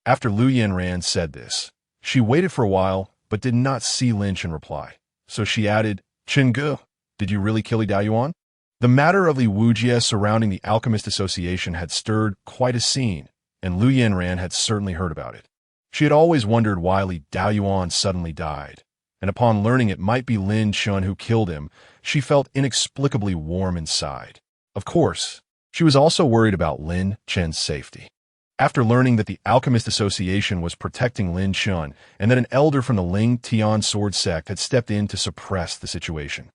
After Lu Yanran said this, she waited for a while, but did not see Lin Chen reply. So she added, Chengu, did you really kill Li Daoyuan? The matter of Li Wujie surrounding the Alchemist Association had stirred quite a scene, and Lu Yanran had certainly heard about it. She had always wondered why Li Daoyuan suddenly died, and upon learning it might be Lin Chen who killed him, she felt inexplicably warm inside. Of course, she was also worried about Lin Chen's safety. After learning that the Alchemist Association was protecting Lin Chen and that an elder from the Ling Tian sword sect had stepped in to suppress the situation,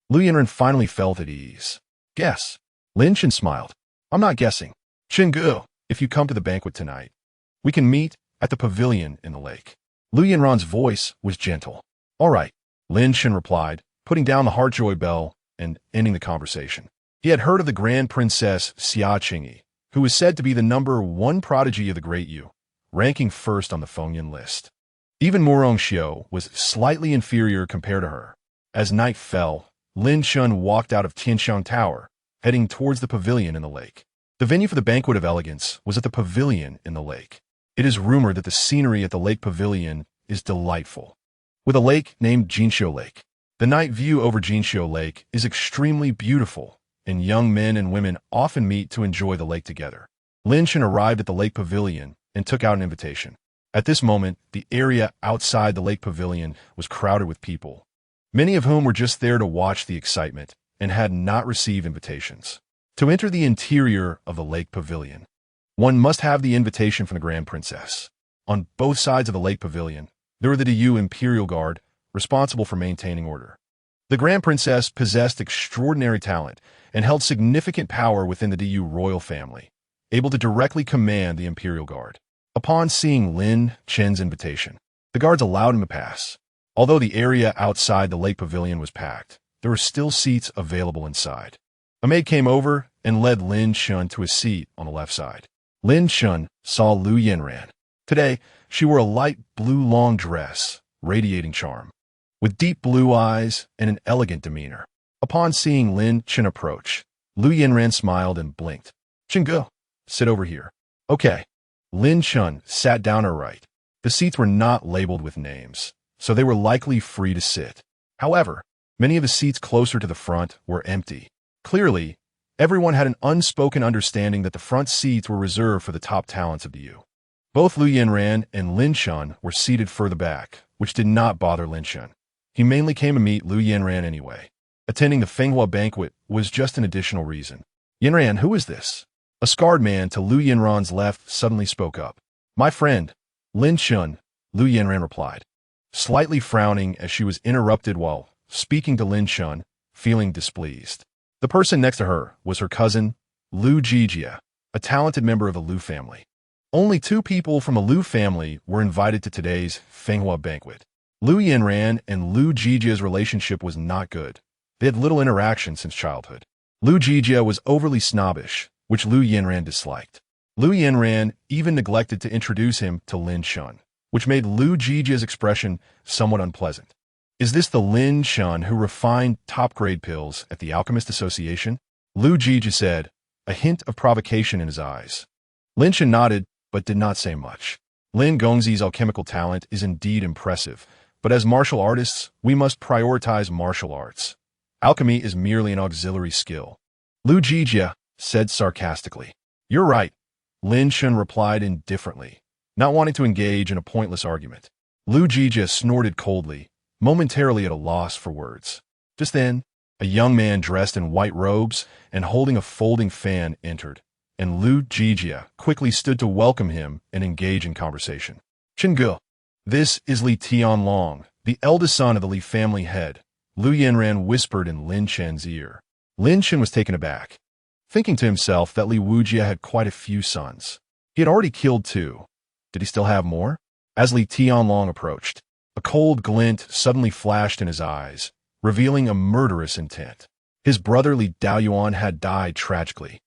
Lu Yanran finally felt at ease. Guess. Lin Chen smiled. I'm not guessing. Chengu, if you come to the banquet tonight, we can meet at the pavilion in the lake. Lu Yanran's voice was gentle. All right, Lin Chen replied, putting down the heartjoy bell and ending the conversation. He had heard of the Grand Princess Xia Qingyi, who was said to be the #1 prodigy of the Great Yu, ranking first on the Fengyan list. Even Murong Xiu was slightly inferior compared to her. As night fell, Lin Chen walked out of Tianshan Tower, heading towards the pavilion in the lake. The venue for the Banquet of Elegance was at the pavilion in the lake. It is rumored that the scenery at the lake pavilion is delightful, with a lake named Jinxiu Lake. The night view over Jinxiu Lake is extremely beautiful, and young men and women often meet to enjoy the lake together. Lin Chen arrived at the lake pavilion and took out an invitation. At this moment, the area outside the lake pavilion was crowded with people, many of whom were just there to watch the excitement and had not received invitations. To enter the interior of the lake pavilion, one must have the invitation from the Grand Princess. On both sides of the lake pavilion, there were the DU Imperial Guard, responsible for maintaining order. The Grand Princess possessed extraordinary talent and held significant power within the DU royal family, able to directly command the Imperial Guard. Upon seeing Lin Chen's invitation, the guards allowed him to pass. Although the area outside the lake pavilion was packed, there were still seats available inside. A maid came over and led Lin Chen to a seat on the left side. Lin Chen saw Lu Yanran. Today, she wore a light blue long dress, radiating charm, with deep blue eyes and an elegant demeanor. Upon seeing Lin Chen approach, Lu Yanran smiled and blinked. "Chengu, sit over here." "Okay." Lin Chen sat down her right. The seats were not labeled with names, so they were likely free to sit. However, many of the seats closer to the front were empty. Clearly, everyone had an unspoken understanding that the front seats were reserved for the top talents of the DU. Both Lu Yanran and Lin Chen were seated further back, which did not bother Lin Chen. He mainly came to meet Lu Yanran anyway. Attending the Fenghua banquet was just an additional reason. "Yanran, who is this?" A scarred man to Lu Yanran's left suddenly spoke up. "My friend, Lin Chen," Lu Yanran replied, slightly frowning as she was interrupted while speaking to Lin Chen, feeling displeased. The person next to her was her cousin, Lu Jijia, a talented member of the Lu family. Only 2 people from the Lu family were invited to today's Fenghua banquet. Lu Yanran and Lu Jijia's relationship was not good. They had little interaction since childhood. Lu Jijia was overly snobbish, which Lu Yanran disliked. Lu Yanran even neglected to introduce him to Lin Chen, which made Lu Jijia's expression somewhat unpleasant. "Is this the Lin Chen who refined top-grade pills at the Alchemist Association?" Lu Jijia said, a hint of provocation in his eyes. Lin Chen nodded, but did not say much. Lin Gongzi's alchemical talent is indeed impressive, but as martial artists, we must prioritize martial arts. Alchemy is merely an auxiliary skill. Lu Jijia said sarcastically. "You're right," Lin Chen replied indifferently, not wanting to engage in a pointless argument. Lu Jijia snorted coldly, momentarily at a loss for words. Just then, a young man dressed in white robes and holding a folding fan entered, and Lu Jijia quickly stood to welcome him and engage in conversation. "Chengu, this is Li Tianlong, the eldest son of the Li family head," Lu Yanran whispered in Lin Chen's ear. Lin Chen was taken aback, thinking to himself that Li Wujia had quite a few sons. He had already killed 2. Did he still have more? As Li Tianlong approached, a cold glint suddenly flashed in his eyes, revealing a murderous intent. His brother Li Daoyuan had died tragically,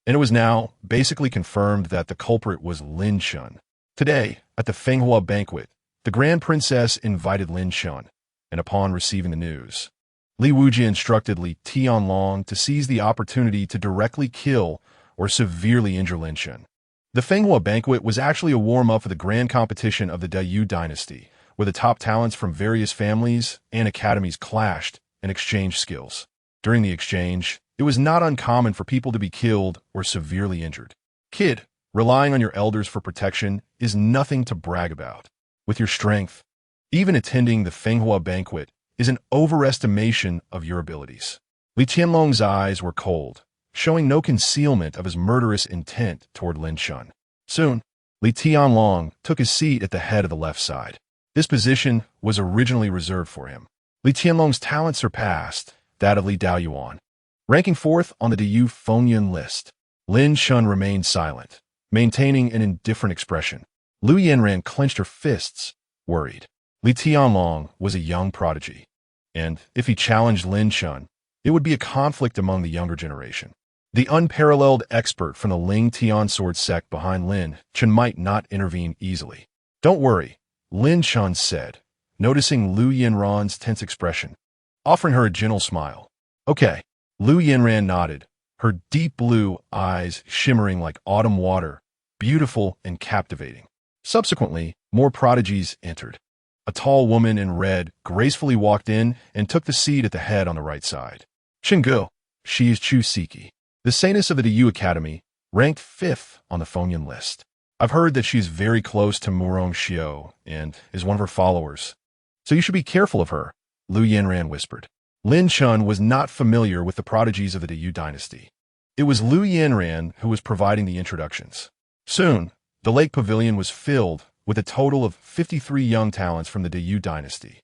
and it was now basically confirmed that the culprit was Lin Chen. Today, at the Fenghua banquet, the Grand Princess invited Lin Chen, and upon receiving the news, Li Wujia instructed Li Tianlong to seize the opportunity to directly kill or severely injure Lin Chen. The Fenghua banquet was actually a warm-up for the grand competition of the Dayu dynasty, where the top talents from various families and academies clashed and exchanged skills. During the exchange, it was not uncommon for people to be killed or severely injured. Kid, relying on your elders for protection is nothing to brag about. With your strength, even attending the Fenghua banquet is an overestimation of your abilities. Li Tianlong's eyes were cold, showing no concealment of his murderous intent toward Lin Chen. Soon, Li Tianlong took his seat at the head of the left side. This position was originally reserved for him. Li Tianlong's talent surpassed that of Li Daoyuan. Ranking 4th on the DU Fengyun list, Lin Chen remained silent, maintaining an indifferent expression. Lu Yanran clenched her fists, worried. Li Tianlong was a young prodigy, and if he challenged Lin Chen, it would be a conflict among the younger generation. The unparalleled expert from the Ling Tian sword sect behind Lin Chen might not intervene easily. "Don't worry," Lin Chen said, noticing Lu Yanran's tense expression, offering her a gentle smile. "Okay." Lu Yanran nodded, her deep blue eyes shimmering like autumn water, beautiful and captivating. Subsequently, more prodigies entered. A tall woman in red gracefully walked in and took the seat at the head on the right side. "Chengu, she is Chu Siki, the saintess of the DU Academy, ranked 5th on the Fengyun list. I've heard that she's very close to Murong Xiao and is one of her followers, so you should be careful of her," Lu Yanran whispered. Lin Chen was not familiar with the prodigies of the Yu dynasty. It was Lu Yanran who was providing the introductions. Soon, the lake pavilion was filled with a total of 53 young talents from the Yu dynasty.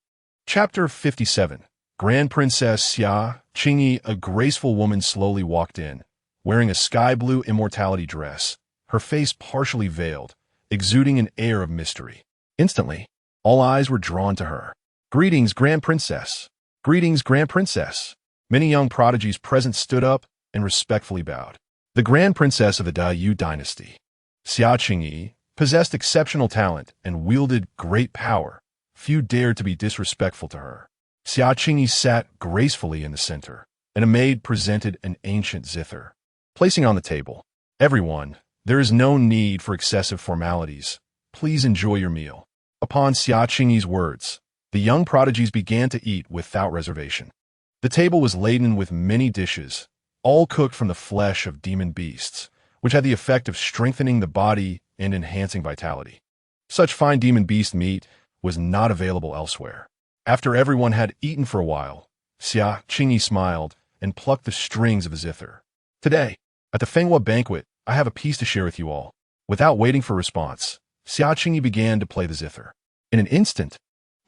Chapter 57. Grand Princess Xia Qingyi, a graceful woman, slowly walked in, wearing a sky-blue immortality dress, her face partially veiled, exuding an air of mystery. Instantly, all eyes were drawn to her. "Greetings, Grand Princess! Greetings, Grand Princess!" Many young prodigies present stood up and respectfully bowed. The Grand Princess of the Yu dynasty, Xia Qingyi, possessed exceptional talent and wielded great power. Few dared to be disrespectful to her. Xia Qingyi sat gracefully in the center, and a maid presented an ancient zither. Placing on the table, "Everyone, there is no need for excessive formalities. Please enjoy your meal." Upon Xia Qingyi's words, the young prodigies began to eat without reservation. The table was laden with many dishes, all cooked from the flesh of demon beasts, which had the effect of strengthening the body and enhancing vitality. Such fine demon beast meat was not available elsewhere. After everyone had eaten for a while, Xia Qingyi smiled and plucked the strings of a zither. "Today, at the Fenghua banquet, I have a piece to share with you all." Without waiting for response, Xia Qingyi began to play the zither. In an instant,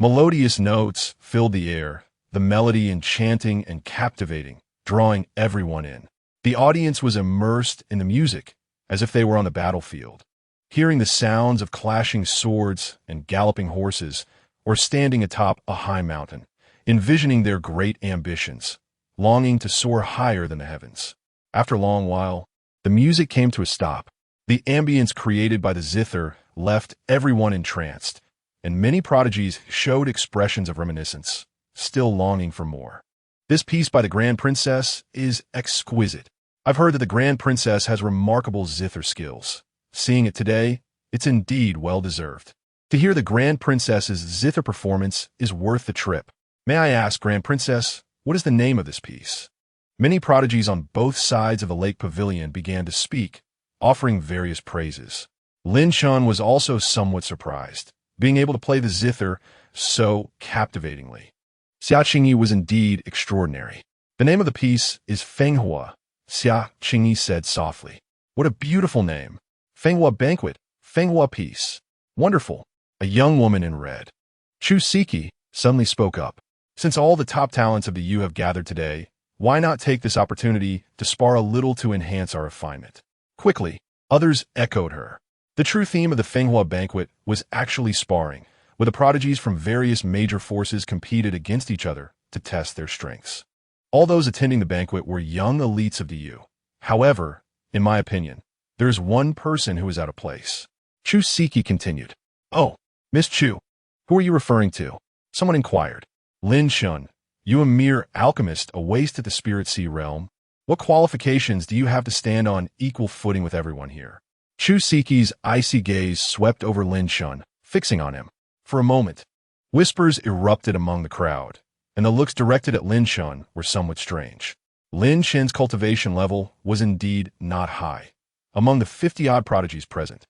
melodious notes filled the air, the melody enchanting and captivating, drawing everyone in. The audience was immersed in the music, as if they were on the battlefield, hearing the sounds of clashing swords and galloping horses, or standing atop a high mountain, envisioning their great ambitions, longing to soar higher than the heavens. After a long while, the music came to a stop. The ambience created by the zither left everyone entranced, and many prodigies showed expressions of reminiscence, still longing for more. "This piece by the Grand Princess is exquisite. I've heard that the Grand Princess has remarkable zither skills. Seeing it today, it's indeed well-deserved. To hear the Grand Princess's zither performance is worth the trip. May I ask, Grand Princess, what is the name of this piece?" Many prodigies on both sides of the lake pavilion began to speak, offering various praises. Lin Chen was also somewhat surprised, being able to play the zither so captivatingly. Xia Qingyi was indeed extraordinary. "The name of the piece is Fenghua," Xia Qingyi said softly. "What a beautiful name. Fenghua banquet, Fenghua piece. Wonderful." A young woman in red, Chu Siki, suddenly spoke up. "Since all the top talents of the Yu have gathered today, why not take this opportunity to spar a little to enhance our refinement?" Quickly, others echoed her. The true theme of the Fenghua banquet was actually sparring, where the prodigies from various major forces competed against each other to test their strengths. All those attending the banquet were young elites of the Yu. However, in my opinion, there is one person who is out of place. Chu Siki continued. "Oh, Miss Chu, who are you referring to?" Someone inquired. "Lin Chen, you a mere alchemist, a waste at the Spirit Sea realm. What qualifications do you have to stand on equal footing with everyone here?" Chu Siki's icy gaze swept over Lin Chen, fixing on him. For a moment, whispers erupted among the crowd, and the looks directed at Lin Chen were somewhat strange. Lin Chen's cultivation level was indeed not high. Among the 50-odd prodigies present,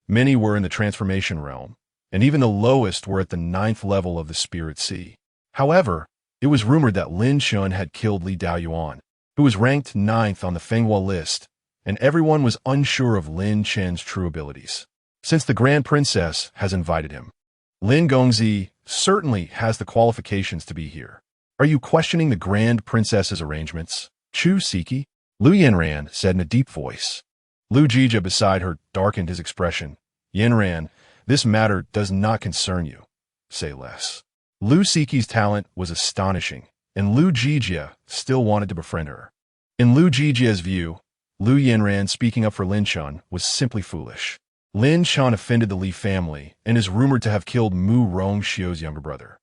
many were in the transformation realm, and even the lowest were at the 9th level of the Spirit Sea. However, it was rumored that Lin Chen had killed Li Daoyuan, who was ranked 9th on the Fenghua list, and everyone was unsure of Lin Chen's true abilities. Since the Grand Princess has invited him, Lin Gongzi certainly has the qualifications to be here. "Are you questioning the Grand Princess's arrangements?" Chu Siki, Lu Yanran said in a deep voice. Lu Jija beside her darkened his expression. "Yanran, this matter does not concern you. Say less." Lu Siki's talent was astonishing, and Lu Jija still wanted to befriend her. In Lu Jijia's view, Lu Yanran speaking up for Lin Chen was simply foolish. Lin Chen offended the Li family and is rumored to have killed Mu Rongxiu's younger brother.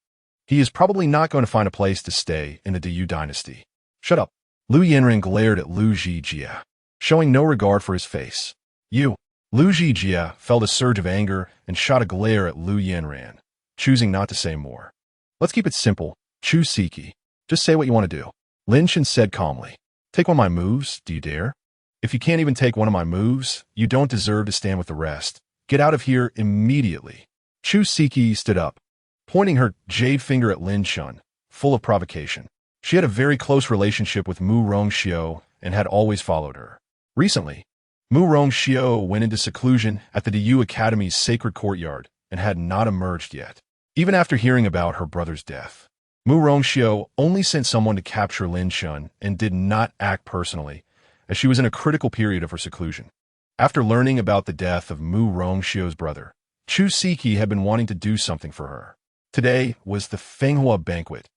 He is probably not going to find a place to stay in the Yu dynasty. "Shut up." Lu Yanran glared at Lu Jijia, showing no regard for his face. "You." Lu Jijia felt a surge of anger and shot a glare at Lu Yanran, choosing not to say more. "Let's keep it simple, Chu Siki. Just say what you want to do." Lin Chen said calmly. "Take one of my moves, do you dare? If you can't even take one of my moves, you don't deserve to stand with the rest. Get out of here immediately." Chu Siki stood up, pointing her jade finger at Lin Chen, full of provocation. She had a very close relationship with Mu Rongxiu and had always followed her. Recently, Mu Rongxiu went into seclusion at the Du Academy's sacred courtyard and had not emerged yet. Even after hearing about her brother's death, Mu Rongxiu only sent someone to capture Lin Chen and did not act personally, as she was in a critical period of her seclusion. After learning about the death of Mu Rongxiu's brother, Chu Siki had been wanting to do something for her. Today was the Fenghua banquet,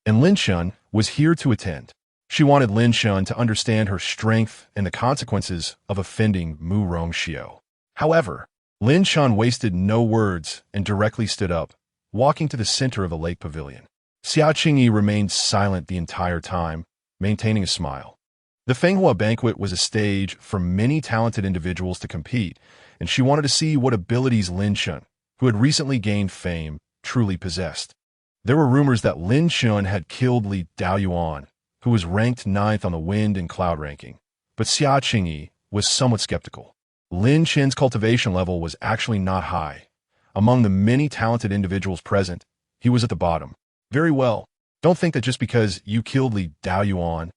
and Lin Chen was here to attend. She wanted Lin Chen to understand her strength and the consequences of offending Mu Rongxiu. However, Lin Chen wasted no words and directly stood up, walking to the center of the lake pavilion. Xia Qingyi remained silent the entire time, maintaining a smile. The Fenghua banquet was a stage for many talented individuals to compete, and she wanted to see what abilities Lin Chen, who had recently gained fame, truly possessed. There were rumors that Lin Chen had killed Li Daoyuan, who was ranked 9th on the wind and cloud ranking, but Xia Qingyi was somewhat skeptical. Lin Chen's cultivation level was actually not high. Among the many talented individuals present, he was at the bottom. Very well. Don't think that just because you killed Li Daoyuan,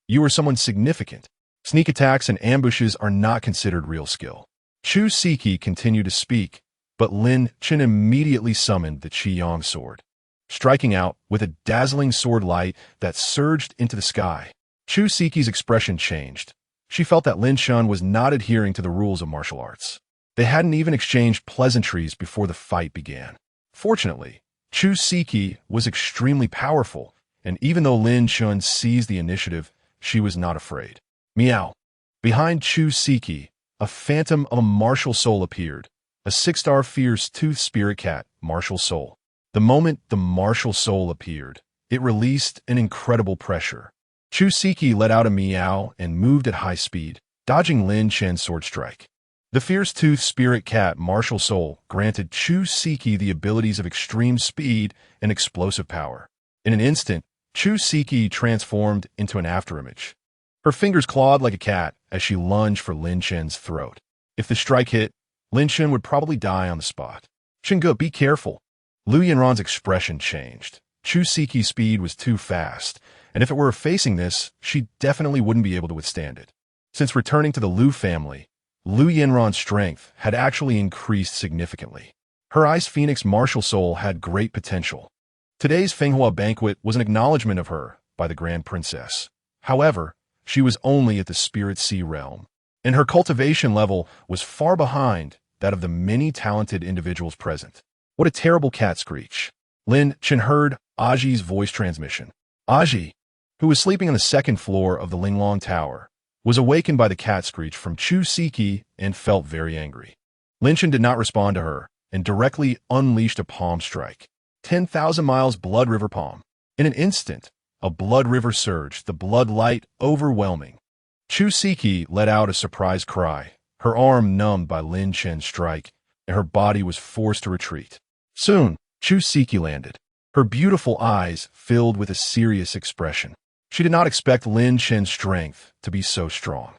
you are someone significant. Sneak attacks and ambushes are not considered real skill. Chu Siki continued to speak, but Lin Chen immediately summoned the Qiyang sword, striking out with a dazzling sword light that surged into the sky. Chu Siki's expression changed. She felt that Lin Chen was not adhering to the rules of martial arts. They hadn't even exchanged pleasantries before the fight began. Fortunately, Chu Siki was extremely powerful, and even though Lin Chen seized the initiative, she was not afraid. Meow. Behind Chu Siki, a phantom of a martial soul appeared, a 6-star fierce-toothed spirit cat, martial soul. The moment the martial soul appeared, it released an incredible pressure. Chu Siki let out a meow and moved at high speed, dodging Lin Chen's sword strike. The fierce-toothed spirit cat, martial soul, granted Chu Siki the abilities of extreme speed and explosive power. In an instant, Chu Siki transformed into an afterimage. Her fingers clawed like a cat as she lunged for Lin Chen's throat. If the strike hit, Lin Chen would probably die on the spot. Shinge, be careful. Lu Yanran's expression changed. Chu Siki's speed was too fast, and if it were facing this, she definitely wouldn't be able to withstand it. Since returning to the Lu family, Lu Yanran's strength had actually increased significantly. Her Ice Phoenix martial soul had great potential. Today's Fenghua banquet was an acknowledgement of her by the Grand Princess. However, she was only at the Spirit Sea realm, and her cultivation level was far behind that of the many talented individuals present. What a terrible cat screech. Lin Chen heard Aji's voice transmission. Aji, who was sleeping on the 2nd floor of the Linglong Tower, was awakened by the cat screech from Chu Siki and felt very angry. Lin Chen did not respond to her and directly unleashed a palm strike. 10,000 miles Blood River Palm. In an instant, a blood river surged, the blood light overwhelming. Chu Siki let out a surprised cry, her arm numbed by Lin Chen's strike, and her body was forced to retreat. Soon, Chu Siki landed, her beautiful eyes filled with a serious expression. She did not expect Lin Chen's strength to be so strong.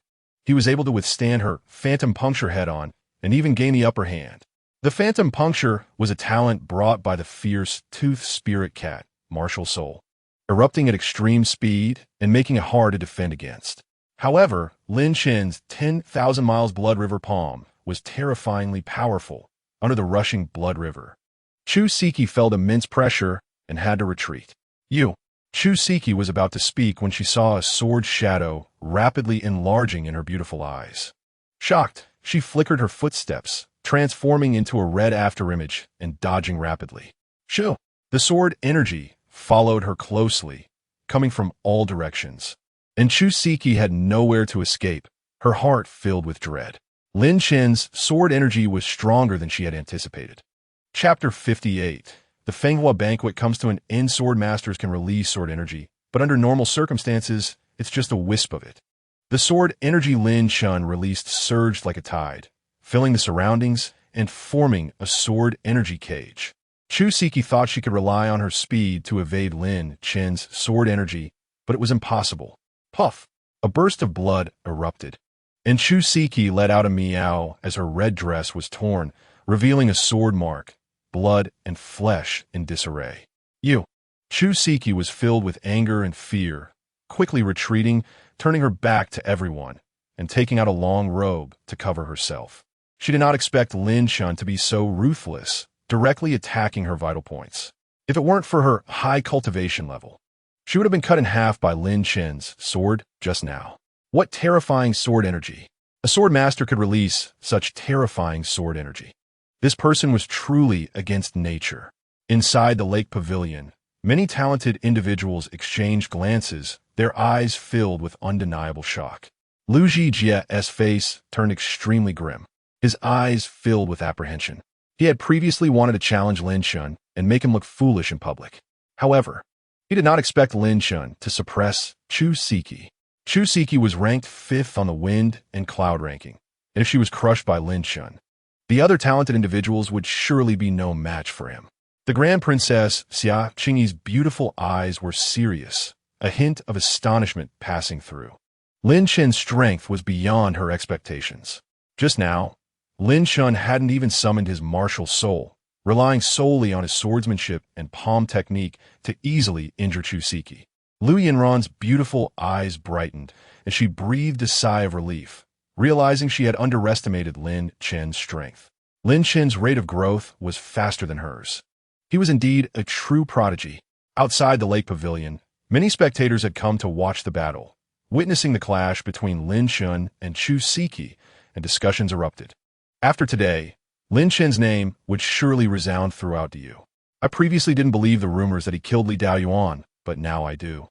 He was able to withstand her phantom puncture head-on and even gain the upper hand. The phantom puncture was a talent brought by the fierce-toothed spirit cat, martial soul, erupting at extreme speed and making it hard to defend against. However, Lin Chen's 10,000 miles Blood River Palm was terrifyingly powerful under the rushing blood river. Chu Siki felt immense pressure and had to retreat. Chu Siki was about to speak when she saw a sword shadow rapidly enlarging in her beautiful eyes. Shocked, she flickered her footsteps, transforming into a red afterimage and dodging rapidly. Shoo! The sword energy followed her closely, coming from all directions. And Chu Siki had nowhere to escape, her heart filled with dread. Lin Chen's sword energy was stronger than she had anticipated. Chapter 58. The Fenghua banquet comes to an end. Sword masters can release sword energy, but under normal circumstances, it's just a wisp of it. The sword energy Lin Chen released surged like a tide, filling the surroundings and forming a sword energy cage. Chu Siki thought she could rely on her speed to evade Lin Chen's sword energy, but it was impossible. Puff! A burst of blood erupted, and Chu Siki let out a meow as her red dress was torn, revealing a sword mark, blood and flesh in disarray. Chu Siki was filled with anger and fear, quickly retreating, turning her back to everyone, and taking out a long robe to cover herself. She did not expect Lin Chen to be so ruthless, directly attacking her vital points. If it weren't for her high cultivation level, she would have been cut in half by Lin Chen's sword just now. What terrifying sword energy! A sword master could release such terrifying sword energy. This person was truly against nature. Inside the lake pavilion, many talented individuals exchanged glances, their eyes filled with undeniable shock. Lu Zhijia's face turned extremely grim, his eyes filled with apprehension. He had previously wanted to challenge Lin Chen and make him look foolish in public. However, he did not expect Lin Chen to suppress Chu Siki. Chu Siki was ranked 5th on the wind and cloud ranking, and if she was crushed by Lin Chen, the other talented individuals would surely be no match for him. The Grand Princess Xia Qingyi's beautiful eyes were serious, a hint of astonishment passing through. Lin Chen's strength was beyond her expectations. Just now, Lin Chen hadn't even summoned his martial soul, relying solely on his swordsmanship and palm technique to easily injure Chu Siki. Lu Yinran's beautiful eyes brightened, and she breathed a sigh of relief, realizing she had underestimated Lin Chen's strength. Lin Chen's rate of growth was faster than hers. He was indeed a true prodigy. Outside the lake pavilion, many spectators had come to watch the battle, witnessing the clash between Lin Chen and Chu Siki, and discussions erupted. After today, Lin Chen's name would surely resound throughout DU. I previously didn't believe the rumors that he killed Li Daoyuan, but now I do.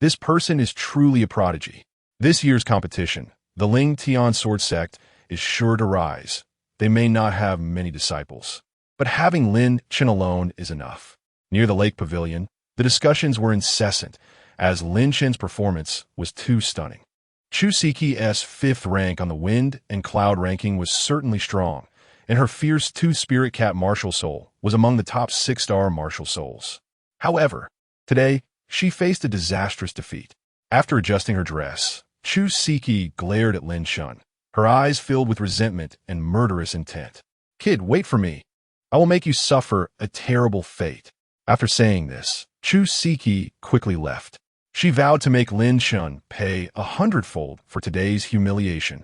This person is truly a prodigy. This year's competition, the Ling Tian sword sect, is sure to rise. They may not have many disciples, but having Lin Chen alone is enough. Near the lake pavilion, the discussions were incessant, as Lin Chen's performance was too stunning. Chu Siki's 5th rank on the wind and cloud ranking was certainly strong, and her fierce two-spirit cat martial soul was among the top 6-star martial souls. However, today, she faced a disastrous defeat. After adjusting her dress, Chu Siki glared at Lin Chen, her eyes filled with resentment and murderous intent. "Kid, wait for me. I will make you suffer a terrible fate." After saying this, Chu Siki quickly left. She vowed to make Lin Chen pay 100-fold for today's humiliation.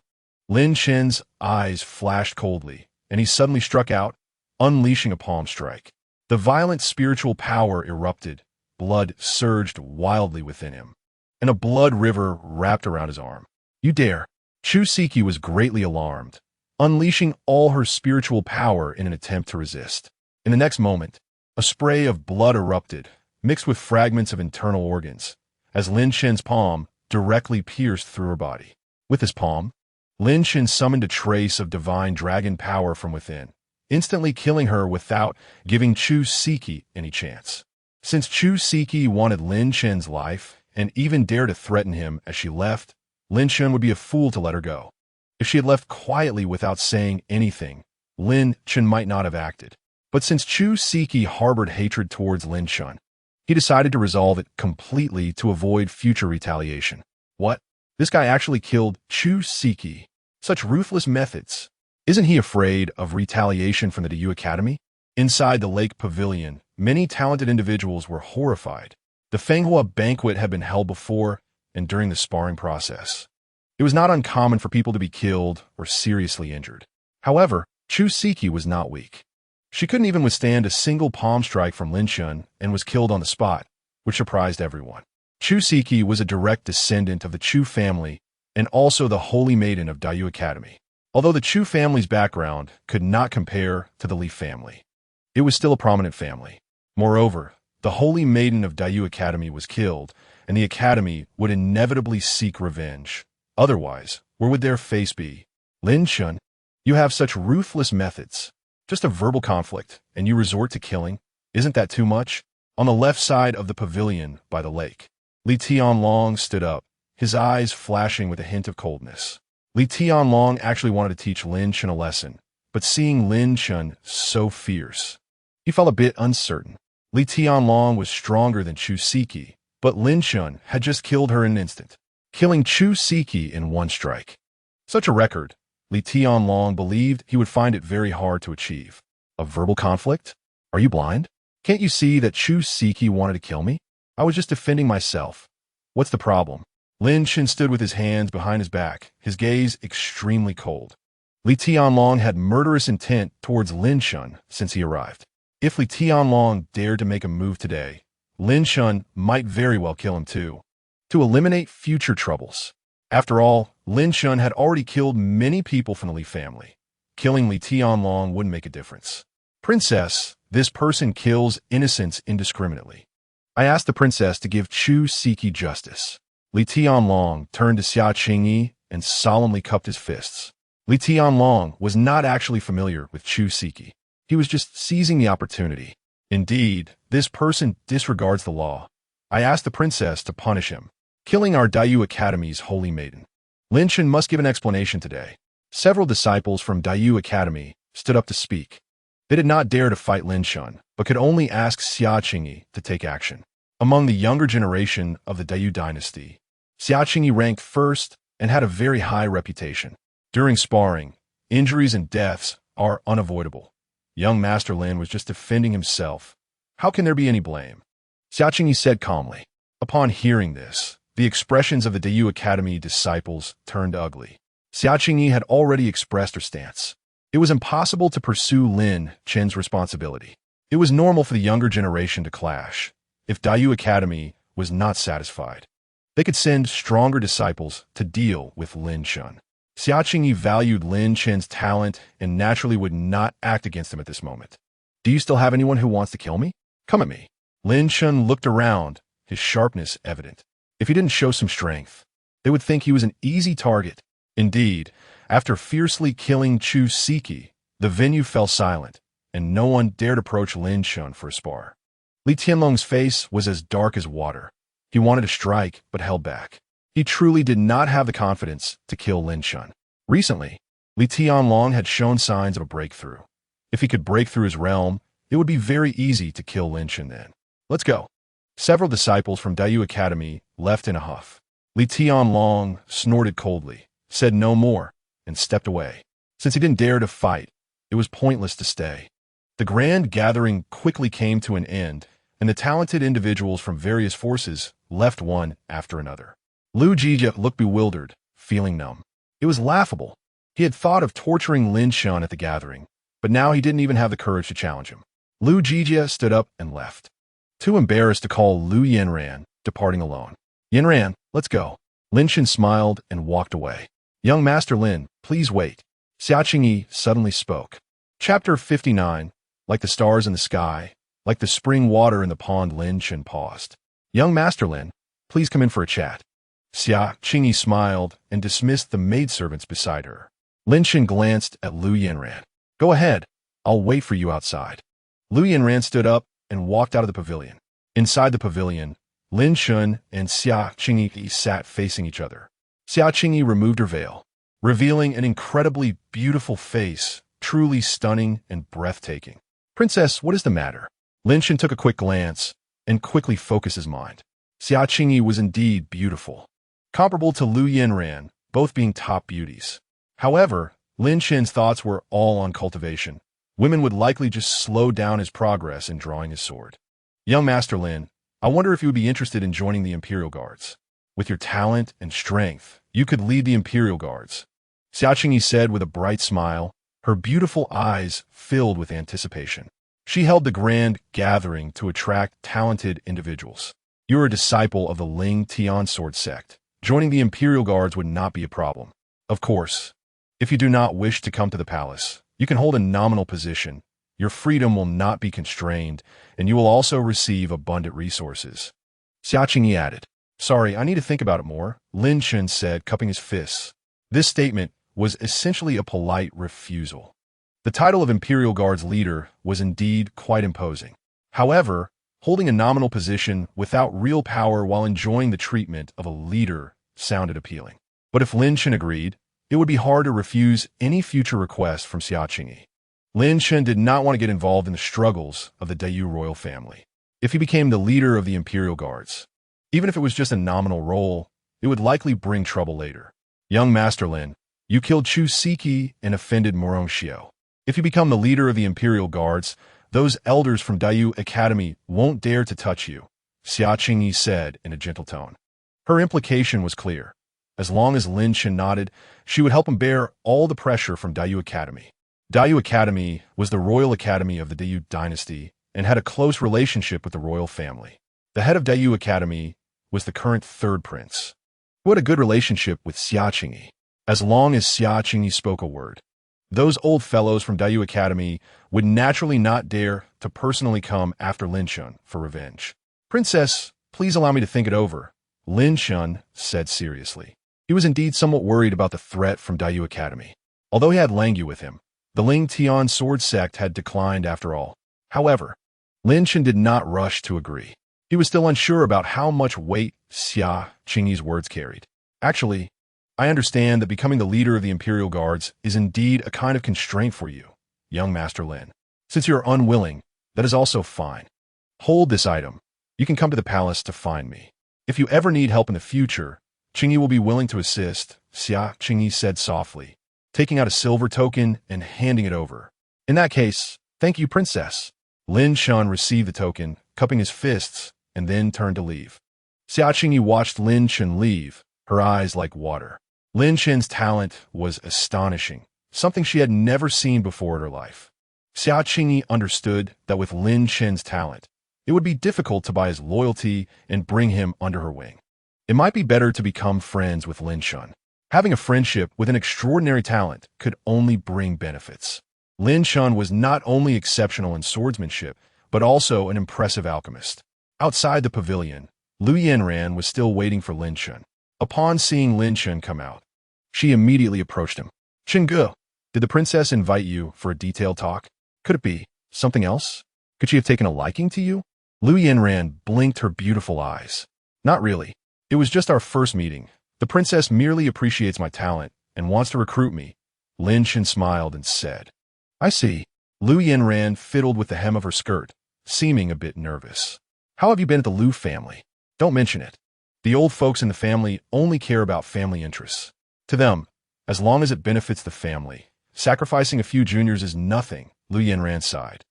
Lin Chen's eyes flashed coldly, and he suddenly struck out, unleashing a palm strike. The violent spiritual power erupted, blood surged wildly within him, and a blood river wrapped around his arm. "You dare!" Chu Siki was greatly alarmed, unleashing all her spiritual power in an attempt to resist. In the next moment, a spray of blood erupted, mixed with fragments of internal organs, as Lin Chen's palm directly pierced through her body. With his palm, Lin Chen summoned a trace of divine dragon power from within, instantly killing her without giving Chu Siki any chance. Since Chu Siki wanted Lin Chen's life and even dared to threaten him as she left, Lin Chen would be a fool to let her go. If she had left quietly without saying anything, Lin Chen might not have acted. But since Chu Siki harbored hatred towards Lin Chen, he decided to resolve it completely to avoid future retaliation. What? This guy actually killed Chu Siki. Such ruthless methods. Isn't he afraid of retaliation from the DU Academy? Inside the lake pavilion, many talented individuals were horrified. The Fenghua banquet had been held before and during the sparring process. It was not uncommon for people to be killed or seriously injured. However, Chu Siki was not weak. She couldn't even withstand a single palm strike from Lin Chen and was killed on the spot, which surprised everyone. Chu Siki was a direct descendant of the Chu family and also the Holy Maiden of Dayu Academy. Although the Chu family's background could not compare to the Li family, it was still a prominent family. Moreover, the Holy Maiden of Dayu Academy was killed, and the Academy would inevitably seek revenge. Otherwise, where would their face be? Lin Chen, you have such ruthless methods. Just a verbal conflict, and you resort to killing? Isn't that too much? On the left side of the pavilion by the lake, Li Tianlong stood up, his eyes flashing with a hint of coldness. Li Tianlong actually wanted to teach Lin Chen a lesson, but seeing Lin Chen so fierce, he felt a bit uncertain. Li Tianlong was stronger than Chu Siki, but Lin Chen had just killed her in an instant, killing Chu Siki in one strike. Such a record, Li Tianlong believed he would find it very hard to achieve. A verbal conflict? Are you blind? Can't you see that Chu Siki wanted to kill me? I was just defending myself. What's the problem? Lin Chen stood with his hands behind his back, his gaze extremely cold. Li Tianlong had murderous intent towards Lin Chen since he arrived. If Li Tianlong dared to make a move today, Lin Chen might very well kill him too, to eliminate future troubles. After all, Lin Chen had already killed many people from the Li family. Killing Li Tianlong wouldn't make a difference. Princess, this person kills innocents indiscriminately. I asked the princess to give Chu Siki justice. Li Tianlong turned to Xia Qingyi and solemnly cupped his fists. Li Tianlong was not actually familiar with Chu Siki. He was just seizing the opportunity. Indeed, this person disregards the law. I asked the princess to punish him, killing our Dayu Academy's holy maiden. Lin Chen must give an explanation today. Several disciples from Dayu Academy stood up to speak. They did not dare to fight Lin Chen, but could only ask Xia Qingyi to take action. Among the younger generation of the Dayu dynasty, Xia Qingyi ranked first and had a very high reputation. During sparring, injuries and deaths are unavoidable. Young Master Lin was just defending himself. How can there be any blame? Xia Qingyi said calmly. Upon hearing this, the expressions of the Dayu Academy disciples turned ugly. Xia Qingyi had already expressed her stance. It was impossible to pursue Lin Chen's responsibility. It was normal for the younger generation to clash. If Dayu Academy was not satisfied, they could send stronger disciples to deal with Lin Chen. Xia Qingyi valued Lin Chen's talent and naturally would not act against him at this moment. Do you still have anyone who wants to kill me? Come at me. Lin Chen looked around, his sharpness evident. If he didn't show some strength, they would think he was an easy target. Indeed, after fiercely killing Chu Siki, the venue fell silent, and no one dared approach Lin Chen for a spar. Li Tianlong's face was as dark as water. He wanted to strike, but held back. He truly did not have the confidence to kill Lin Chen. Recently, Li Tianlong had shown signs of a breakthrough. If he could break through his realm, it would be very easy to kill Lin Chen then. Let's go. Several disciples from Dayu Academy left in a huff. Li Tianlong snorted coldly, said no more, and stepped away. Since he didn't dare to fight, it was pointless to stay. The grand gathering quickly came to an end, and the talented individuals from various forces left one after another. Lu Jijia looked bewildered, feeling numb. It was laughable. He had thought of torturing Lin Chen at the gathering, but now he didn't even have the courage to challenge him. Lu Jijia stood up and left. Too embarrassed to call Lu Yanran, departing alone. Yanran, let's go. Lin Chen smiled and walked away. Young Master Lin, please wait. Xia Qingyi suddenly spoke. Chapter 59. Like the stars in the sky, like the spring water in the pond. Lin Chen paused. Young Master Lin, please come in for a chat. Xia Qingyi smiled and dismissed the maidservants beside her. Lin Chen glanced at Lu Yanran. Go ahead. I'll wait for you outside. Lu Yanran stood up and walked out of the pavilion. Inside the pavilion, Lin Chen and Xia Qingyi sat facing each other. Xia Qingyi removed her veil, revealing an incredibly beautiful face, truly stunning and breathtaking. Princess, what is the matter? Lin Chen took a quick glance and quickly focused his mind. Xia Qingyi was indeed beautiful, comparable to Lu Yanran, both being top beauties. However, Lin Chen's thoughts were all on cultivation. Women would likely just slow down his progress in drawing his sword. Young Master Lin, I wonder if you would be interested in joining the Imperial Guards. With your talent and strength, you could lead the Imperial Guards. Xia Qingyi said with a bright smile, her beautiful eyes filled with anticipation. She held the grand gathering to attract talented individuals. You are a disciple of the Ling Tian sword sect. Joining the Imperial Guards would not be a problem. Of course, if you do not wish to come to the palace, you can hold a nominal position. Your freedom will not be constrained, and you will also receive abundant resources. Xia Qingyi added. Sorry, I need to think about it more, Lin Chen said, cupping his fists. This statement was essentially a polite refusal. The title of Imperial Guards leader was indeed quite imposing. However, holding a nominal position without real power while enjoying the treatment of a leader sounded appealing. But if Lin Chen agreed, it would be hard to refuse any future request from Xia Qingyi. Lin Chen did not want to get involved in the struggles of the Dayu royal family. If he became the leader of the Imperial Guards, even if it was just a nominal role, it would likely bring trouble later. Young Master Lin, you killed Chu Siki and offended Morong Xiao. If you become the leader of the Imperial Guards, Those elders from Dayu Academy won't dare to touch you, Xia Qingyi said in a gentle tone. Her implication was clear. As long as Lin Chen nodded, she would help him bear all the pressure from Dayu Academy. Dayu Academy was the royal academy of the Dayu dynasty and had a close relationship with the royal family. The head of Dayu Academy was the current third prince, who had a good relationship with Xia Qingyi, as long as Xia Qingyi spoke a word. Those old fellows from Dayu Academy would naturally not dare to personally come after Lin Chen for revenge. Princess, please allow me to think it over, Lin Chen said seriously. He was indeed somewhat worried about the threat from Dayu Academy. Although he had Langyu with him, the Ling Tian sword sect had declined after all. However, Lin Chen did not rush to agree. He was still unsure about how much weight Xia Qingyi's words carried. Actually, I understand that becoming the leader of the Imperial Guards is indeed a kind of constraint for you, young Master Lin. Since you are unwilling, that is also fine. Hold this item. You can come to the palace to find me. If you ever need help in the future, Qingyi will be willing to assist, Xia Qingyi said softly, taking out a silver token and handing it over. In that case, thank you, Princess. Lin Chen received the token, cupping his fists, and then turned to leave. Xia Qingyi watched Lin Chen leave, her eyes like water. Lin Chen's talent was astonishing, something she had never seen before in her life. Xia Qingyi understood that with Lin Chen's talent, it would be difficult to buy his loyalty and bring him under her wing. It might be better to become friends with Lin Chen. Having a friendship with an extraordinary talent could only bring benefits. Lin Chen was not only exceptional in swordsmanship, but also an impressive alchemist. Outside the pavilion, Lu Yanran was still waiting for Lin Chen. Upon seeing Lin Chen come out, she immediately approached him. Chengge, did the princess invite you for a detailed talk? Could it be something else? Could she have taken a liking to you? Lu Yanran blinked her beautiful eyes. Not really. It was just our first meeting. The princess merely appreciates my talent and wants to recruit me. Lin Chen smiled and said. I see. Lu Yanran fiddled with the hem of her skirt, seeming a bit nervous. How have you been at the Lu family? Don't mention it. The old folks in the family only care about family interests. To them, as long as it benefits the family, sacrificing a few juniors is nothing, Lu Yanran sighed.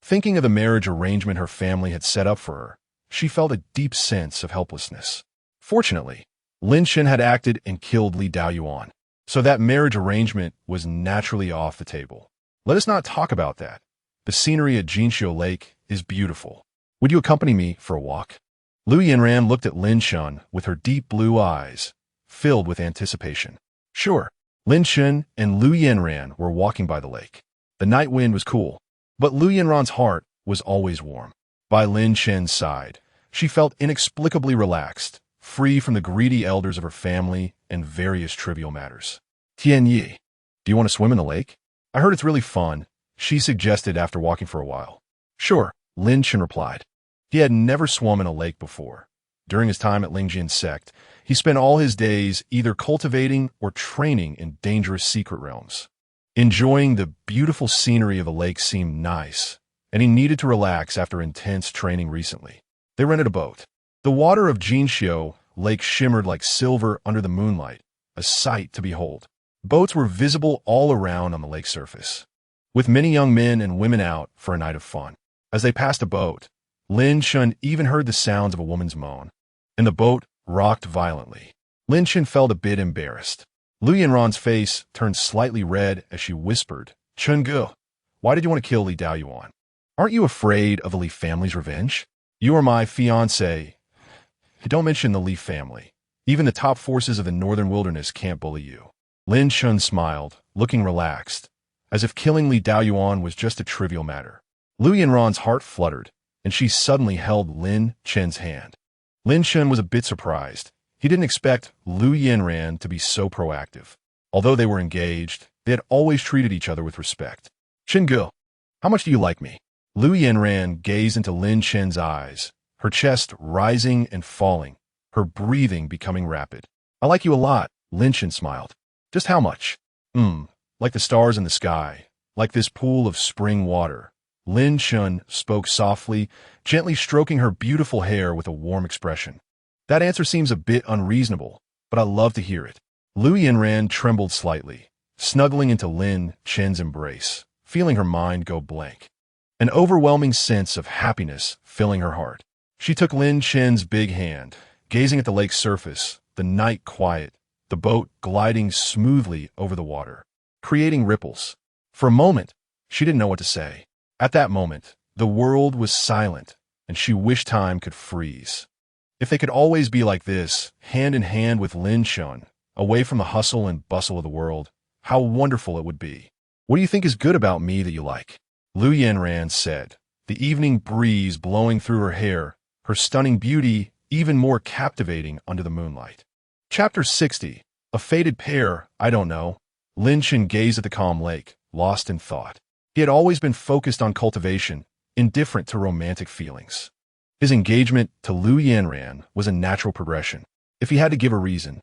Thinking of the marriage arrangement her family had set up for her, she felt a deep sense of helplessness. Fortunately, Lin Chen had acted and killed Li Daoyuan, so that marriage arrangement was naturally off the table. Let us not talk about that. The scenery at Jinxiu Lake is beautiful. Would you accompany me for a walk? Lu Yanran looked at Lin Chen with her deep blue eyes, filled with anticipation. Sure. Lin Chen and Lu Yanran were walking by the lake. The night wind was cool, but Lu Yanran's heart was always warm. By Lin Chen's side, she felt inexplicably relaxed, free from the greedy elders of her family and various trivial matters. Tianyi, do you want to swim in the lake? I heard it's really fun, she suggested after walking for a while. Sure, Lin Chen replied. He had never swum in a lake before. During his time at Lingjin sect, he spent all his days either cultivating or training in dangerous secret realms. Enjoying the beautiful scenery of a lake seemed nice, and he needed to relax after intense training recently. They rented a boat. The water of Jinxiu Lake shimmered like silver under the moonlight, a sight to behold. Boats were visible all around on the lake surface, with many young men and women out for a night of fun. As they passed a boat, Lin Chen even heard the sounds of a woman's moan, and the boat rocked violently. Lin Chen felt a bit embarrassed. Lu Yanran's face turned slightly red as she whispered, Chengge, why did you want to kill Li Daoyuan? Aren't you afraid of the Li family's revenge? You are my fiancé. Don't mention the Li family. Even the top forces of the northern wilderness can't bully you. Lin Chen smiled, looking relaxed, as if killing Li Daoyuan was just a trivial matter. Lu Yanran's heart fluttered, and she suddenly held Lin Chen's hand. Lin Chen was a bit surprised. He didn't expect Lu Yanran to be so proactive. Although they were engaged, they had always treated each other with respect. Chengge, how much do you like me? Lu Yanran gazed into Lin Chen's eyes, her chest rising and falling, her breathing becoming rapid. I like you a lot, Lin Chen smiled. Just how much? Like the stars in the sky, like this pool of spring water. Lin Chen spoke softly, gently stroking her beautiful hair with a warm expression. That answer seems a bit unreasonable, but I love to hear it. Lu Yanran trembled slightly, snuggling into Lin Chen's embrace, feeling her mind go blank. an overwhelming sense of happiness filling her heart. She took Lin Chen's big hand, gazing at the lake's surface, the night quiet, the boat gliding smoothly over the water, creating ripples. For a moment, she didn't know what to say. At that moment, the world was silent, and she wished time could freeze. If they could always be like this, hand in hand with Lin Chen, away from the hustle and bustle of the world, how wonderful it would be. What do you think is good about me that you like? Lu Yanran said, the evening breeze blowing through her hair, her stunning beauty even more captivating under the moonlight. Chapter 60. A fated pair, I don't know. Lin Chen gazed at the calm lake, lost in thought. He had always been focused on cultivation, indifferent to romantic feelings. His engagement to Lu Yanran was a natural progression. If he had to give a reason,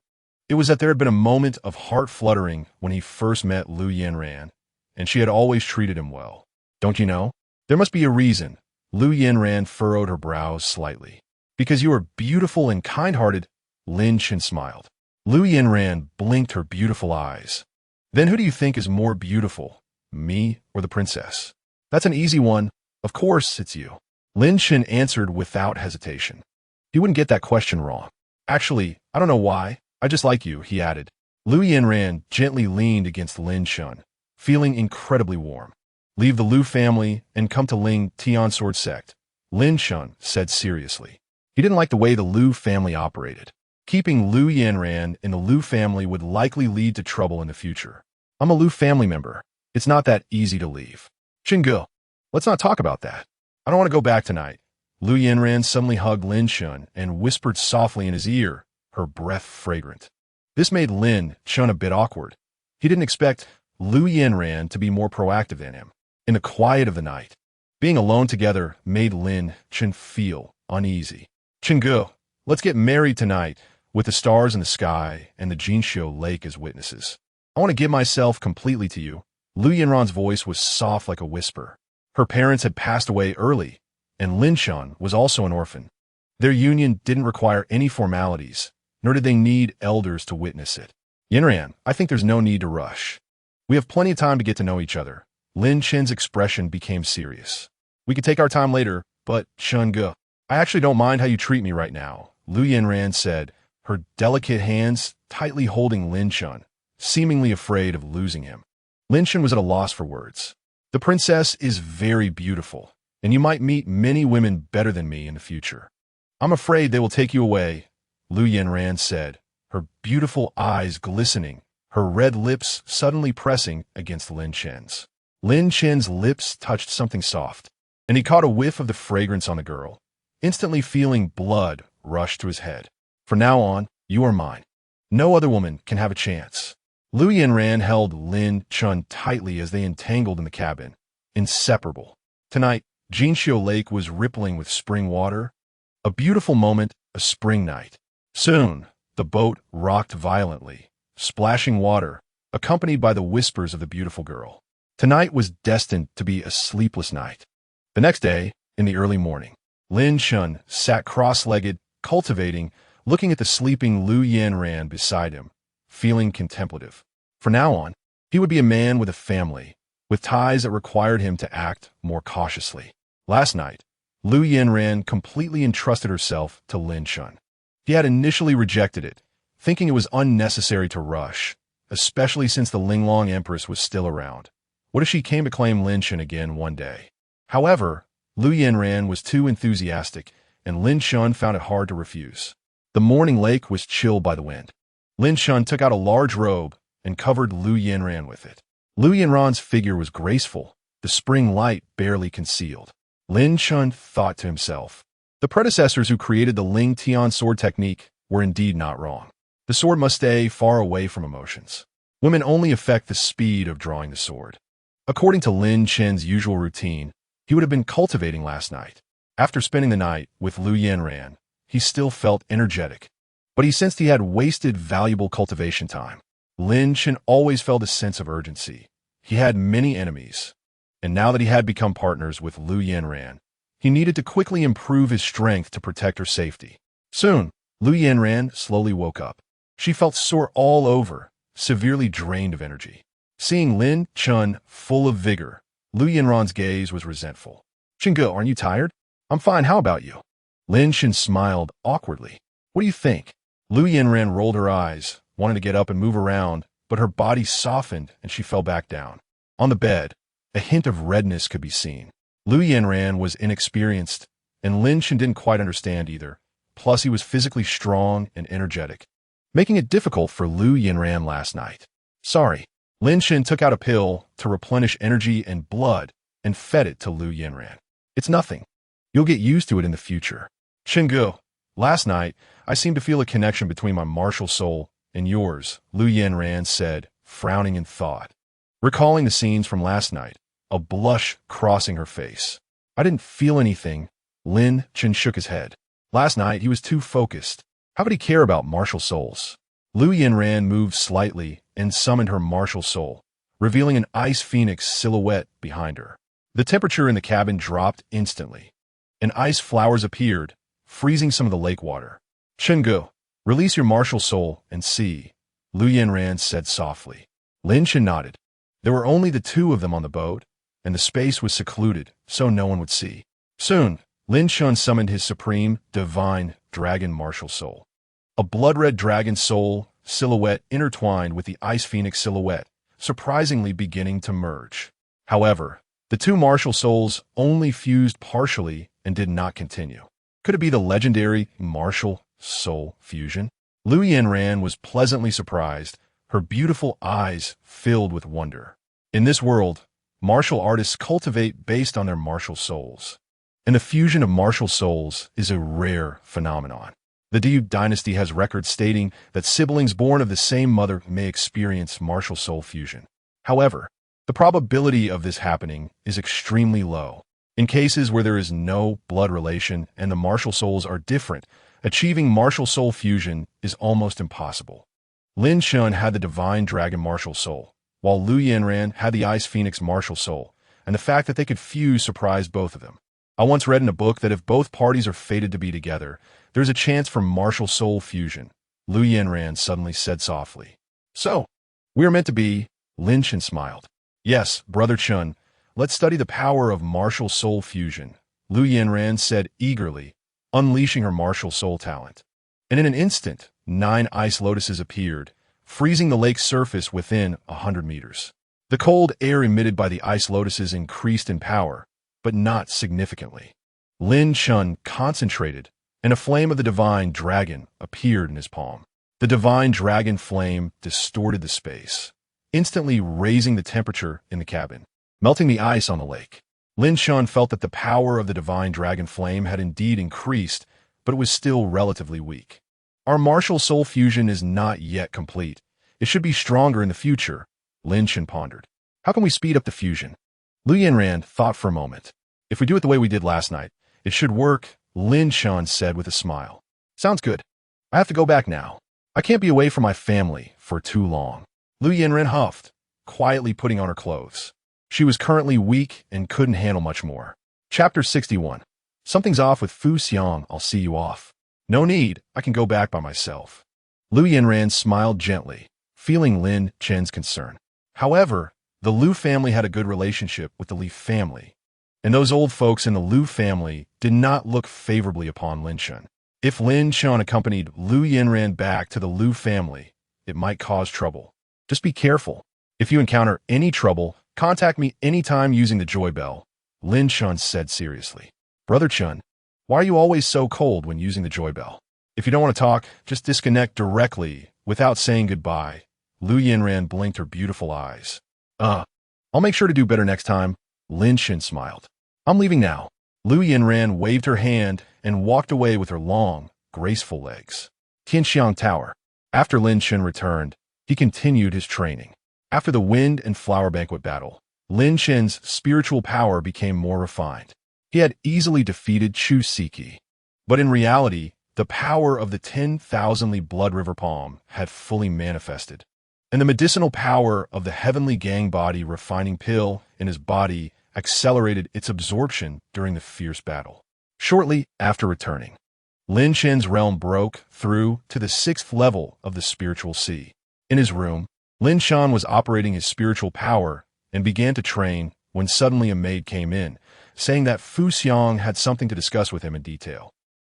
it was that there had been a moment of heart fluttering when he first met Lu Yanran, and she had always treated him well. Don't you know? There must be a reason. Lu Yanran furrowed her brows slightly. Because you are beautiful and kind-hearted, Lin Chen smiled. Lu Yanran blinked her beautiful eyes. Then who do you think is more beautiful, me or the princess? That's an easy one. Of course, it's you. Lin Chen answered without hesitation. He wouldn't get that question wrong. Actually, I don't know why. I just like you, he added. Lu Yanran gently leaned against Lin Chen, feeling incredibly warm. Leave the Lu family and come to Ling Tian Sword Sect, Lin Chen said seriously. He didn't like the way the Lu family operated. Keeping Lu Yanran in the Lu family would likely lead to trouble in the future. I'm a Lu family member. It's not that easy to leave. Chingu, let's not talk about that. I don't want to go back tonight. Lu Yanran suddenly hugged Lin Chen and whispered softly in his ear, her breath fragrant. This made Lin Chen a bit awkward. He didn't expect Lu Yanran to be more proactive than him. In the quiet of the night, being alone together made Lin Chen feel uneasy. Chingu, let's get married tonight, with the stars in the sky and the Jinxiu Lake as witnesses. I want to give myself completely to you. Lu Yanran's voice was soft like a whisper. Her parents had passed away early, and Lin Chen was also an orphan. Their union didn't require any formalities, nor did they need elders to witness it. Yanran, I think there's no need to rush. We have plenty of time to get to know each other. Lin Chen's expression became serious. We could take our time later, but Chingu, I actually don't mind how you treat me right now, Lu Yanran said, her delicate hands tightly holding Lin Chen, seemingly afraid of losing him. Lin Chen was at a loss for words. The princess is very beautiful, and you might meet many women better than me in the future. I'm afraid they will take you away, Lu Yanran said, her beautiful eyes glistening, her red lips suddenly pressing against Lin Chen's. Lin Chen's lips touched something soft, and he caught a whiff of the fragrance on the girl, instantly feeling blood rush to his head. From now on, you are mine. No other woman can have a chance. Lu Yanran held Lin Chen tightly as they entangled in the cabin, inseparable. Tonight, Jinxiu Lake was rippling with spring water. A beautiful moment, a spring night. Soon, the boat rocked violently, splashing water, accompanied by the whispers of the beautiful girl. Tonight was destined to be a sleepless night. The next day, in the early morning, Lin Chen sat cross-legged, cultivating, looking at the sleeping Lu Yanran beside him, feeling contemplative. From now on, he would be a man with a family, with ties that required him to act more cautiously. Last night, Lu Yanran completely entrusted herself to Lin Chen. He had initially rejected it, thinking it was unnecessary to rush, especially since the Linglong Empress was still around. What if she came to claim Lin Chen again one day? However, Lu Yanran was too enthusiastic, and Lin Chen found it hard to refuse. The morning lake was chilled by the wind. Lin Chen took out a large robe and covered Lu Yanran with it. Lu Yanran's figure was graceful, the spring light barely concealed. Lin Chen thought to himself, the predecessors who created the Ling Tian sword technique were indeed not wrong. The sword must stay far away from emotions. Women only affect the speed of drawing the sword. According to Lin Chen's usual routine, he would have been cultivating last night. After spending the night with Lu Yanran, he still felt energetic, but he sensed he had wasted valuable cultivation time. Lin Chen always felt a sense of urgency. He had many enemies, and now that he had become partners with Lu Yanran, he needed to quickly improve his strength to protect her safety. Soon, Lu Yanran slowly woke up. She felt sore all over, severely drained of energy. Seeing Lin Chen full of vigor, Lu Yanran's gaze was resentful. Chingu, aren't you tired? I'm fine, how about you? Lin Chen smiled awkwardly. What do you think? Lu Yinran rolled her eyes, wanted to get up and move around, but her body softened and she fell back down. On the bed, a hint of redness could be seen. Lu Yinran was inexperienced, and Lin Chen didn't quite understand either. Plus, he was physically strong and energetic, making it difficult for Lu Yinran last night. Sorry. Lin Chen took out a pill to replenish energy and blood and fed it to Lu Yinran. It's nothing. You'll get used to it in the future. Chingu, last night, I seemed to feel a connection between my martial soul and yours, Lu Yinran said, frowning in thought. Recalling the scenes from last night, a blush crossing her face. I didn't feel anything. Lin Chen shook his head. Last night, he was too focused. How could he care about martial souls? Lu Yinran moved slightly and summoned her martial soul, revealing an ice phoenix silhouette behind her. The temperature in the cabin dropped instantly, and ice flowers appeared, freezing some of the lake water. Chingu, release your martial soul and see, Lu Yinran said softly. Lin Chen nodded. There were only the two of them on the boat, and the space was secluded, so no one would see. Soon, Lin Chen summoned his supreme, divine dragon martial soul. A blood-red dragon soul silhouette intertwined with the ice phoenix silhouette, surprisingly beginning to merge. However, the two martial souls only fused partially and did not continue. Could it be the legendary martial soul fusion? Lu Yinran was pleasantly surprised, her beautiful eyes filled with wonder. In this world, martial artists cultivate based on their martial souls, and the fusion of martial souls is a rare phenomenon. The Diu dynasty has records stating that siblings born of the same mother may experience martial soul fusion. However, the probability of this happening is extremely low. In cases where there is no blood relation and the martial souls are different, achieving martial soul fusion is almost impossible. Lin Chen had the divine dragon martial soul, while Lu Yinran had the ice phoenix martial soul, and the fact that they could fuse surprised both of them. I once read in a book that if both parties are fated to be together, there's a chance for martial soul fusion, Lu Yinran suddenly said softly. So, we are meant to be, Lin Chen smiled. Yes, Brother Chen, let's study the power of martial soul fusion, Lu Yinran said eagerly, unleashing her martial soul talent. And in an instant, 9 ice lotuses appeared, freezing the lake's surface within 100 meters. The cold air emitted by the ice lotuses increased in power, but not significantly. Lin Chen concentrated, and a flame of the divine dragon appeared in his palm. The divine dragon flame distorted the space, instantly raising the temperature in the cabin, melting the ice on the lake. Lin Chen felt that the power of the divine dragon flame had indeed increased, but it was still relatively weak. Our martial soul fusion is not yet complete. It should be stronger in the future, Lin Chen pondered. How can we speed up the fusion? Lu Yinran thought for a moment. If we do it the way we did last night, it should work, Lin Chen said with a smile. Sounds good. I have to go back now. I can't be away from my family for too long. Lu Yinran huffed, quietly putting on her clothes. She was currently weak and couldn't handle much more. Chapter 61. Something's off with Fu Xiang, I'll see you off. No need, I can go back by myself. Lu Yinran smiled gently, feeling Lin Chen's concern. However, the Lu family had a good relationship with the Li family, and those old folks in the Lu family did not look favorably upon Lin Chen. If Lin Chen accompanied Lu Yinran back to the Lu family, it might cause trouble. Just be careful. If you encounter any trouble, contact me anytime using the joy bell, Lin Chen said seriously. Brother Chen, why are you always so cold when using the joy bell? If you don't want to talk, just disconnect directly without saying goodbye. Lu Yinran blinked her beautiful eyes. I'll make sure to do better next time, Lin Chen smiled. I'm leaving now. Lu Yinran waved her hand and walked away with her long, graceful legs. Tianxiang Tower. After Lin Chen returned, he continued his training. After the wind and flower banquet battle, Lin Chen's spiritual power became more refined. He had easily defeated Chu Siki. But in reality, the power of the 10,000-li blood river palm had fully manifested, and the medicinal power of the heavenly gang body refining pill in his body accelerated its absorption during the fierce battle. Shortly after returning, Lin Chen's realm broke through to the 6th level of the spiritual sea. In his room, Lin Chen was operating his spiritual power and began to train when suddenly a maid came in, saying that Fu Xiang had something to discuss with him in detail.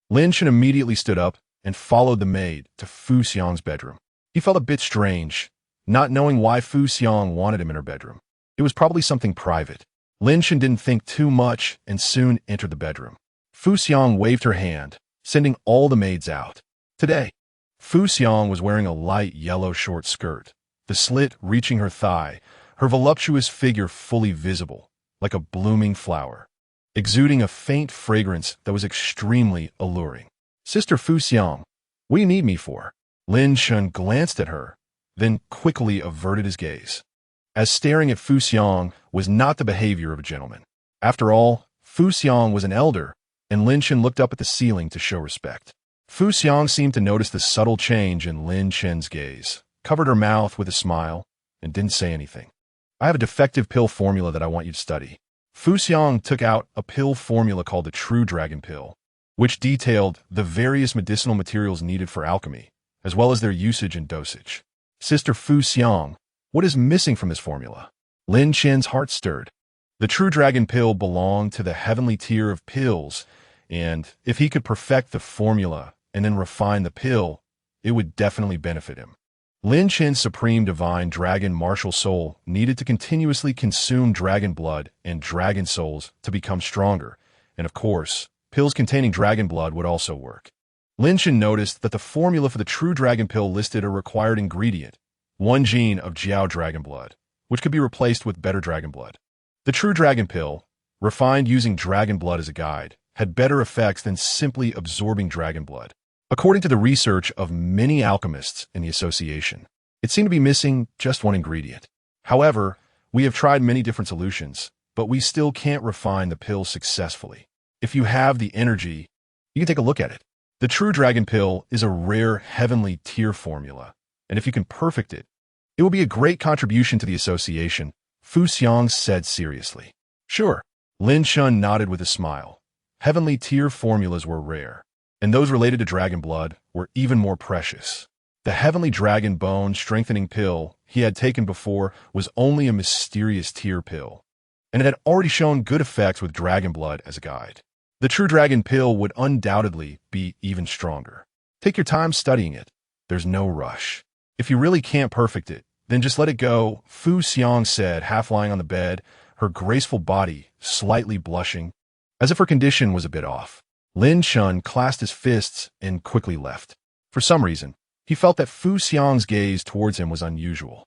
Lin Chen immediately stood up and followed the maid to Fu Xiang's bedroom. He felt a bit strange, not knowing why Fu Xiang wanted him in her bedroom. It was probably something private. Lin Chen didn't think too much and soon entered the bedroom. Fu Xiang waved her hand, sending all the maids out. Today, Fu Xiang was wearing a light yellow short skirt, the slit reaching her thigh, her voluptuous figure fully visible, like a blooming flower, exuding a faint fragrance that was extremely alluring. "Sister Fu Xiang, what do you need me for?" Lin Chen glanced at her, then quickly averted his gaze, as staring at Fu Xiang was not the behavior of a gentleman. After all, Fu Xiang was an elder, and Lin Chen looked up at the ceiling to show respect. Fu Xiang seemed to notice the subtle change in Lin Chen's gaze, covered her mouth with a smile, and didn't say anything. "I have a defective pill formula that I want you to study." Fu Xiang took out a pill formula called the True Dragon Pill, which detailed the various medicinal materials needed for alchemy, as well as their usage and dosage. "Sister Fu Xiang, what is missing from this formula?" Lin Chen's heart stirred. The True Dragon Pill belonged to the heavenly tier of pills, and if he could perfect the formula and then refine the pill, it would definitely benefit him. Lin Chen's supreme divine dragon martial soul needed to continuously consume dragon blood and dragon souls to become stronger, and of course, pills containing dragon blood would also work. Lin Chen noticed that the formula for the True Dragon Pill listed a required ingredient, 1 gene of Jiao dragon blood, which could be replaced with better dragon blood. The True Dragon Pill, refined using dragon blood as a guide, had better effects than simply absorbing dragon blood. According to the research of many alchemists in the association, it seemed to be missing just one ingredient. However, we have tried many different solutions, but we still can't refine the pill successfully. If you have the energy, you can take a look at it. The True Dragon Pill is a rare heavenly tier formula, and if you can perfect it, it will be a great contribution to the association, Fu Xiang said seriously. "Sure." Lin Chen nodded with a smile. Heavenly tier formulas were rare, and those related to dragon blood were even more precious. The heavenly dragon bone strengthening pill he had taken before was only a mysterious tier pill, and it had already shown good effects with dragon blood as a guide. The True Dragon Pill would undoubtedly be even stronger. Take your time studying it. There's no rush. If you really can't perfect it, then just let it go, Fu Xiang said, half lying on the bed, her graceful body slightly blushing, as if her condition was a bit off. Lin Chen clasped his fists and quickly left. For some reason, he felt that Fu Xiang's gaze towards him was unusual.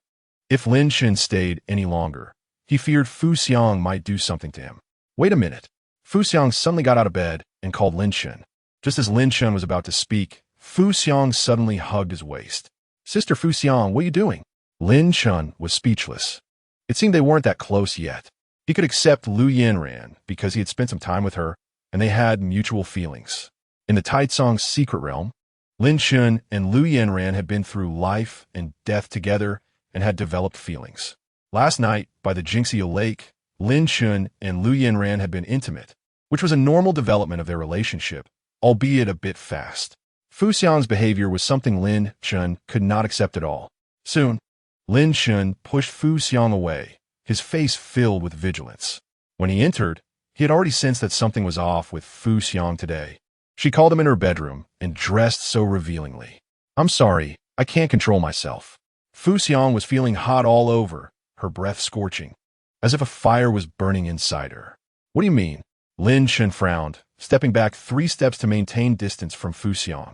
If Lin Chen stayed any longer, he feared Fu Xiang might do something to him. "Wait a minute." Fu Xiang suddenly got out of bed and called Lin Chen. Just as Lin Chen was about to speak, Fu Xiang suddenly hugged his waist. "Sister Fu Xiang, what are you doing?" Lin Chen was speechless. It seemed they weren't that close yet. He could accept Lu Yanran because he had spent some time with her, and they had mutual feelings. In the Taicong's secret realm, Lin Chen and Lu Yanran had been through life and death together and had developed feelings. Last night, by the Jingxia Lake, Lin Chen and Lu Yanran had been intimate, which was a normal development of their relationship, albeit a bit fast. Fu Xiang's behavior was something Lin Chen could not accept at all. Soon, Lin Chen pushed Fu Xiang away, his face filled with vigilance. When he entered, he had already sensed that something was off with Fu Xiang today. She called him in her bedroom and dressed so revealingly. "I'm sorry, I can't control myself." Fu Xiang was feeling hot all over, her breath scorching, as if a fire was burning inside her. "What do you mean?" Lin Chen frowned, stepping back 3 steps to maintain distance from Fu Xiang.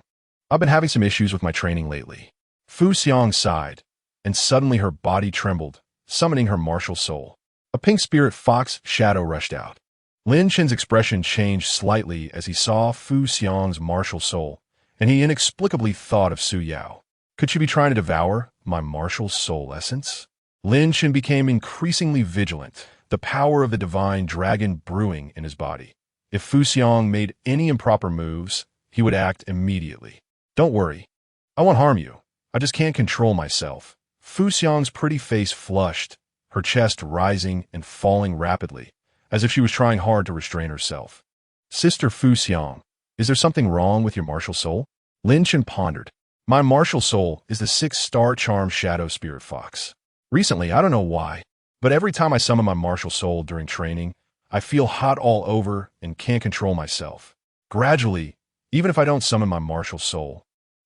"I've been having some issues with my training lately." Fu Xiang sighed, and suddenly her body trembled, summoning her martial soul. A pink spirit fox shadow rushed out. Lin Chen's expression changed slightly as he saw Fu Xiang's martial soul, and he inexplicably thought of Su Yao. Could she be trying to devour my martial soul essence? Lin Chen became increasingly vigilant, the power of the divine dragon brewing in his body. If Fu Xiang made any improper moves, he would act immediately. "Don't worry. I won't harm you. I just can't control myself." Fu Xiang's pretty face flushed, her chest rising and falling rapidly, as if she was trying hard to restrain herself. "Sister Fu Xiang, is there something wrong with your martial soul?" Lin Chen pondered. "My martial soul is the 6-star charm shadow spirit fox. Recently, I don't know why, but every time I summon my martial soul during training, I feel hot all over and can't control myself. Gradually, even if I don't summon my martial soul,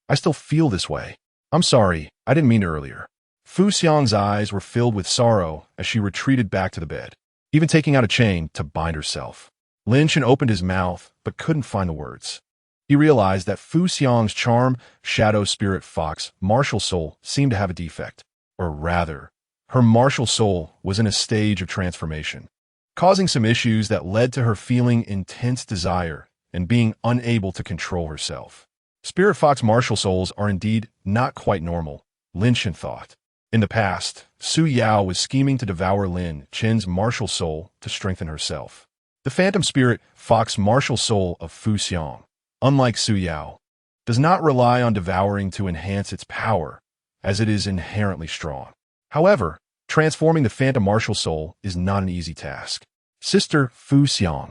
I still feel this way. I'm sorry, I didn't mean it earlier. Fu Xiang's eyes were filled with sorrow as she retreated back to the bed, even taking out a chain to bind herself. Lin Chen opened his mouth, but couldn't find the words. He realized that Fu Xiang's charm, shadow spirit fox, martial soul seemed to have a defect. Or rather, her martial soul was in a stage of transformation, causing some issues that led to her feeling intense desire and being unable to control herself. Spirit fox martial souls are indeed not quite normal, Lin Chen thought. In the past, Su Yao was scheming to devour Lin Chen's martial soul to strengthen herself. The phantom spirit fox martial soul of Fu Xiang, unlike Su Yao, does not rely on devouring to enhance its power, as it is inherently strong. However, transforming the phantom martial soul is not an easy task. Sister Fu Xiang,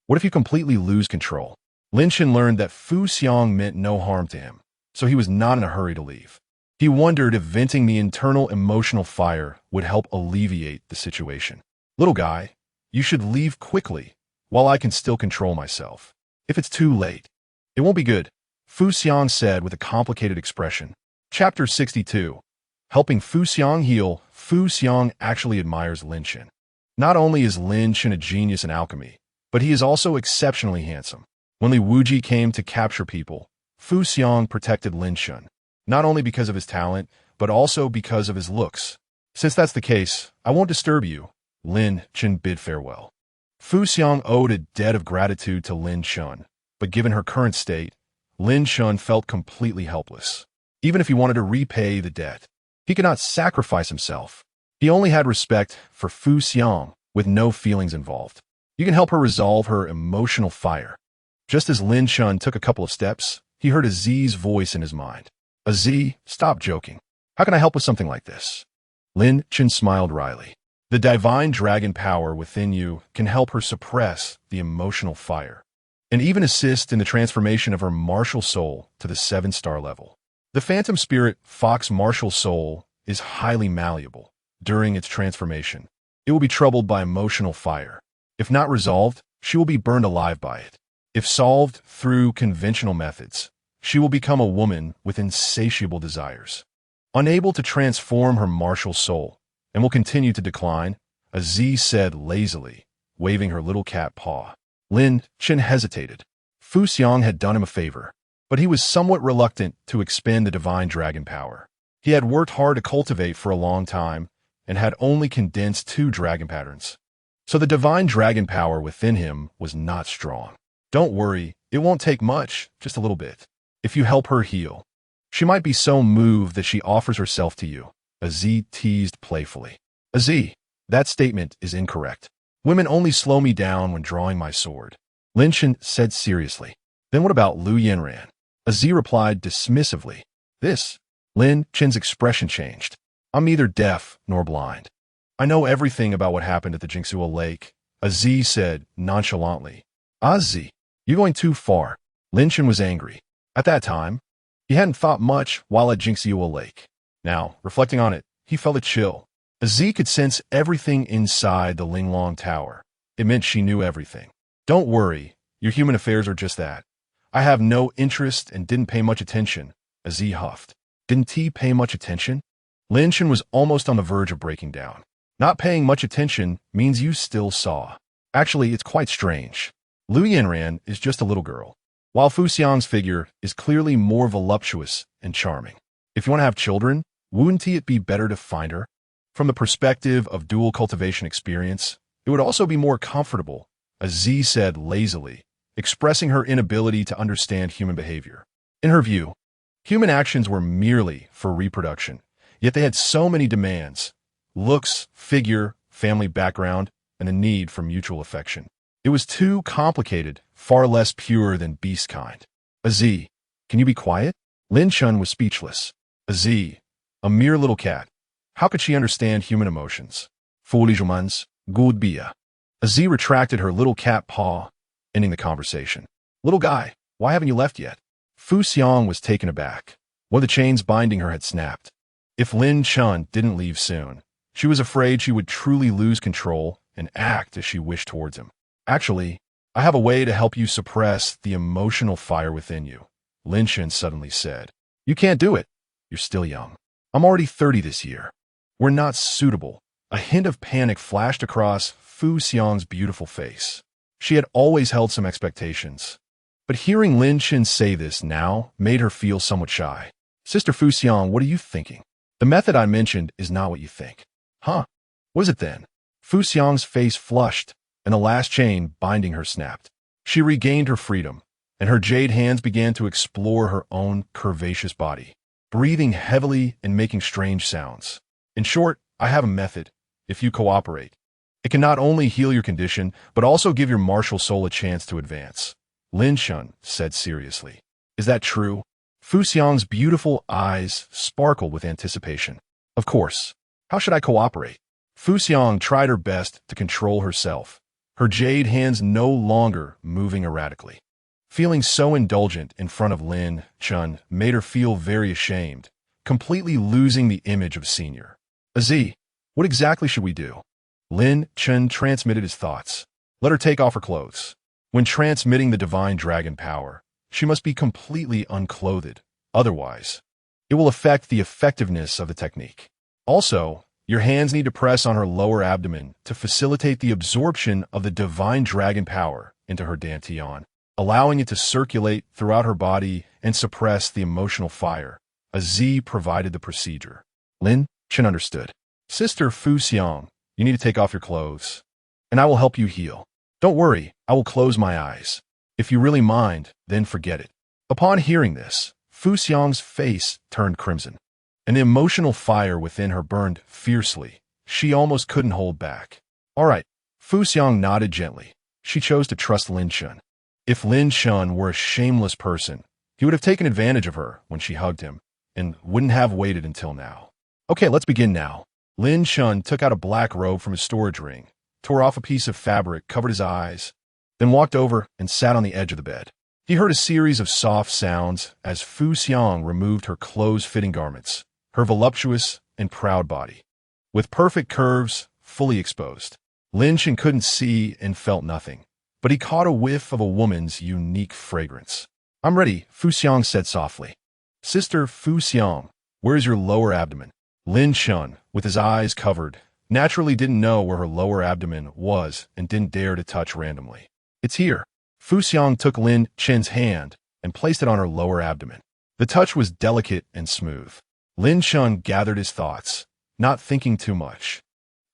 what if you completely lose control? Lin Chen learned that Fu Xiang meant no harm to him, so he was not in a hurry to leave. He wondered if venting the internal emotional fire would help alleviate the situation. Little guy, you should leave quickly, while I can still control myself. If it's too late, it won't be good, Fu Xiang said with a complicated expression. Chapter 62. Helping Fu Xiang heal. Fu Xiang actually admires Lin Chen. Not only is Lin Chen a genius in alchemy, but he is also exceptionally handsome. When Li Wuji came to capture people, Fu Xiang protected Lin Chen, not only because of his talent, but also because of his looks. Since that's the case, I won't disturb you. Lin Chen bid farewell. Fu Xiang owed a debt of gratitude to Lin Chen, but given her current state, Lin Chen felt completely helpless. Even if he wanted to repay the debt, he could not sacrifice himself. He only had respect for Fu Xiang with no feelings involved. You can help her resolve her emotional fire. Just as Lin Chen took a couple of steps, he heard a Z's voice in his mind. A Z, stop joking. How can I help with something like this? Lin Chen smiled wryly. The divine dragon power within you can help her suppress the emotional fire, and even assist in the transformation of her martial soul to the 7-star level. The phantom spirit fox martial soul is highly malleable. During its transformation, it will be troubled by emotional fire. If not resolved, she will be burned alive by it. If solved through conventional methods, she will become a woman with insatiable desires, unable to transform her martial soul, and will continue to decline, a Z said lazily, waving her little cat paw. Lin Chen hesitated. Fu Xiang had done him a favor, but he was somewhat reluctant to expend the divine dragon power. He had worked hard to cultivate for a long time and had only condensed 2 dragon patterns. So the divine dragon power within him was not strong. Don't worry, it won't take much, just a little bit. If you help her heal, she might be so moved that she offers herself to you, a Z teased playfully. A Z, that statement is incorrect. Women only slow me down when drawing my sword, Lin Chen said seriously. Then what about Lu Yanran? A Z replied dismissively. This, Lin Chen's expression changed. I'm neither deaf nor blind. I know everything about what happened at the Jingsuo Lake, a Z said nonchalantly. Ah Z, you're going too far. Lin Chen was angry. At that time, he hadn't thought much while at Jingsuo Lake. Now, reflecting on it, he felt a chill. A Z could sense everything inside the Linglong Tower. It meant she knew everything. Don't worry, your human affairs are just that. I have no interest and didn't pay much attention, a Z huffed. Didn't he pay much attention? Lin Chen was almost on the verge of breaking down. Not paying much attention means you still saw. Actually, it's quite strange. Lu Yanran is just a little girl, while Fu Xiang's figure is clearly more voluptuous and charming. If you want to have children, wouldn't it be better to find her? From the perspective of dual cultivation experience, it would also be more comfortable, a Z said lazily, expressing her inability to understand human behavior. In her view, human actions were merely for reproduction, yet they had so many demands: looks, figure, family background, and a need for mutual affection. It was too complicated, far less pure than beast kind. A Z, can you be quiet? Lin Chen was speechless. A Z, a mere little cat. How could she understand human emotions? Foolish humans, good bia. A Z retracted her little cat paw, ending the conversation. Little guy, why haven't you left yet? Fu Xiang was taken aback. One of the chains binding her had snapped. If Lin Chen didn't leave soon, she was afraid she would truly lose control and act as she wished towards him. Actually, I have a way to help you suppress the emotional fire within you, Lin Chen suddenly said. You can't do it. You're still young. I'm already 30 this year. We're not suitable. A hint of panic flashed across Fu Xiang's beautiful face. She had always held some expectations. But hearing Lin Chen say this now made her feel somewhat shy. Sister Fu Xiang, what are you thinking? The method I mentioned is not what you think. Huh? What is it then? Fu Xiang's face flushed, and the last chain binding her snapped. She regained her freedom, and her jade hands began to explore her own curvaceous body, breathing heavily and making strange sounds. In short, I have a method, if you cooperate. It can not only heal your condition, but also give your martial soul a chance to advance. Lin Chen said seriously. Is that true? Fu Xiang's beautiful eyes sparkled with anticipation. Of course. How should I cooperate? Fu Xiang tried her best to control herself, her jade hands no longer moving erratically. Feeling so indulgent in front of Lin Chen made her feel very ashamed, completely losing the image of senior. Aziz, what exactly should we do? Lin Chen transmitted his thoughts. Let her take off her clothes. When transmitting the divine dragon power, she must be completely unclothed. Otherwise, it will affect the effectiveness of the technique. Also, your hands need to press on her lower abdomen to facilitate the absorption of the divine dragon power into her dantian, allowing it to circulate throughout her body and suppress the emotional fire. Aziz provided the procedure. Lin Chen understood. Sister Fu Xiang, you need to take off your clothes, and I will help you heal. Don't worry, I will close my eyes. If you really mind, then forget it. Upon hearing this, Fu Xiang's face turned crimson, and the emotional fire within her burned fiercely. She almost couldn't hold back. All right, Fu Xiang nodded gently. She chose to trust Lin Chen. If Lin Chen were a shameless person, he would have taken advantage of her when she hugged him, and wouldn't have waited until now. Okay, let's begin now. Lin Chen took out a black robe from his storage ring, tore off a piece of fabric, covered his eyes, then walked over and sat on the edge of the bed. He heard a series of soft sounds as Fu Xiang removed her clothes-fitting garments, her voluptuous and proud body, with perfect curves fully exposed. Lin Chen couldn't see and felt nothing, but he caught a whiff of a woman's unique fragrance. I'm ready, Fu Xiang said softly. Sister Fu Xiang, where is your lower abdomen? Lin Chen, with his eyes covered, naturally didn't know where her lower abdomen was and didn't dare to touch randomly. It's here. Fu Xiang took Lin Chen's hand and placed it on her lower abdomen. The touch was delicate and smooth. Lin Chen gathered his thoughts, not thinking too much,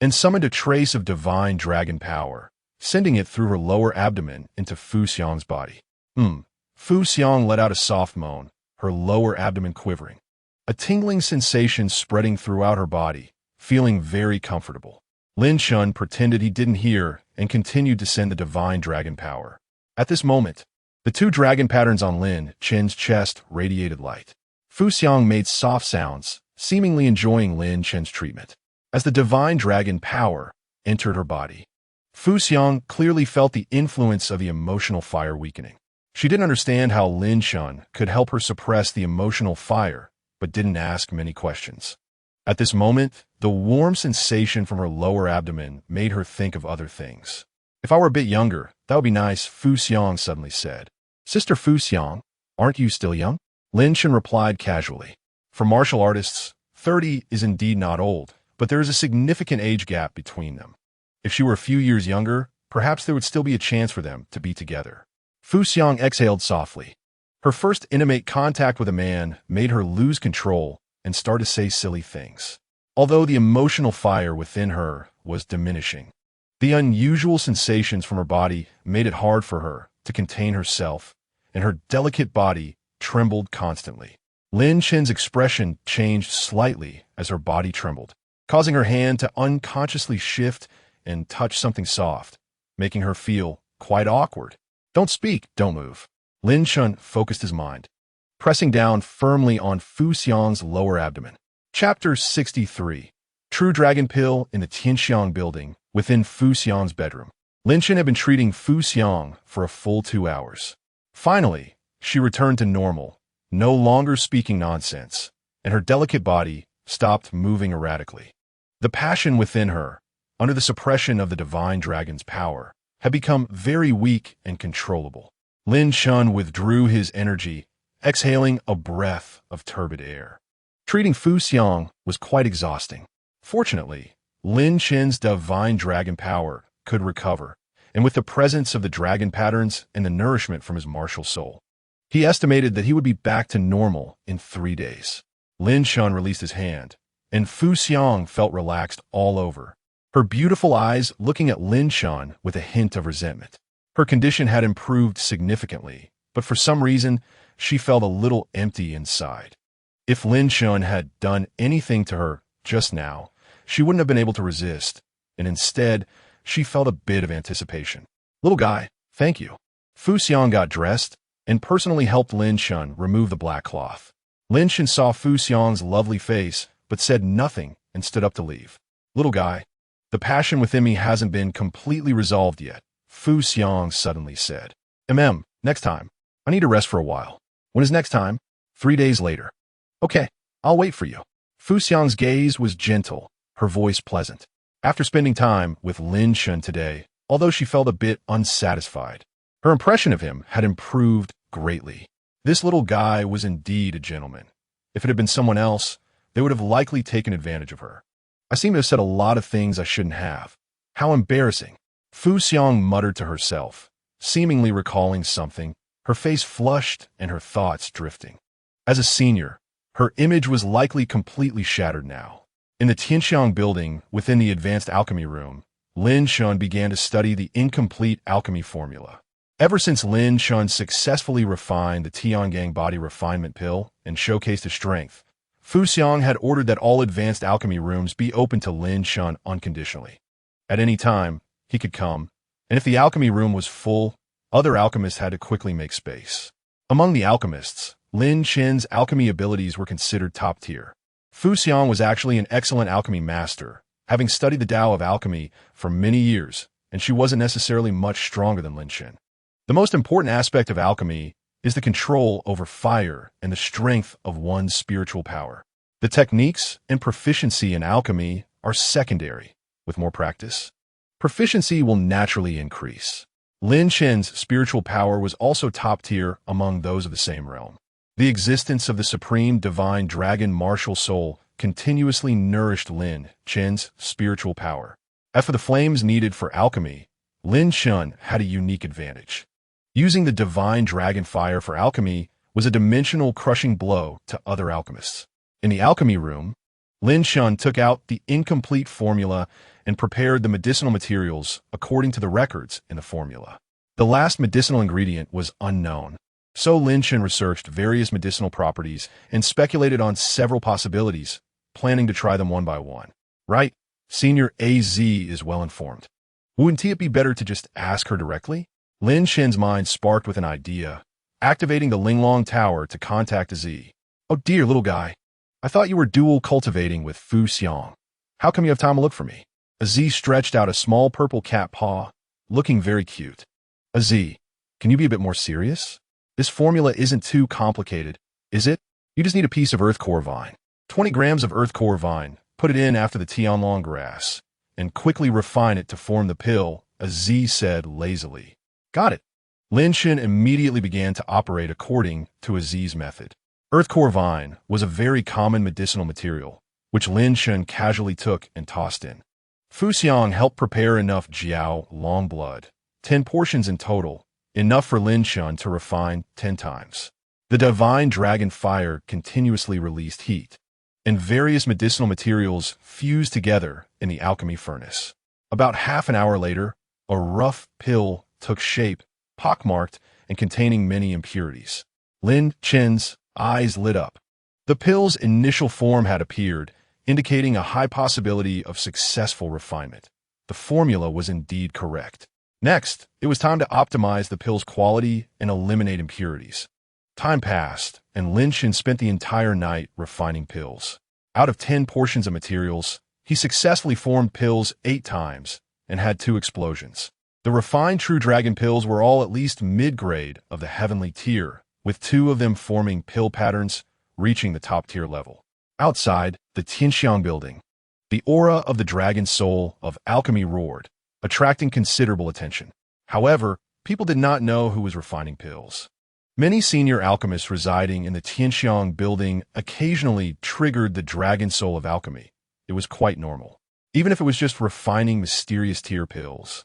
and summoned a trace of divine dragon power, sending it through her lower abdomen into Fu Xiang's body. Fu Xiang let out a soft moan, her lower abdomen quivering, a tingling sensation spreading throughout her body, feeling very comfortable. Lin Chen pretended he didn't hear and continued to send the divine dragon power. At this moment, the two dragon patterns on Lin Chen's chest radiated light. Fu Xiang made soft sounds, seemingly enjoying Lin Chen's treatment. As the divine dragon power entered her body, Fu Xiang clearly felt the influence of the emotional fire weakening. She didn't understand how Lin Chen could help her suppress the emotional fire, but didn't ask many questions. At this moment, the warm sensation from her lower abdomen made her think of other things. If I were a bit younger, that would be nice, Fu Xiang suddenly said. Sister Fu Xiang, aren't you still young? Lin Chen replied casually. For martial artists, 30 is indeed not old, but there is a significant age gap between them. If she were a few years younger, perhaps there would still be a chance for them to be together. Fu Xiang exhaled softly. Her first intimate contact with a man made her lose control and start to say silly things. Although the emotional fire within her was diminishing, the unusual sensations from her body made it hard for her to contain herself, and her delicate body trembled constantly. Lin Chen's expression changed slightly as her body trembled, causing her hand to unconsciously shift and touch something soft, making her feel quite awkward. Don't speak, don't move. Lin Chen focused his mind, pressing down firmly on Fu Xiang's lower abdomen. Chapter 63. True Dragon Pill in the Tianxiang building within Fu Xiang's bedroom. Lin Chen had been treating Fu Xiang for a full 2 hours. Finally, she returned to normal, no longer speaking nonsense, and her delicate body stopped moving erratically. The passion within her, under the suppression of the divine dragon's power, had become very weak and controllable. Lin Chen withdrew his energy, exhaling a breath of turbid air. Treating Fu Xiang was quite exhausting. Fortunately, Lin Chen's divine dragon power could recover, and with the presence of the dragon patterns and the nourishment from his martial soul, he estimated that he would be back to normal in 3 days. Lin Chen released his hand, and Fu Xiang felt relaxed all over, her beautiful eyes looking at Lin Chen with a hint of resentment. Her condition had improved significantly, but for some reason, she felt a little empty inside. If Lin Chen had done anything to her just now, she wouldn't have been able to resist, and instead, she felt a bit of anticipation. Little guy, thank you. Fu Xiang got dressed and personally helped Lin Chen remove the black cloth. Lin Chen saw Fu Xiang's lovely face, but said nothing and stood up to leave. Little guy, the passion within me hasn't been completely resolved yet, Fu Xiang suddenly said. Next time. I need to rest for a while. When is next time? 3 days later. Okay, I'll wait for you. Fu Xiang's gaze was gentle, her voice pleasant. After spending time with Lin Chen today, although she felt a bit unsatisfied, her impression of him had improved greatly. This little guy was indeed a gentleman. If it had been someone else, they would have likely taken advantage of her. I seem to have said a lot of things I shouldn't have. How embarrassing. Fu Xiang muttered to herself, seemingly recalling something, her face flushed and her thoughts drifting. As a senior, her image was likely completely shattered now. In the Tianxiang building, within the advanced alchemy room, Lin Chen began to study the incomplete alchemy formula. Ever since Lin Chen successfully refined the Tiangang body refinement pill and showcased his strength, Fu Xiang had ordered that all advanced alchemy rooms be open to Lin Chen unconditionally. At any time, he could come, and if the alchemy room was full, other alchemists had to quickly make space. Among the alchemists, Lin Chen's alchemy abilities were considered top tier. Fu Xiang was actually an excellent alchemy master, having studied the Tao of alchemy for many years, and she wasn't necessarily much stronger than Lin Chen. The most important aspect of alchemy is the control over fire and the strength of one's spiritual power. The techniques and proficiency in alchemy are secondary. With more practice, proficiency will naturally increase. Lin Chen's spiritual power was also top tier among those of the same realm. The existence of the supreme divine dragon martial soul continuously nourished Lin Chen's spiritual power. As for the flames needed for alchemy, Lin Chen had a unique advantage. Using the divine dragon fire for alchemy was a dimensional crushing blow to other alchemists. In the alchemy room, Lin Chen took out the incomplete formula and prepared the medicinal materials according to the records in the formula. The last medicinal ingredient was unknown, so Lin Chen researched various medicinal properties and speculated on several possibilities, planning to try them one by one. Right, Senior AZ is well informed. Wouldn't it be better to just ask her directly? Lin Chen's mind sparked with an idea, activating the Linglong Tower to contact Z. Oh dear, little guy. I thought you were dual cultivating with Fu Xiang. How come you have time to look for me? Z stretched out a small purple cat paw, looking very cute. Z, can you be a bit more serious? This formula isn't too complicated, is it? You just need a piece of earth core vine. 20 grams of earth core vine, put it in after the Tianlong grass, and quickly refine it to form the pill, Z said lazily. Got it. Lin Chen immediately began to operate according to Aziz's method. Earth core vine was a very common medicinal material, which Lin Chen casually took and tossed in. Fu Xiang helped prepare enough Jiao long blood, 10 portions in total, enough for Lin Chen to refine 10 times. The divine dragon fire continuously released heat, and various medicinal materials fused together in the alchemy furnace. About half an hour later, a rough pill took shape, pockmarked and containing many impurities. Lin Chen's eyes lit up. The pill's initial form had appeared, indicating a high possibility of successful refinement. The formula was indeed correct. Next, it was time to optimize the pill's quality and eliminate impurities. Time passed, and Lin Chen spent the entire night refining pills. Out of 10 portions of materials, he successfully formed pills 8 times and had 2 explosions. The refined True Dragon pills were all at least mid-grade of the heavenly tier, with 2 of them forming pill patterns, reaching the top-tier level. Outside the Tianxiang building, the aura of the dragon soul of alchemy roared, attracting considerable attention. However, people did not know who was refining pills. Many senior alchemists residing in the Tianxiang building occasionally triggered the dragon soul of alchemy. It was quite normal, even if it was just refining mysterious tier pills.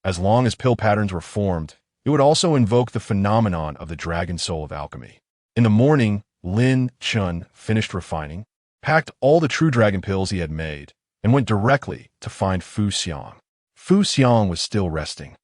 As long as pill patterns were formed, it would also invoke the phenomenon of the dragon soul of alchemy. In the morning, Lin Chen finished refining, packed all the true dragon pills he had made, and went directly to find Fu Xiang. Fu Xiang was still resting.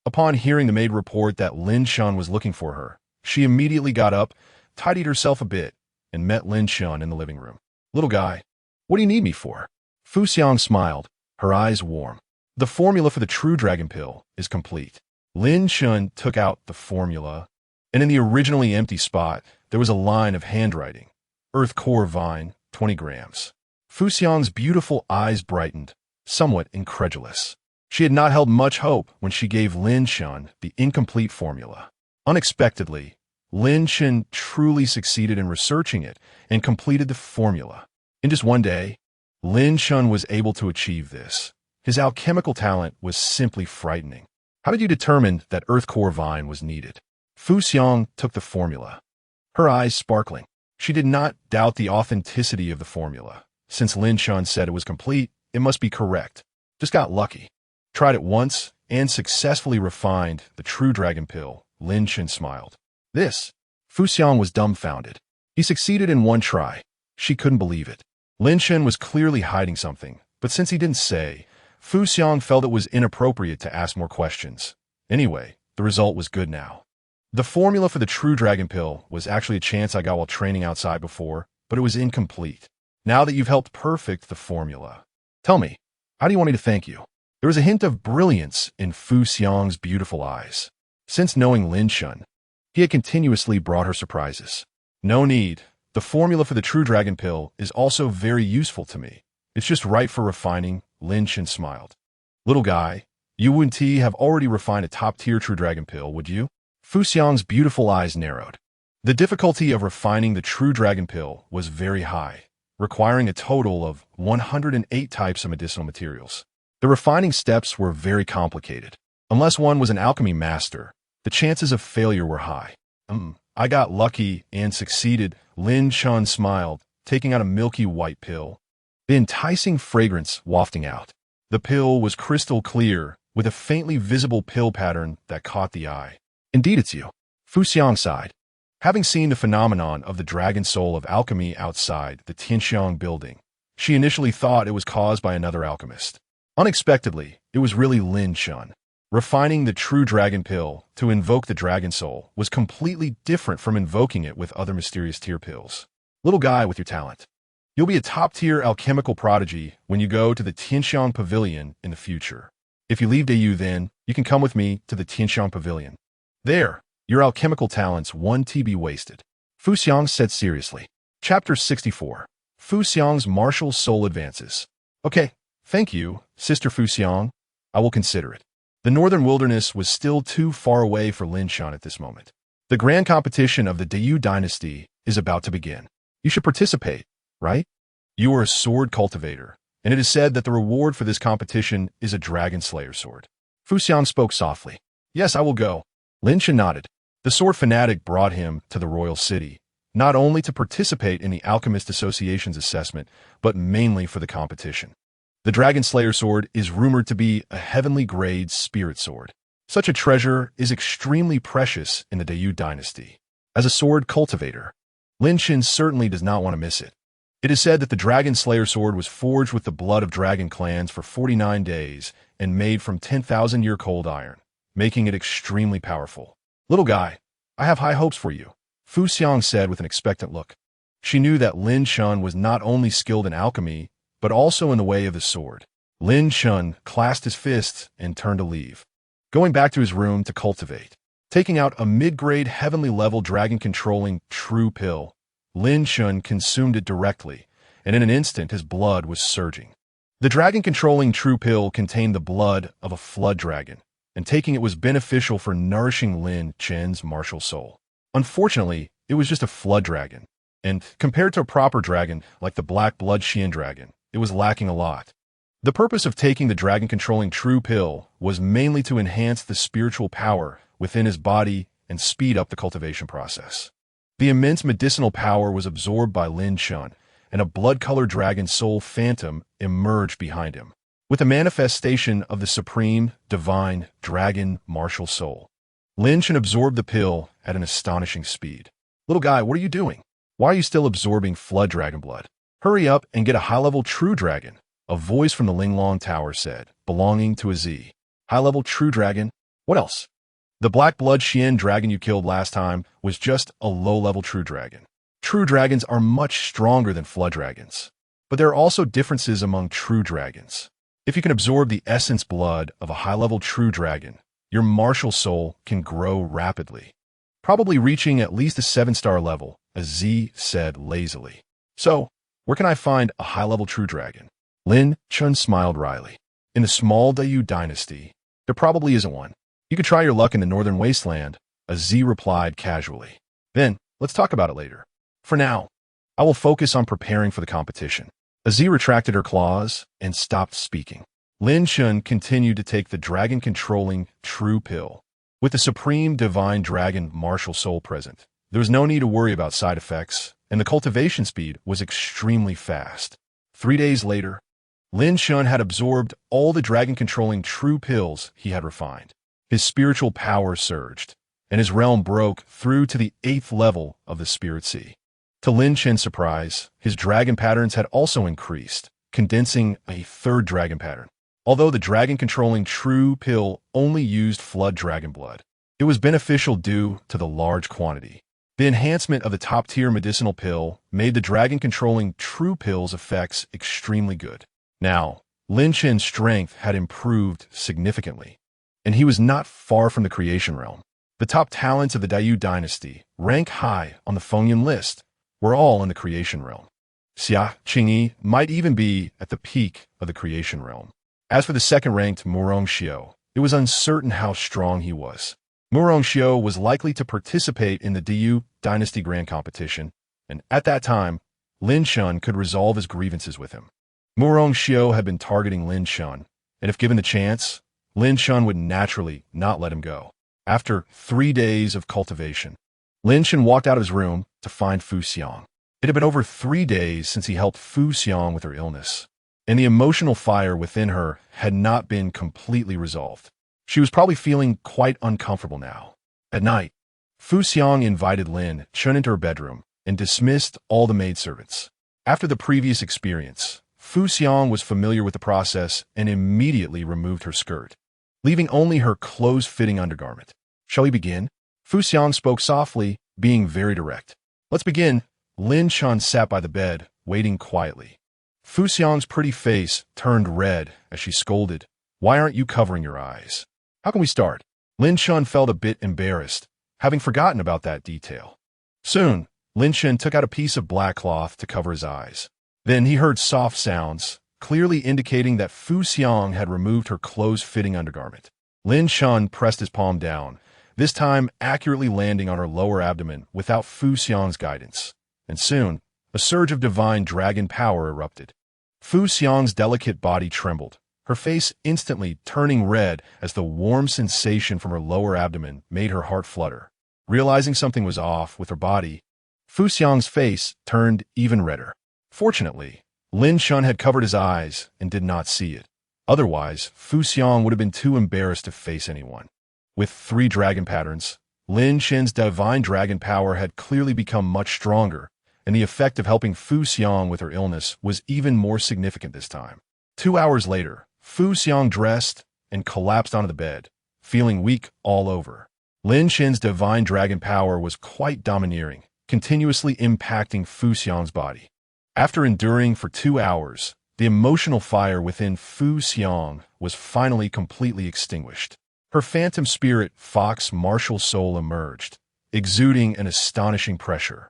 Upon hearing the maid report that Lin Chen was looking for her, she immediately got up, tidied herself a bit, and met Lin Chen in the living room. "Little guy, what do you need me for?" Fu Xiang smiled, her eyes warm. "The formula for the true dragon pill is complete." Lin Chen took out the formula, and in the originally empty spot, there was a line of handwriting. Earth core vine, 20 grams. Fu Xiang's beautiful eyes brightened, somewhat incredulous. She had not held much hope when she gave Lin Chen the incomplete formula. Unexpectedly, Lin Chen truly succeeded in researching it and completed the formula. In just one day, Lin Chen was able to achieve this. His alchemical talent was simply frightening. "How did you determine that Earth Core Vine was needed?" Fu Xiang took the formula, her eyes sparkling. She did not doubt the authenticity of the formula. Since Lin Chen said it was complete, it must be correct. Just got lucky. Tried it once and successfully refined the true dragon pill. Lin Chen smiled. This, Fu Xiang was dumbfounded. He succeeded in one try. She couldn't believe it. Lin Chen was clearly hiding something, but since he didn't say, Fu Xiang felt it was inappropriate to ask more questions. Anyway, the result was good now. The formula for the true dragon pill was actually a chance I got while training outside before, but it was incomplete. Now that you've helped perfect the formula, tell me, how do you want me to thank you? There was a hint of brilliance in Fu Xiang's beautiful eyes. Since knowing Lin Chen, he had continuously brought her surprises. No need. The formula for the true dragon pill is also very useful to me. It's just right for refining. Lin Chen smiled. Little guy, you wouldn't have already refined a top-tier true dragon pill, would you? Fu Xiang's beautiful eyes narrowed. The difficulty of refining the true dragon pill was very high, requiring a total of 108 types of medicinal materials. The refining steps were very complicated. Unless one was an alchemy master, the chances of failure were high. I got lucky and succeeded. Lin Chen smiled, taking out a milky white pill, the enticing fragrance wafting out. The pill was crystal clear, with a faintly visible pill pattern that caught the eye. Indeed, it's you. Fu Xiang sighed. Having seen the phenomenon of the dragon soul of alchemy outside the Tianxiang building, she initially thought it was caused by another alchemist. Unexpectedly, it was really Lin Chen. Refining the true dragon pill to invoke the dragon soul was completely different from invoking it with other mysterious tier pills. Little guy with your talent. You'll be a top-tier alchemical prodigy when you go to the Tianxiang Pavilion in the future. If you leave Dayu then, you can come with me to the Tianxiang Pavilion. There, your alchemical talents won't be wasted. Fu Xiang said seriously. Chapter 64. Fu Xiang's martial soul advances. Okay, thank you, Sister Fu Xiang. I will consider it. The northern wilderness was still too far away for Lin Chen at this moment. The grand competition of the Dayu dynasty is about to begin. You should participate, right? You are a sword cultivator, and it is said that the reward for this competition is a dragon slayer sword. Fu Xiang spoke softly. Yes, I will go. Lin Chen nodded. The sword fanatic brought him to the royal city, not only to participate in the Alchemist Association's assessment, but mainly for the competition. The Dragon Slayer sword is rumored to be a heavenly grade spirit sword. Such a treasure is extremely precious in the Dayu dynasty. As a sword cultivator, Lin Chen certainly does not want to miss it. It is said that the Dragon Slayer sword was forged with the blood of dragon clans for 49 days and made from 10,000-year cold iron, making it extremely powerful. Little guy, I have high hopes for you, Fu Xiang said with an expectant look. She knew that Lin Chen was not only skilled in alchemy, but also in the way of the sword. Lin Chen clasped his fists and turned to leave, going back to his room to cultivate. Taking out a mid-grade heavenly-level dragon-controlling true pill, Lin Chen consumed it directly, and in an instant his blood was surging. The dragon-controlling true pill contained the blood of a flood dragon, and taking it was beneficial for nourishing Lin Chen's martial soul. Unfortunately, it was just a flood dragon, and compared to a proper dragon like the Black Blood Xian dragon, it was lacking a lot. The purpose of taking the dragon-controlling true pill was mainly to enhance the spiritual power within his body and speed up the cultivation process. The immense medicinal power was absorbed by Lin Chen, and a blood-colored dragon soul phantom emerged behind him, with a manifestation of the supreme, divine, dragon martial soul. Lin Chen absorbed the pill at an astonishing speed. "Little guy, what are you doing? Why are you still absorbing flood dragon blood? Hurry up and get a high-level true dragon," a voice from the Linglong Tower said, belonging to a Z. "High-level true dragon? What else? The black blood Xian dragon you killed last time was just a low-level true dragon. True dragons are much stronger than flood dragons. But there are also differences among true dragons. If you can absorb the essence blood of a high-level true dragon, your martial soul can grow rapidly, probably reaching at least a 7-star level," a Z said lazily. "So, where can I find a high-level true dragon?" Lin Chen smiled wryly. "In the small Dayu dynasty, there probably isn't one. You could try your luck in the northern wasteland," a Z replied casually. "Then, let's talk about it later. For now, I will focus on preparing for the competition." A Z retracted her claws and stopped speaking. Lin Chen continued to take the dragon-controlling true pill. With the supreme divine dragon martial soul present, there was no need to worry about side effects, and the cultivation speed was extremely fast. 3 days later, Lin Chen had absorbed all the dragon-controlling true pills he had refined. His spiritual power surged, and his realm broke through to the 8th level of the Spirit Sea. To Lin Chen's surprise, his dragon patterns had also increased, condensing a 3rd dragon pattern. Although the dragon-controlling true pill only used flood dragon blood, it was beneficial due to the large quantity. The enhancement of the top-tier medicinal pill made the dragon-controlling true pill's effects extremely good. Now, Lin Chen's strength had improved significantly, and he was not far from the creation realm. The top talents of the Dayu dynasty, rank high on the Fengyan list, were all in the creation realm. Xia Qingyi might even be at the peak of the creation realm. As for the second-ranked Murong Xiao, it was uncertain how strong he was. Murong Xiao was likely to participate in the Dayu dynasty grand competition, and at that time, Lin Chen could resolve his grievances with him. Murong Xiao had been targeting Lin Chen, and if given the chance, Lin Chen would naturally not let him go. After 3 days of cultivation, Lin Chen walked out of his room to find Fu Xiang. It had been over 3 days since he helped Fu Xiang with her illness, and the emotional fire within her had not been completely resolved. She was probably feeling quite uncomfortable now. At night, Fu Xiang invited Lin Chen into her bedroom and dismissed all the maidservants. After the previous experience, Fu Xiang was familiar with the process and immediately removed her skirt, leaving only her close-fitting undergarment. "Shall we begin?" Fu Xiang spoke softly, being very direct. "Let's begin." Lin Chen sat by the bed, waiting quietly. Fu Xiang's pretty face turned red as she scolded, "Why aren't you covering your eyes? How can we start?" Lin Chen felt a bit embarrassed, having forgotten about that detail. Soon, Lin Chen took out a piece of black cloth to cover his eyes. Then he heard soft sounds, clearly indicating that Fu Xiang had removed her close-fitting undergarment. Lin Chen pressed his palm down, this time accurately landing on her lower abdomen without Fu Xiang's guidance. And soon, a surge of divine dragon power erupted. Fu Xiang's delicate body trembled, her face instantly turning red as the warm sensation from her lower abdomen made her heart flutter. Realizing something was off with her body, Fu Xiang's face turned even redder. Fortunately, Lin Chen had covered his eyes and did not see it. Otherwise, Fu Xiang would have been too embarrassed to face anyone. With 3 dragon patterns, Lin Chen's divine dragon power had clearly become much stronger, and the effect of helping Fu Xiang with her illness was even more significant this time. 2 hours later, Fu Xiang dressed and collapsed onto the bed, feeling weak all over. Lin Chen's divine dragon power was quite domineering, continuously impacting Fu Xiang's body. After enduring for 2 hours, the emotional fire within Fu Xiang was finally completely extinguished. Her phantom spirit fox martial soul emerged, exuding an astonishing pressure.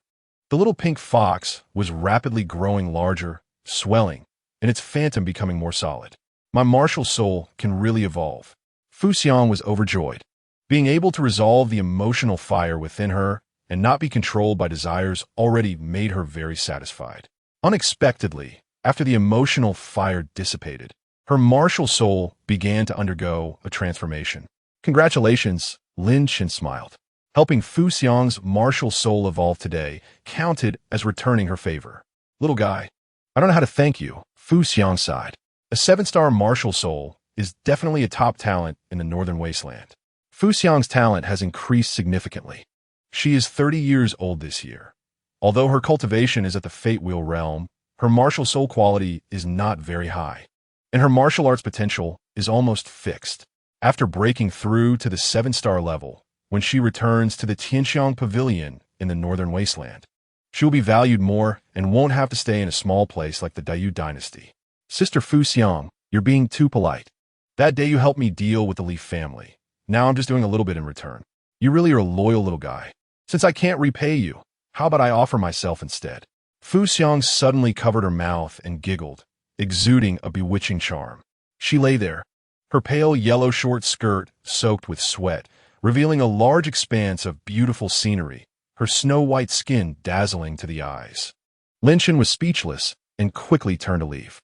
The little pink fox was rapidly growing larger, swelling, and its phantom becoming more solid. "My martial soul can really evolve." Fu Xiang was overjoyed. Being able to resolve the emotional fire within her and not be controlled by desires already made her very satisfied. Unexpectedly, after the emotional fire dissipated, Her martial soul began to undergo a transformation. Congratulations, Lin Chen smiled. Helping Fu Xiang's martial soul evolve today counted as returning her favor. Little guy, I don't know how to thank you, Fu Xiang sighed. A 7-star martial soul is definitely a top talent in the Northern Wasteland. Fu Xiang's talent has increased significantly. She is 30 years old this year. Although her cultivation is at the Fate Wheel realm, her martial soul quality is not very high, and her martial arts potential is almost fixed. After breaking through to the 7-star level, when she returns to the Tianxiang Pavilion in the Northern Wasteland, she will be valued more and won't have to stay in a small place like the Dayu dynasty. Sister Fu Xiang, you're being too polite. That day you helped me deal with the Leaf family. Now I'm just doing a little bit in return. You really are a loyal little guy. Since I can't repay you, how about I offer myself instead? Fu Xiang suddenly covered her mouth and giggled, exuding a bewitching charm. She lay there, her pale yellow short skirt soaked with sweat, revealing a large expanse of beautiful scenery, her snow-white skin dazzling to the eyes. Lin Chen was speechless and quickly turned to leave.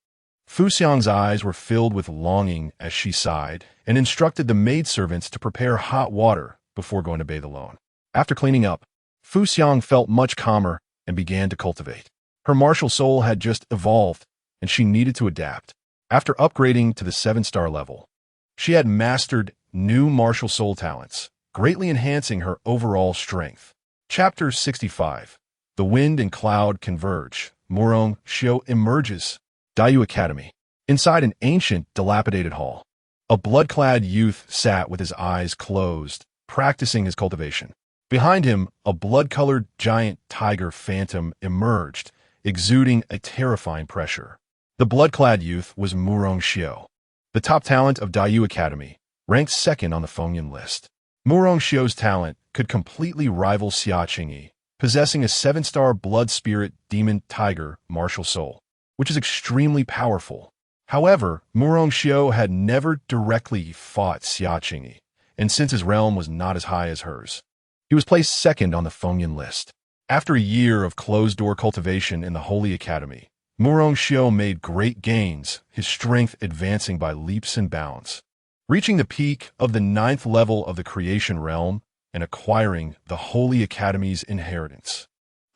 Fu Xiang's eyes were filled with longing as she sighed and instructed the maidservants to prepare hot water before going to bathe alone. After cleaning up, Fu Xiang felt much calmer and began to cultivate. Her martial soul had just evolved, and she needed to adapt. After upgrading to the 7-star level, she had mastered new martial soul talents, greatly enhancing her overall strength. Chapter 65. The wind and cloud converge. Murong Xiao emerges. Dayu Academy. Inside an ancient, dilapidated hall, a blood-clad youth sat with his eyes closed, practicing his cultivation. Behind him, a blood-colored giant tiger phantom emerged, exuding a terrifying pressure. The blood-clad youth was Murong Xiao, the top talent of Dayu Academy, ranked second on the Fengyan list. Murong Xiao's talent could completely rival Xia Qingyi, possessing a 7-star blood spirit demon tiger martial soul, which is extremely powerful. However, Murong Xiao had never directly fought Xia Qingyi, and since his realm was not as high as hers, he was placed second on the Fengyan list. After a year of closed-door cultivation in the Holy Academy, Murong Xiao made great gains, his strength advancing by leaps and bounds, reaching the peak of the 9th level of the creation realm and acquiring the Holy Academy's inheritance.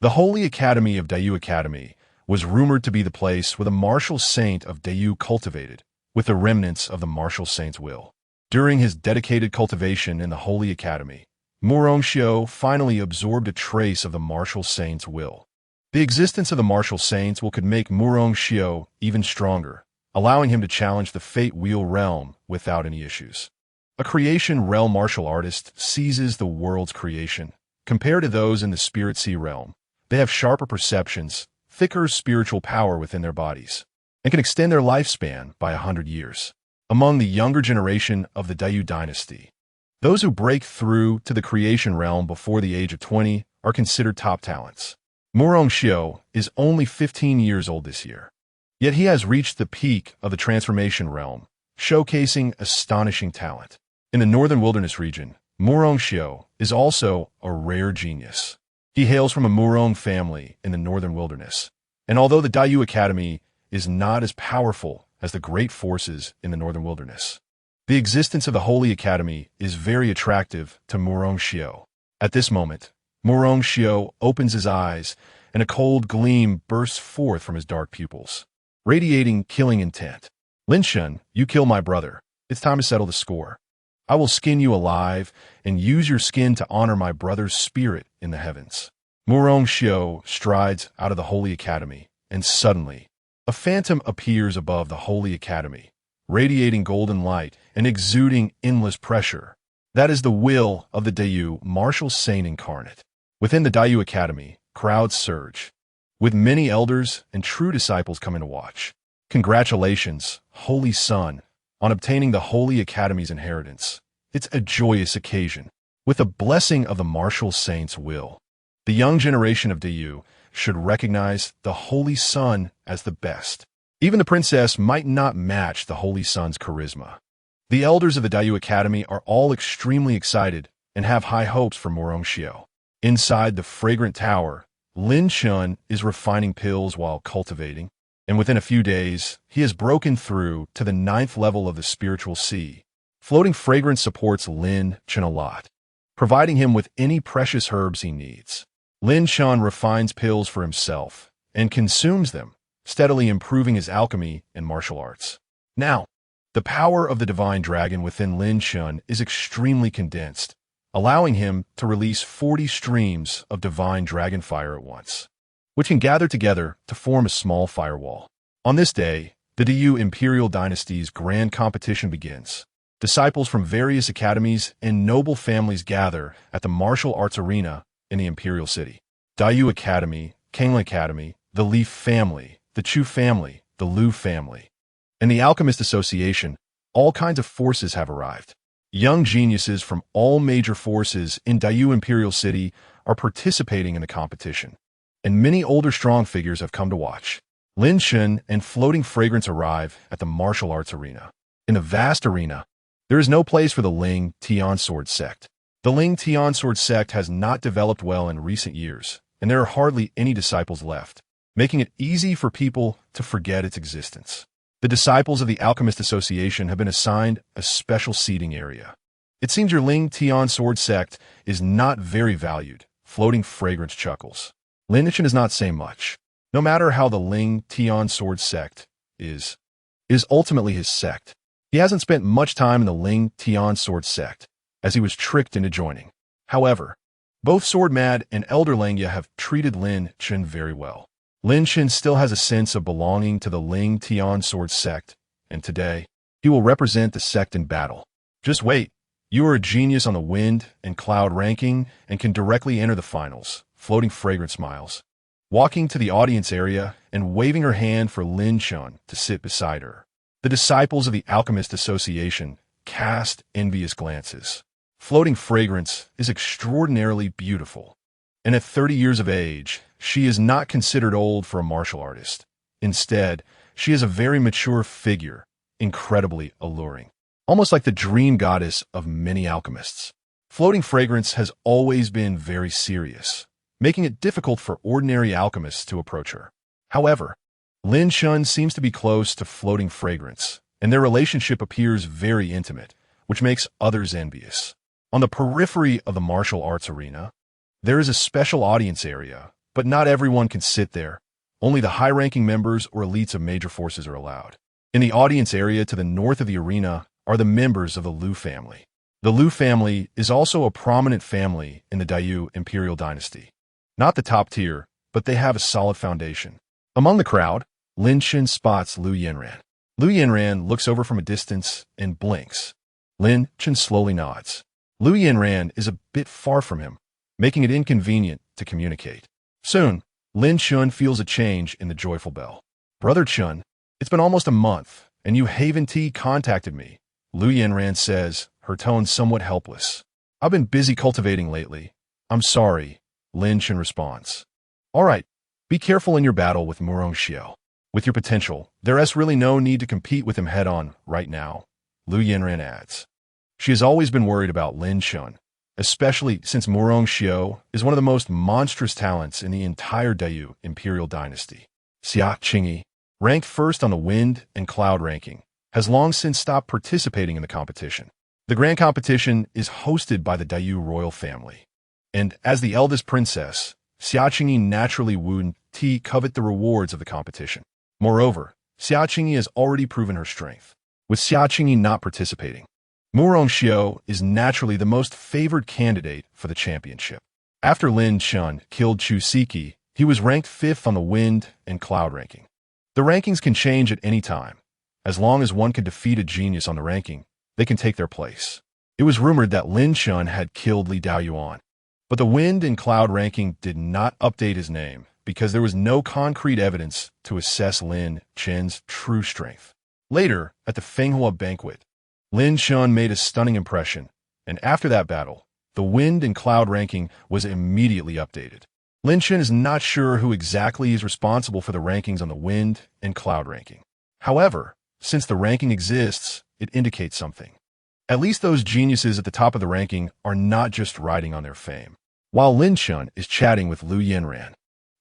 The Holy Academy of Dayu Academy was rumored to be the place where the martial saint of Dayu cultivated, with the remnants of the martial saint's will. During his dedicated cultivation in the Holy Academy, Murong Xiao finally absorbed a trace of the martial saint's will. The existence of the martial saints could make Murong Xiao even stronger, allowing him to challenge the Fate Wheel realm without any issues. A creation realm martial artist seizes the world's creation. Compared to those in the Spirit Sea realm, they have sharper perceptions, thicker spiritual power within their bodies, and can extend their lifespan by 100 years. Among the younger generation of the Dayu dynasty, those who break through to the creation realm before the age of 20 are considered top talents. Murong Xiao is only 15 years old this year, yet he has reached the peak of the transformation realm, showcasing astonishing talent. In the Northern Wilderness region, Murong Xiao is also a rare genius. He hails from a Murong family in the Northern Wilderness, and although the Dayu Academy is not as powerful as the great forces in the Northern Wilderness, the existence of the Holy Academy is very attractive to Murong Xiao. At this moment, Murong Xiao opens his eyes, and a cold gleam bursts forth from his dark pupils, radiating killing intent. Lin Chen, you kill my brother. It's time to settle the score. I will skin you alive and use your skin to honor my brother's spirit in the heavens. Murong Xiao strides out of the Holy Academy, and suddenly, a phantom appears above the Holy Academy, radiating golden light and exuding endless pressure. That is the will of the Dayu martial saint incarnate. Within the Dayu Academy, crowds surge, with many elders and true disciples coming to watch. Congratulations, Holy Son, on obtaining the Holy Academy's inheritance. It's a joyous occasion. With the blessing of the martial saint's will, the young generation of Dayu should recognize the Holy Son as the best. Even the princess might not match the Holy Son's charisma. The elders of the Dayu Academy are all extremely excited and have high hopes for Murong Xiao. Inside the fragrant tower, Lin Chen is refining pills while cultivating. and within a few days, he has broken through to the 9th level of the spiritual sea. Floating fragrance supports Lin Chen a lot, providing him with any precious herbs he needs. Lin Chen refines pills for himself and consumes them, steadily improving his alchemy and martial arts. Now, the power of the divine dragon within Lin Chen is extremely condensed, allowing him to release 40 streams of divine dragon fire at once, which can gather together to form a small firewall. On this day, the Dayu Imperial Dynasty's grand competition begins. Disciples from various academies and noble families gather at the martial arts arena in the Imperial City. Dayu Academy, Kangla Academy, the Leaf family, the Chu family, the Lu family, and the Alchemist Association, all kinds of forces have arrived. Young geniuses from all major forces in Dayu Imperial City are participating in the competition, and many older strong figures have come to watch. Lin Chen and Floating Fragrance arrive at the martial arts arena. In the vast arena, there is no place for the Ling Tian Sword sect. The Ling Tian Sword sect has not developed well in recent years, and there are hardly any disciples left, making it easy for people to forget its existence. The disciples of the Alchemist Association have been assigned a special seating area. It seems your Ling Tian Sword sect is not very valued. Floating Fragrance chuckles. Lin Chen does not say much. No matter how the Ling Tian Sword sect is ultimately his sect. He hasn't spent much time in the Ling Tian Sword sect, as he was tricked into joining. However, both Sword Mad and Elder Langya have treated Lin Chen very well. Lin Chen still has a sense of belonging to the Ling Tian Sword sect, and today, he will represent the sect in battle. Just wait. You are a genius on the wind and cloud ranking and can directly enter the finals. Floating Fragrance smiles, walking to the audience area and waving her hand for Lin Chen to sit beside her. The disciples of the Alchemist Association cast envious glances. Floating Fragrance is extraordinarily beautiful, and at 30 years of age, she is not considered old for a martial artist. Instead, she is a very mature figure, incredibly alluring, almost like the dream goddess of many alchemists. Floating Fragrance has always been very serious, making it difficult for ordinary alchemists to approach her. However, Lin Chen seems to be close to Floating Fragrance, and their relationship appears very intimate, which makes others envious. On the periphery of the martial arts arena, there is a special audience area, but not everyone can sit there. Only the high-ranking members or elites of major forces are allowed. In the audience area to the north of the arena are the members of the Lu family. The Lu family is also a prominent family in the Dayu Imperial Dynasty. Not the top tier, but they have a solid foundation. Among the crowd, Lin Chen spots Lu Yanran. Lu Yanran looks over from a distance and blinks. Lin Chen slowly nods. Lu Yanran is a bit far from him, making it inconvenient to communicate. Soon, Lin Chen feels a change in the joyful bell. Brother Chen, it's been almost a month, and you haven't contacted me. Lu Yanran says, her tone somewhat helpless. I've been busy cultivating lately. I'm sorry, Lin Chen responds. All right, be careful in your battle with Murong Xiao. With your potential, there is really no need to compete with him head-on right now, Lu Yanran adds. She has always been worried about Lin Chen, especially since Murong Xiao is one of the most monstrous talents in the entire Dayu Imperial Dynasty. Xia Qingyi, ranked first on the wind and cloud ranking, has long since stopped participating in the competition. The grand competition is hosted by the Dayu royal family, and as the eldest princess, Xia Qingyi naturally would covet the rewards of the competition. Moreover, Xia Qingyi has already proven her strength. With Xia Qingyi not participating, Murong Xiao is naturally the most favored candidate for the championship. After Lin Chen killed Chu Siki, he was ranked 5th on the wind and cloud ranking. The rankings can change at any time. As long as one can defeat a genius on the ranking, they can take their place. It was rumored that Lin Chen had killed Li Daoyuan, but the wind and cloud ranking did not update his name because there was no concrete evidence to assess Lin Chen's true strength. Later, at the Fenghua banquet, Lin Chen made a stunning impression, and after that battle, the wind and cloud ranking was immediately updated. Lin Chen is not sure who exactly is responsible for the rankings on the wind and cloud ranking. However, since the ranking exists, it indicates something. At least those geniuses at the top of the ranking are not just riding on their fame. While Lin Chen is chatting with Lu Yanran,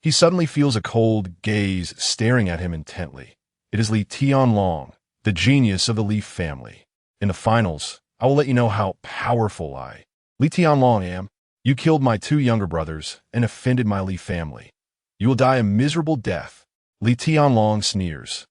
He suddenly feels a cold gaze staring at him intently. It is Li Tianlong, the genius of the Li family. In the finals, I will let you know how powerful Li Tianlong am. You killed my two younger brothers and offended my Li family. You will die a miserable death. Li Tianlong sneers,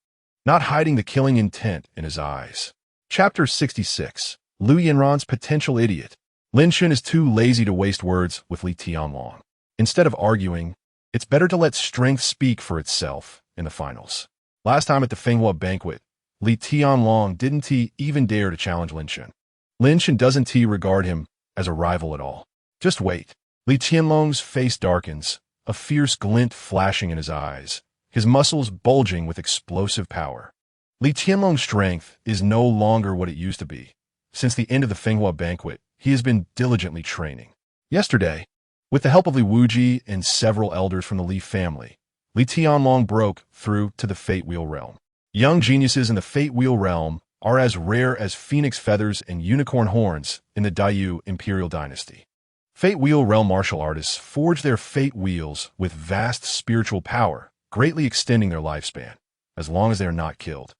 not hiding the killing intent in his eyes. Chapter 66. Lu Yanran's potential idiot. Lin Chen is too lazy to waste words with Li Tianlong. Instead of arguing, it's better to let strength speak for itself in the finals. Last time at the Fenghua banquet, Li Tianlong didn't even dare to challenge Lin Chen. Lin Chen doesn't regard him as a rival at all. Just wait. Li Tianlong's face darkens, a fierce glint flashing in his eyes, his muscles bulging with explosive power. Li Tianlong's strength is no longer what it used to be. Since the end of the Fenghua banquet, he has been diligently training. Yesterday, with the help of Li Wuji and several elders from the Li family, Li Tianlong broke through to the Fate Wheel realm. Young geniuses in the Fate Wheel realm are as rare as phoenix feathers and unicorn horns in the Dayu Imperial Dynasty. Fate Wheel realm martial artists forge their fate wheels with vast spiritual power, greatly extending their lifespan, as long as they are not killed.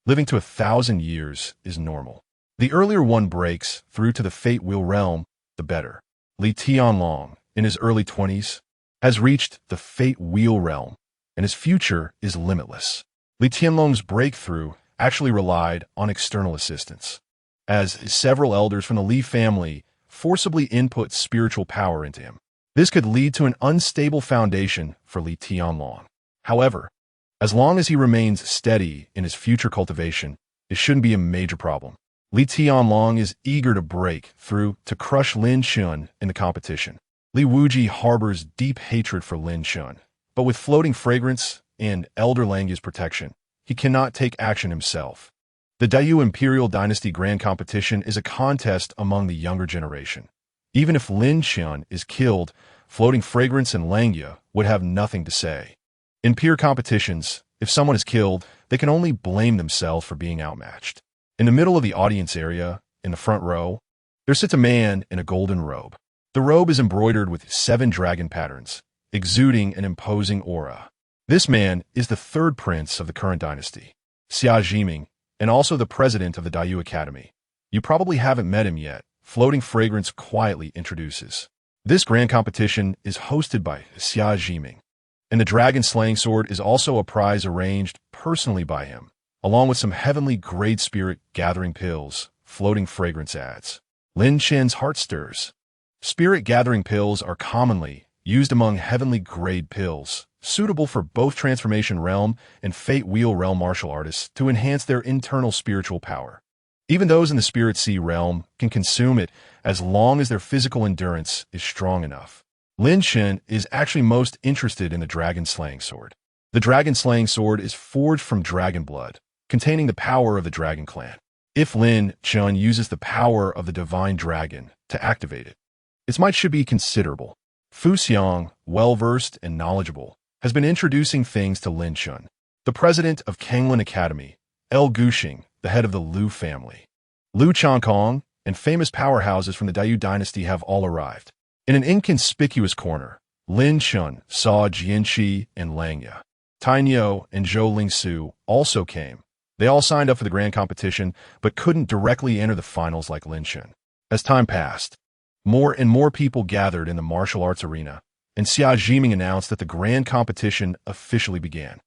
Living to 1,000 years is normal. The earlier one breaks through to the Fate Wheel realm, the better. Li Tianlong, in his early 20s, has reached the Fate Wheel realm, and his future is limitless. Li Tianlong's breakthrough actually relied on external assistance, as several elders from the Li family forcibly input spiritual power into him. This could lead to an unstable foundation for Li Tianlong. However, as long as he remains steady in his future cultivation, it shouldn't be a major problem. Li Tianlong is eager to break through to crush Lin Chen in the competition. Li Wuji harbors deep hatred for Lin Chen, but with floating fragrance and Elder Langya's protection, he cannot take action himself. The Dayu Imperial Dynasty Grand Competition is a contest among the younger generation. Even if Lin Chen is killed, Floating Fragrance and Langya would have nothing to say. In peer competitions, if someone is killed, they can only blame themselves for being outmatched. In the middle of the audience area, in the front row, there sits a man in a golden robe. The robe is embroidered with 7 dragon patterns, exuding an imposing aura. This man is the third prince of the current dynasty, Xia Jiming, and also the president of the Dayu Academy. You probably haven't met him yet. Floating Fragrance quietly introduces. This grand competition is hosted by Xia Jiming, and the dragon slaying sword is also a prize arranged personally by him, along with some heavenly grade spirit gathering pills. Floating Fragrance adds. Lin Chen's heart stirs. Spirit gathering pills are commonly used among heavenly grade pills, suitable for both Transformation Realm and Fate Wheel Realm martial artists to enhance their internal spiritual power. Even those in the Spirit Sea realm can consume it as long as their physical endurance is strong enough. Lin Chen is actually most interested in the Dragon Slaying Sword. The Dragon Slaying Sword is forged from dragon blood, containing the power of the Dragon Clan. If Lin Chen uses the power of the Divine Dragon to activate it, its might should be considerable. Fu Xiang, well-versed and knowledgeable, has been introducing things to Lin Chen. The president of Kanglin Academy, El Guxing, the head of the Lu family, Lu Changkong, and famous powerhouses from the Dayu dynasty have all arrived. In an inconspicuous corner, Lin Chen saw Jianqi and Langya. Tainyo and Zhou Lingsu also came. They all signed up for the grand competition, but couldn't directly enter the finals like Lin Chen. As time passed, more and more people gathered in the martial arts arena, and Xia Jiming announced that the grand competition officially began.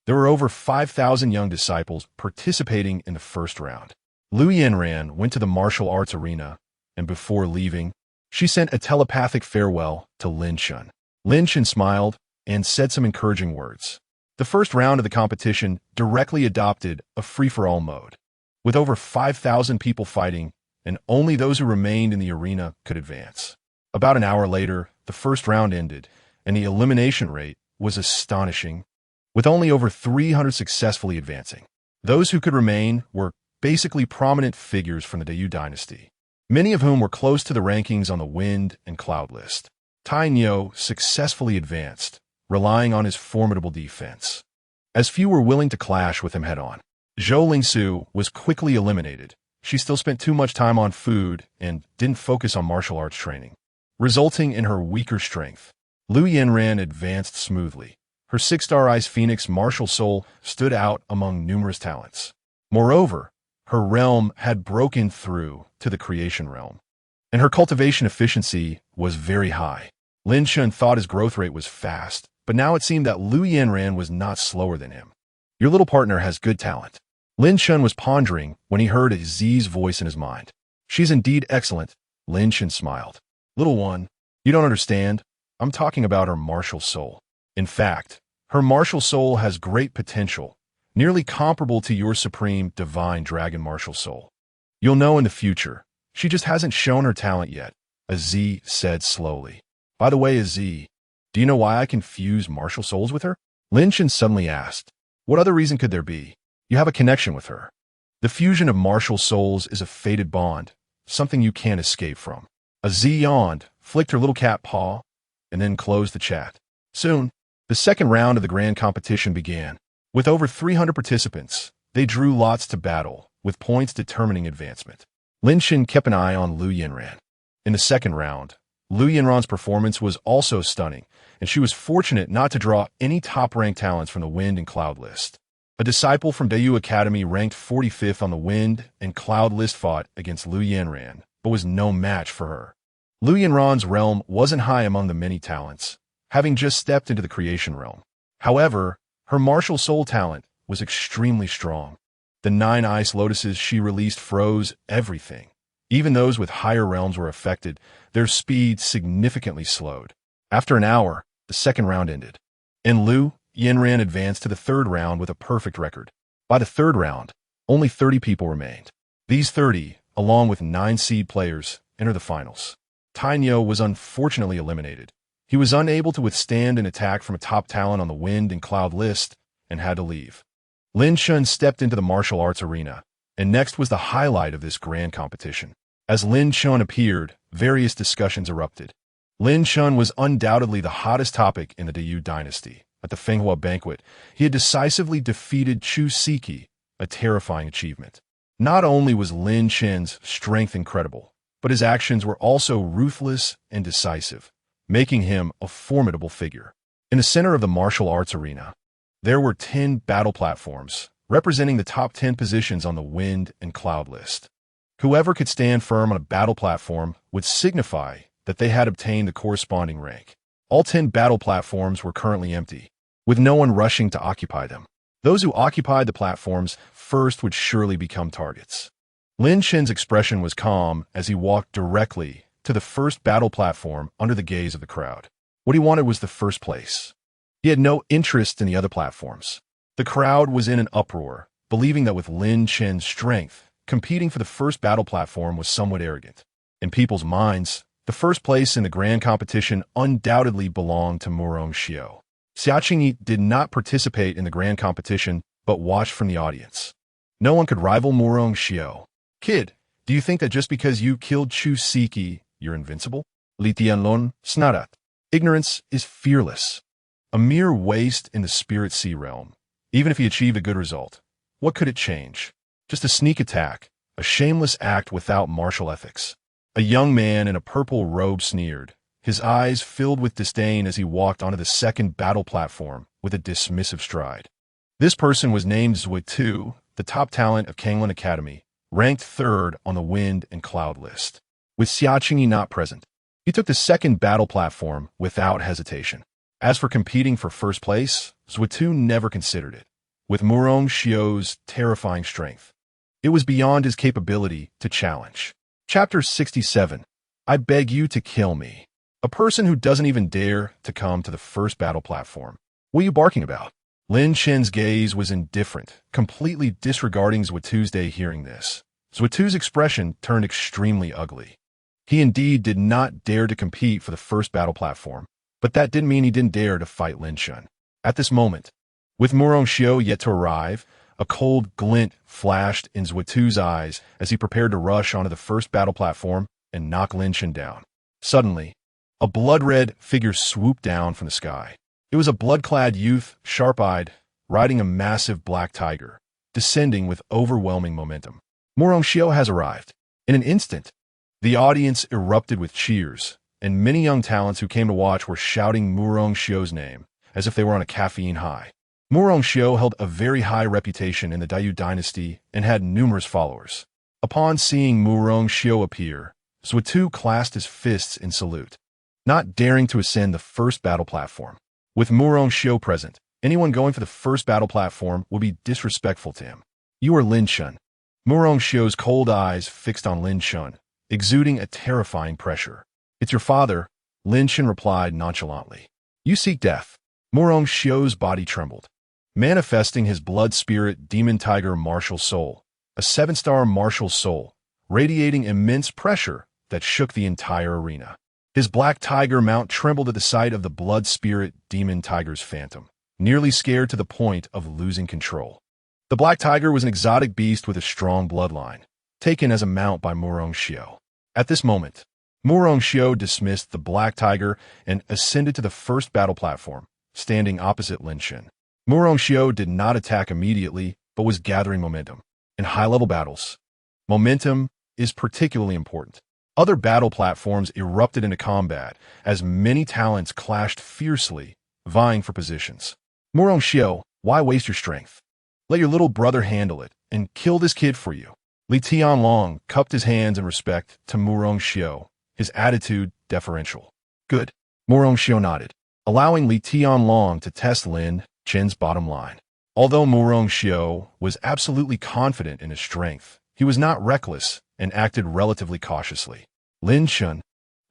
There were over 5,000 young disciples participating in the first round. Lu Yanran went to the martial arts arena, and before leaving, she sent a telepathic farewell to Lin Chen. Lin Chen smiled and said some encouraging words. The first round of the competition directly adopted a free-for-all mode, with over 5,000 people fighting, and only those who remained in the arena could advance. About an hour later, the first round ended, and the elimination rate was astonishing, with only over 300 successfully advancing. Those who could remain were basically prominent figures from the Dayu dynasty, many of whom were close to the rankings on the Wind and Cloud list. Tainyo successfully advanced, relying on his formidable defense, as few were willing to clash with him head-on. Zhou Lingsu was quickly eliminated. She still spent too much time on food and didn't focus on martial arts training, resulting in her weaker strength. Lu Yanran advanced smoothly, Her six-star Ice Phoenix martial soul stood out among numerous talents. Moreover, her realm had broken through to the creation realm, and her cultivation efficiency was very high. Lin Chen thought his growth rate was fast, but now it seemed that Lu Yanran was not slower than him. Your little partner has good talent. Lin Chen was pondering when he heard Z's voice in his mind. She's indeed excellent. Lin Chen smiled. Little one, you don't understand. I'm talking about her martial soul. In fact, her martial soul has great potential, nearly comparable to your supreme divine dragon martial soul. You'll know in the future. She just hasn't shown her talent yet, Z said slowly. By the way, Z, do you know why I can fuse martial souls with her? Lin Chen suddenly asked. What other reason could there be? You have a connection with her. The fusion of martial souls is a fated bond, something you can't escape from. Z yawned, flicked her little cat paw, and then closed the chat. Soon, the second round of the grand competition began. With over 300 participants, they drew lots to battle, with points determining advancement. Lin Chen kept an eye on Lu Yanran. In the second round, Lu Yanran's performance was also stunning, and she was fortunate not to draw any top-ranked talents from the Wind and Cloud list. A disciple from Dayu Academy ranked 45th on the Wind and Cloud list fought against Lu Yanran, but was no match for her. Lu Yanran's realm wasn't high among the many talents, having just stepped into the creation realm. However, her martial soul talent was extremely strong. The 9 ice lotuses she released froze everything. Even those with higher realms were affected, their speed significantly slowed. After an hour, the second round ended, and Lu Yanran advanced to the third round with a perfect record. By the third round, only 30 people remained. These 30, along with 9 seed players, entered the finals. Tainyo was unfortunately eliminated. He was unable to withstand an attack from a top talent on the Wind and Cloud list and had to leave. Lin Chen stepped into the martial arts arena, and next was the highlight of this grand competition. As Lin Chen appeared, various discussions erupted. Lin Chen was undoubtedly the hottest topic in the Dayu dynasty. At the Fenghua banquet, he had decisively defeated Chu Siki, a terrifying achievement. Not only was Lin Chen's strength incredible, but his actions were also ruthless and decisive, making him a formidable figure. In the center of the martial arts arena, there were 10 battle platforms, representing the top 10 positions on the Wind and Cloud list. Whoever could stand firm on a battle platform would signify that they had obtained the corresponding rank. All 10 battle platforms were currently empty, with no one rushing to occupy them. Those who occupied the platforms first would surely become targets. Lin Chen's expression was calm as he walked directly to the first battle platform under the gaze of the crowd. What he wanted was the first place. He had no interest in the other platforms. The crowd was in an uproar, believing that with Lin Chen's strength, competing for the first battle platform was somewhat arrogant. In people's minds, the first place in the grand competition undoubtedly belonged to Murong Xiao. Xiaqingyi did not participate in the grand competition, but watched from the audience. No one could rival Murong Xiao. Kid, do you think that just because you killed Chu Siki, you're invincible? Li Tianlun snarat. Ignorance is fearless. A mere waste in the spirit sea realm. Even if he achieved a good result, what could it change? Just a sneak attack, a shameless act without martial ethics. A young man in a purple robe sneered, his eyes filled with disdain as he walked onto the second battle platform with a dismissive stride. This person was named Zhuitu, the top talent of Kanglin Academy, ranked 3rd on the Wind and Cloud list. With Xiaqingyi not present, he took the second battle platform without hesitation. As for competing for first place, Zhuitu never considered it. With Murong Xiao's terrifying strength, it was beyond his capability to challenge. Chapter 67. I beg you to kill me. A person who doesn't even dare to come to the first battle platform. What are you barking about? Lin Chen's gaze was indifferent, completely disregarding Zhuitu's day hearing this. Zhuitu's expression turned extremely ugly. He indeed did not dare to compete for the first battle platform, but that didn't mean he didn't dare to fight Lin Chen. At this moment, with Murong Xiao yet to arrive, a cold glint flashed in Zhuitu's eyes as he prepared to rush onto the first battle platform and knock Lin Chen down. Suddenly, a blood-red figure swooped down from the sky. It was a blood-clad youth, sharp-eyed, riding a massive black tiger, descending with overwhelming momentum. Murong Xiao has arrived. In an instant, the audience erupted with cheers, and many young talents who came to watch were shouting Murong Xiao's name, as if they were on a caffeine high. Mu Rongxiu held a very high reputation in the Diyu dynasty and had numerous followers. Upon seeing Mu Rongxiu appear, Zhutu clasped his fists in salute, not daring to ascend the first battle platform. With Mu Rongxiu present, anyone going for the first battle platform would be disrespectful to him. You are Lin Chen. Mu Rongxiu's cold eyes fixed on Lin Chen, exuding a terrifying pressure. It's your father, Lin Chen replied nonchalantly. You seek death. Mu Rongxiu's body trembled, manifesting his blood spirit demon tiger martial soul, a 7-star martial soul, radiating immense pressure that shook the entire arena. His black tiger mount trembled at the sight of the blood spirit demon tiger's phantom, nearly scared to the point of losing control. The black tiger was an exotic beast with a strong bloodline, taken as a mount by Mu Rongxiu. At this moment, Mu Rongxiu dismissed the black tiger and ascended to the first battle platform, standing opposite Lin Chen. Mu Rongxiu did not attack immediately, but was gathering momentum. In high-level battles, momentum is particularly important. Other battle platforms erupted into combat as many talents clashed fiercely, vying for positions. Mu Rongxiu, why waste your strength? Let your little brother handle it, and kill this kid for you. Li Tianlong cupped his hands in respect to Mu Rongxiu, his attitude deferential. Good. Mu Rongxiu nodded, allowing Li Tianlong to test Lin Chen's bottom line. Although Mu Rongxiu was absolutely confident in his strength, he was not reckless and acted relatively cautiously. Lin Chen,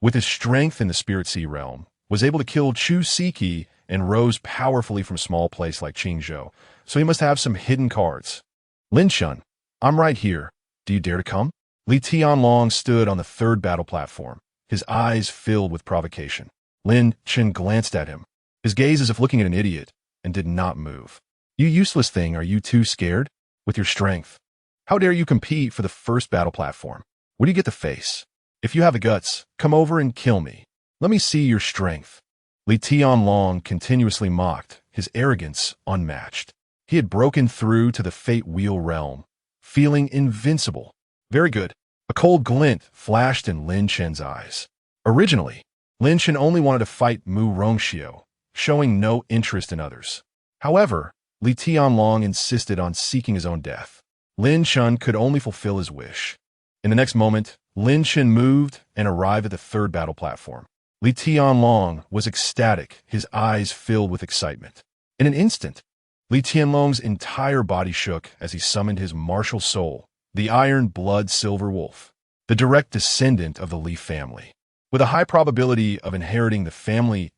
with his strength in the Spirit Sea realm, was able to kill Chu Siki and rose powerfully from a small place like Qingzhou, so he must have some hidden cards. Lin Chen, I'm right here. Do you dare to come? Li Tianlong stood on the third battle platform, his eyes filled with provocation. Lin Chen glanced at him, his gaze as if looking at an idiot, and did not move. You useless thing, are you too scared? With your strength, how dare you compete for the first battle platform? What do you get to face? If you have the guts, come over and kill me. Let me see your strength. Li Tianlong continuously mocked, his arrogance unmatched. He had broken through to the Fate Wheel realm, feeling invincible. Very good. A cold glint flashed in Lin Chen's eyes. Originally, Lin Chen only wanted to fight Mu Rongxiu, showing no interest in others. However, Li Tianlong insisted on seeking his own death. Lin Chen could only fulfill his wish. In the next moment, Lin Chen moved and arrived at the third battle platform. Li Tianlong was ecstatic, his eyes filled with excitement. In an instant, Li Tianlong's entire body shook as he summoned his martial soul, the Iron Blood Silver Wolf, the direct descendant of the Li family. With a high probability of inheriting the family's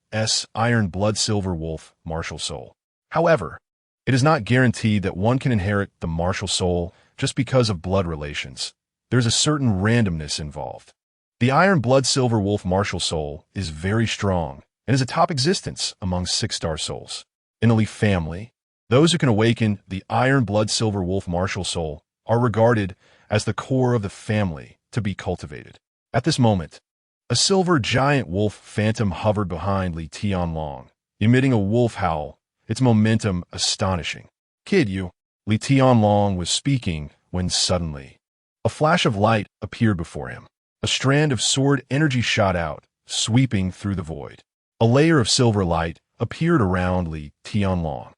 Iron Blood Silver Wolf martial soul. However, it is not guaranteed that one can inherit the martial soul just because of blood relations. There's a certain randomness involved. The Iron Blood Silver Wolf martial soul is very strong and is a top existence among 6-star souls. In the Li family, those who can awaken the Iron Blood Silver Wolf martial soul are regarded as the core of the family to be cultivated. At this moment, a silver giant wolf phantom hovered behind Li Tianlong, emitting a wolf howl, its momentum astonishing. Kid, you. Li Tianlong was speaking when suddenly, a flash of light appeared before him. A strand of sword energy shot out, sweeping through the void. A layer of silver light appeared around Li Tianlong,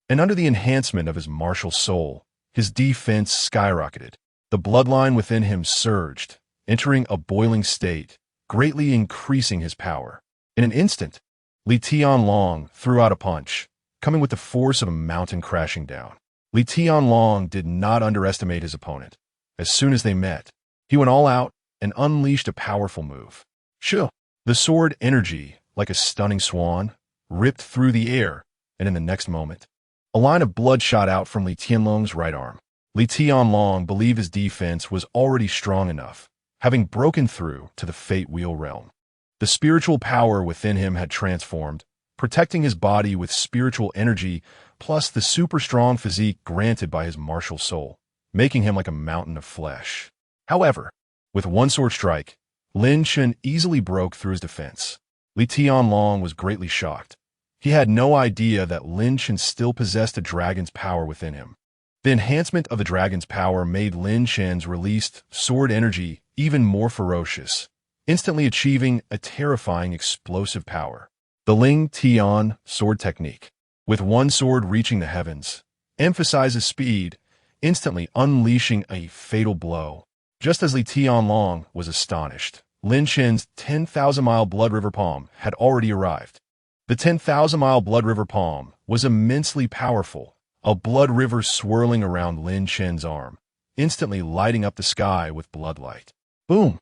and under the enhancement of his martial soul, his defense skyrocketed. The bloodline within him surged, entering a boiling state, greatly increasing his power. In an instant, Li Tianlong threw out a punch, coming with the force of a mountain crashing down. Li Tianlong did not underestimate his opponent. As soon as they met, he went all out and unleashed a powerful move. Shoo! The sword energy, like a stunning swan, ripped through the air, and in the next moment, a line of blood shot out from Li Tianlong's right arm. Li Tianlong believed his defense was already strong enough, having broken through to the Fate Wheel realm. The spiritual power within him had transformed, protecting his body with spiritual energy plus the super strong physique granted by his martial soul, making him like a mountain of flesh. However, with one sword strike, Lin Chen easily broke through his defense. Li Tianlong was greatly shocked. He had no idea that Lin Chen still possessed a dragon's power within him. The enhancement of the dragon's power made Lin Chen's released sword energy even more ferocious, instantly achieving a terrifying explosive power. The Ling Chen sword technique, with one sword reaching the heavens, emphasizes speed, instantly unleashing a fatal blow. Just as Li Tianlong was astonished, Lin Chen's 10,000-mile Blood River Palm had already arrived. The 10,000-mile Blood River Palm was immensely powerful, a blood river swirling around Lin Chen's arm, instantly lighting up the sky with bloodlight. Boom!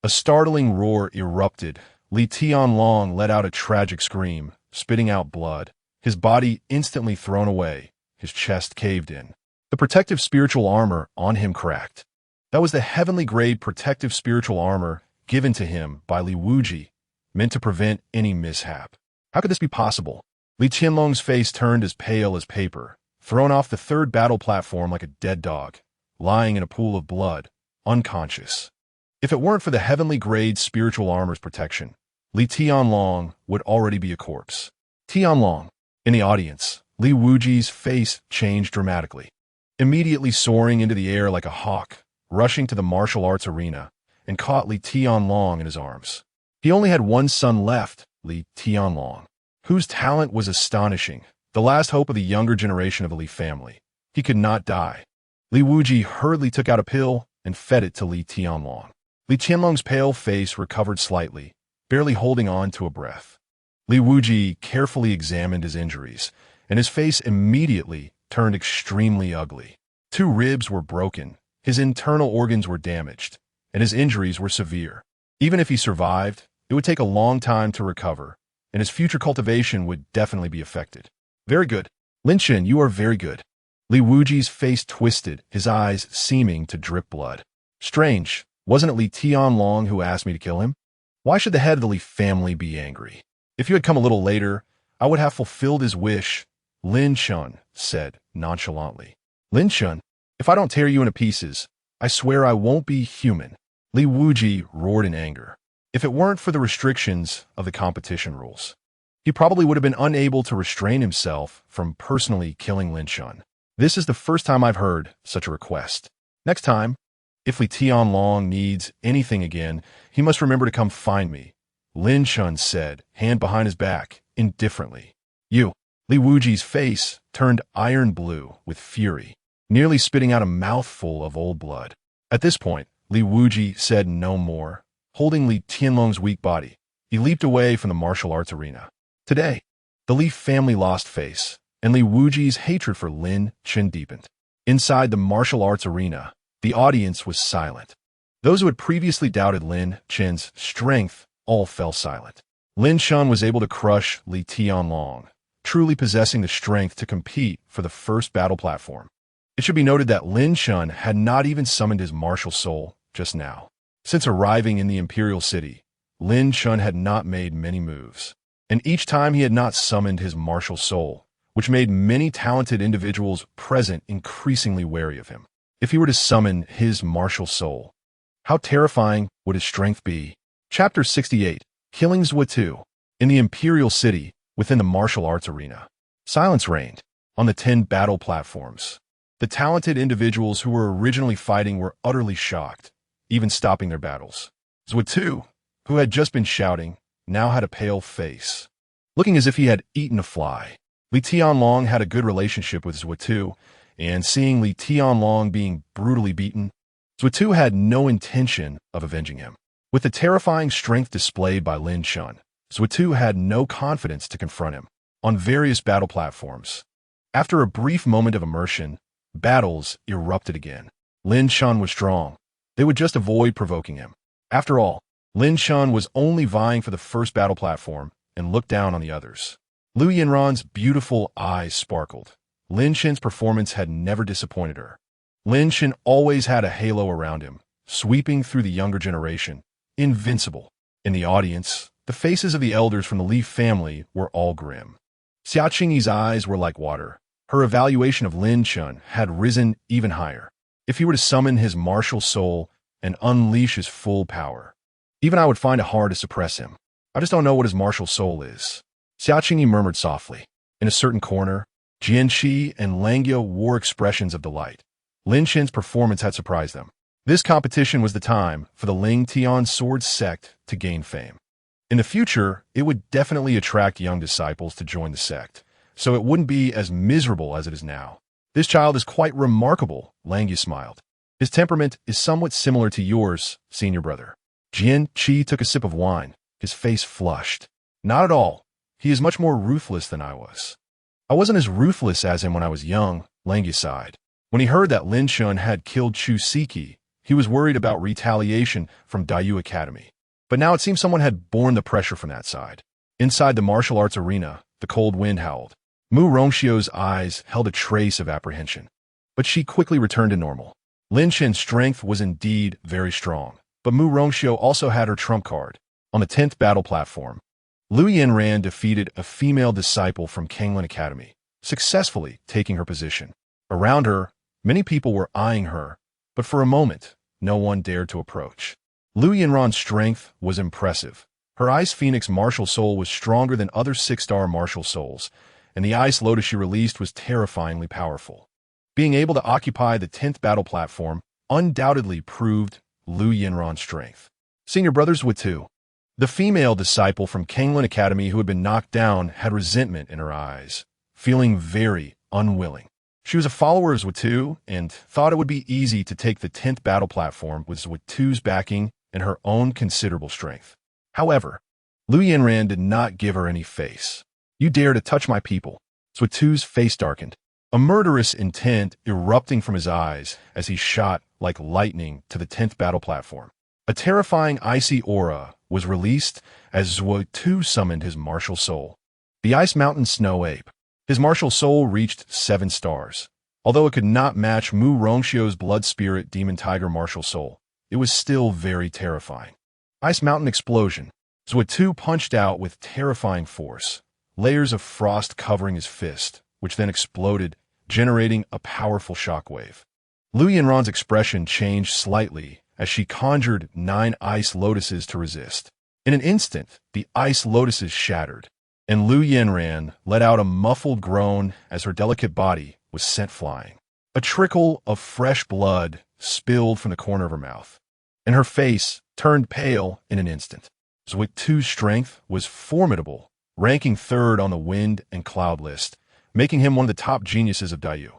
A startling roar erupted. Li Tianlong let out a tragic scream, spitting out blood, his body instantly thrown away, his chest caved in. The protective spiritual armor on him cracked. That was the heavenly-grade protective spiritual armor given to him by Li Wuji, meant to prevent any mishap. How could this be possible? Li Tianlong's face turned as pale as paper, thrown off the third battle platform like a dead dog, lying in a pool of blood, unconscious. If it weren't for the heavenly-grade spiritual armor's protection, Li Tianlong would already be a corpse. Tianlong. In the audience, Li Wuji's face changed dramatically, immediately soaring into the air like a hawk, rushing to the martial arts arena, and caught Li Tianlong in his arms. He only had one son left, Li Tianlong, whose talent was astonishing, the last hope of the younger generation of the Li family. He could not die. Li Wuji hurriedly took out a pill and fed it to Li Tianlong. Li Tianlong's pale face recovered slightly, barely holding on to a breath. Li Wuji carefully examined his injuries, and his face immediately turned extremely ugly. 2 ribs were broken, his internal organs were damaged, and his injuries were severe. Even if he survived, it would take a long time to recover, and his future cultivation would definitely be affected. Very good. Lin Chen, you are very good. Li Wuji's face twisted, his eyes seeming to drip blood. Strange, wasn't it Li Tianlong who asked me to kill him? Why should the head of the Li family be angry? If you had come a little later, I would have fulfilled his wish, Lin Chen said nonchalantly. Lin Chen, if I don't tear you into pieces, I swear I won't be human. Li Wuji roared in anger. If it weren't for the restrictions of the competition rules, he probably would have been unable to restrain himself from personally killing Lin Chen. This is the first time I've heard such a request. Next time, if Li Tianlong needs anything again, he must remember to come find me, Lin Chen said, hand behind his back, indifferently. You. Li Wuji's face turned iron blue with fury, nearly spitting out a mouthful of old blood. At this point, Li Wuji said no more. Holding Li Tianlong's weak body, he leaped away from the martial arts arena. Today, the Li family lost face, and Li Wuji's hatred for Lin Chen deepened. Inside the martial arts arena, the audience was silent. Those who had previously doubted Lin Chen's strength all fell silent. Lin Chen was able to crush Li Tianlong, truly possessing the strength to compete for the first battle platform. It should be noted that Lin Chen had not even summoned his martial soul just now. Since arriving in the Imperial City, Lin Chen had not made many moves, and each time he had not summoned his martial soul, which made many talented individuals present increasingly wary of him. If he were to summon his martial soul, how terrifying would his strength be? Chapter 68, Killing Zhuotu. In the Imperial City, within the martial arts arena, silence reigned. On the 10 battle platforms, the talented individuals who were originally fighting were utterly shocked, even stopping their battles. Zhuotu, who had just been shouting, now had a pale face, looking as if he had eaten a fly. Li Tianlong had a good relationship with Zhuotu, and seeing Li Tianlong being brutally beaten, Zhuotu had no intention of avenging him. With the terrifying strength displayed by Lin Chen, Zhuotu had no confidence to confront him. On various battle platforms, after a brief moment of immersion, battles erupted again. Lin Chen was strong. They would just avoid provoking him. After all, Lin Chen was only vying for the first battle platform and looked down on the others. Lu Yinran's beautiful eyes sparkled. Lin Chen's performance had never disappointed her. Lin Chen always had a halo around him, sweeping through the younger generation. Invincible. In the audience, the faces of the elders from the Li family were all grim. Xia Qingyi's eyes were like water. Her evaluation of Lin Chen had risen even higher. If he were to summon his martial soul and unleash his full power, even I would find it hard to suppress him. I just don't know what his martial soul is. Xia Qingyi murmured softly. In a certain corner, Jianqi and Langya wore expressions of delight. Lin Chen's performance had surprised them. This competition was the time for the Ling Tian sword sect to gain fame. In the future, it would definitely attract young disciples to join the sect, so it wouldn't be as miserable as it is now. This child is quite remarkable, Langya smiled. His temperament is somewhat similar to yours, senior brother. Jian Qi took a sip of wine, his face flushed. Not at all. He is much more ruthless than I was. I wasn't as ruthless as him when I was young, Langya sighed. When he heard that Lin Chen had killed Chu Siki, he was worried about retaliation from Dayu Academy. But now it seems someone had borne the pressure from that side. Inside the martial arts arena, the cold wind howled. Mu Rongxiu's eyes held a trace of apprehension. But she quickly returned to normal. Lin Chen's strength was indeed very strong, but Mu Rongxiu also had her trump card. On the 10th battle platform, Lu Yanran defeated a female disciple from Kanglin Academy, successfully taking her position. Around her, many people were eyeing her, but for a moment, no one dared to approach. Lu Yanran's strength was impressive. Her Ice Phoenix martial soul was stronger than other 6-star martial souls, and the Ice Lotus she released was terrifyingly powerful. Being able to occupy the 10th battle platform undoubtedly proved Lu Yanran's strength. Senior brothers with two. The female disciple from Kanglin Academy who had been knocked down had resentment in her eyes, feeling very unwilling. She was a follower of Zhutu and thought it would be easy to take the 10th battle platform with Zhutu's backing and her own considerable strength. However, Lu Yanran did not give her any face. You dare to touch my people. Zhutu's face darkened, a murderous intent erupting from his eyes as he shot like lightning to the 10th battle platform. A terrifying icy aura was released as Zhutu summoned his martial soul. The Ice Mountain Snow Ape. His martial soul reached 7 stars. Although it could not match Mu Rongxiu's Blood Spirit Demon Tiger martial soul, it was still very terrifying. Ice Mountain Explosion. Zhutu punched out with terrifying force, layers of frost covering his fist, which then exploded, generating a powerful shockwave. Lu Yanran's expression changed slightly as she conjured 9 ice lotuses to resist. In an instant, the ice lotuses shattered, and Lu Yanran let out a muffled groan as her delicate body was sent flying. A trickle of fresh blood spilled from the corner of her mouth, and her face turned pale in an instant. Zhutu's strength was formidable, ranking 3rd on the wind and cloud list, making him one of the top geniuses of Dayu.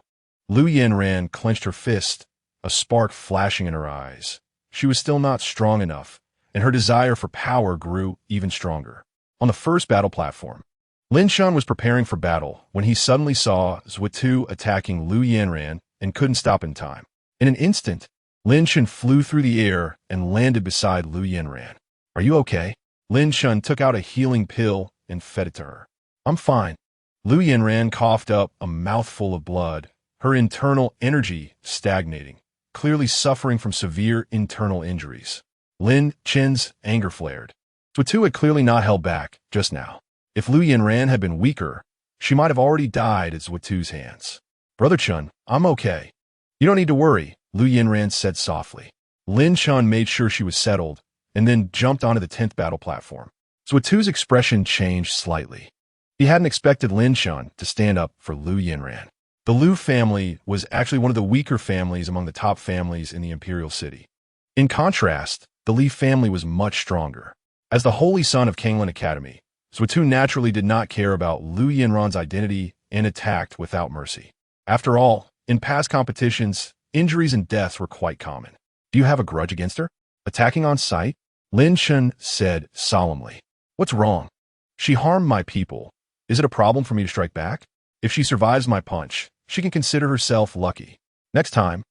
Lu Yanran clenched her fist, a spark flashing in her eyes. She was still not strong enough, and her desire for power grew even stronger. On the 1st battle platform, Lin Chen was preparing for battle when he suddenly saw Zhutu attacking Lu Yanran and couldn't stop in time. In an instant, Lin Chen flew through the air and landed beside Lu Yanran. Are you okay? Lin Chen took out a healing pill and fed it to her. I'm fine. Lu Yanran coughed up a mouthful of blood, her internal energy stagnating, clearly suffering from severe internal injuries. Lin Chen's anger flared. Zhutu had clearly not held back just now. If Lu Yanran had been weaker, she might have already died at Zhutu's hands. Brother Chen, I'm okay. You don't need to worry, Lu Yanran said softly. Lin Chen made sure she was settled, and then jumped onto the 10th battle platform. Zhutu's expression changed slightly. He hadn't expected Lin Chen to stand up for Lu Yanran. The Lu family was actually one of the weaker families among the top families in the Imperial City. In contrast, the Li family was much stronger. As the holy son of Kanglin Academy, Zhutu naturally did not care about Lu Yanran's identity and attacked without mercy. After all, in past competitions, injuries and deaths were quite common. Do you have a grudge against her? Attacking on sight? Lin Chen said solemnly. What's wrong? She harmed my people. Is it a problem for me to strike back? If she survives my punch, she can consider herself lucky. Next time,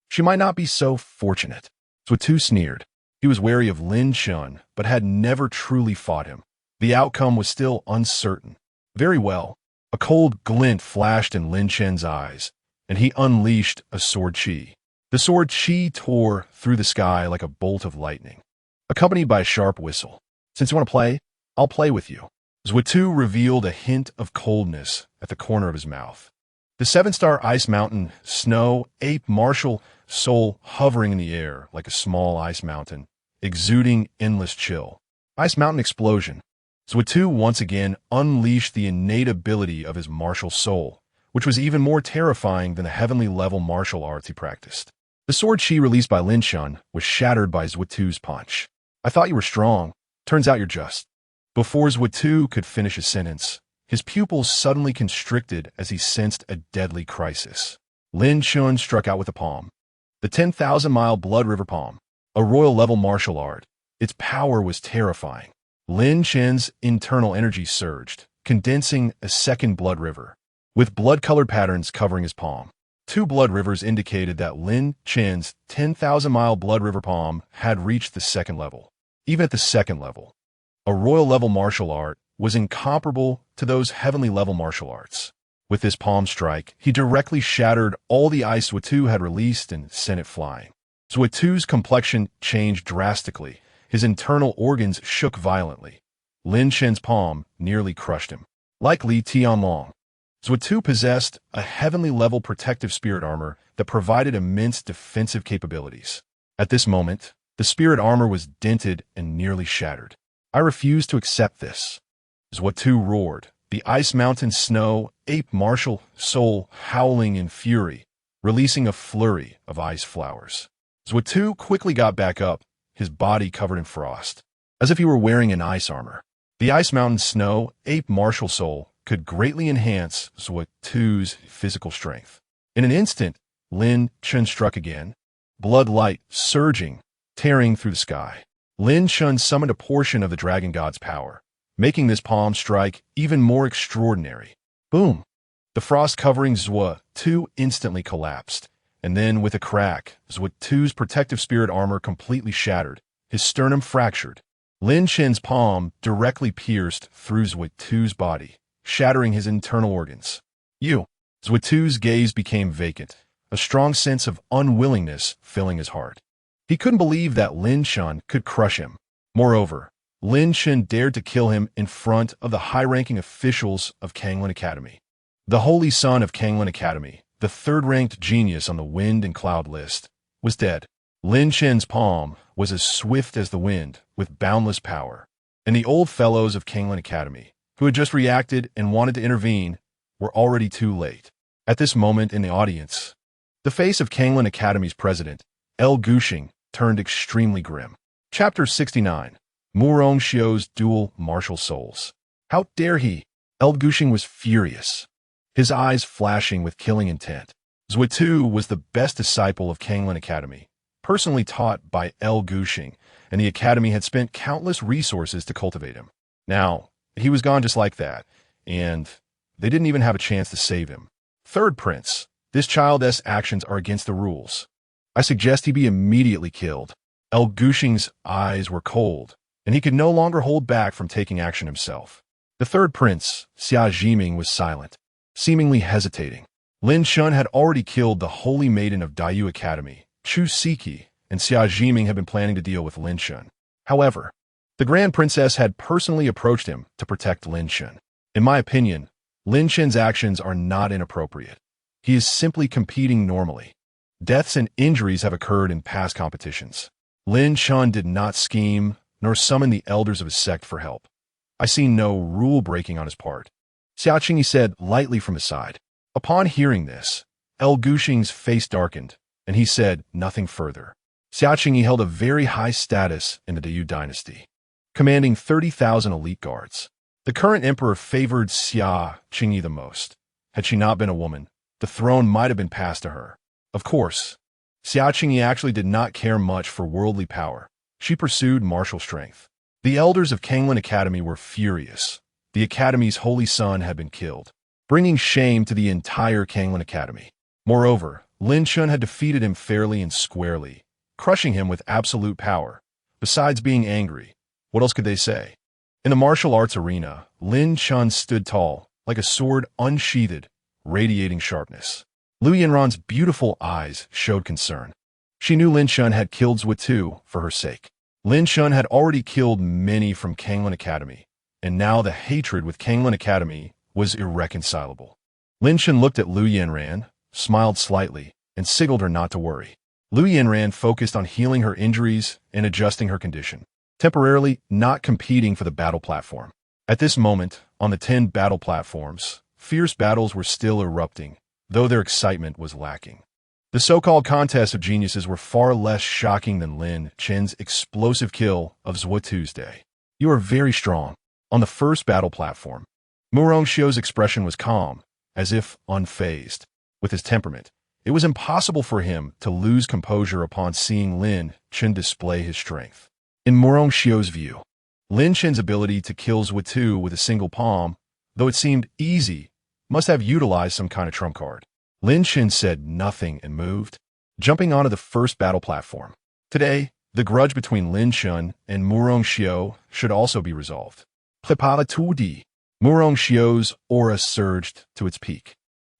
she might not be so fortunate. Zhutu sneered. He was wary of Lin Chen, but had never truly fought him. The outcome was still uncertain. Very well. A cold glint flashed in Lin Chen's eyes, and he unleashed a sword chi. The sword chi tore through the sky like a bolt of lightning, accompanied by a sharp whistle. Since you want to play, I'll play with you. Zhutu revealed a hint of coldness at the corner of his mouth. The 7-star Ice Mountain Snow Ape martial soul hovering in the air like a small ice mountain, exuding endless chill. Ice Mountain Explosion. Zhutu once again unleashed the innate ability of his martial soul, which was even more terrifying than the heavenly level martial arts he practiced. The sword chi released by Lin Chen was shattered by Zhutu's punch. I thought you were strong. Turns out you're just. Before Zhuo could finish his sentence, his pupils suddenly constricted as he sensed a deadly crisis. Lin Chen struck out with a palm. The 10,000-mile Blood River Palm, a royal-level martial art. Its power was terrifying. Lin Chen's internal energy surged, condensing a second blood river, with blood-colored patterns covering his palm. 2 blood rivers indicated that Lin Chen's 10,000-mile Blood River Palm had reached the second level. Even at the second level, a royal-level martial art was incomparable to those heavenly-level martial arts. With this palm strike, he directly shattered all the ice Zhuo had released and sent it flying. Zhuo's complexion changed drastically. His internal organs shook violently. Lin Chen's palm nearly crushed him. Like Li Tianlong, Zhuo possessed a heavenly-level protective spirit armor that provided immense defensive capabilities. At this moment, the spirit armor was dented and nearly shattered. I refuse to accept this. Zhuo roared, the ice mountain snow ape martial soul howling in fury, releasing a flurry of ice flowers. Zhuo quickly got back up, his body covered in frost, as if he were wearing an ice armor. The ice mountain snow ape martial soul could greatly enhance Zhuo's physical strength. In an instant, Lin Chen struck again, blood light surging, tearing through the sky. Lin Chen summoned a portion of the dragon god's power, making this palm strike even more extraordinary. Boom! The frost covering Zhuo instantly collapsed, and then with a crack, Zhuo's protective spirit armor completely shattered, his sternum fractured. Lin Chen's palm directly pierced through Zhuo's body, shattering his internal organs. Zhuo's gaze became vacant, a strong sense of unwillingness filling his heart. He couldn't believe that Lin Chen could crush him. Moreover, Lin Chen dared to kill him in front of the high-ranking officials of Kanglin Academy. The holy son of Kanglin Academy, the third-ranked genius on the wind and cloud list, was dead. Lin Chen's palm was as swift as the wind, with boundless power, and the old fellows of Kanglin Academy, who had just reacted and wanted to intervene, were already too late. At this moment in the audience, the face of Kanglin Academy's president, El Gushing, turned extremely grim. Chapter 69. Murong Xiu's Dual Martial Souls. How dare he? El Gushing was furious, his eyes flashing with killing intent. Zhuo was the best disciple of Kanglin Academy, personally taught by El Gushing, and the academy had spent countless resources to cultivate him. Now, he was gone just like that, and they didn't even have a chance to save him. Third Prince, this child's actions are against the rules. I suggest he be immediately killed. El Gushing's eyes were cold, and he could no longer hold back from taking action himself. The third prince, Xia Jiming, was silent, seemingly hesitating. Lin Chen had already killed the holy maiden of Daiyu Academy, Chu Siki, and Xia Jiming had been planning to deal with Lin Chen. However, the Grand Princess had personally approached him to protect Lin Chen. In my opinion, Lin Chen's actions are not inappropriate. He is simply competing normally. Deaths and injuries have occurred in past competitions. Lin Chen did not scheme nor summon the elders of his sect for help. I see no rule-breaking on his part. Xiaoqing said lightly from his side. Upon hearing this, El Gushing's face darkened, and he said nothing further. Xiaoqing held a very high status in the Daiyu dynasty, commanding 30,000 elite guards. The current emperor favored Xiaoqing the most. Had she not been a woman, the throne might have been passed to her. Of course, Xiaoqing actually did not care much for worldly power. She pursued martial strength. The elders of Kanglin Academy were furious. The academy's holy son had been killed, bringing shame to the entire Kanglin Academy. Moreover, Lin Chen had defeated him fairly and squarely, crushing him with absolute power. Besides being angry, what else could they say? In the martial arts arena, Lin Chen stood tall, like a sword unsheathed, radiating sharpness. Lu Yanran's beautiful eyes showed concern. She knew Lin Chen had killed Zhuo for her sake. Lin Chen had already killed many from Kanglin Academy, and now the hatred with Kanglin Academy was irreconcilable. Lin Chen looked at Lu Yanran, smiled slightly, and signaled her not to worry. Lu Yanran focused on healing her injuries and adjusting her condition, temporarily not competing for the battle platform. At this moment, on the 10 battle platforms, fierce battles were still erupting, though their excitement was lacking. The so-called contests of geniuses were far less shocking than Lin Chen's explosive kill of Zhuo Tuesday. You are very strong. On the first battle platform, Murong Xiu's expression was calm, as if unfazed. With his temperament, it was impossible for him to lose composure upon seeing Lin Chen display his strength. In Murong Xiu's view, Lin Chen's ability to kill Zhuotu with a single palm, though it seemed easy, must have utilized some kind of trump card. Lin Chen said nothing and moved, jumping onto the first battle platform. Today, the grudge between Lin Chen and Murong Xiu should also be resolved. Crippled.By. Murong Xiu's aura surged to its peak.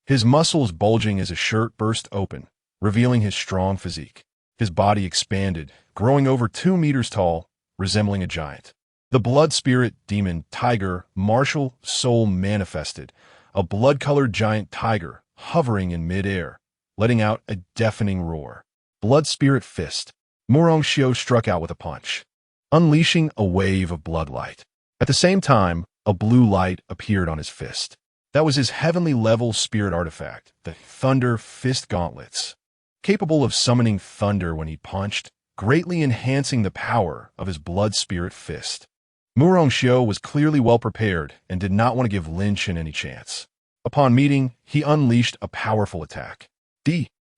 His muscles bulging as his shirt burst open, revealing his strong physique. His body expanded, growing over 2 meters tall, resembling a giant. The blood spirit demon tiger martial soul manifested, a blood-colored giant tiger hovering in mid-air, letting out a deafening roar. Blood spirit fist. Murong Xiu struck out with a punch, unleashing a wave of blood light. At the same time, a blue light appeared on his fist. That was his heavenly level spirit artifact, the Thunder Fist Gauntlets, capable of summoning thunder when he punched, greatly enhancing the power of his blood spirit fist. Murong Xiu was clearly well prepared and did not want to give Lin Chen any chance. Upon meeting, he unleashed a powerful attack.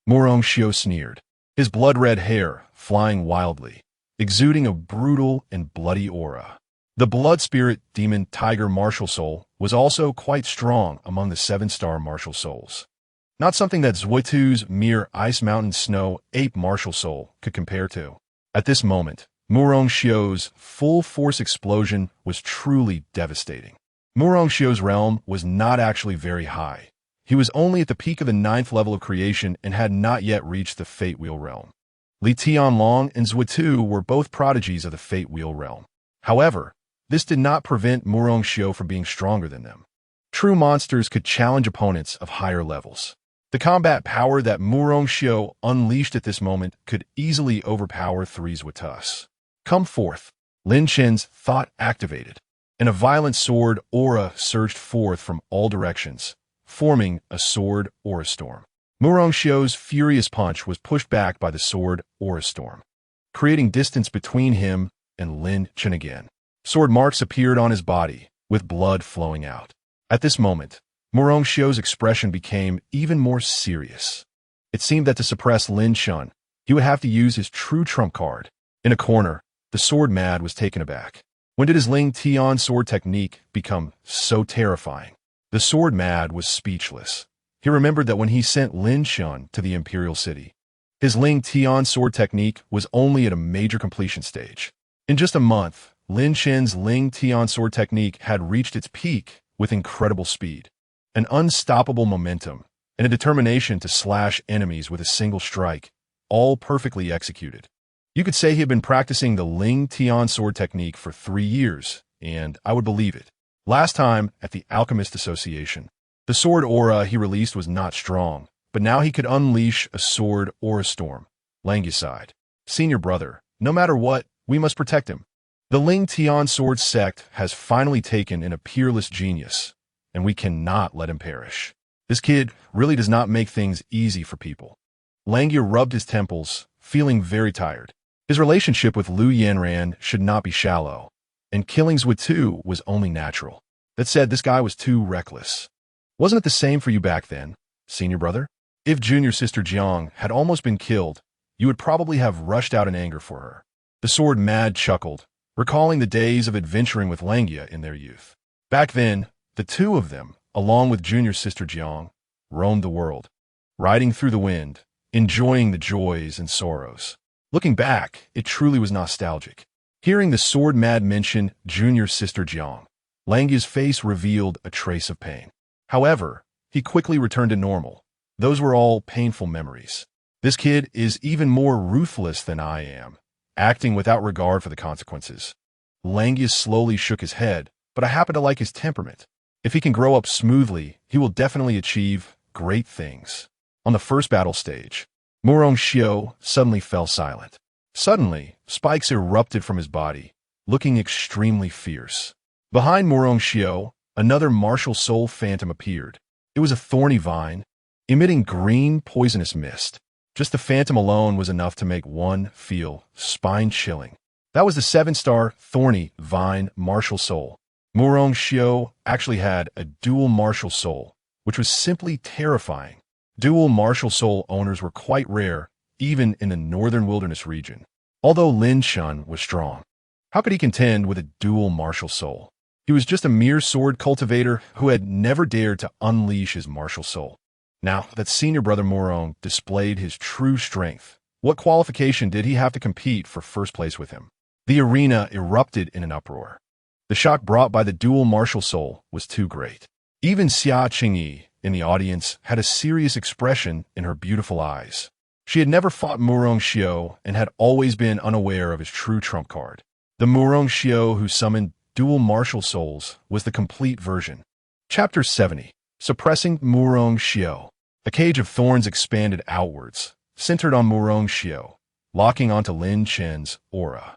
Murong Xiu sneered, his blood-red hair flying wildly, exuding a brutal and bloody aura. The blood spirit demon tiger martial soul was also quite strong among the 7-star martial souls. Not something that Zhuotu's mere ice mountain snow ape martial soul could compare to. At this moment, Murong Xiu's full-force explosion was truly devastating. Murong Xiu's realm was not actually very high. He was only at the peak of the 9th level of creation and had not yet reached the Fate Wheel realm. Li Tianlong and Zhuotu were both prodigies of the Fate Wheel realm. However, this did not prevent Murong Xiu from being stronger than them. True monsters could challenge opponents of higher levels. The combat power that Murong Xiu unleashed at this moment could easily overpower 3 Zhuotus. Come forth. Lin Chen's thought activated, and a violent sword aura surged forth from all directions, forming a sword aura storm. Murong Xiu's furious punch was pushed back by the sword aura storm, creating distance between him and Lin Chen again. Sword marks appeared on his body, with blood flowing out. At this moment, Murong Xiu's expression became even more serious. It seemed that to suppress Lin Chen, he would have to use his true trump card. In a corner, the sword mad was taken aback. When did his Ling Tian sword technique become so terrifying? The sword mad was speechless. He remembered that when he sent Lin Chen to the Imperial City, his Ling Tian sword technique was only at a major completion stage. In just a month, Lin Chen's Ling Tian sword technique had reached its peak with incredible speed, an unstoppable momentum, and a determination to slash enemies with a single strike, all perfectly executed. You could say he had been practicing the Ling Tian sword technique for 3 years, and I would believe it. Last time, at the Alchemist Association, the sword aura he released was not strong, but now he could unleash a sword aura storm. Langya sighed. Senior brother, no matter what, we must protect him. The Ling Tian sword sect has finally taken in a peerless genius, and we cannot let him perish. This kid really does not make things easy for people. Langya rubbed his temples, feeling very tired. His relationship with Lu Yanran should not be shallow, and killing Zhuotu was only natural. That said, this guy was too reckless. Wasn't it the same for you back then, senior brother? If junior sister Jiang had almost been killed, you would probably have rushed out in anger for her. The sword mad chuckled, recalling the days of adventuring with Langya in their youth. Back then, the two of them, along with junior sister Jiang, roamed the world, riding through the wind, enjoying the joys and sorrows. Looking back, it truly was nostalgic. Hearing the sword mad mention junior sister Jiang, Langya's face revealed a trace of pain. However, he quickly returned to normal. Those were all painful memories. This kid is even more ruthless than I am, acting without regard for the consequences. Langya slowly shook his head, but I happen to like his temperament. If he can grow up smoothly, he will definitely achieve great things. On the first battle stage, Murong Xiu suddenly fell silent. Suddenly, spikes erupted from his body, looking extremely fierce. Behind Murong Xiu, another martial soul phantom appeared. It was a thorny vine, emitting green, poisonous mist. Just the phantom alone was enough to make one feel spine-chilling. That was the 7-star thorny vine martial soul. Murong Xiao actually had a dual martial soul, which was simply terrifying. Dual martial soul owners were quite rare, even in the northern wilderness region. Although Lin Chen was strong, how could he contend with a dual martial soul? He was just a mere sword cultivator who had never dared to unleash his martial soul. Now that senior brother Murong displayed his true strength, what qualification did he have to compete for first place with him? The arena erupted in an uproar. The shock brought by the dual martial soul was too great. Even Xia Qingyi in the audience had a serious expression in her beautiful eyes. She had never fought Murong Xiao and had always been unaware of his true trump card. The Murong Xiao who summoned dual martial souls was the complete version. Chapter 70. Suppressing Murong Xiao. A cage of thorns expanded outwards, centered on Murong Xiao, locking onto Lin Chen's aura.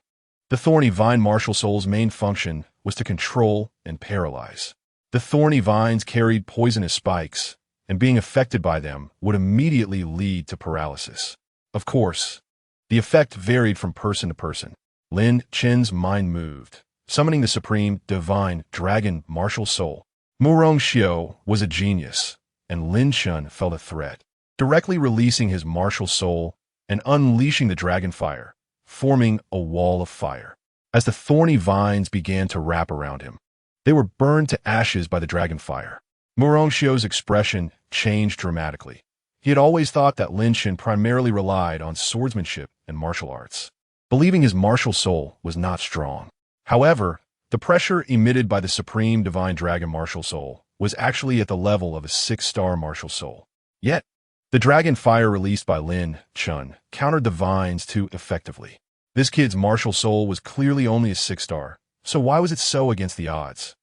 The thorny vine martial soul's main function was to control and paralyze. The thorny vines carried poisonous spikes, and being affected by them would immediately lead to paralysis. Of course, the effect varied from person to person. Lin Chen's mind moved, summoning the supreme, divine, dragon martial soul. Murong Xiao was a genius, and Lin Chen felt a threat. Directly releasing his martial soul and unleashing the dragon fire, forming a wall of fire. As the thorny vines began to wrap around him, they were burned to ashes by the dragon fire. Murong Xiao's expression changed dramatically. He had always thought that Lin Chen primarily relied on swordsmanship and martial arts, believing his martial soul was not strong. However, the pressure emitted by the supreme divine dragon martial soul was actually at the level of a 6-star martial soul. Yet, the dragon fire released by Lin Chen countered the vines too effectively. This kid's martial soul was clearly only a 6-star, so why was it so against the odds?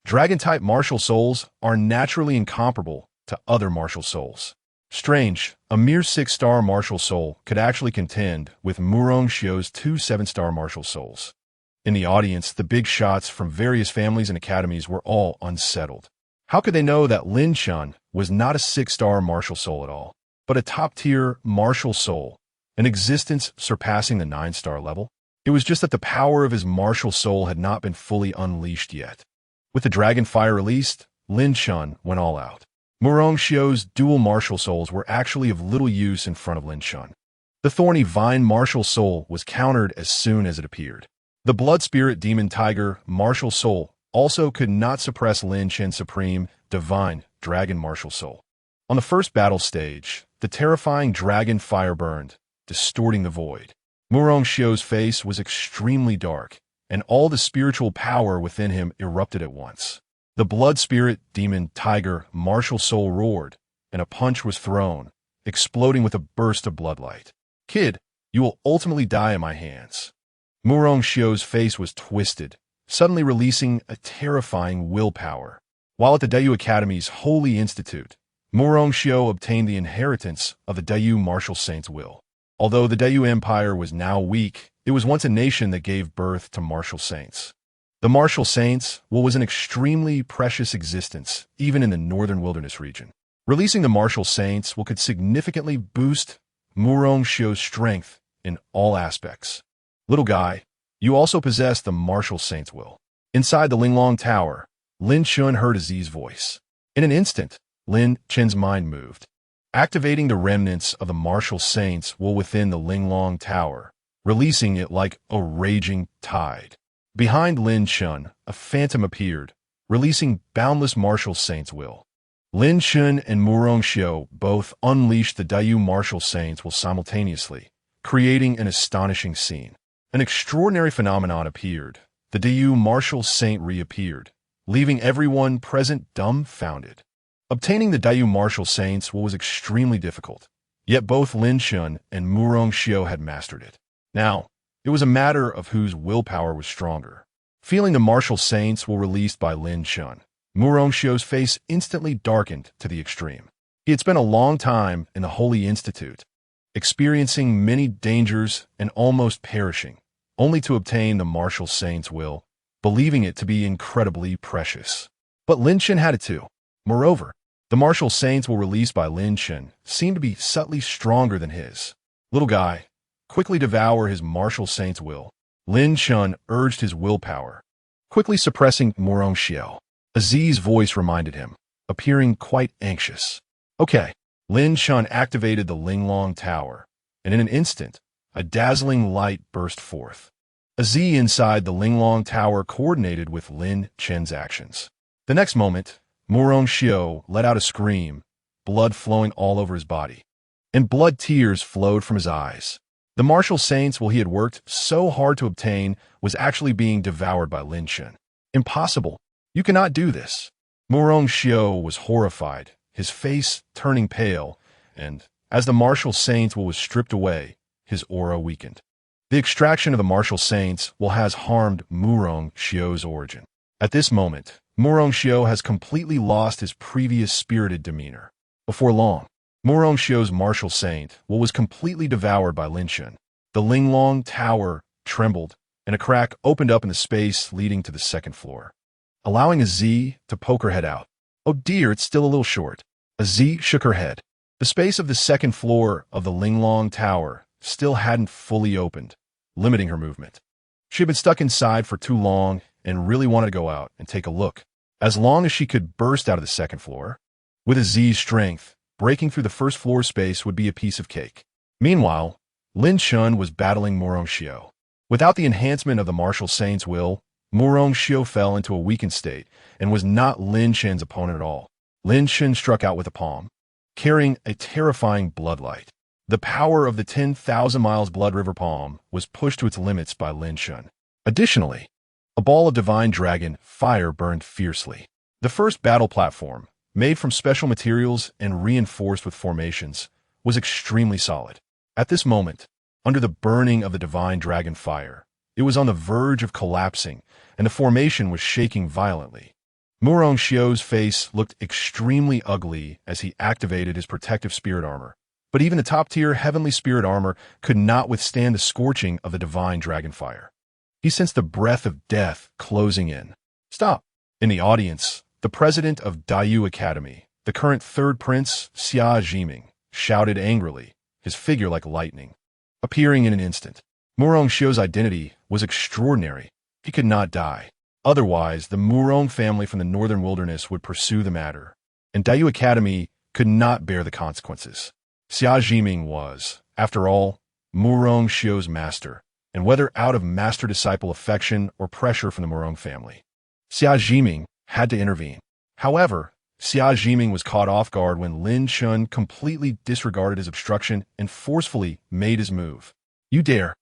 Dragon-type martial souls are naturally incomparable to other martial souls. Strange, a mere 6-star martial soul could actually contend with Murong Xiao's 2 7-star martial souls. In the audience, the big shots from various families and academies were all unsettled. How could they know that Lin Chen was not a 6-star martial soul at all, but a top-tier martial soul, an existence surpassing the 9-star level? It was just that the power of his martial soul had not been fully unleashed yet. With the dragon fire released, Lin Chen went all out. Murong Xiao's dual martial souls were actually of little use in front of Lin Chen. The thorny vine martial soul was countered as soon as it appeared. The blood spirit demon tiger martial soul also could not suppress Lin Chen's supreme, divine, dragon martial soul. On the first battle stage, the terrifying dragon fire burned, distorting the void. Murong Xiao's face was extremely dark, and all the spiritual power within him erupted at once. The blood spirit demon tiger martial soul roared, and a punch was thrown, exploding with a burst of bloodlight. Kid, you will ultimately die in my hands. Murong Xiao's face was twisted, suddenly releasing a terrifying willpower. While at the Dayu Academy's Holy Institute, Murong Xiao obtained the inheritance of the Dayu martial saint's will. Although the Dayu Empire was now weak, it was once a nation that gave birth to martial saints. The martial saints was an extremely precious existence, even in the northern wilderness region. Releasing the martial saints could significantly boost Murong Xiao's strength in all aspects. Little guy, you also possess the martial saint's will. Inside the Linglong Tower, Lin Chen heard Aziz's voice. In an instant, Lin Chen's mind moved, activating the remnants of the martial saint's will within the Linglong Tower, releasing it like a raging tide. Behind Lin Chen, a phantom appeared, releasing boundless martial saint's will. Lin Chen and Murong Xiao both unleashed the Dayu martial saint's will simultaneously, creating an astonishing scene. An extraordinary phenomenon appeared. The Dayu martial saint reappeared, leaving everyone present dumbfounded. Obtaining the Dayu martial saint's will was extremely difficult, yet both Lin Chen and Murong Xiao had mastered it. Now, it was a matter of whose willpower was stronger. Feeling the martial saint's will released by Lin Chen, Murong Xiao's face instantly darkened to the extreme. He had spent a long time in the Holy Institute, experiencing many dangers and almost perishing, only to obtain the martial saint's will, believing it to be incredibly precious. But Lin Chen had it too. Moreover, the martial saint's will released by Lin Chen seemed to be subtly stronger than his. Little guy, quickly devour his martial saint's will. Lin Chen urged his willpower, quickly suppressing Murong Xiao. Aziz's voice reminded him, appearing quite anxious. Okay. Lin Chen activated the Linglong Tower, and in an instant, a dazzling light burst forth. Aziz inside the Linglong Tower coordinated with Lin Chen's actions. The next moment, Murong Xiao let out a scream, blood flowing all over his body, and blood tears flowed from his eyes. The martial saints he had worked so hard to obtain was actually being devoured by Lin Chen. Impossible. You cannot do this. Murong Xiao was horrified, his face turning pale, and as the martial saints was stripped away, his aura weakened. The extraction of the martial saints has harmed Murong Xiao's origin. At this moment, Murong Xiao has completely lost his previous spirited demeanor. Before long, Murong Xiao's martial saint was completely devoured by Lin Chen. The Linglong Tower trembled, and a crack opened up in the space leading to the second floor, allowing Aziz to poke her head out. Oh dear, it's still a little short. Aziz shook her head. The space of the second floor of the Linglong Tower still hadn't fully opened, limiting her movement. She had been stuck inside for too long and really wanted to go out and take a look, as long as she could burst out of the second floor. With Aziz's strength, breaking through the first floor space would be a piece of cake. Meanwhile, Lin Chen was battling Murong Xiao. Without the enhancement of the martial saint's will, Murong Xiao fell into a weakened state and was not Lin Chen's opponent at all. Lin Chen struck out with a palm, carrying a terrifying bloodlight. The power of the 10,000 miles Blood River Palm was pushed to its limits by Lin Chen. Additionally, a ball of divine dragon fire burned fiercely. The first battle platform, made from special materials and reinforced with formations, was extremely solid. At this moment, under the burning of the divine dragon fire, it was on the verge of collapsing, and the formation was shaking violently. Murong Xiao's face looked extremely ugly as he activated his protective spirit armor. But even the top-tier heavenly spirit armor could not withstand the scorching of the divine dragon fire. He sensed the breath of death closing in. Stop! In the audience, the president of Dayu Academy, the current third prince, Xia Jiming, shouted angrily, his figure like lightning, appearing in an instant. Murong Xiao's identity was extraordinary. He could not die. Otherwise, the Murong family from the northern wilderness would pursue the matter, and Dayu Academy could not bear the consequences. Xia Jiming was, after all, Murong Xiao's master, and whether out of master-disciple affection or pressure from the Murong family, Xia Jiming had to intervene. However, Xia Jiming was caught off guard when Lin Chen completely disregarded his obstruction and forcefully made his move. You dare!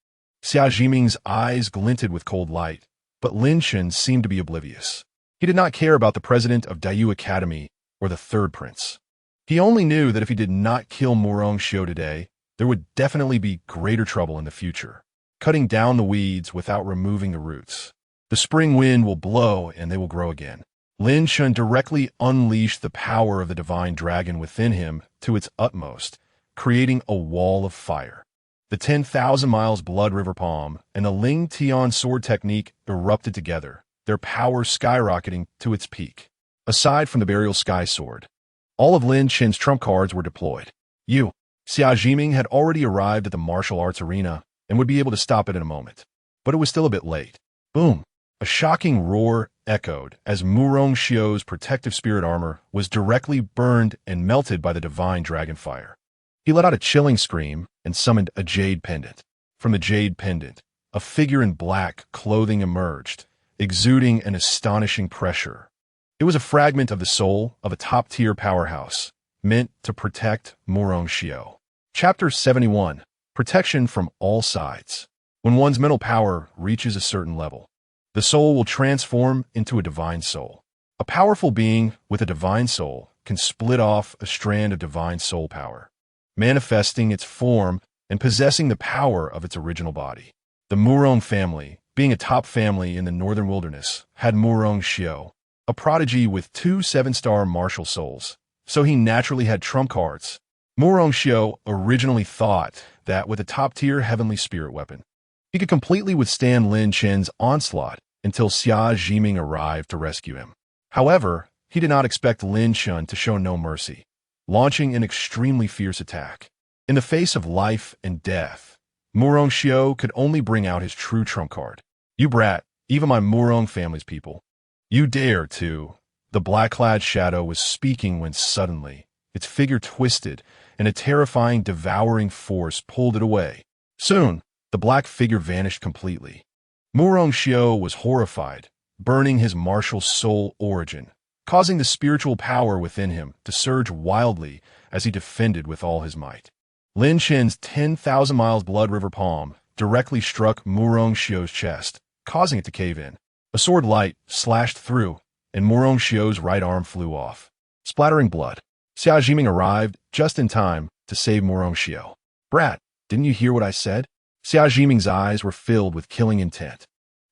Xia Jiming's eyes glinted with cold light, but Lin Chen seemed to be oblivious. He did not care about the president of Dayu Academy or the third prince. He only knew that if he did not kill Murong Xiao today, there would definitely be greater trouble in the future, cutting down the weeds without removing the roots. The spring wind will blow and they will grow again. Lin Chen directly unleashed the power of the divine dragon within him to its utmost, creating a wall of fire. The 10,000 miles Blood River Palm and the Ling Tian sword technique erupted together, their power skyrocketing to its peak. Aside from the Burial Sky Sword, all of Lin Chen's trump cards were deployed. Xia Jiming had already arrived at the martial arts arena and would be able to stop it in a moment. But it was still a bit late. Boom! A shocking roar echoed as Murong Xiao's protective spirit armor was directly burned and melted by the divine dragon fire. He let out a chilling scream and summoned a jade pendant. From the jade pendant, a figure in black clothing emerged, exuding an astonishing pressure. It was a fragment of the soul of a top-tier powerhouse, meant to protect Murong Xiao. Chapter 71. Protection from all sides. When one's mental power reaches a certain level, the soul will transform into a divine soul. A powerful being with a divine soul can split off a strand of divine soul power, manifesting its form and possessing the power of its original body. The Murong family, being a top family in the northern wilderness, had Murong Xiao, a prodigy with 2 7-star martial souls, so he naturally had trump cards. Murong Xiao originally thought that with a top-tier heavenly spirit weapon, he could completely withstand Lin Chen's onslaught until Xia Jiming arrived to rescue him. However, he did not expect Lin Chen to show no mercy, launching an extremely fierce attack. In the face of life and death, Murong Xiao could only bring out his true trump card. You brat, even my Murong family's people. You dare to. The black-clad shadow was speaking when suddenly its figure twisted, and a terrifying, devouring force pulled it away. Soon, the black figure vanished completely. Murong Xiao was horrified, burning his martial soul origin, causing the spiritual power within him to surge wildly as he defended with all his might. Lin Chen's 10,000 miles blood river palm directly struck Murong Xiao's chest, causing it to cave in. A sword light slashed through, and Murong Xiao's right arm flew off, splattering blood. Xia Jiming arrived just in time to save Murong Xiao. Brat, didn't you hear what I said? Xia Jiming's eyes were filled with killing intent.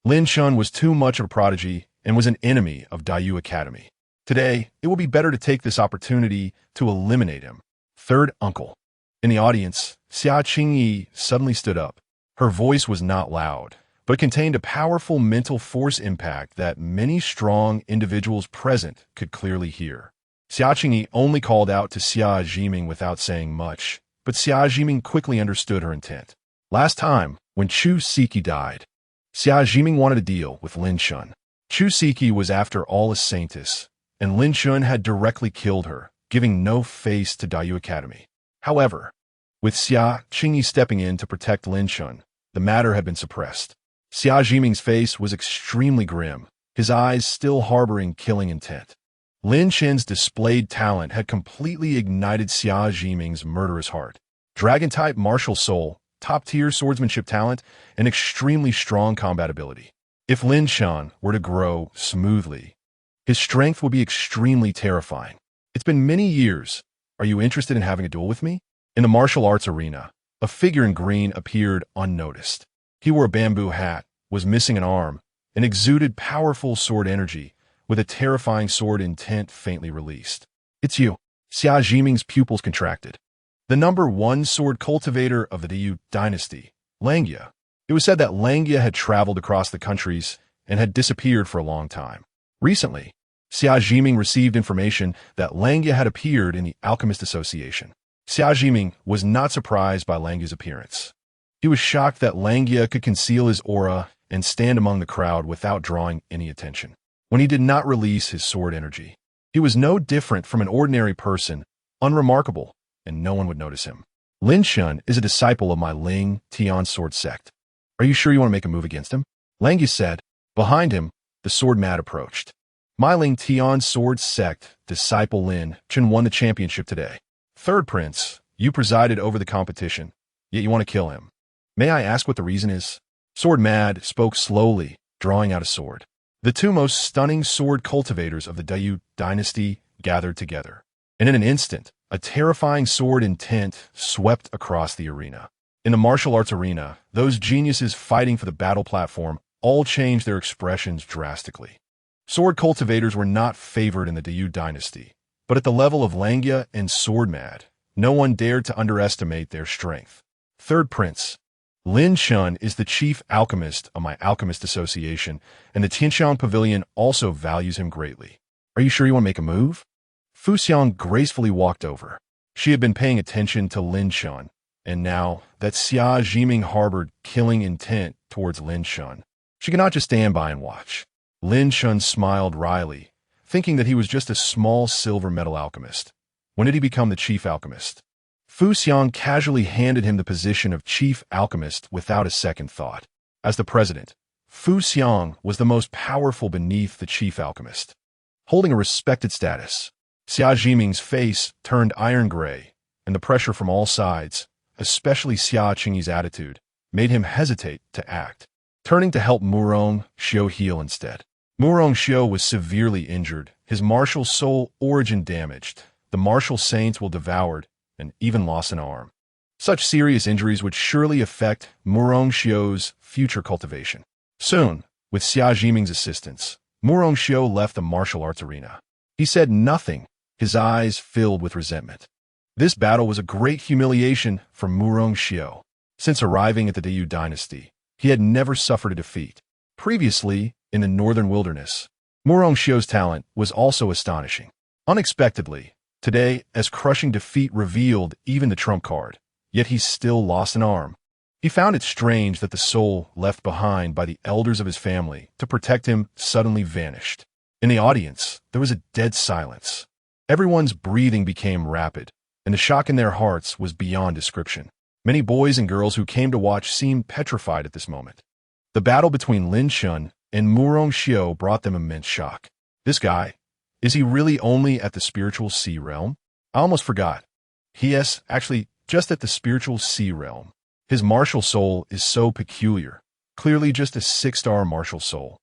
Lin Chen was too much of a prodigy and was an enemy of Daiyu Academy. Today, it will be better to take this opportunity to eliminate him. Third uncle. In the audience, Xia Qingyi suddenly stood up. Her voice was not loud, but contained a powerful mental force impact that many strong individuals present could clearly hear. Xia Qingyi only called out to Xia Jiming without saying much, but Xia Jiming quickly understood her intent. Last time, when Chu Siki died, Xia Jiming wanted to deal with Lin Chen. Chu Siki was after all a saintess, and Lin Chen had directly killed her, giving no face to Daiyu Academy. However, with Xia Qingyi stepping in to protect Lin Chen, the matter had been suppressed. Xia Jiming's face was extremely grim, his eyes still harboring killing intent. Lin Chen's displayed talent had completely ignited Xia Jiming's murderous heart. Dragon-type martial soul, top-tier swordsmanship talent, and extremely strong combat ability. If Lin Chen were to grow smoothly, his strength would be extremely terrifying. It's been many years. Are you interested in having a duel with me? In the martial arts arena, a figure in green appeared unnoticed. He wore a bamboo hat, was missing an arm, and exuded powerful sword energy, with a terrifying sword intent faintly released. It's you. Xia Jiming's pupils contracted. The number 1 sword cultivator of the Daiyu dynasty, Langya. It was said that Langya had traveled across the countries and had disappeared for a long time. Recently, Xia Jiming received information that Langya had appeared in the Alchemist Association. Xia Jiming was not surprised by Langya's appearance. He was shocked that Langya could conceal his aura and stand among the crowd without drawing any attention. When he did not release his sword energy, he was no different from an ordinary person, unremarkable, and no one would notice him. Lin Chen is a disciple of my Ling Tian sword sect. Are you sure you want to make a move against him? Langya said. Behind him, the sword mat approached. My Ling Tian sword sect disciple Lin Chen won the championship today. Third prince, you presided over the competition, yet you want to kill him. May I ask what the reason is? Sword Mad spoke slowly, drawing out a sword. The 2 most stunning sword cultivators of the Daiyu dynasty gathered together, and in an instant, a terrifying sword intent swept across the arena. In the martial arts arena, those geniuses fighting for the battle platform all changed their expressions drastically. Sword cultivators were not favored in the Daiyu dynasty, but at the level of Langya and Sword Mad, no one dared to underestimate their strength. Third prince, Lin Chen is the chief alchemist of my Alchemist Association, and the Tianxiang Pavilion also values him greatly. Are you sure you want to make a move? Fu Xiang gracefully walked over. She had been paying attention to Lin Chen, and now that Xia Jiming harbored killing intent towards Lin Chen, she could not just stand by and watch. Lin Chen smiled wryly, thinking that he was just a small silver metal alchemist. When did he become the chief alchemist? Fu Xiang casually handed him the position of chief alchemist without a second thought. As the president, Fu Xiang was the most powerful beneath the chief alchemist. Holding a respected status, Xia Jiming's face turned iron gray, and the pressure from all sides, especially Xia Qingyi's attitude, made him hesitate to act. Turning to help Murong Xiao heal instead. Murong Xiao was severely injured, his martial soul origin damaged, the martial saints will devoured, and even lost an arm. Such serious injuries would surely affect Murong Xiao's future cultivation. Soon, with Xia Jiming's assistance, Murong Xiao left the martial arts arena. He said nothing, his eyes filled with resentment. This battle was a great humiliation for Murong Xiao. Since arriving at the Daiyu dynasty, he had never suffered a defeat. Previously, in the northern wilderness, Murong Xiao's talent was also astonishing. Unexpectedly, today, as crushing defeat revealed even the trump card, yet he still lost an arm. He found it strange that the soul left behind by the elders of his family to protect him suddenly vanished. In the audience, there was a dead silence. Everyone's breathing became rapid, and the shock in their hearts was beyond description. Many boys and girls who came to watch seemed petrified at this moment. The battle between Lin Chen and Murong Xiao brought them immense shock. This guy, is he really only at the spiritual sea realm? I almost forgot. Yes, actually, just at the spiritual sea realm. His martial soul is so peculiar, clearly just a 6-star martial soul.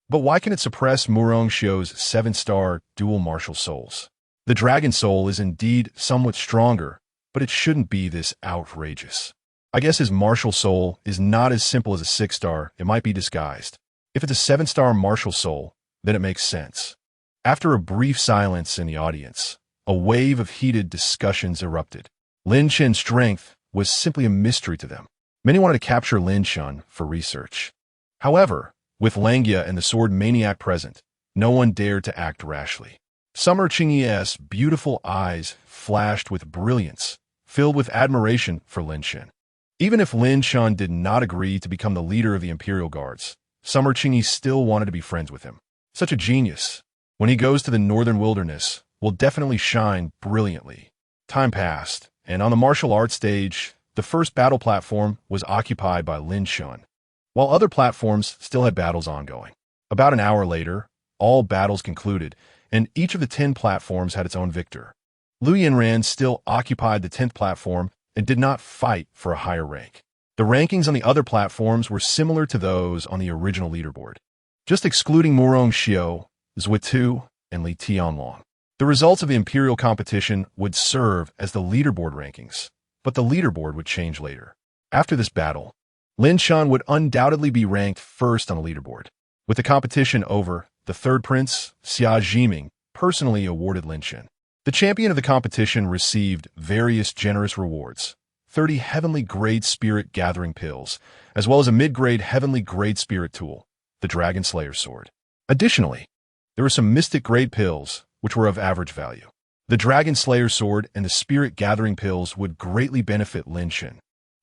But why can it suppress Murong Xiao's 7-star dual martial souls? The dragon soul is indeed somewhat stronger, but it shouldn't be this outrageous. I guess his martial soul is not as simple as a 6-star, it might be disguised. If it's a 7-star martial soul, then it makes sense. After a brief silence in the audience, a wave of heated discussions erupted. Lin Chen's strength was simply a mystery to them. Many wanted to capture Lin Chen for research. However, with Langia and the sword maniac present, no one dared to act rashly. Summer Qingyi's beautiful eyes flashed with brilliance, filled with admiration for Lin Chen. Even if Lin Chen did not agree to become the leader of the Imperial Guards, Summer Qingyi still wanted to be friends with him. Such a genius, when he goes to the northern wilderness, will definitely shine brilliantly. Time passed, and on the martial arts stage, the first battle platform was occupied by Lin Chen, while other platforms still had battles ongoing. About an hour later, all battles concluded, and each of the 10 platforms had its own victor. Liu Yanran still occupied the 10th platform and did not fight for a higher rank. The rankings on the other platforms were similar to those on the original leaderboard, just excluding Murong Xiao, Zhuitu, and Li Tianlong. The results of the Imperial competition would serve as the leaderboard rankings, but the leaderboard would change later. After this battle, Lin Chen would undoubtedly be ranked first on the leaderboard. With the competition over, the third prince, Xia Zhiming, personally awarded Lin Chen. The champion of the competition received various generous rewards, 30 heavenly grade spirit gathering pills, as well as a mid-grade heavenly grade spirit tool, the Dragon Slayer sword. Additionally, there were some mystic grade pills, which were of average value. The Dragon Slayer sword and the spirit gathering pills would greatly benefit Lin Chen.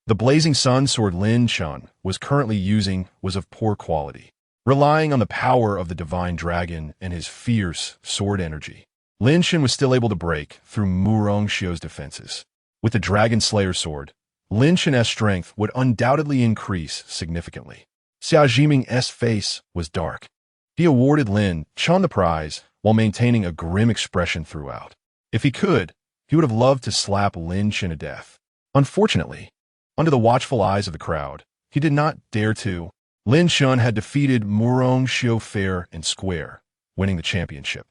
The Blazing Sun sword Lin Chen was currently using was of poor quality. Relying on the power of the divine dragon and his fierce sword energy, Lin Chen was still able to break through Murong Xiao's defenses. With the Dragon Slayer sword, Lin Chen's strength would undoubtedly increase significantly. Xia Zhiming's face was dark. He awarded Lin Chen the prize while maintaining a grim expression throughout. If he could, he would have loved to slap Lin Chen to death. Unfortunately, under the watchful eyes of the crowd, he did not dare to. Lin Chen had defeated Murong Xiao fair and square, winning the championship.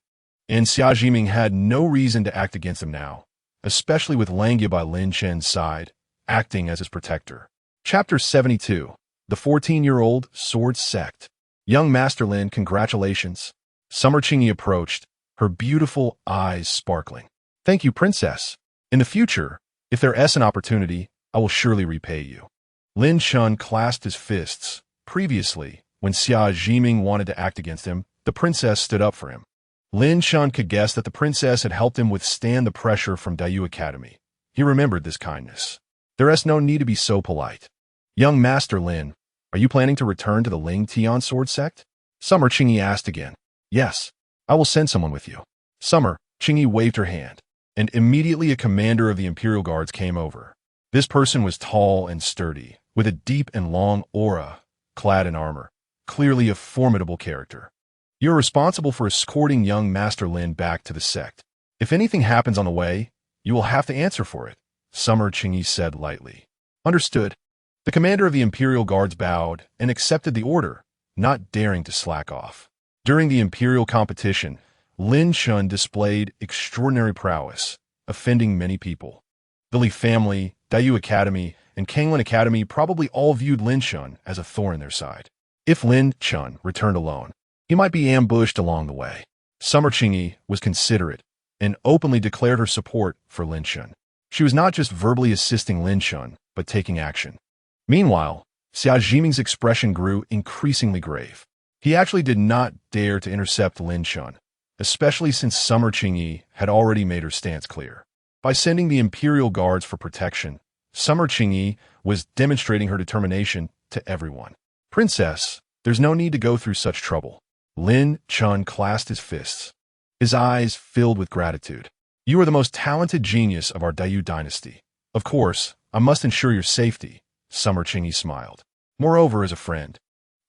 And Xia Zhiming had no reason to act against him now, especially with Langia by Lin Chen's side, acting as his protector. Chapter 72. The 14-year-old Sword Sect. Young Master Lin, congratulations. Summer Qingyi approached, her beautiful eyes sparkling. Thank you, Princess. In the future, if there is an opportunity, I will surely repay you. Lin Chen clasped his fists. Previously, when Xia Zhiming wanted to act against him, the princess stood up for him. Lin Chen could guess that the princess had helped him withstand the pressure from Dayu Academy. He remembered this kindness. There is no need to be so polite. Young Master Lin, are you planning to return to the Ling Tian sword sect? Summer Qingyi asked again. Yes, I will send someone with you. Summer, Qingyi waved her hand, and immediately a commander of the Imperial Guards came over. This person was tall and sturdy, with a deep and long aura, clad in armor, clearly a formidable character. You're responsible for escorting young Master Lin back to the sect. If anything happens on the way, you will have to answer for it, Summer Qingyi said lightly. Understood. The commander of the Imperial Guards bowed and accepted the order, not daring to slack off. During the Imperial competition, Lin Chen displayed extraordinary prowess, offending many people. The Li family, Dayu Academy, and Kanglin Academy probably all viewed Lin Chen as a thorn in their side. If Lin Chen returned alone, he might be ambushed along the way. Summer Qingyi was considerate and openly declared her support for Lin Chen. She was not just verbally assisting Lin Chen, but taking action. Meanwhile, Xia Zhiming's expression grew increasingly grave. He actually did not dare to intercept Lin Chen, especially since Summer Qingyi had already made her stance clear. By sending the Imperial Guards for protection, Summer Qingyi was demonstrating her determination to everyone. Princess, there's no need to go through such trouble. Lin Chen clasped his fists, his eyes filled with gratitude. You are the most talented genius of our Dayu dynasty. Of course, I must ensure your safety, Summer Qingyi smiled. Moreover, as a friend,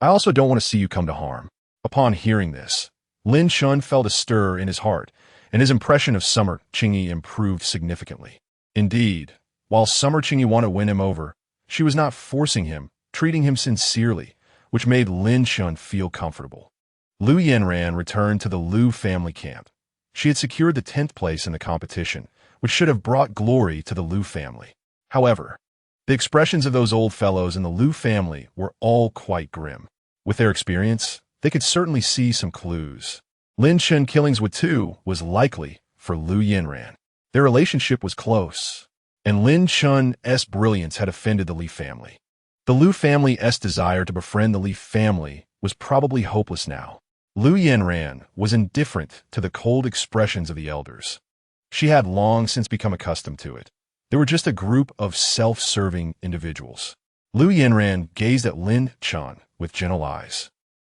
I also don't want to see you come to harm. Upon hearing this, Lin Chen felt a stir in his heart, and his impression of Summer Qingyi improved significantly. Indeed, while Summer Qingyi wanted to win him over, she was not forcing him, treating him sincerely, which made Lin Chen feel comfortable. Lu Yanran returned to the Lu family camp. She had secured the 10th place in the competition, which should have brought glory to the Lu family. However, the expressions of those old fellows in the Lu family were all quite grim. With their experience, they could certainly see some clues. Lin Chen killings with two was likely for Lu Yanran. Their relationship was close, and Lin Chen's brilliance had offended the Li family. The Lu family's desire to befriend the Li family was probably hopeless now. Lu Yanran was indifferent to the cold expressions of the elders. She had long since become accustomed to it. They were just a group of self-serving individuals. Lu Yanran gazed at Lin Chen with gentle eyes.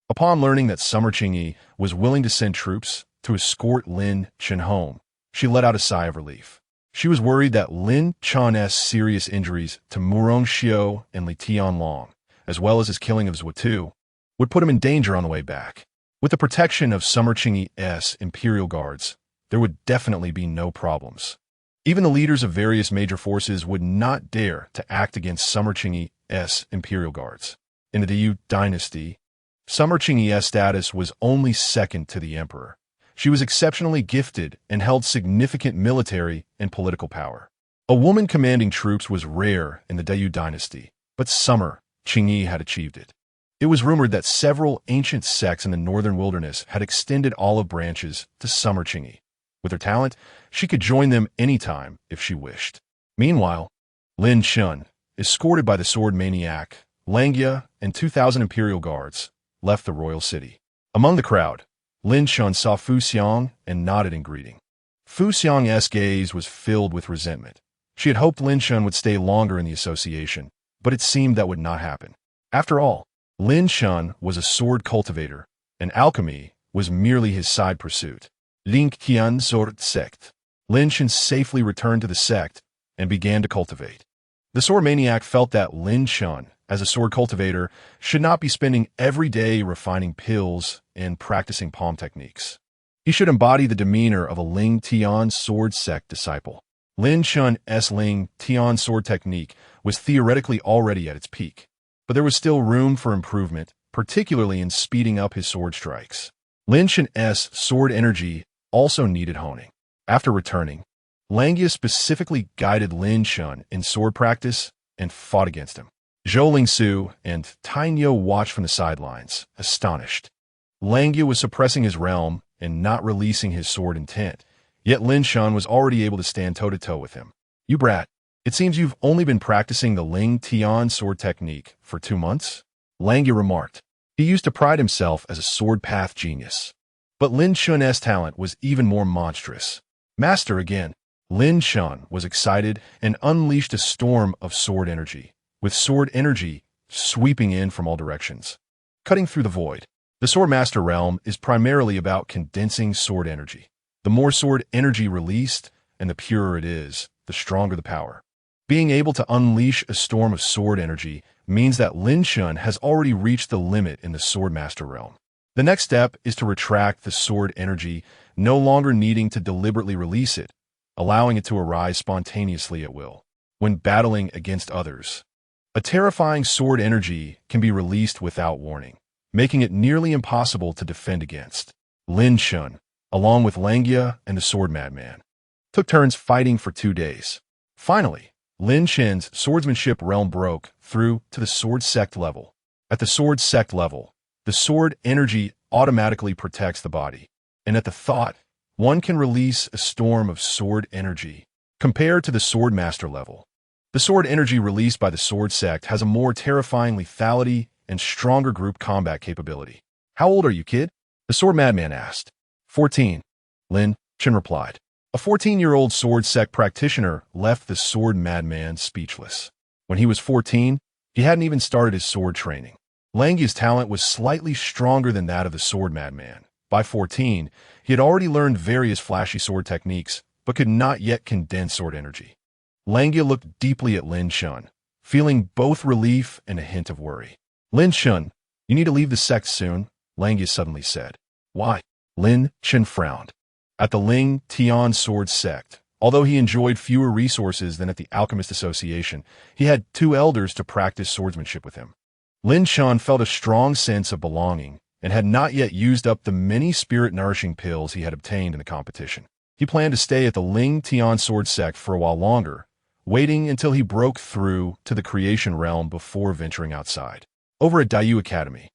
Upon learning that Summer Qingyi was willing to send troops to escort Lin Chen home, she let out a sigh of relief. She was worried that Lin Chen's serious injuries to Murong Xiu and Li Tianlong, as well as his killing of Zhuotu, would put him in danger on the way back. With the protection of Summer Qingyi's imperial guards, there would definitely be no problems. Even the leaders of various major forces would not dare to act against Summer Qingyi's imperial guards. In the Dayu dynasty, Summer Qingyi's status was only second to the emperor. She was exceptionally gifted and held significant military and political power. A woman commanding troops was rare in the Dayu dynasty, but Summer Qingyi had achieved it. It was rumored that several ancient sects in the northern wilderness had extended olive branches to Summer Qingyi. With her talent, she could join them anytime if she wished. Meanwhile, Lin Chen, escorted by the sword maniac, Langia, and 2,000 imperial guards, left the royal city. Among the crowd, Lin Chen saw Fu Xiang and nodded in greeting. Fu Xiang's gaze was filled with resentment. She had hoped Lin Chen would stay longer in the association, but it seemed that would not happen. After all, Lin Chen was a sword cultivator, and alchemy was merely his side pursuit. Ling Qian Sword Sect. Lin Chen safely returned to the sect and began to cultivate. The sword maniac felt that Lin Chen, as a sword cultivator, should not be spending every day refining pills and practicing palm techniques. He should embody the demeanor of a Ling Tian sword sect disciple. Lin Chen's Ling Tian sword technique was theoretically already at its peak, but there was still room for improvement, particularly in speeding up his sword strikes. Lin Chen's sword energy also needed honing. After returning, Langia specifically guided Lin Chen in sword practice and fought against him. Zhou Lingsu and Tainyo watched from the sidelines, astonished. Langia was suppressing his realm and not releasing his sword intent, yet Lin Chen was already able to stand toe-to-toe with him. You brat, it seems you've only been practicing the Ling Tian sword technique for 2 months? Langia remarked. He used to pride himself as a sword path genius. But Lin Chen's talent was even more monstrous. Master again. Lin Chen was excited and unleashed a storm of sword energy, with sword energy sweeping in from all directions, cutting through the void. The Sword Master realm is primarily about condensing sword energy. The more sword energy released, and the purer it is, the stronger the power. Being able to unleash a storm of sword energy means that Lin Chen has already reached the limit in the Sword Master realm. The next step is to retract the sword energy, no longer needing to deliberately release it, allowing it to arise spontaneously at will. When battling against others, a terrifying sword energy can be released without warning, making it nearly impossible to defend against. Lin Chen, along with Langia and the Sword Madman, took turns fighting for 2 days. Finally, Lin Chen's swordsmanship realm broke through to the sword sect level. At the sword sect level, the sword energy automatically protects the body, and at the thought, one can release a storm of sword energy. Compared to the sword master level, the sword energy released by the sword sect has a more terrifying lethality and stronger group combat capability. How old are you, kid? The sword madman asked. 14. Lin Chen replied. A 14-year-old sword sect practitioner left the sword madman speechless. When he was 14, he hadn't even started his sword training. Langya's talent was slightly stronger than that of the sword madman. By 14, he had already learned various flashy sword techniques, but could not yet condense sword energy. Langya looked deeply at Lin Chen, feeling both relief and a hint of worry. Lin Chen, you need to leave the sect soon, Langya suddenly said. Why? Lin Chen frowned. At the Ling Tian sword sect, although he enjoyed fewer resources than at the Alchemist Association, he had 2 elders to practice swordsmanship with him. Lin Chen felt a strong sense of belonging and had not yet used up the many spirit-nourishing pills he had obtained in the competition. He planned to stay at the Ling Tian sword sect for a while longer, waiting until he broke through to the creation realm before venturing outside. Over at Daiyu Academy,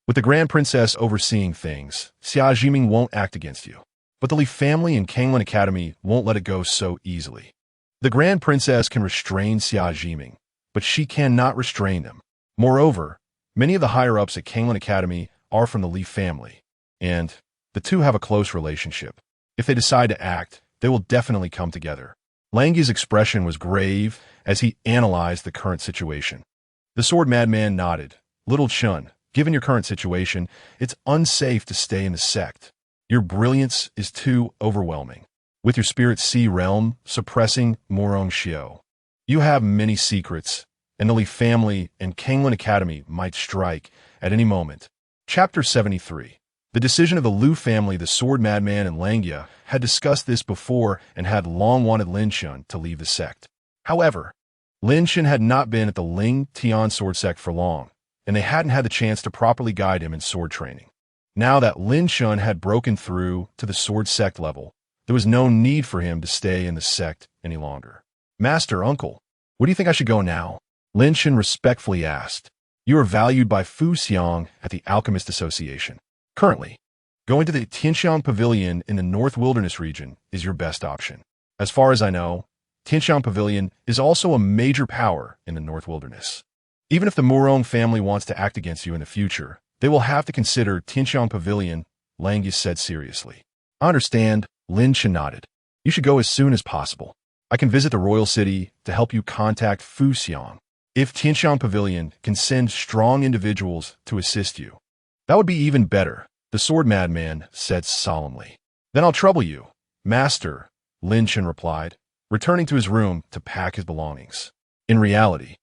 with the Grand Princess overseeing things, Xia Jiming won't act against you. But the Li family and Kanglin Academy won't let it go so easily. The Grand Princess can restrain Xia Jiming, but she cannot restrain them. Moreover, many of the higher-ups at Kanglin Academy are from the Li family, and the two have a close relationship. If they decide to act, they will definitely come together. Langya's expression was grave as he analyzed the current situation. The sword madman nodded. Little Chun, given your current situation, it's unsafe to stay in the sect. Your brilliance is too overwhelming. With your spirit sea realm suppressing Morong Xiao, you have many secrets, and the Li family and Kanglin Academy might strike at any moment. Chapter 73. The decision of the Lu family, the sword madman, and Langya had discussed this before and had long wanted Lin Chen to leave the sect. However, Lin Chen had not been at the Ling Tian sword sect for long, and they hadn't had the chance to properly guide him in sword training. Now that Lin Chen had broken through to the sword sect level, there was no need for him to stay in the sect any longer. Master, uncle, where do you think I should go now? Lin Chen respectfully asked. You are valued by Fu Xiang at the Alchemist Association. Currently, going to the Tianxiang Pavilion in the North Wilderness region is your best option. As far as I know, Tianxiang Pavilion is also a major power in the North Wilderness. Even if the Murong family wants to act against you in the future, they will have to consider Tianxiang Pavilion, Langya said seriously. I understand, Lin Chen nodded. You should go as soon as possible. I can visit the royal city to help you contact Fu Xiang. If Tianxiang Pavilion can send strong individuals to assist you, that would be even better, the sword madman said solemnly. Then I'll trouble you, master, Lin Chen replied, returning to his room to pack his belongings. In reality,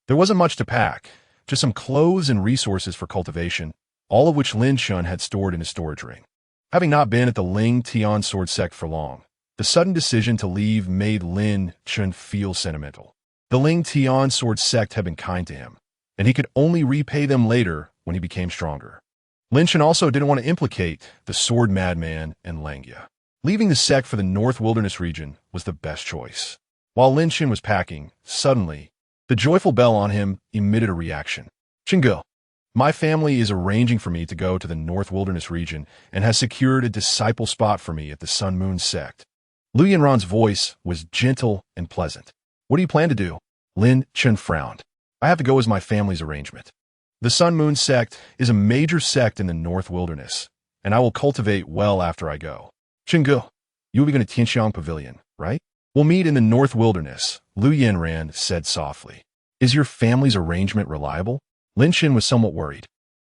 there wasn't much to pack, just some clothes and resources for cultivation, all of which Lin Chen had stored in his storage ring. Having not been at the Ling Tian sword sect for long, the sudden decision to leave made Lin Chen feel sentimental. The Ling Tian sword sect had been kind to him, and he could only repay them later when he became stronger. Lin Chen also didn't want to implicate the sword madman and Langya. Leaving the sect for the North Wilderness region was the best choice. While Lin Chen was packing, suddenly, the joyful bell on him emitted a reaction. Chingu, my family is arranging for me to go to the North Wilderness region and has secured a disciple spot for me at the Sun Moon sect. Lu Yanran's voice was gentle and pleasant. What do you plan to do? Lin Chen frowned. I have to go as my family's arrangement. The Sun Moon sect is a major sect in the North Wilderness, and I will cultivate well after I go. Chingu, you will be going to Tianxiang Pavilion, right? We'll meet in the North Wilderness, Lu Yanran said softly. Is your family's arrangement reliable? Lin Chen was somewhat worried.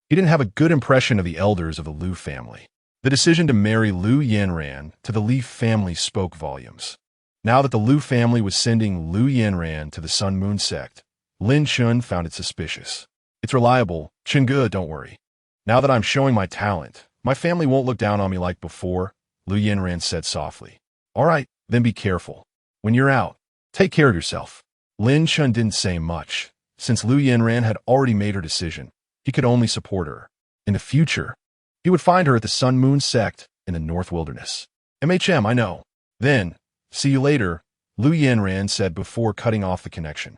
He didn't have a good impression of the elders of the Lu family. The decision to marry Lu Yanran to the Li family spoke volumes. Now that the Lu family was sending Lu Yanran to the Sun Moon sect, Lin Chen found it suspicious. It's reliable, Chingu, don't worry. Now that I'm showing my talent, my family won't look down on me like before, Lu Yanran said softly. All right, then be careful. When you're out, take care of yourself. Lin Chen didn't say much. Since Lu Yanran had already made her decision, he could only support her. In the future, he would find her at the Sun Moon sect in the North Wilderness. I know. Then, see you later, Lu Yanran said before cutting off the connection.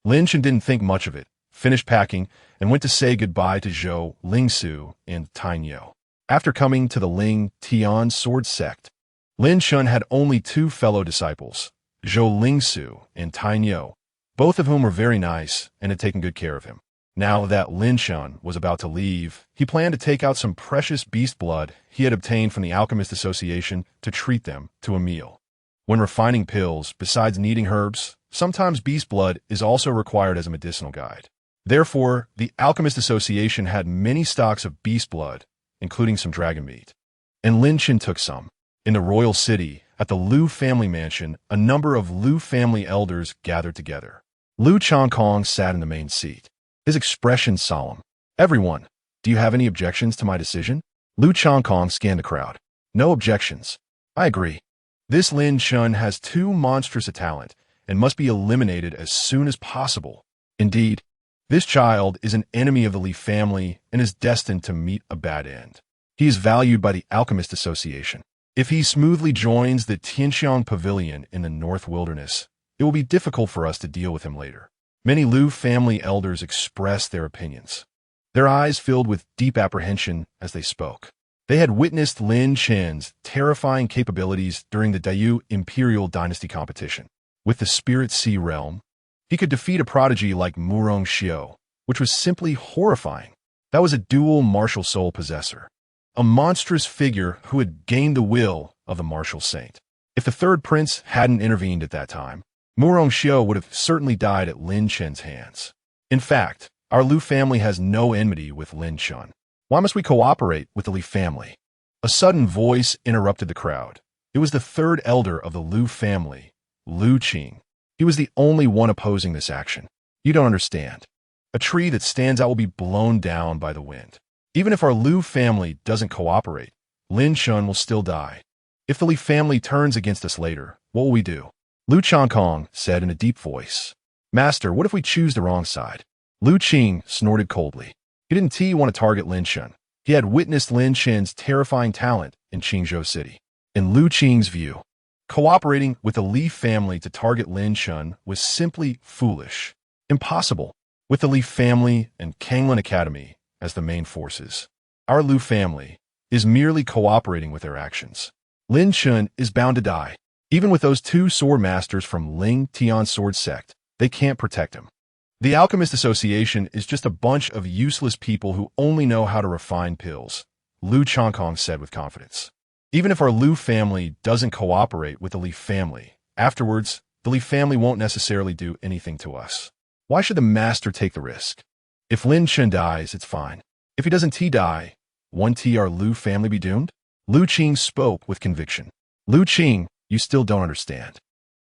Lin Chen didn't think much of it, finished packing, and went to say goodbye to Zhou, Lingsu, and Tainyo. After coming to the Ling Tian sword sect, Lin Chen had only 2 fellow disciples, Zhou Lingsu and Tainyo, both of whom were very nice and had taken good care of him. Now that Lin Chen was about to leave, he planned to take out some precious beast blood he had obtained from the Alchemist Association to treat them to a meal. When refining pills, besides needing herbs, sometimes beast blood is also required as a medicinal guide. Therefore, the Alchemist Association had many stocks of beast blood, including some dragon meat. And Lin Chen took some. In the royal city, at the Liu family mansion, a number of Liu family elders gathered together. Liu Changkong sat in the main seat, his expression solemn. "Everyone, do you have any objections to my decision?" Liu Changkong scanned the crowd. "No objections. I agree. This Lin Chen has too monstrous a talent and must be eliminated as soon as possible. Indeed, this child is an enemy of the Li family and is destined to meet a bad end. He is valued by the Alchemist Association. If he smoothly joins the Tianxiang Pavilion in the North Wilderness, it will be difficult for us to deal with him later." Many Liu family elders expressed their opinions. Their eyes filled with deep apprehension as they spoke. They had witnessed Lin Chen's terrifying capabilities during the Dayu Imperial Dynasty competition. With the Spirit Sea realm, he could defeat a prodigy like Murong Xiao, which was simply horrifying. That was a dual martial soul possessor, a monstrous figure who had gained the will of the martial saint. If the third prince hadn't intervened at that time, Murong Xiao would have certainly died at Lin Chen's hands. In fact, our Liu family has no enmity with Lin Chen. Why must we cooperate with the Li family? A sudden voice interrupted the crowd. It was the third elder of the Liu family, Liu Qing. He was the only one opposing this action. "You don't understand. A tree that stands out will be blown down by the wind. Even if our Liu family doesn't cooperate, Lin Chen will still die. If the Li family turns against us later, what will we do?" Liu Changkong said in a deep voice. "Master, what if we choose the wrong side?" Liu Qing snorted coldly. He didn't want to target Lin Chen. He had witnessed Lin Chen's terrifying talent in Qingzhou City. In Liu Qing's view, cooperating with the Li family to target Lin Chen was simply foolish, impossible. With the Li family and Kanglin Academy as the main forces, our Liu family is merely cooperating with their actions. Lin Chen is bound to die. Even with those two sword masters from Ling Tian sword sect, they can't protect him. The Alchemist Association is just a bunch of useless people who only know how to refine pills, Liu Changkong said with confidence. Even if our Liu family doesn't cooperate with the Li family, afterwards, the Li family won't necessarily do anything to us. Why should the master take the risk? If Lin Chen dies, it's fine. If he doesn't die, won't our Liu family be doomed? Liu Qing spoke with conviction. Liu Qing, you still don't understand.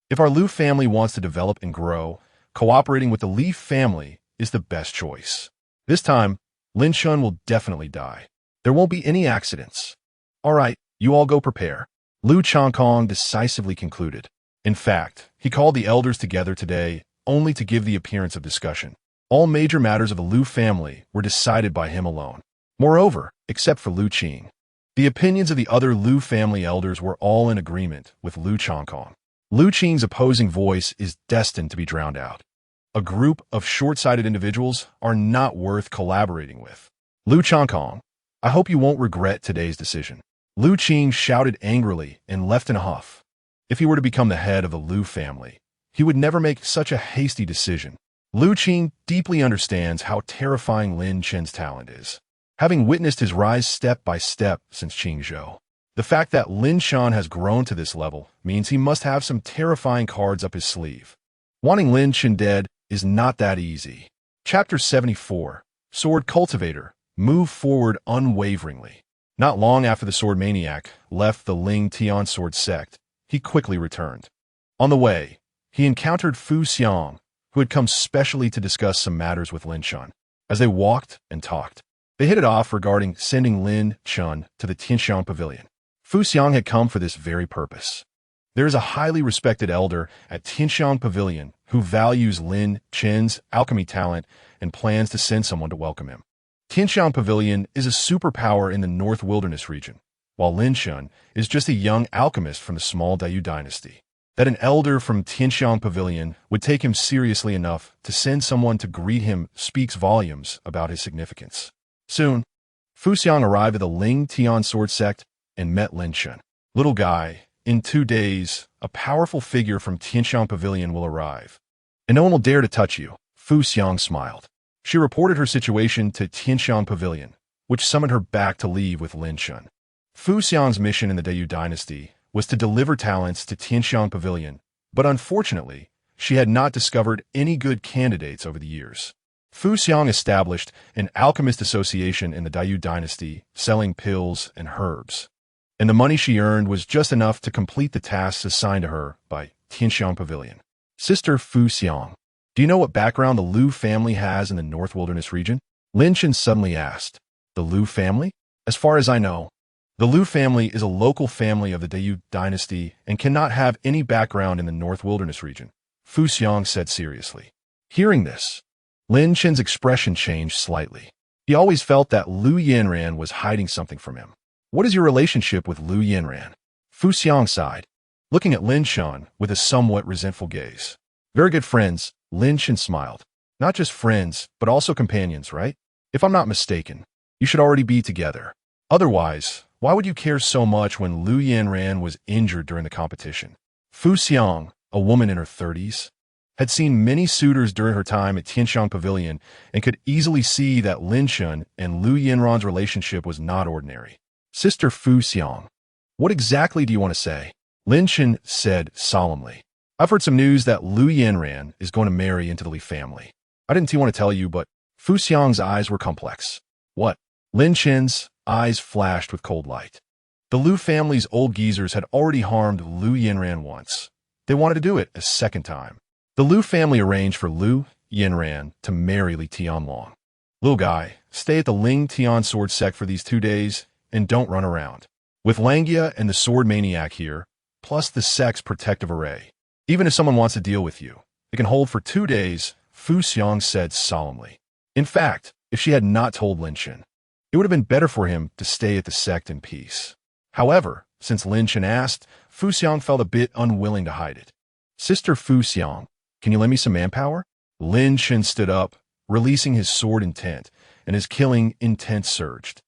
If our Liu family wants to develop and grow, cooperating with the Li family is the best choice. This time, Lin Chen will definitely die. There won't be any accidents. All right, you all go prepare. Liu Changkong decisively concluded. In fact, he called the elders together today only to give the appearance of discussion. All major matters of the Liu family were decided by him alone. Moreover, except for Liu Qing, the opinions of the other Liu family elders were all in agreement with Liu Changkong. Liu Qing's opposing voice is destined to be drowned out. A group of short-sighted individuals are not worth collaborating with. Liu Changkong, I hope you won't regret today's decision. Liu Qing shouted angrily and left in a huff. If he were to become the head of the Liu family, he would never make such a hasty decision. Liu Qing deeply understands how terrifying Lin Chen's talent is, having witnessed his rise step by step since Qingzhou. The fact that Lin Chen has grown to this level means he must have some terrifying cards up his sleeve. Wanting Lin Chen dead is not that easy. Chapter 74, Sword Cultivator, move forward unwaveringly. Not long after the sword maniac left the Ling Tian sword sect, he quickly returned. On the way, he encountered Fu Xiang, who had come specially to discuss some matters with Lin Chen. As they walked and talked, they hit it off regarding sending Lin Chen to the Tianxiang Pavilion. Fu Xiang had come for this very purpose. There is a highly respected elder at Tianxiang Pavilion who values Lin Chen's alchemy talent and plans to send someone to welcome him. Tianxiang Pavilion is a superpower in the North Wilderness region, while Lin Chen is just a young alchemist from the small Dayu dynasty. That an elder from Tianxiang Pavilion would take him seriously enough to send someone to greet him speaks volumes about his significance. Soon, Fu Xiang arrived at the Ling Tian sword sect and met Lin Chen. Little guy, in 2 days, a powerful figure from Tianxiang Pavilion will arrive, and no one will dare to touch you. Fu Xiang smiled. She reported her situation to Tianxiang Pavilion, which summoned her back to leave with Lin Chen. Fu Xiang's mission in the Dayu dynasty was to deliver talents to Tianxiang Pavilion, but unfortunately, she had not discovered any good candidates over the years. Fu Xiang established an alchemist association in the Daiyu dynasty, selling pills and herbs. And the money she earned was just enough to complete the tasks assigned to her by Tianxiang Pavilion. Sister Fu Xiang, do you know what background the Liu family has in the North Wilderness region? Lin Chen suddenly asked. The Liu family? As far as I know, the Liu family is a local family of the Daiyu dynasty and cannot have any background in the North Wilderness region, Fu Xiang said seriously. Hearing this, Lin Chen's expression changed slightly. He always felt that Liu Yanran was hiding something from him. What is your relationship with Liu Yanran? Fu Xiang sighed, looking at Lin Chen with a somewhat resentful gaze. Very good friends, Lin Chen smiled. Not just friends, but also companions, right? If I'm not mistaken, you should already be together. Otherwise, why would you care so much when Liu Yanran was injured during the competition? Fu Xiang, a woman in her 30s, had seen many suitors during her time at Tianxiang Pavilion and could easily see that Lin Chen and Liu Yanran's relationship was not ordinary. Sister Fu Xiang, what exactly do you want to say? Lin Chen said solemnly. I've heard some news that Liu Yanran is going to marry into the Li family. I didn't want to tell you, but Fu Xiang's eyes were complex. What? Lin Chen's eyes flashed with cold light. The Liu family's old geezers had already harmed Liu Yanran once. They wanted to do it a second time. The Liu family arranged for Liu Yanran to marry Li Tianlong. Little guy, stay at the Ling Tian sword sect for these 2 days and don't run around. With Langia and the sword maniac here, plus the sect's protective array, even if someone wants to deal with you, they can hold for 2 days, Fu Xiang said solemnly. In fact, if she had not told Lin Chen, it would have been better for him to stay at the sect in peace. However, since Lin Chen asked, Fu Xiang felt a bit unwilling to hide it. Sister Fu Xiang, can you lend me some manpower? Lin Chen stood up, releasing his sword intent, and his killing intent surged.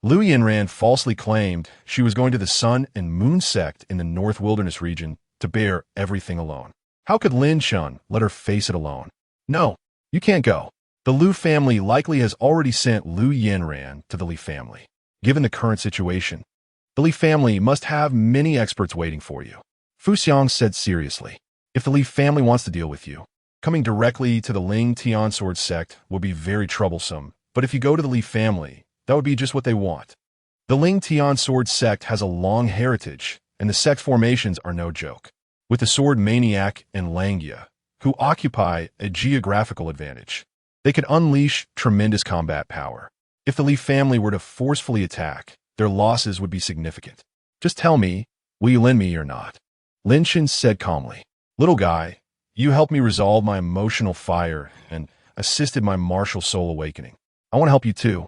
Liu Yanran falsely claimed she was going to the Sun and Moon sect in the North Wilderness region to bear everything alone. How could Lin Chen let her face it alone? No, you can't go. The Liu family likely has already sent Liu Yanran to the Li family. Given the current situation, the Li family must have many experts waiting for you. Fu Xiang said seriously. If the Li family wants to deal with you, coming directly to the Ling Tian sword sect will be very troublesome, but if you go to the Li family, that would be just what they want. The Ling Tian sword sect has a long heritage, and the sect formations are no joke. With the sword maniac and Langia, who occupy a geographical advantage, they could unleash tremendous combat power. If the Li family were to forcefully attack, their losses would be significant. Just tell me, will you lend me or not? Lin Chen said calmly. Little guy, you helped me resolve my emotional fire and assisted my martial soul awakening. I want to help you too,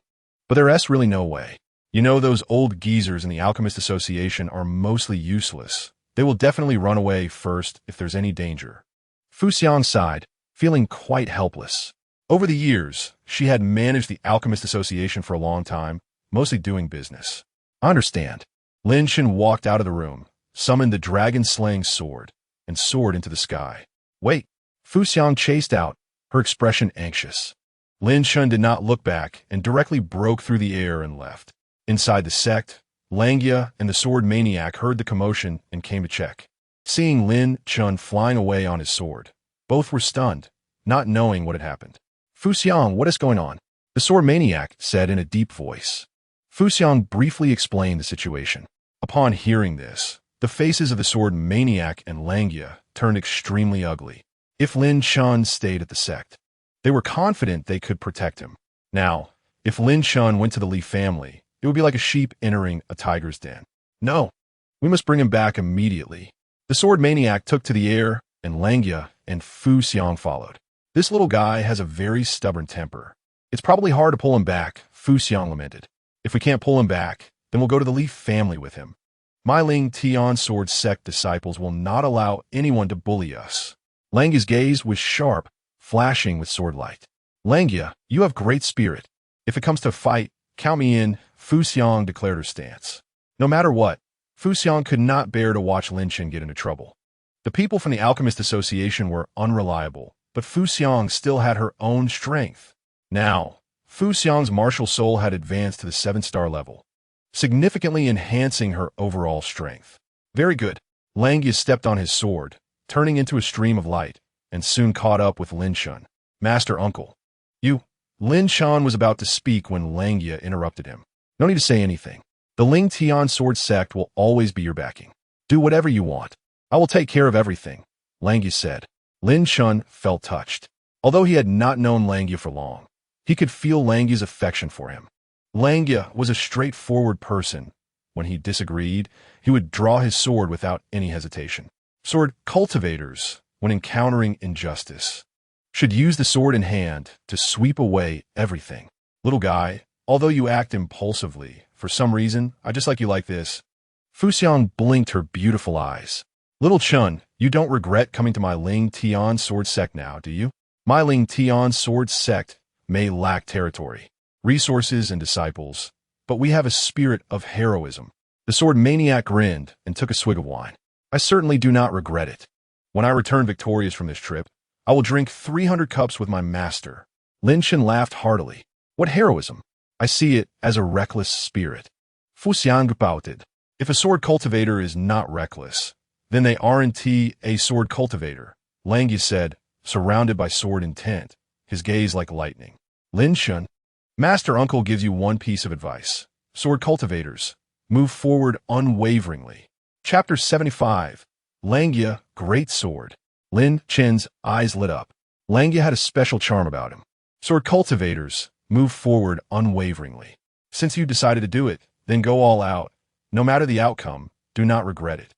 but there's really no way. You know those old geezers in the Alchemist Association are mostly useless. They will definitely run away first if there's any danger. Fu Xiang sighed, feeling quite helpless. Over the years, she had managed the Alchemist Association for a long time, mostly doing business. I understand. Lin Chen walked out of the room, summoned the dragon-slaying sword, and soared into the sky. Wait, Fu Xiang chased out, her expression anxious. Lin Chen did not look back and directly broke through the air and left. Inside the sect, Langia and the sword maniac heard the commotion and came to check. Seeing Lin Chen flying away on his sword, both were stunned, not knowing what had happened. Fu Xiang, what is going on? The sword maniac said in a deep voice. Fu Xiang briefly explained the situation. Upon hearing this, the faces of the sword maniac and Langia turned extremely ugly. If Lin Chen stayed at the sect, they were confident they could protect him. Now, if Lin Chen went to the Li family, it would be like a sheep entering a tiger's den. No, we must bring him back immediately. The sword maniac took to the air, and Langia and Fu Xiang followed. This little guy has a very stubborn temper. It's probably hard to pull him back, Fu Xiang lamented. If we can't pull him back, then we'll go to the Li family with him. My Ling Tian sword sect disciples will not allow anyone to bully us. Langia's gaze was sharp, flashing with sword light. Langia, you have great spirit. If it comes to a fight, count me in, Fu Xiang declared her stance. No matter what, Fu Xiang could not bear to watch Lin Chen get into trouble. The people from the Alchemist Association were unreliable, but Fu Xiang still had her own strength. Now, Fu Xiang's martial soul had advanced to the 7-star level, significantly enhancing her overall strength. Very good. Langya stepped on his sword, turning into a stream of light, and soon caught up with Lin Chen. Master Uncle. You. Lin Chen was about to speak when Langya interrupted him. No need to say anything. The Ling Tian sword sect will always be your backing. Do whatever you want. I will take care of everything, Langya said. Lin Chen felt touched. Although he had not known Langya for long, he could feel Langya's affection for him. Langya was a straightforward person. When he disagreed, he would draw his sword without any hesitation. Sword cultivators, when encountering injustice, should use the sword in hand to sweep away everything. Little guy, although you act impulsively, for some reason, I just like you like this. Fu Xiang blinked her beautiful eyes. Little Chen, you don't regret coming to my Ling Tian sword sect now, do you? My Ling Tian sword sect may lack territory, resources, and disciples, but we have a spirit of heroism. The sword maniac grinned and took a swig of wine. I certainly do not regret it. When I return victorious from this trip, I will drink 300 cups with my master. Lin Chen laughed heartily. What heroism? I see it as a reckless spirit. Fu Xiang pouted. If a sword cultivator is not reckless, then they aren't a sword cultivator, Langya said, surrounded by sword intent, his gaze like lightning. Lin Chen, Master Uncle gives you one piece of advice. Sword cultivators, move forward unwaveringly. Chapter 75. Langya, Great Sword. Lin Chen's eyes lit up. Langya had a special charm about him. Sword cultivators, move forward unwaveringly. Since you decided to do it, then go all out. No matter the outcome, do not regret it.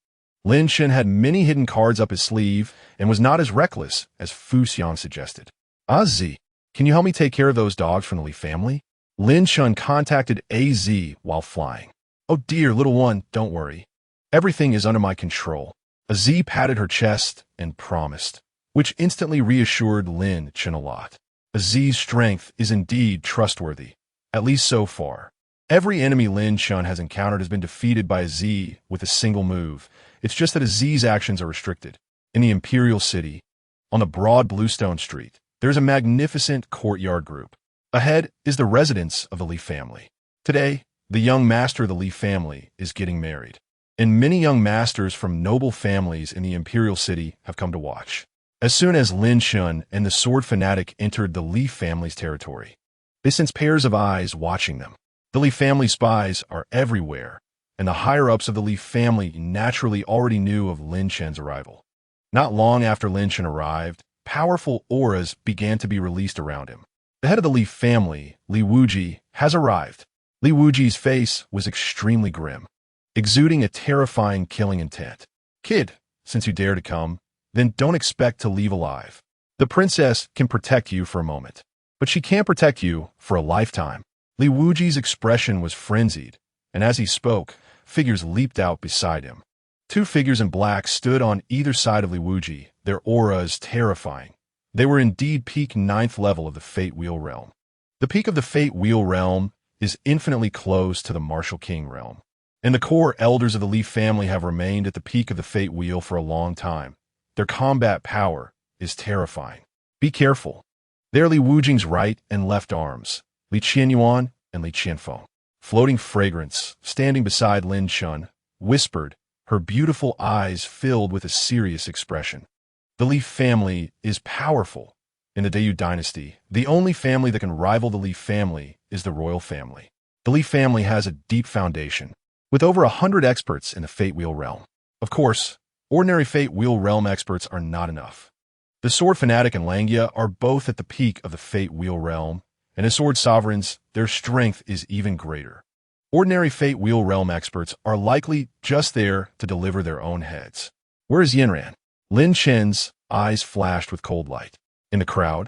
Lin Chen had many hidden cards up his sleeve and was not as reckless as Fu Xiang suggested. AZ, can you help me take care of those dogs from the Li family? Lin Chen contacted AZ while flying. Oh dear, little one, don't worry. Everything is under my control. AZ patted her chest and promised, which instantly reassured Lin Chen a lot. Az's strength is indeed trustworthy, at least so far. Every enemy Lin Chen has encountered has been defeated by Az with a single move. It's just that Az's actions are restricted. In the Imperial City, on the broad bluestone street, there's a magnificent courtyard group. Ahead is the residence of the Li family. Today, the young master of the Li family is getting married, and many young masters from noble families in the Imperial City have come to watch. As soon as Lin Chen and the sword fanatic entered the Li family's territory, they sensed pairs of eyes watching them. The Li family spies are everywhere, and the higher-ups of the Li family naturally already knew of Lin Chen's arrival. Not long after Lin Chen arrived, powerful auras began to be released around him. The head of the Li family, Li Wuji, has arrived. Li Wuji's face was extremely grim, exuding a terrifying killing intent. Kid, since you dare to come, then don't expect to leave alive. The princess can protect you for a moment, but she can't protect you for a lifetime. Li Wuji's expression was frenzied, and as he spoke, figures leaped out beside him. Two figures in black stood on either side of Li Wuji, their auras terrifying. They were indeed peak 9th level of the Fate Wheel realm. The peak of the Fate Wheel realm is infinitely close to the Martial King realm, and the core elders of the Li family have remained at the peak of the Fate Wheel for a long time. Their combat power is terrifying. Be careful. They are Li Wujing's right and left arms, Li Qianyuan and Li Qianfeng. Floating fragrance, standing beside Lin Chen, whispered, her beautiful eyes filled with a serious expression. The Li family is powerful. In the Dayu dynasty, the only family that can rival the Li family is the royal family. The Li family has a deep foundation, with over 100 experts in the Fate Wheel realm. Of course, ordinary Fate Wheel realm experts are not enough. The Sword Fanatic and Langya are both at the peak of the Fate Wheel realm, and as Sword Sovereigns, their strength is even greater. Ordinary Fate Wheel realm experts are likely just there to deliver their own heads. Where is Yanran? Lin Chen's eyes flashed with cold light. In the crowd,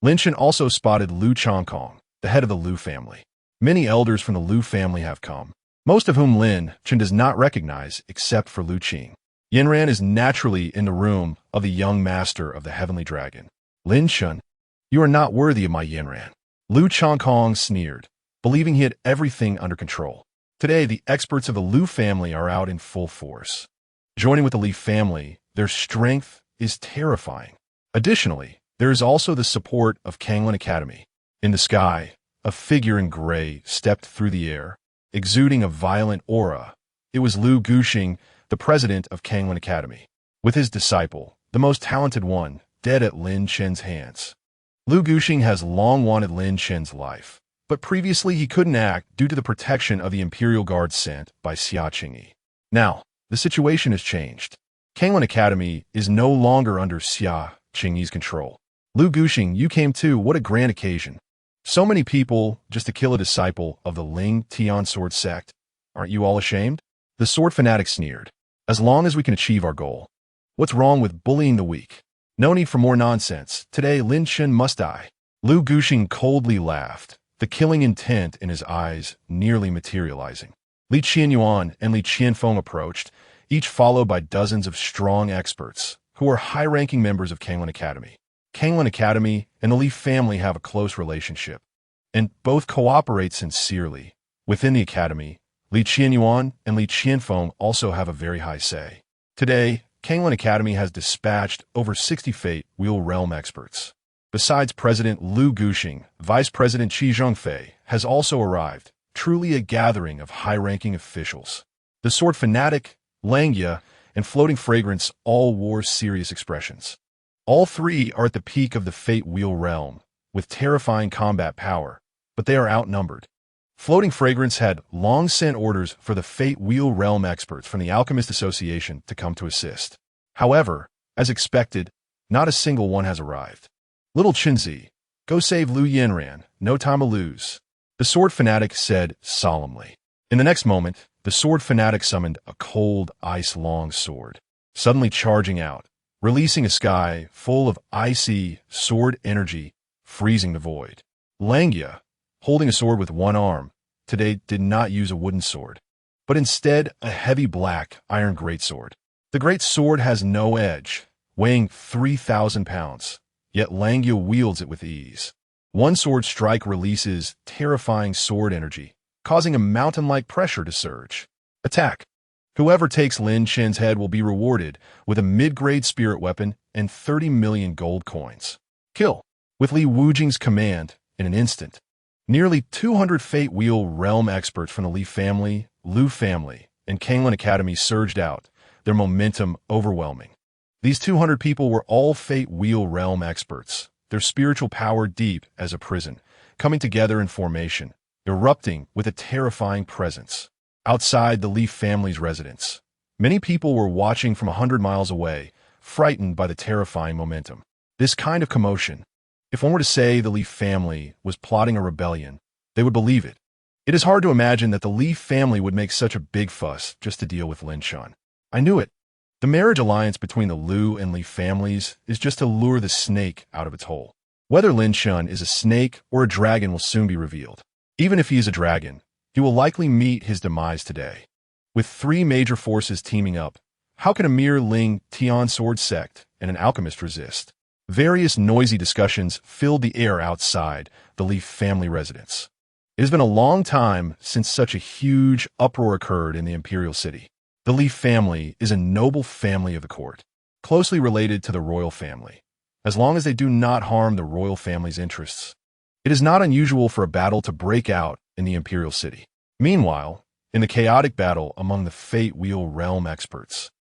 Lin Chen also spotted Lu Chongkong, the head of the Lu family. Many elders from the Lu family have come, most of whom Lin Chen does not recognize except for Lu Qing. Yanran is naturally in the room of the young master of the Heavenly Dragon. Lin Chen, you are not worthy of my Yanran. Lu Chongkong sneered, believing he had everything under control. Today, the experts of the Lu family are out in full force. Joining with the Li family, their strength is terrifying. Additionally, there is also the support of Kanglin Academy. In the sky, a figure in gray stepped through the air, exuding a violent aura. It was Lu Guxing, the president of Kanglin Academy, with his disciple, the most talented one, dead at Lin Chen's hands. Lu Guxing has long wanted Lin Chen's life, but previously he couldn't act due to the protection of the Imperial Guard sent by Xia Qingyi. Now, the situation has changed. Kanglin Academy is no longer under Xia Qingyi's control. Lu Guxing, you came too, what a grand occasion. So many people just to kill a disciple of the Ling Tian sword sect. Aren't you all ashamed? The sword fanatic sneered. As long as we can achieve our goal. What's wrong with bullying the weak? No need for more nonsense. Today, Lin Chen must die. Lu Guxing coldly laughed, the killing intent in his eyes nearly materializing. Li Qianyuan and Li Qianfeng approached, each followed by dozens of strong experts, who are high-ranking members of Kanglin Academy. Kanglin Academy and the Li family have a close relationship, and both cooperate sincerely. Within the academy, Li Qianyuan and Li Qianfeng also have a very high say. Today, Kanglin Academy has dispatched over 60 Fate Wheel Realm experts. Besides President Lu Guxing, Vice President Qi Zhengfei has also arrived, truly a gathering of high-ranking officials. The sword fanatic, Langya, and Floating Fragrance all wore serious expressions. All three are at the peak of the Fate Wheel Realm, with terrifying combat power, but they are outnumbered. Floating Fragrance had long sent orders for the Fate Wheel Realm experts from the Alchemist Association to come to assist. However, as expected, not a single one has arrived. Little Qinzi, go save Lu Yanran, no time to lose, the sword fanatic said solemnly. In the next moment, the sword fanatic summoned a cold, ice-long sword, suddenly charging out, releasing a sky full of icy sword energy, freezing the void. Langya, holding a sword with one arm, today did not use a wooden sword, but instead a heavy black iron greatsword. The great sword has no edge, weighing 3,000 pounds, yet Langya wields it with ease. One sword strike releases terrifying sword energy, causing a mountain-like pressure to surge. Attack! Whoever takes Lin Chen's head will be rewarded with a mid-grade spirit weapon and 30 million gold coins. Kill! With Li Wujing's command, in an instant, nearly 200 Fate Wheel Realm experts from the Li family, Lu family, and Kanglin Academy surged out, their momentum overwhelming. These 200 people were all Fate Wheel Realm experts, their spiritual power deep as a prison, coming together in formation, erupting with a terrifying presence. Outside the Li family's residence, many people were watching from 100 miles away, frightened by the terrifying momentum. This kind of commotion, if one were to say the Li family was plotting a rebellion, they would believe it. It is hard to imagine that the Li family would make such a big fuss just to deal with Lin Chen. I knew it. The marriage alliance between the Lu and Li families is just to lure the snake out of its hole. Whether Lin Chen is a snake or a dragon will soon be revealed. Even if he is a dragon, he will likely meet his demise today. With three major forces teaming up, how can a mere Ling Tian sword sect and an alchemist resist? Various noisy discussions filled the air outside the Li family residence. It has been a long time since such a huge uproar occurred in the imperial city. The Li family is a noble family of the court, closely related to the royal family, as long as they do not harm the royal family's interests. It is not unusual for a battle to break out in the imperial city. Meanwhile, in the chaotic battle among the Fate Wheel Realm experts,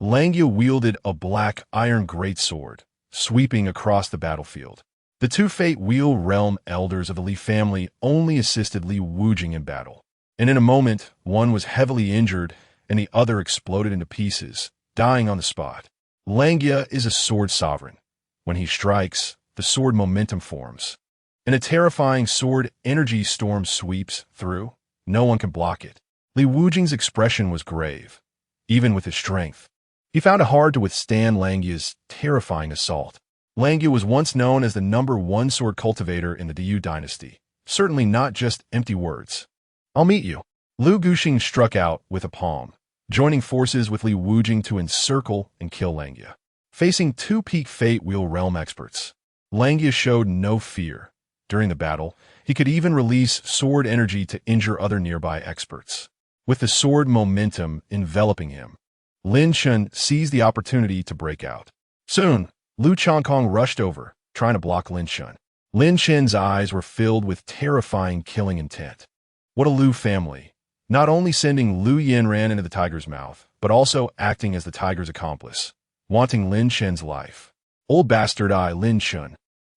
Langya wielded a black iron greatsword, sweeping across the battlefield. The two Fate Wheel Realm elders of the Li family only assisted Li Wujing in battle, and in a moment, one was heavily injured and the other exploded into pieces, dying on the spot. Langya is a sword sovereign. When he strikes, the sword momentum forms, and a terrifying sword energy storm sweeps through. No one can block it. Li Wujing's expression was grave, even with his strength. He found it hard to withstand Langya's terrifying assault. Langya was once known as the #1 sword cultivator in the Diyu dynasty, certainly not just empty words. I'll meet you. Lu Guxing struck out with a palm, joining forces with Li Wujing to encircle and kill Langya. Facing two peak Fate Wheel Realm experts, Langya showed no fear. During the battle, he could even release sword energy to injure other nearby experts. With the sword momentum enveloping him, Lin Chen seized the opportunity to break out. Soon, Lu Changkong rushed over, trying to block Lin Chen. Lin Chen's eyes were filled with terrifying killing intent. What a Lu family! not only sending Lu Yanran into the tiger's mouth, but also acting as the tiger's accomplice, wanting Lin Chen's life. Old bastard Lin Chen.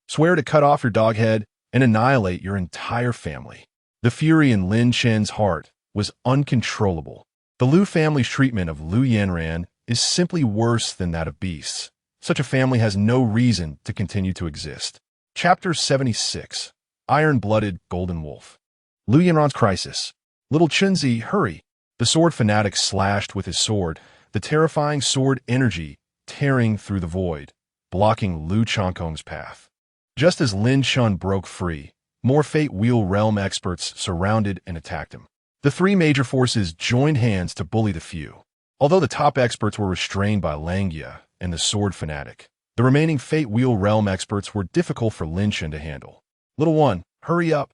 Swear to cut off your dog head and annihilate your entire family. The fury in Lin Chen's heart was uncontrollable. The Lu family's treatment of Lu Yanran is simply worse than that of beasts. Such a family has no reason to continue to exist. Chapter 76. Iron-Blooded Golden Wolf. Lu Yanran's crisis. Little Chunzi, hurry! The sword fanatic slashed with his sword, the terrifying sword energy tearing through the void, blocking Lu Chankong's path. Just as Lin Chen broke free, more Fate Wheel Realm experts surrounded and attacked him. The three major forces joined hands to bully the few. Although the top experts were restrained by Langia and the sword fanatic, the remaining Fate Wheel Realm experts were difficult for Lin Chen to handle. Little one, hurry up!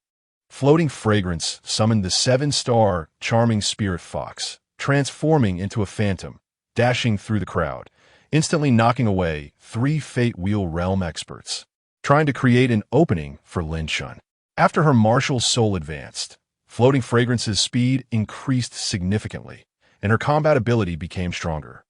Floating Fragrance summoned the 7-star charming spirit fox, transforming into a phantom, dashing through the crowd, instantly knocking away 3 Fate Wheel Realm experts, trying to create an opening for Lin Chen. After her martial soul advanced, Floating Fragrance's speed increased significantly, and her combat ability became stronger.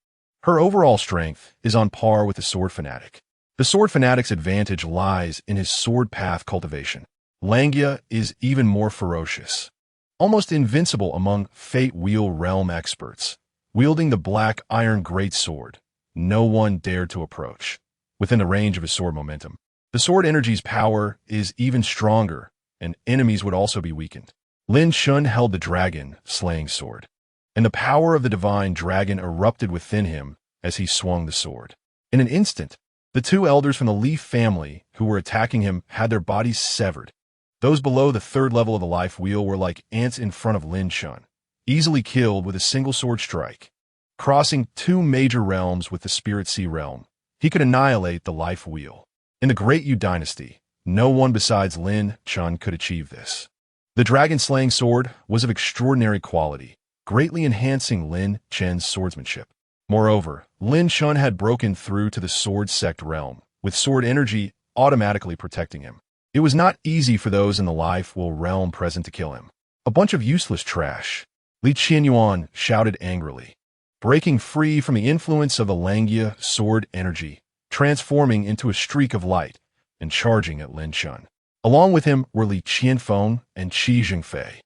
Her overall strength is on par with the Sword Fanatic. The Sword Fanatic's advantage lies in his sword path cultivation. Langia is even more ferocious, almost invincible among Fate Wheel Realm experts. Wielding the black iron greatsword, no one dared to approach, within the range of his sword momentum. The sword energy's power is even stronger, and enemies would also be weakened. Lin Chen held the dragon-slaying sword, and the power of the divine dragon erupted within him as he swung the sword. In an instant, the 2 elders from the Li family who were attacking him had their bodies severed. Those below the 3rd level of the life wheel were like ants in front of Lin Chen, easily killed with a single sword strike. Crossing 2 major realms with the Spirit Sea realm, he could annihilate the life wheel. In the Great Yu dynasty, no one besides Lin Chen could achieve this. The dragon-slaying sword was of extraordinary quality, greatly enhancing Lin Chen's swordsmanship. Moreover, Lin Chen had broken through to the sword sect realm, with sword energy automatically protecting him. It was not easy for those in the life wheel realm present to kill him. A bunch of useless trash, Li Qianyuan shouted angrily, breaking free from the influence of the Langia sword energy, transforming into a streak of light and charging at Lin Chen. Along with him were Li Qianfeng and Qi Zhengfei.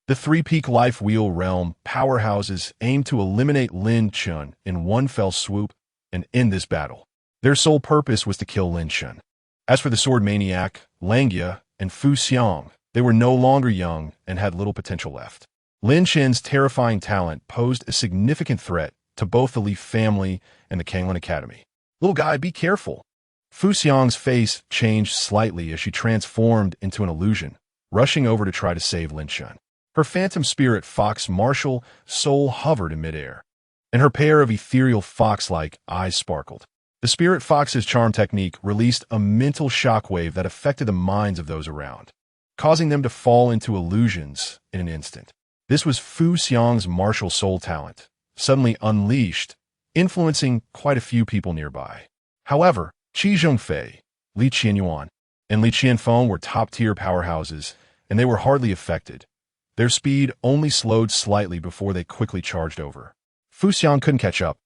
The 3-peak life wheel realm powerhouses aimed to eliminate Lin Chen in one fell swoop and end this battle. Their sole purpose was to kill Lin Chen. As for the sword maniac, Langia, and Fu Xiang, they were no longer young and had little potential left. Lin Chen's terrifying talent posed a significant threat to both the Li family and the Kanglin Academy. Little guy, be careful. Fu Xiang's face changed slightly as she transformed into an illusion, rushing over to try to save Lin Chen. Her phantom spirit fox martial soul hovered in midair, and her pair of ethereal fox-like eyes sparkled. The spirit fox's charm technique released a mental shockwave that affected the minds of those around, causing them to fall into illusions in an instant. This was Fu Xiang's martial soul talent, suddenly unleashed, influencing quite a few people nearby. However, Qi Zhengfei, Li Qianyuan, and Li Qianfeng were top-tier powerhouses, and they were hardly affected. Their speed only slowed slightly before they quickly charged over. Fu Xiang couldn't catch up,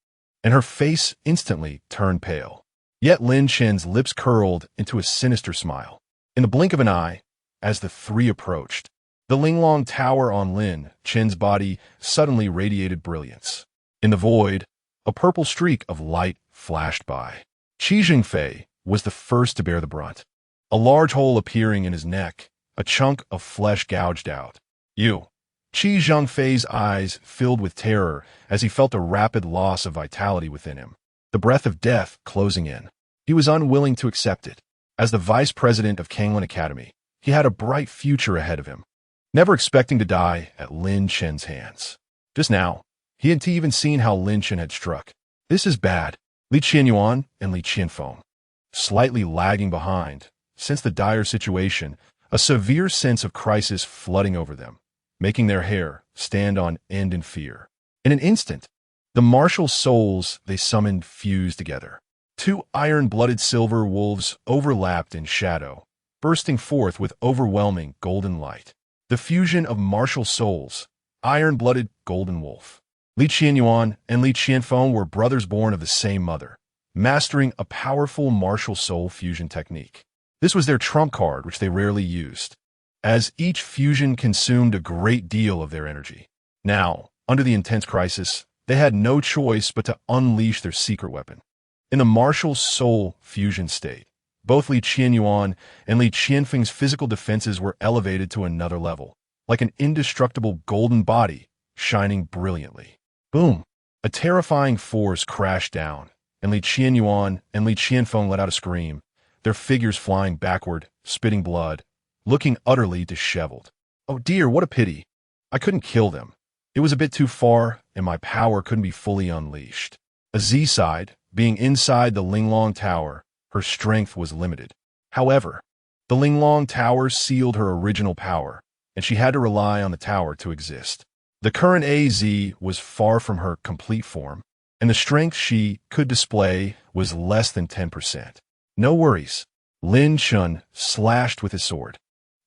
and her face instantly turned pale. Yet Lin Chen's lips curled into a sinister smile. In the blink of an eye, as the 3 approached, the Linglong Tower on Lin Chen's body suddenly radiated brilliance. In the void, a purple streak of light flashed by. Qi Zhengfei was the first to bear the brunt, a large hole appearing in his neck, a chunk of flesh gouged out. You. Qi Zhengfei's eyes filled with terror as he felt a rapid loss of vitality within him, the breath of death closing in. He was unwilling to accept it. As the vice president of Kanglin Academy, he had a bright future ahead of him, never expecting to die at Lin Chen's hands. Just now, he hadn't even seen how Lin Chen had struck. This is bad. Li Qianyuan and Li Qianfeng, slightly lagging behind, sensed the dire situation, a severe sense of crisis flooding over them, making their hair stand on end in fear. In an instant, the martial souls they summoned fused together. 2 iron-blooded silver wolves overlapped in shadow, bursting forth with overwhelming golden light. The fusion of martial souls, iron-blooded golden wolf. Li Qianyuan and Li Qianfeng were brothers born of the same mother, mastering a powerful martial soul fusion technique. This was their trump card, which they rarely used, as each fusion consumed a great deal of their energy. Now, under the intense crisis, they had no choice but to unleash their secret weapon. In the martial soul fusion state, both Li Qianyuan and Li Qianfeng's physical defenses were elevated to another level, like an indestructible golden body shining brilliantly. Boom! A terrifying force crashed down, and Li Qianyuan and Li Qianfeng let out a scream, their figures flying backward, spitting blood, looking utterly disheveled. Oh dear, what a pity. I couldn't kill them. It was a bit too far, and my power couldn't be fully unleashed. A Z-side, being inside the Linglong Tower, her strength was limited. However, the Linglong Tower sealed her original power, and she had to rely on the tower to exist. The current AZ was far from her complete form, and the strength she could display was less than 10%. No worries. Lin Chen slashed with his sword,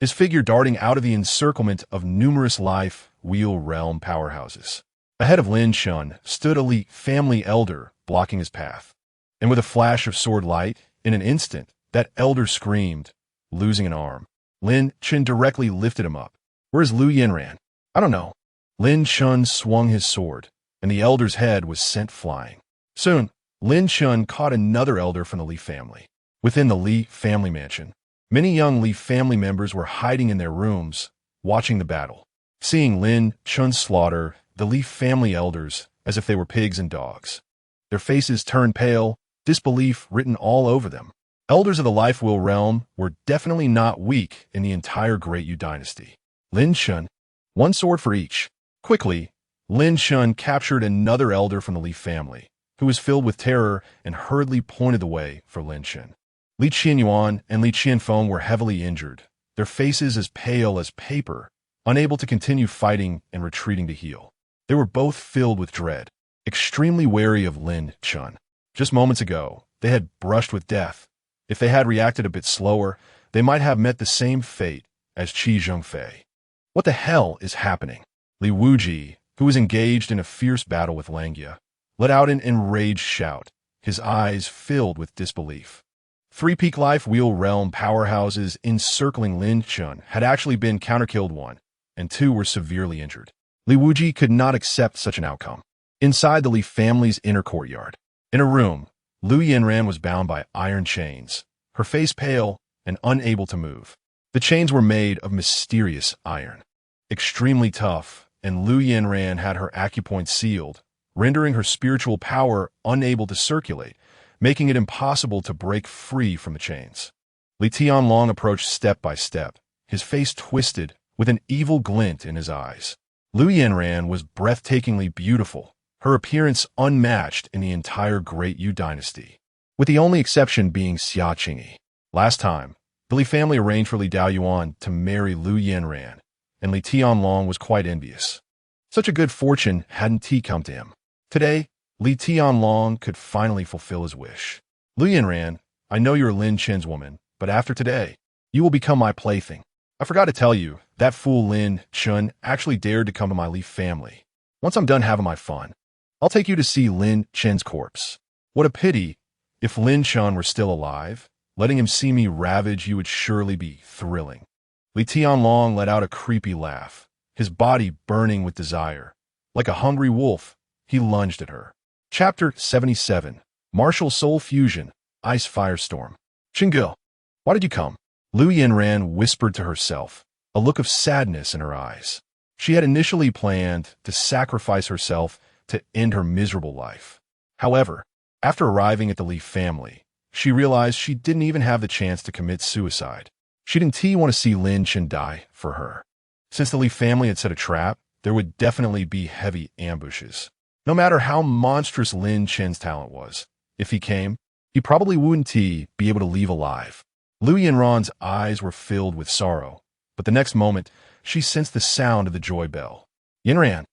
his figure darting out of the encirclement of numerous life wheel realm powerhouses. Ahead of Lin Chen stood a Li family elder blocking his path, and with a flash of sword light, in an instant, that elder screamed, losing an arm. Lin Chen directly lifted him up. Where's Lu Yinran? I don't know. Lin Chen swung his sword, and the elder's head was sent flying. Soon, Lin Chen caught another elder from the Li family. Within the Li family mansion, many young Li family members were hiding in their rooms, watching the battle. Seeing Lin Chen's slaughter, the Li family elders, as if they were pigs and dogs. Their faces turned pale, disbelief written all over them. Elders of the Life Will realm were definitely not weak in the entire Great Yu dynasty. Lin Chen, one sword for each. Quickly, Lin Chen captured another elder from the Li family, who was filled with terror and hurriedly pointed the way for Lin Chen. Li Qianyuan and Li Qianfeng were heavily injured, their faces as pale as paper, unable to continue fighting and retreating to heal. They were both filled with dread, extremely wary of Lin Chen. Just moments ago, they had brushed with death. If they had reacted a bit slower, they might have met the same fate as Qi Zhengfei. What the hell is happening? Li Wuji, who was engaged in a fierce battle with Langia, let out an enraged shout, his eyes filled with disbelief. 3 peak life wheel realm powerhouses encircling Lin Chen had actually been counterkilled 1, and 2 were severely injured. Li Wuji could not accept such an outcome. Inside the Li family's inner courtyard, in a room, Lu Yinran was bound by iron chains, her face pale and unable to move. The chains were made of mysterious iron, extremely tough, and Lu Yinran had her acupoint sealed, rendering her spiritual power unable to circulate, making it impossible to break free from the chains. Li Tianlong approached step by step, his face twisted with an evil glint in his eyes. Lu Yinran was breathtakingly beautiful, her appearance unmatched in the entire Great Yu dynasty, with the only exception being Xia Qingyi. Last time, the Li family arranged for Li Daoyuan to marry Lu Yinran, and Li Tianlong was quite envious. Such a good fortune hadn't come to him. Today, Li Tianlong could finally fulfill his wish. Lu Yinran, I know you're Lin Chen's woman, but after today, you will become my plaything. I forgot to tell you, that fool Lin Chen actually dared to come to my Li family. Once I'm done having my fun, I'll take you to see Lin Chen's corpse. What a pity. If Lin Chen were still alive, letting him see me ravage you would surely be thrilling. Li Tianlong let out a creepy laugh, his body burning with desire. Like a hungry wolf, he lunged at her. Chapter 77, Martial Soul Fusion, Ice Firestorm. Qingge, why did you come? Lu Yinran whispered to herself, a look of sadness in her eyes. She had initially planned to sacrifice herself to end her miserable life. However, after arriving at the Li family, she realized she didn't even have the chance to commit suicide. She didn't want to see Lin Chen die for her. Since the Li family had set a trap, there would definitely be heavy ambushes. No matter how monstrous Lin Chen's talent was, if he came, he probably wouldn't be able to leave alive. Lu Yinran's eyes were filled with sorrow, but the next moment, she sensed the sound of the joy bell. Yinran,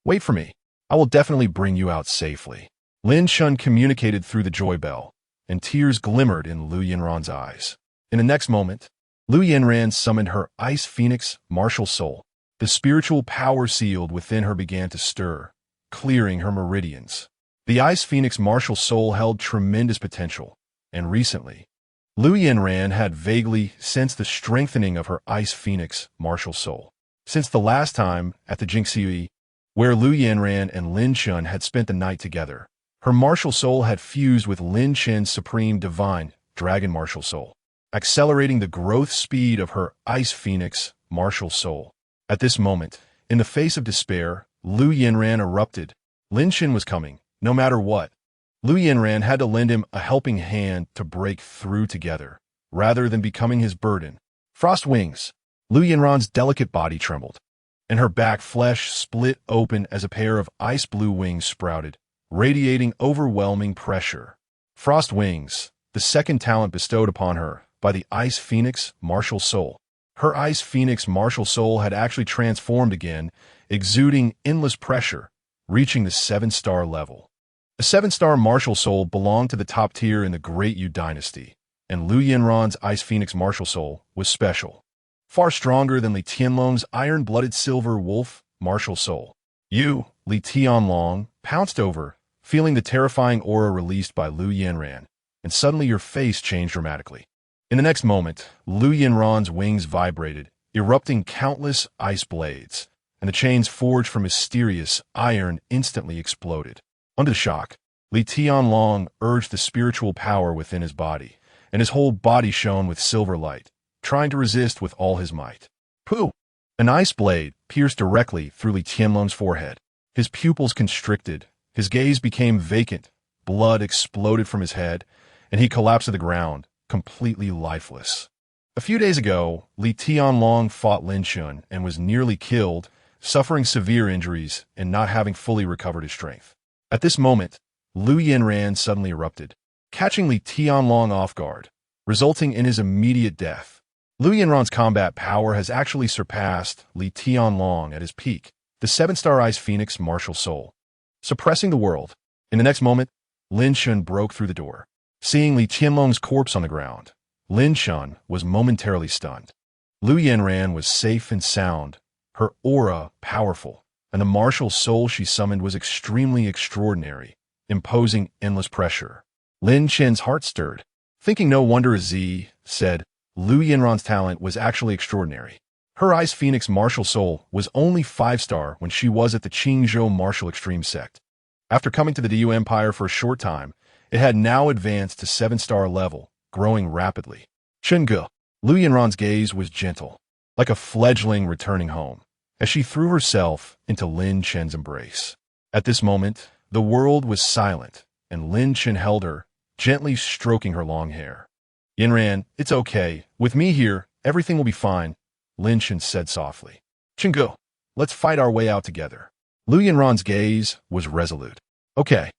wait for me. I will definitely bring you out safely. Lin Chen communicated through the joy bell, and tears glimmered in Lu Yinran's eyes. In the next moment, Lu Yinran summoned her Ice Phoenix martial soul. The spiritual power sealed within her began to stir, clearing her meridians. The Ice Phoenix martial soul held tremendous potential, and recently, Lu Yinran had vaguely sensed the strengthening of her Ice Phoenix martial soul. Since the last time at the Jingxi, where Lu Yinran and Lin Chen had spent the night together, her martial soul had fused with Lin Chen's supreme divine dragon martial soul, accelerating the growth speed of her Ice Phoenix martial soul. At this moment, in the face of despair, Lu Yinran erupted. Lin Chen was coming, no matter what. Lu Yinran had to lend him a helping hand to break through together, rather than becoming his burden. Frost wings. Lu Yinran's delicate body trembled, and her back flesh split open as a pair of ice blue wings sprouted, radiating overwhelming pressure. Frost wings, the second talent bestowed upon her by the Ice Phoenix martial soul. Her Ice Phoenix martial soul had actually transformed again, exuding endless pressure, reaching the 7-star level. A 7-star martial soul belonged to the top tier in the Great Yu dynasty, and Lu Yinran's Ice Phoenix martial soul was special, far stronger than Li Tianlong's iron-blooded silver wolf martial soul. Li Tianlong pounced over, feeling the terrifying aura released by Lu Yinran, and suddenly your face changed dramatically. In the next moment, Lu Yinran's wings vibrated, erupting countless ice blades, and the chains forged from mysterious iron instantly exploded. Under the shock, Li Tianlong urged the spiritual power within his body, and his whole body shone with silver light, trying to resist with all his might. Pooh! An ice blade pierced directly through Li Tianlong's forehead. His pupils constricted, his gaze became vacant, blood exploded from his head, and he collapsed to the ground, completely lifeless. A few days ago, Li Tianlong fought Lin Chen and was nearly killed, suffering severe injuries and not having fully recovered his strength. At this moment, Lu Yinran suddenly erupted, catching Li Tianlong off guard, resulting in his immediate death. Lu Yinran's combat power has actually surpassed Li Tianlong at his peak, the 7-star Ice Phoenix martial soul, suppressing the world. In the next moment, Lin Chen broke through the door. Seeing Li Tianlong's corpse on the ground, Lin Chen was momentarily stunned. Lu Yinran was safe and sound, her aura powerful, and the martial soul she summoned was extremely extraordinary, imposing endless pressure. Lin Chen's heart stirred. Thinking no wonder a Z said, Lu Yinran's talent was actually extraordinary. Her Ice Phoenix martial soul was only 5-star when she was at the Qingzhou martial extreme sect. After coming to the Du Empire for a short time, it had now advanced to 7-star level, growing rapidly. Chengge. Lu Yinran's gaze was gentle, like a fledgling returning home, as she threw herself into Lin Chen's embrace. At this moment, the world was silent, and Lin Chen held her, gently stroking her long hair. Yinran, it's okay. With me here, everything will be fine, Lin Chen said softly. Chengge, let's fight our way out together. Lu Yinran's gaze was resolute. Okay.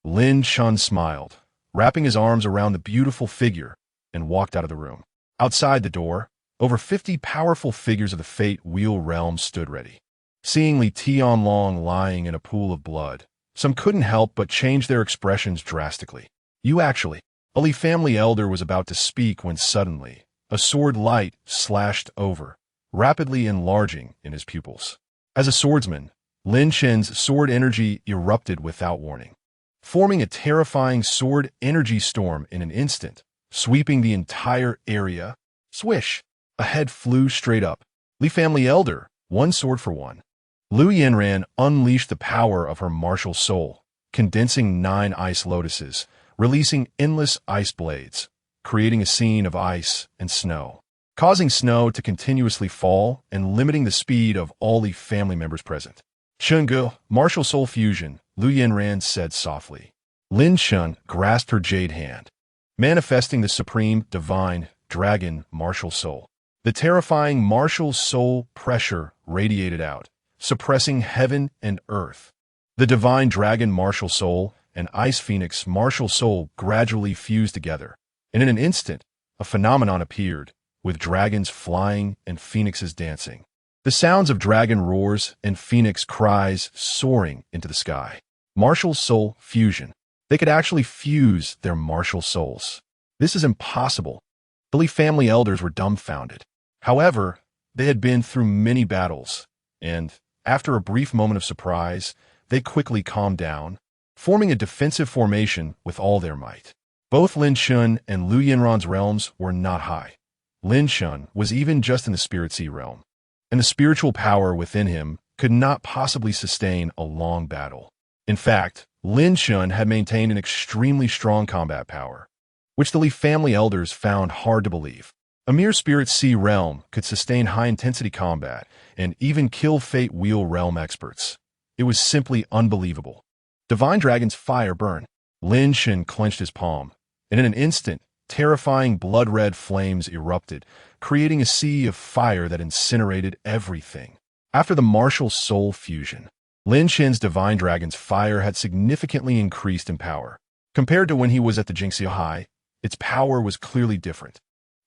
Lin Chen smiled, wrapping his arms around the beautiful figure, and walked out of the room. Outside the door, over 50 powerful figures of the Fate Wheel realm stood ready. Seeing Li Tianlong lying in a pool of blood, some couldn't help but change their expressions drastically. A Li family elder was about to speak when suddenly, a sword light slashed over, rapidly enlarging in his pupils. As a swordsman, Lin Chen's sword energy erupted without warning, forming a terrifying sword energy storm in an instant, sweeping the entire area. Swish! A head flew straight up. Li family elder, one sword for one. Lu Yinran unleashed the power of her martial soul, condensing 9 ice lotuses, releasing endless ice blades, creating a scene of ice and snow, causing snow to continuously fall and limiting the speed of all Li family members present. Chengge, martial soul fusion, Lu Yinran said softly. Lin Chen grasped her jade hand, manifesting the supreme, divine, dragon martial soul. The terrifying martial soul pressure radiated out, suppressing heaven and earth. The divine dragon martial soul and Ice Phoenix martial soul gradually fused together, and in an instant, a phenomenon appeared, with dragons flying and phoenixes dancing. The sounds of dragon roars and phoenix cries soaring into the sky. Martial soul fusion. They could actually fuse their martial souls. This is impossible. The Li family elders were dumbfounded. However, they had been through many battles, and, after a brief moment of surprise, they quickly calmed down, forming a defensive formation with all their might. Both Lin Chen and Lu Yinran's realms were not high. Lin Chen was even just in the Spirit Sea realm, and the spiritual power within him could not possibly sustain a long battle. In fact, Lin Chen had maintained an extremely strong combat power, which the Li family elders found hard to believe. A mere Spirit Sea realm could sustain high-intensity combat and even kill Fate Wheel realm experts. It was simply unbelievable. Divine Dragon's fire burned. Lin Chen clenched his palm, and in an instant, terrifying blood-red flames erupted, creating a sea of fire that incinerated everything. After the martial soul fusion, Lin Chen's Divine Dragon's fire had significantly increased in power. Compared to when he was at the Jingxia High, its power was clearly different.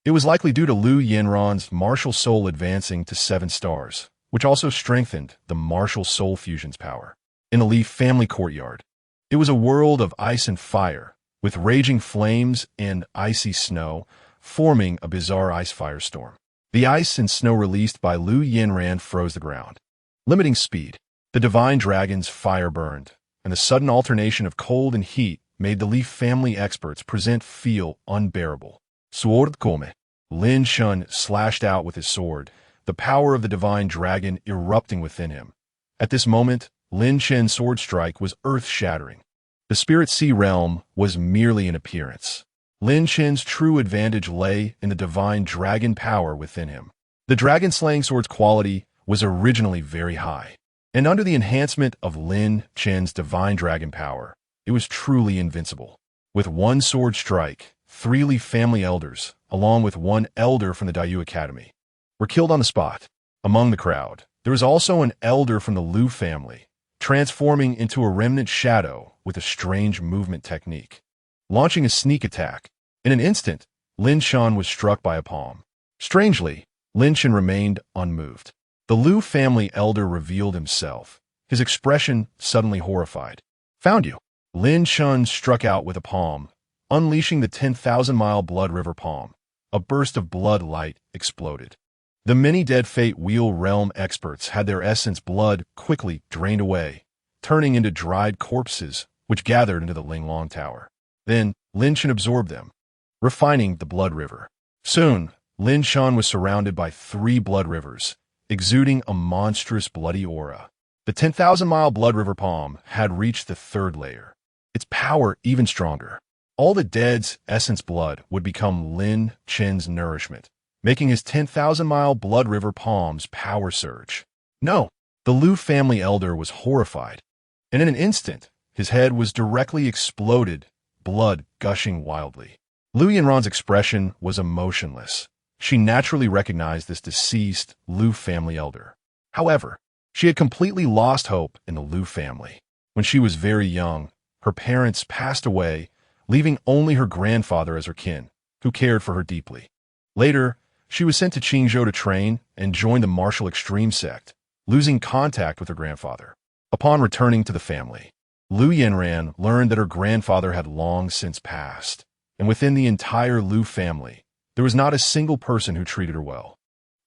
It was likely due to Lu Yinran's martial soul advancing to 7 stars, which also strengthened the martial soul fusion's power. In the Li family courtyard, it was a world of ice and fire, with raging flames and icy snow, forming a bizarre ice firestorm. The ice and snow released by Lu Yinran froze the ground, limiting speed. The Divine Dragon's fire burned, and the sudden alternation of cold and heat made the Li family experts feel unbearable. Swordsmanship. Lin Chen slashed out with his sword, the power of the Divine Dragon erupting within him. At this moment, Lin Chen's sword strike was earth-shattering. The Spirit Sea realm was merely an appearance. Lin Chen's true advantage lay in the Divine Dragon power within him. The dragon-slaying sword's quality was originally very high, and under the enhancement of Lin Chen's Divine Dragon power, it was truly invincible. With one sword strike, 3 Li family elders, along with 1 elder from the Dayu Academy, were killed on the spot. Among the crowd, there was also an elder from the Lu family, transforming into a remnant shadow with a strange movement technique. Launching a sneak attack, in an instant, Lin Chen was struck by a palm. Strangely, Lin Chen remained unmoved. The Lu family elder revealed himself, his expression suddenly horrified. "Found you." Lin Chen struck out with a palm, unleashing the 10,000-mile Blood River palm. A burst of blood light exploded. The many dead Fate Wheel realm experts had their essence blood quickly drained away, turning into dried corpses which gathered into the Linglong Tower. Then, Lin Chen absorbed them, refining the Blood River. Soon, Lin Chen was surrounded by 3 blood rivers, exuding a monstrous bloody aura. The 10,000-mile Blood River palm had reached the 3rd layer, its power even stronger. All the dead's essence blood would become Lin Chen's nourishment, making his 10,000-mile Blood River palm's power surge. No! The Lu family elder was horrified, and in an instant, his head was directly exploded, blood gushing wildly. Lu Yinran's expression was emotionless. She naturally recognized this deceased Lu family elder. However, she had completely lost hope in the Lu family. When she was very young, her parents passed away, leaving only her grandfather as her kin, who cared for her deeply. Later, she was sent to Qingzhou to train and joined the martial extreme sect, losing contact with her grandfather. Upon returning to the family, Lu Yinran learned that her grandfather had long since passed, and within the entire Lu family, there was not a single person who treated her well.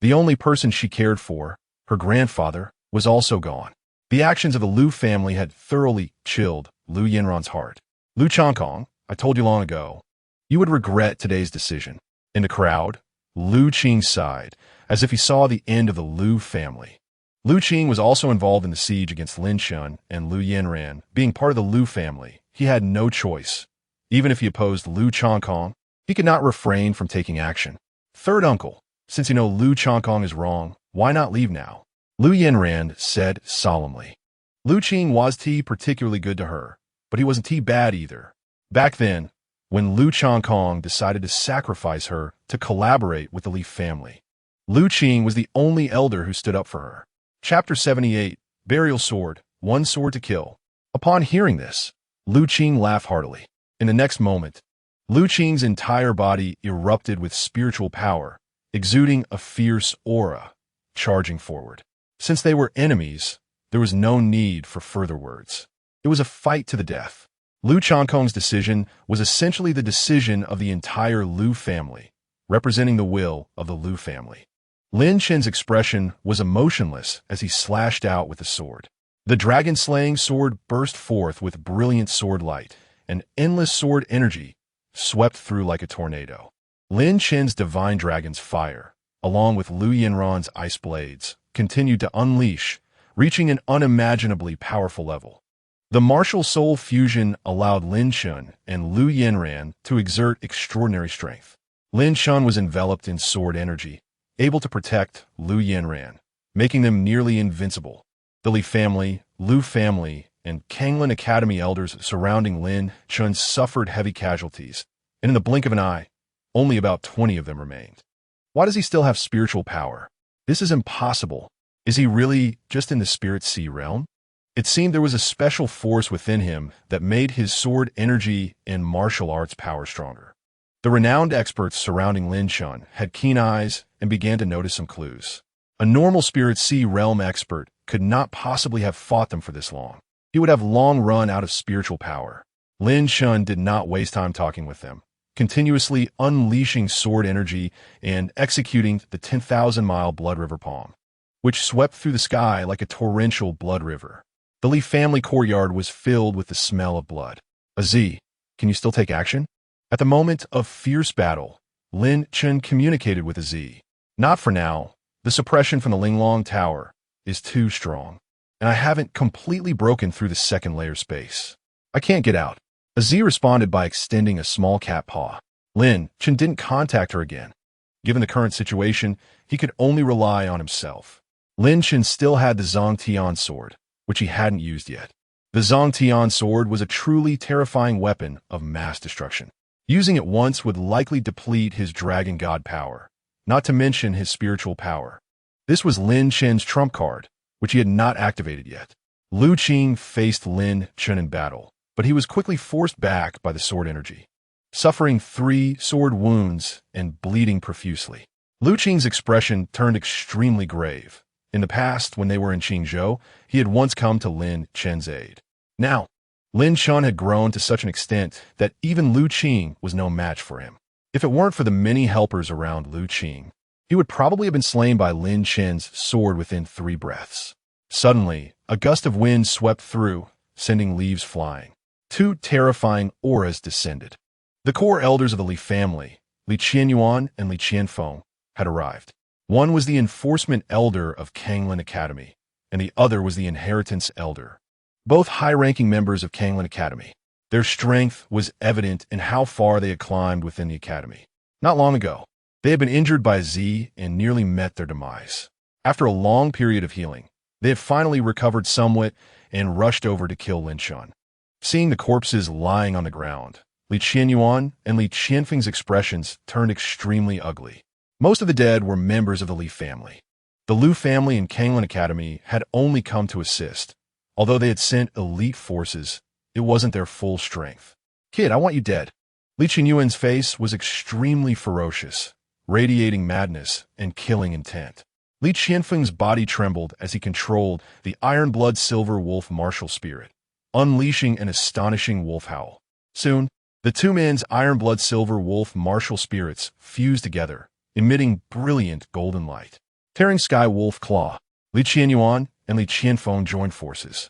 The only person she cared for, her grandfather, was also gone. The actions of the Lu family had thoroughly chilled Lu Yinran's heart. "Lu Changkong, I told you long ago, you would regret today's decision." In the crowd, Lu Qing sighed, as if he saw the end of the Lu family. Lu Qing was also involved in the siege against Lin Chen and Lu Yinran. Being part of the Lu family, he had no choice. Even if he opposed Lu Changkong, he could not refrain from taking action. "Third uncle, since you know Lu Changkong is wrong, why not leave now?" Lu Yinran said solemnly. Lu Qing was particularly good to her, but he wasn't bad either. Back then, when Lu Changkong decided to sacrifice her to collaborate with the Li family, Lu Qing was the only elder who stood up for her. Chapter 78, Burial Sword, 1 sword to kill. Upon hearing this, Lu Qing laughed heartily. In the next moment, Lu Qing's entire body erupted with spiritual power, exuding a fierce aura, charging forward. Since they were enemies, there was no need for further words. It was a fight to the death. Lu Changkong's decision was essentially the decision of the entire Lu family, representing the will of the Lu family. Lin Chen's expression was emotionless as he slashed out with the sword. The dragon-slaying sword burst forth with brilliant sword light, and endless sword energy swept through like a tornado. Lin Chen's divine dragon's fire, along with Lu Yinran's ice blades, continued to unleash, reaching an unimaginably powerful level. The martial soul fusion allowed Lin Chen and Lu Yinran to exert extraordinary strength. Lin Chen was enveloped in sword energy, able to protect Lu Yinran, making them nearly invincible. The Li family, Lu family, and Kanglin Academy elders surrounding Lin Chen suffered heavy casualties, and in the blink of an eye, only about 20 of them remained. Why does he still have spiritual power? This is impossible. Is he really just in the Spirit Sea realm? It seemed there was a special force within him that made his sword energy and martial arts power stronger. The renowned experts surrounding Lin Chen had keen eyes and began to notice some clues. A normal Spirit Sea realm expert could not possibly have fought them for this long. He would have long run out of spiritual power. Lin Chen did not waste time talking with them, continuously unleashing sword energy and executing the 10,000-mile Blood River Palm, which swept through the sky like a torrential blood river. The Li family courtyard was filled with the smell of blood. Z, can you still take action? At the moment of fierce battle, Lin Chen communicated with Z. Not for now. The suppression from the Linglong Tower is too strong, and I haven't completely broken through the second layer space. I can't get out. Z responded by extending a small cat paw. Lin Chen didn't contact her again. Given the current situation, he could only rely on himself. Lin Chen still had the Zhongtian sword, which he hadn't used yet. The Zhongtian sword was a truly terrifying weapon of mass destruction. Using it once would likely deplete his dragon god power, not to mention his spiritual power. This was Lin Chen's trump card, which he had not activated yet. Lu Qing faced Lin Chen in battle, but he was quickly forced back by the sword energy, suffering 3 sword wounds and bleeding profusely. Lu Qing's expression turned extremely grave. In the past, when they were in Qingzhou, he had once come to Lin Chen's aid. Now, Lin Chen had grown to such an extent that even Lu Qing was no match for him. If it weren't for the many helpers around Lu Qing, he would probably have been slain by Lin Chen's sword within 3 breaths. Suddenly, a gust of wind swept through, sending leaves flying. 2 terrifying auras descended. The core elders of the Li family, Li Qianyuan and Li Qianfeng, had arrived. One was the enforcement elder of Kanglin Academy, and the other was the inheritance elder. Both high-ranking members of Kanglin Academy. Their strength was evident in how far they had climbed within the academy. Not long ago, they had been injured by Z and nearly met their demise. After a long period of healing, they had finally recovered somewhat and rushed over to kill Lin Chen. Seeing the corpses lying on the ground, Li Qianyuan and Li Qianfeng's expressions turned extremely ugly. Most of the dead were members of the Li family. The Lu family and Kanglin Academy had only come to assist. Although they had sent elite forces, it wasn't their full strength. Kid, I want you dead. Li Qianyuan's face was extremely ferocious, radiating madness and killing intent. Li Qianfeng's body trembled as he controlled the Iron Blood Silver Wolf martial spirit, unleashing an astonishing wolf howl. Soon, the 2 men's Iron Blood Silver Wolf martial spirits fused together, emitting brilliant golden light. Tearing Sky Wolf Claw, Li Qianyuan and Li Qianfeng joined forces,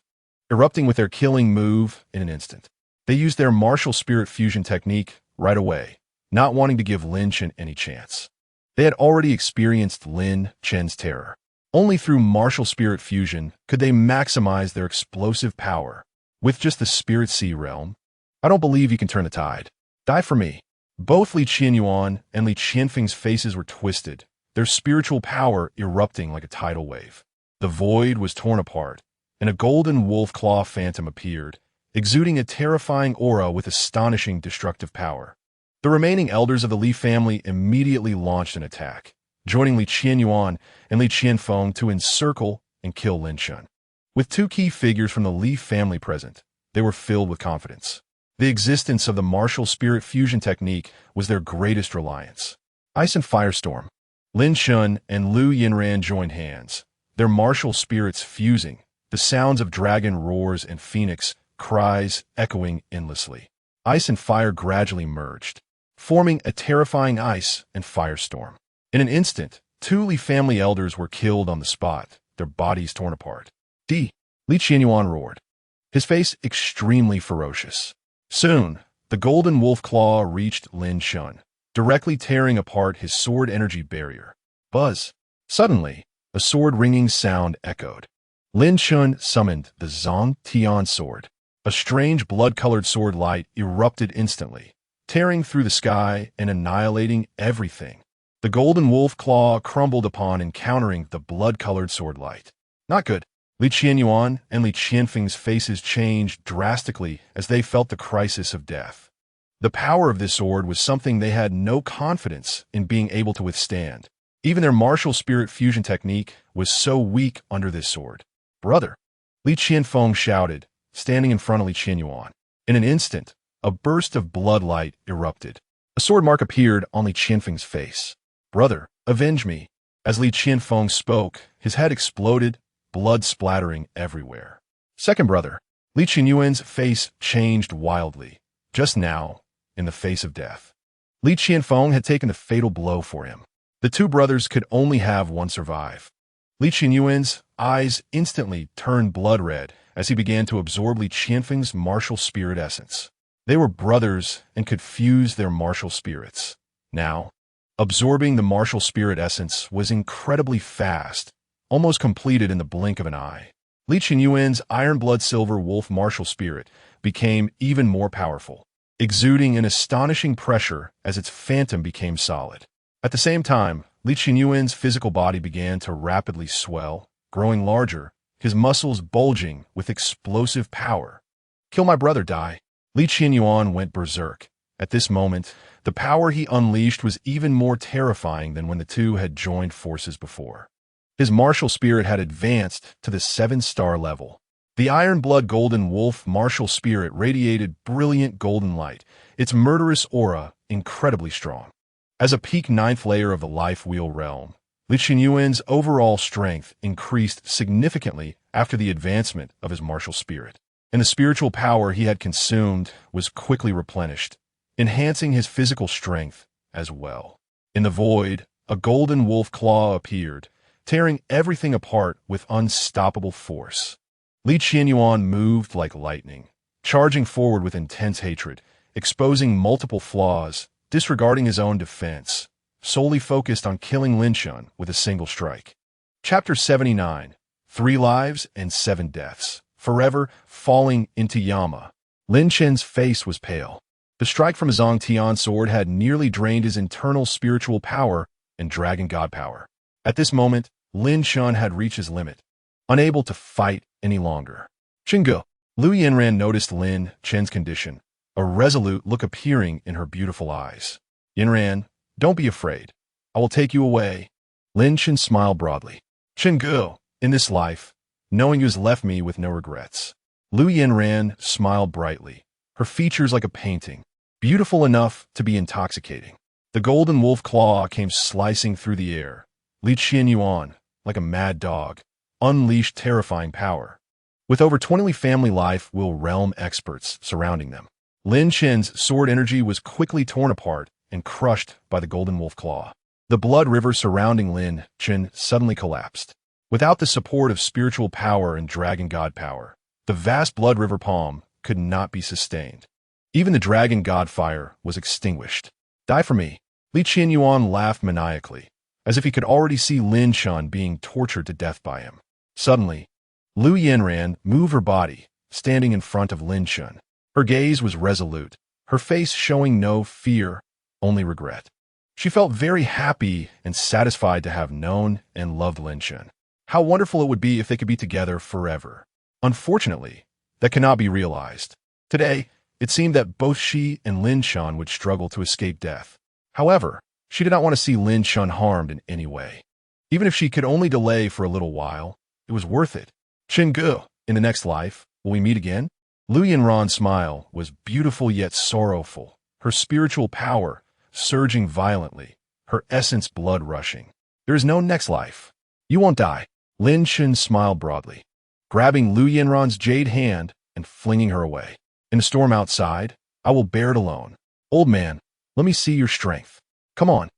erupting with their killing move in an instant. They used their martial spirit fusion technique right away, not wanting to give Lin Chen any chance. They had already experienced Lin Chen's terror. Only through martial spirit fusion could they maximize their explosive power. With just the Spirit Sea realm, I don't believe you can turn the tide. Die for me. Both Li Qianyuan and Li Qianfeng's faces were twisted, their spiritual power erupting like a tidal wave. The void was torn apart, and a golden wolf claw phantom appeared, exuding a terrifying aura with astonishing destructive power. The remaining elders of the Li family immediately launched an attack, joining Li Qianyuan and Li Qianfeng to encircle and kill Lin Chen. With 2 key figures from the Li family present, they were filled with confidence. The existence of the martial spirit fusion technique was their greatest reliance. Ice and Firestorm. Lin Chen and Lu Yinran joined hands, their martial spirits fusing, the sounds of dragon roars and phoenix cries echoing endlessly. Ice and fire gradually merged, forming a terrifying ice and firestorm. In an instant, Two Li family elders were killed on the spot, their bodies torn apart. Li Qianyuan roared, his face extremely ferocious. Soon, the golden wolf claw reached Lin Chen, directly tearing apart his sword energy barrier. Buzz! Suddenly, a sword-ringing sound echoed. Lin Chen summoned the Zong Tian sword. A strange blood-colored sword light erupted instantly, tearing through the sky and annihilating everything. The golden wolf claw crumbled upon encountering the blood-colored sword light. Not good. Li Qianyuan and Li Qianfeng's faces changed drastically as they felt the crisis of death. The power of this sword was something they had no confidence in being able to withstand. Even their martial spirit fusion technique was so weak under this sword. Brother! Li Qianfeng shouted, standing in front of Li Qianyuan. In an instant, a burst of blood light erupted. A sword mark appeared on Li Qianfeng's face. Brother, avenge me. As Li Qianfeng spoke, his head exploded, blood splattering everywhere. Second brother, Li Qianyuan's face changed wildly. Just now, in the face of death. Li Qianfeng had taken the fatal blow for him. The two brothers could only have one survive. Li Qianyuan's eyes instantly turned blood red as he began to absorb Li Qianfeng's martial spirit essence. They were brothers and could fuse their martial spirits. Now, absorbing the martial spirit essence was incredibly fast, almost completed in the blink of an eye. Li Qianyuan's iron blood silver wolf martial spirit became even more powerful, exuding an astonishing pressure as its phantom became solid. At the same time, Li Qianyuan's physical body began to rapidly swell, growing larger, his muscles bulging with explosive power. Kill my brother, die. Li Qianyuan went berserk. At this moment, the power he unleashed was even more terrifying than when the two had joined forces before. His martial spirit had advanced to the 7-star level. The iron blood golden wolf martial spirit radiated brilliant golden light, its murderous aura incredibly strong. As a peak 9th layer of the life wheel realm, Li Qianyuan's overall strength increased significantly after the advancement of his martial spirit, and the spiritual power he had consumed was quickly replenished, enhancing his physical strength as well. In the void, a golden wolf claw appeared, tearing everything apart with unstoppable force. Li Qianyuan moved like lightning, charging forward with intense hatred, exposing multiple flaws, disregarding his own defense, solely focused on killing Lin Chen with a single strike. Chapter 79, 3 Lives and 7 Deaths, forever falling into Yama. Lin Chen's face was pale. The strike from his Zong Tian sword had nearly drained his internal spiritual power and dragon god power. At this moment, Lin Chen had reached his limit, unable to fight any longer. Chingu. Lu Yinran noticed Lin Chen's condition, a resolute look appearing in her beautiful eyes. Yinran, don't be afraid. I will take you away. Lin Chen smiled broadly. Chingu, in this life, knowing you has left me with no regrets. Lu Yinran smiled brightly, her features like a painting, beautiful enough to be intoxicating. The golden wolf claw came slicing through the air. Li Qianyuan, like a mad dog, unleashed terrifying power. With over 20 family life will realm experts surrounding them, Lin Chen's sword energy was quickly torn apart and crushed by the golden wolf claw. The blood river surrounding Lin Chen suddenly collapsed. Without the support of spiritual power and dragon god power, the vast blood river palm could not be sustained. Even the dragon god fire was extinguished. Die for me. Li Qianyuan laughed maniacally, as if he could already see Lin Chen being tortured to death by him. Suddenly, Lu Yinran moved her body, standing in front of Lin Chen. Her gaze was resolute, her face showing no fear, only regret. She felt very happy and satisfied to have known and loved Lin Chen. How wonderful it would be if they could be together forever. Unfortunately, that cannot be realized. Today, it seemed that both she and Lin Chen would struggle to escape death. However, she did not want to see Lin Chen harmed in any way. Even if she could only delay for a little while, it was worth it. Chingu, in the next life, will we meet again? Lu Yinran's smile was beautiful yet sorrowful, her spiritual power surging violently, her essence blood rushing. There is no next life. You won't die. Lin Chen smiled broadly, grabbing Lu Yinran's jade hand and flinging her away. In the storm outside, I will bear it alone. Old man, let me see your strength. Come on.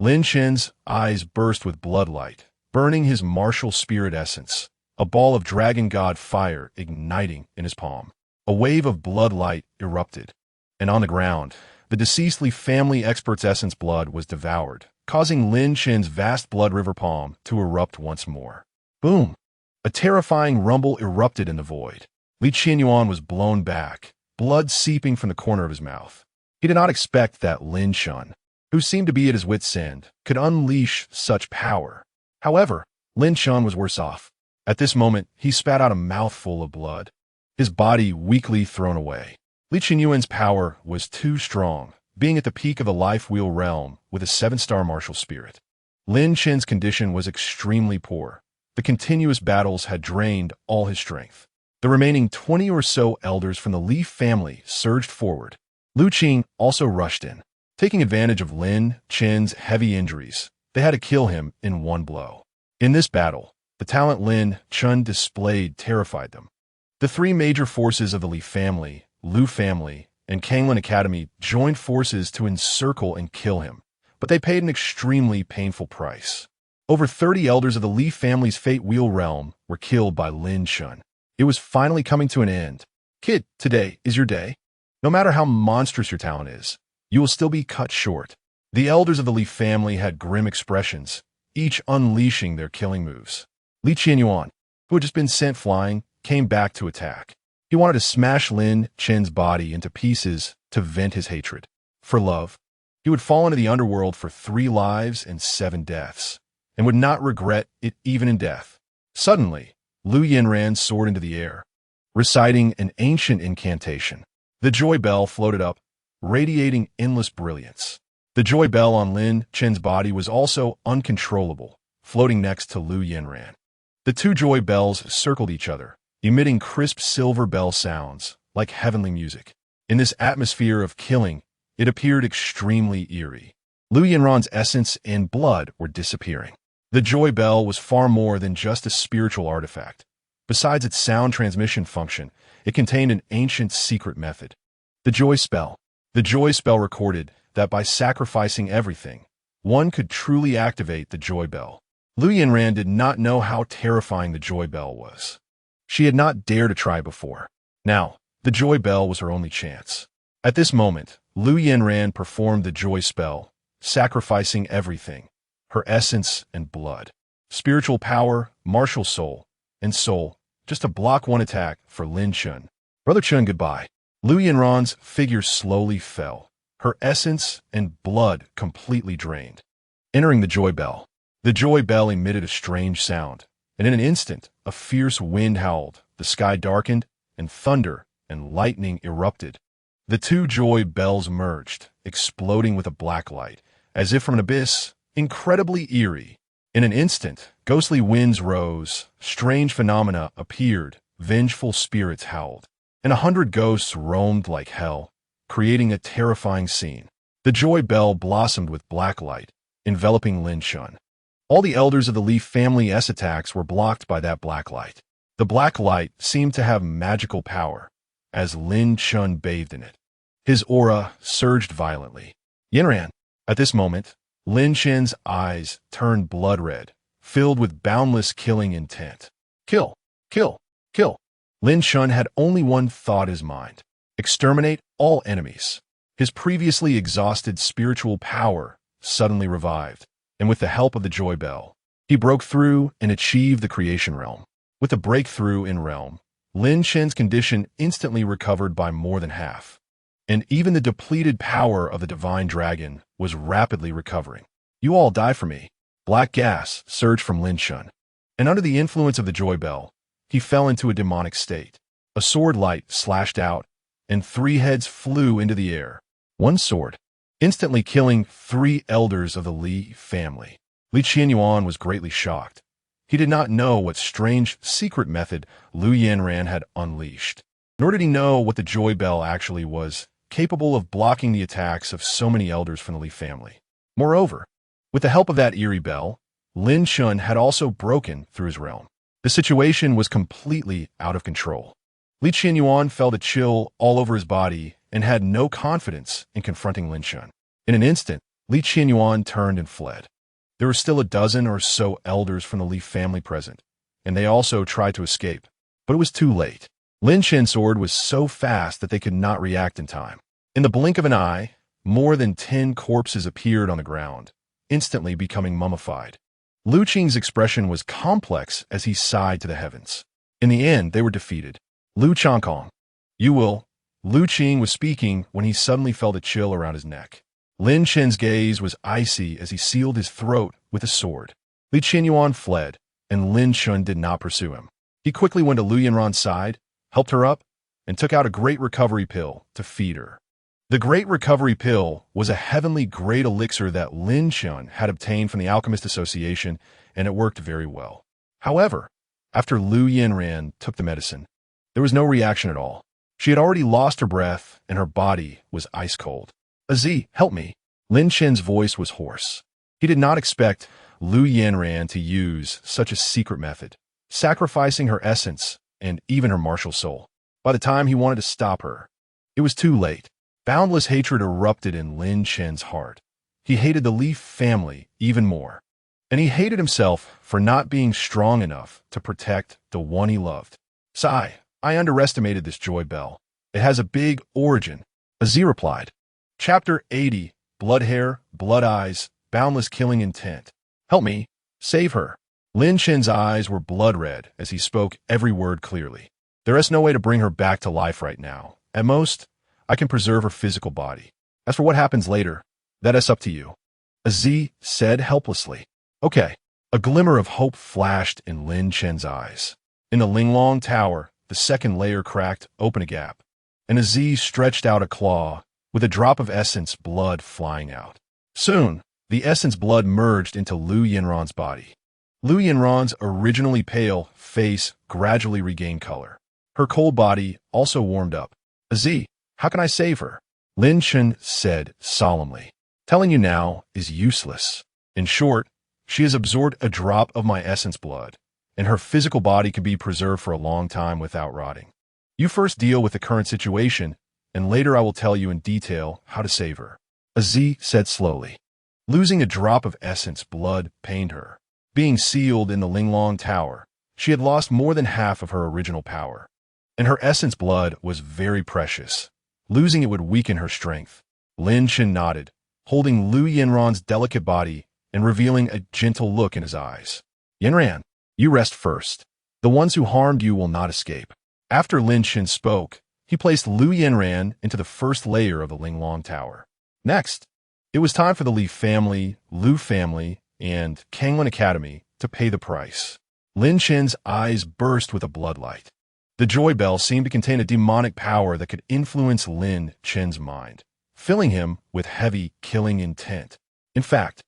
Lin Chen's eyes burst with bloodlight, burning his martial spirit essence, a ball of dragon god fire igniting in his palm. A wave of bloodlight erupted, and on the ground, the deceased Li family expert's essence blood was devoured, causing Lin Chen's vast blood river palm to erupt once more. Boom! A terrifying rumble erupted in the void. Li Qianyuan was blown back, blood seeping from the corner of his mouth. He did not expect that Lin Chen, who seemed to be at his wit's end, could unleash such power. However, Lin Chen was worse off. At this moment, he spat out a mouthful of blood, his body weakly thrown away. Li Qianyuan's power was too strong, being at the peak of the life wheel realm with a 7-star martial spirit. Lin Chen's condition was extremely poor. The continuous battles had drained all his strength. The remaining 20 or so elders from the Li family surged forward. Lu Qing also rushed in. Taking advantage of Lin Chen's heavy injuries, they had to kill him in one blow. In this battle, the talent Lin Chen displayed terrified them. The three major forces of the Li family, Lu family, and Kanglin Academy joined forces to encircle and kill him, but they paid an extremely painful price. Over 30 elders of the Li family's fate wheel realm were killed by Lin Chen. It was finally coming to an end. Kid, today is your day. No matter how monstrous your talent is, you will still be cut short. The elders of the Li family had grim expressions, each unleashing their killing moves. Li Qianyuan, who had just been sent flying, came back to attack. He wanted to smash Lin Chen's body into pieces to vent his hatred. For love, he would fall into the underworld for 3 lives and 7 deaths, and would not regret it even in death. Suddenly, Lu Yinran soared into the air, reciting an ancient incantation. The joy bell floated up, radiating endless brilliance. The joy bell on Lin Chen's body was also uncontrollable, floating next to Lu Yinran. The 2 joy bells circled each other, emitting crisp silver bell sounds, like heavenly music. In this atmosphere of killing, it appeared extremely eerie. Lu Yinran's essence and blood were disappearing. The joy bell was far more than just a spiritual artifact. Besides its sound transmission function, it contained an ancient secret method. The joy spell. The joy spell recorded that by sacrificing everything, one could truly activate the joy bell. Lu Yinran did not know how terrifying the joy bell was. She had not dared to try before. Now, the joy bell was her only chance. At this moment, Lu Yinran performed the joy spell, sacrificing everything, her essence and blood, spiritual power, martial soul, and soul, just to block one attack for Lin Chen. Brother Chen, goodbye. Lu Yinran's figure slowly fell, her essence and blood completely drained. Entering the joy bell. The joy bell emitted a strange sound, and in an instant, a fierce wind howled, the sky darkened, and thunder and lightning erupted. The 2 joy bells merged, exploding with a black light, as if from an abyss, incredibly eerie. In an instant, ghostly winds rose, strange phenomena appeared, vengeful spirits howled, and 100 ghosts roamed like hell, creating a terrifying scene. The joy bell blossomed with black light, enveloping Lin Chen. All the elders of the Li family S attacks were blocked by that black light. The black light seemed to have magical power, as Lin Chen bathed in it. His aura surged violently. Yinran. At this moment, Lin Chen's eyes turned blood red, filled with boundless killing intent. Kill, kill, kill. Lin Chen had only one thought in his mind: exterminate all enemies. His previously exhausted spiritual power suddenly revived, and with the help of the joy bell, he broke through and achieved the creation realm. With the breakthrough in realm, Lin Chen's condition instantly recovered by more than half, and even the depleted power of the divine dragon was rapidly recovering. You all die for me. Black gas surged from Lin Chen, and under the influence of the joy bell, he fell into a demonic state. A sword light slashed out, and 3 heads flew into the air. One sword, instantly killing 3 elders of the Li family. Li Qianyuan was greatly shocked. He did not know what strange secret method Lu Yinran had unleashed, nor did he know what the joy bell actually was, capable of blocking the attacks of so many elders from the Li family. Moreover, with the help of that eerie bell, Lin Chen had also broken through his realm. The situation was completely out of control. Li Qianyuan felt a chill all over his body and had no confidence in confronting Lin Chen. In an instant, Li Qianyuan turned and fled. There were still a dozen or so elders from the Li family present, and they also tried to escape, but it was too late. Lin Chen's sword was so fast that they could not react in time. In the blink of an eye, more than 10 corpses appeared on the ground, instantly becoming mummified. Lu Qing's expression was complex as he sighed to the heavens. In the end, they were defeated. Lu Changkong. You will. Lu Qing was speaking when he suddenly felt a chill around his neck. Lin Chen's gaze was icy as he sealed his throat with a sword. Li Qianyuan fled, and Lin Chen did not pursue him. He quickly went to Lu Yanran's side, helped her up, and took out a great recovery pill to feed her. The great recovery pill was a heavenly great elixir that Lin Chen had obtained from the Alchemist Association, and it worked very well. However, after Lu Yanran took the medicine, there was no reaction at all. She had already lost her breath, and her body was ice cold. "Aziz, help me." Lin Chen's voice was hoarse. He did not expect Lu Yanran to use such a secret method, sacrificing her essence and even her martial soul. By the time he wanted to stop her, it was too late. Boundless hatred erupted in Lin Chen's heart. He hated the Li family even more, and he hated himself for not being strong enough to protect the one he loved. "Sigh, I underestimated this joy bell. It has a big origin," Aziz replied. Chapter 80, Blood Hair, Blood Eyes, Boundless Killing Intent. "Help me. Save her." Lin Chen's eyes were blood red as he spoke every word clearly. "There is no way to bring her back to life right now. At most, I can preserve her physical body. As for what happens later, that is up to you," Aziz said helplessly. "Okay." A glimmer of hope flashed in Lin Chen's eyes. In the Linglong Tower, the second layer cracked open a gap, and Aziz stretched out a claw, with a drop of essence blood flying out. Soon, the essence blood merged into Lu Yanran's body. Lu Yanran's originally pale face gradually regained color. Her cold body also warmed up. "Aziz, how can I save her?" Lin Chen said solemnly. "Telling you now is useless. In short, she has absorbed a drop of my essence blood, and her physical body can be preserved for a long time without rotting. You first deal with the current situation, and later I will tell you in detail how to save her," Aziz said slowly. Losing a drop of essence blood pained her. Being sealed in the Linglong Tower, she had lost more than half of her original power, and her essence blood was very precious. Losing it would weaken her strength. Lin Chen nodded, holding Lu Yanran's delicate body and revealing a gentle look in his eyes. "Yanran, you rest first. The ones who harmed you will not escape." After Lin Chen spoke, he placed Lu Yanran into the first layer of the Linglong Tower. Next, it was time for the Li family, Lu family, and Kanglin Academy to pay the price. Lin Chen's eyes burst with a bloodlight. The joy bell seemed to contain a demonic power that could influence Lin Chen's mind, filling him with heavy, killing intent. In fact,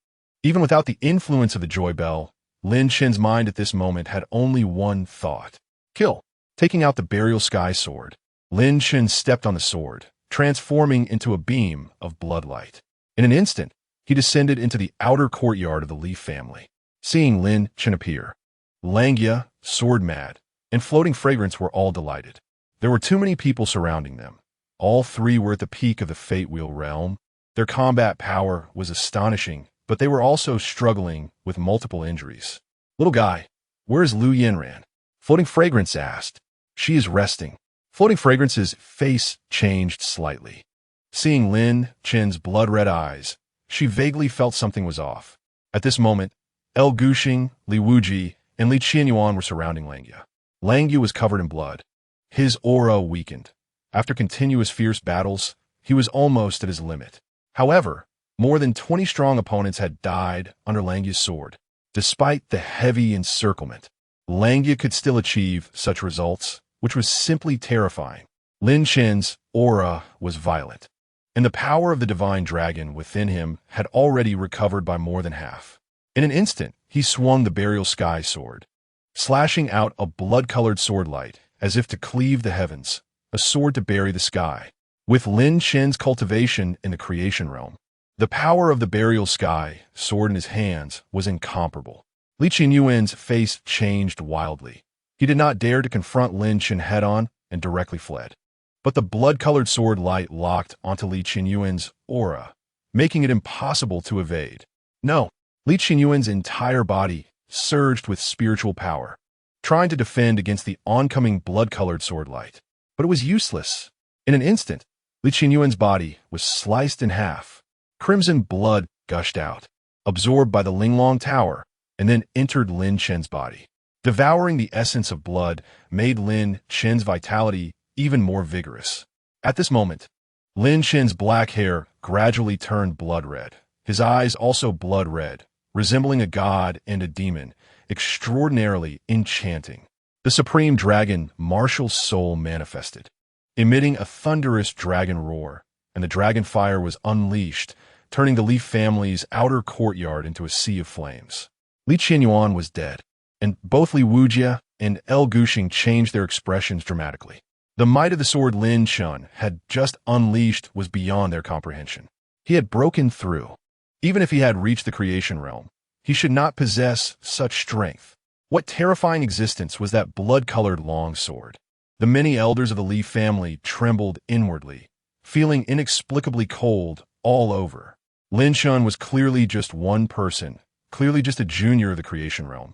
even without the influence of the joy bell, Lin Chen's mind at this moment had only one thought: kill. Taking out the burial sky sword, Lin Chen stepped on the sword, transforming into a beam of bloodlight. In an instant, he descended into the outer courtyard of the Li family. Seeing Lin Chen appear, Langya, Sword Mad, and Floating Fragrance were all delighted. There were too many people surrounding them. All three were at the peak of the Fate Wheel realm. Their combat power was astonishing, but they were also struggling with multiple injuries. "Little guy, where is Lu Yanran?" Floating Fragrance asked. "She is resting." Floating Fragrance's face changed slightly. Seeing Lin Chen's blood-red eyes, she vaguely felt something was off. At this moment, El Guxing, Li Wuji, and Li Qianyuan were surrounding Langya. Langya was covered in blood. His aura weakened. After continuous fierce battles, he was almost at his limit. However, more than 20 strong opponents had died under Langya's sword. Despite the heavy encirclement, Langya could still achieve such results, which was simply terrifying. Lin Chen's aura was violent, and the power of the divine dragon within him had already recovered by more than half. In an instant, he swung the burial sky sword, slashing out a blood-colored sword light as if to cleave the heavens, a sword to bury the sky. With Lin Chen's cultivation in the creation realm, the power of the burial sky sword in his hands was incomparable. Li Qianyuan's face changed wildly. He did not dare to confront Lin Chen head-on and directly fled. But the blood-colored sword light locked onto Li Qianyuan's aura, making it impossible to evade. No, Li Qinyuan's entire body surged with spiritual power, trying to defend against the oncoming blood-colored sword light. But it was useless. In an instant, Li Qinyuan's body was sliced in half. Crimson blood gushed out, absorbed by the Linglong Tower, and then entered Lin Chen's body. Devouring the essence of blood made Lin Chen's vitality even more vigorous. At this moment, Lin Chen's black hair gradually turned blood red. His eyes also blood red, resembling a god and a demon, extraordinarily enchanting. The supreme dragon, martial soul, manifested, emitting a thunderous dragon roar, and the dragon fire was unleashed, turning the Li family's outer courtyard into a sea of flames. Li Qinyuan was dead, and both Li Wujia and El Guxing changed their expressions dramatically. The might of the sword Lin Chen had just unleashed was beyond their comprehension. He had broken through. Even if he had reached the creation realm, he should not possess such strength. What terrifying existence was that blood-colored long sword? The many elders of the Li family trembled inwardly, feeling inexplicably cold all over. Lin Chen was clearly just one person, clearly just a junior of the creation realm.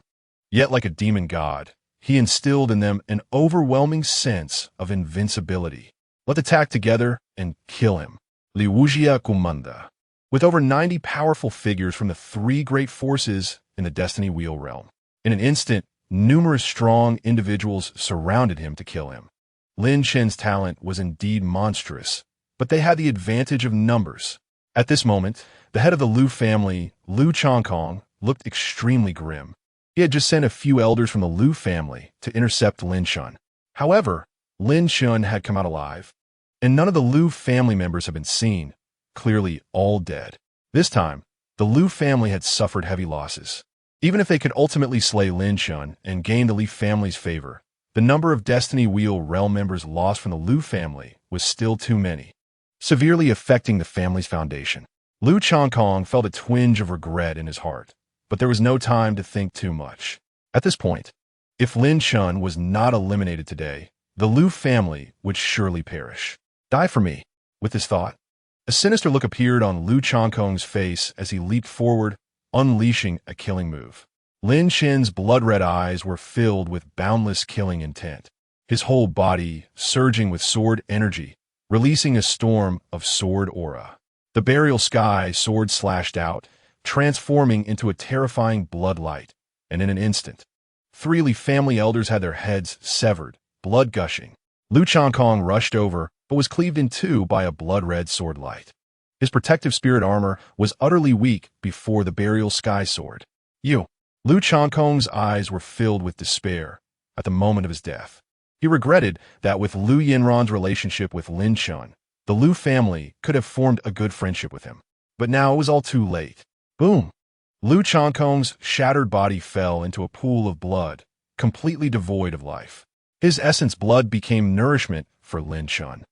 Yet like a demon god, he instilled in them an overwhelming sense of invincibility. Let's attack together and kill him. Li Wujia Kumanda. With over 90 powerful figures from the three great forces in the Destiny Wheel realm. In an instant, numerous strong individuals surrounded him to kill him. Lin Chen's talent was indeed monstrous, but they had the advantage of numbers. At this moment, the head of the Lu family, Lu Chongkong, looked extremely grim. He had just sent a few elders from the Lu family to intercept Lin Chen. However, Lin Chen had come out alive, and none of the Lu family members had been seen, clearly all dead. This time, the Lu family had suffered heavy losses. Even if they could ultimately slay Lin Chen and gain the Li family's favor, the number of Destiny Wheel realm members lost from the Lu family was still too many, severely affecting the family's foundation. Lu Chongkong felt a twinge of regret in his heart, but there was no time to think too much. At this point, if Lin Chen was not eliminated today, the Lu family would surely perish. Die for me. With this thought, a sinister look appeared on Lu Chongkong's face as he leaped forward, unleashing a killing move. Lin Chen's blood-red eyes were filled with boundless killing intent, his whole body surging with sword energy, releasing a storm of sword aura. The burial sky sword slashed out, transforming into a terrifying blood light, and in an instant, three Li family elders had their heads severed, blood gushing. Lu Chongkong rushed over, but was cleaved in two by a blood-red sword light. His protective spirit armor was utterly weak before the burial sky sword. Lu Chongkong's eyes were filled with despair at the moment of his death. He regretted that with Lu Yinran's relationship with Lin Chen, the Lu family could have formed a good friendship with him. But now it was all too late. Boom! Lu Chongkong's shattered body fell into a pool of blood, completely devoid of life. His essence blood became nourishment for Lin Chen,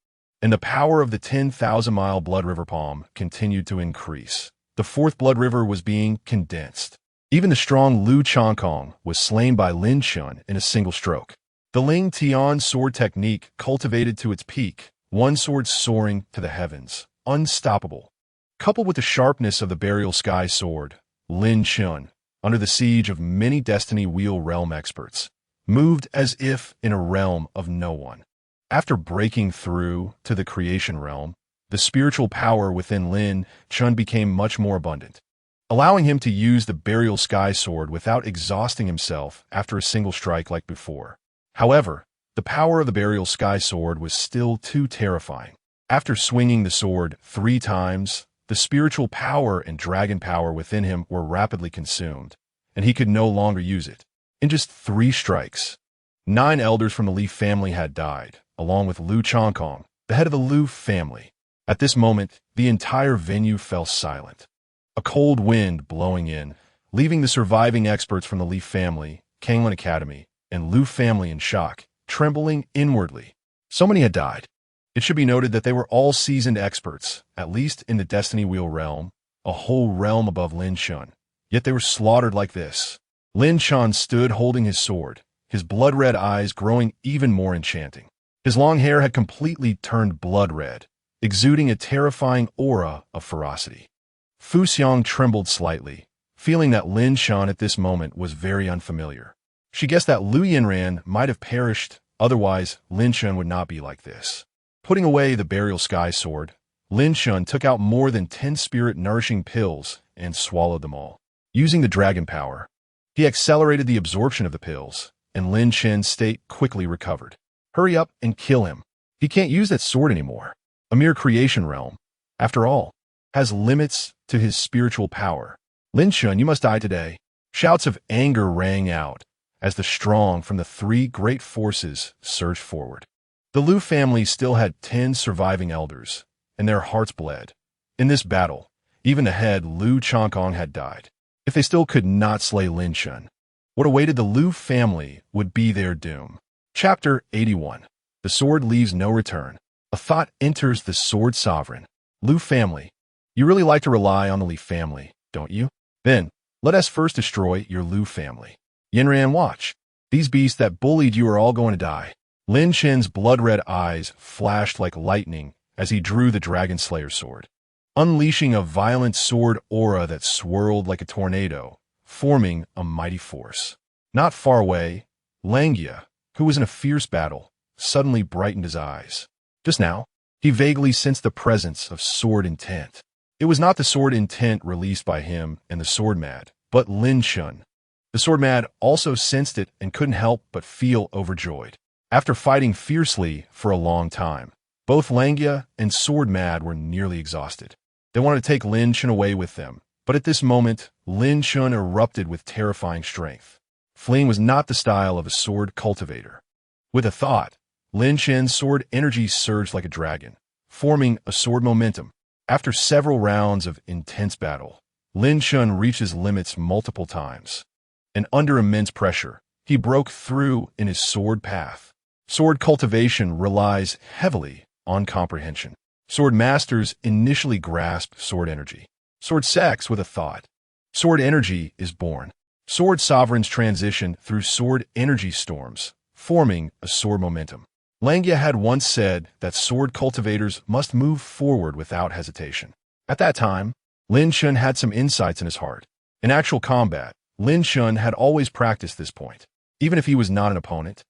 and the power of the 10,000-mile blood river palm continued to increase. The fourth blood river was being condensed. Even the strong Lu Chongkong was slain by Lin Chen in a single stroke. The Ling Tian sword technique cultivated to its peak, one sword soaring to the heavens, unstoppable. Coupled with the sharpness of the burial sky sword, Lin Chen, under the siege of many Destiny Wheel realm experts, moved as if in a realm of no one. After breaking through to the creation realm, the spiritual power within Lin Chen became much more abundant, allowing him to use the burial sky sword without exhausting himself after a single strike like before. However, the power of the burial sky sword was still too terrifying. After swinging the sword 3 times, the spiritual power and dragon power within him were rapidly consumed, and he could no longer use it. In just 3 strikes, 9 elders from the Li family had died, along with Lu Chongkong, the head of the Lu family. At this moment, the entire venue fell silent. A cold wind blowing in, leaving the surviving experts from the Li family, Kanglin Academy, and Lu family in shock, trembling inwardly. So many had died. It should be noted that they were all seasoned experts, at least in the Destiny Wheel realm, a whole realm above Lin Chen. Yet they were slaughtered like this. Lin Chen stood holding his sword, his blood-red eyes growing even more enchanting. His long hair had completely turned blood red, exuding a terrifying aura of ferocity. Fu Xiang trembled slightly, feeling that Lin Chen at this moment was very unfamiliar. She guessed that Lu Yinran might have perished, otherwise Lin Chen would not be like this. Putting away the burial sky sword, Lin Chen took out more than 10 spirit-nourishing pills and swallowed them all. Using the dragon power, he accelerated the absorption of the pills, and Lin Chen's state quickly recovered. Hurry up and kill him. He can't use that sword anymore. A mere creation realm, after all, has limits to his spiritual power. Lin Chen, you must die today. Shouts of anger rang out as the strong from the three great forces surged forward. The Lu family still had 10 surviving elders, and their hearts bled. In this battle, even the head Lu Changkong had died. If they still could not slay Lin Chen, what awaited the Lu family would be their doom. Chapter 81. The sword leaves no return. A thought enters the sword sovereign. Lu family. You really like to rely on the Li family, don't you? Then, let us first destroy your Lu family. Yinran, watch. These beasts that bullied you are all going to die. Lin Chen's blood-red eyes flashed like lightning as he drew the Dragon Slayer sword, unleashing a violent sword aura that swirled like a tornado, forming a mighty force. Not far away, Langia, who was in a fierce battle, suddenly brightened his eyes. Just now, he vaguely sensed the presence of sword intent. It was not the sword intent released by him and the sword mad, but Lin Chen. The sword mad also sensed it and couldn't help but feel overjoyed. After fighting fiercely for a long time, both Langia and sword mad were nearly exhausted. They wanted to take Lin Chen away with them, but at this moment, Lin Chen erupted with terrifying strength. Fleeing was not the style of a sword cultivator. With a thought, Lin Chen's sword energy surged like a dragon, forming a sword momentum. After several rounds of intense battle, Lin Chen reached his limits multiple times. And under immense pressure, he broke through in his sword path. Sword cultivation relies heavily on comprehension. Sword masters initially grasp sword energy. Sword sex with a thought. Sword energy is born. Sword sovereigns transition through sword energy storms, forming a sword momentum. Langia had once said that sword cultivators must move forward without hesitation. At that time, Lin Chen had some insights in his heart. In actual combat, Lin Chen had always practiced this point. Even if he was not an opponent,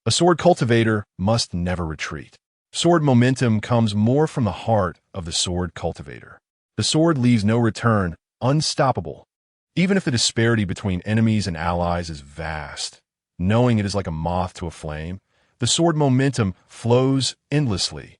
a sword cultivator must never retreat. Sword momentum comes more from the heart of the sword cultivator. The sword leaves no return, unstoppable. Even if the disparity between enemies and allies is vast, knowing it is like a moth to a flame, the sword momentum flows endlessly.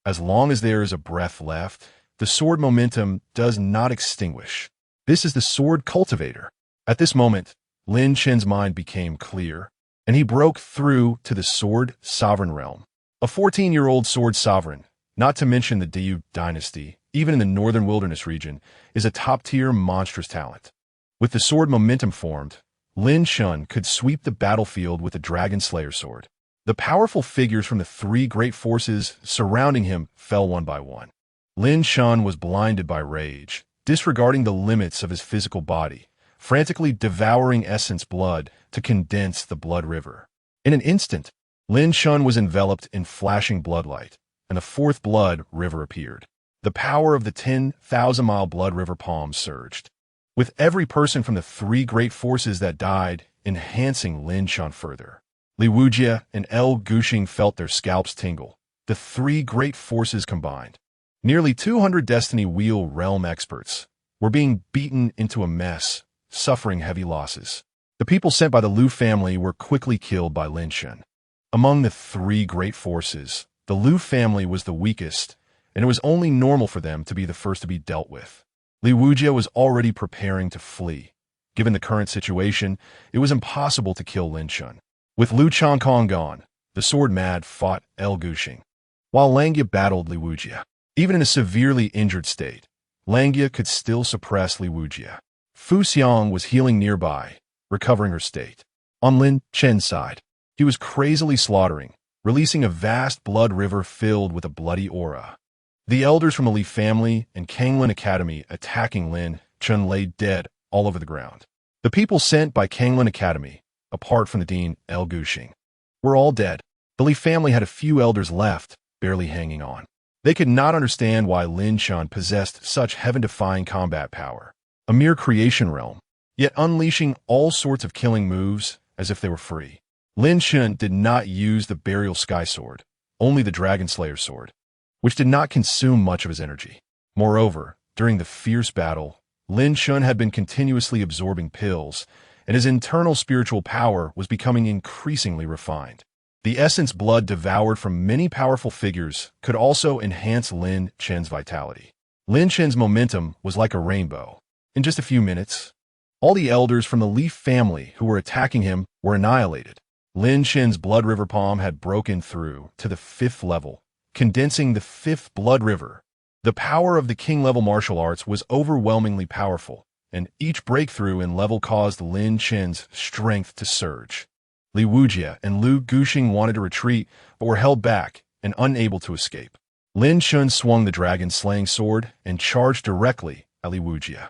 As long as there is a breath left, the sword momentum does not extinguish. This is the sword cultivator. At this moment, Lin Chen's mind became clear, and he broke through to the sword sovereign realm. A 14-year-old sword sovereign, not to mention the Diyu dynasty, even in the northern wilderness region, is a top-tier monstrous talent. With the sword momentum formed, Lin Chen could sweep the battlefield with the Dragon Slayer sword. The powerful figures from the three great forces surrounding him fell one by one. Lin Chen was blinded by rage, disregarding the limits of his physical body, frantically devouring essence blood to condense the blood river. In an instant, Lin Chen was enveloped in flashing bloodlight, and the fourth blood river appeared. The power of the 10,000-mile blood river palm surged, with every person from the three great forces that died enhancing Lin Chen further. Li Wujie and El Gushing felt their scalps tingle. The three great forces combined. Nearly 200 Destiny Wheel realm experts were being beaten into a mess, suffering heavy losses. The people sent by the Lu family were quickly killed by Lin Chen. Among the three great forces, the Lu family was the weakest, and it was only normal for them to be the first to be dealt with. Li Wujie was already preparing to flee. Given the current situation, it was impossible to kill Lin Chen. With Lu Changkong gone, the sword mad fought El Gushing, while Langia battled Li Wujie. Even in a severely injured state, Langia could still suppress Li Wujie. Fu Xiang was healing nearby, recovering her state. On Lin Chen's side, he was crazily slaughtering, releasing a vast blood river filled with a bloody aura. The elders from the Li family and Kanglin Academy attacking Lin Chen lay dead all over the ground. The people sent by Kanglin Academy, apart from the Dean El Gushing, were all dead. The Li family had a few elders left, barely hanging on. They could not understand why Lin Chen possessed such heaven-defying combat power, a mere creation realm, yet unleashing all sorts of killing moves as if they were free. Lin Chen did not use the Burial Sky Sword, only the Dragon Slayer Sword, which did not consume much of his energy. Moreover, during the fierce battle, Lin Chen had been continuously absorbing pills, and his internal spiritual power was becoming increasingly refined. The essence blood devoured from many powerful figures could also enhance Lin Chen's vitality. Lin Chen's momentum was like a rainbow. In just a few minutes, all the elders from the Leaf family who were attacking him were annihilated. Lin Chen's blood river palm had broken through to the 5th level, condensing the 5th blood river. The power of the king-level martial arts was overwhelmingly powerful, and each breakthrough in level caused Lin Chen's strength to surge. Li Wujie and Lu Guxing wanted to retreat, but were held back and unable to escape. Lin Chen swung the dragon-slaying sword and charged directly at Li Wujie.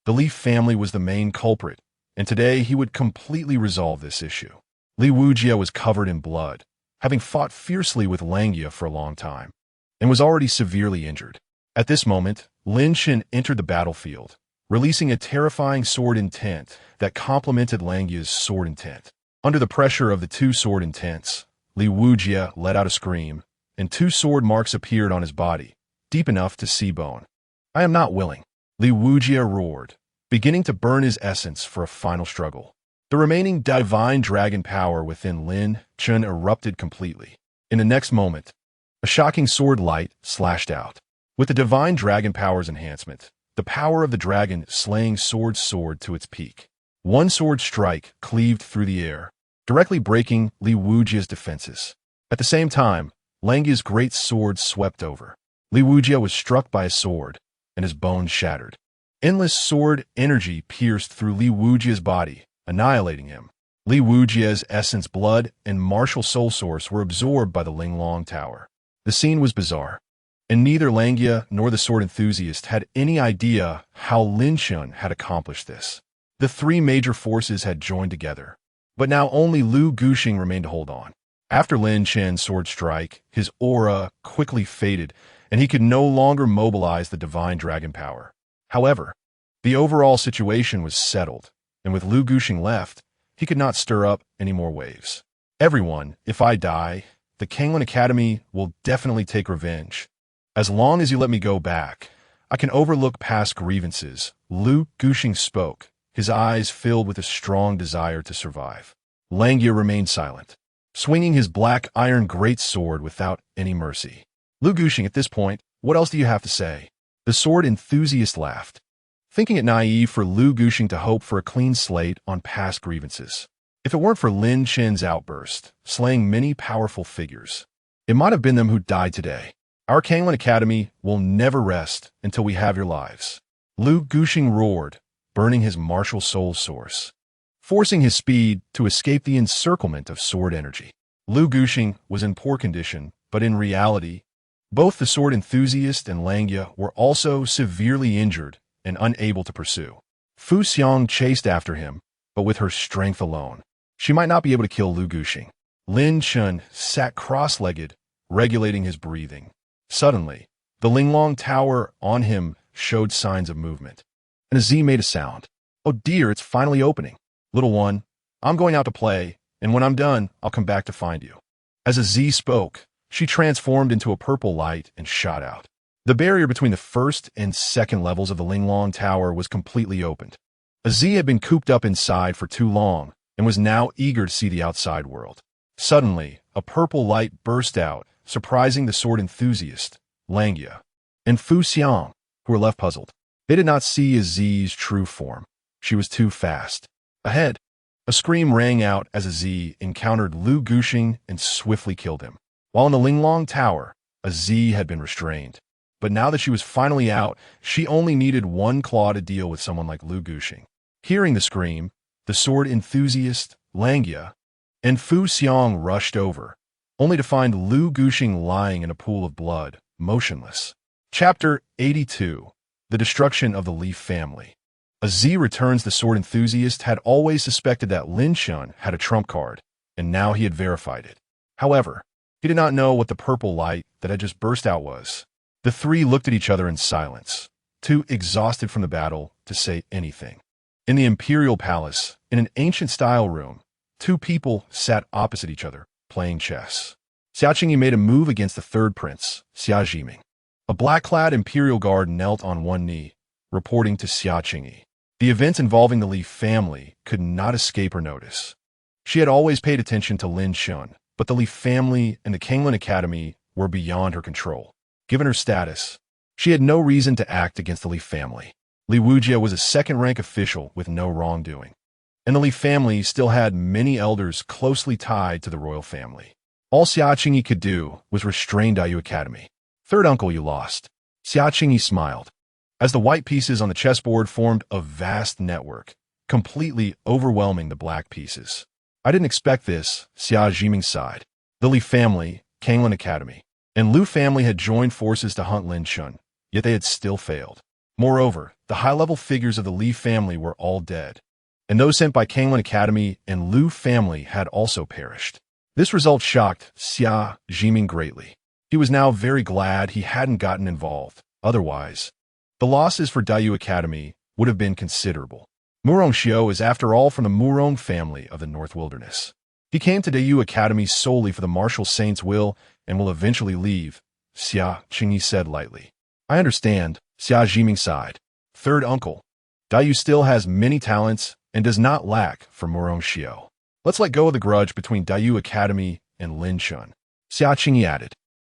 The Leaf family was the main culprit, and today he would completely resolve this issue. Li Wujie was covered in blood, having fought fiercely with Langia for a long time, and was already severely injured. At this moment, Lin Chen entered the battlefield, releasing a terrifying sword intent that complemented Langia's sword intent. Under the pressure of the two sword intents, Li Wujie let out a scream, and 2 sword marks appeared on his body, deep enough to see bone. "I am not willing," Li Wujie roared, beginning to burn his essence for a final struggle. The remaining divine dragon power within Lin Chen erupted completely. In the next moment, a shocking sword light slashed out. With the divine dragon power's enhancement, the power of the dragon slaying sword soared to its peak. One sword strike cleaved through the air, directly breaking Li Wujie's defenses. At the same time, Langia's great sword swept over. Li Wujie was struck by a sword, and his bones shattered. Endless sword energy pierced through Li Wujie's body, annihilating him. Li Wujie's essence blood and martial soul source were absorbed by the Linglong Tower. The scene was bizarre, and neither Langia nor the sword enthusiast had any idea how Lin Chen had accomplished this. The 3 major forces had joined together, but now only Lu Guxing remained to hold on. After Lin Chen's sword strike, his aura quickly faded, and he could no longer mobilize the divine dragon power. However, the overall situation was settled, and with Lu Guxing left, he could not stir up any more waves. "Everyone, if I die, the Kanglin Academy will definitely take revenge. As long as you let me go back, I can overlook past grievances," Lu Guxing spoke, his eyes filled with a strong desire to survive. Langia remained silent, swinging his black iron greatsword without any mercy. "Lu Guxing, at this point, what else do you have to say?" The sword enthusiast laughed, thinking it naive for Lu Guxing to hope for a clean slate on past grievances. If it weren't for Lin Chen's outburst, slaying many powerful figures, it might have been them who died today. "Our Kanglin Academy will never rest until we have your lives." Lu Guxing roared, burning his martial soul source, forcing his speed to escape the encirclement of sword energy. Lu Guxing was in poor condition, but in reality, both the sword enthusiast and Langia were also severely injured and unable to pursue. Fu Xiang chased after him, but with her strength alone, she might not be able to kill Lu Guxing. Lin Chen sat cross-legged, regulating his breathing. Suddenly, the Linglong Tower on him showed signs of movement, and a Z made a sound. "Oh dear, it's finally opening. Little one, I'm going out to play, and when I'm done, I'll come back to find you." As a Z spoke, she transformed into a purple light and shot out. The barrier between the 1st and 2nd levels of the Linglong Tower was completely opened. A Z had been cooped up inside for too long and was now eager to see the outside world. Suddenly, a purple light burst out, surprising the sword enthusiast, Langia, and Fu Xiang, who were left puzzled. They did not see a Z's true form. She was too fast. Ahead, a scream rang out as a Z encountered Lu Guxing and swiftly killed him. While in the Linglong Tower, a Z had been restrained. But now that she was finally out, she only needed one claw to deal with someone like Lu Guxing. Hearing the scream, the sword enthusiast, Langia, and Fu Xiang rushed over, only to find Lu Guxing lying in a pool of blood, motionless. Chapter 82. The Destruction of the Leaf Family. A Z returns the sword enthusiast had always suspected that Lin Chen had a trump card, and now he had verified it. However, he did not know what the purple light that had just burst out was. The three looked at each other in silence, too exhausted from the battle to say anything. In the imperial palace, in an ancient-style room, two people sat opposite each other, playing chess. Xia Qingyi made a move against the third prince, Xia Jiming. A black-clad imperial guard knelt on one knee, reporting to Xia Qingyi. The events involving the Li family could not escape her notice. She had always paid attention to Lin Chen, but the Li family and the Kanglin Academy were beyond her control. Given her status, she had no reason to act against the Li family. Li Wujie was a second-rank official with no wrongdoing, and the Li family still had many elders closely tied to the royal family. All Xia Qingyi could do was restrain Dayu Academy. Third uncle, you lost. Xia Qingyi smiled, as the white pieces on the chessboard formed a vast network, completely overwhelming the black pieces. I didn't expect this, Xia Jiming sighed. The Li family, Kanglin Academy, and Lu family had joined forces to hunt Lin Chen, yet they had still failed. Moreover, the high-level figures of the Li family were all dead, and those sent by Kanglin Academy and Lu family had also perished. This result shocked Xia Jiming greatly. He was now very glad he hadn't gotten involved. Otherwise, the losses for Dayu Academy would have been considerable. Murong Xiao is after all from the Murong family of the North Wilderness. He came to Dayu Academy solely for the martial saint's will and will eventually leave, Xia Qingyi said lightly. I understand, Xia Jiming sighed. Third uncle, Dayu still has many talents and does not lack for Murong Xiao. Let's let go of the grudge between Dayu Academy and Lin Chen, Xia Qingyi added.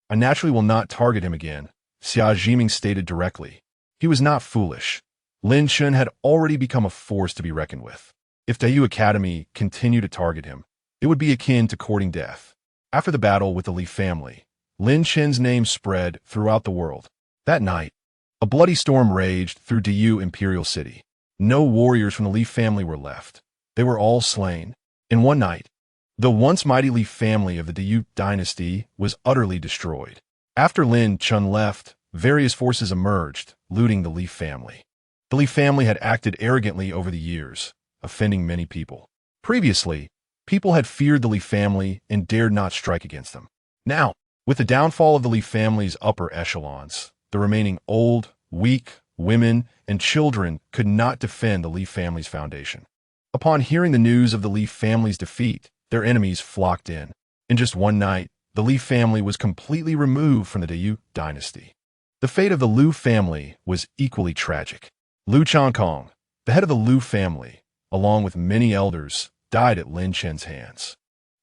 I naturally will not target him again, Xia Jiming stated directly. He was not foolish. Lin Chen had already become a force to be reckoned with. If Dayu Academy continued to target him, it would be akin to courting death. After the battle with the Li family, Lin Chen's name spread throughout the world. That night, a bloody storm raged through Dayu Imperial City. No warriors from the Li family were left. They were all slain. In one night, the once mighty Li family of the Dayu dynasty was utterly destroyed. After Lin Chen left, various forces emerged, looting the Li family. The Li family had acted arrogantly over the years, offending many people. Previously, people had feared the Li family and dared not strike against them. Now, with the downfall of the Li family's upper echelons, the remaining old, weak, women, and children could not defend the Li family's foundation. Upon hearing the news of the Li family's defeat, their enemies flocked in. In just one night, the Li family was completely removed from the Dayu dynasty. The fate of the Lu family was equally tragic. Lu Changkong, the head of the Lu family, along with many elders, died at Lin Chen's hands.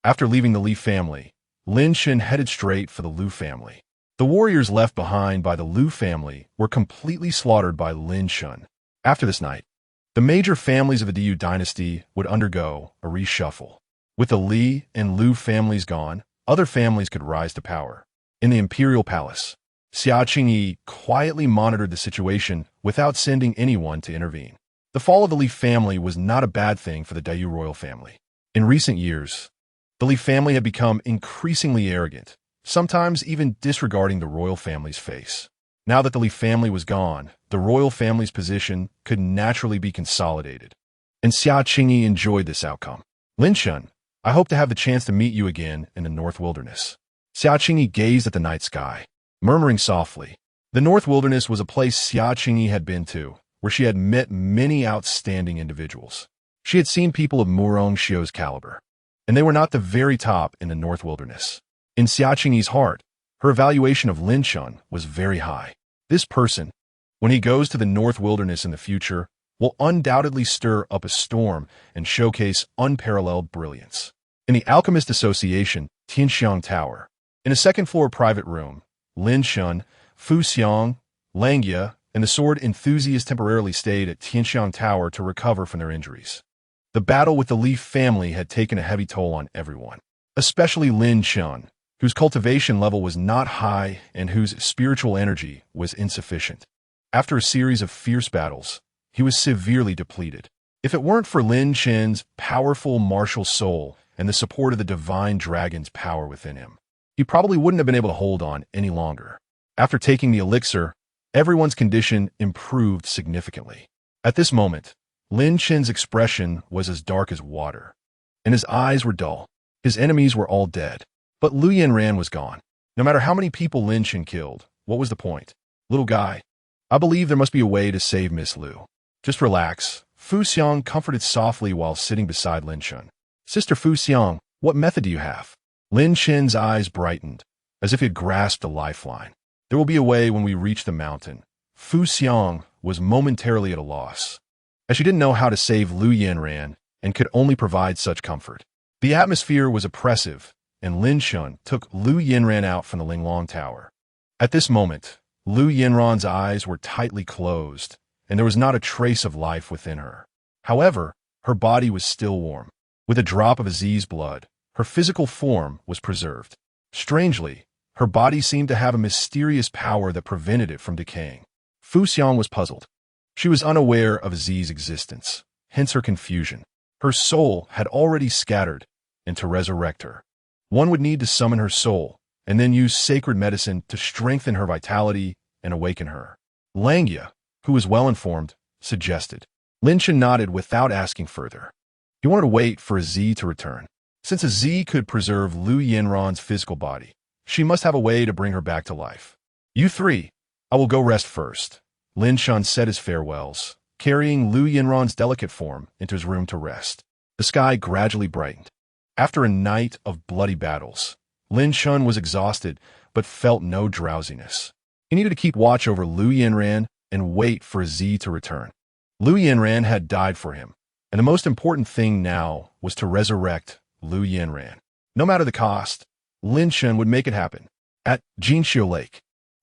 After leaving the Li family, Lin Chen headed straight for the Lu family. The warriors left behind by the Lu family were completely slaughtered by Lin Chen. After this night, the major families of the Dayu dynasty would undergo a reshuffle. With the Li and Lu families gone, other families could rise to power. In the imperial palace, Xia Qingyi quietly monitored the situation without sending anyone to intervene. The fall of the Li family was not a bad thing for the Dayu royal family. In recent years, the Li family had become increasingly arrogant, sometimes even disregarding the royal family's face. Now that the Li family was gone, the royal family's position could naturally be consolidated. And Xia Qingyi enjoyed this outcome. Lin Chen, I hope to have the chance to meet you again in the North Wilderness. Xia Qingyi gazed at the night sky, murmuring softly. The North Wilderness was a place Xia Qingyi had been to, where she had met many outstanding individuals. She had seen people of Murong Xiao's caliber, and they were not the very top in the North Wilderness. In Xia Qingyi's heart, her evaluation of Lin Chen was very high. This person, when he goes to the North Wilderness in the future, will undoubtedly stir up a storm and showcase unparalleled brilliance. In the Alchemist Association, Tianxiang Tower, in a second-floor private room, Lin Chen, Fu Xiang, Langya, and the sword enthusiast temporarily stayed at Tianxiang Tower to recover from their injuries. The battle with the Li family had taken a heavy toll on everyone, especially Lin Chen, whose cultivation level was not high and whose spiritual energy was insufficient. After a series of fierce battles, he was severely depleted. If it weren't for Lin Chen's powerful martial soul and the support of the divine dragon's power within him, he probably wouldn't have been able to hold on any longer. After taking the elixir, everyone's condition improved significantly. At this moment, Lin Chen's expression was as dark as water, and his eyes were dull. His enemies were all dead, but Lu Yanran was gone. No matter how many people Lin Chen killed, What was the point? Little guy, I believe there must be a way to save Miss Lu. Just relax. Fu Xiang comforted softly while sitting beside Lin Chen. Sister Fu Xiang, what method do you have? Lin Chen's eyes brightened, as if he had grasped a lifeline. There will be a way when we reach the mountain. Fu Xiang was momentarily at a loss, as she didn't know how to save Lu Yanran and could only provide such comfort. The atmosphere was oppressive, and Lin Chen took Lu Yanran out from the Linglong Tower. At this moment, Lu Yanran's eyes were tightly closed, and there was not a trace of life within her. However, her body was still warm. With a drop of Aziz's blood, her physical form was preserved. Strangely, her body seemed to have a mysterious power that prevented it from decaying. Fu Xiang was puzzled. She was unaware of Aziz's existence, hence her confusion. Her soul had already scattered, and to resurrect her, one would need to summon her soul, and then use sacred medicine to strengthen her vitality and awaken her. Langya, who was well-informed, suggested. Lin Chen nodded without asking further. He wanted to wait for Aziz to return. Since Aziz could preserve Lu Yanran's physical body, she must have a way to bring her back to life. You three, I will go rest first. Lin Chen said his farewells, carrying Lu Yanran's delicate form into his room to rest. The sky gradually brightened. After a night of bloody battles, Lin Chen was exhausted but felt no drowsiness. He needed to keep watch over Lu Yanran and wait for Aziz to return. Lu Yanran had died for him, and the most important thing now was to resurrect Lu Yanran. No matter the cost, Lin Chen would make it happen. At Jinxiu Lake,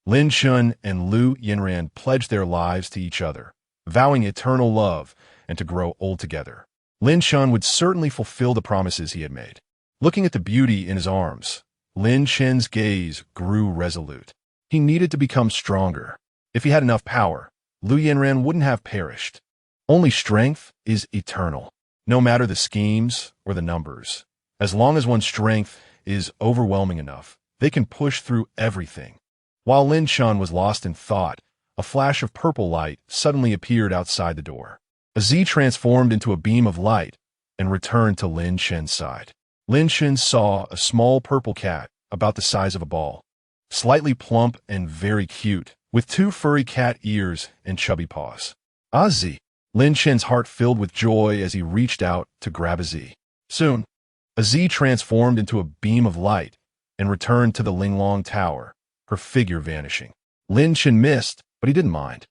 Lin Chen and Lu Yanran pledged their lives to each other, vowing eternal love and to grow old together. Lin Chen would certainly fulfill the promises he had made. Looking at the beauty in his arms, Lin Chen's gaze grew resolute. He needed to become stronger. If he had enough power, Lu Yanran wouldn't have perished. Only strength is eternal, no matter the schemes or the numbers. As long as one's strength is overwhelming enough, they can push through everything. While Lin Chen was lost in thought, a flash of purple light suddenly appeared outside the door. Aziz transformed into a beam of light and returned to Lin Chen's side. Lin Chen saw a small purple cat about the size of a ball, slightly plump and very cute, with two furry cat ears and chubby paws. Aziz! Lin Chen's heart filled with joy as he reached out to grab Aziz. Soon, Aziz transformed into a beam of light and returned to the Linglong Tower, her figure vanishing. Lin Chen missed, but he didn't mind.